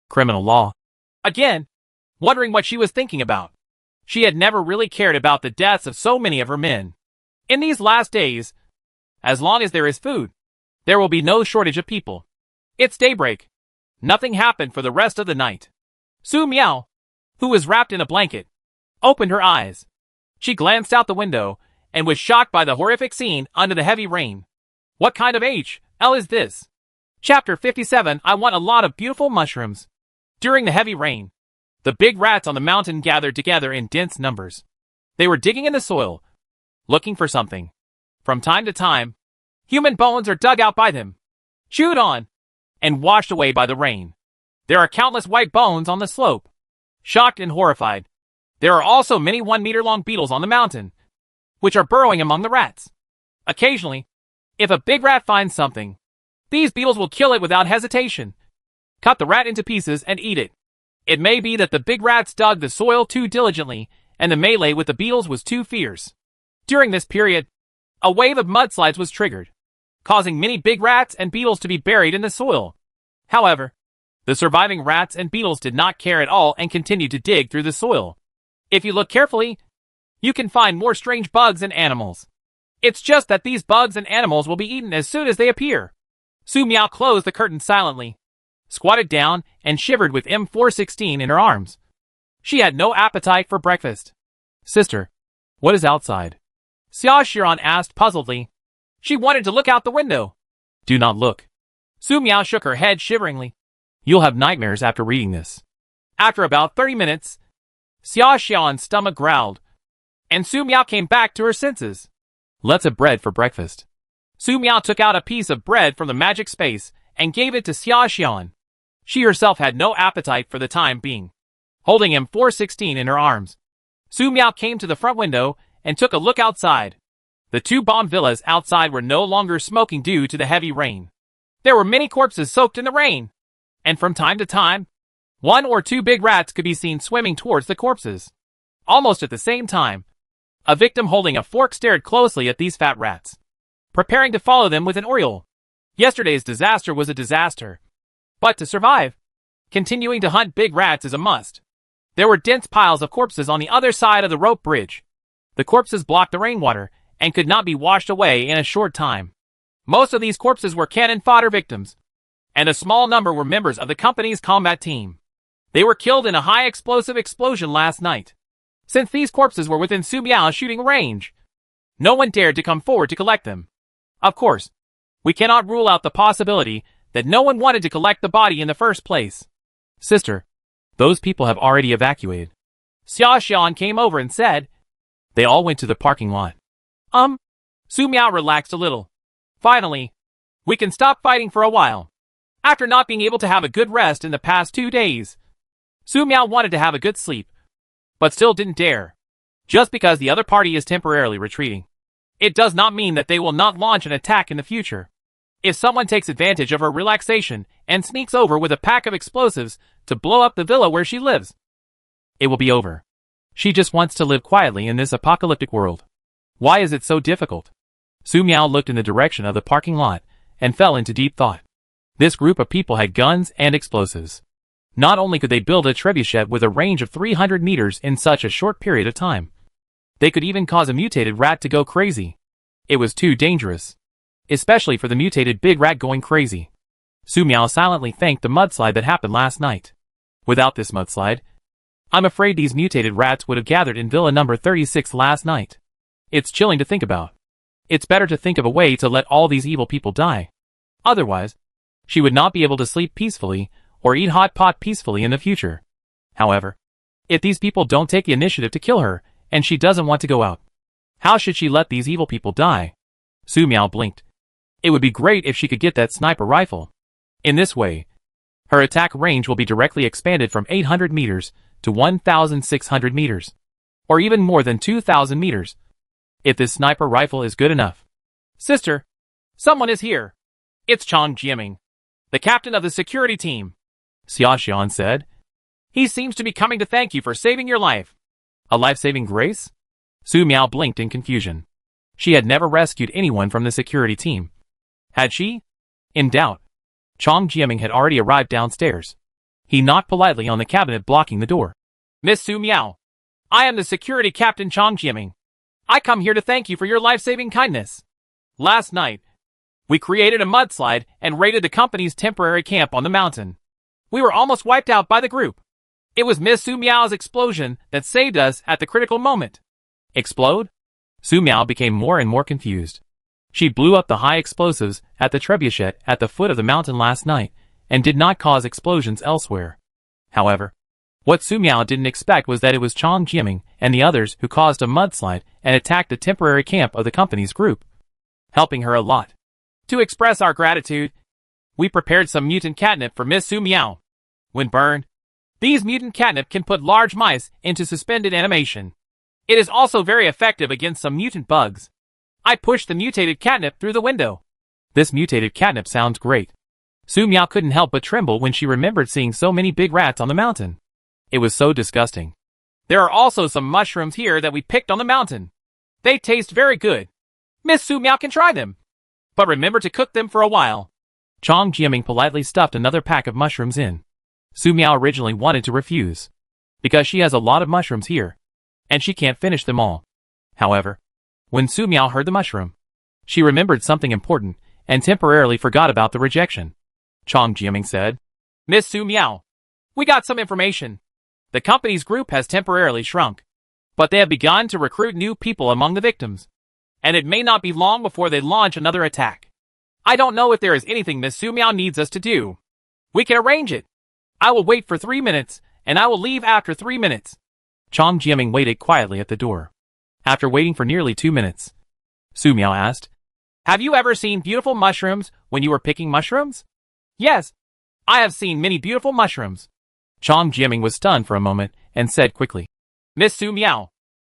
criminal law again, wondering what she was thinking about. She had never really cared about the deaths of so many of her men. In these last days, as long as there is food, there will be no shortage of people. It's daybreak. Nothing happened for the rest of the night. Su Miao, who was wrapped in a blanket, opened her eyes. She glanced out the window and was shocked by the horrific scene under the heavy rain. What kind of HL is this? Chapter 57. I want a lot of beautiful mushrooms. During the heavy rain, the big rats on the mountain gathered together in dense numbers. They were digging in the soil, looking for something. From time to time, human bones are dug out by them, chewed on, and washed away by the rain. There are countless white bones on the slope. Shocked and horrified, there are also many 1-meter-long beetles on the mountain, which are burrowing among the rats. Occasionally, if a big rat finds something, these beetles will kill it without hesitation, cut the rat into pieces and eat it. It may be that the big rats dug the soil too diligently, and the melee with the beetles was too fierce. During this period, a wave of mudslides was triggered, causing many big rats and beetles to be buried in the soil. However, the surviving rats and beetles did not care at all and continued to dig through the soil. If you look carefully, you can find more strange bugs and animals. It's just that these bugs and animals will be eaten as soon as they appear. Su Miao closed the curtain silently, squatted down, and shivered with M416 in her arms. She had no appetite for breakfast. "Sister, what is outside?" Xia Xiran asked puzzledly. She wanted to look out the window. "Do not look." Su Miao shook her head shiveringly. "You'll have nightmares after reading this." After about 30 minutes, Xia Xian's stomach growled, and Su Miao came back to her senses. "Let's have bread for breakfast." Su Miao took out a piece of bread from the magic space and gave it to Xia Xian. She herself had no appetite for the time being. Holding M416 in her arms, Su Miao came to the front window and took a look outside. The 2 bomb villas outside were no longer smoking due to the heavy rain. There were many corpses soaked in the rain, and from time to time, 1 or 2 big rats could be seen swimming towards the corpses. Almost at the same time, A victim holding a fork stared closely at these fat rats, preparing to follow them with an oriole. Yesterday's disaster was a disaster. But to survive, continuing to hunt big rats is a must. There were dense piles of corpses on the other side of the rope bridge. The corpses blocked the rainwater and could not be washed away in a short time. Most of these corpses were cannon fodder victims, and a small number were members of the company's combat team. They were killed in a high explosive explosion last night. Since these corpses were within Su Miao's shooting range, no one dared to come forward to collect them. Of course, we cannot rule out the possibility that no one wanted to collect the body in the first place. Sister, those people have already evacuated. Xia Xian came over and said, they all went to the parking lot. Su Miao relaxed a little. Finally, we can stop fighting for a while. After not being able to have a good rest in the past 2 days, Su Miao wanted to have a good sleep, but still didn't dare. Just because the other party is temporarily retreating, it does not mean that they will not launch an attack in the future. If someone takes advantage of her relaxation and sneaks over with a pack of explosives to blow up the villa where she lives, it will be over. She just wants to live quietly in this apocalyptic world. Why is it so difficult? Su Miao looked in the direction of the parking lot and fell into deep thought. This group of people had guns and explosives. Not only could they build a trebuchet with a range of 300 meters in such a short period of time, they could even cause a mutated rat to go crazy. It was too dangerous, especially for the mutated big rat going crazy. Su Miao silently thanked the mudslide that happened last night. Without this mudslide, I'm afraid these mutated rats would have gathered in Villa number 36 last night. It's chilling to think about. It's better to think of a way to let all these evil people die. Otherwise, she would not be able to sleep peacefully or eat hot pot peacefully in the future. However, if these people don't take the initiative to kill her and she doesn't want to go out, how should she let these evil people die? Su Miao blinked. It would be great if she could get that sniper rifle. In this way, her attack range will be directly expanded from 800 meters to 1,600 meters, or even more than 2,000 meters, if this sniper rifle is good enough. Sister, someone is here. It's Chang Jiaming, the captain of the security team, Xia Xian said. He seems to be coming to thank you for saving your life. A life-saving grace? Su Miao blinked in confusion. She had never rescued anyone from the security team. Had she? In doubt, Chang Jiaming had already arrived downstairs. He knocked politely on the cabinet blocking the door. Miss Su Miao, I am the security captain Chang Jiaming. I come here to thank you for your life-saving kindness. Last night, we created a mudslide and raided the company's temporary camp on the mountain. We were almost wiped out by the group. It was Miss Su Miao's explosion that saved us at the critical moment. Explode? Su Miao became more and more confused. She blew up the high explosives at the trebuchet at the foot of the mountain last night and did not cause explosions elsewhere. However, what Su Miao didn't expect was that it was Chang Jiaming and the others who caused a mudslide and attacked the temporary camp of the company's group, helping her a lot. To express our gratitude, we prepared some mutant catnip for Miss Su Miao. When burned, these mutant catnip can put large mice into suspended animation. It is also very effective against some mutant bugs. I pushed the mutated catnip through the window. This mutated catnip sounds great. Su Miao couldn't help but tremble when she remembered seeing so many big rats on the mountain. It was so disgusting. There are also some mushrooms here that we picked on the mountain. They taste very good. Miss Su Miao can try them. But remember to cook them for a while. Chang Jiaming politely stuffed another pack of mushrooms in. Su Miao originally wanted to refuse, because she has a lot of mushrooms here, and she can't finish them all. However, when Su Miao heard the mushroom, she remembered something important and temporarily forgot about the rejection. Chang Jiaming said, Miss Su Miao, we got some information. The company's group has temporarily shrunk, but they have begun to recruit new people among the victims, and it may not be long before they launch another attack. I don't know if there is anything Miss Su Miao needs us to do. We can arrange it. I will wait for 3 minutes, and I will leave after 3 minutes. Chang Jiaming waited quietly at the door. After waiting for nearly 2 minutes, Su Miao asked, Have you ever seen beautiful mushrooms when you were picking mushrooms? Yes, I have seen many beautiful mushrooms. Chang Jiaming was stunned for a moment and said quickly, Miss Su Miao,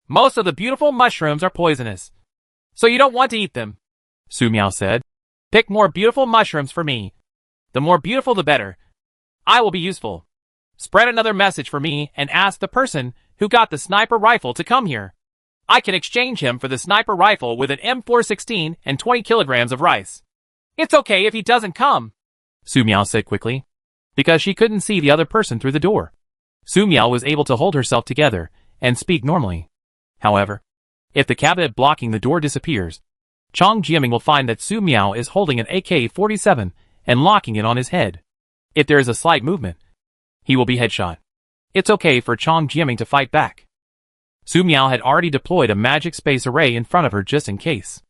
most of the beautiful mushrooms are poisonous, so you don't want to eat them. Su Miao said, Pick more beautiful mushrooms for me. The more beautiful the better. I will be useful. Spread another message for me and ask the person who got the sniper rifle to come here. I can exchange him for the sniper rifle with an M416 and 20 kilograms of rice. It's okay if he doesn't come, Su Miao said quickly, because she couldn't see the other person through the door. Su Miao was able to hold herself together and speak normally. However, if the cabinet blocking the door disappears, Chong Jiaming will find that Su Miao is holding an AK-47 and locking it on his head. If there is a slight movement, he will be headshot. It's okay for Chong Jiaming to fight back. Su Miao had already deployed a magic space array in front of her just in case.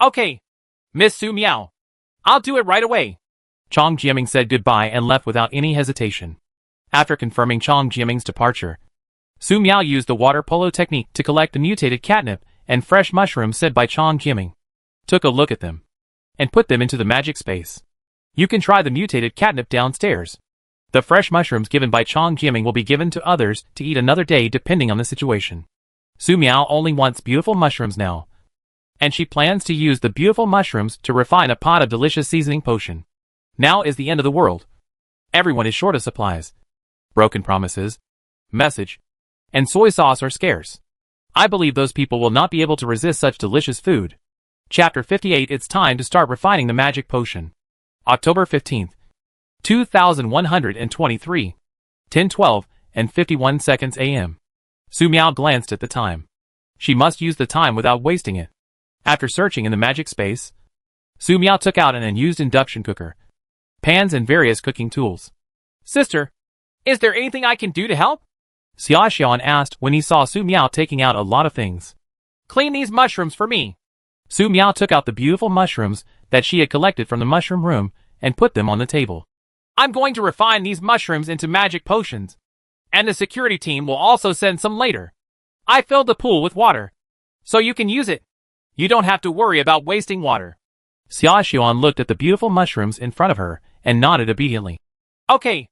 Okay, Miss Su Miao. I'll do it right away. Chong Jiaming said goodbye and left without any hesitation. After confirming Chong Jiaming's departure, Su Miao used the water polo technique to collect the mutated catnip and fresh mushrooms said by Chong Jiaming, took a look at them, and put them into the magic space. You can try the mutated catnip downstairs. The fresh mushrooms given by Chong Jiaming will be given to others to eat another day depending on the situation. Su Miao only wants beautiful mushrooms now, and she plans to use the beautiful mushrooms to refine a pot of delicious seasoning potion. Now is the end of the world. Everyone is short of supplies. Broken promises, message, and soy sauce are scarce. I believe those people will not be able to resist such delicious food. Chapter 58. It's time to start refining the magic potion. October 15th, 2123, 10:12 and 51 seconds a.m. Su Miao glanced at the time. She must use the time without wasting it. After searching in the magic space, Su Miao took out an unused induction cooker, pans and various cooking tools. Sister, is there anything I can do to help? Xia Xian asked when he saw Su Miao taking out a lot of things. Clean these mushrooms for me. Su Miao took out the beautiful mushrooms that she had collected from the mushroom room and put them on the table. I'm going to refine these mushrooms into magic potions, and the security team will also send some later. I filled the pool with water, so you can use it. You don't have to worry about wasting water. Xia Xian looked at the beautiful mushrooms in front of her and nodded obediently. Okay,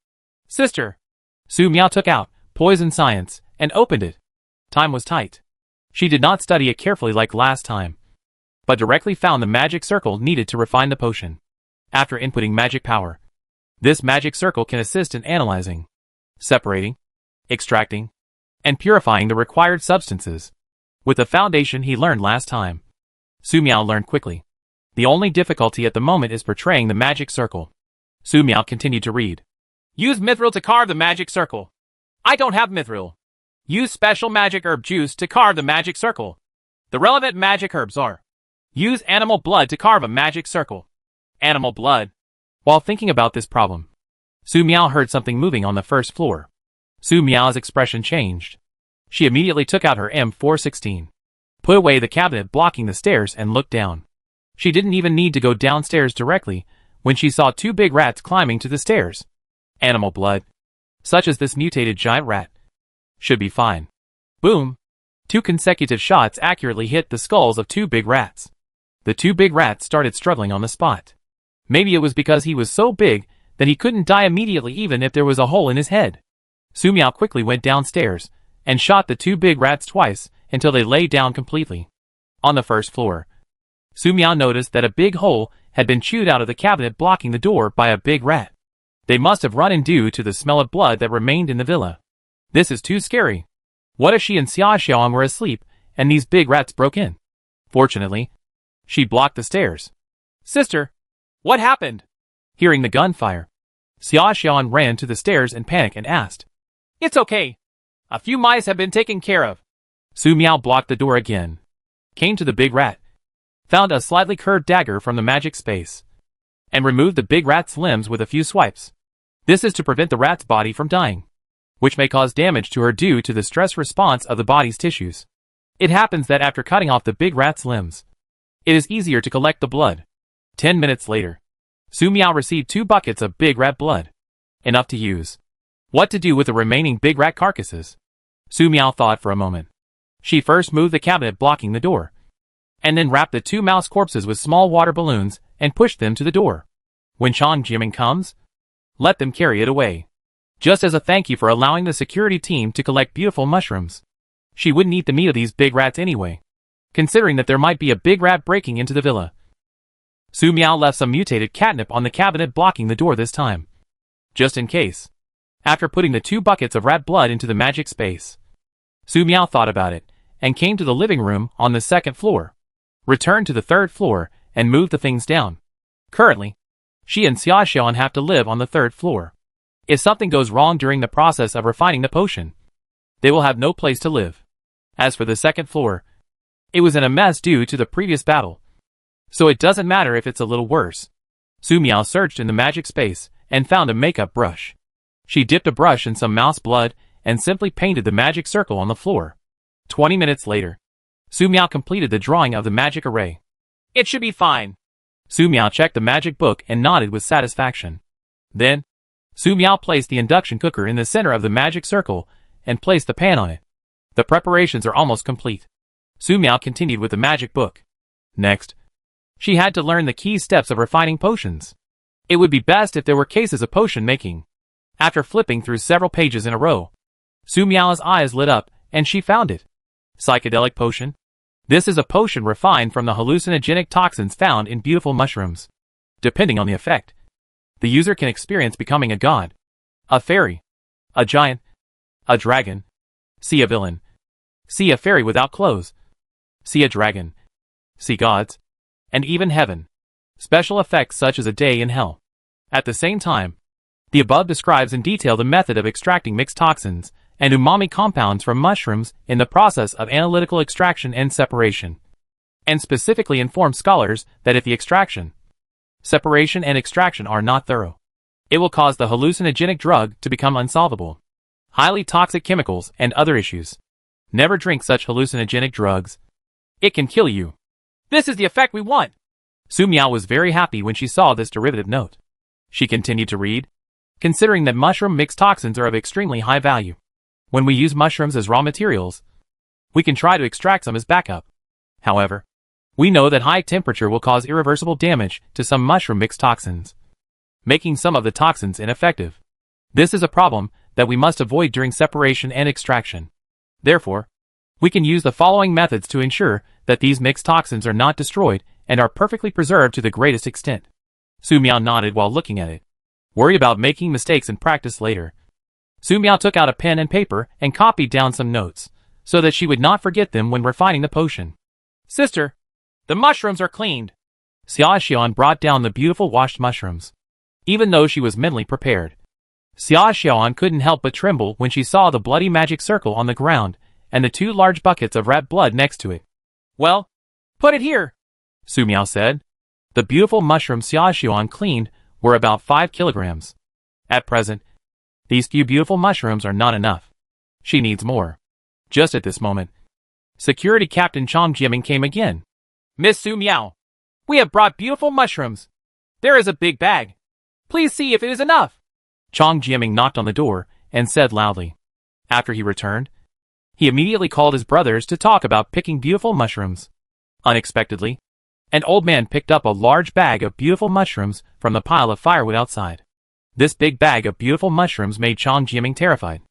sister. Su Miao took out Poison Science and opened it. Time was tight. She did not study it carefully like last time, but directly found the magic circle needed to refine the potion. After inputting magic power, this magic circle can assist in analyzing, separating, extracting, and purifying the required substances. With the foundation he learned last time, Su Miao learned quickly. The only difficulty at the moment is portraying the magic circle. Su Miao continued to read. Use mithril to carve the magic circle. I don't have mithril. Use special magic herb juice to carve the magic circle. The relevant magic herbs are. Use animal blood to carve a magic circle. Animal blood. While thinking about this problem, Su Miao heard something moving on the first floor. Su Miao's expression changed. She immediately took out her M416, put away the cabinet blocking the stairs and looked down. She didn't even need to go downstairs directly when she saw two big rats climbing to the stairs. Animal blood, such as this mutated giant rat, should be fine. Boom! 2 consecutive shots accurately hit the skulls of 2 big rats. The 2 big rats started struggling on the spot. Maybe it was because he was so big that he couldn't die immediately even if there was a hole in his head. Su Miao quickly went downstairs and shot the 2 big rats twice until they lay down completely. On the first floor, Su Miao noticed that a big hole had been chewed out of the cabinet blocking the door by a big rat. They must have run in due to the smell of blood that remained in the villa. This is too scary. What if she and Xia Xiang were asleep and these big rats broke in? Fortunately, she blocked the stairs. Sister, what happened? Hearing the gunfire, Xia Xiang ran to the stairs in panic and asked. It's okay. A few mice have been taken care of. Su Miao blocked the door again, came to the big rat, found a slightly curved dagger from the magic space, and removed the big rat's limbs with a few swipes. This is to prevent the rat's body from dying, which may cause damage to her due to the stress response of the body's tissues. It happens that after cutting off the big rat's limbs, it is easier to collect the blood. 10 minutes later, Su Miao received 2 buckets of big rat blood, enough to use. What to do with the remaining big rat carcasses? Su Miao thought for a moment. She first moved the cabinet blocking the door, and then wrapped the 2 mouse corpses with small water balloons and pushed them to the door. When Chong Jiaming comes, let them carry it away. Just as a thank you for allowing the security team to collect beautiful mushrooms. She wouldn't eat the meat of these big rats anyway, considering that there might be a big rat breaking into the villa. Su Miao left some mutated catnip on the cabinet blocking the door this time, just in case. After putting the 2 buckets of rat blood into the magic space, Su Miao thought about it and came to the living room on the second floor. Returned to the third floor and moved the things down. Currently, she and Xiaoxian have to live on the third floor. If something goes wrong during the process of refining the potion, they will have no place to live. As for the second floor, it was in a mess due to the previous battle. So it doesn't matter if it's a little worse. Su Miao searched in the magic space and found a makeup brush. She dipped a brush in some mouse blood and simply painted the magic circle on the floor. 20 minutes later, Su Miao completed the drawing of the magic array. It should be fine. Su Miao checked the magic book and nodded with satisfaction. Then, Su Miao placed the induction cooker in the center of the magic circle and placed the pan on it. The preparations are almost complete. Su Miao continued with the magic book. Next, she had to learn the key steps of refining potions. It would be best if there were cases of potion making. After flipping through several pages in a row, Su Miao's eyes lit up and she found it. Psychedelic potion. This is a potion refined from the hallucinogenic toxins found in beautiful mushrooms. Depending on the effect, the user can experience becoming a god, a fairy, a giant, a dragon, see a villain, see a fairy without clothes, see a dragon, see gods, and even heaven. Special effects such as a day in hell. At the same time, the above describes in detail the method of extracting mixed toxins and umami compounds from mushrooms in the process of analytical extraction and separation, and specifically informs scholars that if the extraction, separation and extraction are not thorough, it will cause the hallucinogenic drug to become unsolvable. Highly toxic chemicals and other issues. Never drink such hallucinogenic drugs. It can kill you. This is the effect we want. Su Miao was very happy when she saw this derivative note. She continued to read. Considering that mushroom mixed toxins are of extremely high value, when we use mushrooms as raw materials, we can try to extract some as backup. However, we know that high temperature will cause irreversible damage to some mushroom mixed toxins, making some of the toxins ineffective. This is a problem that we must avoid during separation and extraction. Therefore, we can use the following methods to ensure that these mixed toxins are not destroyed and are perfectly preserved to the greatest extent. Su Miao nodded while looking at it. Worry about making mistakes in practice later. Su Miao took out a pen and paper and copied down some notes, so that she would not forget them when refining the potion. Sister, the mushrooms are cleaned. Xiaoxian brought down the beautiful washed mushrooms. Even though she was mentally prepared, Xiaoxian couldn't help but tremble when she saw the bloody magic circle on the ground and the 2 large buckets of rat blood next to it. Well, put it here, Su Miao said. The beautiful mushrooms Xiaoxian cleaned were about 5 kilograms. At present, these few beautiful mushrooms are not enough. She needs more. Just at this moment, Security Captain Chong Jiaming came again. Miss Su Miao, we have brought beautiful mushrooms. There is a big bag. Please see if it is enough. Chong Jiaming knocked on the door and said loudly. After he returned, he immediately called his brothers to talk about picking beautiful mushrooms. Unexpectedly, an old man picked up a large bag of beautiful mushrooms from the pile of firewood outside. This big bag of beautiful mushrooms made Chong Jiaming terrified.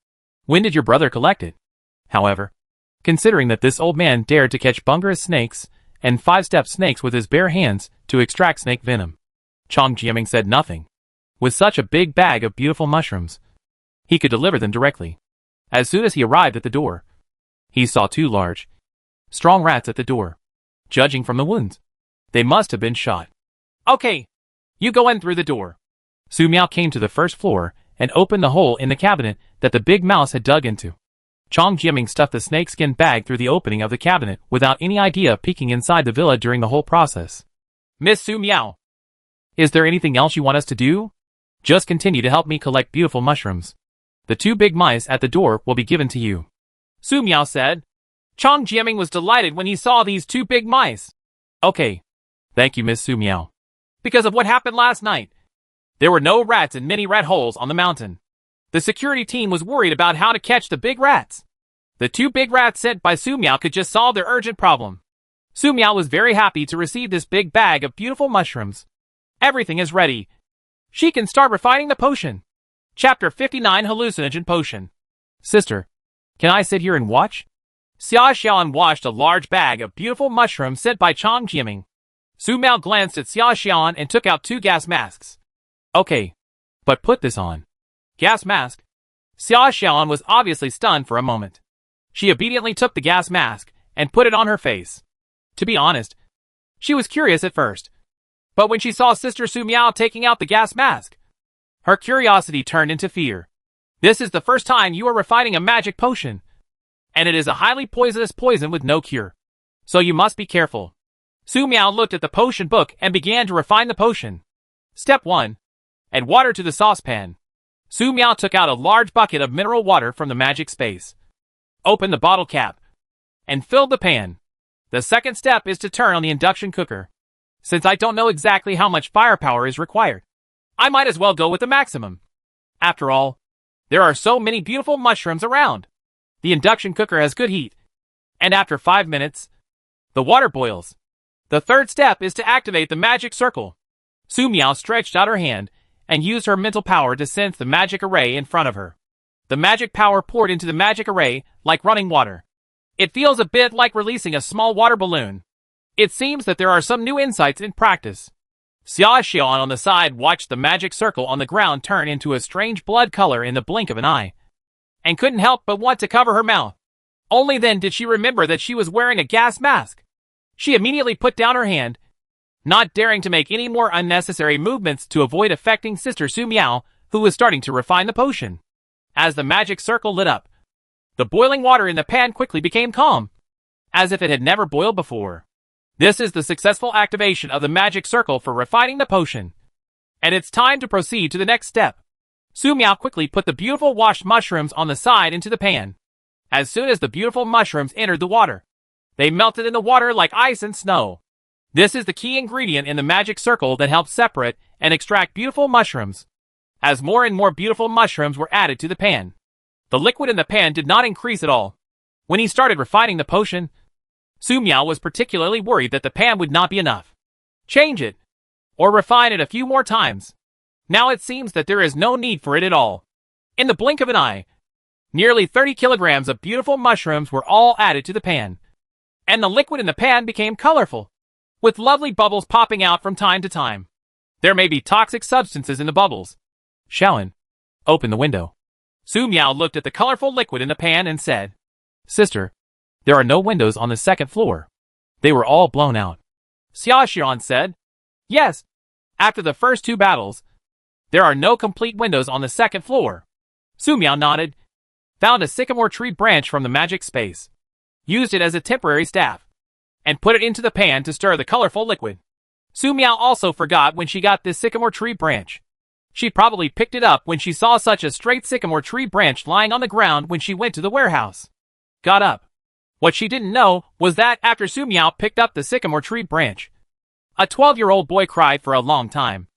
When did your brother collect it? However, considering that this old man dared to catch bungerous snakes and 5-step snakes with his bare hands to extract snake venom, Chong Jiaming said nothing. With such a big bag of beautiful mushrooms, he could deliver them directly. As soon as he arrived at the door, he saw 2 large, strong rats at the door. Judging from the wounds, they must have been shot. Okay, you go in through the door. Su Miao came to the first floor and opened the hole in the cabinet that the big mouse had dug into. Chong Jiaming stuffed the snakeskin bag through the opening of the cabinet without any idea of peeking inside the villa during the whole process. Miss Su Miao, is there anything else you want us to do? Just continue to help me collect beautiful mushrooms. The 2 big mice at the door will be given to you. Su Miao said. Chong Jiaming was delighted when he saw these 2 big mice. Okay. Thank you, Miss Su Miao. Because of what happened last night, there were no rats in many rat holes on the mountain. The security team was worried about how to catch the big rats. The 2 big rats sent by Su Miao could just solve their urgent problem. Su Miao was very happy to receive this big bag of beautiful mushrooms. Everything is ready. She can start refining the potion. Chapter 59 Hallucinogen Potion. Sister, can I sit here and watch? Xiaoxian washed a large bag of beautiful mushrooms sent by Chong Jiaming. Su Miao glanced at Xiaoxian and took out 2 gas masks. Okay, but put this on. Gas mask? Xiaoxian was obviously stunned for a moment. She obediently took the gas mask and put it on her face. To be honest, she was curious at first. But when she saw Sister Su Miao taking out the gas mask, her curiosity turned into fear. This is the first time you are refining a magic potion, and it is a highly poisonous poison with no cure. So you must be careful. Su Miao looked at the potion book and began to refine the potion. Step 1. Add water to the saucepan. Su Miao took out a large bucket of mineral water from the magic space, opened the bottle cap, and filled the pan. The second step is to turn on the induction cooker. Since I don't know exactly how much firepower is required, I might as well go with the maximum. After all, there are so many beautiful mushrooms around. The induction cooker has good heat, and after 5 minutes, the water boils. The third step is to activate the magic circle. Su Miao stretched out her hand and used her mental power to sense the magic array in front of her. The magic power poured into the magic array like running water. It feels a bit like releasing a small water balloon. It seems that there are some new insights in practice. Xia Xian on the side watched the magic circle on the ground turn into a strange blood color in the blink of an eye, and couldn't help but want to cover her mouth. Only then did she remember that she was wearing a gas mask. She immediately put down her hand, not daring to make any more unnecessary movements to avoid affecting Sister Su Miao, who was starting to refine the potion. As the magic circle lit up, the boiling water in the pan quickly became calm, as if it had never boiled before. This is the successful activation of the magic circle for refining the potion, and it's time to proceed to the next step. Su Miao quickly put the beautiful washed mushrooms on the side into the pan. As soon as the beautiful mushrooms entered the water, they melted in the water like ice and snow. This is the key ingredient in the magic circle that helps separate and extract beautiful mushrooms. As more and more beautiful mushrooms were added to the pan, the liquid in the pan did not increase at all. When he started refining the potion, Su Miao was particularly worried that the pan would not be enough. Change it, or refine it a few more times. Now it seems that there is no need for it at all. In the blink of an eye, nearly 30 kilograms of beautiful mushrooms were all added to the pan, and the liquid in the pan became colorful, with lovely bubbles popping out from time to time. There may be toxic substances in the bubbles. Shaolin, open the window. Su Miao looked at the colorful liquid in the pan and said, Sister, there are no windows on the second floor. They were all blown out. Xia Xian said, Yes. After the first 2 battles, there are no complete windows on the second floor. Su Miao nodded, found a sycamore tree branch from the magic space, used it as a temporary staff, and put it into the pan to stir the colorful liquid. Su Miao also forgot when she got this sycamore tree branch. She probably picked it up when she saw such a straight sycamore tree branch lying on the ground when she went to the warehouse. Got up. What she didn't know was that after Su Miao picked up the sycamore tree branch, a 12-year-old boy cried for a long time.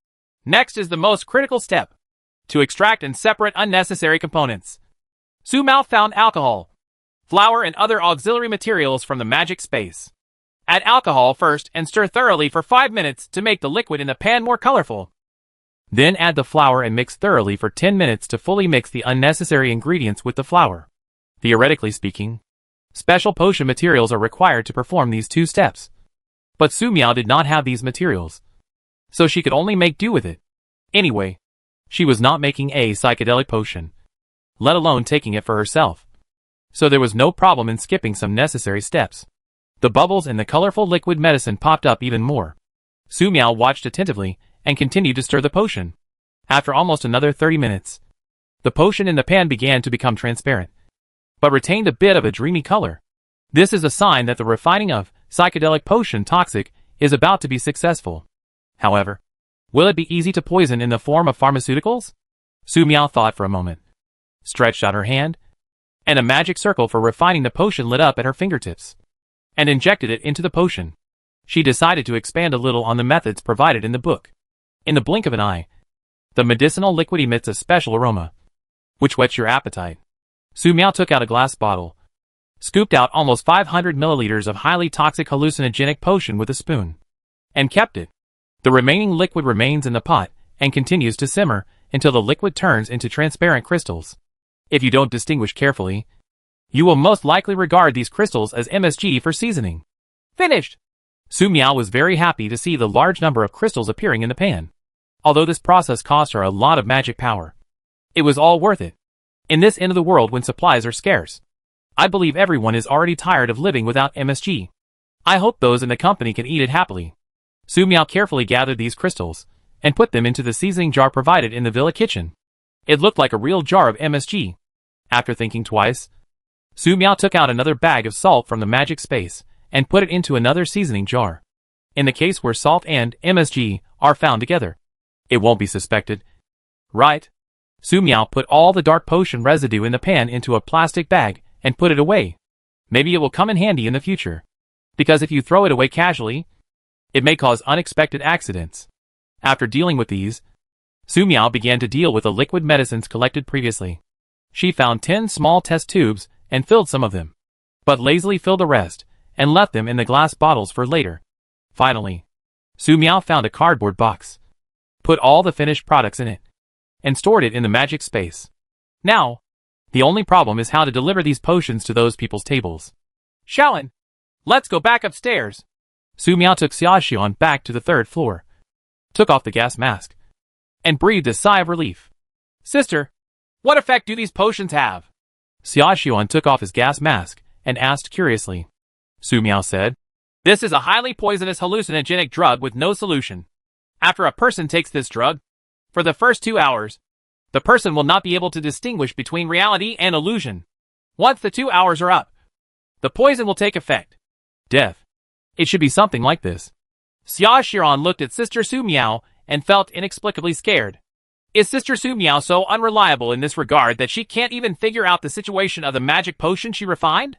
Next is the most critical step, to extract and separate unnecessary components. Su Miao found alcohol, flour and other auxiliary materials from the magic space. Add alcohol first and stir thoroughly for 5 minutes to make the liquid in the pan more colorful. Then add the flour and mix thoroughly for 10 minutes to fully mix the unnecessary ingredients with the flour. Theoretically speaking, special potion materials are required to perform these 2 steps. But Su Miao did not have these materials, so she could only make do with it. Anyway, she was not making a psychedelic potion, let alone taking it for herself. So there was no problem in skipping some necessary steps. The bubbles in the colorful liquid medicine popped up even more. Su Miao watched attentively and continued to stir the potion. After almost another 30 minutes, the potion in the pan began to become transparent, but retained a bit of a dreamy color. This is a sign that the refining of psychedelic potion toxic is about to be successful. However, will it be easy to poison in the form of pharmaceuticals? Su Miao thought for a moment, stretched out her hand, and a magic circle for refining the potion lit up at her fingertips, and injected it into the potion. She decided to expand a little on the methods provided in the book. In the blink of an eye, the medicinal liquid emits a special aroma, which whets your appetite. Su Miao took out a glass bottle, scooped out almost 500 milliliters of highly toxic hallucinogenic potion with a spoon, and kept it. The remaining liquid remains in the pot and continues to simmer until the liquid turns into transparent crystals. If you don't distinguish carefully, you will most likely regard these crystals as MSG for seasoning. Finished! Su Miao was very happy to see the large number of crystals appearing in the pan. Although this process cost her a lot of magic power, it was all worth it. In this end of the world when supplies are scarce, I believe everyone is already tired of living without MSG. I hope those in the company can eat it happily. Su Miao carefully gathered these crystals and put them into the seasoning jar provided in the villa kitchen. It looked like a real jar of MSG. After thinking twice, Su Miao took out another bag of salt from the magic space and put it into another seasoning jar. In the case where salt and MSG are found together, it won't be suspected. Right? Su Miao put all the dark potion residue in the pan into a plastic bag and put it away. Maybe it will come in handy in the future. Because if you throw it away casually, it may cause unexpected accidents. After dealing with these, Su Miao began to deal with the liquid medicines collected previously. She found 10 small test tubes and filled some of them, but lazily filled the rest and left them in the glass bottles for later. Finally, Su Miao found a cardboard box, put all the finished products in it, and stored it in the magic space. Now, the only problem is how to deliver these potions to those people's tables. Xiaolin, let's go back upstairs. Su Miao took Xiaoxian back to the 3rd floor, took off the gas mask, and breathed a sigh of relief. Sister, what effect do these potions have? Xiaoxian took off his gas mask and asked curiously. Su Miao said, This is a highly poisonous hallucinogenic drug with no solution. After a person takes this drug, for the first 2 hours, the person will not be able to distinguish between reality and illusion. Once the 2 hours are up, the poison will take effect. Death. It should be something like this. Xia Xiran looked at Sister Su Miao and felt inexplicably scared. Is Sister Su Miao so unreliable in this regard that she can't even figure out the situation of the magic potion she refined?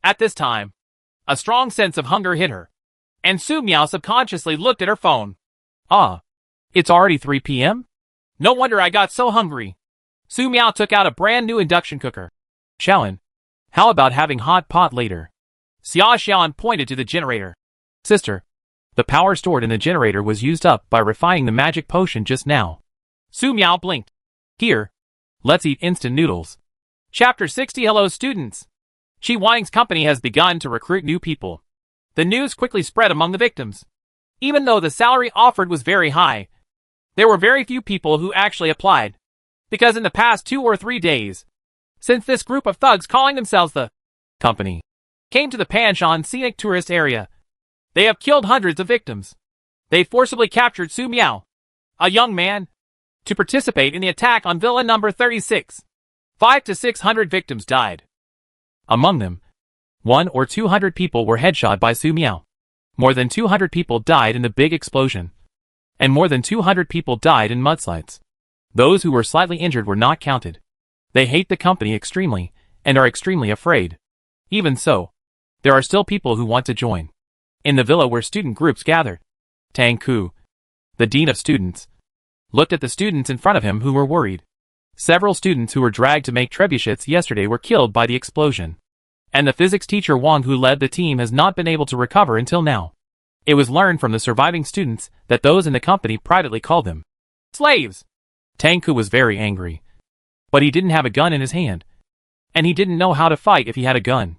At this time, a strong sense of hunger hit her, and Su Miao subconsciously looked at her phone. Ah, it's already 3 p.m.? No wonder I got so hungry. Su Miao took out a brand new induction cooker. Xiaolin, how about having hot pot later? Xia Xian pointed to the generator. Sister, the power stored in the generator was used up by refining the magic potion just now. Su Miao blinked. Here, let's eat instant noodles. Chapter 60. Hello students. Qi Wang's company has begun to recruit new people. The news quickly spread among the victims. Even though the salary offered was very high, there were very few people who actually applied. Because in the past 2 or 3 days, since this group of thugs calling themselves the company came to the Panshan scenic tourist area, they have killed hundreds of victims. They forcibly captured Su Miao, a young man, to participate in the attack on Villa number 36. 500 to 600 victims died. Among them, 100 or 200 people were headshot by Su Miao. More than 200 people died in the big explosion, and more than 200 people died in mudslides. Those who were slightly injured were not counted. They hate the company extremely, and are extremely afraid. Even so, there are still people who want to join. In the villa where student groups gathered, Tang Ku, the dean of students, looked at the students in front of him who were worried. Several students who were dragged to make trebuchets yesterday were killed by the explosion. And the physics teacher Wang who led the team has not been able to recover until now. It was learned from the surviving students that those in the company privately called them slaves. Tang Ku was very angry. But he didn't have a gun in his hand. And he didn't know how to fight if he had a gun.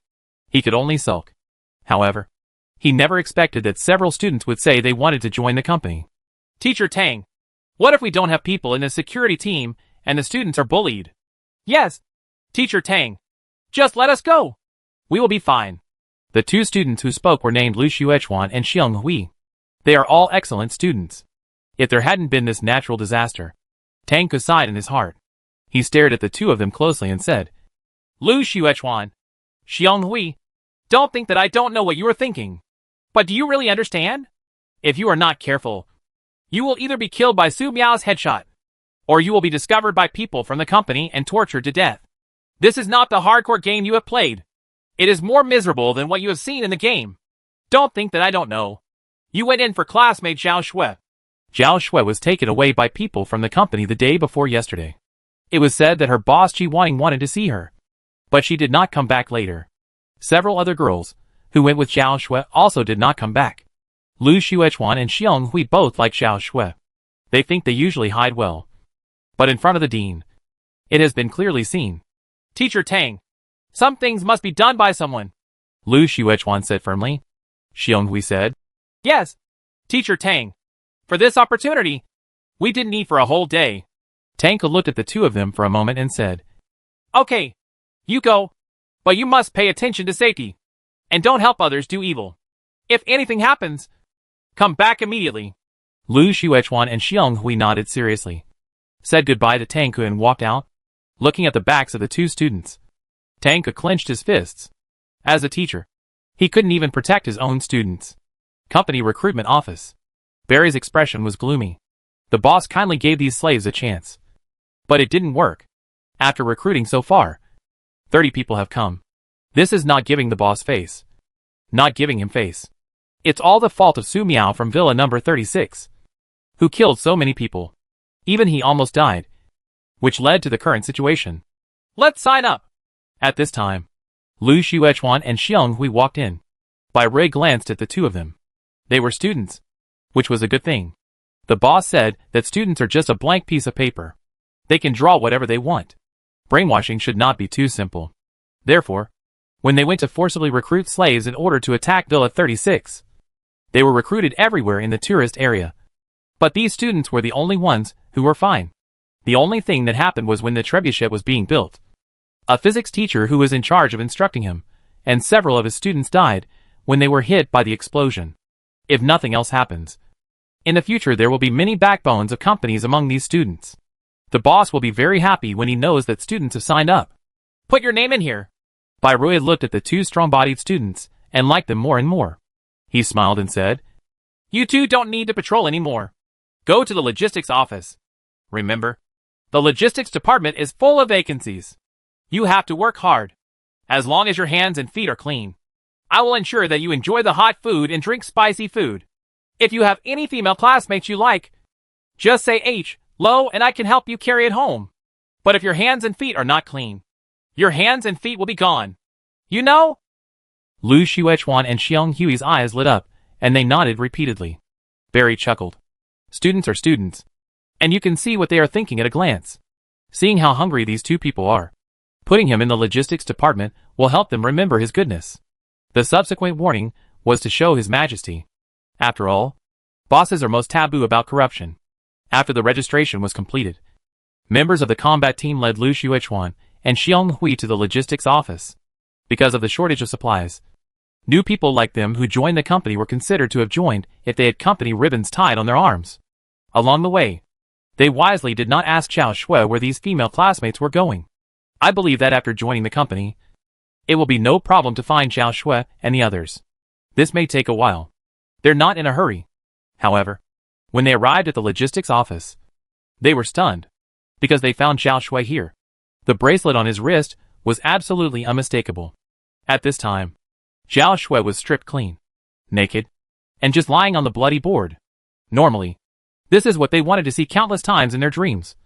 He could only sulk. However, he never expected that several students would say they wanted to join the company. Teacher Tang, what if we don't have people in the security team and the students are bullied? Yes, Teacher Tang. Just let us go. We will be fine. The 2 students who spoke were named Lu Xuechuan and Xiang Hui. They are all excellent students. If there hadn't been this natural disaster, Tang Ku sighed in his heart. He stared at the 2 of them closely and said, Lu Xuechuan, Xiang Hui, don't think that I don't know what you are thinking. But do you really understand? If you are not careful, you will either be killed by Su Miao's headshot, or you will be discovered by people from the company and tortured to death. This is not the hardcore game you have played. It is more miserable than what you have seen in the game. Don't think that I don't know. You went in for classmate Zhao Shui. Zhao Shui was taken away by people from the company the day before yesterday. It was said that her boss Qi Wang wanted to see her, but she did not come back later. Several other girls, who went with Zhao Shui, also did not come back. Lu Xuechuan and Xiang Hui both like Zhao Shui. They think they usually hide well. But in front of the dean, it has been clearly seen. Teacher Tang, some things must be done by someone. Lu Xuechuan said firmly. Xiang Hui said, Yes, Teacher Tang. For this opportunity, we didn't eat for a whole day. Tang Ku looked at the 2 of them for a moment and said, Okay, you go. But you must pay attention to safety. And don't help others do evil. If anything happens, come back immediately. Lu Xuechuan and Xiong Hui nodded seriously, said goodbye to Tang Ke and walked out, looking at the backs of the two students. Tang Ke clenched his fists. As a teacher, he couldn't even protect his own students. Company recruitment office. Barry's expression was gloomy. The boss kindly gave these slaves a chance. But it didn't work. After recruiting so far, 30 people have come. This is not giving the boss face. Not giving him face. It's all the fault of Su Miao from Villa number 36, who killed so many people. Even he almost died, which led to the current situation. Let's sign up. At this time, Lu Xuechuan and Xiong Hui walked in. Bai Rui glanced at the two of them. They were students, which was a good thing. The boss said that students are just a blank piece of paper. They can draw whatever they want. Brainwashing should not be too simple. Therefore, when they went to forcibly recruit slaves in order to attack Villa 36, they were recruited everywhere in the tourist area. But these students were the only ones who were fine. The only thing that happened was when the trebuchet was being built. A physics teacher who was in charge of instructing him, and several of his students died when they were hit by the explosion. If nothing else happens, in the future there will be many backbones of companies among these students. The boss will be very happy when he knows that students have signed up. Put your name in here. Bai Rui looked at the two strong-bodied students and liked them more and more. He smiled and said, "You two don't need to patrol anymore. Go to the logistics office. Remember, the logistics department is full of vacancies. You have to work hard. As long as your hands and feet are clean, I will ensure that you enjoy the hot food and drink spicy food. If you have any female classmates you like, just say H, low, and I can help you carry it home. But if your hands and feet are not clean, your hands and feet will be gone. You know?" Lu Xuechuan and Xiong Hui's eyes lit up, and they nodded repeatedly. Barry chuckled. Students are students, and you can see what they are thinking at a glance. Seeing how hungry these two people are, putting him in the logistics department will help them remember his goodness. The subsequent warning was to show his majesty. After all, bosses are most taboo about corruption. After the registration was completed, members of the combat team led Lu Xuechuan and Xiong Hui to the logistics office. Because of the shortage of supplies, new people like them who joined the company were considered to have joined if they had company ribbons tied on their arms. Along the way, they wisely did not ask Xiao Shui where these female classmates were going. I believe that after joining the company, it will be no problem to find Xiao Shui and the others. This may take a while. They're not in a hurry. However, when they arrived at the logistics office, they were stunned, because they found Xiao Shui here. The bracelet on his wrist was absolutely unmistakable. At this time, Xiao Shui was stripped clean, naked, and just lying on the bloody board. Normally, this is what they wanted to see countless times in their dreams.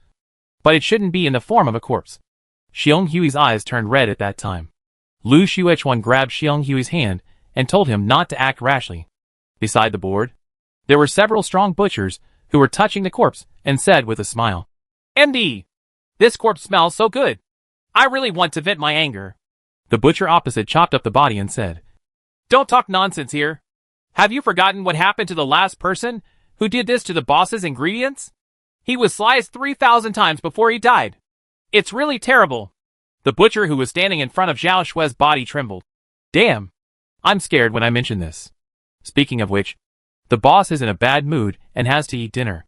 But it shouldn't be in the form of a corpse. Xiong Hui's eyes turned red at that time. Lu Xuechuan grabbed Xiong Hui's hand and told him not to act rashly. Beside the board, there were several strong butchers who were touching the corpse and said with a smile, "MD, this corpse smells so good. I really want to vent my anger." The butcher opposite chopped up the body and said, "Don't talk nonsense here. Have you forgotten what happened to the last person who did this to the boss's ingredients? He was sliced 3,000 times before he died. It's really terrible." The butcher who was standing in front of Xiao Shui's body trembled. "Damn. I'm scared when I mention this. Speaking of which, the boss is in a bad mood and has to eat dinner.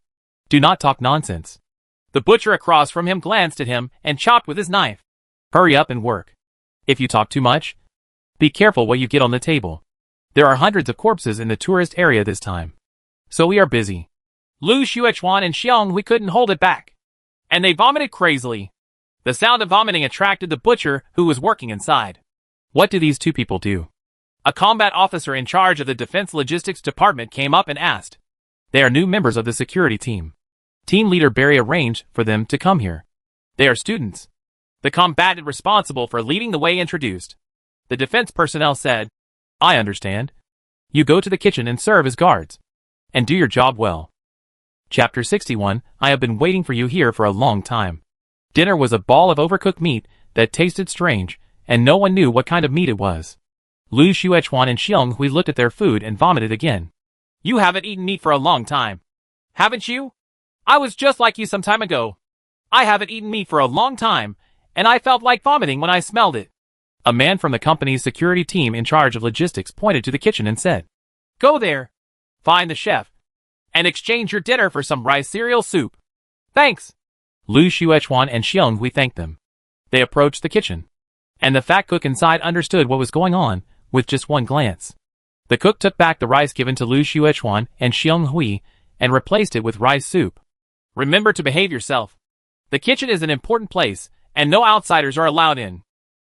Do not talk nonsense." The butcher across from him glanced at him and chopped with his knife. "Hurry up and work. If you talk too much, be careful what you get on the table. There are hundreds of corpses in the tourist area this time, so we are busy." Lu Xuechuan and Xiong Hui couldn't hold it back, and they vomited crazily. The sound of vomiting attracted the butcher who was working inside. What do these two people do? A combat officer in charge of the defense logistics department came up and asked. They are new members of the security team. Team leader Barry arranged for them to come here. They are students. The combatant responsible for leading the way introduced. The defense personnel said, "I understand. You go to the kitchen and serve as guards. And do your job well." Chapter 61, I have been waiting for you here for a long time. Dinner was a ball of overcooked meat that tasted strange, and no one knew what kind of meat it was. Lu Xuechuan and Xiong Hui looked at their food and vomited again. "You haven't eaten meat for a long time, haven't you? I was just like you some time ago. I haven't eaten meat for a long time, and I felt like vomiting when I smelled it." A man from the company's security team in charge of logistics pointed to the kitchen and said, "Go there, find the chef, and exchange your dinner for some rice cereal soup." "Thanks." Lu Xuechuan and Xiong Hui thanked them. They approached the kitchen, and the fat cook inside understood what was going on with just one glance. The cook took back the rice given to Lu Xuechuan and Xiong Hui and replaced it with rice soup. "Remember to behave yourself. The kitchen is an important place, and no outsiders are allowed in."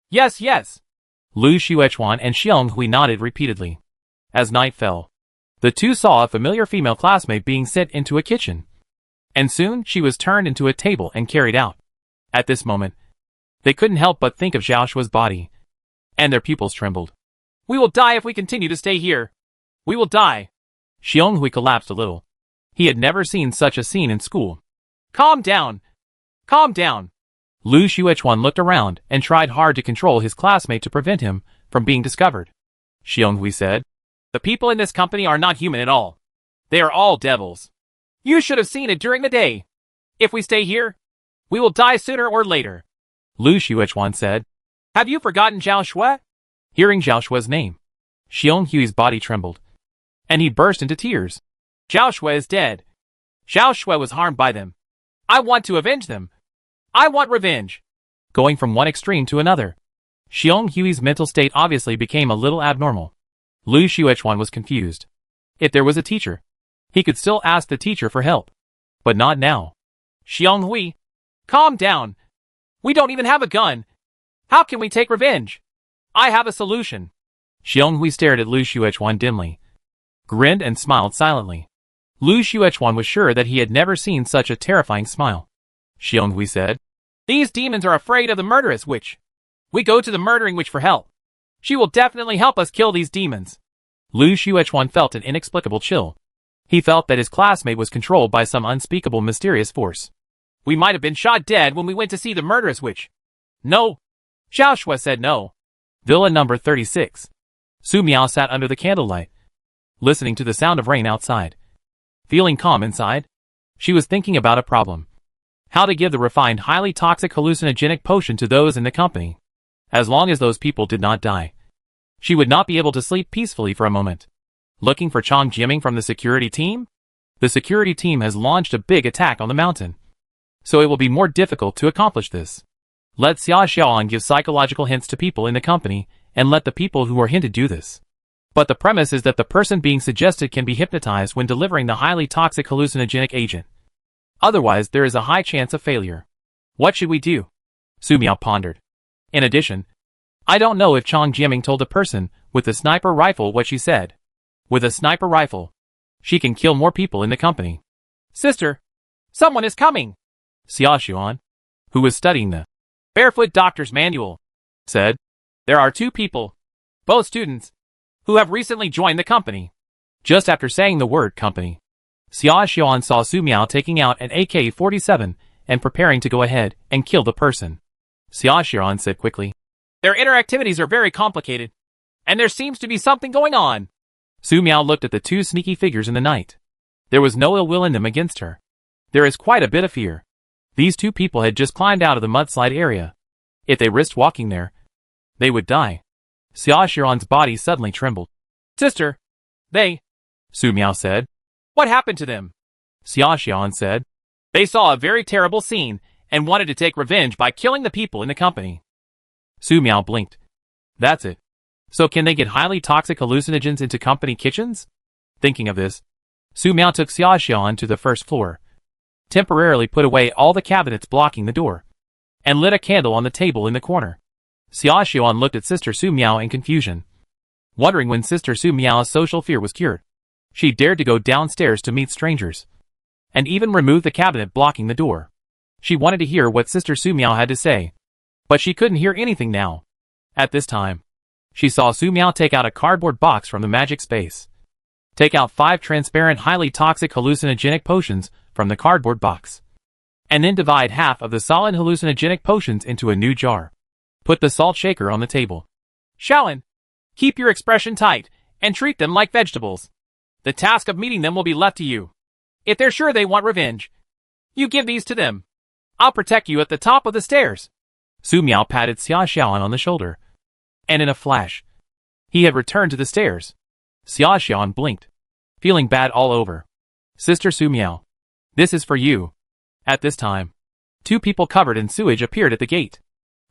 "Yes, yes." Lu Xuechuan and Xiong Hui nodded repeatedly. As night fell, the two saw a familiar female classmate being sent into a kitchen, and soon she was turned into a table and carried out. At this moment, they couldn't help but think of Zhao Shua's body, and their pupils trembled. "We will die if we continue to stay here. We will die." Xiong Hui collapsed a little. He had never seen such a scene in school. "Calm down. Calm down." Lu Xuechuan looked around and tried hard to control his classmate to prevent him from being discovered. Xiong Hui said, "The people in this company are not human at all. They are all devils. You should have seen it during the day. If we stay here, we will die sooner or later." Lu Xuechuan said, "Have you forgotten Zhao Shue?" Hearing Zhao Shue's name, Xiong Hui's body trembled, and he burst into tears. "Zhao Shue is dead. Zhao Shue was harmed by them. I want to avenge them. I want revenge." Going from one extreme to another, Xiong Hui's mental state obviously became a little abnormal. Lu Xuechuan was confused. If there was a teacher, he could still ask the teacher for help. But not now. "Xiong Hui, calm down. We don't even have a gun. How can we take revenge? I have a solution." Xiong Hui stared at Lu Xuechuan dimly, grinned and smiled silently. Lu Xuechuan was sure that he had never seen such a terrifying smile. Xiong Hui said, "These demons are afraid of the murderous witch. We go to the murdering witch for help. She will definitely help us kill these demons." Lu Xuechuan felt an inexplicable chill. He felt that his classmate was controlled by some unspeakable mysterious force. "We might have been shot dead when we went to see the murderous witch." "No." Zhao Shue said no. Villa number 36. Su Miao sat under the candlelight, listening to the sound of rain outside. Feeling calm inside, she was thinking about a problem. How to give the refined, highly toxic hallucinogenic potion to those in the company. As long as those people did not die, she would not be able to sleep peacefully for a moment. Looking for Chang Jiaming from the security team? The security team has launched a big attack on the mountain, so it will be more difficult to accomplish this. Let Xia Xiaoan give psychological hints to people in the company, and let the people who are hinted do this. But the premise is that the person being suggested can be hypnotized when delivering the highly toxic hallucinogenic agent. Otherwise, there is a high chance of failure. What should we do? Su Miao pondered. In addition, I don't know if Chang Jiaming told the person with the sniper rifle what she said. With a sniper rifle, she can kill more people in the company. "Sister, someone is coming," Xia Xuan, who was studying the Barefoot Doctor's Manual, said. "There are two people, both students, who have recently joined the company." Just after saying the word company, Xia Xuan saw Su Miao taking out an AK-47 and preparing to go ahead and kill the person. Xia Xuan said quickly, "Their interactivities are very complicated, and there seems to be something going on." Su Miao looked at the two sneaky figures in the night. There was no ill will in them against her. There is quite a bit of fear. These two people had just climbed out of the mudslide area. If they risked walking there, they would die. Xia Xuan's body suddenly trembled. "Sister, they," Su Miao said. "What happened to them?" Xia Xuan said, "They saw a very terrible scene and wanted to take revenge by killing the people in the company." Su Miao blinked. "That's it. So can they get highly toxic hallucinogens into company kitchens?" Thinking of this, Su Miao took Xia Xuan to the first floor, temporarily put away all the cabinets blocking the door, and lit a candle on the table in the corner. Xia Xuan looked at Sister Su Miao in confusion, wondering when Sister Su Miao's social fear was cured. She dared to go downstairs to meet strangers, and even remove the cabinet blocking the door. She wanted to hear what Sister Su Miao had to say, but she couldn't hear anything now. At this time, she saw Su Miao take out a cardboard box from the magic space, take out 5 transparent highly toxic hallucinogenic potions from the cardboard box, and then divide half of the solid hallucinogenic potions into a new jar. Put the salt shaker on the table. "Shaolin, keep your expression tight, and treat them like vegetables. The task of meeting them will be left to you. If they're sure they want revenge, you give these to them. I'll protect you at the top of the stairs." Su Miao patted Xia Xiaoan on the shoulder, And in a flash, he had returned to the stairs. Xia Xian blinked, feeling bad all over. Sister Su Miao, this is for you. At this time, two people covered in sewage appeared at the gate.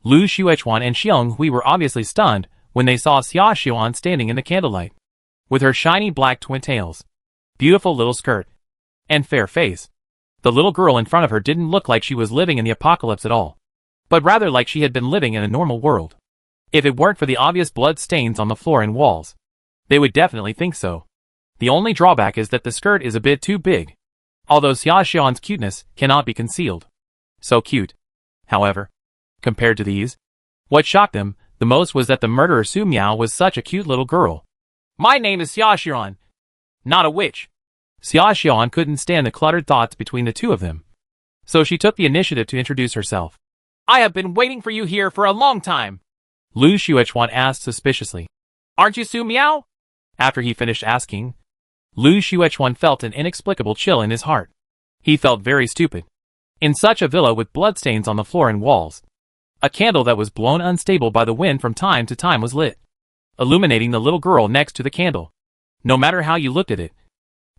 Lu Xuechuan and Xiong Hui were obviously stunned when they saw Xia Xian standing in the candlelight. With her shiny black twin tails, beautiful little skirt, and fair face, the little girl in front of her didn't look like she was living in the apocalypse at all, but rather like she had been living in a normal world. If it weren't for the obvious blood stains on the floor and walls, they would definitely think so. The only drawback is that the skirt is a bit too big, although Xia Xian's cuteness cannot be concealed. So cute. However, compared to these, what shocked them the most was that the murderer Su Miao was such a cute little girl. My name is Xia Xian, not a witch. Xia Xian couldn't stand the cluttered thoughts between the two of them, so she took the initiative to introduce herself. I have been waiting for you here for a long time, Lu Xuechuan asked suspiciously. Aren't you Su Miao? After he finished asking, Lu Xuechuan felt an inexplicable chill in his heart. He felt very stupid. In such a villa with bloodstains on the floor and walls, a candle that was blown unstable by the wind from time to time was lit, illuminating the little girl next to the candle. No matter how you looked at it,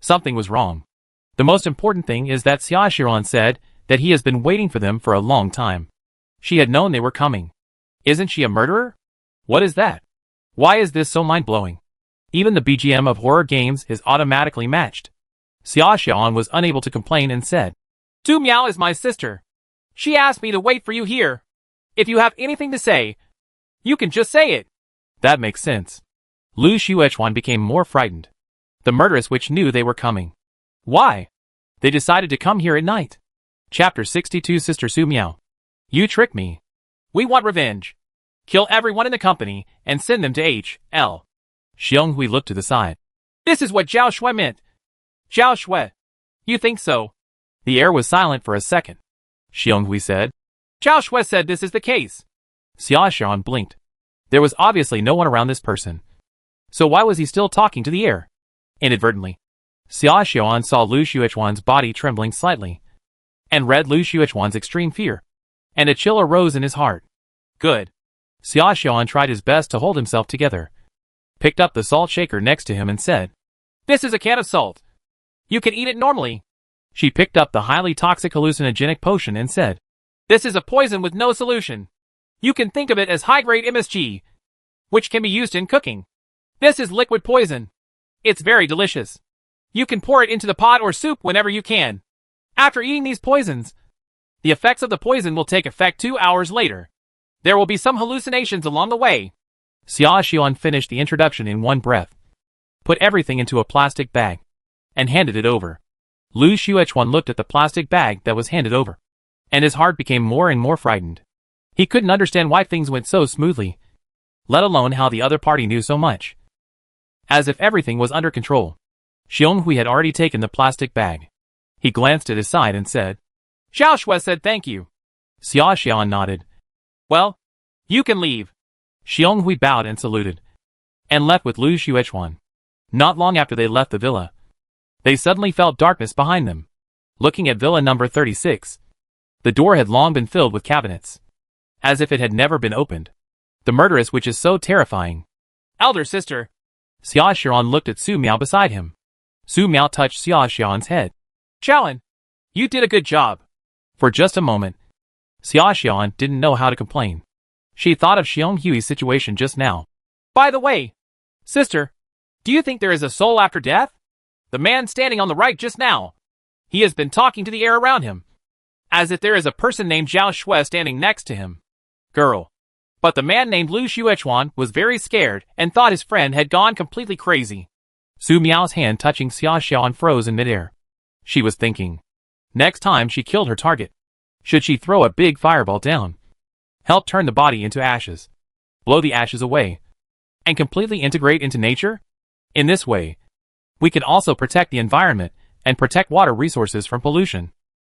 something was wrong. The most important thing is that Xia Xian said that he has been waiting for them for a long time. She had known they were coming. Isn't she a murderer? What is that? Why is this so mind-blowing? Even the BGM of horror games is automatically matched. Xia Xian was unable to complain and said, Su Miao is my sister. She asked me to wait for you here. If you have anything to say, you can just say it. That makes sense. Lu Xuechuan became more frightened. The murderous witch knew they were coming. Why? They decided to come here at night. Chapter 62 Sister Su Miao. You tricked me. We want revenge. Kill everyone in the company and send them to H.L. Xiong Hui looked to the side. This is what Zhao Shui meant. Zhao Shui. You think so? The air was silent for a second. Xiong Hui said. Zhao Shui said this is the case. Xia Xian blinked. There was obviously no one around this person. So why was he still talking to the air? Inadvertently, Xia Xian saw Lu Xuechuan's body trembling slightly, and read Lu Xuechuan's extreme fear, and a chill arose in his heart. Good. Xia Xian tried his best to hold himself together, picked up the salt shaker next to him and said, This is a can of salt. You can eat it normally. She picked up the highly toxic hallucinogenic potion and said, This is a poison with no solution. You can think of it as high-grade MSG, which can be used in cooking. This is liquid poison. It's very delicious. You can pour it into the pot or soup whenever you can. After eating these poisons, the effects of the poison will take effect 2 hours later. There will be some hallucinations along the way. Xia Xian finished the introduction in one breath, put everything into a plastic bag, and handed it over. Lu Xuechuan looked at the plastic bag that was handed over, and his heart became more and more frightened. He couldn't understand why things went so smoothly, let alone how the other party knew so much. As if everything was under control, Xiong Hui had already taken the plastic bag. He glanced at his side and said, Zhao Shui said thank you. Xia Xian nodded. Well, you can leave. Xiong Hui bowed and saluted, and left with Lu Xuechuan. Not long after they left the villa, they suddenly felt darkness behind them. Looking at villa number 36, the door had long been filled with cabinets, as if it had never been opened. The murderess which is so terrifying. Elder sister. Xia Xian looked at Su Miao beside him. Su Miao touched Xia Xian's head. Xiaolan, you did a good job. For just a moment, Xia Xian didn't know how to complain. She thought of Xiong Hui's situation just now. By the way, sister, do you think there is a soul after death? The man standing on the right just now. He has been talking to the air around him, as if there is a person named Zhao Shui standing next to him. Girl. But the man named Lu Xuechuan was very scared and thought his friend had gone completely crazy. Su Miao's hand touching Xia Xian froze in midair. She was thinking. Next time she killed her target, should she throw a big fireball down, help turn the body into ashes, blow the ashes away, and completely integrate into nature? In this way, we can also protect the environment and protect water resources from pollution.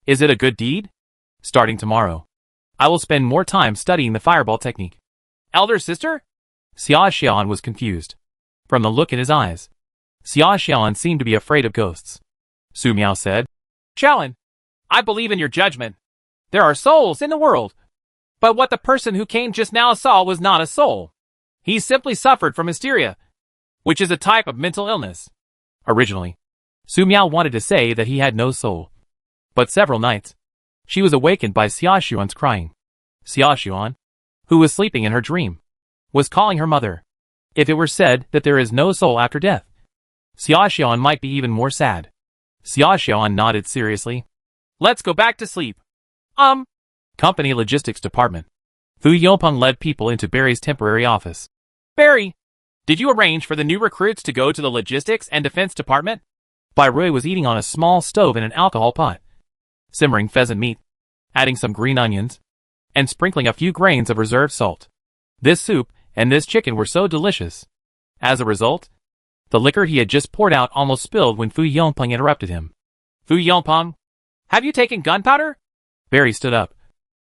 Is it a good deed? Starting tomorrow, I will spend more time studying the fireball technique. Elder sister? Xia Xian was confused. From the look in his eyes, Xia Xian seemed to be afraid of ghosts. Su Miao said, Xiaolan, I believe in your judgment. There are souls in the world. But what the person who came just now saw was not a soul. He simply suffered from hysteria, which is a type of mental illness. Originally, Su Miao wanted to say that he had no soul. But several nights, she was awakened by Xiaoxuan's crying. Xiaoxuan, who was sleeping in her dream, was calling her mother. If it were said that there is no soul after death, Xiaoxuan might be even more sad. Xiaoxuan nodded seriously. Let's go back to sleep. Company Logistics Department. Fu Yongpeng led people into Barry's temporary office. Barry, did you arrange for the new recruits to go to the Logistics and Defense Department? Bai Rui was eating on a small stove in an alcohol pot, simmering pheasant meat, adding some green onions, and sprinkling a few grains of reserve salt. This soup and this chicken were so delicious. As a result, the liquor he had just poured out almost spilled when Fu Yongpeng interrupted him. Fu Yongpeng, have you taken gunpowder? Barry stood up,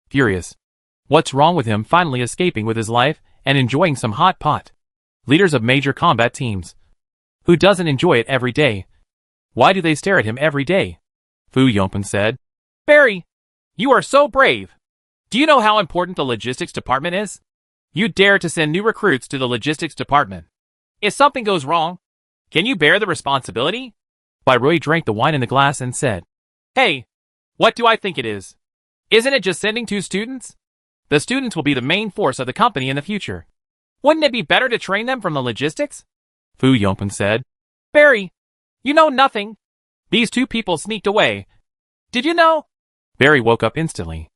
furious. What's wrong with him finally escaping with his life and enjoying some hot pot? Leaders of major combat teams. Who doesn't enjoy it every day? Why do they stare at him every day? Fu Yongpeng said. Barry, you are so brave. Do you know how important the logistics department is? You dare to send new recruits to the logistics department. If something goes wrong, can you bear the responsibility? Bai Rui drank the wine in the glass and said, Hey, what do I think it is? Isn't it just sending 2 students? The students will be the main force of the company in the future. Wouldn't it be better to train them from the logistics? Fu Yongpeng said. Barry, you know nothing. These 2 people sneaked away. Did you know? Barry woke up instantly.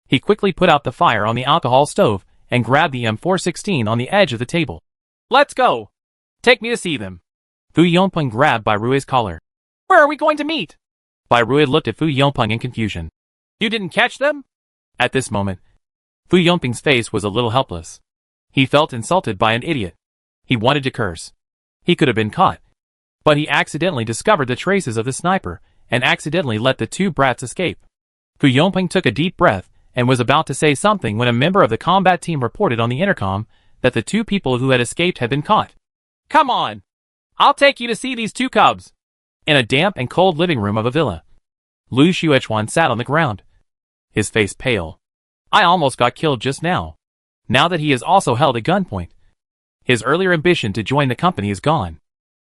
He quickly put out the fire on the alcohol stove and grabbed the M416 on the edge of the table. Let's go. Take me to see them. Fu Yongpeng grabbed Bai Rui's collar. Where are we going to meet? Bai Rui looked at Fu Yongpeng in confusion. You didn't catch them? At this moment, Fu Yongpeng's face was a little helpless. He felt insulted by an idiot. He wanted to curse. He could have been caught. But he accidentally discovered the traces of the sniper and accidentally let the 2 brats escape. Fu Yongpeng took a deep breath and was about to say something when a member of the combat team reported on the intercom that the 2 people who had escaped had been caught. Come on! I'll take you to see these 2 cubs. In a damp and cold living room of a villa, Lu Xuechuan sat on the ground, his face pale. I almost got killed just now. Now that he is also held at gunpoint, his earlier ambition to join the company is gone.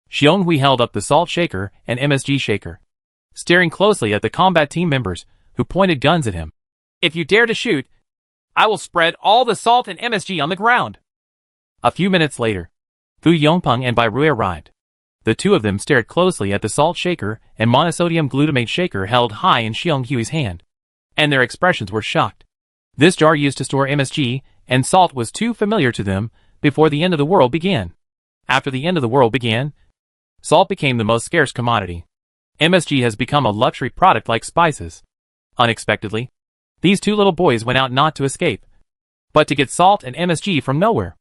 Xionghui held up the salt shaker and MSG shaker, staring closely at the combat team members who pointed guns at him. If you dare to shoot, I will spread all the salt and MSG on the ground. A few minutes later, Fu Yongpeng and Bai Rui arrived. The 2 of them stared closely at the salt shaker and monosodium glutamate shaker held high in Xionghui's hand, and their expressions were shocked. This jar used to store MSG and salt was too familiar to them before the end of the world began. After the end of the world began, salt became the most scarce commodity. MSG has become a luxury product like spices. Unexpectedly, these 2 little boys went out not to escape, but to get salt and MSG from nowhere.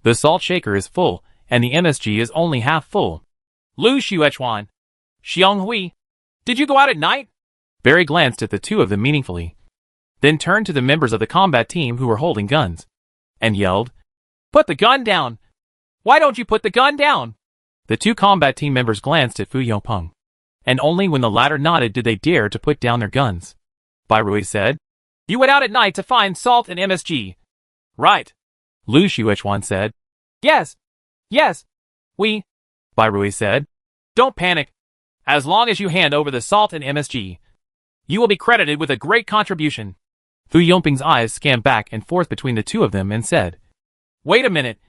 The salt shaker is full, and the MSG is only half full. Lu Xuechuan, Xionghui, did you go out at night? Barry glanced at the 2 of them meaningfully, then turned to the members of the combat team who were holding guns, and yelled, Put the gun down! Why don't you put the gun down? The 2 combat team members glanced at Fu Yongpeng, and only when the latter nodded did they dare to put down their guns. Bai Rui said, You went out at night to find salt and MSG. Right. Lu Xuechuan said. Yes. Bai Rui said. Don't panic. As long as you hand over the salt and MSG, you will be credited with a great contribution. Fu Yongpeng's eyes scanned back and forth between the 2 of them and said, Wait a minute.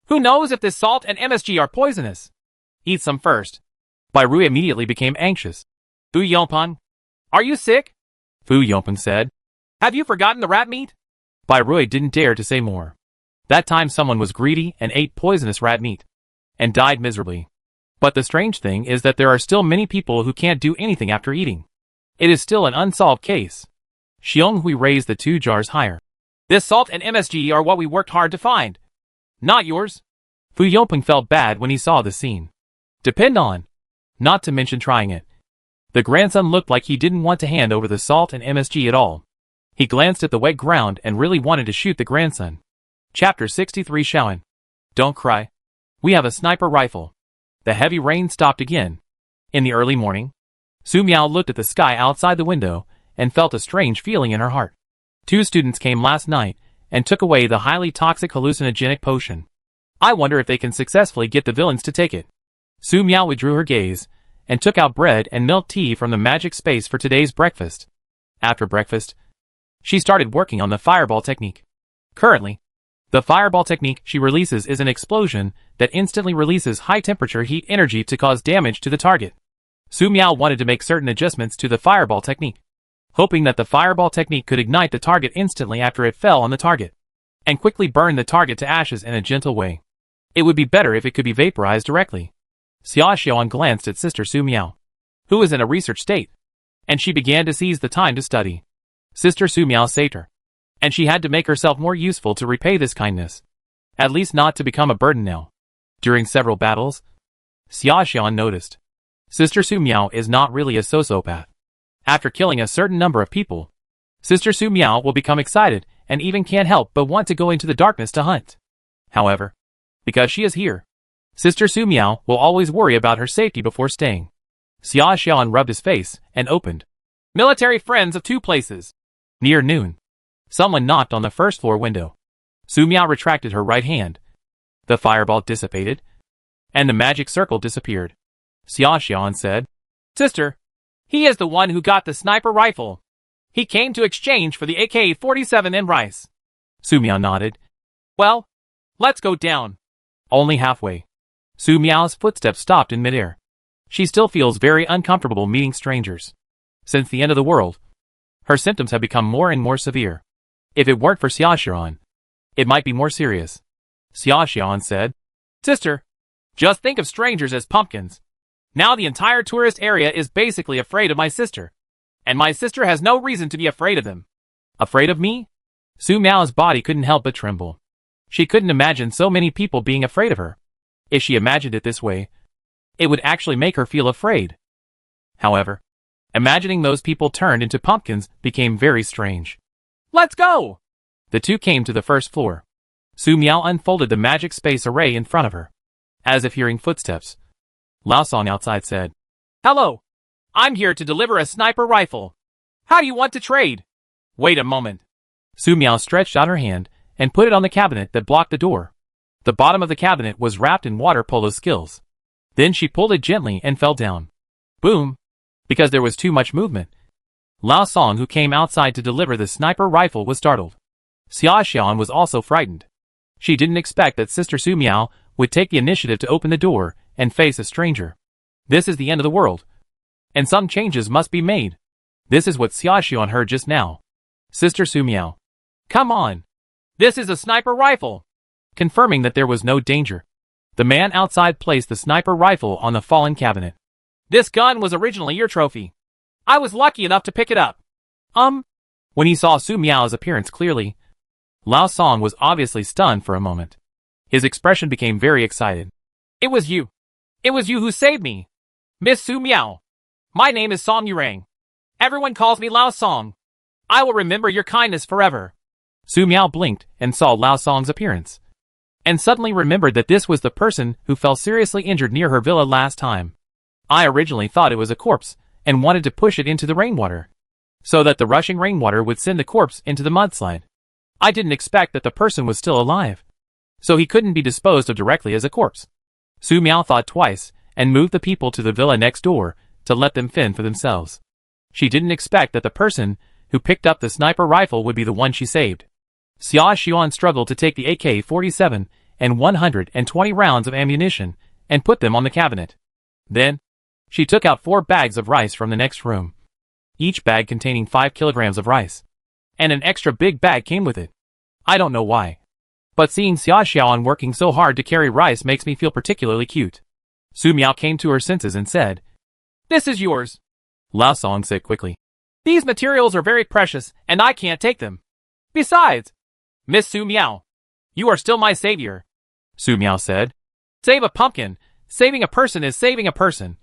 Who knows if this salt and MSG are poisonous? Eat some first. Bai Rui immediately became anxious. Fu Yongpeng, are you sick? Fu Yongpeng said. Have you forgotten the rat meat? Bai Rui didn't dare to say more. That time someone was greedy and ate poisonous rat meat, and died miserably. But the strange thing is that there are still many people who can't do anything after eating. It is still an unsolved case. Xionghui raised the 2 jars higher. This salt and MSG are what we worked hard to find. Not yours. Fu Yongpeng felt bad when he saw the scene. Depend on. Not to mention trying it. The grandson looked like he didn't want to hand over the salt and MSG at all. He glanced at the wet ground and really wanted to shoot the grandson. Chapter 63 Shaoan. Don't cry. We have a sniper rifle. The heavy rain stopped again. In the early morning, Su Miao looked at the sky outside the window and felt a strange feeling in her heart. 2 students came last night and took away the highly toxic hallucinogenic potion. I wonder if they can successfully get the villains to take it. Su Miao withdrew her gaze, and took out bread and milk tea from the magic space for today's breakfast. After breakfast, she started working on the fireball technique. Currently, the fireball technique she releases is an explosion that instantly releases high-temperature heat energy to cause damage to the target. Su Miao wanted to make certain adjustments to the fireball technique, hoping that the fireball technique could ignite the target instantly after it fell on the target, and quickly burn the target to ashes in a gentle way. It would be better if it could be vaporized directly. Xia Xiaoan glanced at Sister Su Miao, who was in a research state, and she began to seize the time to study. Sister Su Miao saved her, and she had to make herself more useful to repay this kindness, at least not to become a burden now. During several battles, Xia Xiaoan noticed Sister Su Miao is not really a sociopath. After killing a certain number of people, Sister Su Miao will become excited and even can't help but want to go into the darkness to hunt. However, because she is here, Sister Su Miao will always worry about her safety before staying. Xia Xiaoan rubbed his face and opened Military Friends of Two Places. Near noon, someone knocked on the first floor window. Su Miao retracted her right hand. The fireball dissipated, and the magic circle disappeared. Xia Xiaoan said, "Sister, he is the one who got the sniper rifle. He came to exchange for the AK-47 and rice." Su Miao nodded. "Well, let's go down." Only halfway, Su Miao's footsteps stopped in midair. She still feels very uncomfortable meeting strangers. Since the end of the world, her symptoms have become more and more severe. If it weren't for Xia Xiaoan, it might be more serious. Xia Xiaoan said, "Sister, just think of strangers as pumpkins. Now the entire tourist area is basically afraid of my sister. And my sister has no reason to be afraid of them." Afraid of me? Su Miao's body couldn't help but tremble. She couldn't imagine so many people being afraid of her. If she imagined it this way, it would actually make her feel afraid. However, imagining those people turned into pumpkins became very strange. "Let's go!" The two came to the first floor. Su Miao unfolded the magic space array in front of her. As if hearing footsteps, Lao Song outside said, "Hello, I'm here to deliver a sniper rifle. How do you want to trade?" "Wait a moment." Su Miao stretched out her hand and put it on the cabinet that blocked the door. The bottom of the cabinet was wrapped in water polo skills. Then she pulled it gently and fell down. Boom! Because there was too much movement. Lao Song, who came outside to deliver the sniper rifle, was startled. Xia Xiaoan was also frightened. She didn't expect that Sister Su Miao would take the initiative to open the door and face a stranger. This is the end of the world, and some changes must be made. This is what Xia Xiaoan heard just now. Sister Su Miao, "Come on. This is a sniper rifle." Confirming that there was no danger, the man outside placed the sniper rifle on the fallen cabinet. "This gun was originally your trophy. I was lucky enough to pick it up." When he saw Su Miao's appearance clearly, Lao Song was obviously stunned for a moment. His expression became very excited. "It was you. It was you who saved me. Miss Su Miao. My name is Song Yurang. Everyone calls me Lao Song. I will remember your kindness forever." Su Miao blinked and saw Lao Song's appearance, and suddenly remembered that this was the person who fell seriously injured near her villa last time. "I originally thought it was a corpse and wanted to push it into the rainwater, so that the rushing rainwater would send the corpse into the mudslide. I didn't expect that the person was still alive, so he couldn't be disposed of directly as a corpse." Su Miao thought twice and moved the people to the villa next door to let them fend for themselves. She didn't expect that the person who picked up the sniper rifle would be the one she saved. Xia Xiaoan struggled to take the AK-47 and 120 rounds of ammunition and put them on the cabinet. Then, she took out 4 bags of rice from the next room, each bag containing 5 kilograms of rice, and an extra big bag came with it. I don't know why, but seeing Xia Xiaoan working so hard to carry rice makes me feel particularly cute. Su Miao came to her senses and said, "This is yours." Lao Song said quickly, "These materials are very precious and I can't take them. Besides, Miss Su Miao, you are still my savior." Su Miao said, "Save a pumpkin. Saving a person is saving a person.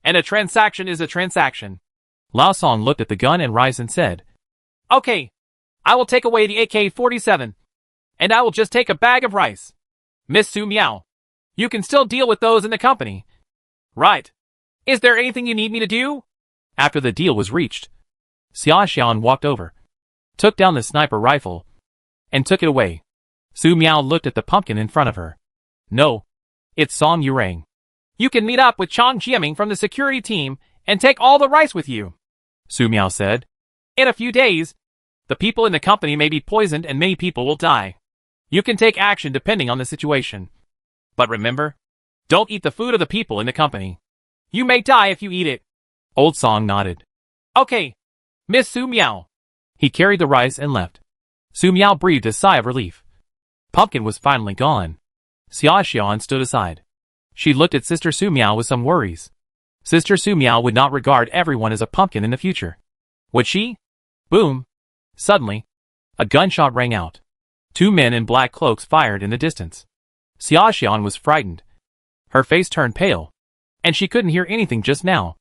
And a transaction is a transaction." Lao Song looked at the gun and rice and said, "Okay, I will take away the AK-47, and I will just take a bag of rice. Miss Su Miao, you can still deal with those in the company." "Right. Is there anything you need me to do?" After the deal was reached, Xia Xiaoan walked over, took down the sniper rifle, and took it away. Su Miao looked at the pumpkin in front of her. No. It's Song Yurang. You can meet up with Chang Jiaming from the security team and take all the rice with you, Su Miao said. In a few days, the people in the company may be poisoned and many people will die. You can take action depending on the situation. But remember, don't eat the food of the people in the company. You may die if you eat it. Old Song nodded. Okay, Miss Su Miao. He carried the rice and left. Su Miao breathed a sigh of relief. Pumpkin was finally gone. Xia Xian stood aside. She looked at Sister Su Miao with some worries. Sister Su Miao would not regard everyone as a pumpkin in the future. Would she? Boom. Suddenly, a gunshot rang out. 2 men in black cloaks fired in the distance. Xia Xian was frightened. Her face turned pale, and she couldn't hear anything just now.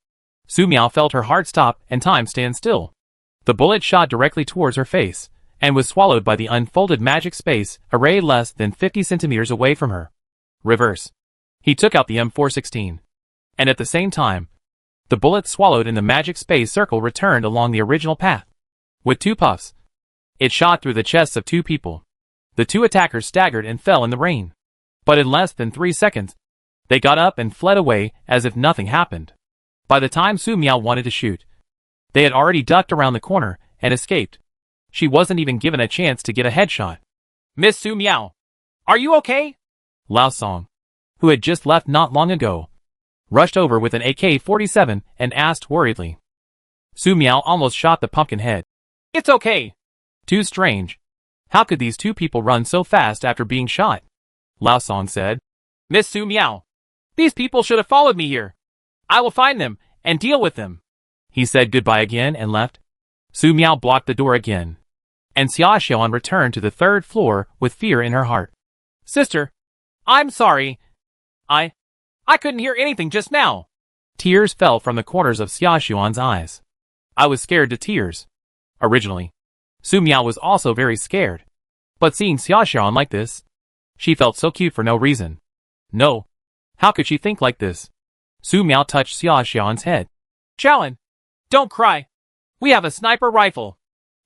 Su Miao felt her heart stop and time stand still. The bullet shot directly towards her face, and was swallowed by the unfolded magic space array less than 50 centimeters away from her. Reverse. He took out the M416. And at the same time, the bullet swallowed in the magic space circle returned along the original path. With 2 puffs, it shot through the chests of 2 people. The 2 attackers staggered and fell in the rain. But in less than 3 seconds, they got up and fled away as if nothing happened. By the time Su Miao wanted to shoot, they had already ducked around the corner and escaped. She wasn't even given a chance to get a headshot. Miss Su Miao, are you okay? Lao Song, who had just left not long ago, rushed over with an AK-47 and asked worriedly. Su Miao almost shot the pumpkin head. It's okay. Too strange. How could these 2 people run so fast after being shot? Lao Song said. Miss Su Miao, these people should have followed me here. I will find them and deal with them. He said goodbye again and left. Su Miao blocked the door again, and Xia Xian returned to the 3rd floor with fear in her heart. Sister, I'm sorry. I couldn't hear anything just now. Tears fell from the corners of Xia Xian's eyes. I was scared to tears. Originally, Su Miao was also very scared. But seeing Xia Xian like this, she felt so cute for no reason. No. How could she think like this? Su Miao touched Xia Xian's head. Xiaoan, don't cry. We have a sniper rifle.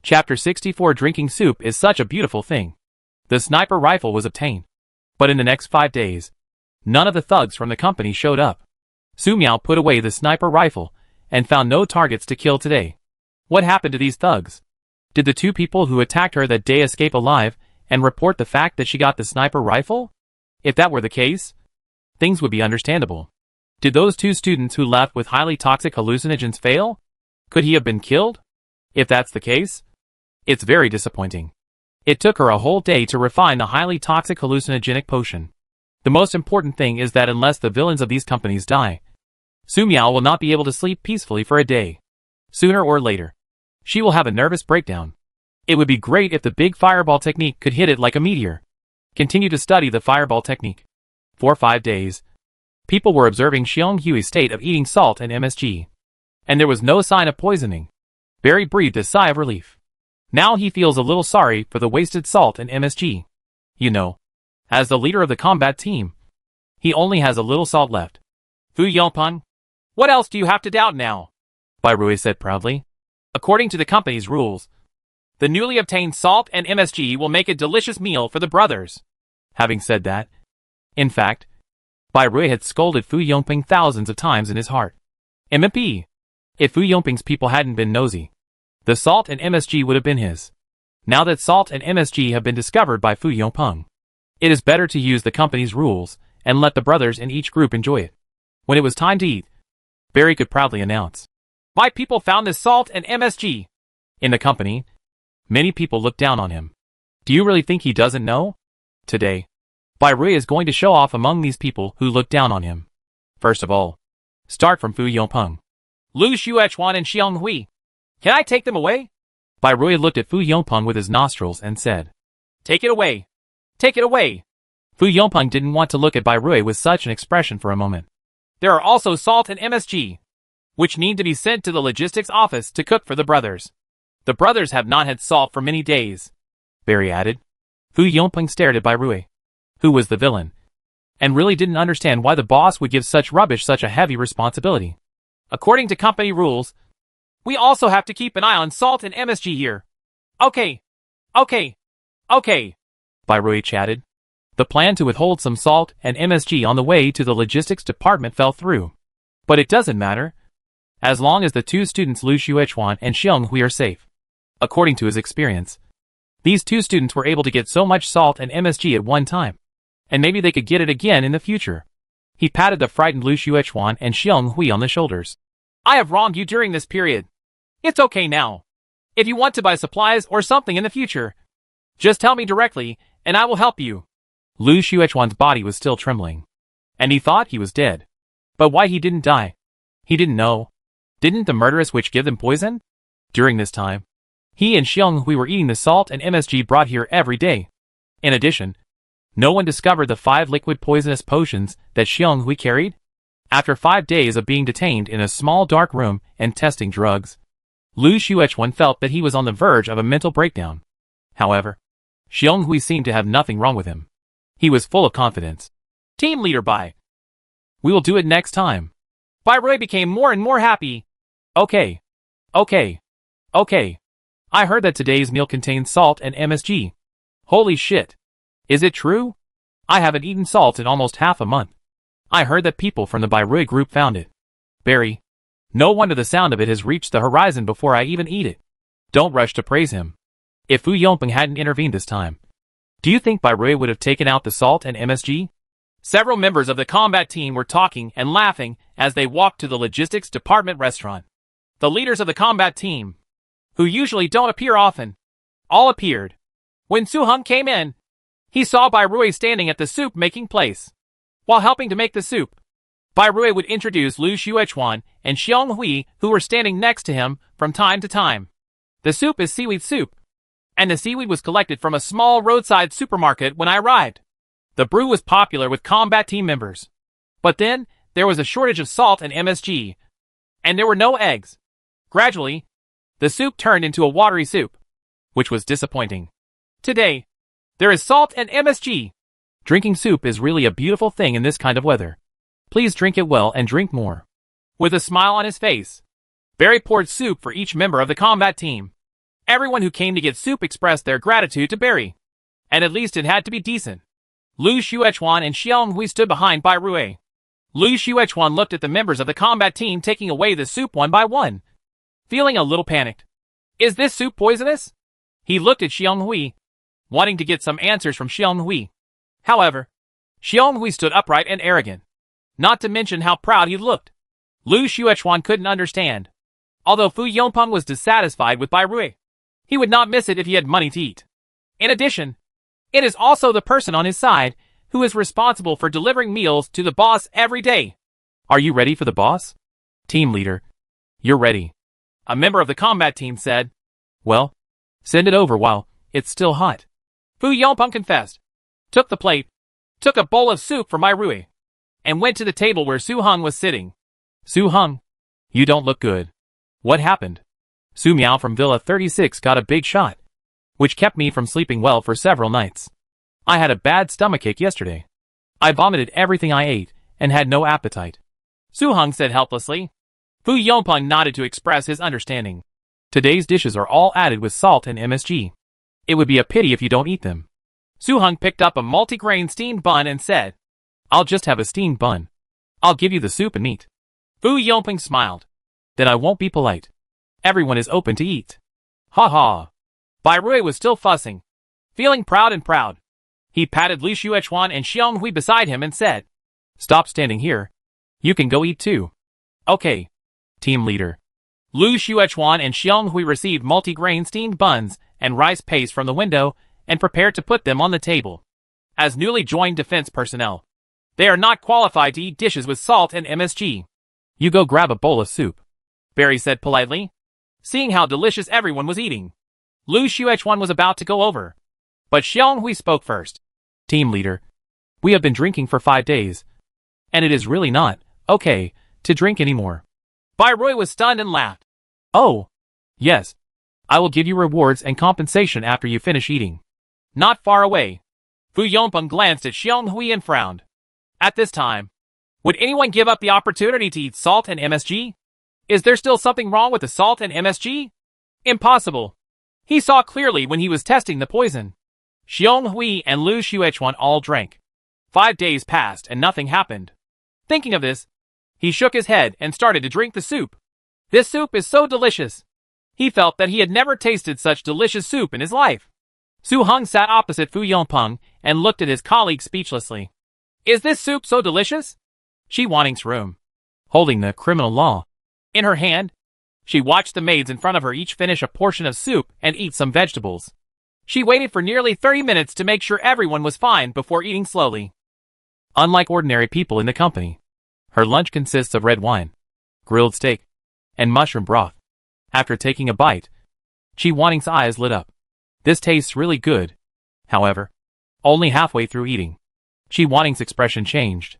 Chapter 64 Drinking soup is such a beautiful thing. The sniper rifle was obtained. But in the next 5 days, none of the thugs from the company showed up. Su Miao put away the sniper rifle and found no targets to kill today. What happened to these thugs? Did the 2 people who attacked her that day escape alive and report the fact that she got the sniper rifle? If that were the case, things would be understandable. Did those 2 students who left with highly toxic hallucinogens fail? Could he have been killed? If that's the case, it's very disappointing. It took her a whole day to refine the highly toxic hallucinogenic potion. The most important thing is that unless the villains of these companies die, Su Miao will not be able to sleep peacefully for a day. Sooner or later, she will have a nervous breakdown. It would be great if the big fireball technique could hit it like a meteor. Continue to study the fireball technique. For 5 days, people were observing Xiong Hui's state of eating salt and MSG. And there was no sign of poisoning. Barry breathed a sigh of relief. Now he feels a little sorry for the wasted salt and MSG. You know, as the leader of the combat team, he only has a little salt left. Fu Yongpeng, what else do you have to doubt now? Bai Rui said proudly. According to the company's rules, the newly obtained salt and MSG will make a delicious meal for the brothers. Having said that, in fact, Bai Rui had scolded Fu Yongpeng thousands of times in his heart. MP. If Fu Yongpeng's people hadn't been nosy, the salt and MSG would have been his. Now that salt and MSG have been discovered by Fu Yongpeng, it is better to use the company's rules and let the brothers in each group enjoy it. When it was time to eat, Barry could proudly announce, my people found this salt and MSG. In the company, many people looked down on him. Do you really think he doesn't know? Today, Bai Rui is going to show off among these people who look down on him. First of all, start from Fu Yongpeng. Lu Xuechuan and Xiang Hui. Can I take them away? Bai Rui looked at Fu Yongpeng with his nostrils and said, take it away. Take it away. Fu Yongpeng didn't want to look at Bai Rui with such an expression for a moment. There are also salt and MSG, which need to be sent to the logistics office to cook for the brothers. The brothers have not had salt for many days, Barry added. Fu Yongpeng stared at Bai Rui, who was the villain, and really didn't understand why the boss would give such rubbish such a heavy responsibility. According to company rules, we also have to keep an eye on salt and MSG here. Okay. Bai Rui chatted. The plan to withhold some salt and MSG on the way to the logistics department fell through. But it doesn't matter, as long as the two students Lu Xuechuan and Xiang Hui are safe. According to his experience, these two students were able to get so much salt and MSG at one time, and maybe they could get it again in the future. He patted the frightened Lu Xuechuan and Xiang Hui on the shoulders. I have wronged you during this period. It's okay now. If you want to buy supplies or something in the future, just tell me directly, and I will help you. Lu Xuechuan's body was still trembling, and he thought he was dead. But why he didn't die? He didn't know. Didn't the murderous witch give them poison? During this time, he and Xiang Hui were eating the salt and MSG brought here every day. In addition, no one discovered the 5 liquid poisonous potions that Xiang Hui carried. After 5 days of being detained in a small dark room and testing drugs, Lu Xuechuan felt that he was on the verge of a mental breakdown. However, Xiang Hui seemed to have nothing wrong with him. He was full of confidence. Team leader Bai. We will do it next time. Bai Rui became more and more happy. Okay. I heard that today's meal contains salt and MSG. Holy shit. Is it true? I haven't eaten salt in almost half a month. I heard that people from the Bai Rui group found it. Barry. No wonder the sound of it has reached the horizon before I even eat it. Don't rush to praise him. If Fu Yongpeng hadn't intervened this time, do you think Bai Rui would have taken out the salt and MSG? Several members of the combat team were talking and laughing as they walked to the logistics department restaurant. The leaders of the combat team, who usually don't appear often, all appeared. When Su Heng came in, he saw Bai Rui standing at the soup-making place. While helping to make the soup, Bai Rui would introduce Lu Xuechuan and Xiang Hui, who were standing next to him from time to time. The soup is seaweed soup, and the seaweed was collected from a small roadside supermarket when I arrived. The brew was popular with combat team members. But then, there was a shortage of salt and MSG, and there were no eggs. Gradually, the soup turned into a watery soup, which was disappointing. Today, there is salt and MSG. Drinking soup is really a beautiful thing in this kind of weather. Please drink it well and drink more. With a smile on his face, Barry poured soup for each member of the combat team. Everyone who came to get soup expressed their gratitude to Barry. And at least it had to be decent. Lu Xuechuan and Xiang Hui stood behind Bai Rui. Lu Xuechuan looked at the members of the combat team taking away the soup one by one, feeling a little panicked. Is this soup poisonous? He looked at Xiang Hui, wanting to get some answers from Xiang Hui. However, Xiang Hui stood upright and arrogant, not to mention how proud he looked. Lu Xuechuan couldn't understand. Although Fu Yongpeng was dissatisfied with Bai Rui, he would not miss it if he had money to eat. In addition, it is also the person on his side who is responsible for delivering meals to the boss every day. Are you ready for the boss? Team leader. You're ready. A member of the combat team said. Well, send it over while it's still hot. Fu Yongpeng confessed, took the plate, took a bowl of soup for Bai Rui, and went to the table where Su Heng was sitting. Su Heng, you don't look good. What happened? Su Miao from Villa 36 got a big shot, which kept me from sleeping well for several nights. I had a bad stomachache yesterday. I vomited everything I ate and had no appetite. Su Heng said helplessly. Fu Yongpeng nodded to express his understanding. Today's dishes are all added with salt and MSG. It would be a pity if you don't eat them. Su Heng picked up a multigrain steamed bun and said, I'll just have a steamed bun. I'll give you the soup and meat. Fu Yongpeng smiled. Then I won't be polite. Everyone is open to eat. Ha ha. Bai Rui was still fussing, feeling proud. He patted Lu Xuechuan and Xiang Hui beside him and said, Stop standing here. You can go eat too. Okay. Team leader. Lu Xuechuan and Xiang Hui received multigrain steamed buns and rice paste from the window and prepared to put them on the table. As newly joined defense personnel, they are not qualified to eat dishes with salt and MSG. You go grab a bowl of soup, Barry said politely, seeing how delicious everyone was eating. Lu Xuechuan was about to go over, but Xiang Hui spoke first. Team leader, we have been drinking for 5 days, and it is really not okay to drink anymore. Bai Rui was stunned and laughed. Oh, yes. I will give you rewards and compensation after you finish eating. Not far away, Fu Yongpeng glanced at Xiang Hui and frowned. At this time, would anyone give up the opportunity to eat salt and MSG? Is there still something wrong with the salt and MSG? Impossible. He saw clearly when he was testing the poison. Xiong Hui and Lu Xuechuan all drank. 5 days passed and nothing happened. Thinking of this, he shook his head and started to drink the soup. This soup is so delicious. He felt that he had never tasted such delicious soup in his life. Su Heng sat opposite Fu Yongpeng and looked at his colleague speechlessly. Is this soup so delicious? She Wanning's room, holding the criminal law in her hand. She watched the maids in front of her each finish a portion of soup and eat some vegetables. She waited for nearly 30 minutes to make sure everyone was fine before eating slowly. Unlike ordinary people in the company, her lunch consists of red wine, grilled steak, and mushroom broth. After taking a bite, Chi Wanning's eyes lit up. This tastes really good. However, only halfway through eating, Chi Wanning's expression changed.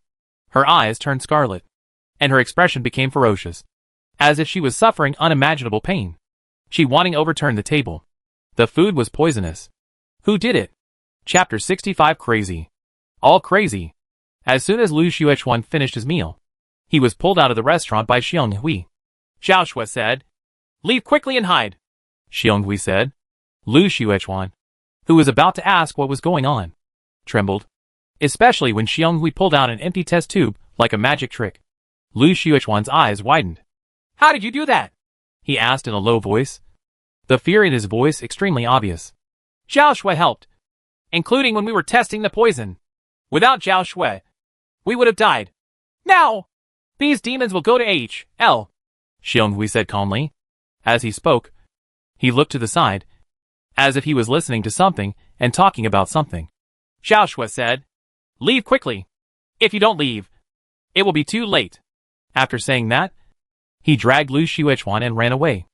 Her eyes turned scarlet, and her expression became ferocious, as if she was suffering unimaginable pain. Chi Wanning overturned the table. The food was poisonous. Who did it? Chapter 65 Crazy. All crazy. As soon as Lu Xuechuan finished his meal, he was pulled out of the restaurant by Xiong Hui. Zhao Shui said, "Leave quickly and hide." Xiong Hui said. Lu Xuechuan, who was about to ask what was going on, trembled, especially when Xiong Hui pulled out an empty test tube like a magic trick. Lu Xuechuan's eyes widened. "How did you do that?" he asked in a low voice, the fear in his voice extremely obvious. "Zhao Shui helped, including when we were testing the poison. Without Zhao Shui, we would have died. Now, these demons will go to H.L." Xiong Hui said calmly. As he spoke, he looked to the side, as if he was listening to something and talking about something. Zhao Shui said, "Leave quickly. If you don't leave, it will be too late." After saying that, he dragged Lu Xuechuan and ran away.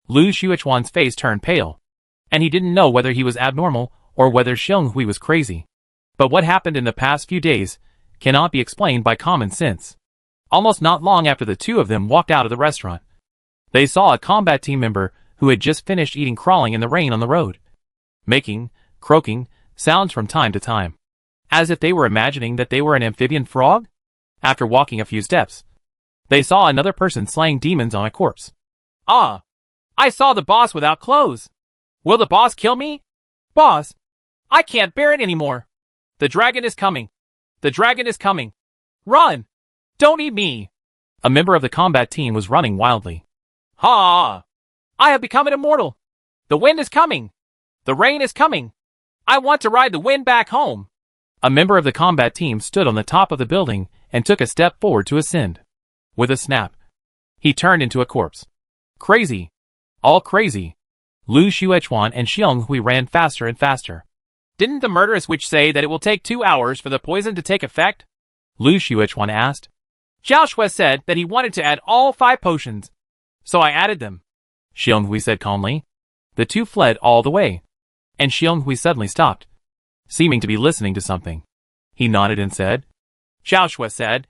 Lu Xuechuan's face turned pale, and he didn't know whether he was abnormal or whether Xiong Hui was crazy. But what happened in the past few days cannot be explained by common sense. Almost not long after the two of them walked out of the restaurant, they saw a combat team member who had just finished eating crawling in the rain on the road, making, croaking, sounds from time to time, as if they were imagining that they were an amphibian frog. After walking a few steps, they saw another person slaying demons on a corpse. "Ah! I saw the boss without clothes. Will the boss kill me? Boss, I can't bear it anymore. The dragon is coming. The dragon is coming. Run! Don't eat me!" A member of the combat team was running wildly. "Ha! I have become an immortal. The wind is coming. The rain is coming. I want to ride the wind back home." A member of the combat team stood on the top of the building and took a step forward to ascend. With a snap, he turned into a corpse. Crazy. All crazy. Lu Xuechuan and Xiong Hui ran faster and faster. "Didn't the murderous witch say that it will take 2 hours for the poison to take effect?" Lu Xuechuan asked. "Zhao Shui said that he wanted to add all 5 potions, so I added them," Xiong Hui said calmly. The two fled all the way, and Xiong Hui suddenly stopped, seeming to be listening to something. He nodded and said, "Zhao Shui said,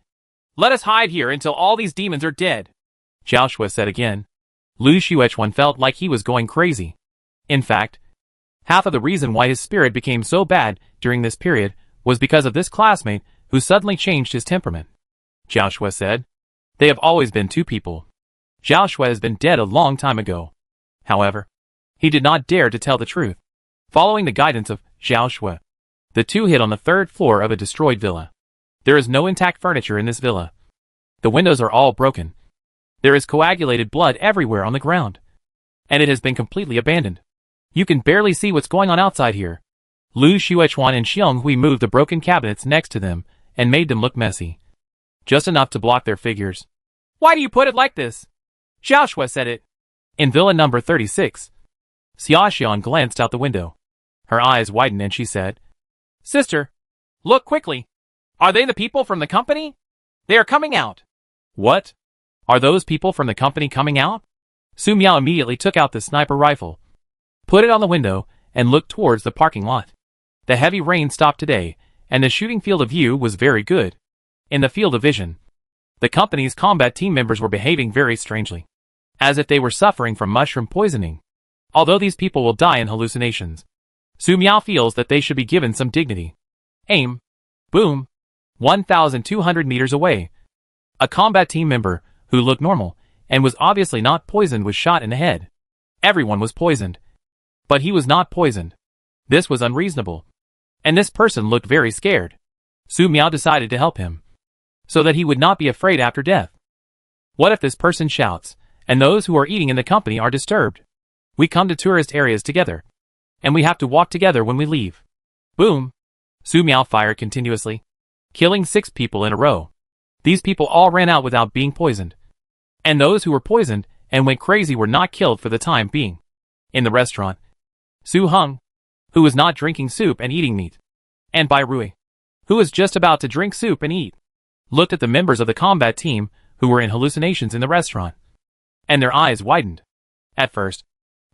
let us hide here until all these demons are dead." Zhao Shui said again. Lu Xuechuan felt like he was going crazy. In fact, half of the reason why his spirit became so bad during this period was because of this classmate who suddenly changed his temperament. Zhao Shui said, "They have always been two people. Zhao Shui has been dead a long time ago." However, he did not dare to tell the truth. Following the guidance of Zhao Shui, the two hid on the 3rd floor of a destroyed villa. There is no intact furniture in this villa. The windows are all broken. There is coagulated blood everywhere on the ground, and it has been completely abandoned. You can barely see what's going on outside here. Lu Xuechuan and Xiong Hui moved the broken cabinets next to them and made them look messy, just enough to block their figures. "Why do you put it like this?" Zhao Shui said it. In villa number 36, Xia Xian glanced out the window. Her eyes widened and she said, "Sister, look quickly. Are they the people from the company? They are coming out." "What? Are those people from the company coming out?" Su Miao immediately took out the sniper rifle, put it on the window, and looked towards the parking lot. The heavy rain stopped today, and the shooting field of view was very good. In the field of vision, the company's combat team members were behaving very strangely, as if they were suffering from mushroom poisoning. Although these people will die in hallucinations, Su Miao feels that they should be given some dignity. Aim. Boom. 1,200 meters away, a combat team member, who looked normal, and was obviously not poisoned, was shot in the head. Everyone was poisoned, but he was not poisoned. This was unreasonable. And this person looked very scared. Su Miao decided to help him, so that he would not be afraid after death. What if this person shouts, and those who are eating in the company are disturbed? We come to tourist areas together, and we have to walk together when we leave. Boom! Su Miao fired continuously, killing 6 people in a row. These people all ran out without being poisoned. And those who were poisoned and went crazy were not killed for the time being. In the restaurant, Su Hung, who was not drinking soup and eating meat, and Bai Rui, who was just about to drink soup and eat, looked at the members of the combat team who were in hallucinations in the restaurant, and their eyes widened. At first,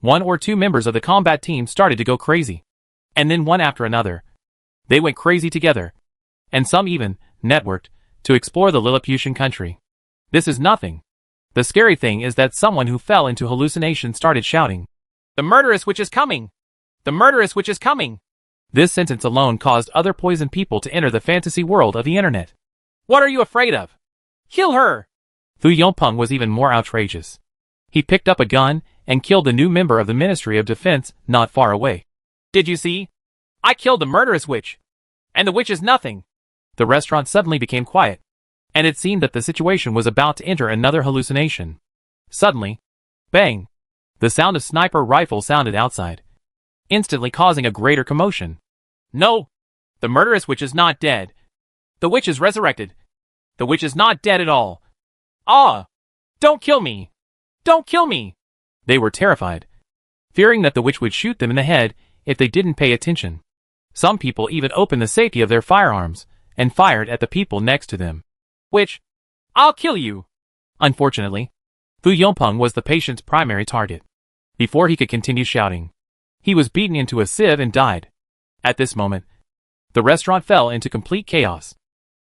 1 or 2 members of the combat team started to go crazy, and then one after another. They went crazy together, and some even networked to explore the Lilliputian country. This is nothing. The scary thing is that someone who fell into hallucination started shouting, "The murderous witch is coming! The murderous witch is coming!" This sentence alone caused other poisoned people to enter the fantasy world of the internet. What are you afraid of? Kill her! Fu Yongpeng was even more outrageous. He picked up a gun and killed the new member of the Ministry of Defense not far away. Did you see? I killed the murderous witch. And the witch is nothing. The restaurant suddenly became quiet, and it seemed that the situation was about to enter another hallucination. Suddenly, bang! The sound of sniper rifle sounded outside, instantly causing a greater commotion. No! The murderous witch is not dead. The witch is resurrected. The witch is not dead at all. Ah! Don't kill me! Don't kill me! They were terrified, fearing that the witch would shoot them in the head if they didn't pay attention. Some people even opened the safety of their firearms and fired at the people next to them. Witch! I'll kill you! Unfortunately, Fu Yongpeng was the patient's primary target. Before he could continue shouting, he was beaten into a sieve and died. At this moment, the restaurant fell into complete chaos.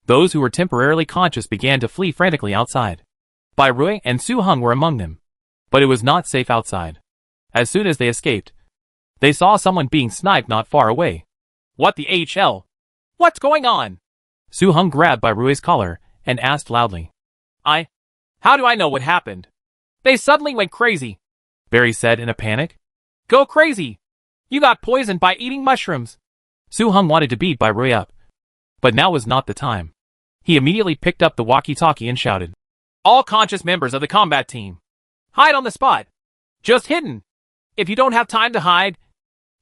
Those who were temporarily conscious began to flee frantically outside. Bai Rui and Su Hung were among them. But it was not safe outside. As soon as they escaped, they saw someone being sniped not far away. What the HL? What's going on? Su Hung grabbed Bai Rui's collar and asked loudly. How do I know what happened? They suddenly went crazy, Barry said in a panic. Go crazy! You got poisoned by eating mushrooms. Su Hung wanted to beat Bai Rui up, but now was not the time. He immediately picked up the walkie-talkie and shouted, "All conscious members of the combat team, hide on the spot. Just hidden. If you don't have time to hide,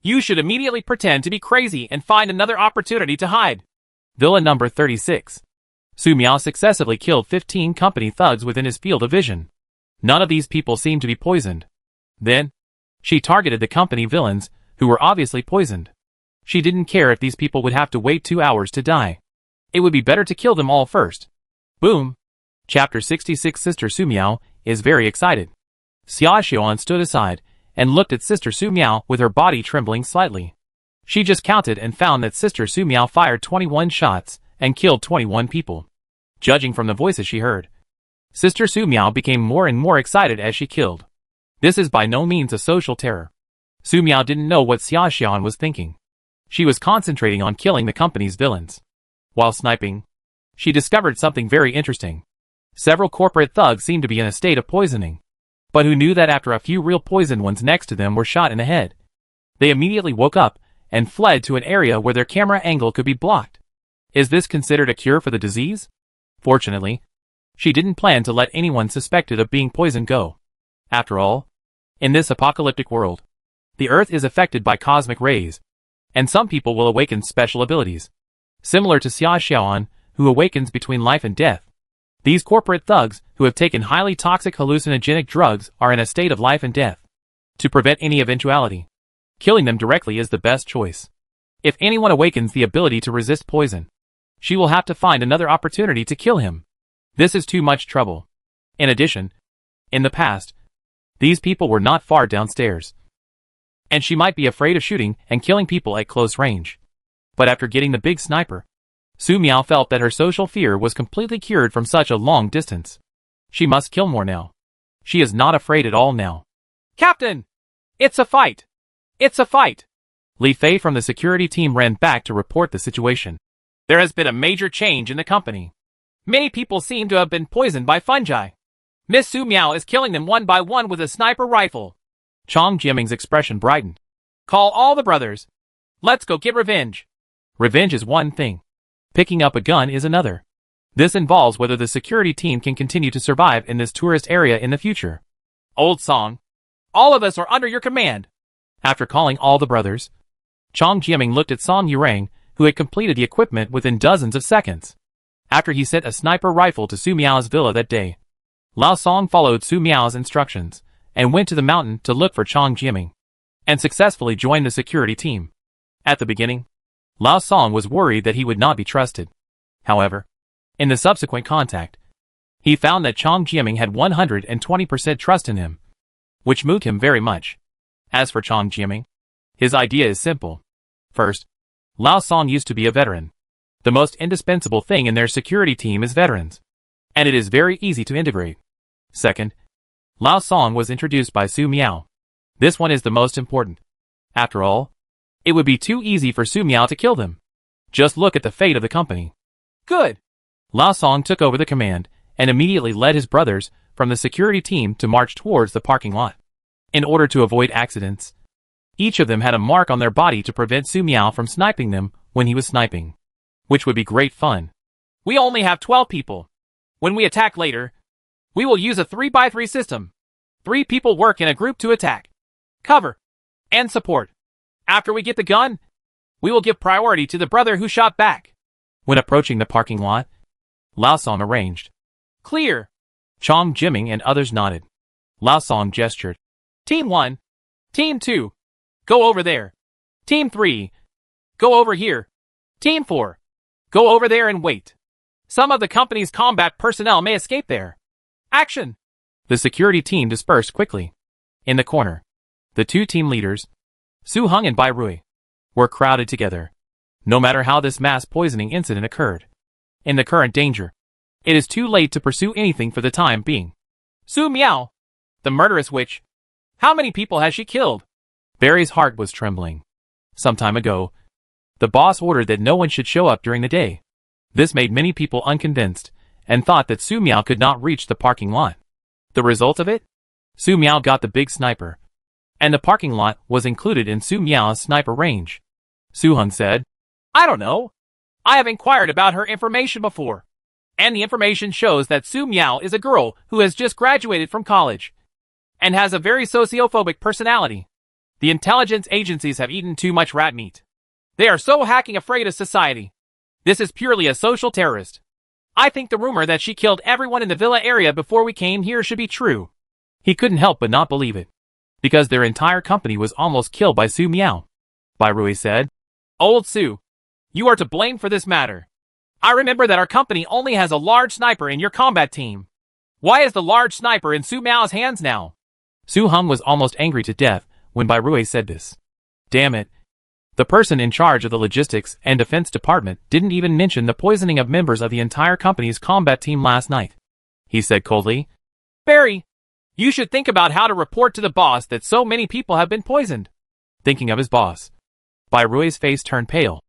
you should immediately pretend to be crazy and find another opportunity to hide." Villain number 36. Su Miao successively killed 15 company thugs within his field of vision. None of these people seemed to be poisoned. Then, she targeted the company villains, who were obviously poisoned. She didn't care if these people would have to wait 2 hours to die. It would be better to kill them all first. Boom! Chapter 66. Sister Su Miao is very excited. Xia Xiaoan stood aside and looked at Sister Su Miao with her body trembling slightly. She just counted and found that Sister Su Miao fired 21 shots and killed 21 people. Judging from the voices she heard, Sister Su Miao became more and more excited as she killed. This is by no means a social terror. Su Miao didn't know what Xia Xiaoan was thinking. She was concentrating on killing the company's villains. While sniping, she discovered something very interesting. Several corporate thugs seemed to be in a state of poisoning. But who knew that after a few real poisoned ones next to them were shot in the head? They immediately woke up and fled to an area where their camera angle could be blocked. Is this considered a cure for the disease? Fortunately, she didn't plan to let anyone suspected of being poisoned go. After all, in this apocalyptic world, the Earth is affected by cosmic rays, and some people will awaken special abilities, similar to Xia Xiaoan, who awakens between life and death. These corporate thugs who have taken highly toxic hallucinogenic drugs are in a state of life and death. To prevent any eventuality, killing them directly is the best choice. If anyone awakens the ability to resist poison, she will have to find another opportunity to kill him. This is too much trouble. In addition, in the past, these people were not far downstairs, and she might be afraid of shooting and killing people at close range. But after getting the big sniper, Su Miao felt that her social fear was completely cured from such a long distance. She must kill more now. She is not afraid at all now. Captain! It's a fight! It's a fight! Li Fei from the security team ran back to report the situation. There has been a major change in the company. Many people seem to have been poisoned by fungi. Miss Su Miao is killing them one by one with a sniper rifle. Chong Jiaming's expression brightened. Call all the brothers. Let's go get revenge. Revenge is one thing. Picking up a gun is another. This involves whether the security team can continue to survive in this tourist area in the future. Old Song. All of us are under your command. After calling all the brothers, Chong Jiaming looked at Song Yurang, who had completed the equipment within dozens of seconds. After he sent a sniper rifle to Su Miao's villa that day, Lao Song followed Su Miao's instructions and went to the mountain to look for Chong Jiaming, and successfully joined the security team. At the beginning, Lao Song was worried that he would not be trusted. However, in the subsequent contact, he found that Chong Jiaming had 120% trust in him, which moved him very much. As for Chong Jiaming, his idea is simple. First, Lao Song used to be a veteran. The most indispensable thing in their security team is veterans, and it is very easy to integrate. Second, Lao Song was introduced by Su Miao. This one is the most important. After all, it would be too easy for Su Miao to kill them. Just look at the fate of the company. Good. Lao Song took over the command and immediately led his brothers from the security team to march towards the parking lot. In order to avoid accidents, each of them had a mark on their body to prevent Su Miao from sniping them when he was sniping, which would be great fun. We only have 12 people. When we attack later, we will use a 3x3 system. 3 people work in a group to attack, cover, and support. After we get the gun, we will give priority to the brother who shot back. When approaching the parking lot, Lao Song arranged. Clear. Chong Jiaming and others nodded. Lao Song gestured. Team 1. Team 2. Go over there. Team 3. Go over here. Team 4. Go over there and wait. Some of the company's combat personnel may escape there. Action! The security team dispersed quickly. In the corner, the 2 team leaders, Su Heng and Bai Rui, were crowded together. No matter how this mass poisoning incident occurred, in the current danger, it is too late to pursue anything for the time being. Su Miao, the murderous witch. How many people has she killed? Barry's heart was trembling. Some time ago, the boss ordered that no one should show up during the day. This made many people unconvinced and thought that Su Miao could not reach the parking lot. The result of it? Su Miao got the big sniper, and the parking lot was included in Su Miao's sniper range. Su Heng said, I don't know. I have inquired about her information before, and the information shows that Su Miao is a girl who has just graduated from college and has a very sociophobic personality. The intelligence agencies have eaten too much rat meat. They are so hacking afraid of society. This is purely a social terrorist. I think the rumor that she killed everyone in the villa area before we came here should be true. He couldn't help but not believe it, because their entire company was almost killed by Su Miao. Bai Rui said, Old Su, you are to blame for this matter. I remember that our company only has a large sniper in your combat team. Why is the large sniper in Su Miao's hands now? Su Heng was almost angry to death when Bai Rui said this. Damn it. The person in charge of the logistics and defense department didn't even mention the poisoning of members of the entire company's combat team last night. He said coldly, Barry, you should think about how to report to the boss that so many people have been poisoned. Thinking of his boss, Bai Rui's face turned pale.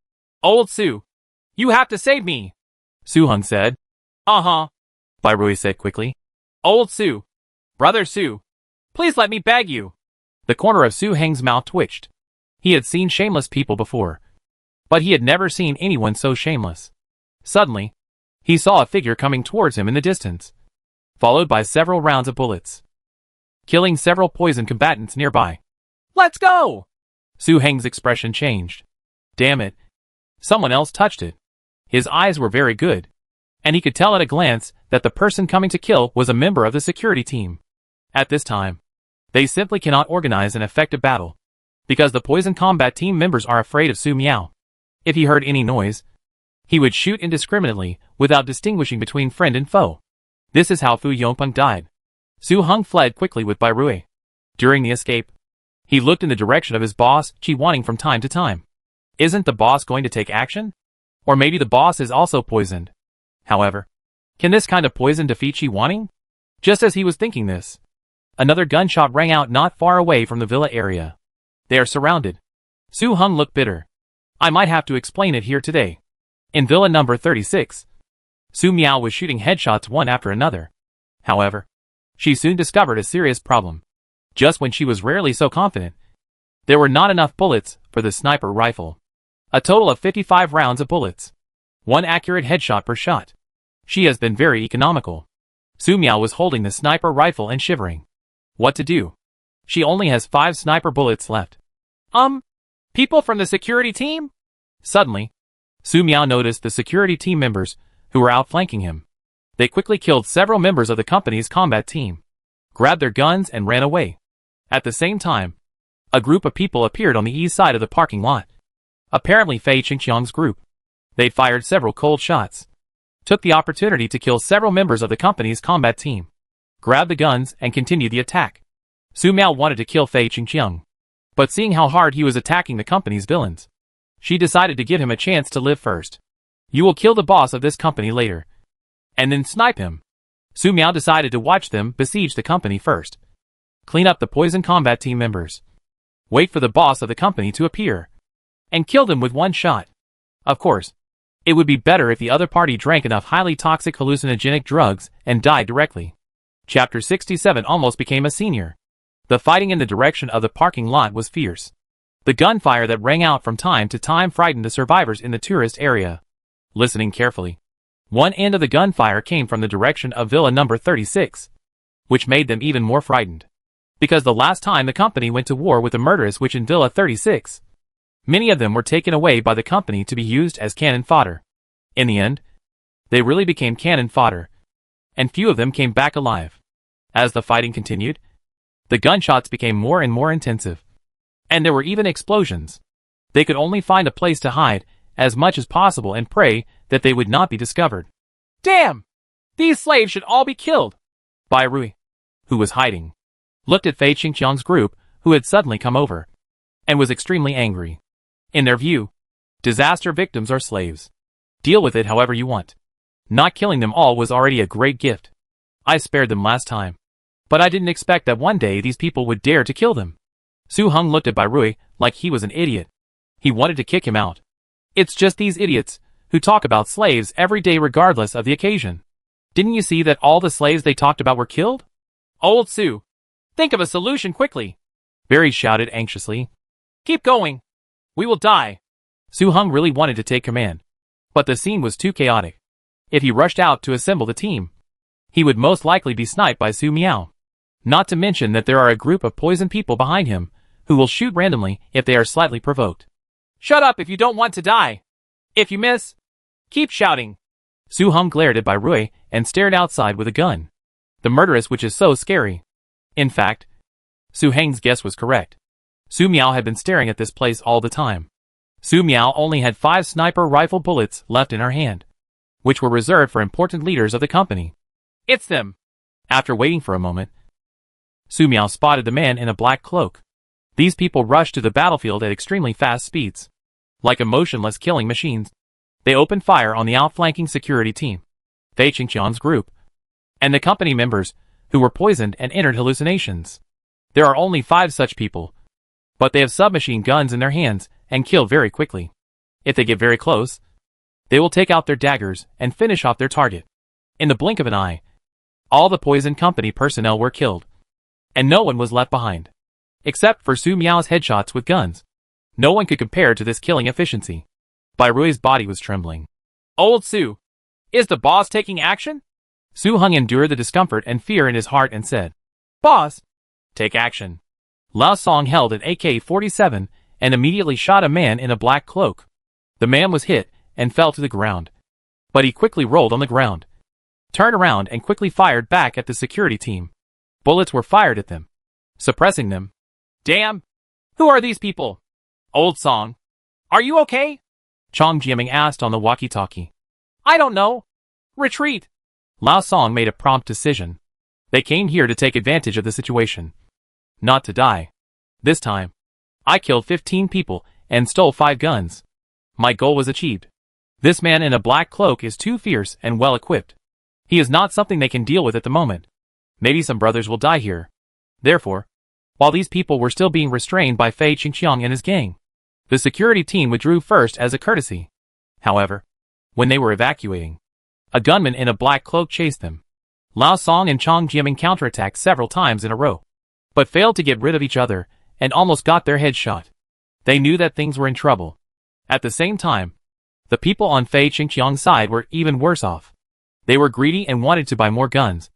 Old Su, you have to save me, Su Heng said. Uh-huh, Bai Rui said quickly. Old Su, Brother Su, please let me beg you. The corner of Su Heng's mouth twitched. He had seen shameless people before, but he had never seen anyone so shameless. Suddenly, he saw a figure coming towards him in the distance, followed by several rounds of bullets, killing several poison combatants nearby. Let's go! Su Heng's expression changed. Damn it. Someone else touched it. His eyes were very good, and he could tell at a glance that the person coming to kill was a member of the security team. At this time, they simply cannot organize an effective battle, because the poison combat team members are afraid of Su Miao. If he heard any noise, he would shoot indiscriminately without distinguishing between friend and foe. This is how Fu Yongpeng died. Su Heng fled quickly with Bai Rui. During the escape, he looked in the direction of his boss, Qi Wanning, from time to time. Isn't the boss going to take action? Or maybe the boss is also poisoned. However, can this kind of poison defeat Qi Wanning? Just as he was thinking this, another gunshot rang out not far away from the villa area. They are surrounded. Su Heng looked bitter. I might have to explain it here today. In villa number 36, Su Miao was shooting headshots one after another. However, she soon discovered a serious problem. Just when she was rarely so confident, there were not enough bullets for the sniper rifle. A total of 55 rounds of bullets. 1 accurate headshot per shot. She has been very economical. Su Miao was holding the sniper rifle and shivering. What to do? She only has 5 sniper bullets left. People from the security team? Suddenly, Su Miao noticed the security team members who were outflanking him. They quickly killed several members of the company's combat team, grabbed their guns and ran away. At the same time, a group of people appeared on the east side of the parking lot. Apparently Fei Qingqiang's group. They fired several cold shots, took the opportunity to kill several members of the company's combat team, grabbed the guns and continued the attack. Su Miao wanted to kill Fei Qingqiang, but seeing how hard he was attacking the company's villains, she decided to give him a chance to live first. You will kill the boss of this company later, and then snipe him. Su Miao decided to watch them besiege the company first. Clean up the poison combat team members. Wait for the boss of the company to appear, and kill them with 1 shot. Of course, it would be better if the other party drank enough highly toxic hallucinogenic drugs and died directly. Chapter 67 almost became a senior. The fighting in the direction of the parking lot was fierce. The gunfire that rang out from time to time frightened the survivors in the tourist area. Listening carefully, one end of the gunfire came from the direction of Villa number 36, which made them even more frightened. Because the last time the company went to war with the murderous witch in Villa 36, many of them were taken away by the company to be used as cannon fodder. In the end, they really became cannon fodder, and few of them came back alive. As the fighting continued, the gunshots became more and more intensive, and there were even explosions. They could only find a place to hide as much as possible and pray that they would not be discovered. Damn! These slaves should all be killed! Bai Rui, who was hiding, looked at Fei Qingqiang's group, who had suddenly come over, and was extremely angry. In their view, disaster victims are slaves. Deal with it however you want. Not killing them all was already a great gift. I spared them last time, but I didn't expect that one day these people would dare to kill them. Su Heng looked at Bai Rui like he was an idiot. He wanted to kick him out. It's just these idiots who talk about slaves every day regardless of the occasion. Didn't you see that all the slaves they talked about were killed? Old Su, think of a solution quickly. Barry shouted anxiously. Keep going. We will die. Su Heng really wanted to take command, but the scene was too chaotic. If he rushed out to assemble the team, he would most likely be sniped by Su Miao. Not to mention that there are a group of poison people behind him who will shoot randomly if they are slightly provoked. Shut up if you don't want to die. If you miss, keep shouting. Su Heng glared at Bai Rui and stared outside with a gun. The murderous which is so scary. In fact, Su Heng's guess was correct. Su Miao had been staring at this place all the time. Su Miao only had 5 sniper rifle bullets left in her hand, which were reserved for important leaders of the company. It's them. After waiting for a moment, Su Miao spotted the man in a black cloak. These people rushed to the battlefield at extremely fast speeds. Like emotionless killing machines, they opened fire on the outflanking security team, Fei Qingqiang's group, and the company members who were poisoned and entered hallucinations. There are only 5 such people, but they have submachine guns in their hands and kill very quickly. If they get very close, they will take out their daggers and finish off their target. In the blink of an eye, all the poison company personnel were killed, and no one was left behind. Except for Su Miao's headshots with guns. No one could compare to this killing efficiency. Bai Rui's body was trembling. Old Su, is the boss taking action? Su Heng endured the discomfort and fear in his heart and said, Boss, take action. Lao Song held an AK-47 and immediately shot a man in a black cloak. The man was hit and fell to the ground, but he quickly rolled on the ground, turned around and quickly fired back at the security team. Bullets were fired at them, suppressing them. Damn! Who are these people? Old Song, are you okay? Chong Jiaming asked on the walkie-talkie. I don't know. Retreat. Lao Song made a prompt decision. They came here to take advantage of the situation, not to die. This time, I killed 15 people and stole 5 guns. My goal was achieved. This man in a black cloak is too fierce and well equipped. He is not something they can deal with at the moment. Maybe some brothers will die here. Therefore, while these people were still being restrained by Fei Qingqiang and his gang, the security team withdrew first as a courtesy. However, when they were evacuating, a gunman in a black cloak chased them. Lao Song and Chong Jiaming counterattacked several times in a row, but failed to get rid of each other and almost got their heads shot. They knew that things were in trouble. At the same time, the people on Fei Qingqiang's side were even worse off. They were greedy and wanted to buy more guns,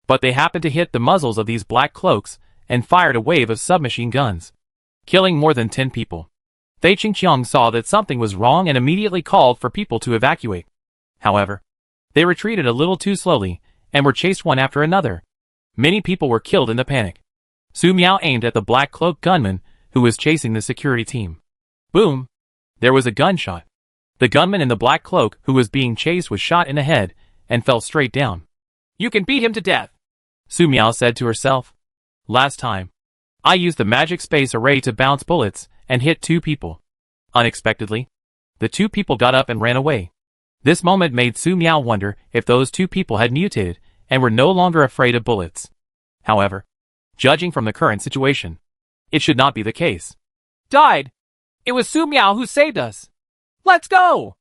but they happened to hit the muzzles of these black cloaks and fired a wave of submachine guns, killing more than 10 people. Fei Qingqiang saw that something was wrong and immediately called for people to evacuate. However, they retreated a little too slowly and were chased one after another. Many people were killed in the panic. Su Miao aimed at the black cloak gunman who was chasing the security team. Boom! There was a gunshot. The gunman in the black cloak who was being chased was shot in the head and fell straight down. You can beat him to death, Su Miao said to herself. Last time, I used the magic space array to bounce bullets and hit 2 people. Unexpectedly, the 2 people got up and ran away. This moment made Su Miao wonder if those 2 people had mutated and were no longer afraid of bullets. However, judging from the current situation, it should not be the case. Died! It was Su Miao who saved us! Let's go!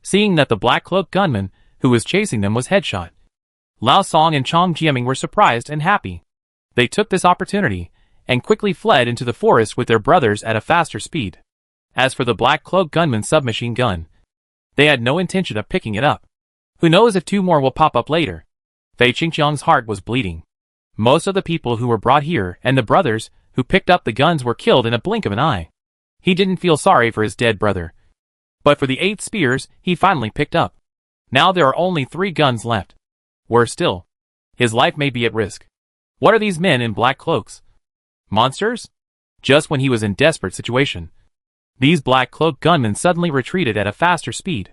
Seeing that the black cloak gunman who was chasing them was headshot, Lao Song and Chong Jiaming were surprised and happy. They took this opportunity and quickly fled into the forest with their brothers at a faster speed. As for the black cloak gunman's submachine gun, they had no intention of picking it up. Who knows if 2 more will pop up later. Fei Qingqiang's heart was bleeding. Most of the people who were brought here and the brothers who picked up the guns were killed in a blink of an eye. He didn't feel sorry for his dead brother, but for the 8 spears he finally picked up. Now there are only 3 guns left. Worse still, his life may be at risk. What are these men in black cloaks? Monsters? Just when he was in desperate situation, these black cloak gunmen suddenly retreated at a faster speed.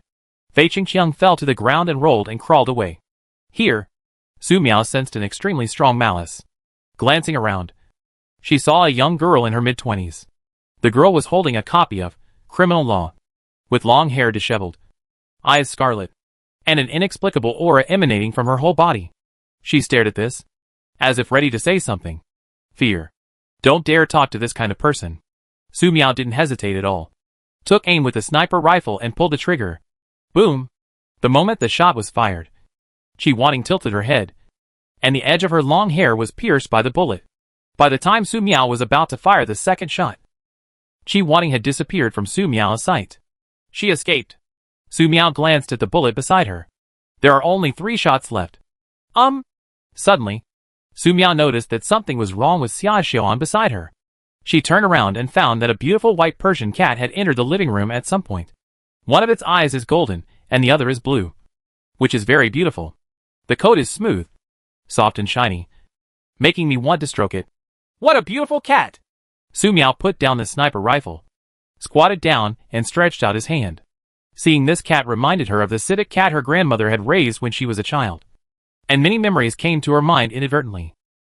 Fei Qingqiang fell to the ground and rolled and crawled away. Here, Su Miao sensed an extremely strong malice. Glancing around, she saw a young girl in her mid-20s. The girl was holding a copy of Criminal Law, with long hair disheveled, eyes scarlet, and an inexplicable aura emanating from her whole body. She stared at this, as if ready to say something. Fear. Don't dare talk to this kind of person. Su Miao didn't hesitate at all. Took aim with a sniper rifle and pulled the trigger. Boom! The moment the shot was fired, Qi Wanting tilted her head, and the edge of her long hair was pierced by the bullet. By the time Su Miao was about to fire the second shot, Qi Wanting had disappeared from Su Miao's sight. She escaped. Su Miao glanced at the bullet beside her. There are only 3 shots left. Suddenly, Su Miao noticed that something was wrong with Xia Xiaoan beside her. She turned around and found that a beautiful white Persian cat had entered the living room at some point. One of its eyes is golden, and the other is blue, which is very beautiful. The coat is smooth, soft and shiny, making me want to stroke it. What a beautiful cat! Su Miao put down the sniper rifle, squatted down, and stretched out his hand. Seeing this cat reminded her of the Sidic cat her grandmother had raised when she was a child, and many memories came to her mind inadvertently.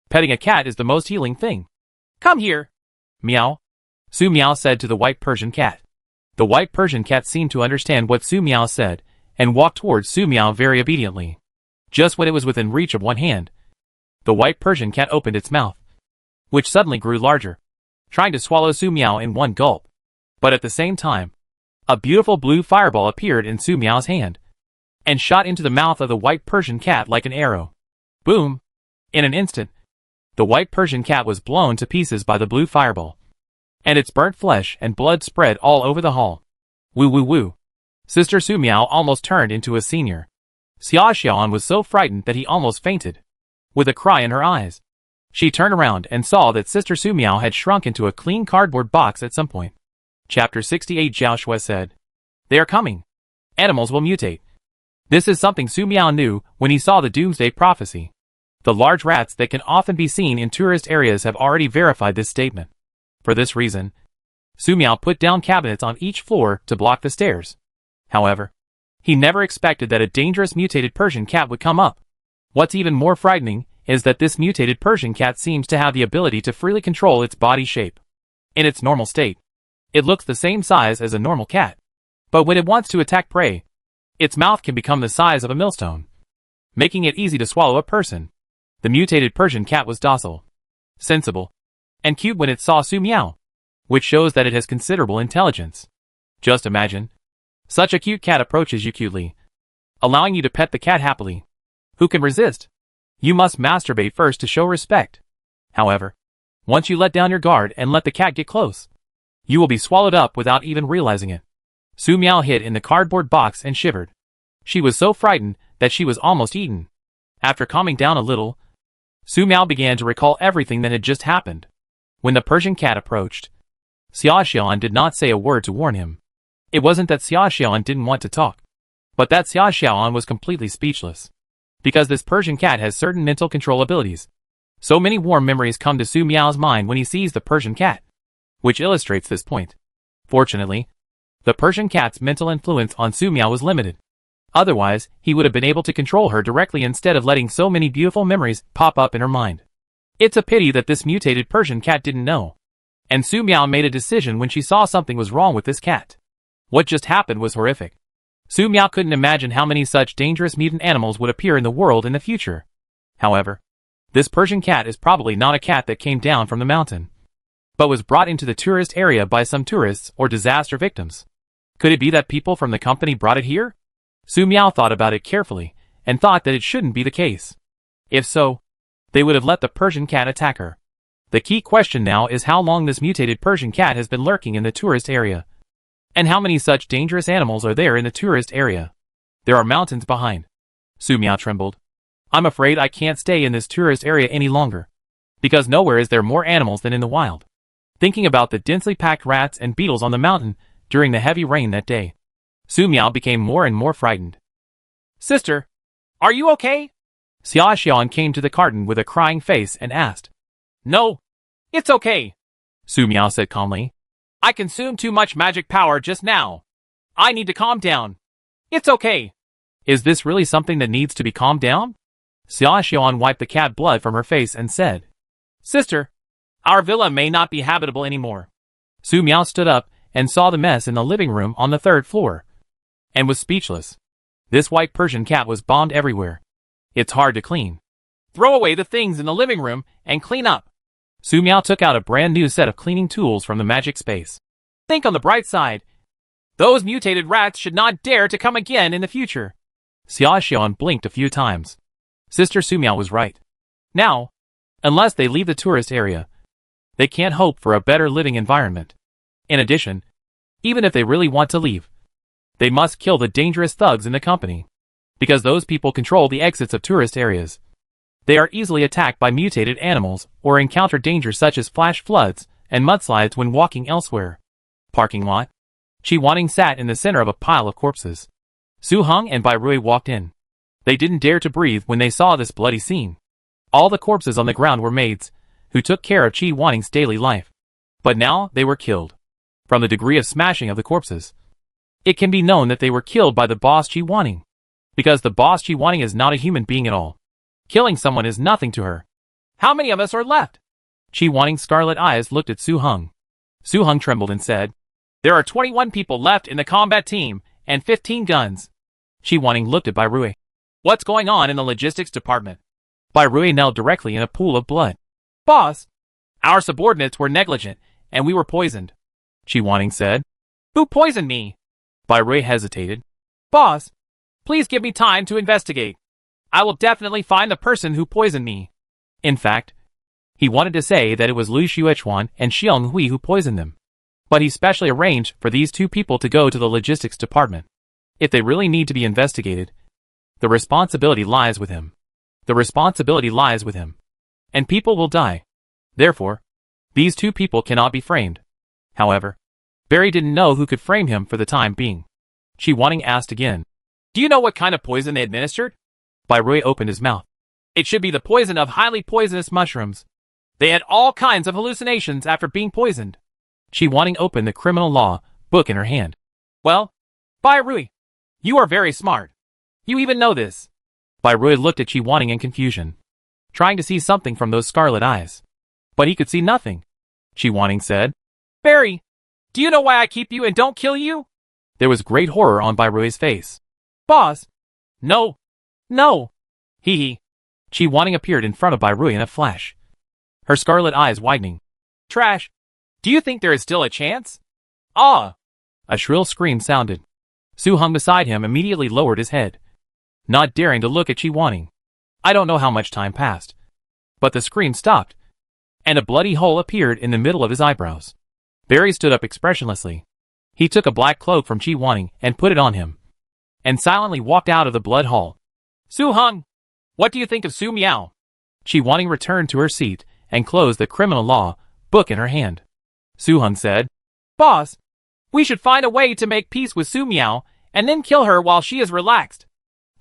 Petting a cat is the most healing thing. Come here! Meow. Su Miao said to the white Persian cat. The white Persian cat seemed to understand what Su Miao said, and walked towards Su Miao very obediently. Just when it was within reach of one hand, the white Persian cat opened its mouth, which suddenly grew larger, trying to swallow Su Miao in one gulp. But at the same time, a beautiful blue fireball appeared in Su Miao's hand, and shot into the mouth of the white Persian cat like an arrow. Boom! In an instant, the white Persian cat was blown to pieces by the blue fireball, and its burnt flesh and blood spread all over the hall. Woo woo woo. Sister Su Miao almost turned into a senior. Xia Xiaoan was so frightened that he almost fainted. With a cry in her eyes, she turned around and saw that Sister Su Miao had shrunk into a clean cardboard box at some point. Chapter 68. Zhao Shui said, "They are coming. Animals will mutate." This is something Su Miao knew when he saw the Doomsday prophecy. The large rats that can often be seen in tourist areas have already verified this statement. For this reason, Su Miao put down cabinets on each floor to block the stairs. However, he never expected that a dangerous mutated Persian cat would come up. What's even more frightening is that this mutated Persian cat seems to have the ability to freely control its body shape. In its normal state, it looks the same size as a normal cat. But when it wants to attack prey, its mouth can become the size of a millstone, making it easy to swallow a person. The mutated Persian cat was docile, sensible, and cute when it saw Su Miao, which shows that it has considerable intelligence. Just imagine, such a cute cat approaches you cutely, allowing you to pet the cat happily. Who can resist? You must masturbate first to show respect. However, once you let down your guard and let the cat get close, you will be swallowed up without even realizing it. Su Miao hid in the cardboard box and shivered. She was so frightened that she was almost eaten. After calming down a little, Su Miao began to recall everything that had just happened. When the Persian cat approached, Xia Xiaoan did not say a word to warn him. It wasn't that Xia Xiaoan didn't want to talk, but that Xia Xiaoan was completely speechless. Because this Persian cat has certain mental control abilities. So many warm memories come to Su Miao's mind when he sees the Persian cat, which illustrates this point. Fortunately, the Persian cat's mental influence on Su Miao was limited. Otherwise, he would have been able to control her directly instead of letting so many beautiful memories pop up in her mind. It's a pity that this mutated Persian cat didn't know. And Su Miao made a decision when she saw something was wrong with this cat. What just happened was horrific. Su Miao couldn't imagine how many such dangerous mutant animals would appear in the world in the future. However, this Persian cat is probably not a cat that came down from the mountain, but was brought into the tourist area by some tourists or disaster victims. Could it be that people from the company brought it here? Su Miao thought about it carefully, and thought that it shouldn't be the case. If so, they would have let the Persian cat attack her. The key question now is how long this mutated Persian cat has been lurking in the tourist area. And how many such dangerous animals are there in the tourist area? There are mountains behind. Su Miao trembled. I'm afraid I can't stay in this tourist area any longer. Because nowhere is there more animals than in the wild. Thinking about the densely packed rats and beetles on the mountain during the heavy rain that day, Su Miao became more and more frightened. Sister, are you okay? Xia Xiaoan came to the garden with a crying face and asked. No, it's okay, Su Miao said calmly. I consumed too much magic power just now. I need to calm down. It's okay. Is this really something that needs to be calmed down? Xia Xiaoan wiped the cat blood from her face and said, Sister, our villa may not be habitable anymore. Su Miao stood up and saw the mess in the living room on the 3rd floor, and was speechless. This white Persian cat was bombed everywhere. It's hard to clean. Throw away the things in the living room and clean up. Su Miao took out a brand new set of cleaning tools from the magic space. Think on the bright side. Those mutated rats should not dare to come again in the future. Xia Xiaoan blinked a few times. Sister Su Miao was right. Now, unless they leave the tourist area, they can't hope for a better living environment. In addition, even if they really want to leave, they must kill the dangerous thugs in the company. Because those people control the exits of tourist areas. They are easily attacked by mutated animals or encounter dangers such as flash floods and mudslides when walking elsewhere. Parking lot. Qi Wanning sat in the center of a pile of corpses. Su Heng and Bai Rui walked in. They didn't dare to breathe when they saw this bloody scene. All the corpses on the ground were maids, who took care of Qi Wanning's daily life. But now they were killed. From the degree of smashing of the corpses, it can be known that they were killed by the boss Qi Wanning. Because the boss Qi Wanning is not a human being at all. Killing someone is nothing to her. How many of us are left? Qi Wanning's scarlet eyes looked at Su Heng. Su Heng trembled and said, There are 21 people left in the combat team, and 15 guns. Qi Wanning looked at Bai Rui. What's going on in the logistics department? Bai Rui knelt directly in a pool of blood. Boss, our subordinates were negligent, and we were poisoned. Qi Wanning said. Who poisoned me? Bai Rui hesitated. Boss, please give me time to investigate. I will definitely find the person who poisoned me. In fact, he wanted to say that it was Lu Xuechuan and Xiong Hui who poisoned them. But he specially arranged for these two people to go to the logistics department. If they really need to be investigated, the responsibility lies with him. The responsibility lies with him. And people will die. Therefore, these two people cannot be framed. However, Barry didn't know who could frame him for the time being. Qi Wanning asked again. Do you know what kind of poison they administered? Bai Rui opened his mouth. It should be the poison of highly poisonous mushrooms. They had all kinds of hallucinations after being poisoned. Qi Wanning opened the criminal law book in her hand. Well, Bai Rui, you are very smart. You even know this. Bai Rui looked at Qi Wanning in confusion, trying to see something from those scarlet eyes. But he could see nothing. Qi Wanning said, Barry, do you know why I keep you and don't kill you? There was great horror on Bai Rui's face. Boss. No. No. Hee hee. Qi Wanning appeared in front of Bai Rui in a flash, her scarlet eyes widening. Trash. Do you think there is still a chance? Ah! A shrill scream sounded. Su Heng beside him immediately lowered his head, not daring to look at Qi Wanning. I don't know how much time passed, but the scream stopped, and a bloody hole appeared in the middle of his eyebrows. Barry stood up expressionlessly. He took a black cloak from Chi Wanting and put it on him, and silently walked out of the blood hall. Su Hung, what do you think of Su Miao? Chi Wanting returned to her seat and closed the criminal law book in her hand. Su Hung said, Boss, we should find a way to make peace with Su Miao and then kill her while she is relaxed.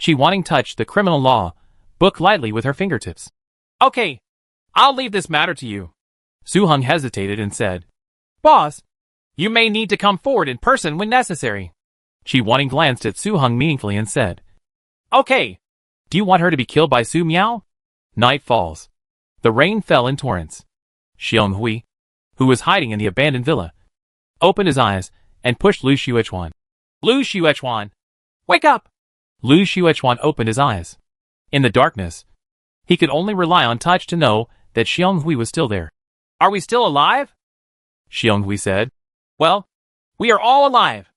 Chi Wanting touched the criminal law book lightly with her fingertips. Okay, I'll leave this matter to you. Su Hung hesitated and said, Boss, you may need to come forward in person when necessary. Chi Wanting glanced at Su Hung meaningfully and said, Okay, do you want her to be killed by Su Miao? Night falls. The rain fell in torrents. Xiong Hui, who was hiding in the abandoned villa, opened his eyes and pushed Lu Xuechuan. Lu Xuechuan, wake up! Lu Xuechuan opened his eyes. In the darkness, he could only rely on touch to know that Xiong Hui was still there. Are we still alive? Xiong Hui said. Well, we are all alive.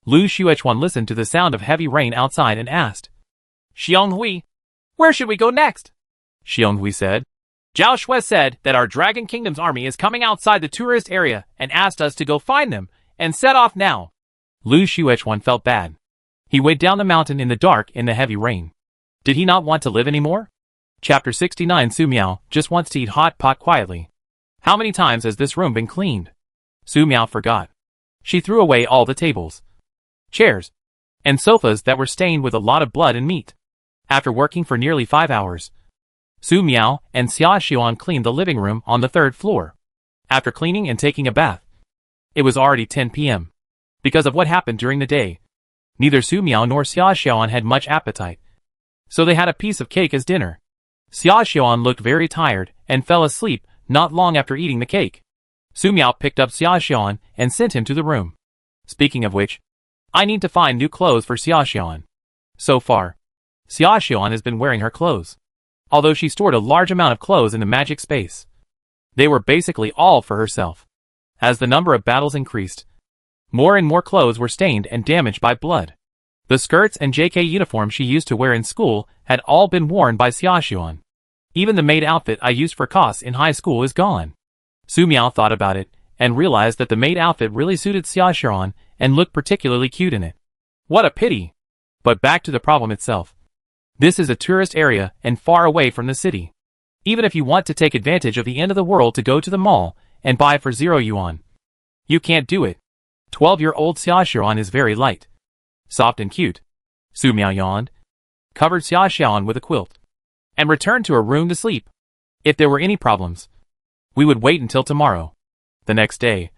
Lu Xuechuan listened to the sound of heavy rain outside and asked, Xiong Hui, where should we go next? Xiong Hui said, Zhao Shui said that our Dragon Kingdom's army is coming outside the tourist area and asked us to go find them and set off now. Lu Xuechuan felt bad. He went down the mountain in the dark in the heavy rain. Did he not want to live anymore? Chapter 69. Su Miao just wants to eat hot pot quietly. How many times has this room been cleaned? Su Miao forgot. She threw away all the tables, chairs, and sofas that were stained with a lot of blood and meat. After working for nearly 5 hours, Su Miao and Xia Xiuan cleaned the living room on the 3rd floor. After cleaning and taking a bath, it was already 10 p.m. Because of what happened during the day, neither Su Miao nor Xia Xiuan had much appetite, so they had a piece of cake as dinner. Xia Xiuan looked very tired and fell asleep not long after eating the cake. Su Miao picked up Xia Xiuan and sent him to the room. Speaking of which, I need to find new clothes for Xia Xiuan. So far, Xia Xiuan has been wearing her clothes, although she stored a large amount of clothes in the magic space. They were basically all for herself. As the number of battles increased, more and more clothes were stained and damaged by blood. The skirts and JK uniform she used to wear in school had all been worn by Xia Xiuan. Even the maid outfit I used for COS in high school is gone. Su Miao thought about it and realized that the maid outfit really suited Xia Xiuan and looked particularly cute in it. What a pity! But back to the problem itself. This is a tourist area and far away from the city. Even if you want to take advantage of the end of the world to go to the mall and buy for 0 yuan, you can't do it. 12-year-old Xia Xiuan is very light, soft and cute. Su Miao yawned, covered Xia Xiuan with a quilt, and returned to her room to sleep. If there were any problems, we would wait until tomorrow. The next day,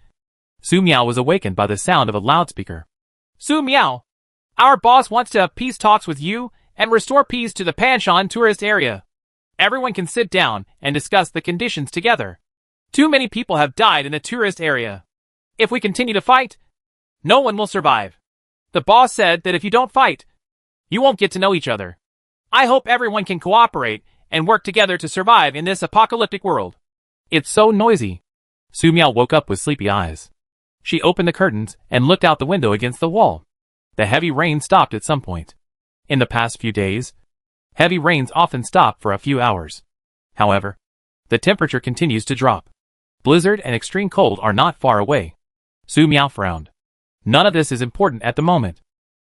Su Miao was awakened by the sound of a loudspeaker. Su Miao, our boss wants to have peace talks with you and restore peace to the Panshan tourist area. Everyone can sit down and discuss the conditions together. Too many people have died in the tourist area. If we continue to fight, no one will survive. The boss said that if you don't fight, you won't get to know each other. I hope everyone can cooperate and work together to survive in this apocalyptic world. It's so noisy. Su Miao woke up with sleepy eyes. She opened the curtains and looked out the window against the wall. The heavy rain stopped at some point. In the past few days, heavy rains often stop for a few hours. However, the temperature continues to drop. Blizzard and extreme cold are not far away. Su Miao frowned. None of this is important at the moment.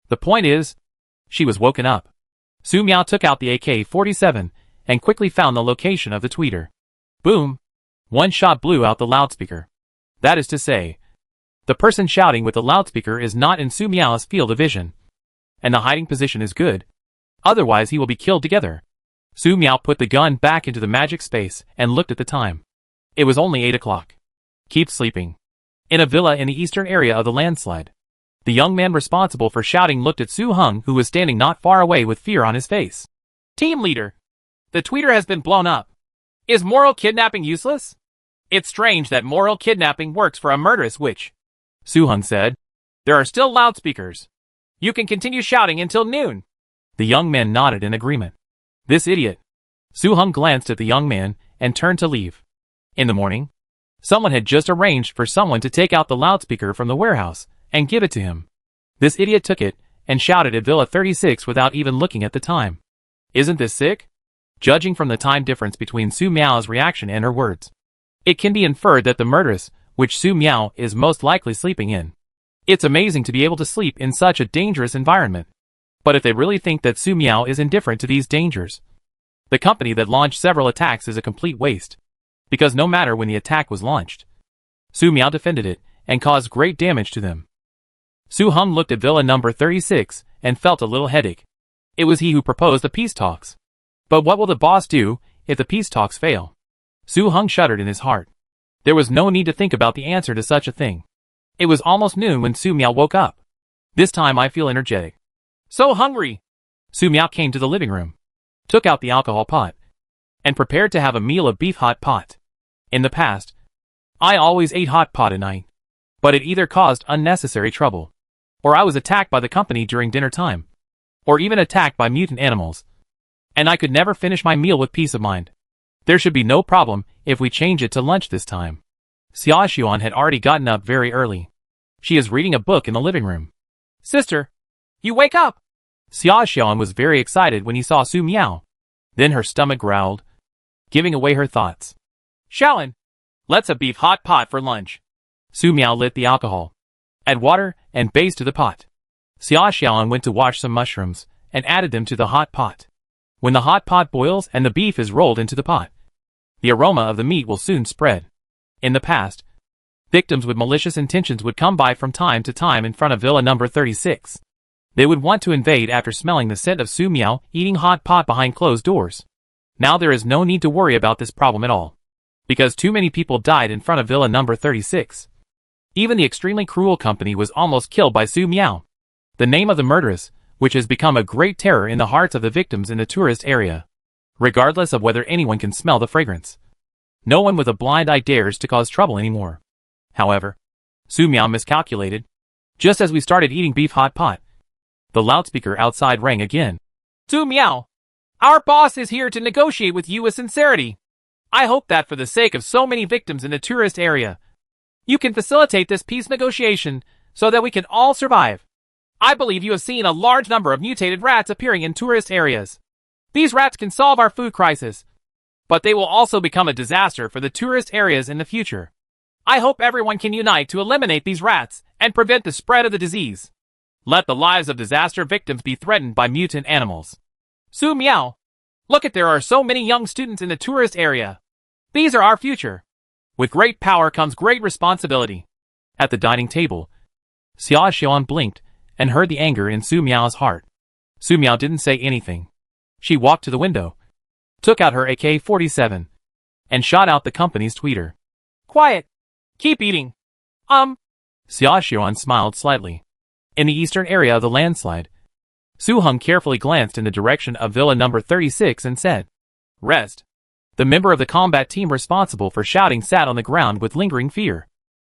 The point is, she was woken up. Su Miao took out the AK-47 and quickly found the location of the tweeter. Boom! One shot blew out the loudspeaker. That is to say, the person shouting with the loudspeaker is not in Su Miao's field of vision, and the hiding position is good. Otherwise he will be killed together. Su Miao put the gun back into the magic space and looked at the time. It was only 8 o'clock. Keep sleeping. In a villa in the eastern area of the landslide, the young man responsible for shouting looked at Su Hung, who was standing not far away with fear on his face. Team leader, the tweeter has been blown up. Is moral kidnapping useless? It's strange that moral kidnapping works for a murderous witch. Su Hung said. There are still loudspeakers. You can continue shouting until noon. The young man nodded in agreement. This idiot. Su Hung glanced at the young man and turned to leave. In the morning, someone had just arranged for someone to take out the loudspeaker from the warehouse and give it to him. This idiot took it and shouted at Villa 36 without even looking at the time. Isn't this sick? Judging from the time difference between Su Miao's reaction and her words, it can be inferred that the murderess, which Su Miao is most likely sleeping in, It's amazing to be able to sleep in such a dangerous environment. But if they really think that Su Miao is indifferent to these dangers, the company that launched several attacks is a complete waste. Because no matter when the attack was launched, Su Miao defended it and caused great damage to them. Su Hung looked at Villa number 36 and felt a little headache. It was he who proposed the peace talks. But what will the boss do if the peace talks fail? Su Hung shuddered in his heart. There was no need to think about the answer to such a thing. It was almost noon when Su Miao woke up. This time I feel energetic. So hungry! Su Miao came to the living room, took out the alcohol pot, and prepared to have a meal of beef hot pot. In the past, I always ate hot pot at night. But it either caused unnecessary trouble, or I was attacked by the company during dinner time, or even attacked by mutant animals. And I could never finish my meal with peace of mind. There should be no problem if we change it to lunch this time. Xia Xuan had already gotten up very early. She is reading a book in the living room. Sister, you wake up! Xia Xuan was very excited when he saw Su Miao. Then her stomach growled, giving away her thoughts. Xiaolin, let's have beef hot pot for lunch. Su Miao lit the alcohol, add water, and base to the pot. Xia Xuan went to wash some mushrooms and added them to the hot pot. When the hot pot boils and the beef is rolled into the pot, the aroma of the meat will soon spread. In the past, victims with malicious intentions would come by from time to time in front of Villa number 36. They would want to invade after smelling the scent of Su Miao eating hot pot behind closed doors. Now there is no need to worry about this problem at all, because too many people died in front of Villa number 36. Even the extremely cruel company was almost killed by Su Miao, the name of the murderess, which has become a great terror in the hearts of the victims in the tourist area, regardless of whether anyone can smell the fragrance. No one with a blind eye dares to cause trouble anymore. However, Su Miao miscalculated. Just as we started eating beef hot pot, the loudspeaker outside rang again. Su Miao, our boss is here to negotiate with you with sincerity. I hope that for the sake of so many victims in the tourist area, you can facilitate this peace negotiation so that we can all survive. I believe you have seen a large number of mutated rats appearing in tourist areas. These rats can solve our food crisis, but they will also become a disaster for the tourist areas in the future. I hope everyone can unite to eliminate these rats and prevent the spread of the disease. Let the lives of disaster victims be threatened by mutant animals. Su Miao, look at there are so many young students in the tourist area. These are our future. With great power comes great responsibility. At the dining table, Xia Xuan blinked and heard the anger in Su Miao's heart. Su Miao didn't say anything. She walked to the window, took out her AK-47, and shot out the company's tweeter. Quiet! Keep eating! Xia Xuan smiled slightly. In the eastern area of the landslide, Su Hung carefully glanced in the direction of Villa number 36 and said, Rest. The member of the combat team responsible for shouting sat on the ground with lingering fear.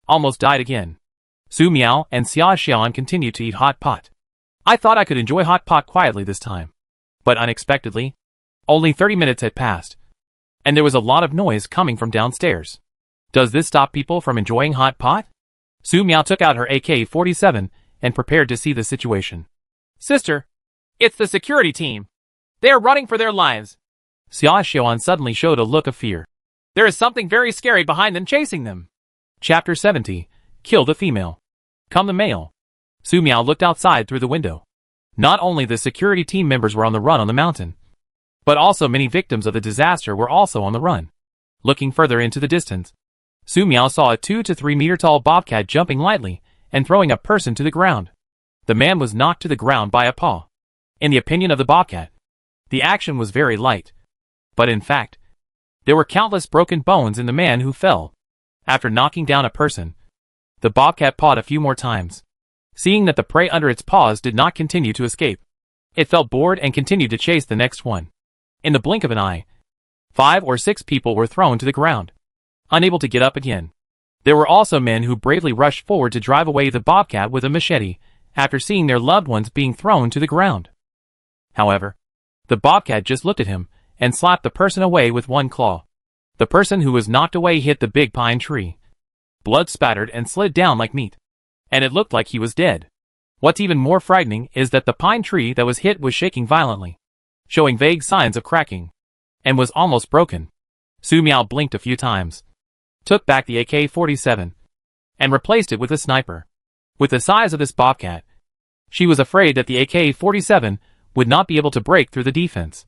Almost died again. Su Miao and Xia Xuan continued to eat hot pot. I thought I could enjoy hot pot quietly this time. But unexpectedly, only 30 minutes had passed, and there was a lot of noise coming from downstairs. Does this stop people from enjoying hot pot? Su Miao took out her AK-47 and prepared to see the situation. Sister, it's the security team. They are running for their lives. Xia Xuan suddenly showed a look of fear. There is something very scary behind them chasing them. Chapter 70. Kill the female. Come the male. Su Miao looked outside through the window. Not only the security team members were on the run on the mountain, but also many victims of the disaster were also on the run. Looking further into the distance, Su Miao saw a 2 to 3 meter tall bobcat jumping lightly and throwing a person to the ground. The man was knocked to the ground by a paw. In the opinion of the bobcat, the action was very light. But in fact, there were countless broken bones in the man who fell. After knocking down a person, the bobcat pawed a few more times. Seeing that the prey under its paws did not continue to escape, it felt bored and continued to chase the next one. In the blink of an eye, 5 or 6 people were thrown to the ground, unable to get up again. There were also men who bravely rushed forward to drive away the bobcat with a machete after seeing their loved ones being thrown to the ground. However, the bobcat just looked at him and slapped the person away with one claw. The person who was knocked away hit the big pine tree. Blood spattered and slid down like meat, and it looked like he was dead. What's even more frightening is that the pine tree that was hit was shaking violently, showing vague signs of cracking, and was almost broken. Su Miao blinked a few times, took back the AK-47, and replaced it with a sniper. With the size of this bobcat, she was afraid that the AK-47 would not be able to break through the defense,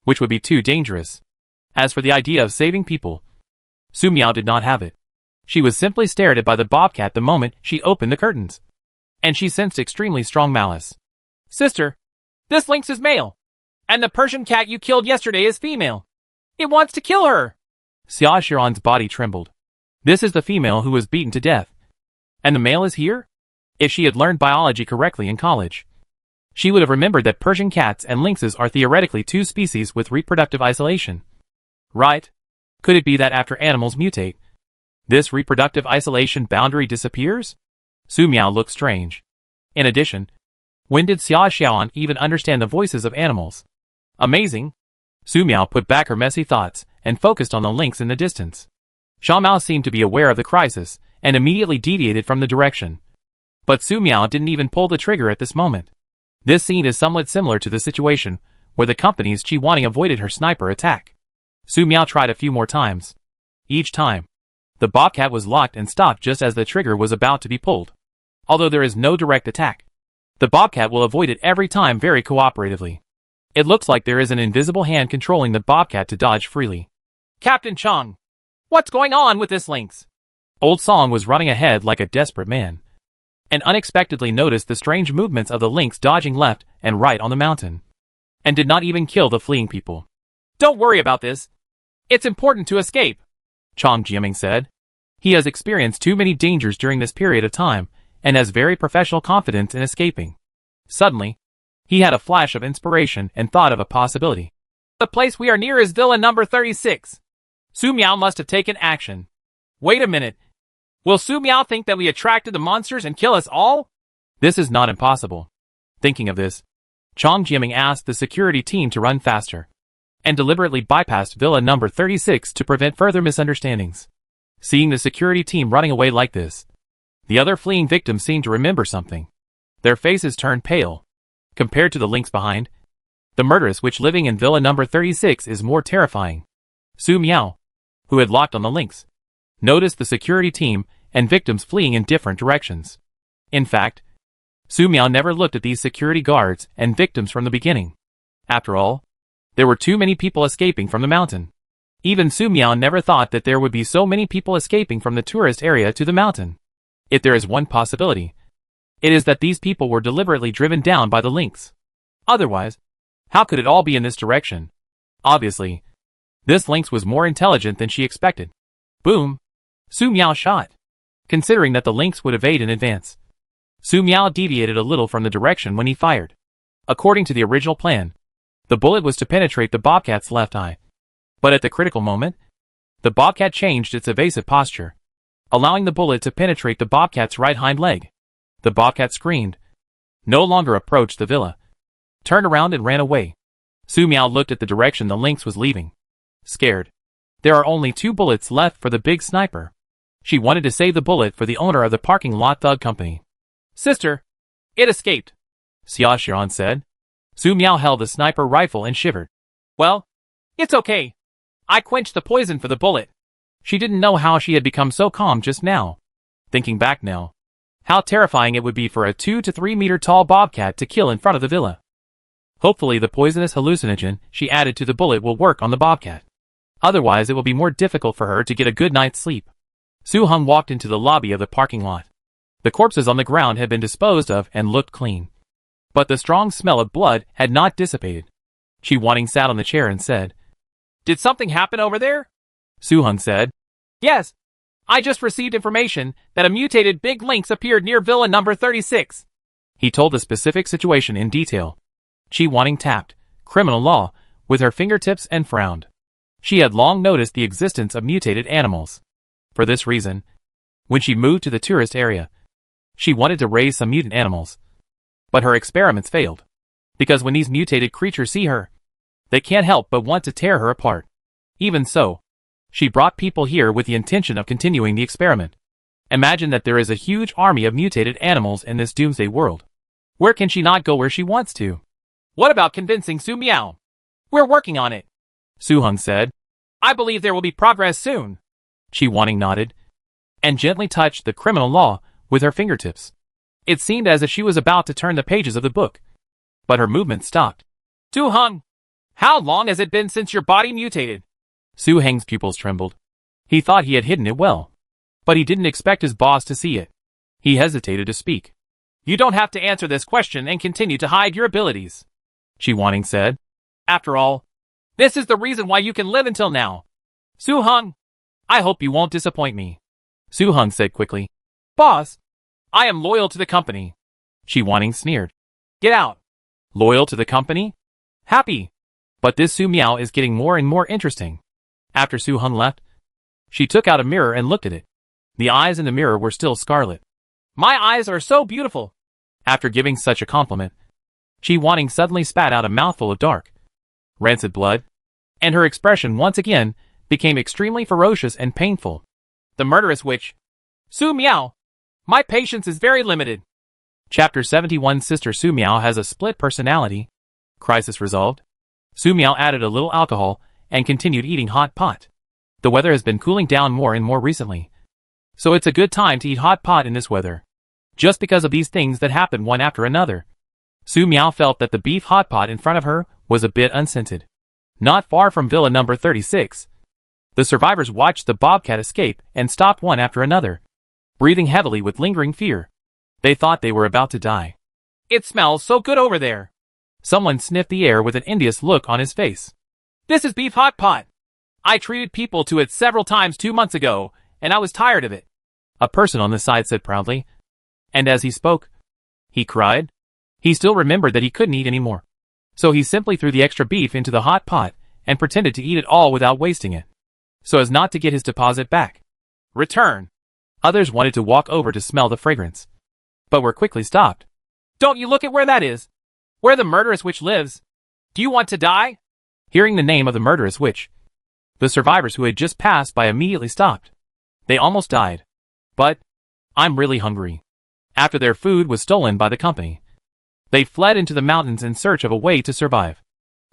which would be too dangerous. As for the idea of saving people, Su Miao did not have it. She was simply stared at by the bobcat the moment she opened the curtains, and she sensed extremely strong malice. Sister, this lynx is male, and the Persian cat you killed yesterday is female. It wants to kill her. Xia Xiran's body trembled. This is the female who was beaten to death, and the male is here? If she had learned biology correctly in college, she would have remembered that Persian cats and lynxes are theoretically two species with reproductive isolation. Right? Could it be that after animals mutate, this reproductive isolation boundary disappears? Su Miao looked strange. In addition, when did Xia Xiaoan even understand the voices of animals? Amazing. Su Miao put back her messy thoughts and focused on the lynx in the distance. Xia Mao seemed to be aware of the crisis and immediately deviated from the direction. But Su Miao didn't even pull the trigger at this moment. This scene is somewhat similar to the situation where the company's Qi Wanting avoided her sniper attack. Su Miao tried a few more times. Each time, the bobcat was locked and stopped just as the trigger was about to be pulled. Although there is no direct attack, the bobcat will avoid it every time very cooperatively. It looks like there is an invisible hand controlling the bobcat to dodge freely. Captain Chong, what's going on with this lynx? Old Song was running ahead like a desperate man, and unexpectedly noticed the strange movements of the lynx dodging left and right on the mountain, and did not even kill the fleeing people. Don't worry about this. It's important to escape, Chong Jiaming said. He has experienced too many dangers during this period of time, and has very professional confidence in escaping. Suddenly, he had a flash of inspiration and thought of a possibility. The place we are near is Villa number 36. Su Miao must have taken action. Wait a minute. Will Su Miao think that we attracted the monsters and kill us all? This is not impossible. Thinking of this, Chong Jiaming asked the security team to run faster, and deliberately bypassed Villa number 36 to prevent further misunderstandings. Seeing the security team running away like this, the other fleeing victims seemed to remember something. Their faces turned pale. Compared to the lynx behind, the murderess which living in Villa number 36 is more terrifying. Su Miao, who had locked on the lynx, noticed the security team and victims fleeing in different directions. In fact, Su Miao never looked at these security guards and victims from the beginning. After all, there were too many people escaping from the mountain. Even Su Miao never thought that there would be so many people escaping from the tourist area to the mountain. If there is one possibility, it is that these people were deliberately driven down by the lynx. Otherwise, how could it all be in this direction? Obviously, this lynx was more intelligent than she expected. Boom! Su Miao shot. Considering that the lynx would evade in advance, Su Miao deviated a little from the direction when he fired. According to the original plan, the bullet was to penetrate the bobcat's left eye. But at the critical moment, the bobcat changed its evasive posture, allowing the bullet to penetrate the bobcat's right hind leg. The bobcat screamed, no longer approached the villa, turned around and ran away. Su Miao looked at the direction the lynx was leaving. Scared. There are only 2 bullets left for the big sniper. She wanted to save the bullet for the owner of the parking lot thug company. Sister, it escaped, Xia Xiran said. Su Miao held the sniper rifle and shivered. Well, it's okay. I quenched the poison for the bullet. She didn't know how she had become so calm just now. Thinking back now, how terrifying it would be for a 2 to 3 meter tall bobcat to kill in front of the villa. Hopefully the poisonous hallucinogen she added to the bullet will work on the bobcat. Otherwise it will be more difficult for her to get a good night's sleep. Su Heng walked into the lobby of the parking lot. The corpses on the ground had been disposed of and looked clean. But the strong smell of blood had not dissipated. Qi Wanting sat on the chair and said, Did something happen over there? Su Heng said, Yes. I just received information that a mutated big lynx appeared near Villa number 36. He told the specific situation in detail. Qi Wanting tapped criminal law with her fingertips and frowned. She had long noticed the existence of mutated animals. For this reason, when she moved to the tourist area, she wanted to raise some mutant animals. But her experiments failed, because when these mutated creatures see her, they can't help but want to tear her apart. Even so, she brought people here with the intention of continuing the experiment. Imagine that there is a huge army of mutated animals in this Doomsday world. Where can she not go where she wants to? What about convincing Su Miao? We're working on it, Su Heng said. I believe there will be progress soon. Qi Wanting nodded, and gently touched the criminal law with her fingertips. It seemed as if she was about to turn the pages of the book. But her movement stopped. Su Heng, how long has it been since your body mutated? Su Heng's pupils trembled. He thought he had hidden it well. But he didn't expect his boss to see it. He hesitated to speak. You don't have to answer this question and continue to hide your abilities, Shi Wanning said. After all, this is the reason why you can live until now. Su Heng, I hope you won't disappoint me, Su Heng said quickly. Boss, I am loyal to the company, Shi Wanning sneered. Get out. Loyal to the company? Happy. But this Su Miao is getting more and more interesting. After Su Heng left, she took out a mirror and looked at it. The eyes in the mirror were still scarlet. My eyes are so beautiful. After giving such a compliment, Shi Wanning suddenly spat out a mouthful of dark, rancid blood, and her expression once again became extremely ferocious and painful. The murderous witch. Su Miao, my patience is very limited. Chapter 71. Sister Su Miao has a split personality. Crisis resolved. Su Miao added a little alcohol and continued eating hot pot. The weather has been cooling down more and more recently, so it's a good time to eat hot pot in this weather. Just because of these things that happen one after another, Su Miao felt that the beef hot pot in front of her was a bit unscented. Not far from Villa number 36, the survivors watched the bobcat escape and stopped one after another, breathing heavily with lingering fear. They thought they were about to die. It smells so good over there. Someone sniffed the air with an envious look on his face. This is beef hot pot. I treated people to it several times 2 months ago, and I was tired of it, a person on the side said proudly. And as he spoke, he cried. He still remembered that he couldn't eat anymore. So he simply threw the extra beef into the hot pot and pretended to eat it all without wasting it, so as not to get his deposit back. Return. Others wanted to walk over to smell the fragrance, but were quickly stopped. Don't you look at where that is? Where the murderous witch lives. Do you want to die? Hearing the name of the murderous witch, the survivors who had just passed by immediately stopped. They almost died. But I'm really hungry. After their food was stolen by the company, they fled into the mountains in search of a way to survive.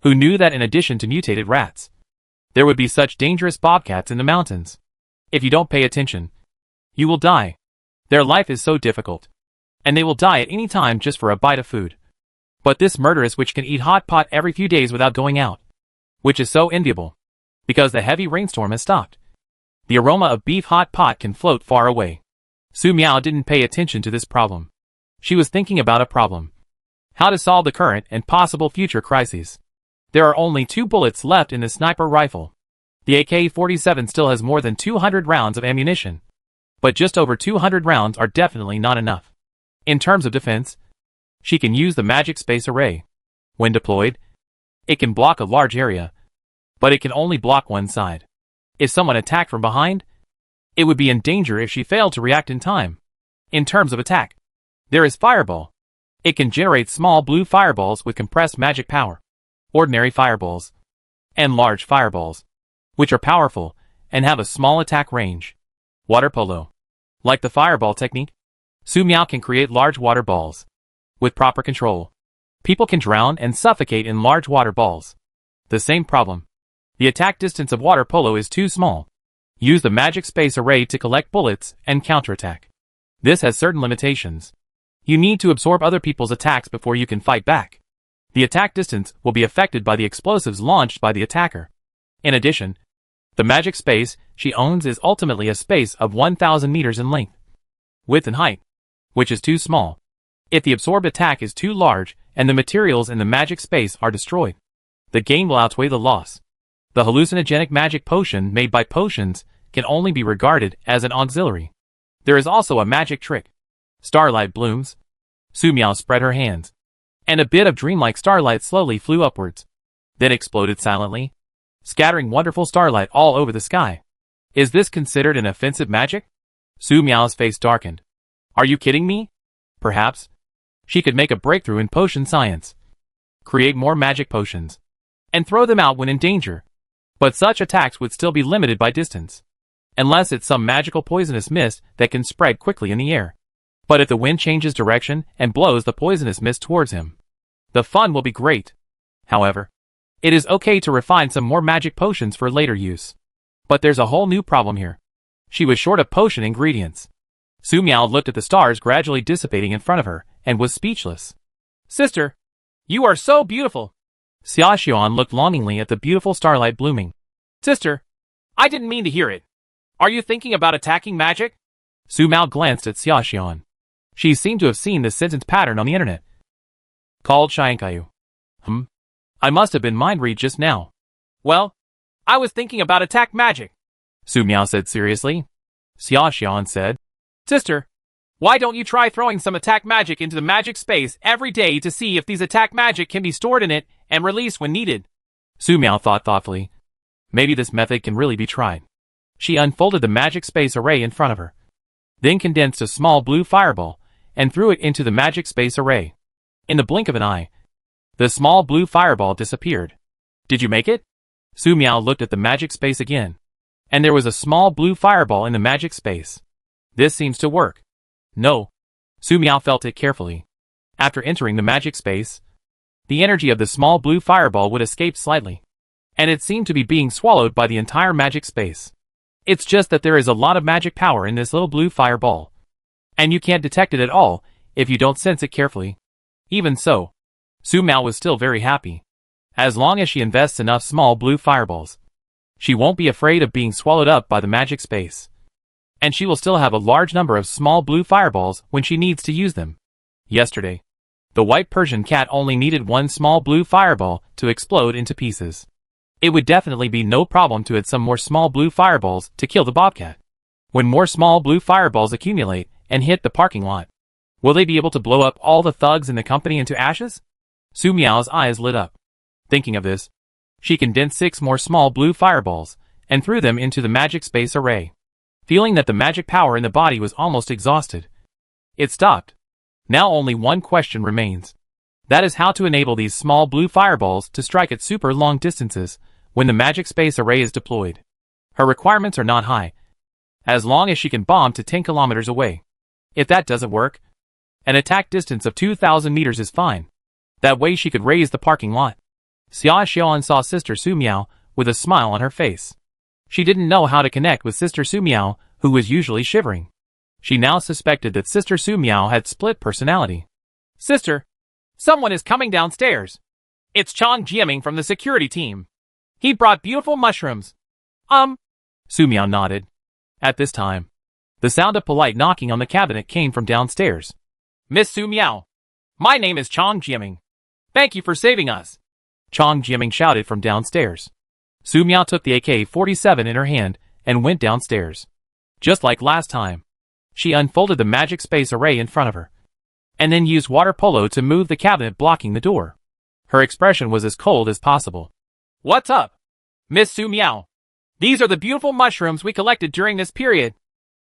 Who knew that in addition to mutated rats, there would be such dangerous bobcats in the mountains? If you don't pay attention, you will die. Their life is so difficult, and they will die at any time just for a bite of food. But this murderous witch can eat hot pot every few days without going out, which is so enviable, because the heavy rainstorm has stopped. The aroma of beef hot pot can float far away. Su Miao didn't pay attention to this problem. She was thinking about a problem. How to solve the current and possible future crises. There are only 2 bullets left in the sniper rifle. The AK-47 still has more than 200 rounds of ammunition, but just over 200 rounds are definitely not enough. In terms of defense, she can use the magic space array. When deployed, it can block a large area, but it can only block one side. If someone attacked from behind, it would be in danger if she failed to react in time. In terms of attack, there is Fireball. It can generate small blue fireballs with compressed magic power, ordinary fireballs, and large fireballs, which are powerful and have a small attack range. Water Polo. Like the fireball technique, Su Miao can create large water balls. With proper control, people can drown and suffocate in large water balls. The same problem. The attack distance of water polo is too small. Use the magic space array to collect bullets and counterattack. This has certain limitations. You need to absorb other people's attacks before you can fight back. The attack distance will be affected by the explosives launched by the attacker. In addition, the magic space she owns is ultimately a space of 1,000 meters in length, width and height, which is too small. If the absorbed attack is too large and the materials in the magic space are destroyed, the gain will outweigh the loss. The hallucinogenic magic potion made by potions can only be regarded as an auxiliary. There is also a magic trick. Starlight blooms. Su Miao spread her hands, and a bit of dreamlike starlight slowly flew upwards, then exploded silently, scattering wonderful starlight all over the sky. Is this considered an offensive magic? Su Miao's face darkened. Are you kidding me? Perhaps she could make a breakthrough in potion science, create more magic potions, and throw them out when in danger. But such attacks would still be limited by distance, unless it's some magical poisonous mist that can spread quickly in the air. But if the wind changes direction and blows the poisonous mist towards him, the fun will be great. However, it is okay to refine some more magic potions for later use. But there's a whole new problem here. She was short of potion ingredients. Su Miao looked at the stars gradually dissipating in front of her, and was speechless. Sister, you are so beautiful. Xia Xian looked longingly at the beautiful starlight blooming. Sister, I didn't mean to hear it. Are you thinking about attacking magic? Su Miao glanced at Xia Xian. She seemed to have seen this sentence pattern on the internet. Called Shiankayu. I must have been mind read just now. Well, I was thinking about attack magic, Su Miao said seriously. Xia Xian said, Sister, why don't you try throwing some attack magic into the magic space every day to see if these attack magic can be stored in it and released when needed? Su Miao thought thoughtfully. Maybe this method can really be tried. She unfolded the magic space array in front of her, then condensed a small blue fireball and threw it into the magic space array. In the blink of an eye, the small blue fireball disappeared. Did you make it? Su Miao looked at the magic space again, and there was a small blue fireball in the magic space. This seems to work. No. Su Miao felt it carefully. After entering the magic space, the energy of the small blue fireball would escape slightly, and it seemed to be being swallowed by the entire magic space. It's just that there is a lot of magic power in this little blue fireball, and you can't detect it at all if you don't sense it carefully. Even so, Su Miao was still very happy. As long as she invests enough small blue fireballs, she won't be afraid of being swallowed up by the magic space. And she will still have a large number of small blue fireballs when she needs to use them. Yesterday, the white Persian cat only needed one small blue fireball to explode into pieces. It would definitely be no problem to add some more small blue fireballs to kill the bobcat. When more small blue fireballs accumulate and hit the parking lot, will they be able to blow up all the thugs in the company into ashes? Su Miao's eyes lit up. Thinking of this, she condensed 6 more small blue fireballs and threw them into the magic space array. Feeling that the magic power in the body was almost exhausted, it stopped. Now only one question remains. That is how to enable these small blue fireballs to strike at super long distances when the magic space array is deployed. Her requirements are not high, as long as she can bomb to 10 kilometers away. If that doesn't work, an attack distance of 2,000 meters is fine. That way she could raise the parking lot. Xia Xian saw Sister Su Miao with a smile on her face. She didn't know how to connect with Sister Su Miao, who was usually shivering. She now suspected that Sister Su Miao had split personality. Sister, someone is coming downstairs. It's Chang Jiaming from the security team. He brought beautiful mushrooms. Su Miao nodded. At this time, the sound of polite knocking on the cabinet came from downstairs. Miss Su Miao, my name is Chang Jiaming. Thank you for saving us. Chang Jiaming shouted from downstairs. Su Miao took the AK-47 in her hand and went downstairs. Just like last time, she unfolded the magic space array in front of her, and then used water polo to move the cabinet blocking the door. Her expression was as cold as possible. What's up, Miss Su Miao? These are the beautiful mushrooms we collected during this period.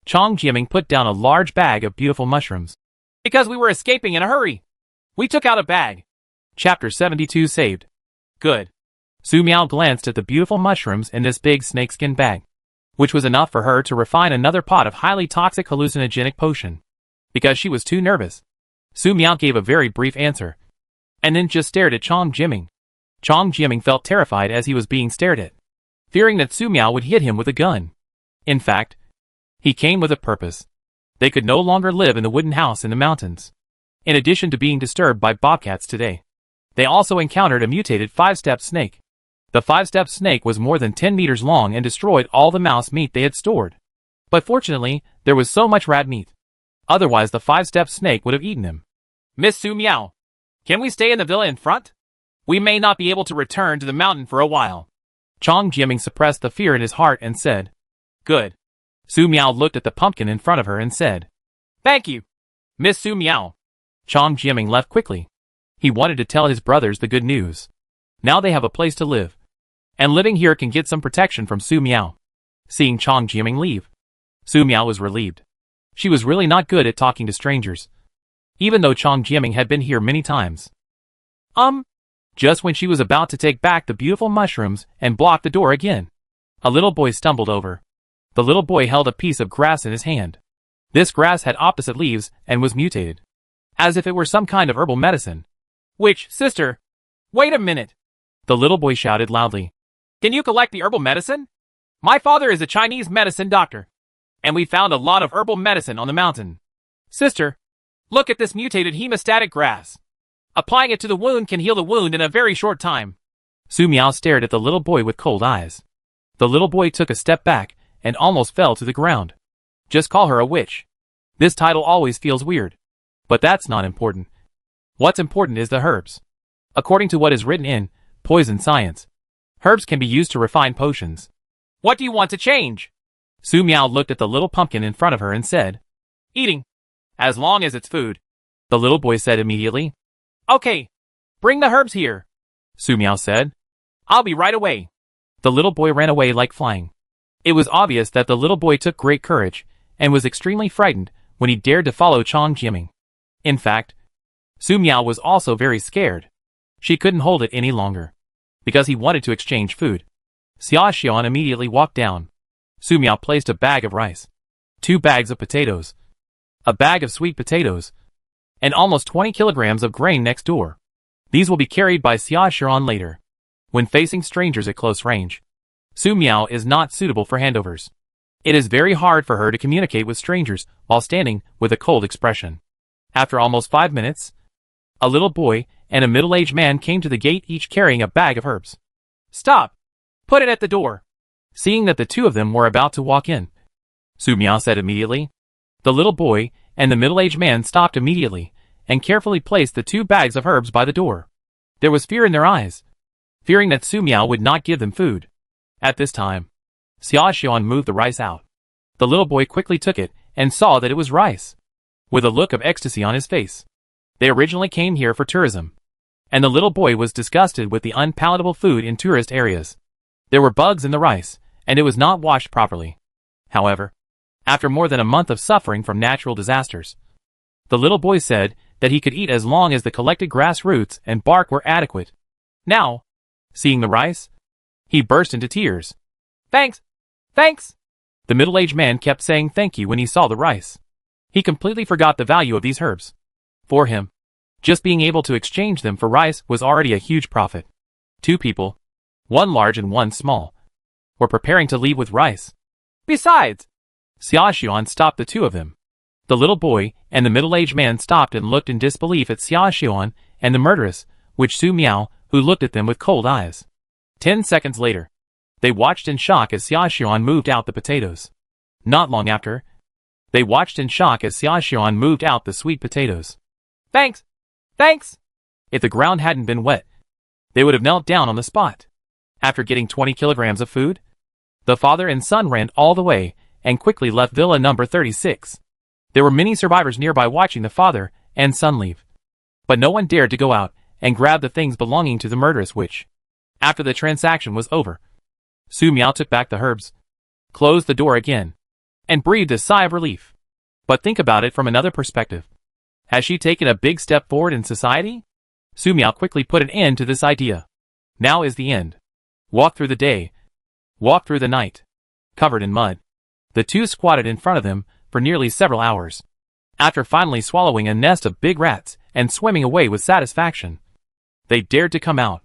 Chang Jiaming put down a large bag of beautiful mushrooms. Because we were escaping in a hurry, we took out a bag. Chapter 72 saved. Good. Su Miao glanced at the beautiful mushrooms in this big snakeskin bag, which was enough for her to refine another pot of highly toxic hallucinogenic potion. Because she was too nervous, Su Miao gave a very brief answer, and then just stared at Chang Jiaming. Chang Jiaming felt terrified as he was being stared at, fearing that Su Miao would hit him with a gun. In fact, he came with a purpose. They could no longer live in the wooden house in the mountains. In addition to being disturbed by bobcats today, they also encountered a mutated 5-step snake. The 5-step snake was more than 10 meters long and destroyed all the mouse meat they had stored. But fortunately, there was so much rat meat. Otherwise the 5-step snake would have eaten him. Miss Su Miao, can we stay in the villa in front? We may not be able to return to the mountain for a while. Chang Jiaming suppressed the fear in his heart and said, Good. Su Miao looked at the pumpkin in front of her and said, Thank you, Miss Su Miao. Chang Jiaming left quickly. He wanted to tell his brothers the good news. Now they have a place to live, and living here can get some protection from Su Miao. Seeing Chang Jiaming leave, Su Miao was relieved. She was really not good at talking to strangers, even though Chang Jiaming had been here many times. Just when she was about to take back the beautiful mushrooms and block the door again, a little boy stumbled over. The little boy held a piece of grass in his hand. This grass had opposite leaves and was mutated, as if it were some kind of herbal medicine. Which, sister? Wait a minute. The little boy shouted loudly. Can you collect the herbal medicine? My father is a Chinese medicine doctor. And we found a lot of herbal medicine on the mountain. Sister, look at this mutated hemostatic grass. Applying it to the wound can heal the wound in a very short time. Su Miao stared at the little boy with cold eyes. The little boy took a step back and almost fell to the ground. Just call her a witch. This title always feels weird. But that's not important. What's important is the herbs. According to what is written in Poison Science, herbs can be used to refine potions. What do you want to change? Su Miao looked at the little pumpkin in front of her and said, Eating. As long as it's food. The little boy said immediately. Okay. Bring the herbs here, Su Miao said. I'll be right away. The little boy ran away like flying. It was obvious that the little boy took great courage and was extremely frightened when he dared to follow Chang Jiaming. In fact, Su Miao was also very scared. She couldn't hold it any longer. Because he wanted to exchange food. Xia Xian immediately walked down. Su Miao placed a bag of rice, 2 bags of potatoes, a bag of sweet potatoes, and almost 20 kilograms of grain next door. These will be carried by Xia Xian later. When facing strangers at close range, Su Miao is not suitable for handovers. It is very hard for her to communicate with strangers while standing with a cold expression. After almost 5 minutes, a little boy and a middle-aged man came to the gate, each carrying a bag of herbs. Stop! Put it at the door. Seeing that the two of them were about to walk in, Su Miao said immediately. The little boy and the middle-aged man stopped immediately and carefully placed the 2 bags of herbs by the door. There was fear in their eyes, fearing that Su Miao would not give them food. At this time, Xia Xian moved the rice out. The little boy quickly took it and saw that it was rice. With a look of ecstasy on his face. They originally came here for tourism. And the little boy was disgusted with the unpalatable food in tourist areas. There were bugs in the rice, and it was not washed properly. However, after more than a month of suffering from natural disasters, the little boy said that he could eat as long as the collected grass roots and bark were adequate. Now, seeing the rice, he burst into tears. Thanks! Thanks! The middle-aged man kept saying thank you when he saw the rice. He completely forgot the value of these herbs. For him, just being able to exchange them for rice was already a huge profit. 2 people, one large and one small, were preparing to leave with rice. Besides, Xia Xian stopped the 2 of them. The little boy and the middle-aged man stopped and looked in disbelief at Xia Xian and the murderess, which Su Miao, who looked at them with cold eyes. 10 seconds later, they watched in shock as Xia Xian moved out the potatoes. Not long after, they watched in shock as Xia Xian moved out the sweet potatoes. Thanks! Thanks! If the ground hadn't been wet, they would have knelt down on the spot. After getting 20 kilograms of food, the father and son ran all the way and quickly left villa number 36. There were many survivors nearby watching the father and son leave. But no one dared to go out and grab the things belonging to the murderous witch. After the transaction was over, Su Miao took back the herbs, closed the door again, and breathed a sigh of relief. But think about it from another perspective. Has she taken a big step forward in society? Su Miao quickly put an end to this idea. Now is the end. Walk through the day. Walk through the night. Covered in mud. The 2 squatted in front of them for nearly several hours. After finally swallowing a nest of big rats and swimming away with satisfaction, they dared to come out.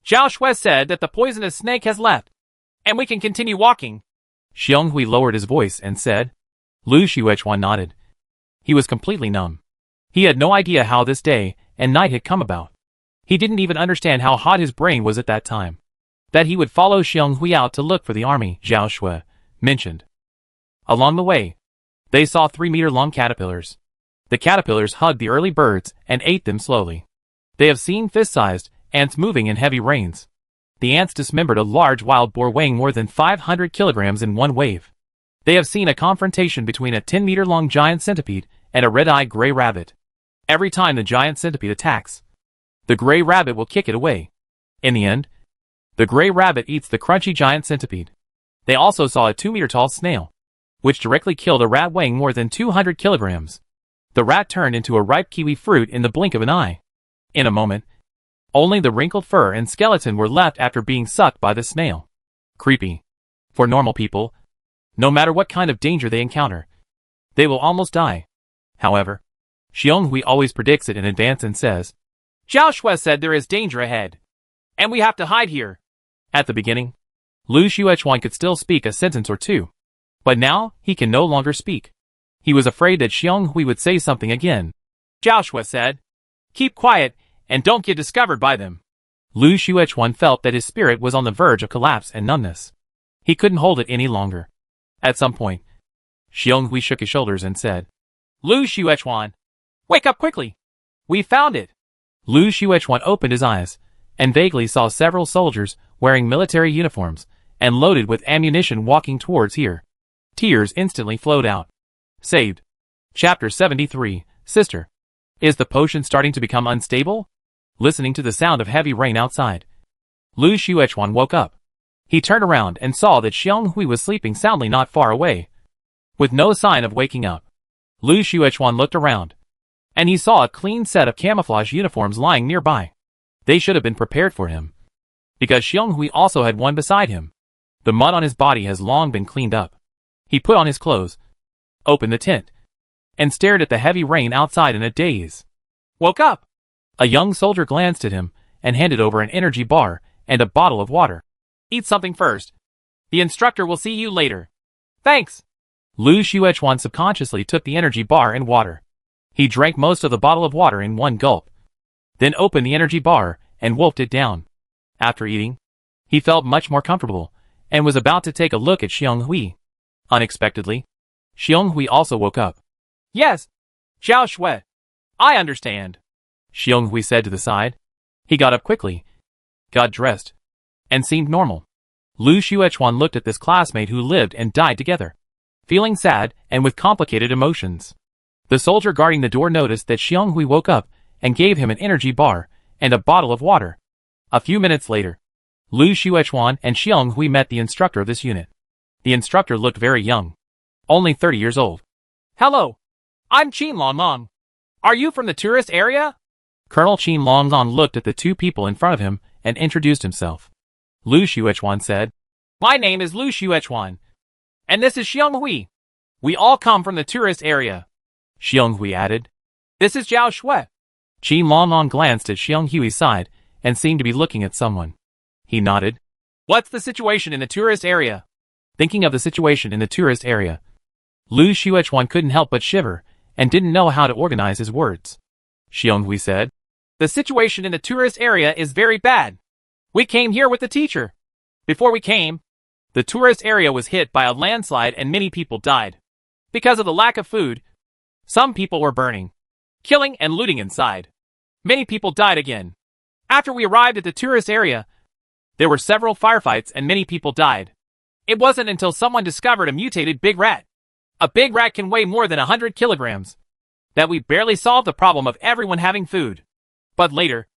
Zhao Shui said that the poisonous snake has left, and we can continue walking. Xiong Hui lowered his voice and said. Lu Xuechuan nodded. He was completely numb. He had no idea how this day and night had come about. He didn't even understand how hot his brain was at that time. That he would follow Xiong Hui out to look for the army, Zhao Shui mentioned. Along the way, they saw 3-meter-long caterpillars. The caterpillars hugged the early birds and ate them slowly. They have seen fist-sized ants moving in heavy rains. The ants dismembered a large wild boar weighing more than 500 kilograms in one wave. They have seen a confrontation between a 10-meter-long giant centipede and a red-eyed gray rabbit. Every time the giant centipede attacks, the gray rabbit will kick it away. In the end, the gray rabbit eats the crunchy giant centipede. They also saw a 2-meter-tall snail, which directly killed a rat weighing more than 200 kilograms. The rat turned into a ripe kiwi fruit in the blink of an eye. In a moment, only the wrinkled fur and skeleton were left after being sucked by the snail. Creepy. For normal people, no matter what kind of danger they encounter, they will almost die. However, Xiong Hui always predicts it in advance and says, Zhao Shui said there is danger ahead, and we have to hide here. At the beginning, Lu Xuechuan could still speak a sentence or two. But now, he can no longer speak. He was afraid that Xiang Hui would say something again. Zhao Shui said, "Keep quiet, and don't get discovered by them." Lu Xuechuan felt that his spirit was on the verge of collapse and numbness. He couldn't hold it any longer. At some point, Xiang Hui shook his shoulders and said, "Lu Xuechuan, wake up quickly. We found it." Lu Xuechuan opened his eyes, and vaguely saw several soldiers wearing military uniforms and loaded with ammunition walking towards here. Tears instantly flowed out. Saved. Chapter 73, Sister. Is the potion starting to become unstable? Listening to the sound of heavy rain outside, Lu Xuechuan woke up. He turned around and saw that Xiang Hui was sleeping soundly not far away. With no sign of waking up, Lu Xuechuan looked around, and he saw a clean set of camouflage uniforms lying nearby. They should have been prepared for him, because Xiang Hui also had one beside him. The mud on his body has long been cleaned up. He put on his clothes, opened the tent, and stared at the heavy rain outside in a daze. Woke up. A young soldier glanced at him and handed over an energy bar and a bottle of water. Eat something first. The instructor will see you later. Thanks. Lu Xuechuan subconsciously took the energy bar and water. He drank most of the bottle of water in one gulp, then opened the energy bar and wolfed it down. After eating, he felt much more comfortable and was about to take a look at Xiang Hui. Unexpectedly, Xiang Hui also woke up. Yes, Zhao Shui. I understand, Xiang Hui said to the side. He got up quickly, got dressed, and seemed normal. Lu Xuechuan looked at this classmate who lived and died together, feeling sad and with complicated emotions. The soldier guarding the door noticed that Xiang Hui woke up and gave him an energy bar and a bottle of water. A few minutes later, Lu Xuechuan and Xiang Hui met the instructor of this unit. The instructor looked very young, only 30 years old. Hello, I'm Qin Longlong. Are you from the tourist area? Colonel Qin Longlong looked at the two people in front of him and introduced himself. Lu Xuechuan said, My name is Lu Xuechuan, and this is Xiang Hui. We all come from the tourist area. Xiang Hui added. This is Zhao Shui. Qin Longlong glanced at Xiang Hui's side and seemed to be looking at someone. He nodded. What's the situation in the tourist area? Thinking of the situation in the tourist area, Lu Xuechuan couldn't help but shiver and didn't know how to organize his words. Xiang Hui said, The situation in the tourist area is very bad. We came here with the teacher. Before we came, the tourist area was hit by a landslide and many people died. Because of the lack of food, some people were burning, killing and looting inside. Many people died again. After we arrived at the tourist area, there were several firefights and many people died. It wasn't until someone discovered a mutated big rat. A big rat can weigh more than 100 kilograms. That we barely solved the problem of everyone having food. But later,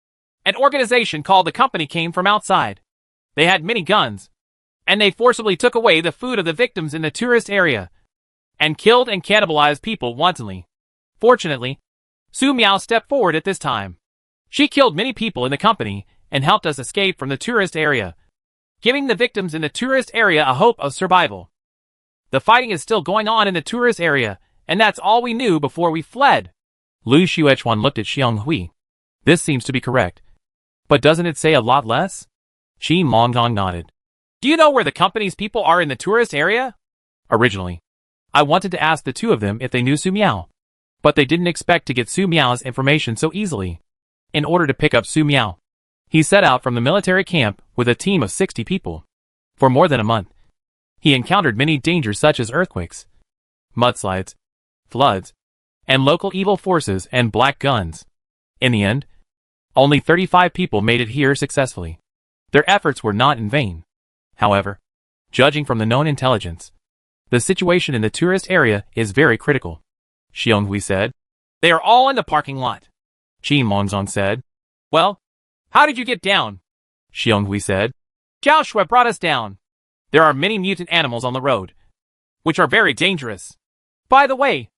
an organization called the company came from outside. They had many guns, and they forcibly took away the food of the victims in the tourist area, and killed and cannibalized people wantonly. Fortunately, Su Miao stepped forward at this time. She killed many people in the company and helped us escape from the tourist area, giving the victims in the tourist area a hope of survival. The fighting is still going on in the tourist area, and that's all we knew before we fled. Lu Xuechuan looked at Xiang Hui. This seems to be correct. But doesn't it say a lot less? Qin Longlong nodded. Do you know where the company's people are in the tourist area? Originally, I wanted to ask the two of them if they knew Su Miao, but they didn't expect to get Su Miao's information so easily. In order to pick up Su Miao, he set out from the military camp with a team of 60 people. For more than a month, he encountered many dangers such as earthquakes, mudslides, floods, and local evil forces and black guns. In the end, only 35 people made it here successfully. Their efforts were not in vain. However, judging from the known intelligence, the situation in the tourist area is very critical. Xiang Hui said. They are all in the parking lot. Qin Longlong said. Well, how did you get down? Xiang Hui said. Zhao Shui brought us down. There are many mutant animals on the road, which are very dangerous. By the way,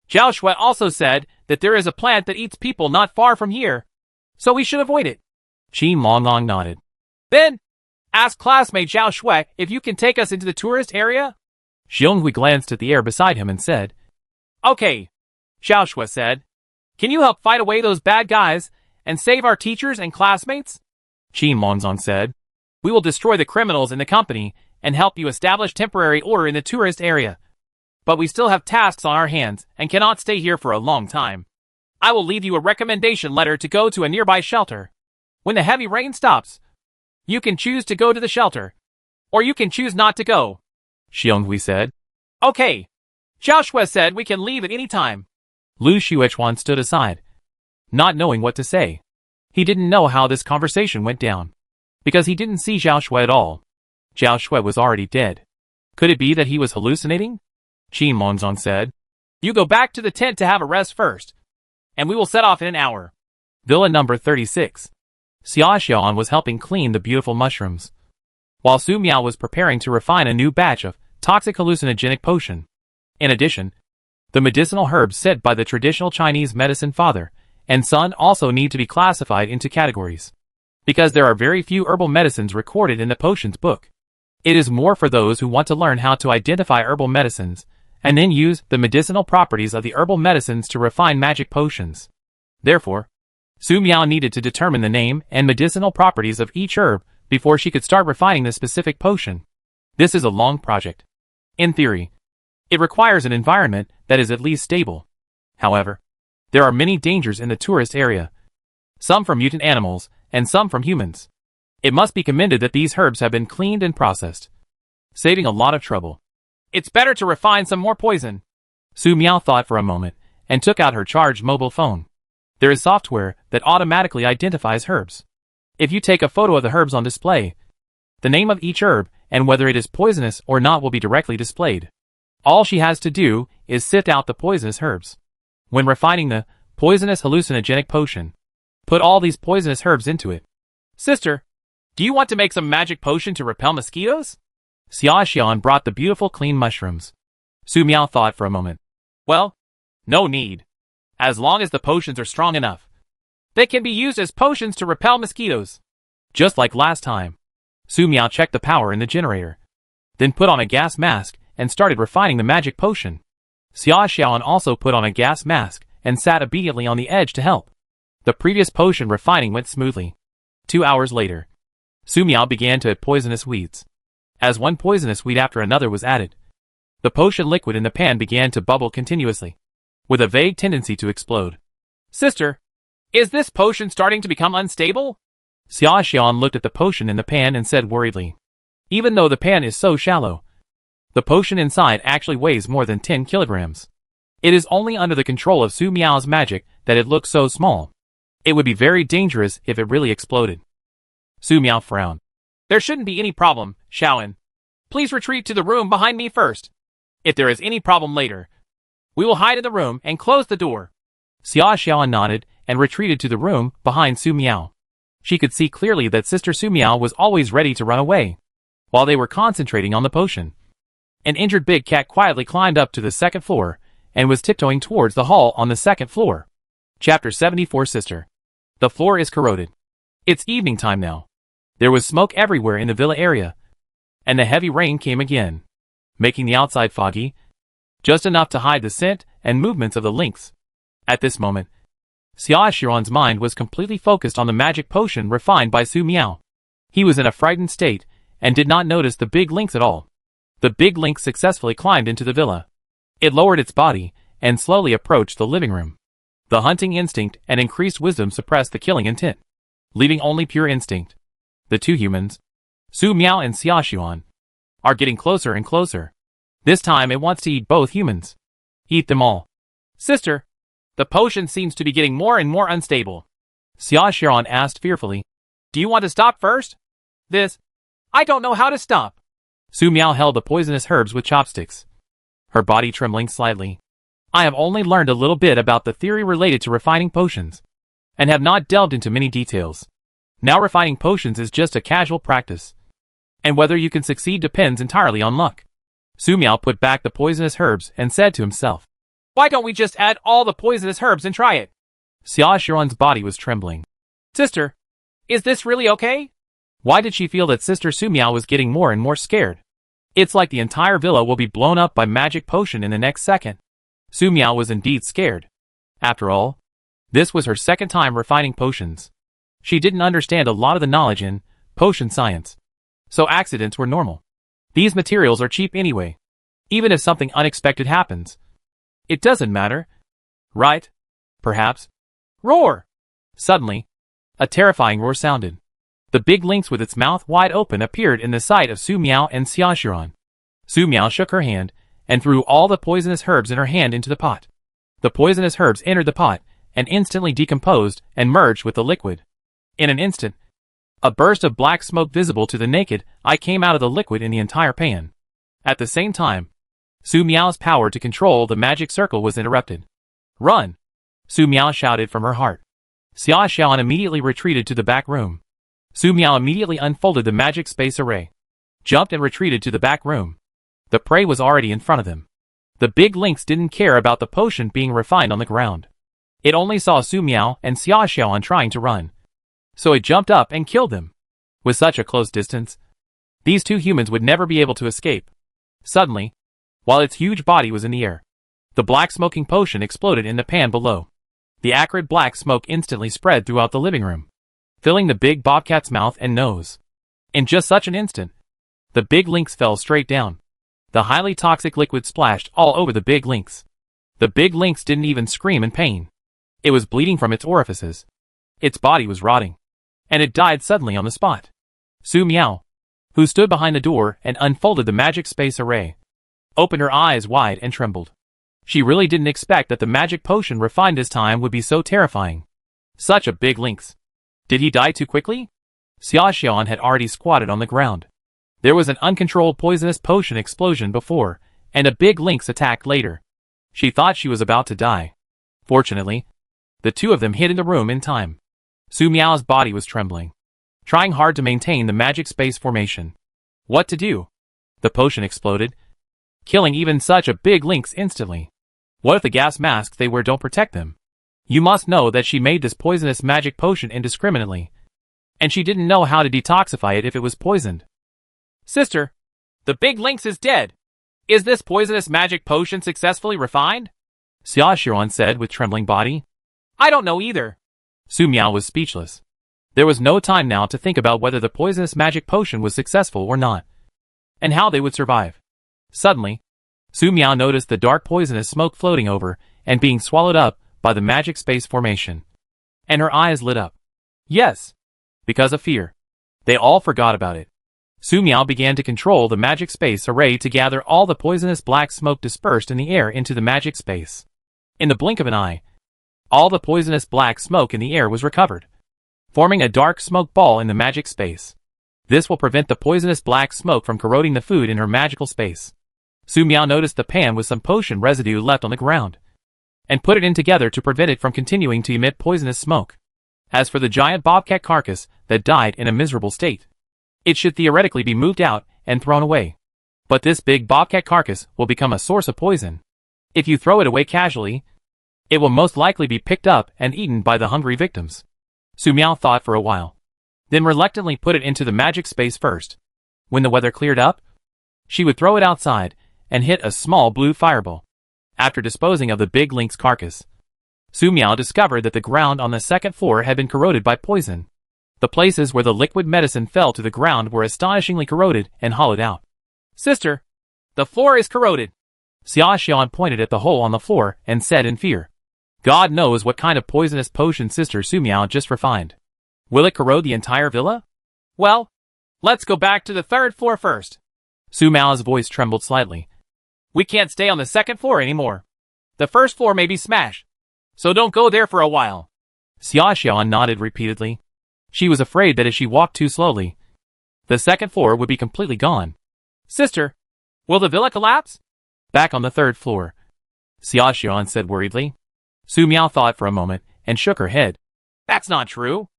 Zhao Shui also said that there is a plant that eats people not far from here, so we should avoid it. Qin Longlong nodded. Then, ask classmate Zhao Shui if you can take us into the tourist area? Xiang Hui glanced at the air beside him and said, Okay, Zhao Shui said. Can you help fight away those bad guys and save our teachers and classmates? Qin Longlong said. We will destroy the criminals in the company and help you establish temporary order in the tourist area. But we still have tasks on our hands and cannot stay here for a long time. I will leave you a recommendation letter to go to a nearby shelter. When the heavy rain stops, you can choose to go to the shelter, or you can choose not to go, Xionghui said. Okay. Xiao Shui said we can leave at any time. Lu Xuechuan stood aside, not knowing what to say. He didn't know how this conversation went down, because he didn't see Xiao Shui at all. Xiao Shui was already dead. Could it be that he was hallucinating? Qin Monzong said. You go back to the tent to have a rest first, and we will set off in an hour. Villa number 36. Xia Xiaoan was helping clean the beautiful mushrooms, while Su Miao was preparing to refine a new batch of toxic hallucinogenic potion. In addition, the medicinal herbs said by the traditional Chinese medicine father and son also need to be classified into categories, because there are very few herbal medicines recorded in the potions book. It is more for those who want to learn how to identify herbal medicines and then use the medicinal properties of the herbal medicines to refine magic potions. Therefore, Su Miao needed to determine the name and medicinal properties of each herb before she could start refining the specific potion. This is a long project. In theory, it requires an environment that is at least stable. However, there are many dangers in the tourist area, some from mutant animals and some from humans. It must be commended that these herbs have been cleaned and processed, saving a lot of trouble. It's better to refine some more poison. Su Miao thought for a moment and took out her charged mobile phone. There is software that automatically identifies herbs. If you take a photo of the herbs on display, the name of each herb and whether it is poisonous or not will be directly displayed. All she has to do is sift out the poisonous herbs. When refining the poisonous hallucinogenic potion, put all these poisonous herbs into it. Sister, do you want to make some magic potion to repel mosquitoes? Xia Xian brought the beautiful clean mushrooms. Su Miao thought for a moment. Well, no need. As long as the potions are strong enough, they can be used as potions to repel mosquitoes. Just like last time. Su Miao checked the power in the generator, then put on a gas mask and started refining the magic potion. Xia Xiaoan also put on a gas mask and sat obediently on the edge to help. The previous potion refining went smoothly. 2 hours later, Su Miao began to add poisonous weeds. As one poisonous weed after another was added, the potion liquid in the pan began to bubble continuously, with a vague tendency to explode. Sister, is this potion starting to become unstable? Xia Xian looked at the potion in the pan and said worriedly. Even though the pan is so shallow, the potion inside actually weighs more than 10 kilograms. It is only under the control of Su Miao's magic that it looks so small. It would be very dangerous if it really exploded. Su Miao frowned. There shouldn't be any problem, Xiaoan. Please retreat to the room behind me first. If there is any problem later, we will hide in the room and close the door. Xia Xiaoan nodded and retreated to the room behind Su Miao. She could see clearly that Sister Su Miao was always ready to run away, while they were concentrating on the potion. An injured big cat quietly climbed up to the second floor and was tiptoeing towards the hall on the second floor. Chapter 74 Sister. The floor is corroded. It's evening time now. There was smoke everywhere in the villa area, and the heavy rain came again, making the outside foggy, just enough to hide the scent and movements of the lynx. At this moment, Xia Xiaoan's mind was completely focused on the magic potion refined by Su Miao. He was in a frightened state and did not notice the big lynx at all. The big lynx successfully climbed into the villa. It lowered its body and slowly approached the living room. The hunting instinct and increased wisdom suppressed the killing intent, leaving only pure instinct. The two humans, Su Miao and Xia Xiaoan, are getting closer and closer. This time it wants to eat both humans. Eat them all. Sister, the potion seems to be getting more and more unstable. Xia Xiaoan asked fearfully. Do you want to stop first? I don't know how to stop. Su Miao held the poisonous herbs with chopsticks, her body trembling slightly. I have only learned a little bit about the theory related to refining potions, and have not delved into many details. Now refining potions is just a casual practice, and whether you can succeed depends entirely on luck. Su Miao put back the poisonous herbs and said to himself, Why don't we just add all the poisonous herbs and try it? Xia Xiaoan's body was trembling. Sister, is this really okay? Why did she feel that Sister Su Miao was getting more and more scared? It's like the entire villa will be blown up by magic potion in the next second. Su Miao was indeed scared. After all, this was her second time refining potions. She didn't understand a lot of the knowledge in potion science, so accidents were normal. These materials are cheap anyway. Even if something unexpected happens, it doesn't matter. Right? Perhaps. Roar! Suddenly, a terrifying roar sounded. The big lynx with its mouth wide open appeared in the sight of Su Miao and Xia Xiran. Su Miao shook her hand and threw all the poisonous herbs in her hand into the pot. The poisonous herbs entered the pot and instantly decomposed and merged with the liquid. In an instant, a burst of black smoke visible to the naked eye came out of the liquid in the entire pan. At the same time, Su Miao's power to control the magic circle was interrupted. Run! Su Miao shouted from her heart. Xia Xiaoan immediately retreated to the back room. Su Miao immediately unfolded the magic space array, jumped and retreated to the back room. The prey was already in front of them. The big lynx didn't care about the potion being refined on the ground. It only saw Su Miao and Xia Xiaoan trying to run, so it jumped up and killed them. With such a close distance, these two humans would never be able to escape. Suddenly, while its huge body was in the air, the black smoking potion exploded in the pan below. The acrid black smoke instantly spread throughout the living room, filling the big bobcat's mouth and nose. In just such an instant, the big lynx fell straight down. The highly toxic liquid splashed all over the big lynx. The big lynx didn't even scream in pain. It was bleeding from its orifices. Its body was rotting, and it died suddenly on the spot. Su Miao, who stood behind the door and unfolded the magic space array, opened her eyes wide and trembled. She really didn't expect that the magic potion refined this time would be so terrifying. Such a big lynx. Did he die too quickly? Xia Xiaoan had already squatted on the ground. There was an uncontrolled poisonous potion explosion before, and a big lynx attack later. She thought she was about to die. Fortunately, the two of them hid in the room in time. Su Miao's body was trembling, trying hard to maintain the magic space formation. What to do? The potion exploded, killing even such a big lynx instantly. What if the gas masks they wear don't protect them? You must know that she made this poisonous magic potion indiscriminately, and she didn't know how to detoxify it if it was poisoned. Sister, the big lynx is dead. Is this poisonous magic potion successfully refined? Xia Xiran said with trembling body. I don't know either. Su Miao was speechless. There was no time now to think about whether the poisonous magic potion was successful or not, and how they would survive. Suddenly, Su Miao noticed the dark poisonous smoke floating over and being swallowed up by the magic space formation. And her eyes lit up. Yes, because of fear. They all forgot about it. Su Miao began to control the magic space array to gather all the poisonous black smoke dispersed in the air into the magic space. In the blink of an eye, all the poisonous black smoke in the air was recovered, forming a dark smoke ball in the magic space. This will prevent the poisonous black smoke from corroding the food in her magical space. Su Miao noticed the pan with some potion residue left on the ground, and put it in together to prevent it from continuing to emit poisonous smoke. As for the giant bobcat carcass that died in a miserable state, it should theoretically be moved out and thrown away. But this big bobcat carcass will become a source of poison. If you throw it away casually, it will most likely be picked up and eaten by the hungry victims. Su Miao thought for a while, then reluctantly put it into the magic space first. When the weather cleared up, she would throw it outside and hit a small blue fireball. After disposing of the big lynx carcass, Su Miao discovered that the ground on the second floor had been corroded by poison. The places where the liquid medicine fell to the ground were astonishingly corroded and hollowed out. Sister, the floor is corroded. Xia Xiaoan pointed at the hole on the floor and said in fear. God knows what kind of poisonous potion Sister Su Miao just refined. Will it corrode the entire villa? Well, let's go back to the third floor first. Su Miao's voice trembled slightly. We can't stay on the second floor anymore. The first floor may be smashed, so don't go there for a while. Xia Xiaoan nodded repeatedly. She was afraid that if she walked too slowly, the second floor would be completely gone. Sister, will the villa collapse? Back on the third floor, Xia Xiaoan said worriedly. Su Miao thought for a moment and shook her head. That's not true.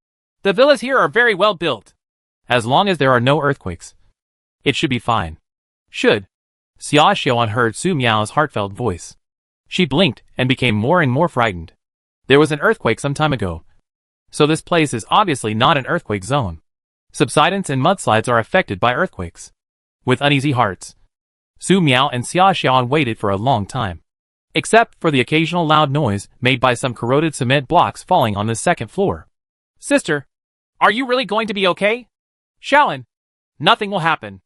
The villas here are very well built. As long as there are no earthquakes, it should be fine. Should. Xia Xiaoan heard Su Miao's heartfelt voice. She blinked and became more and more frightened. There was an earthquake some time ago, so this place is obviously not an earthquake zone. Subsidence and mudslides are affected by earthquakes. With uneasy hearts, Su Miao and Xia Xiaoan waited for a long time, except for the occasional loud noise made by some corroded cement blocks falling on the second floor. Sister, are you really going to be okay? Xiaoan, nothing will happen.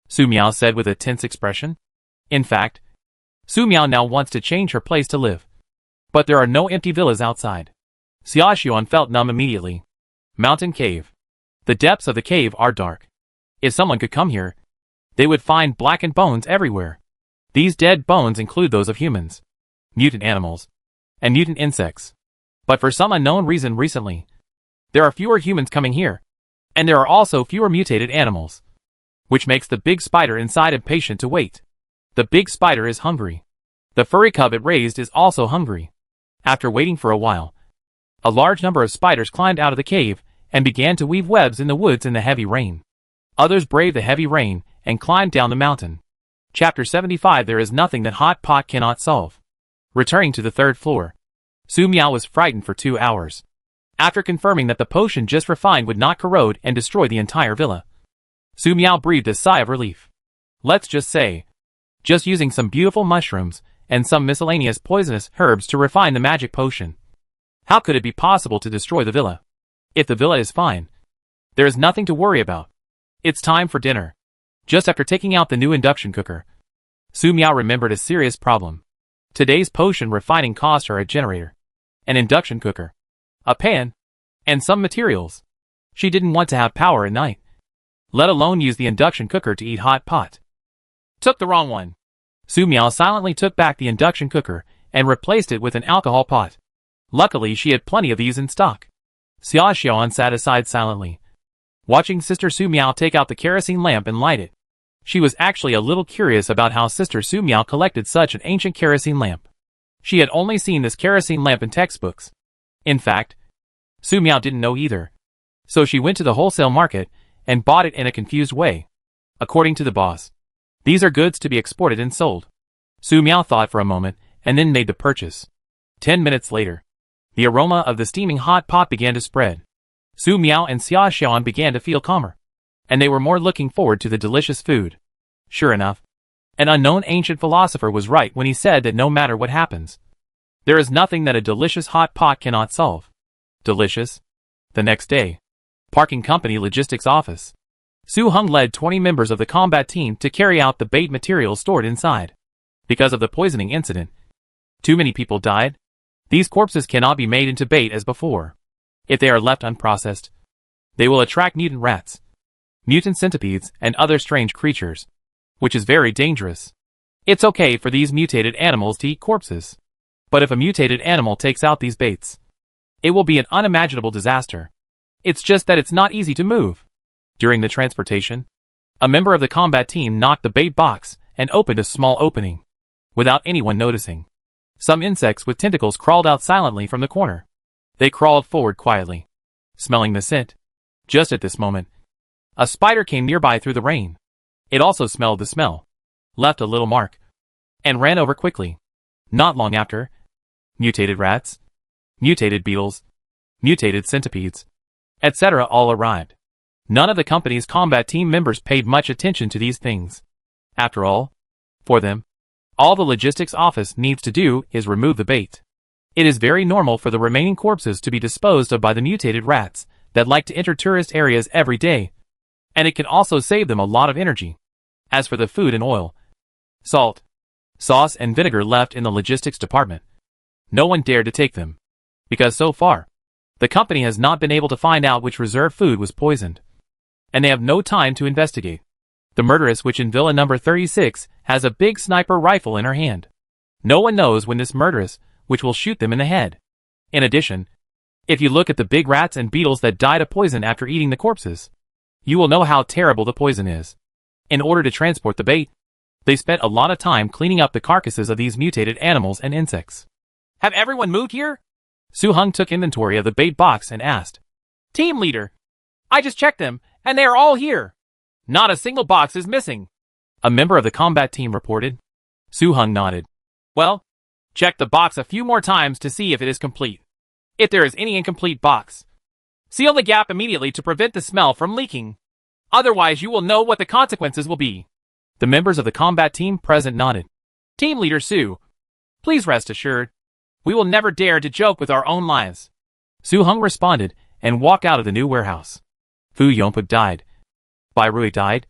Su Miao said with a tense expression. In fact, Su Miao now wants to change her place to live. But there are no empty villas outside. Xiaoxian felt numb immediately. Mountain cave. The depths of the cave are dark. If someone could come here, they would find blackened bones everywhere. These dead bones include those of humans, mutant animals, and mutant insects. But for some unknown reason recently, there are fewer humans coming here, and there are also fewer mutated animals, which makes the big spider inside impatient to wait. The big spider is hungry. The furry cub it raised is also hungry. After waiting for a while, a large number of spiders climbed out of the cave and began to weave webs in the woods in the heavy rain. Others braved the heavy rain and climbed down the mountain. Chapter 75. There is nothing that Hot Pot cannot solve. Returning to the third floor, Su Miao was frightened for 2 hours. After confirming that the potion just refined would not corrode and destroy the entire villa, Su Miao breathed a sigh of relief. Let's just say, just using some beautiful mushrooms and some miscellaneous poisonous herbs to refine the magic potion, how could it be possible to destroy the villa? If the villa is fine, there is nothing to worry about. It's time for dinner. Just after taking out the new induction cooker, Su Miao remembered a serious problem. Today's potion refining cost her a generator, an induction cooker, a pan, and some materials. She didn't want to have power at night, let alone use the induction cooker to eat Hot Pot. Took the wrong one. Su Miao silently took back the induction cooker and replaced it with an alcohol pot. Luckily she had plenty of these in stock. Xiaoxian sat aside silently, watching Sister Su Miao take out the kerosene lamp and light it. She was actually a little curious about how Sister Su Miao collected such an ancient kerosene lamp. She had only seen this kerosene lamp in textbooks. In fact, Su Miao didn't know either. So she went to the wholesale market and bought it in a confused way. According to the boss, these are goods to be exported and sold. Su Miao thought for a moment and then made the purchase. 10 minutes later, the aroma of the steaming hot pot began to spread. Su Miao and Xiaoxian began to feel calmer, and they were more looking forward to the delicious food. Sure enough, an unknown ancient philosopher was right when he said that no matter what happens, there is nothing that a delicious hot pot cannot solve. Delicious? The next day, parking company logistics office. Su Heng led 20 members of the combat team to carry out the bait materials stored inside. Because of the poisoning incident, too many people died. These corpses cannot be made into bait as before. If they are left unprocessed, they will attract mutant rats, mutant centipedes, and other strange creatures, which is very dangerous. It's okay for these mutated animals to eat corpses. But if a mutated animal takes out these baits, it will be an unimaginable disaster. It's just that it's not easy to move. During the transportation, a member of the combat team knocked the bait box and opened a small opening, without anyone noticing. Some insects with tentacles crawled out silently from the corner. They crawled forward quietly, smelling the scent. Just at this moment, a spider came nearby through the rain. It also smelled the smell, left a little mark, and ran over quickly. Not long after, mutated rats, mutated beetles, mutated centipedes, etc. all arrived. None of the company's combat team members paid much attention to these things. After all, for them, all the logistics office needs to do is remove the bait. It is very normal for the remaining corpses to be disposed of by the mutated rats that like to enter tourist areas every day, and it can also save them a lot of energy. As for the food and oil, salt, sauce and vinegar left in the logistics department, no one dared to take them, because so far, the company has not been able to find out which reserve food was poisoned, and they have no time to investigate. The murderess witch in Villa number 36 has a big sniper rifle in her hand. No one knows when this murderess witch will shoot them in the head. In addition, if you look at the big rats and beetles that died of poison after eating the corpses, you will know how terrible the poison is. In order to transport the bait, they spent a lot of time cleaning up the carcasses of these mutated animals and insects. Have everyone moved here? Su Heng took inventory of the bait box and asked. Team leader, I just checked them, and they are all here. Not a single box is missing. A member of the combat team reported. Su Heng nodded. Well, check the box a few more times to see if it is complete. If there is any incomplete box, seal the gap immediately to prevent the smell from leaking. Otherwise you will know what the consequences will be. The members of the combat team present nodded. Team leader Su, please rest assured, we will never dare to joke with our own lives. Su Heng responded and walked out of the new warehouse. Fu Yongpuk died. Bai Rui died.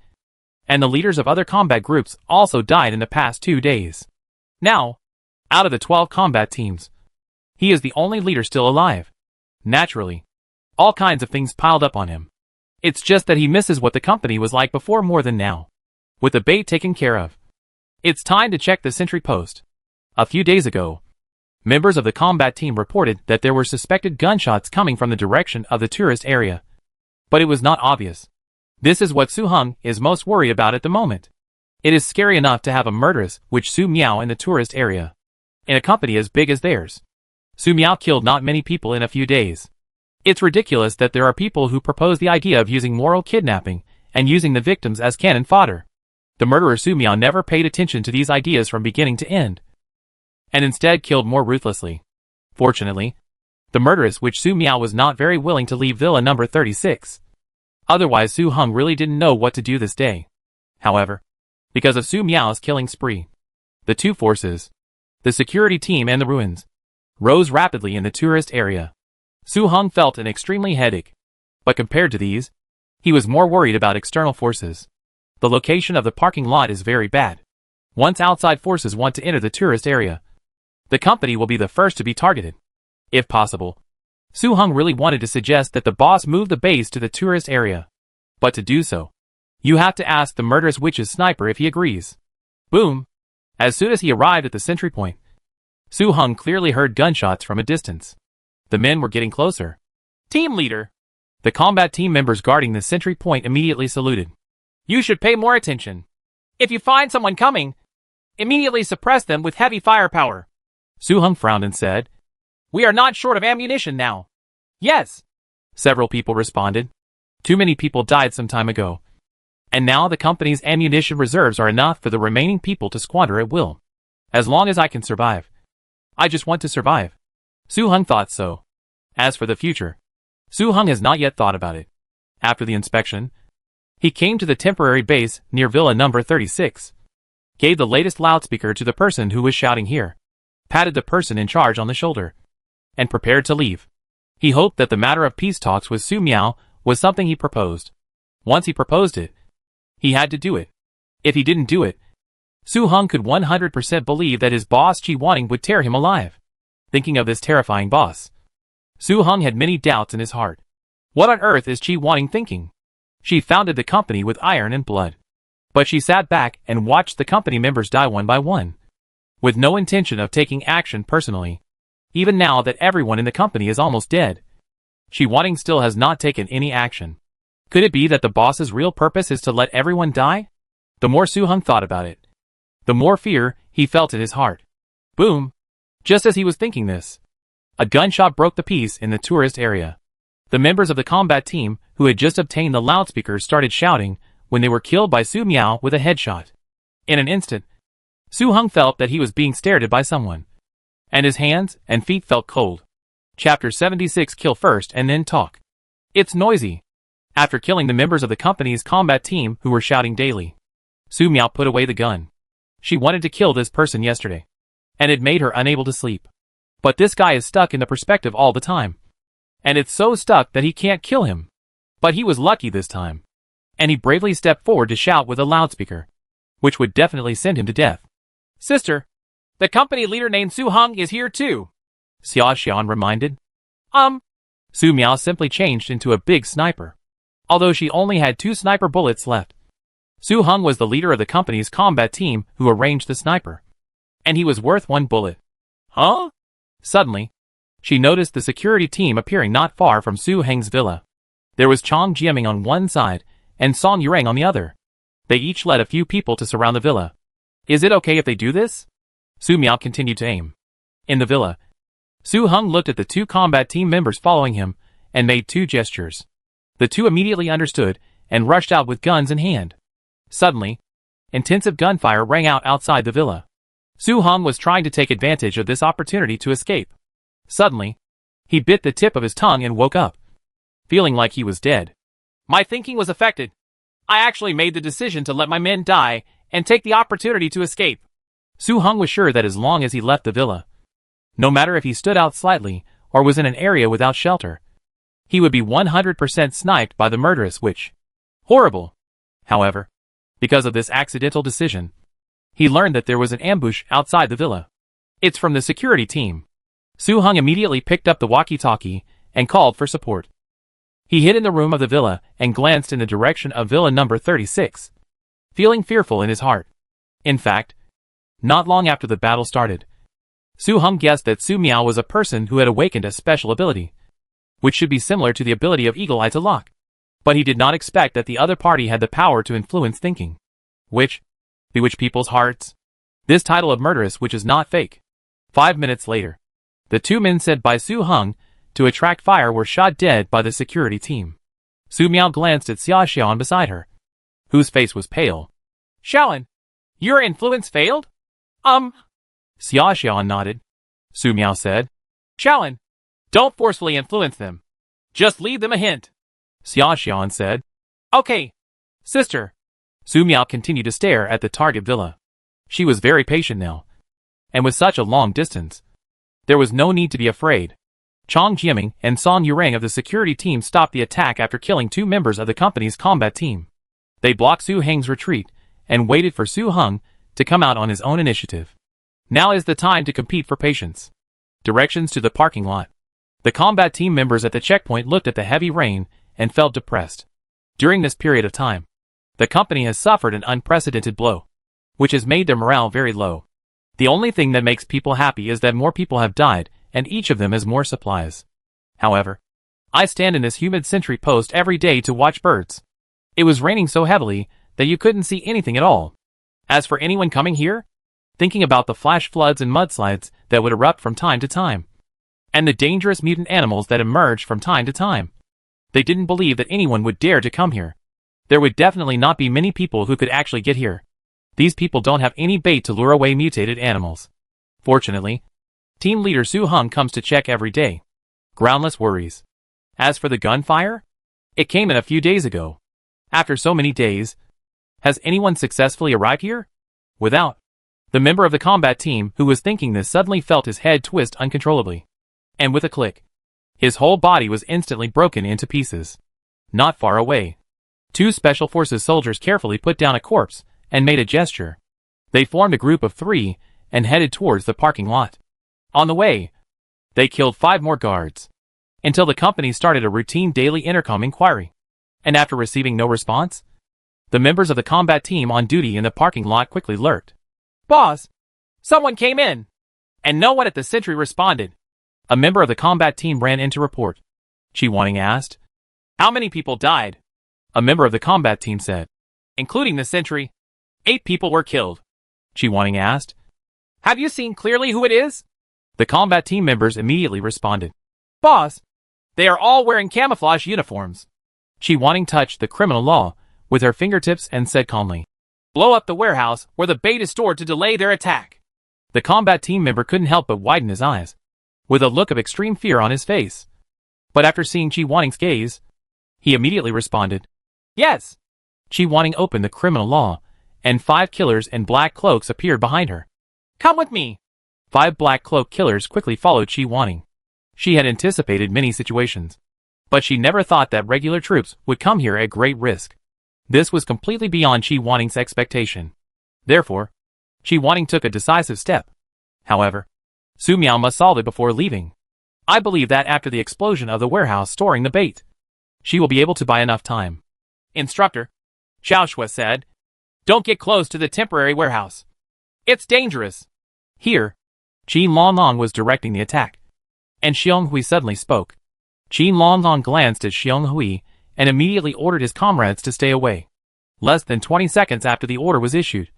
and the leaders of other combat groups also died in the past 2 days. Now, out of the 12 combat teams, he is the only leader still alive. Naturally, all kinds of things piled up on him. It's just that he misses what the company was like before more than now. With the bait taken care of, it's time to check the sentry post. A few days ago, members of the combat team reported that there were suspected gunshots coming from the direction of the tourist area. But it was not obvious. This is what Su Heng is most worried about at the moment. It is scary enough to have a murderous witch Su Miao in the tourist area, in a company as big as theirs. Su Miao killed not many people in a few days. It's ridiculous that there are people who propose the idea of using moral kidnapping and using the victims as cannon fodder. The murderer Su Miao never paid attention to these ideas from beginning to end, and instead killed more ruthlessly. Fortunately, the murderess witch Su Miao was not very willing to leave Villa number 36. Otherwise Su Heng really didn't know what to do this day. However, because of Su Miao's killing spree, the two forces, the security team and the ruins, rose rapidly in the tourist area. Su Heng felt an extremely headache, but compared to these, he was more worried about external forces. The location of the parking lot is very bad. Once outside forces want to enter the tourist area, the company will be the first to be targeted. If possible, Su Heng really wanted to suggest that the boss move the base to the tourist area. But to do so, you have to ask the murderous witch's sniper if he agrees. Boom! As soon as he arrived at the sentry point, Su Heng clearly heard gunshots from a distance. The men were getting closer. Team leader! The combat team members guarding the sentry point immediately saluted. You should pay more attention. If you find someone coming, immediately suppress them with heavy firepower. Su Heng frowned and said, We are not short of ammunition now. Yes. Several people responded. Too many people died some time ago. And now the company's ammunition reserves are enough for the remaining people to squander at will. As long as I can survive. I just want to survive. Su Heng thought so. As for the future, Su Heng has not yet thought about it. After the inspection, he came to the temporary base near Villa number 36, gave the latest loudspeaker to the person who was shouting here, patted the person in charge on the shoulder, and prepared to leave. He hoped that the matter of peace talks with Su Miao was something he proposed. Once he proposed it, he had to do it. If he didn't do it, Su Heng could 100% believe that his boss Qi Wanting would tear him alive. Thinking of this terrifying boss, Su Heng had many doubts in his heart. What on earth is Qi Wanting thinking? She founded the company with iron and blood. But she sat back and watched the company members die one by one, with no intention of taking action personally. Even now that everyone in the company is almost dead, Qi Wanting still has not taken any action. Could it be that the boss's real purpose is to let everyone die? The more Su Heng thought about it, the more fear he felt in his heart. Boom! Just as he was thinking this, a gunshot broke the peace in the tourist area. The members of the combat team who had just obtained the loudspeakers started shouting when they were killed by Su Miao with a headshot. In an instant, Su Heng felt that he was being stared at by someone, and his hands and feet felt cold. Chapter 76 Kill first and then talk. It's noisy. After killing the members of the company's combat team who were shouting daily, Su Miao put away the gun. She wanted to kill this person yesterday, and it made her unable to sleep. But this guy is stuck in the perspective all the time. And it's so stuck that he can't kill him. But he was lucky this time. And he bravely stepped forward to shout with a loudspeaker, which would definitely send him to death. Sister, the company leader named Su Heng is here too, Xia Xian reminded. Su Miao simply changed into a big sniper. Although she only had 2 sniper bullets left. Su Heng was the leader of the company's combat team who arranged the sniper. And he was worth 1 bullet. Huh? Suddenly, she noticed the security team appearing not far from Su Heng's villa. There was Chang Jiaming on one side, and Song Yureng on the other. They each led a few people to surround the villa. Is it okay if they do this? Su Miao continued to aim. In the villa, Su Heng looked at the 2 combat team members following him, and made 2 gestures. The 2 immediately understood, and rushed out with guns in hand. Suddenly, intensive gunfire rang out outside the villa. Su Heng was trying to take advantage of this opportunity to escape. Suddenly, he bit the tip of his tongue and woke up, feeling like he was dead. My thinking was affected. I actually made the decision to let my men die and take the opportunity to escape. Su Heng was sure that as long as he left the villa, no matter if he stood out slightly or was in an area without shelter, he would be 100% sniped by the murderous witch. Horrible. However, Because of this accidental decision, he learned that there was an ambush outside the villa. It's from the security team. Su-hung immediately picked up the walkie-talkie and called for support. He hid in the room of the villa and glanced in the direction of villa number 36, feeling fearful in his heart. In fact, not long after the battle started, Su-hung guessed that Su Miao was a person who had awakened a special ability, which should be similar to the ability of Eagle Eye to lock. But he did not expect that the other party had the power to influence thinking, which bewitch people's hearts. This title of murderess which is not fake. 5 minutes later, the two men sent by Su-hung to attract fire were shot dead by the security team. Su Miao glanced at Xia Xiaoan beside her, whose face was pale. Xiaoan, your influence failed? Xia Xiaoan nodded. Su Miao said, Xiaoan, don't forcefully influence them. Just leave them a hint. Xia Xiaoan said, Okay, sister. Su Miao continued to stare at the target villa. She was very patient now. And with such a long distance, there was no need to be afraid. Chong Jiaming and Song Yurang of the security team stopped the attack after killing 2 members of the company's combat team. They blocked Su Heng's retreat and waited for Su-hung to come out on his own initiative. Now is the time to compete for patience. Directions to the parking lot. The combat team members at the checkpoint looked at the heavy rain and felt depressed. During this period of time, the company has suffered an unprecedented blow, which has made their morale very low. The only thing that makes people happy is that more people have died and each of them has more supplies. However, I stand in this humid sentry post every day to watch birds. It was raining so heavily that you couldn't see anything at all. As for anyone coming here, thinking about the flash floods and mudslides that would erupt from time to time, and the dangerous mutant animals that emerged from time to time, they didn't believe that anyone would dare to come here. There would definitely not be many people who could actually get here. These people don't have any bait to lure away mutated animals. Fortunately, team leader Su-hung comes to check every day. Groundless worries. As for the gunfire, it came in a few days ago. After so many days, has anyone successfully arrived here? Without. The member of the combat team who was thinking this suddenly felt his head twist uncontrollably. And with a click, his whole body was instantly broken into pieces. Not far away, 2 special forces soldiers carefully put down a corpse and made a gesture. They formed a group of 3 and headed towards the parking lot. On the way, they killed 5 more guards, until the company started a routine daily intercom inquiry. And after receiving no response, the members of the combat team on duty in the parking lot quickly lurked. Boss, someone came in, and no one at the sentry responded. A member of the combat team ran in to report. Chi Wanning asked, How many people died? A member of the combat team said, Including the sentry, 8 people were killed. Chi Wanning asked, Have you seen clearly who it is? The combat team members immediately responded, Boss, they are all wearing camouflage uniforms. Chi Wanning touched the criminal law with her fingertips and said calmly, Blow up the warehouse where the bait is stored to delay their attack. The combat team member couldn't help but widen his eyes, with a look of extreme fear on his face. But after seeing Chi Wanning's gaze, he immediately responded, Yes. Chi Wanning opened the criminal law, and 5 killers in black cloaks appeared behind her. Come with me. 5 black cloak killers quickly followed Chi Wanning. She had anticipated many situations, but she never thought that regular troops would come here at great risk. This was completely beyond Chi Wanning's expectation. Therefore, Chi Wanning took a decisive step. However, Su Miao must solve it before leaving. I believe that after the explosion of the warehouse storing the bait, she will be able to buy enough time. Instructor, Xiao Shui said, Don't get close to the temporary warehouse. It's dangerous. Here, Qin Longlong was directing the attack, and Xiong Hui suddenly spoke. Qin Longlong glanced at Xiong Hui and immediately ordered his comrades to stay away. Less than 20 seconds after the order was issued,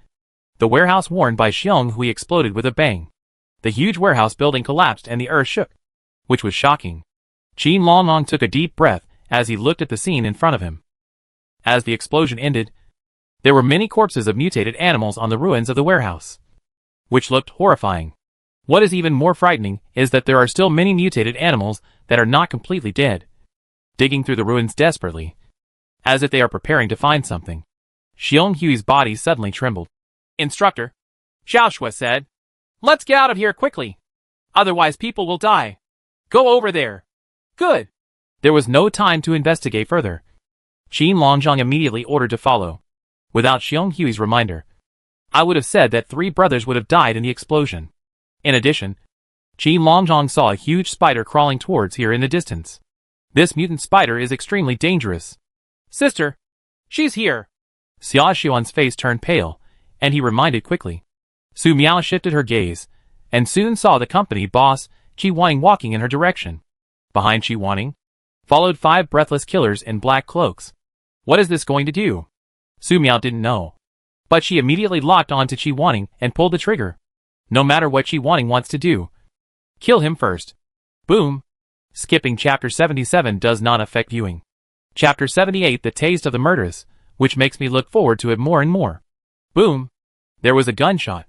the warehouse warned by Xiong Hui exploded with a bang. The huge warehouse building collapsed and the earth shook, which was shocking. Qin Longlong took a deep breath as he looked at the scene in front of him. As the explosion ended, there were many corpses of mutated animals on the ruins of the warehouse, which looked horrifying. What is even more frightening is that there are still many mutated animals that are not completely dead, digging through the ruins desperately, as if they are preparing to find something. Xiong Hui's body suddenly trembled. Instructor, Xiao Shui said, Let's get out of here quickly. Otherwise people will die. Go over there. Good. There was no time to investigate further. Qin Longzhang immediately ordered to follow. Without Xiong Hui's reminder, I would have said that 3 brothers would have died in the explosion. In addition, Qi Longzhong saw a huge spider crawling towards here in the distance. This mutant spider is extremely dangerous. Sister, she's here. Xia Xuan's face turned pale, and he reminded quickly. Su Miao shifted her gaze, and soon saw the company boss, Qi Wanning, walking in her direction. Behind Qi Wanning followed 5 breathless killers in black cloaks. What is this going to do? Su Miao didn't know. But she immediately locked on to Qi Wanning and pulled the trigger. No matter what Qi Wanning wants to do, kill him first. Boom. Skipping Chapter 77 does not affect viewing. Chapter 78, The Taste of the Murderous, which makes me look forward to it more and more. Boom. There was a gunshot.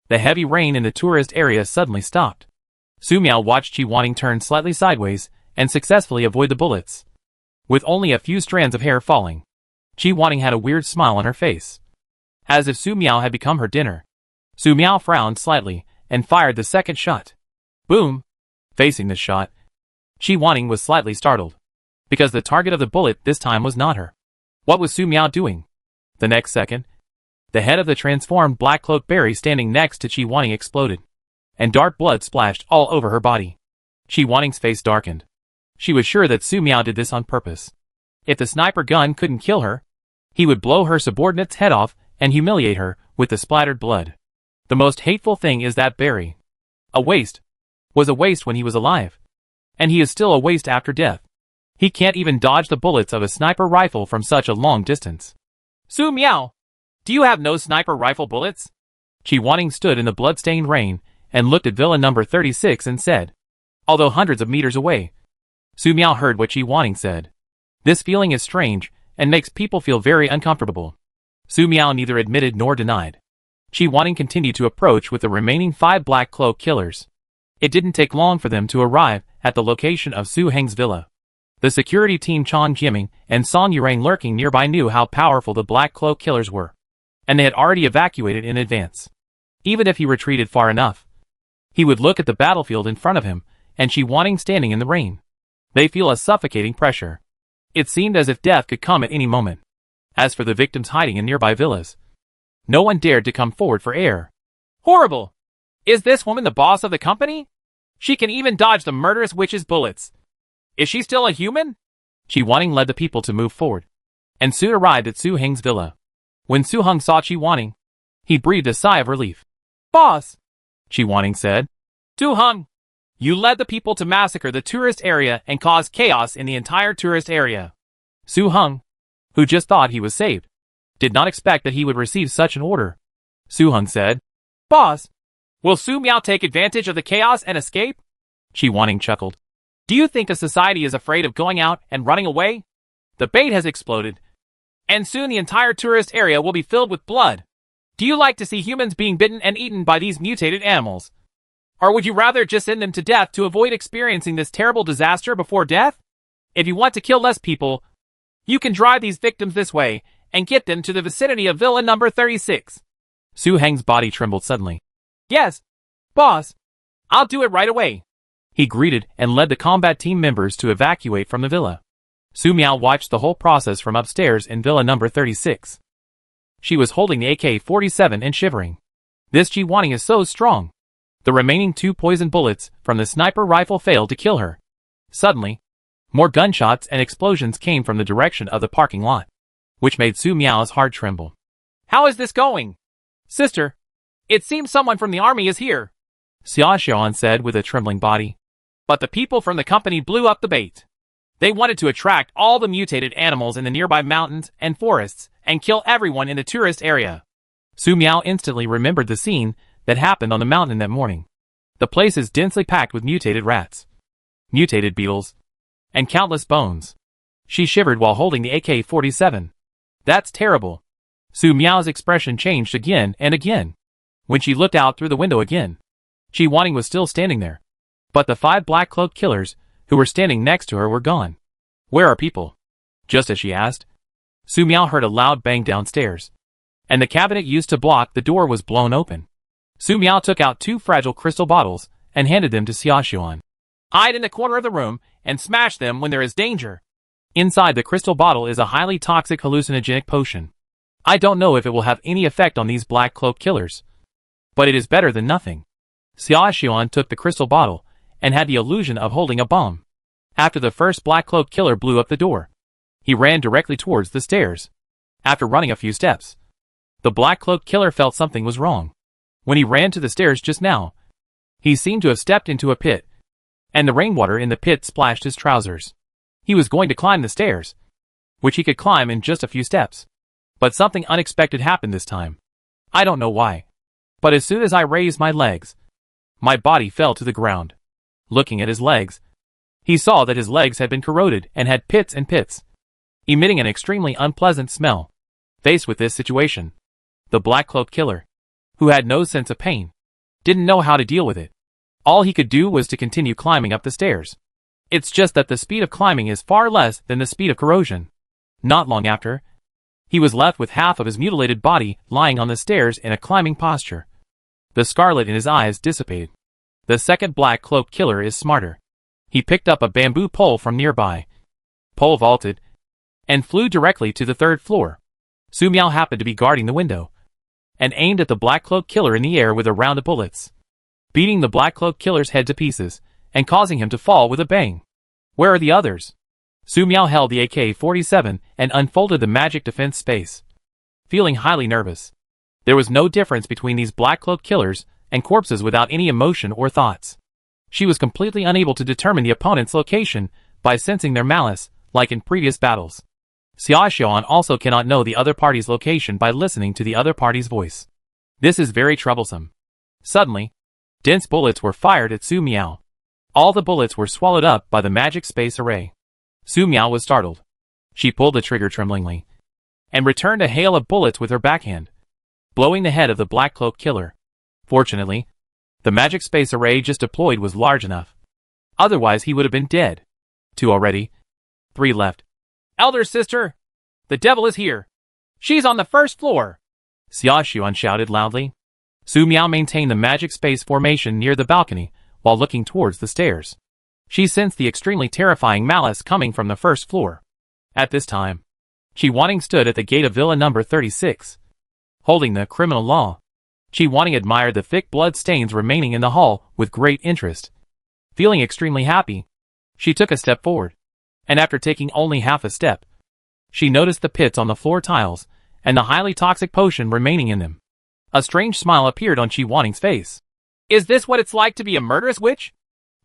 The heavy rain in the tourist area suddenly stopped. Su Miao watched Qi Wanning turn slightly sideways and successfully avoid the bullets. With only a few strands of hair falling, Qi Wanning had a weird smile on her face, as if Su Miao had become her dinner. Su Miao frowned slightly and fired the second shot. Boom! Facing the shot, Qi Wanning was slightly startled, because the target of the bullet this time was not her. What was Su Miao doing? The next second, the head of the transformed black cloak berry standing next to Qi Wanning exploded, and dark blood splashed all over her body. Qi Wanning's face darkened. She was sure that Su Miao did this on purpose. If the sniper gun couldn't kill her, he would blow her subordinate's head off and humiliate her with the splattered blood. The most hateful thing is that berry. A waste. Was a waste when he was alive. And he is still a waste after death. He can't even dodge the bullets of a sniper rifle from such a long distance. Su Miao, do you have no sniper rifle bullets? Qi Wanning stood in the blood-stained rain and looked at Villa number 36 and said, although hundreds of meters away. Su Miao heard what Qi Wanning said. This feeling is strange and makes people feel very uncomfortable. Su Miao neither admitted nor denied. Qi Wanning continued to approach with the remaining 5 black cloak killers. It didn't take long for them to arrive at the location of Su Heng's villa. The security team Chan Jiaming and Song Yurang lurking nearby knew how powerful the black cloak killers were, and they had already evacuated in advance. Even if he retreated far enough, he would look at the battlefield in front of him and Qi Wanning standing in the rain. They feel a suffocating pressure. It seemed as if death could come at any moment. As for the victims hiding in nearby villas, no one dared to come forward for air. Horrible! Is this woman the boss of the company? She can even dodge the murderous witch's bullets. Is she still a human? Qi Wanning led the people to move forward, and soon arrived at Su Heng's villa. When Su Heng saw Qi Wanning, he breathed a sigh of relief. Boss, Qi Wanning said, Su Heng, you led the people to massacre the tourist area and cause chaos in the entire tourist area. Su Heng, who just thought he was saved, did not expect that he would receive such an order. Su Heng said, Boss, will Su Miao take advantage of the chaos and escape? Qi Wanning chuckled. Do you think a society is afraid of going out and running away? The bait has exploded, and soon the entire tourist area will be filled with blood. Do you like to see humans being bitten and eaten by these mutated animals? Or would you rather just send them to death to avoid experiencing this terrible disaster before death? If you want to kill less people, you can drive these victims this way and get them to the vicinity of Villa number 36. Su Heng's body trembled suddenly. Yes, boss. I'll do it right away. He greeted and led the combat team members to evacuate from the villa. Su Miao watched the whole process from upstairs in Villa number 36. She was holding the AK-47 and shivering. This Qi Wanning is so strong. The remaining 2 poison bullets from the sniper rifle failed to kill her. Suddenly, more gunshots and explosions came from the direction of the parking lot, which made Su Miao's heart tremble. How is this going? Sister, it seems someone from the army is here, Xia Xiaoan said with a trembling body. But the people from the company blew up the bait. They wanted to attract all the mutated animals in the nearby mountains and forests and kill everyone in the tourist area. Su Miao instantly remembered the scene that happened on the mountain that morning. The place is densely packed with mutated rats, mutated beetles, and countless bones. She shivered while holding the AK-47. That's terrible. Su Miao's expression changed again and again. When she looked out through the window again, Qi Wanning was still standing there. But the 5 black cloak killers who were standing next to her were gone. Where are people? Just as she asked, Su Miao heard a loud bang downstairs, and the cabinet used to block the door was blown open. Su Miao took out 2 fragile crystal bottles and handed them to Xia Xuan. Hide in the corner of the room and smash them when there is danger. Inside the crystal bottle is a highly toxic hallucinogenic potion. I don't know if it will have any effect on these black cloak killers, but it is better than nothing. Xiaoxian took the crystal bottle and had the illusion of holding a bomb. After the first black cloak killer blew up the door, he ran directly towards the stairs. After running a few steps, the black cloak killer felt something was wrong. When he ran to the stairs just now, he seemed to have stepped into a pit, and the rainwater in the pit splashed his trousers. He was going to climb the stairs, which he could climb in just a few steps. But something unexpected happened this time. I don't know why, but as soon as I raised my legs, my body fell to the ground. Looking at his legs, he saw that his legs had been corroded and had pits and pits, emitting an extremely unpleasant smell. Faced with this situation, the black cloak killer, who had no sense of pain, didn't know how to deal with it. All he could do was to continue climbing up the stairs. It's just that the speed of climbing is far less than the speed of corrosion. Not long after, he was left with half of his mutilated body lying on the stairs in a climbing posture. The scarlet in his eyes dissipated. The second black cloak killer is smarter. He picked up a bamboo pole from nearby. Pole vaulted and flew directly to the third floor. Su Miao happened to be guarding the window and aimed at the black cloak killer in the air with a round of bullets, beating the black cloak killer's head to pieces and causing him to fall with a bang. Where are the others? Su Miao held the AK-47 and unfolded the magic defense space. Feeling highly nervous, there was no difference between these black cloak killers and corpses without any emotion or thoughts. She was completely unable to determine the opponent's location by sensing their malice, like in previous battles. Xiaoxian also cannot know the other party's location by listening to the other party's voice. This is very troublesome. Suddenly, dense bullets were fired at Su Miao. All the bullets were swallowed up by the magic space array. Su Miao was startled. She pulled the trigger tremblingly and returned a hail of bullets with her backhand, blowing the head of the black cloak killer. Fortunately, the magic space array just deployed was large enough. Otherwise he would have been dead. 2 already. 3 left. Elder sister! The devil is here! She's on the first floor! Xiaoxian shouted loudly. Su Miao maintained the magic space formation near the balcony while looking towards the stairs. She sensed the extremely terrifying malice coming from the first floor. At this time, Chi Wanting stood at the gate of Villa number 36. Holding the criminal law, Chi Wanting admired the thick blood stains remaining in the hall with great interest. Feeling extremely happy, she took a step forward, and after taking only half a step, she noticed the pits on the floor tiles and the highly toxic potion remaining in them. A strange smile appeared on Chi Wanting's face. Is this what it's like to be a murderous witch?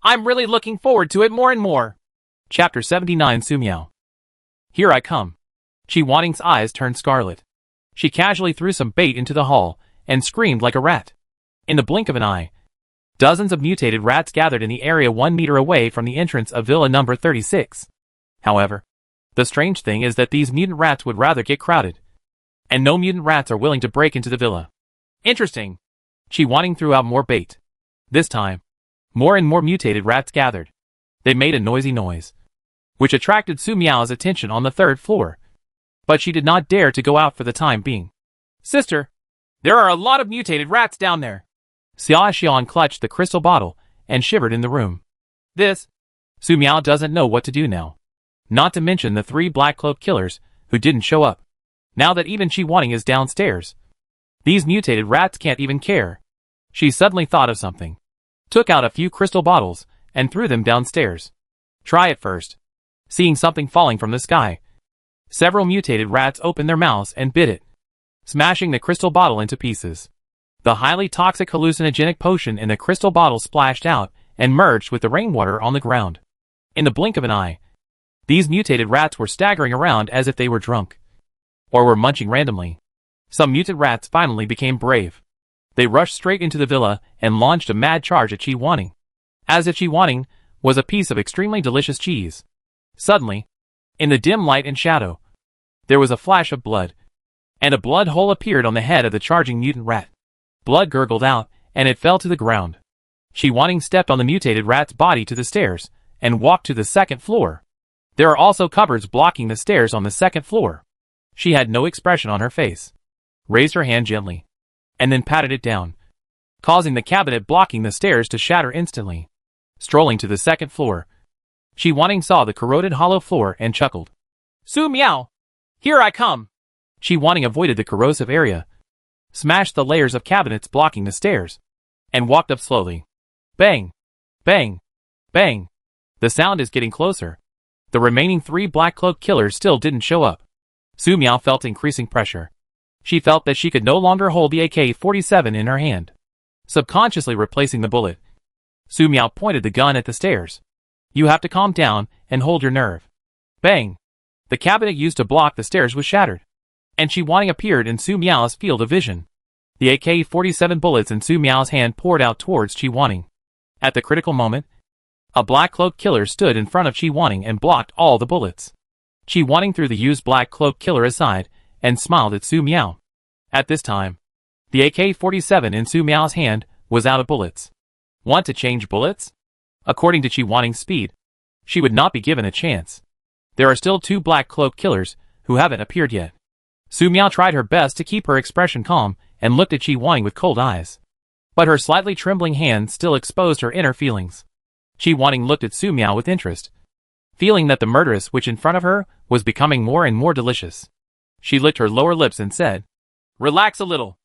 I'm really looking forward to it more and more. Chapter 79 Su Miao. Here I come. Chi Wanting's eyes turned scarlet. She casually threw some bait into the hall and screamed like a rat. In the blink of an eye, dozens of mutated rats gathered in the area 1 meter away from the entrance of Villa number 36. However, the strange thing is that these mutant rats would rather get crowded, and no mutant rats are willing to break into the villa. Interesting. Chi Wanting threw out more bait. This time, more and more mutated rats gathered. They made a noisy noise, which attracted Su Miao's attention on the 3rd floor. But she did not dare to go out for the time being. Sister, there are a lot of mutated rats down there. Xiaoxian clutched the crystal bottle and shivered in the room. Su Miao doesn't know what to do now. Not to mention the 3 black cloak killers who didn't show up. Now that even Chi Wanting is downstairs, these mutated rats can't even care. She suddenly thought of something, took out a few crystal bottles and threw them downstairs. Try it first. Seeing something falling from the sky, several mutated rats opened their mouths and bit it, smashing the crystal bottle into pieces. The highly toxic hallucinogenic potion in the crystal bottle splashed out and merged with the rainwater on the ground. In the blink of an eye, these mutated rats were staggering around as if they were drunk, or were munching randomly. Some mutant rats finally became brave. They rushed straight into the villa and launched a mad charge at Chi Wanting, as if Chi Wanting was a piece of extremely delicious cheese. Suddenly, in the dim light and shadow, there was a flash of blood, and a blood hole appeared on the head of the charging mutant rat. Blood gurgled out, and it fell to the ground. Chi Wanting stepped on the mutated rat's body to the stairs, and walked to the 2nd floor. There are also cupboards blocking the stairs on the 2nd floor. She had no expression on her face, raised her hand gently, and then patted it down, causing the cabinet blocking the stairs to shatter instantly. Strolling to the 2nd floor, Chi Wanting saw the corroded hollow floor and chuckled. Su Miao! Here I come! Chi Wanting avoided the corrosive area, smashed the layers of cabinets blocking the stairs, and walked up slowly. Bang! Bang! Bang! The sound is getting closer. The remaining 3 Black Cloak killers still didn't show up. Su Miao felt increasing pressure. She felt that she could no longer hold the AK-47 in her hand. Subconsciously replacing the bullet, Su Miao pointed the gun at the stairs. You have to calm down and hold your nerve. Bang! The cabinet used to block the stairs was shattered, and Chi Wanting appeared in Su Miao's field of vision. The AK-47 bullets in Su Miao's hand poured out towards Chi Wanting. At the critical moment, a Black Cloak killer stood in front of Chi Wanting and blocked all the bullets. Chi Wanting threw the used Black Cloak killer aside and smiled at Su Miao. At this time, the AK-47 in Su Miao's hand was out of bullets. Want to change bullets? According to Chi Wanting's speed, she would not be given a chance. There are still 2 Black Cloak killers who haven't appeared yet. Su Miao tried her best to keep her expression calm and looked at Chi Wanting with cold eyes. But her slightly trembling hand still exposed her inner feelings. Chi Wanting looked at Su Miao with interest, feeling that the murderous which in front of her was becoming more and more delicious. She licked her lower lips and said, "Relax a little.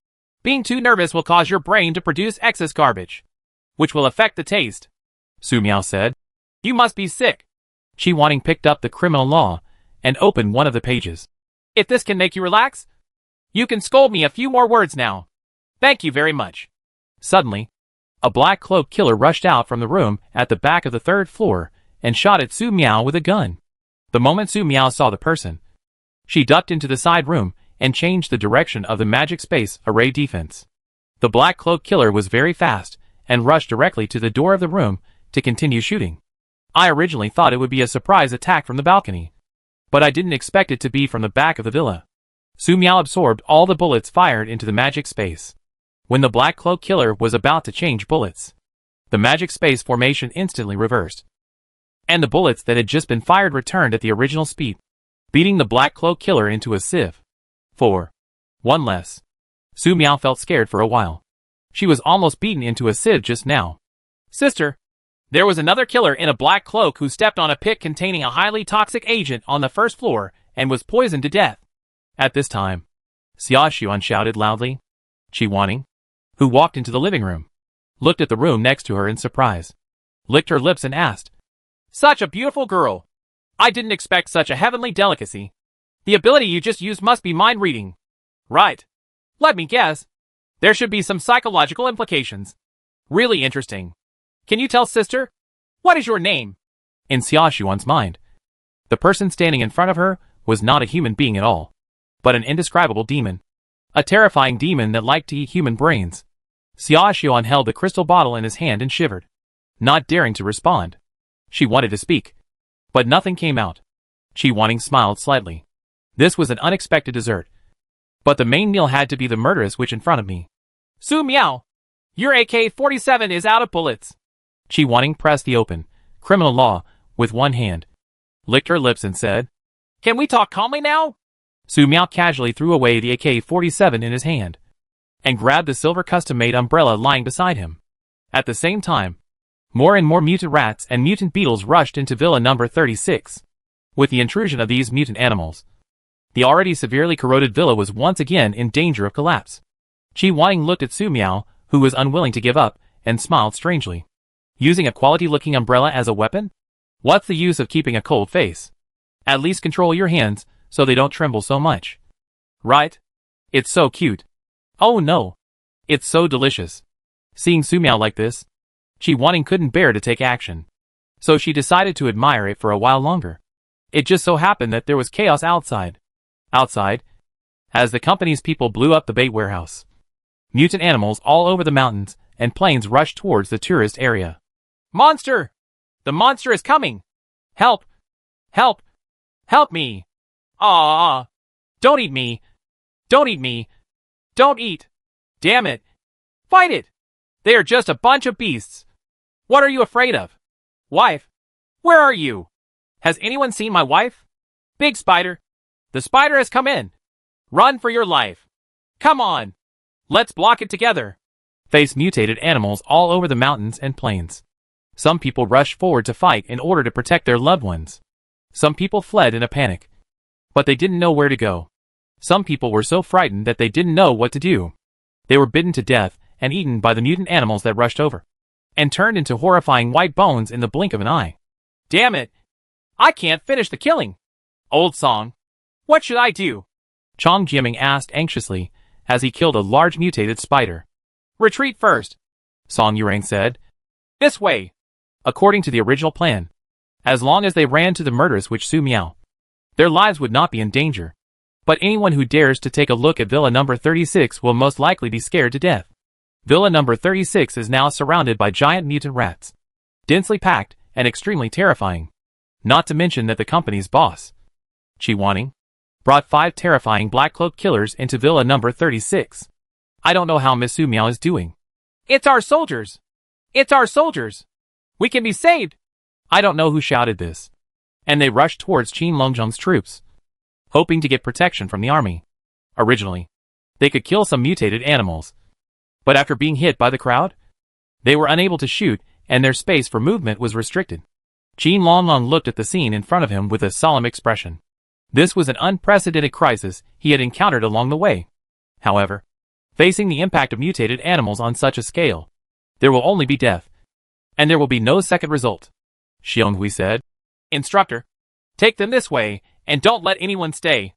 Being too nervous will cause your brain to produce excess garbage, which will affect the taste," Su Miao said. "You must be sick." Chi Wanting picked up the criminal law and opened one of the pages. "If this can make you relax, you can scold me a few more words now. Thank you very much." Suddenly, a Black Cloak killer rushed out from the room at the back of the 3rd floor and shot at Su Miao with a gun. The moment Su Miao saw the person, she ducked into the side room and changed the direction of the magic space array defense. The Black Cloak killer was very fast and rushed directly to the door of the room to continue shooting. I originally thought it would be a surprise attack from the balcony, but I didn't expect it to be from the back of the villa. Su Miao absorbed all the bullets fired into the magic space. When the Black Cloak killer was about to change bullets, the magic space formation instantly reversed, and the bullets that had just been fired returned at the original speed, beating the Black Cloak killer into a sieve. 4. 1 less. Su Miao felt scared for a while. She was almost beaten into a sieve just now. "Sister, there was another killer in a black cloak who stepped on a pit containing a highly toxic agent on the 1st floor and was poisoned to death." At this time, Xia Xuan shouted loudly. Chi Wanting, who walked into the living room, looked at the room next to her in surprise, licked her lips and asked, "Such a beautiful girl. I didn't expect such a heavenly delicacy. The ability you just used must be mind reading. Right. Let me guess. There should be some psychological implications. Really interesting. Can you tell, sister? What is your name?" In Xia Xuan's mind, the person standing in front of her was not a human being at all, but an indescribable demon. A terrifying demon that liked to eat human brains. Xia Xuan held the crystal bottle in his hand and shivered, not daring to respond. She wanted to speak, but nothing came out. Chi Wanting smiled slightly. This was an unexpected dessert. But the main meal had to be the murderous witch in front of me. "Su Miao, your AK-47 is out of bullets." Chi Wanting pressed the open criminal law with one hand, licked her lips and said, "Can we talk calmly now?" Su Miao casually threw away the AK-47 in his hand and grabbed the silver custom-made umbrella lying beside him. At the same time, more and more mutant rats and mutant beetles rushed into Villa number 36. With the intrusion of these mutant animals, the already severely corroded villa was once again in danger of collapse. Chi Wanting looked at Su Miao, who was unwilling to give up, and smiled strangely. Using a quality-looking umbrella as a weapon? What's the use of keeping a cold face? At least control your hands so they don't tremble so much. Right? It's so cute. Oh no. It's so delicious. Seeing Su Miao like this, Chi Wanting couldn't bear to take action. So she decided to admire it for a while longer. It just so happened that there was chaos outside. As the company's people blew up the bait warehouse, mutant animals all over the mountains and plains rushed towards the tourist area. "Monster! The monster is coming! Help! Help! Help me! Ah! Don't eat me! Don't eat me! Don't eat! Damn it! Fight it! They are just a bunch of beasts! What are you afraid of? Wife! Where are you? Has anyone seen my wife? Big spider! The spider has come in! Run for your life! Come on! Let's block it together!" Faced mutated animals all over the mountains and plains. Some people rushed forward to fight in order to protect their loved ones. Some people fled in a panic, but they didn't know where to go. Some people were so frightened that they didn't know what to do. They were bitten to death and eaten by the mutant animals that rushed over, and turned into horrifying white bones in the blink of an eye. Damn it! I can't finish the killing! Old song. What should I do? Chong Jiaming asked anxiously as he killed a large mutated spider. Retreat first, Song Yurang said. This way. According to the original plan, as long as they ran to the murderous witch Su Miao, their lives would not be in danger. But anyone who dares to take a look at Villa number 36 will most likely be scared to death. Villa number 36 is now surrounded by giant mutant rats, densely packed and extremely terrifying. Not to mention that the company's boss, Qi Wanning, brought 5 terrifying black cloak killers into Villa number 36. I don't know how Miss Su Miao is doing. It's our soldiers! It's our soldiers! We can be saved! I don't know who shouted this. And they rushed towards Qin Longzhong's troops, hoping to get protection from the army. Originally, they could kill some mutated animals, but after being hit by the crowd, they were unable to shoot and their space for movement was restricted. Qin Longlong looked at the scene in front of him with a solemn expression. This was an unprecedented crisis he had encountered along the way. However, facing the impact of mutated animals on such a scale, there will only be death, and there will be no second result. Xiong Hui said. Instructor, take them this way, and don't let anyone stay.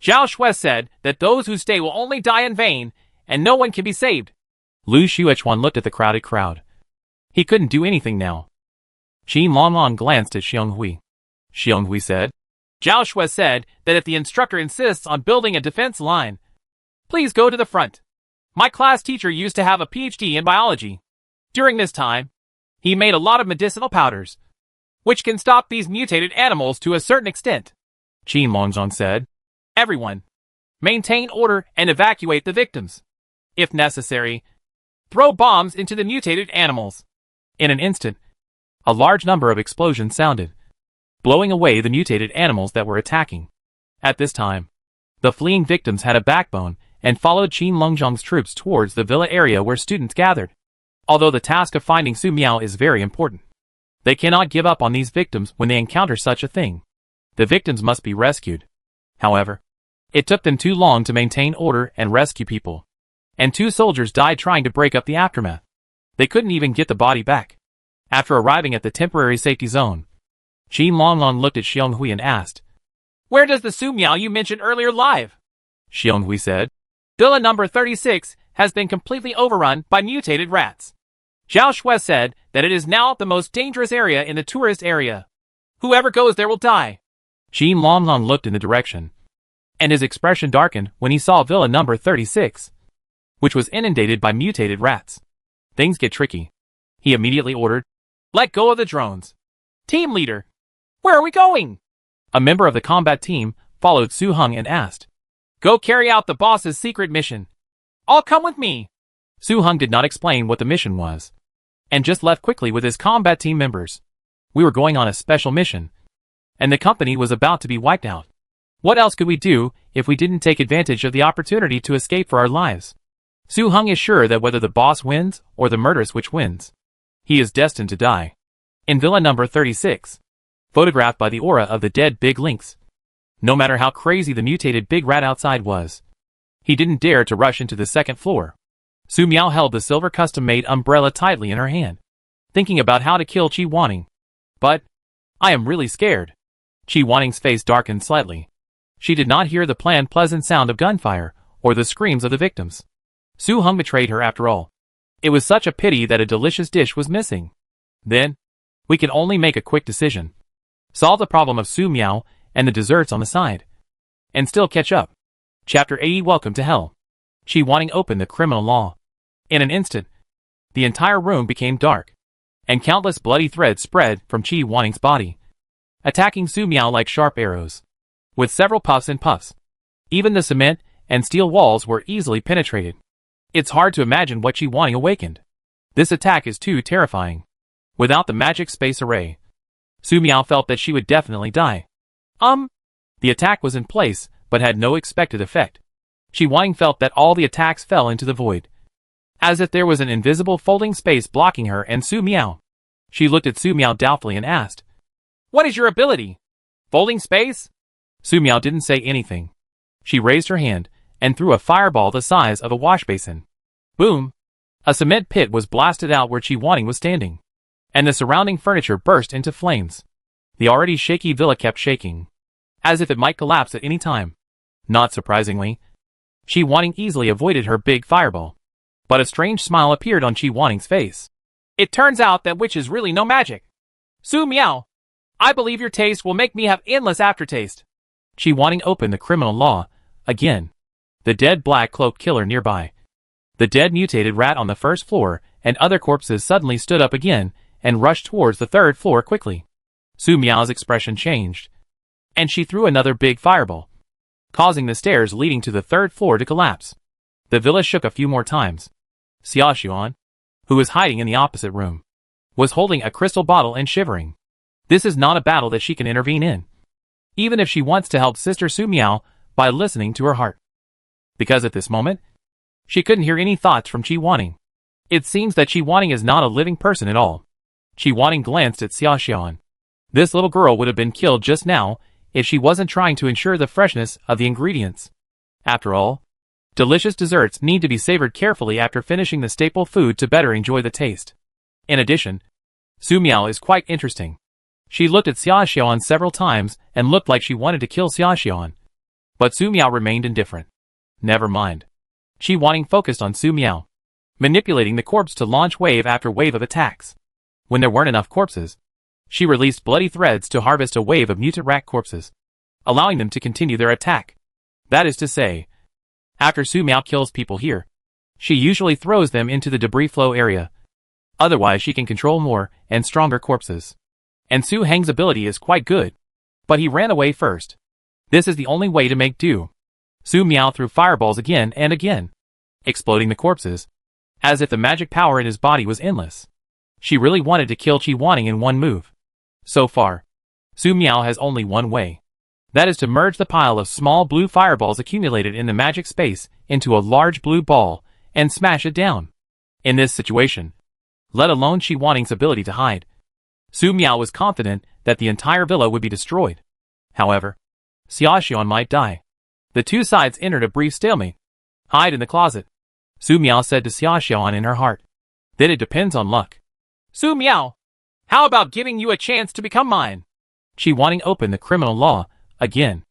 Zhao Shui said that those who stay will only die in vain, and no one can be saved. Lu Xuechuan looked at the crowded crowd. He couldn't do anything now. Qin Longlong glanced at Xiong Hui. Xiong Hui said. Zhao Shui said that if the instructor insists on building a defense line, please go to the front. My class teacher used to have a PhD in biology. During this time, he made a lot of medicinal powders, which can stop these mutated animals to a certain extent. Qin Longzhong said. Everyone, maintain order and evacuate the victims. If necessary, throw bombs into the mutated animals. In an instant, a large number of explosions sounded, blowing away the mutated animals that were attacking. At this time, the fleeing victims had a backbone and followed Qin Longzhong's troops towards the villa area where students gathered. Although the task of finding Su Miao is very important, they cannot give up on these victims when they encounter such a thing. The victims must be rescued. However, it took them too long to maintain order and rescue people, and 2 soldiers died trying to break up the aftermath. They couldn't even get the body back. After arriving at the temporary safety zone, Qin Longlong looked at Xiong Hui and asked, Where does the Su Miao you mentioned earlier live? Xiong Hui said. Villa number 36 has been completely overrun by mutated rats. Zhao Shui said that it is now the most dangerous area in the tourist area. Whoever goes there will die. Qin Longlong looked in the direction, and his expression darkened when he saw Villa number 36, which was inundated by mutated rats. Things get tricky. He immediately ordered, Let go of the drones. Team leader, where are we going? A member of the combat team followed Su Hung and asked, Go carry out the boss's secret mission. I'll come with me. Su Hung did not explain what the mission was, and just left quickly with his combat team members. We were going on a special mission, and the company was about to be wiped out. What else could we do if we didn't take advantage of the opportunity to escape for our lives? Su Hung is sure that whether the boss wins or the murderous witch wins, he is destined to die. In Villa number 36, photographed by the aura of the dead big lynx, no matter how crazy the mutated big rat outside was, he didn't dare to rush into the second floor. Su Miao held the silver custom-made umbrella tightly in her hand, thinking about how to kill Qi Wanning. But, I am really scared. Qi Wanning's face darkened slightly. She did not hear the planned pleasant sound of gunfire, or the screams of the victims. Su Hung betrayed her after all. It was such a pity that a delicious dish was missing. Then, we can only make a quick decision. Solve the problem of Su Miao and the desserts on the side, and still catch up. Chapter 80 Welcome to Hell. Qi Wanning opened the criminal law. In an instant, the entire room became dark, and countless bloody threads spread from Qi Wanning's body, attacking Su Miao like sharp arrows. With several puffs and puffs, even the cement and steel walls were easily penetrated. It's hard to imagine what Qi Wanning awakened. This attack is too terrifying. Without the magic space array, Su Miao felt that she would definitely die. The attack was in place, but had no expected effect. Qi Wanning felt that all the attacks fell into the void, as if there was an invisible folding space blocking her and Su Miao. She looked at Su Miao doubtfully and asked, What is your ability? Folding space? Su Miao didn't say anything. She raised her hand and threw a fireball the size of a wash basin. Boom! A cement pit was blasted out where Chi was standing, and the surrounding furniture burst into flames. The already shaky villa kept shaking, as if it might collapse at any time. Not surprisingly, Chi easily avoided her big fireball, but a strange smile appeared on Chi face. It turns out that witch is really no magic. Su Miao, I believe your taste will make me have endless aftertaste. Chi opened the criminal law again. The dead black cloaked killer nearby, the dead mutated rat on the first floor, and other corpses suddenly stood up again and rushed towards the third floor quickly. Su Miao's expression changed, and she threw another big fireball, causing the stairs leading to the third floor to collapse. The villa shook a few more times. Xiaoxuan, who was hiding in the opposite room, was holding a crystal bottle and shivering. This is not a battle that she can intervene in, even if she wants to help Sister Su Miao by listening to her heart. Because at this moment, she couldn't hear any thoughts from Chi. It seems that Chi is not a living person at all. Chi glanced at Xiaoxian. This little girl would have been killed just now if she wasn't trying to ensure the freshness of the ingredients. After all, delicious desserts need to be savored carefully after finishing the staple food to better enjoy the taste. In addition, Su Miao is quite interesting. She looked at Xiaoxian several times and looked like she wanted to kill Xiaoxian, but Su Miao remained indifferent. Never mind. Chi focused on Su Miao, manipulating the corpse to launch wave after wave of attacks. When there weren't enough corpses, she released bloody threads to harvest a wave of mutant rat corpses, allowing them to continue their attack. That is to say, after Su Miao kills people here, she usually throws them into the debris flow area. Otherwise she can control more and stronger corpses. And Su Heng's ability is quite good, but he ran away first. This is the only way to make do. Su Miao threw fireballs again and again, exploding the corpses, as if the magic power in his body was endless. She really wanted to kill Chi in one move. So far, Su Miao has only one way. That is to merge the pile of small blue fireballs accumulated in the magic space into a large blue ball and smash it down. In this situation, let alone Chi ability to hide, Su Miao was confident that the entire villa would be destroyed. However, Xiaoxian might die. The two sides entered a brief stalemate. Hide in the closet, Su Miao said to Xiaoxian in her heart. Then it depends on luck. Su Miao, how about giving you a chance to become mine? Chi opened the criminal law again,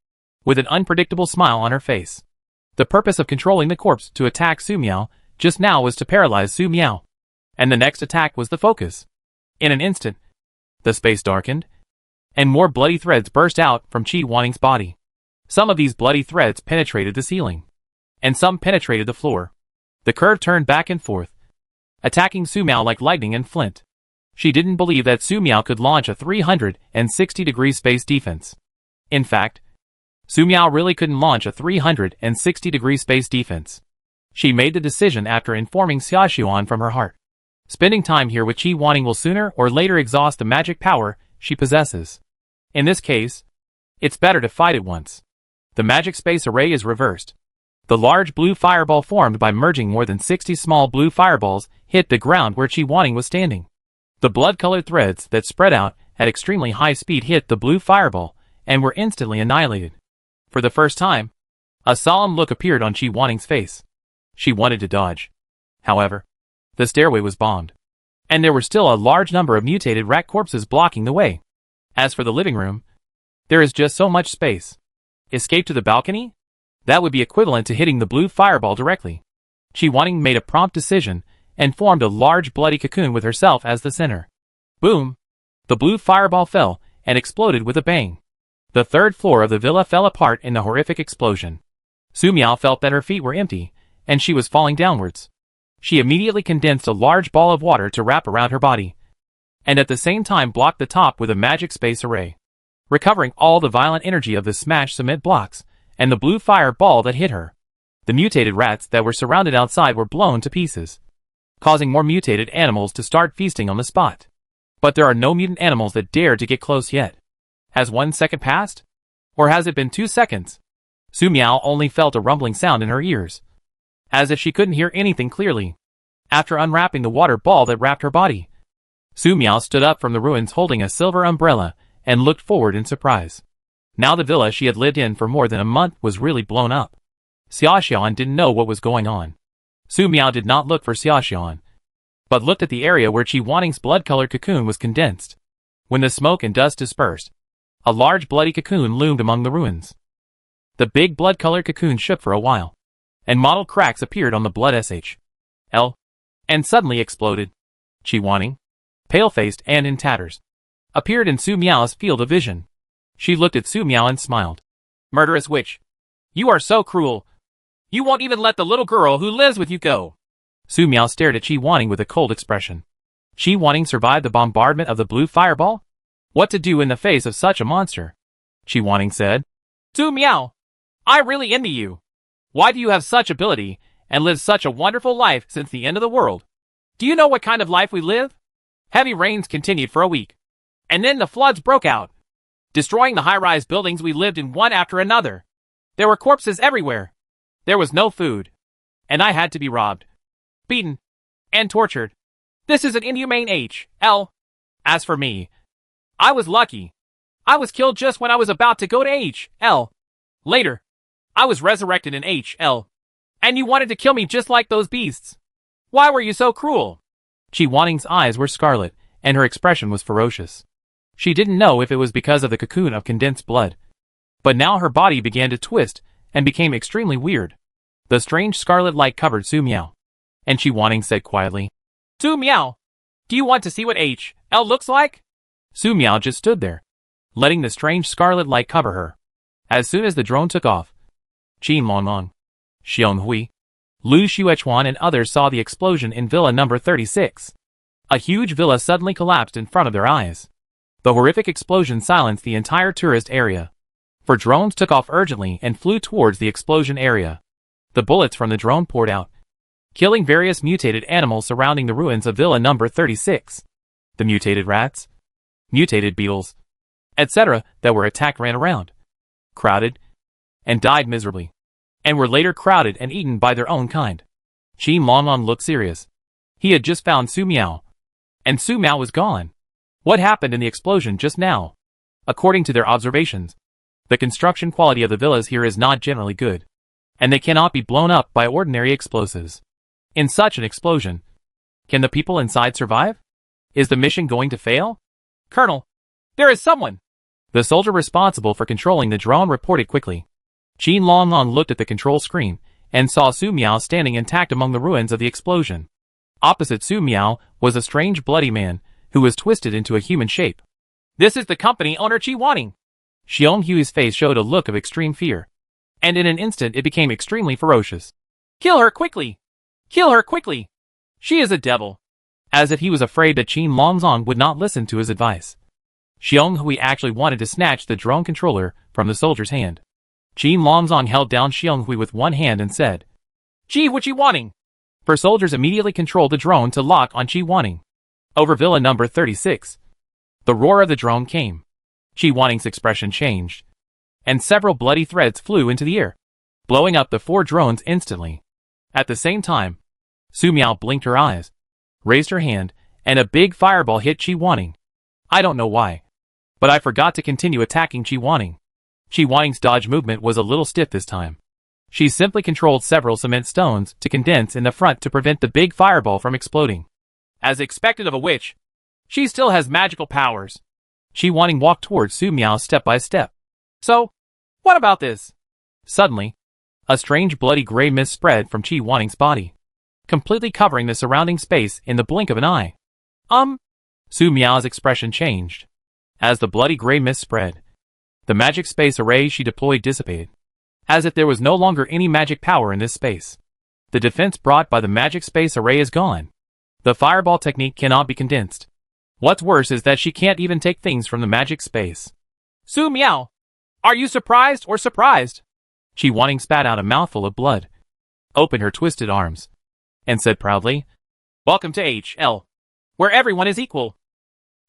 with an unpredictable smile on her face. The purpose of controlling the corpse to attack Su Miao just now was to paralyze Su Miao, and the next attack was the focus. In an instant, the space darkened, and more bloody threads burst out from Chi body. Some of these bloody threads penetrated the ceiling, and some penetrated the floor. The curve turned back and forth, attacking Su Miao like lightning and flint. She didn't believe that Su Miao could launch a 360-degree space defense. In fact, Su Miao really couldn't launch a 360-degree space defense. She made the decision after informing Xiaoxian from her heart. Spending time here with Chi will sooner or later exhaust the magic power she possesses. In this case, it's better to fight at once. The magic space array is reversed. The large blue fireball formed by merging more than 60 small blue fireballs hit the ground where Chi was standing. The blood-colored threads that spread out at extremely high speed hit the blue fireball and were instantly annihilated. For the first time, a solemn look appeared on Chi face. She wanted to dodge. However, the stairway was bombed, and there were still a large number of mutated rat corpses blocking the way. As for the living room, there is just so much space. Escape to the balcony? That would be equivalent to hitting the blue fireball directly. Chi made a prompt decision and formed a large bloody cocoon with herself as the center. Boom! The blue fireball fell and exploded with a bang. The third floor of the villa fell apart in the horrific explosion. Su Miao felt that her feet were empty, and she was falling downwards. She immediately condensed a large ball of water to wrap around her body, and at the same time blocked the top with a magic space array, recovering all the violent energy of the smashed cement blocks and the blue fireball that hit her. The mutated rats that were surrounded outside were blown to pieces, causing more mutated animals to start feasting on the spot. But there are no mutant animals that dare to get close yet. Has 1 second passed? Or has it been 2 seconds? Su Miao only felt a rumbling sound in her ears, as if she couldn't hear anything clearly. After unwrapping the water ball that wrapped her body, Su Miao stood up from the ruins holding a silver umbrella and looked forward in surprise. Now the villa she had lived in for more than a month was really blown up. Xiaoxian didn't know what was going on. Su Miao did not look for Xiaoxian, but looked at the area where Qi Wanting's blood-colored cocoon was condensed. When the smoke and dust dispersed, a large bloody cocoon loomed among the ruins. The big blood-colored cocoon shook for a while, and mottled cracks appeared on the blood SHL, and suddenly exploded. Qi Wanting, pale-faced and in tatters, appeared in Su Miao's field of vision. She looked at Su Miao and smiled. Murderous witch! You are so cruel! You won't even let the little girl who lives with you go! Su Miao stared at Qi Wanting with a cold expression. Qi Wanting survived the bombardment of the blue fireball? What to do in the face of such a monster? Qi Wanting said. Su Miao! I really envy you. Why do you have such ability and live such a wonderful life since the end of the world? Do you know what kind of life we live? Heavy rains continued for a week, and then the floods broke out, destroying the high-rise buildings we lived in one after another. There were corpses everywhere. There was no food, and I had to be robbed, beaten, and tortured. This is an inhumane HL. As for me, I was lucky. I was killed just when I was about to go to HL. Later, I was resurrected in HL. And you wanted to kill me just like those beasts. Why were you so cruel? Qi Wanting's eyes were scarlet, and her expression was ferocious. She didn't know if it was because of the cocoon of condensed blood, but now her body began to twist and became extremely weird. The strange scarlet light covered Su Miao, and Qi Wanting said quietly, Su Miao, do you want to see what HL looks like? Su Miao just stood there, letting the strange scarlet light cover her. As soon as the drone took off, Qin Longlong, Xiong Hui, Lu Xuechuan and others saw the explosion in Villa number 36. A huge villa suddenly collapsed in front of their eyes. The horrific explosion silenced the entire tourist area, for drones took off urgently and flew towards the explosion area. The bullets from the drone poured out, killing various mutated animals surrounding the ruins of Villa number 36. The mutated rats, mutated beetles, etc. that were attacked ran around, crowded, and died miserably, and were later crowded and eaten by their own kind. Qin Longlong looked serious. He had just found Su Miao, and Su Miao was gone. What happened in the explosion just now? According to their observations, the construction quality of the villas here is not generally good, and they cannot be blown up by ordinary explosives. In such an explosion, can the people inside survive? Is the mission going to fail? Colonel, there is someone! The soldier responsible for controlling the drone reported quickly. Qin Longlong looked at the control screen and saw Su Miao standing intact among the ruins of the explosion. Opposite Su Miao was a strange bloody man who was twisted into a human shape. This is the company owner Qi Wanting. Xiong Hui's face showed a look of extreme fear, and in an instant it became extremely ferocious. Kill her quickly! Kill her quickly! She is a devil. As if he was afraid that Qin Longlong would not listen to his advice. Xiong Hui actually wanted to snatch the drone controller from the soldier's hand. Qin Longlong held down Xiong Hui with one hand and said, Qi Wanting! For soldiers immediately controlled the drone to lock on Qi Wanting. Over Villa number 36. The roar of the drone came. Qi Wanting's expression changed, and several bloody threads flew into the air, blowing up the 4 drones instantly. At the same time, Su Miao blinked her eyes, raised her hand, and a big fireball hit Qi Wanting. I don't know why, but I forgot to continue attacking Qi Wanting. Qi Wanting's dodge movement was a little stiff this time. She simply controlled several cement stones to condense in the front to prevent the big fireball from exploding. As expected of a witch, she still has magical powers. Qi Wanting walked towards Su Miao step by step. So, what about this? Suddenly, a strange bloody gray mist spread from Qi Wanting's body, completely covering the surrounding space in the blink of an eye. Su Miao's expression changed. As the bloody gray mist spread, the magic space array she deployed dissipated, as if there was no longer any magic power in this space. The defense brought by the magic space array is gone. The fireball technique cannot be condensed. What's worse is that she can't even take things from the magic space. Su Miao, are you surprised or surprised? Qi Wanting spat out a mouthful of blood, opened her twisted arms, and said proudly, Welcome to HL, where everyone is equal.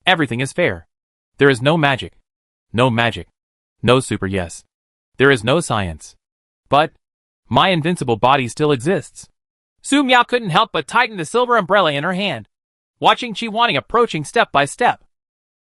Everything is fair. There is no magic. No magic. No super yes. There is no science. But my invincible body still exists. Su Miao couldn't help but tighten the silver umbrella in her hand, watching Qi Wanting approaching step by step.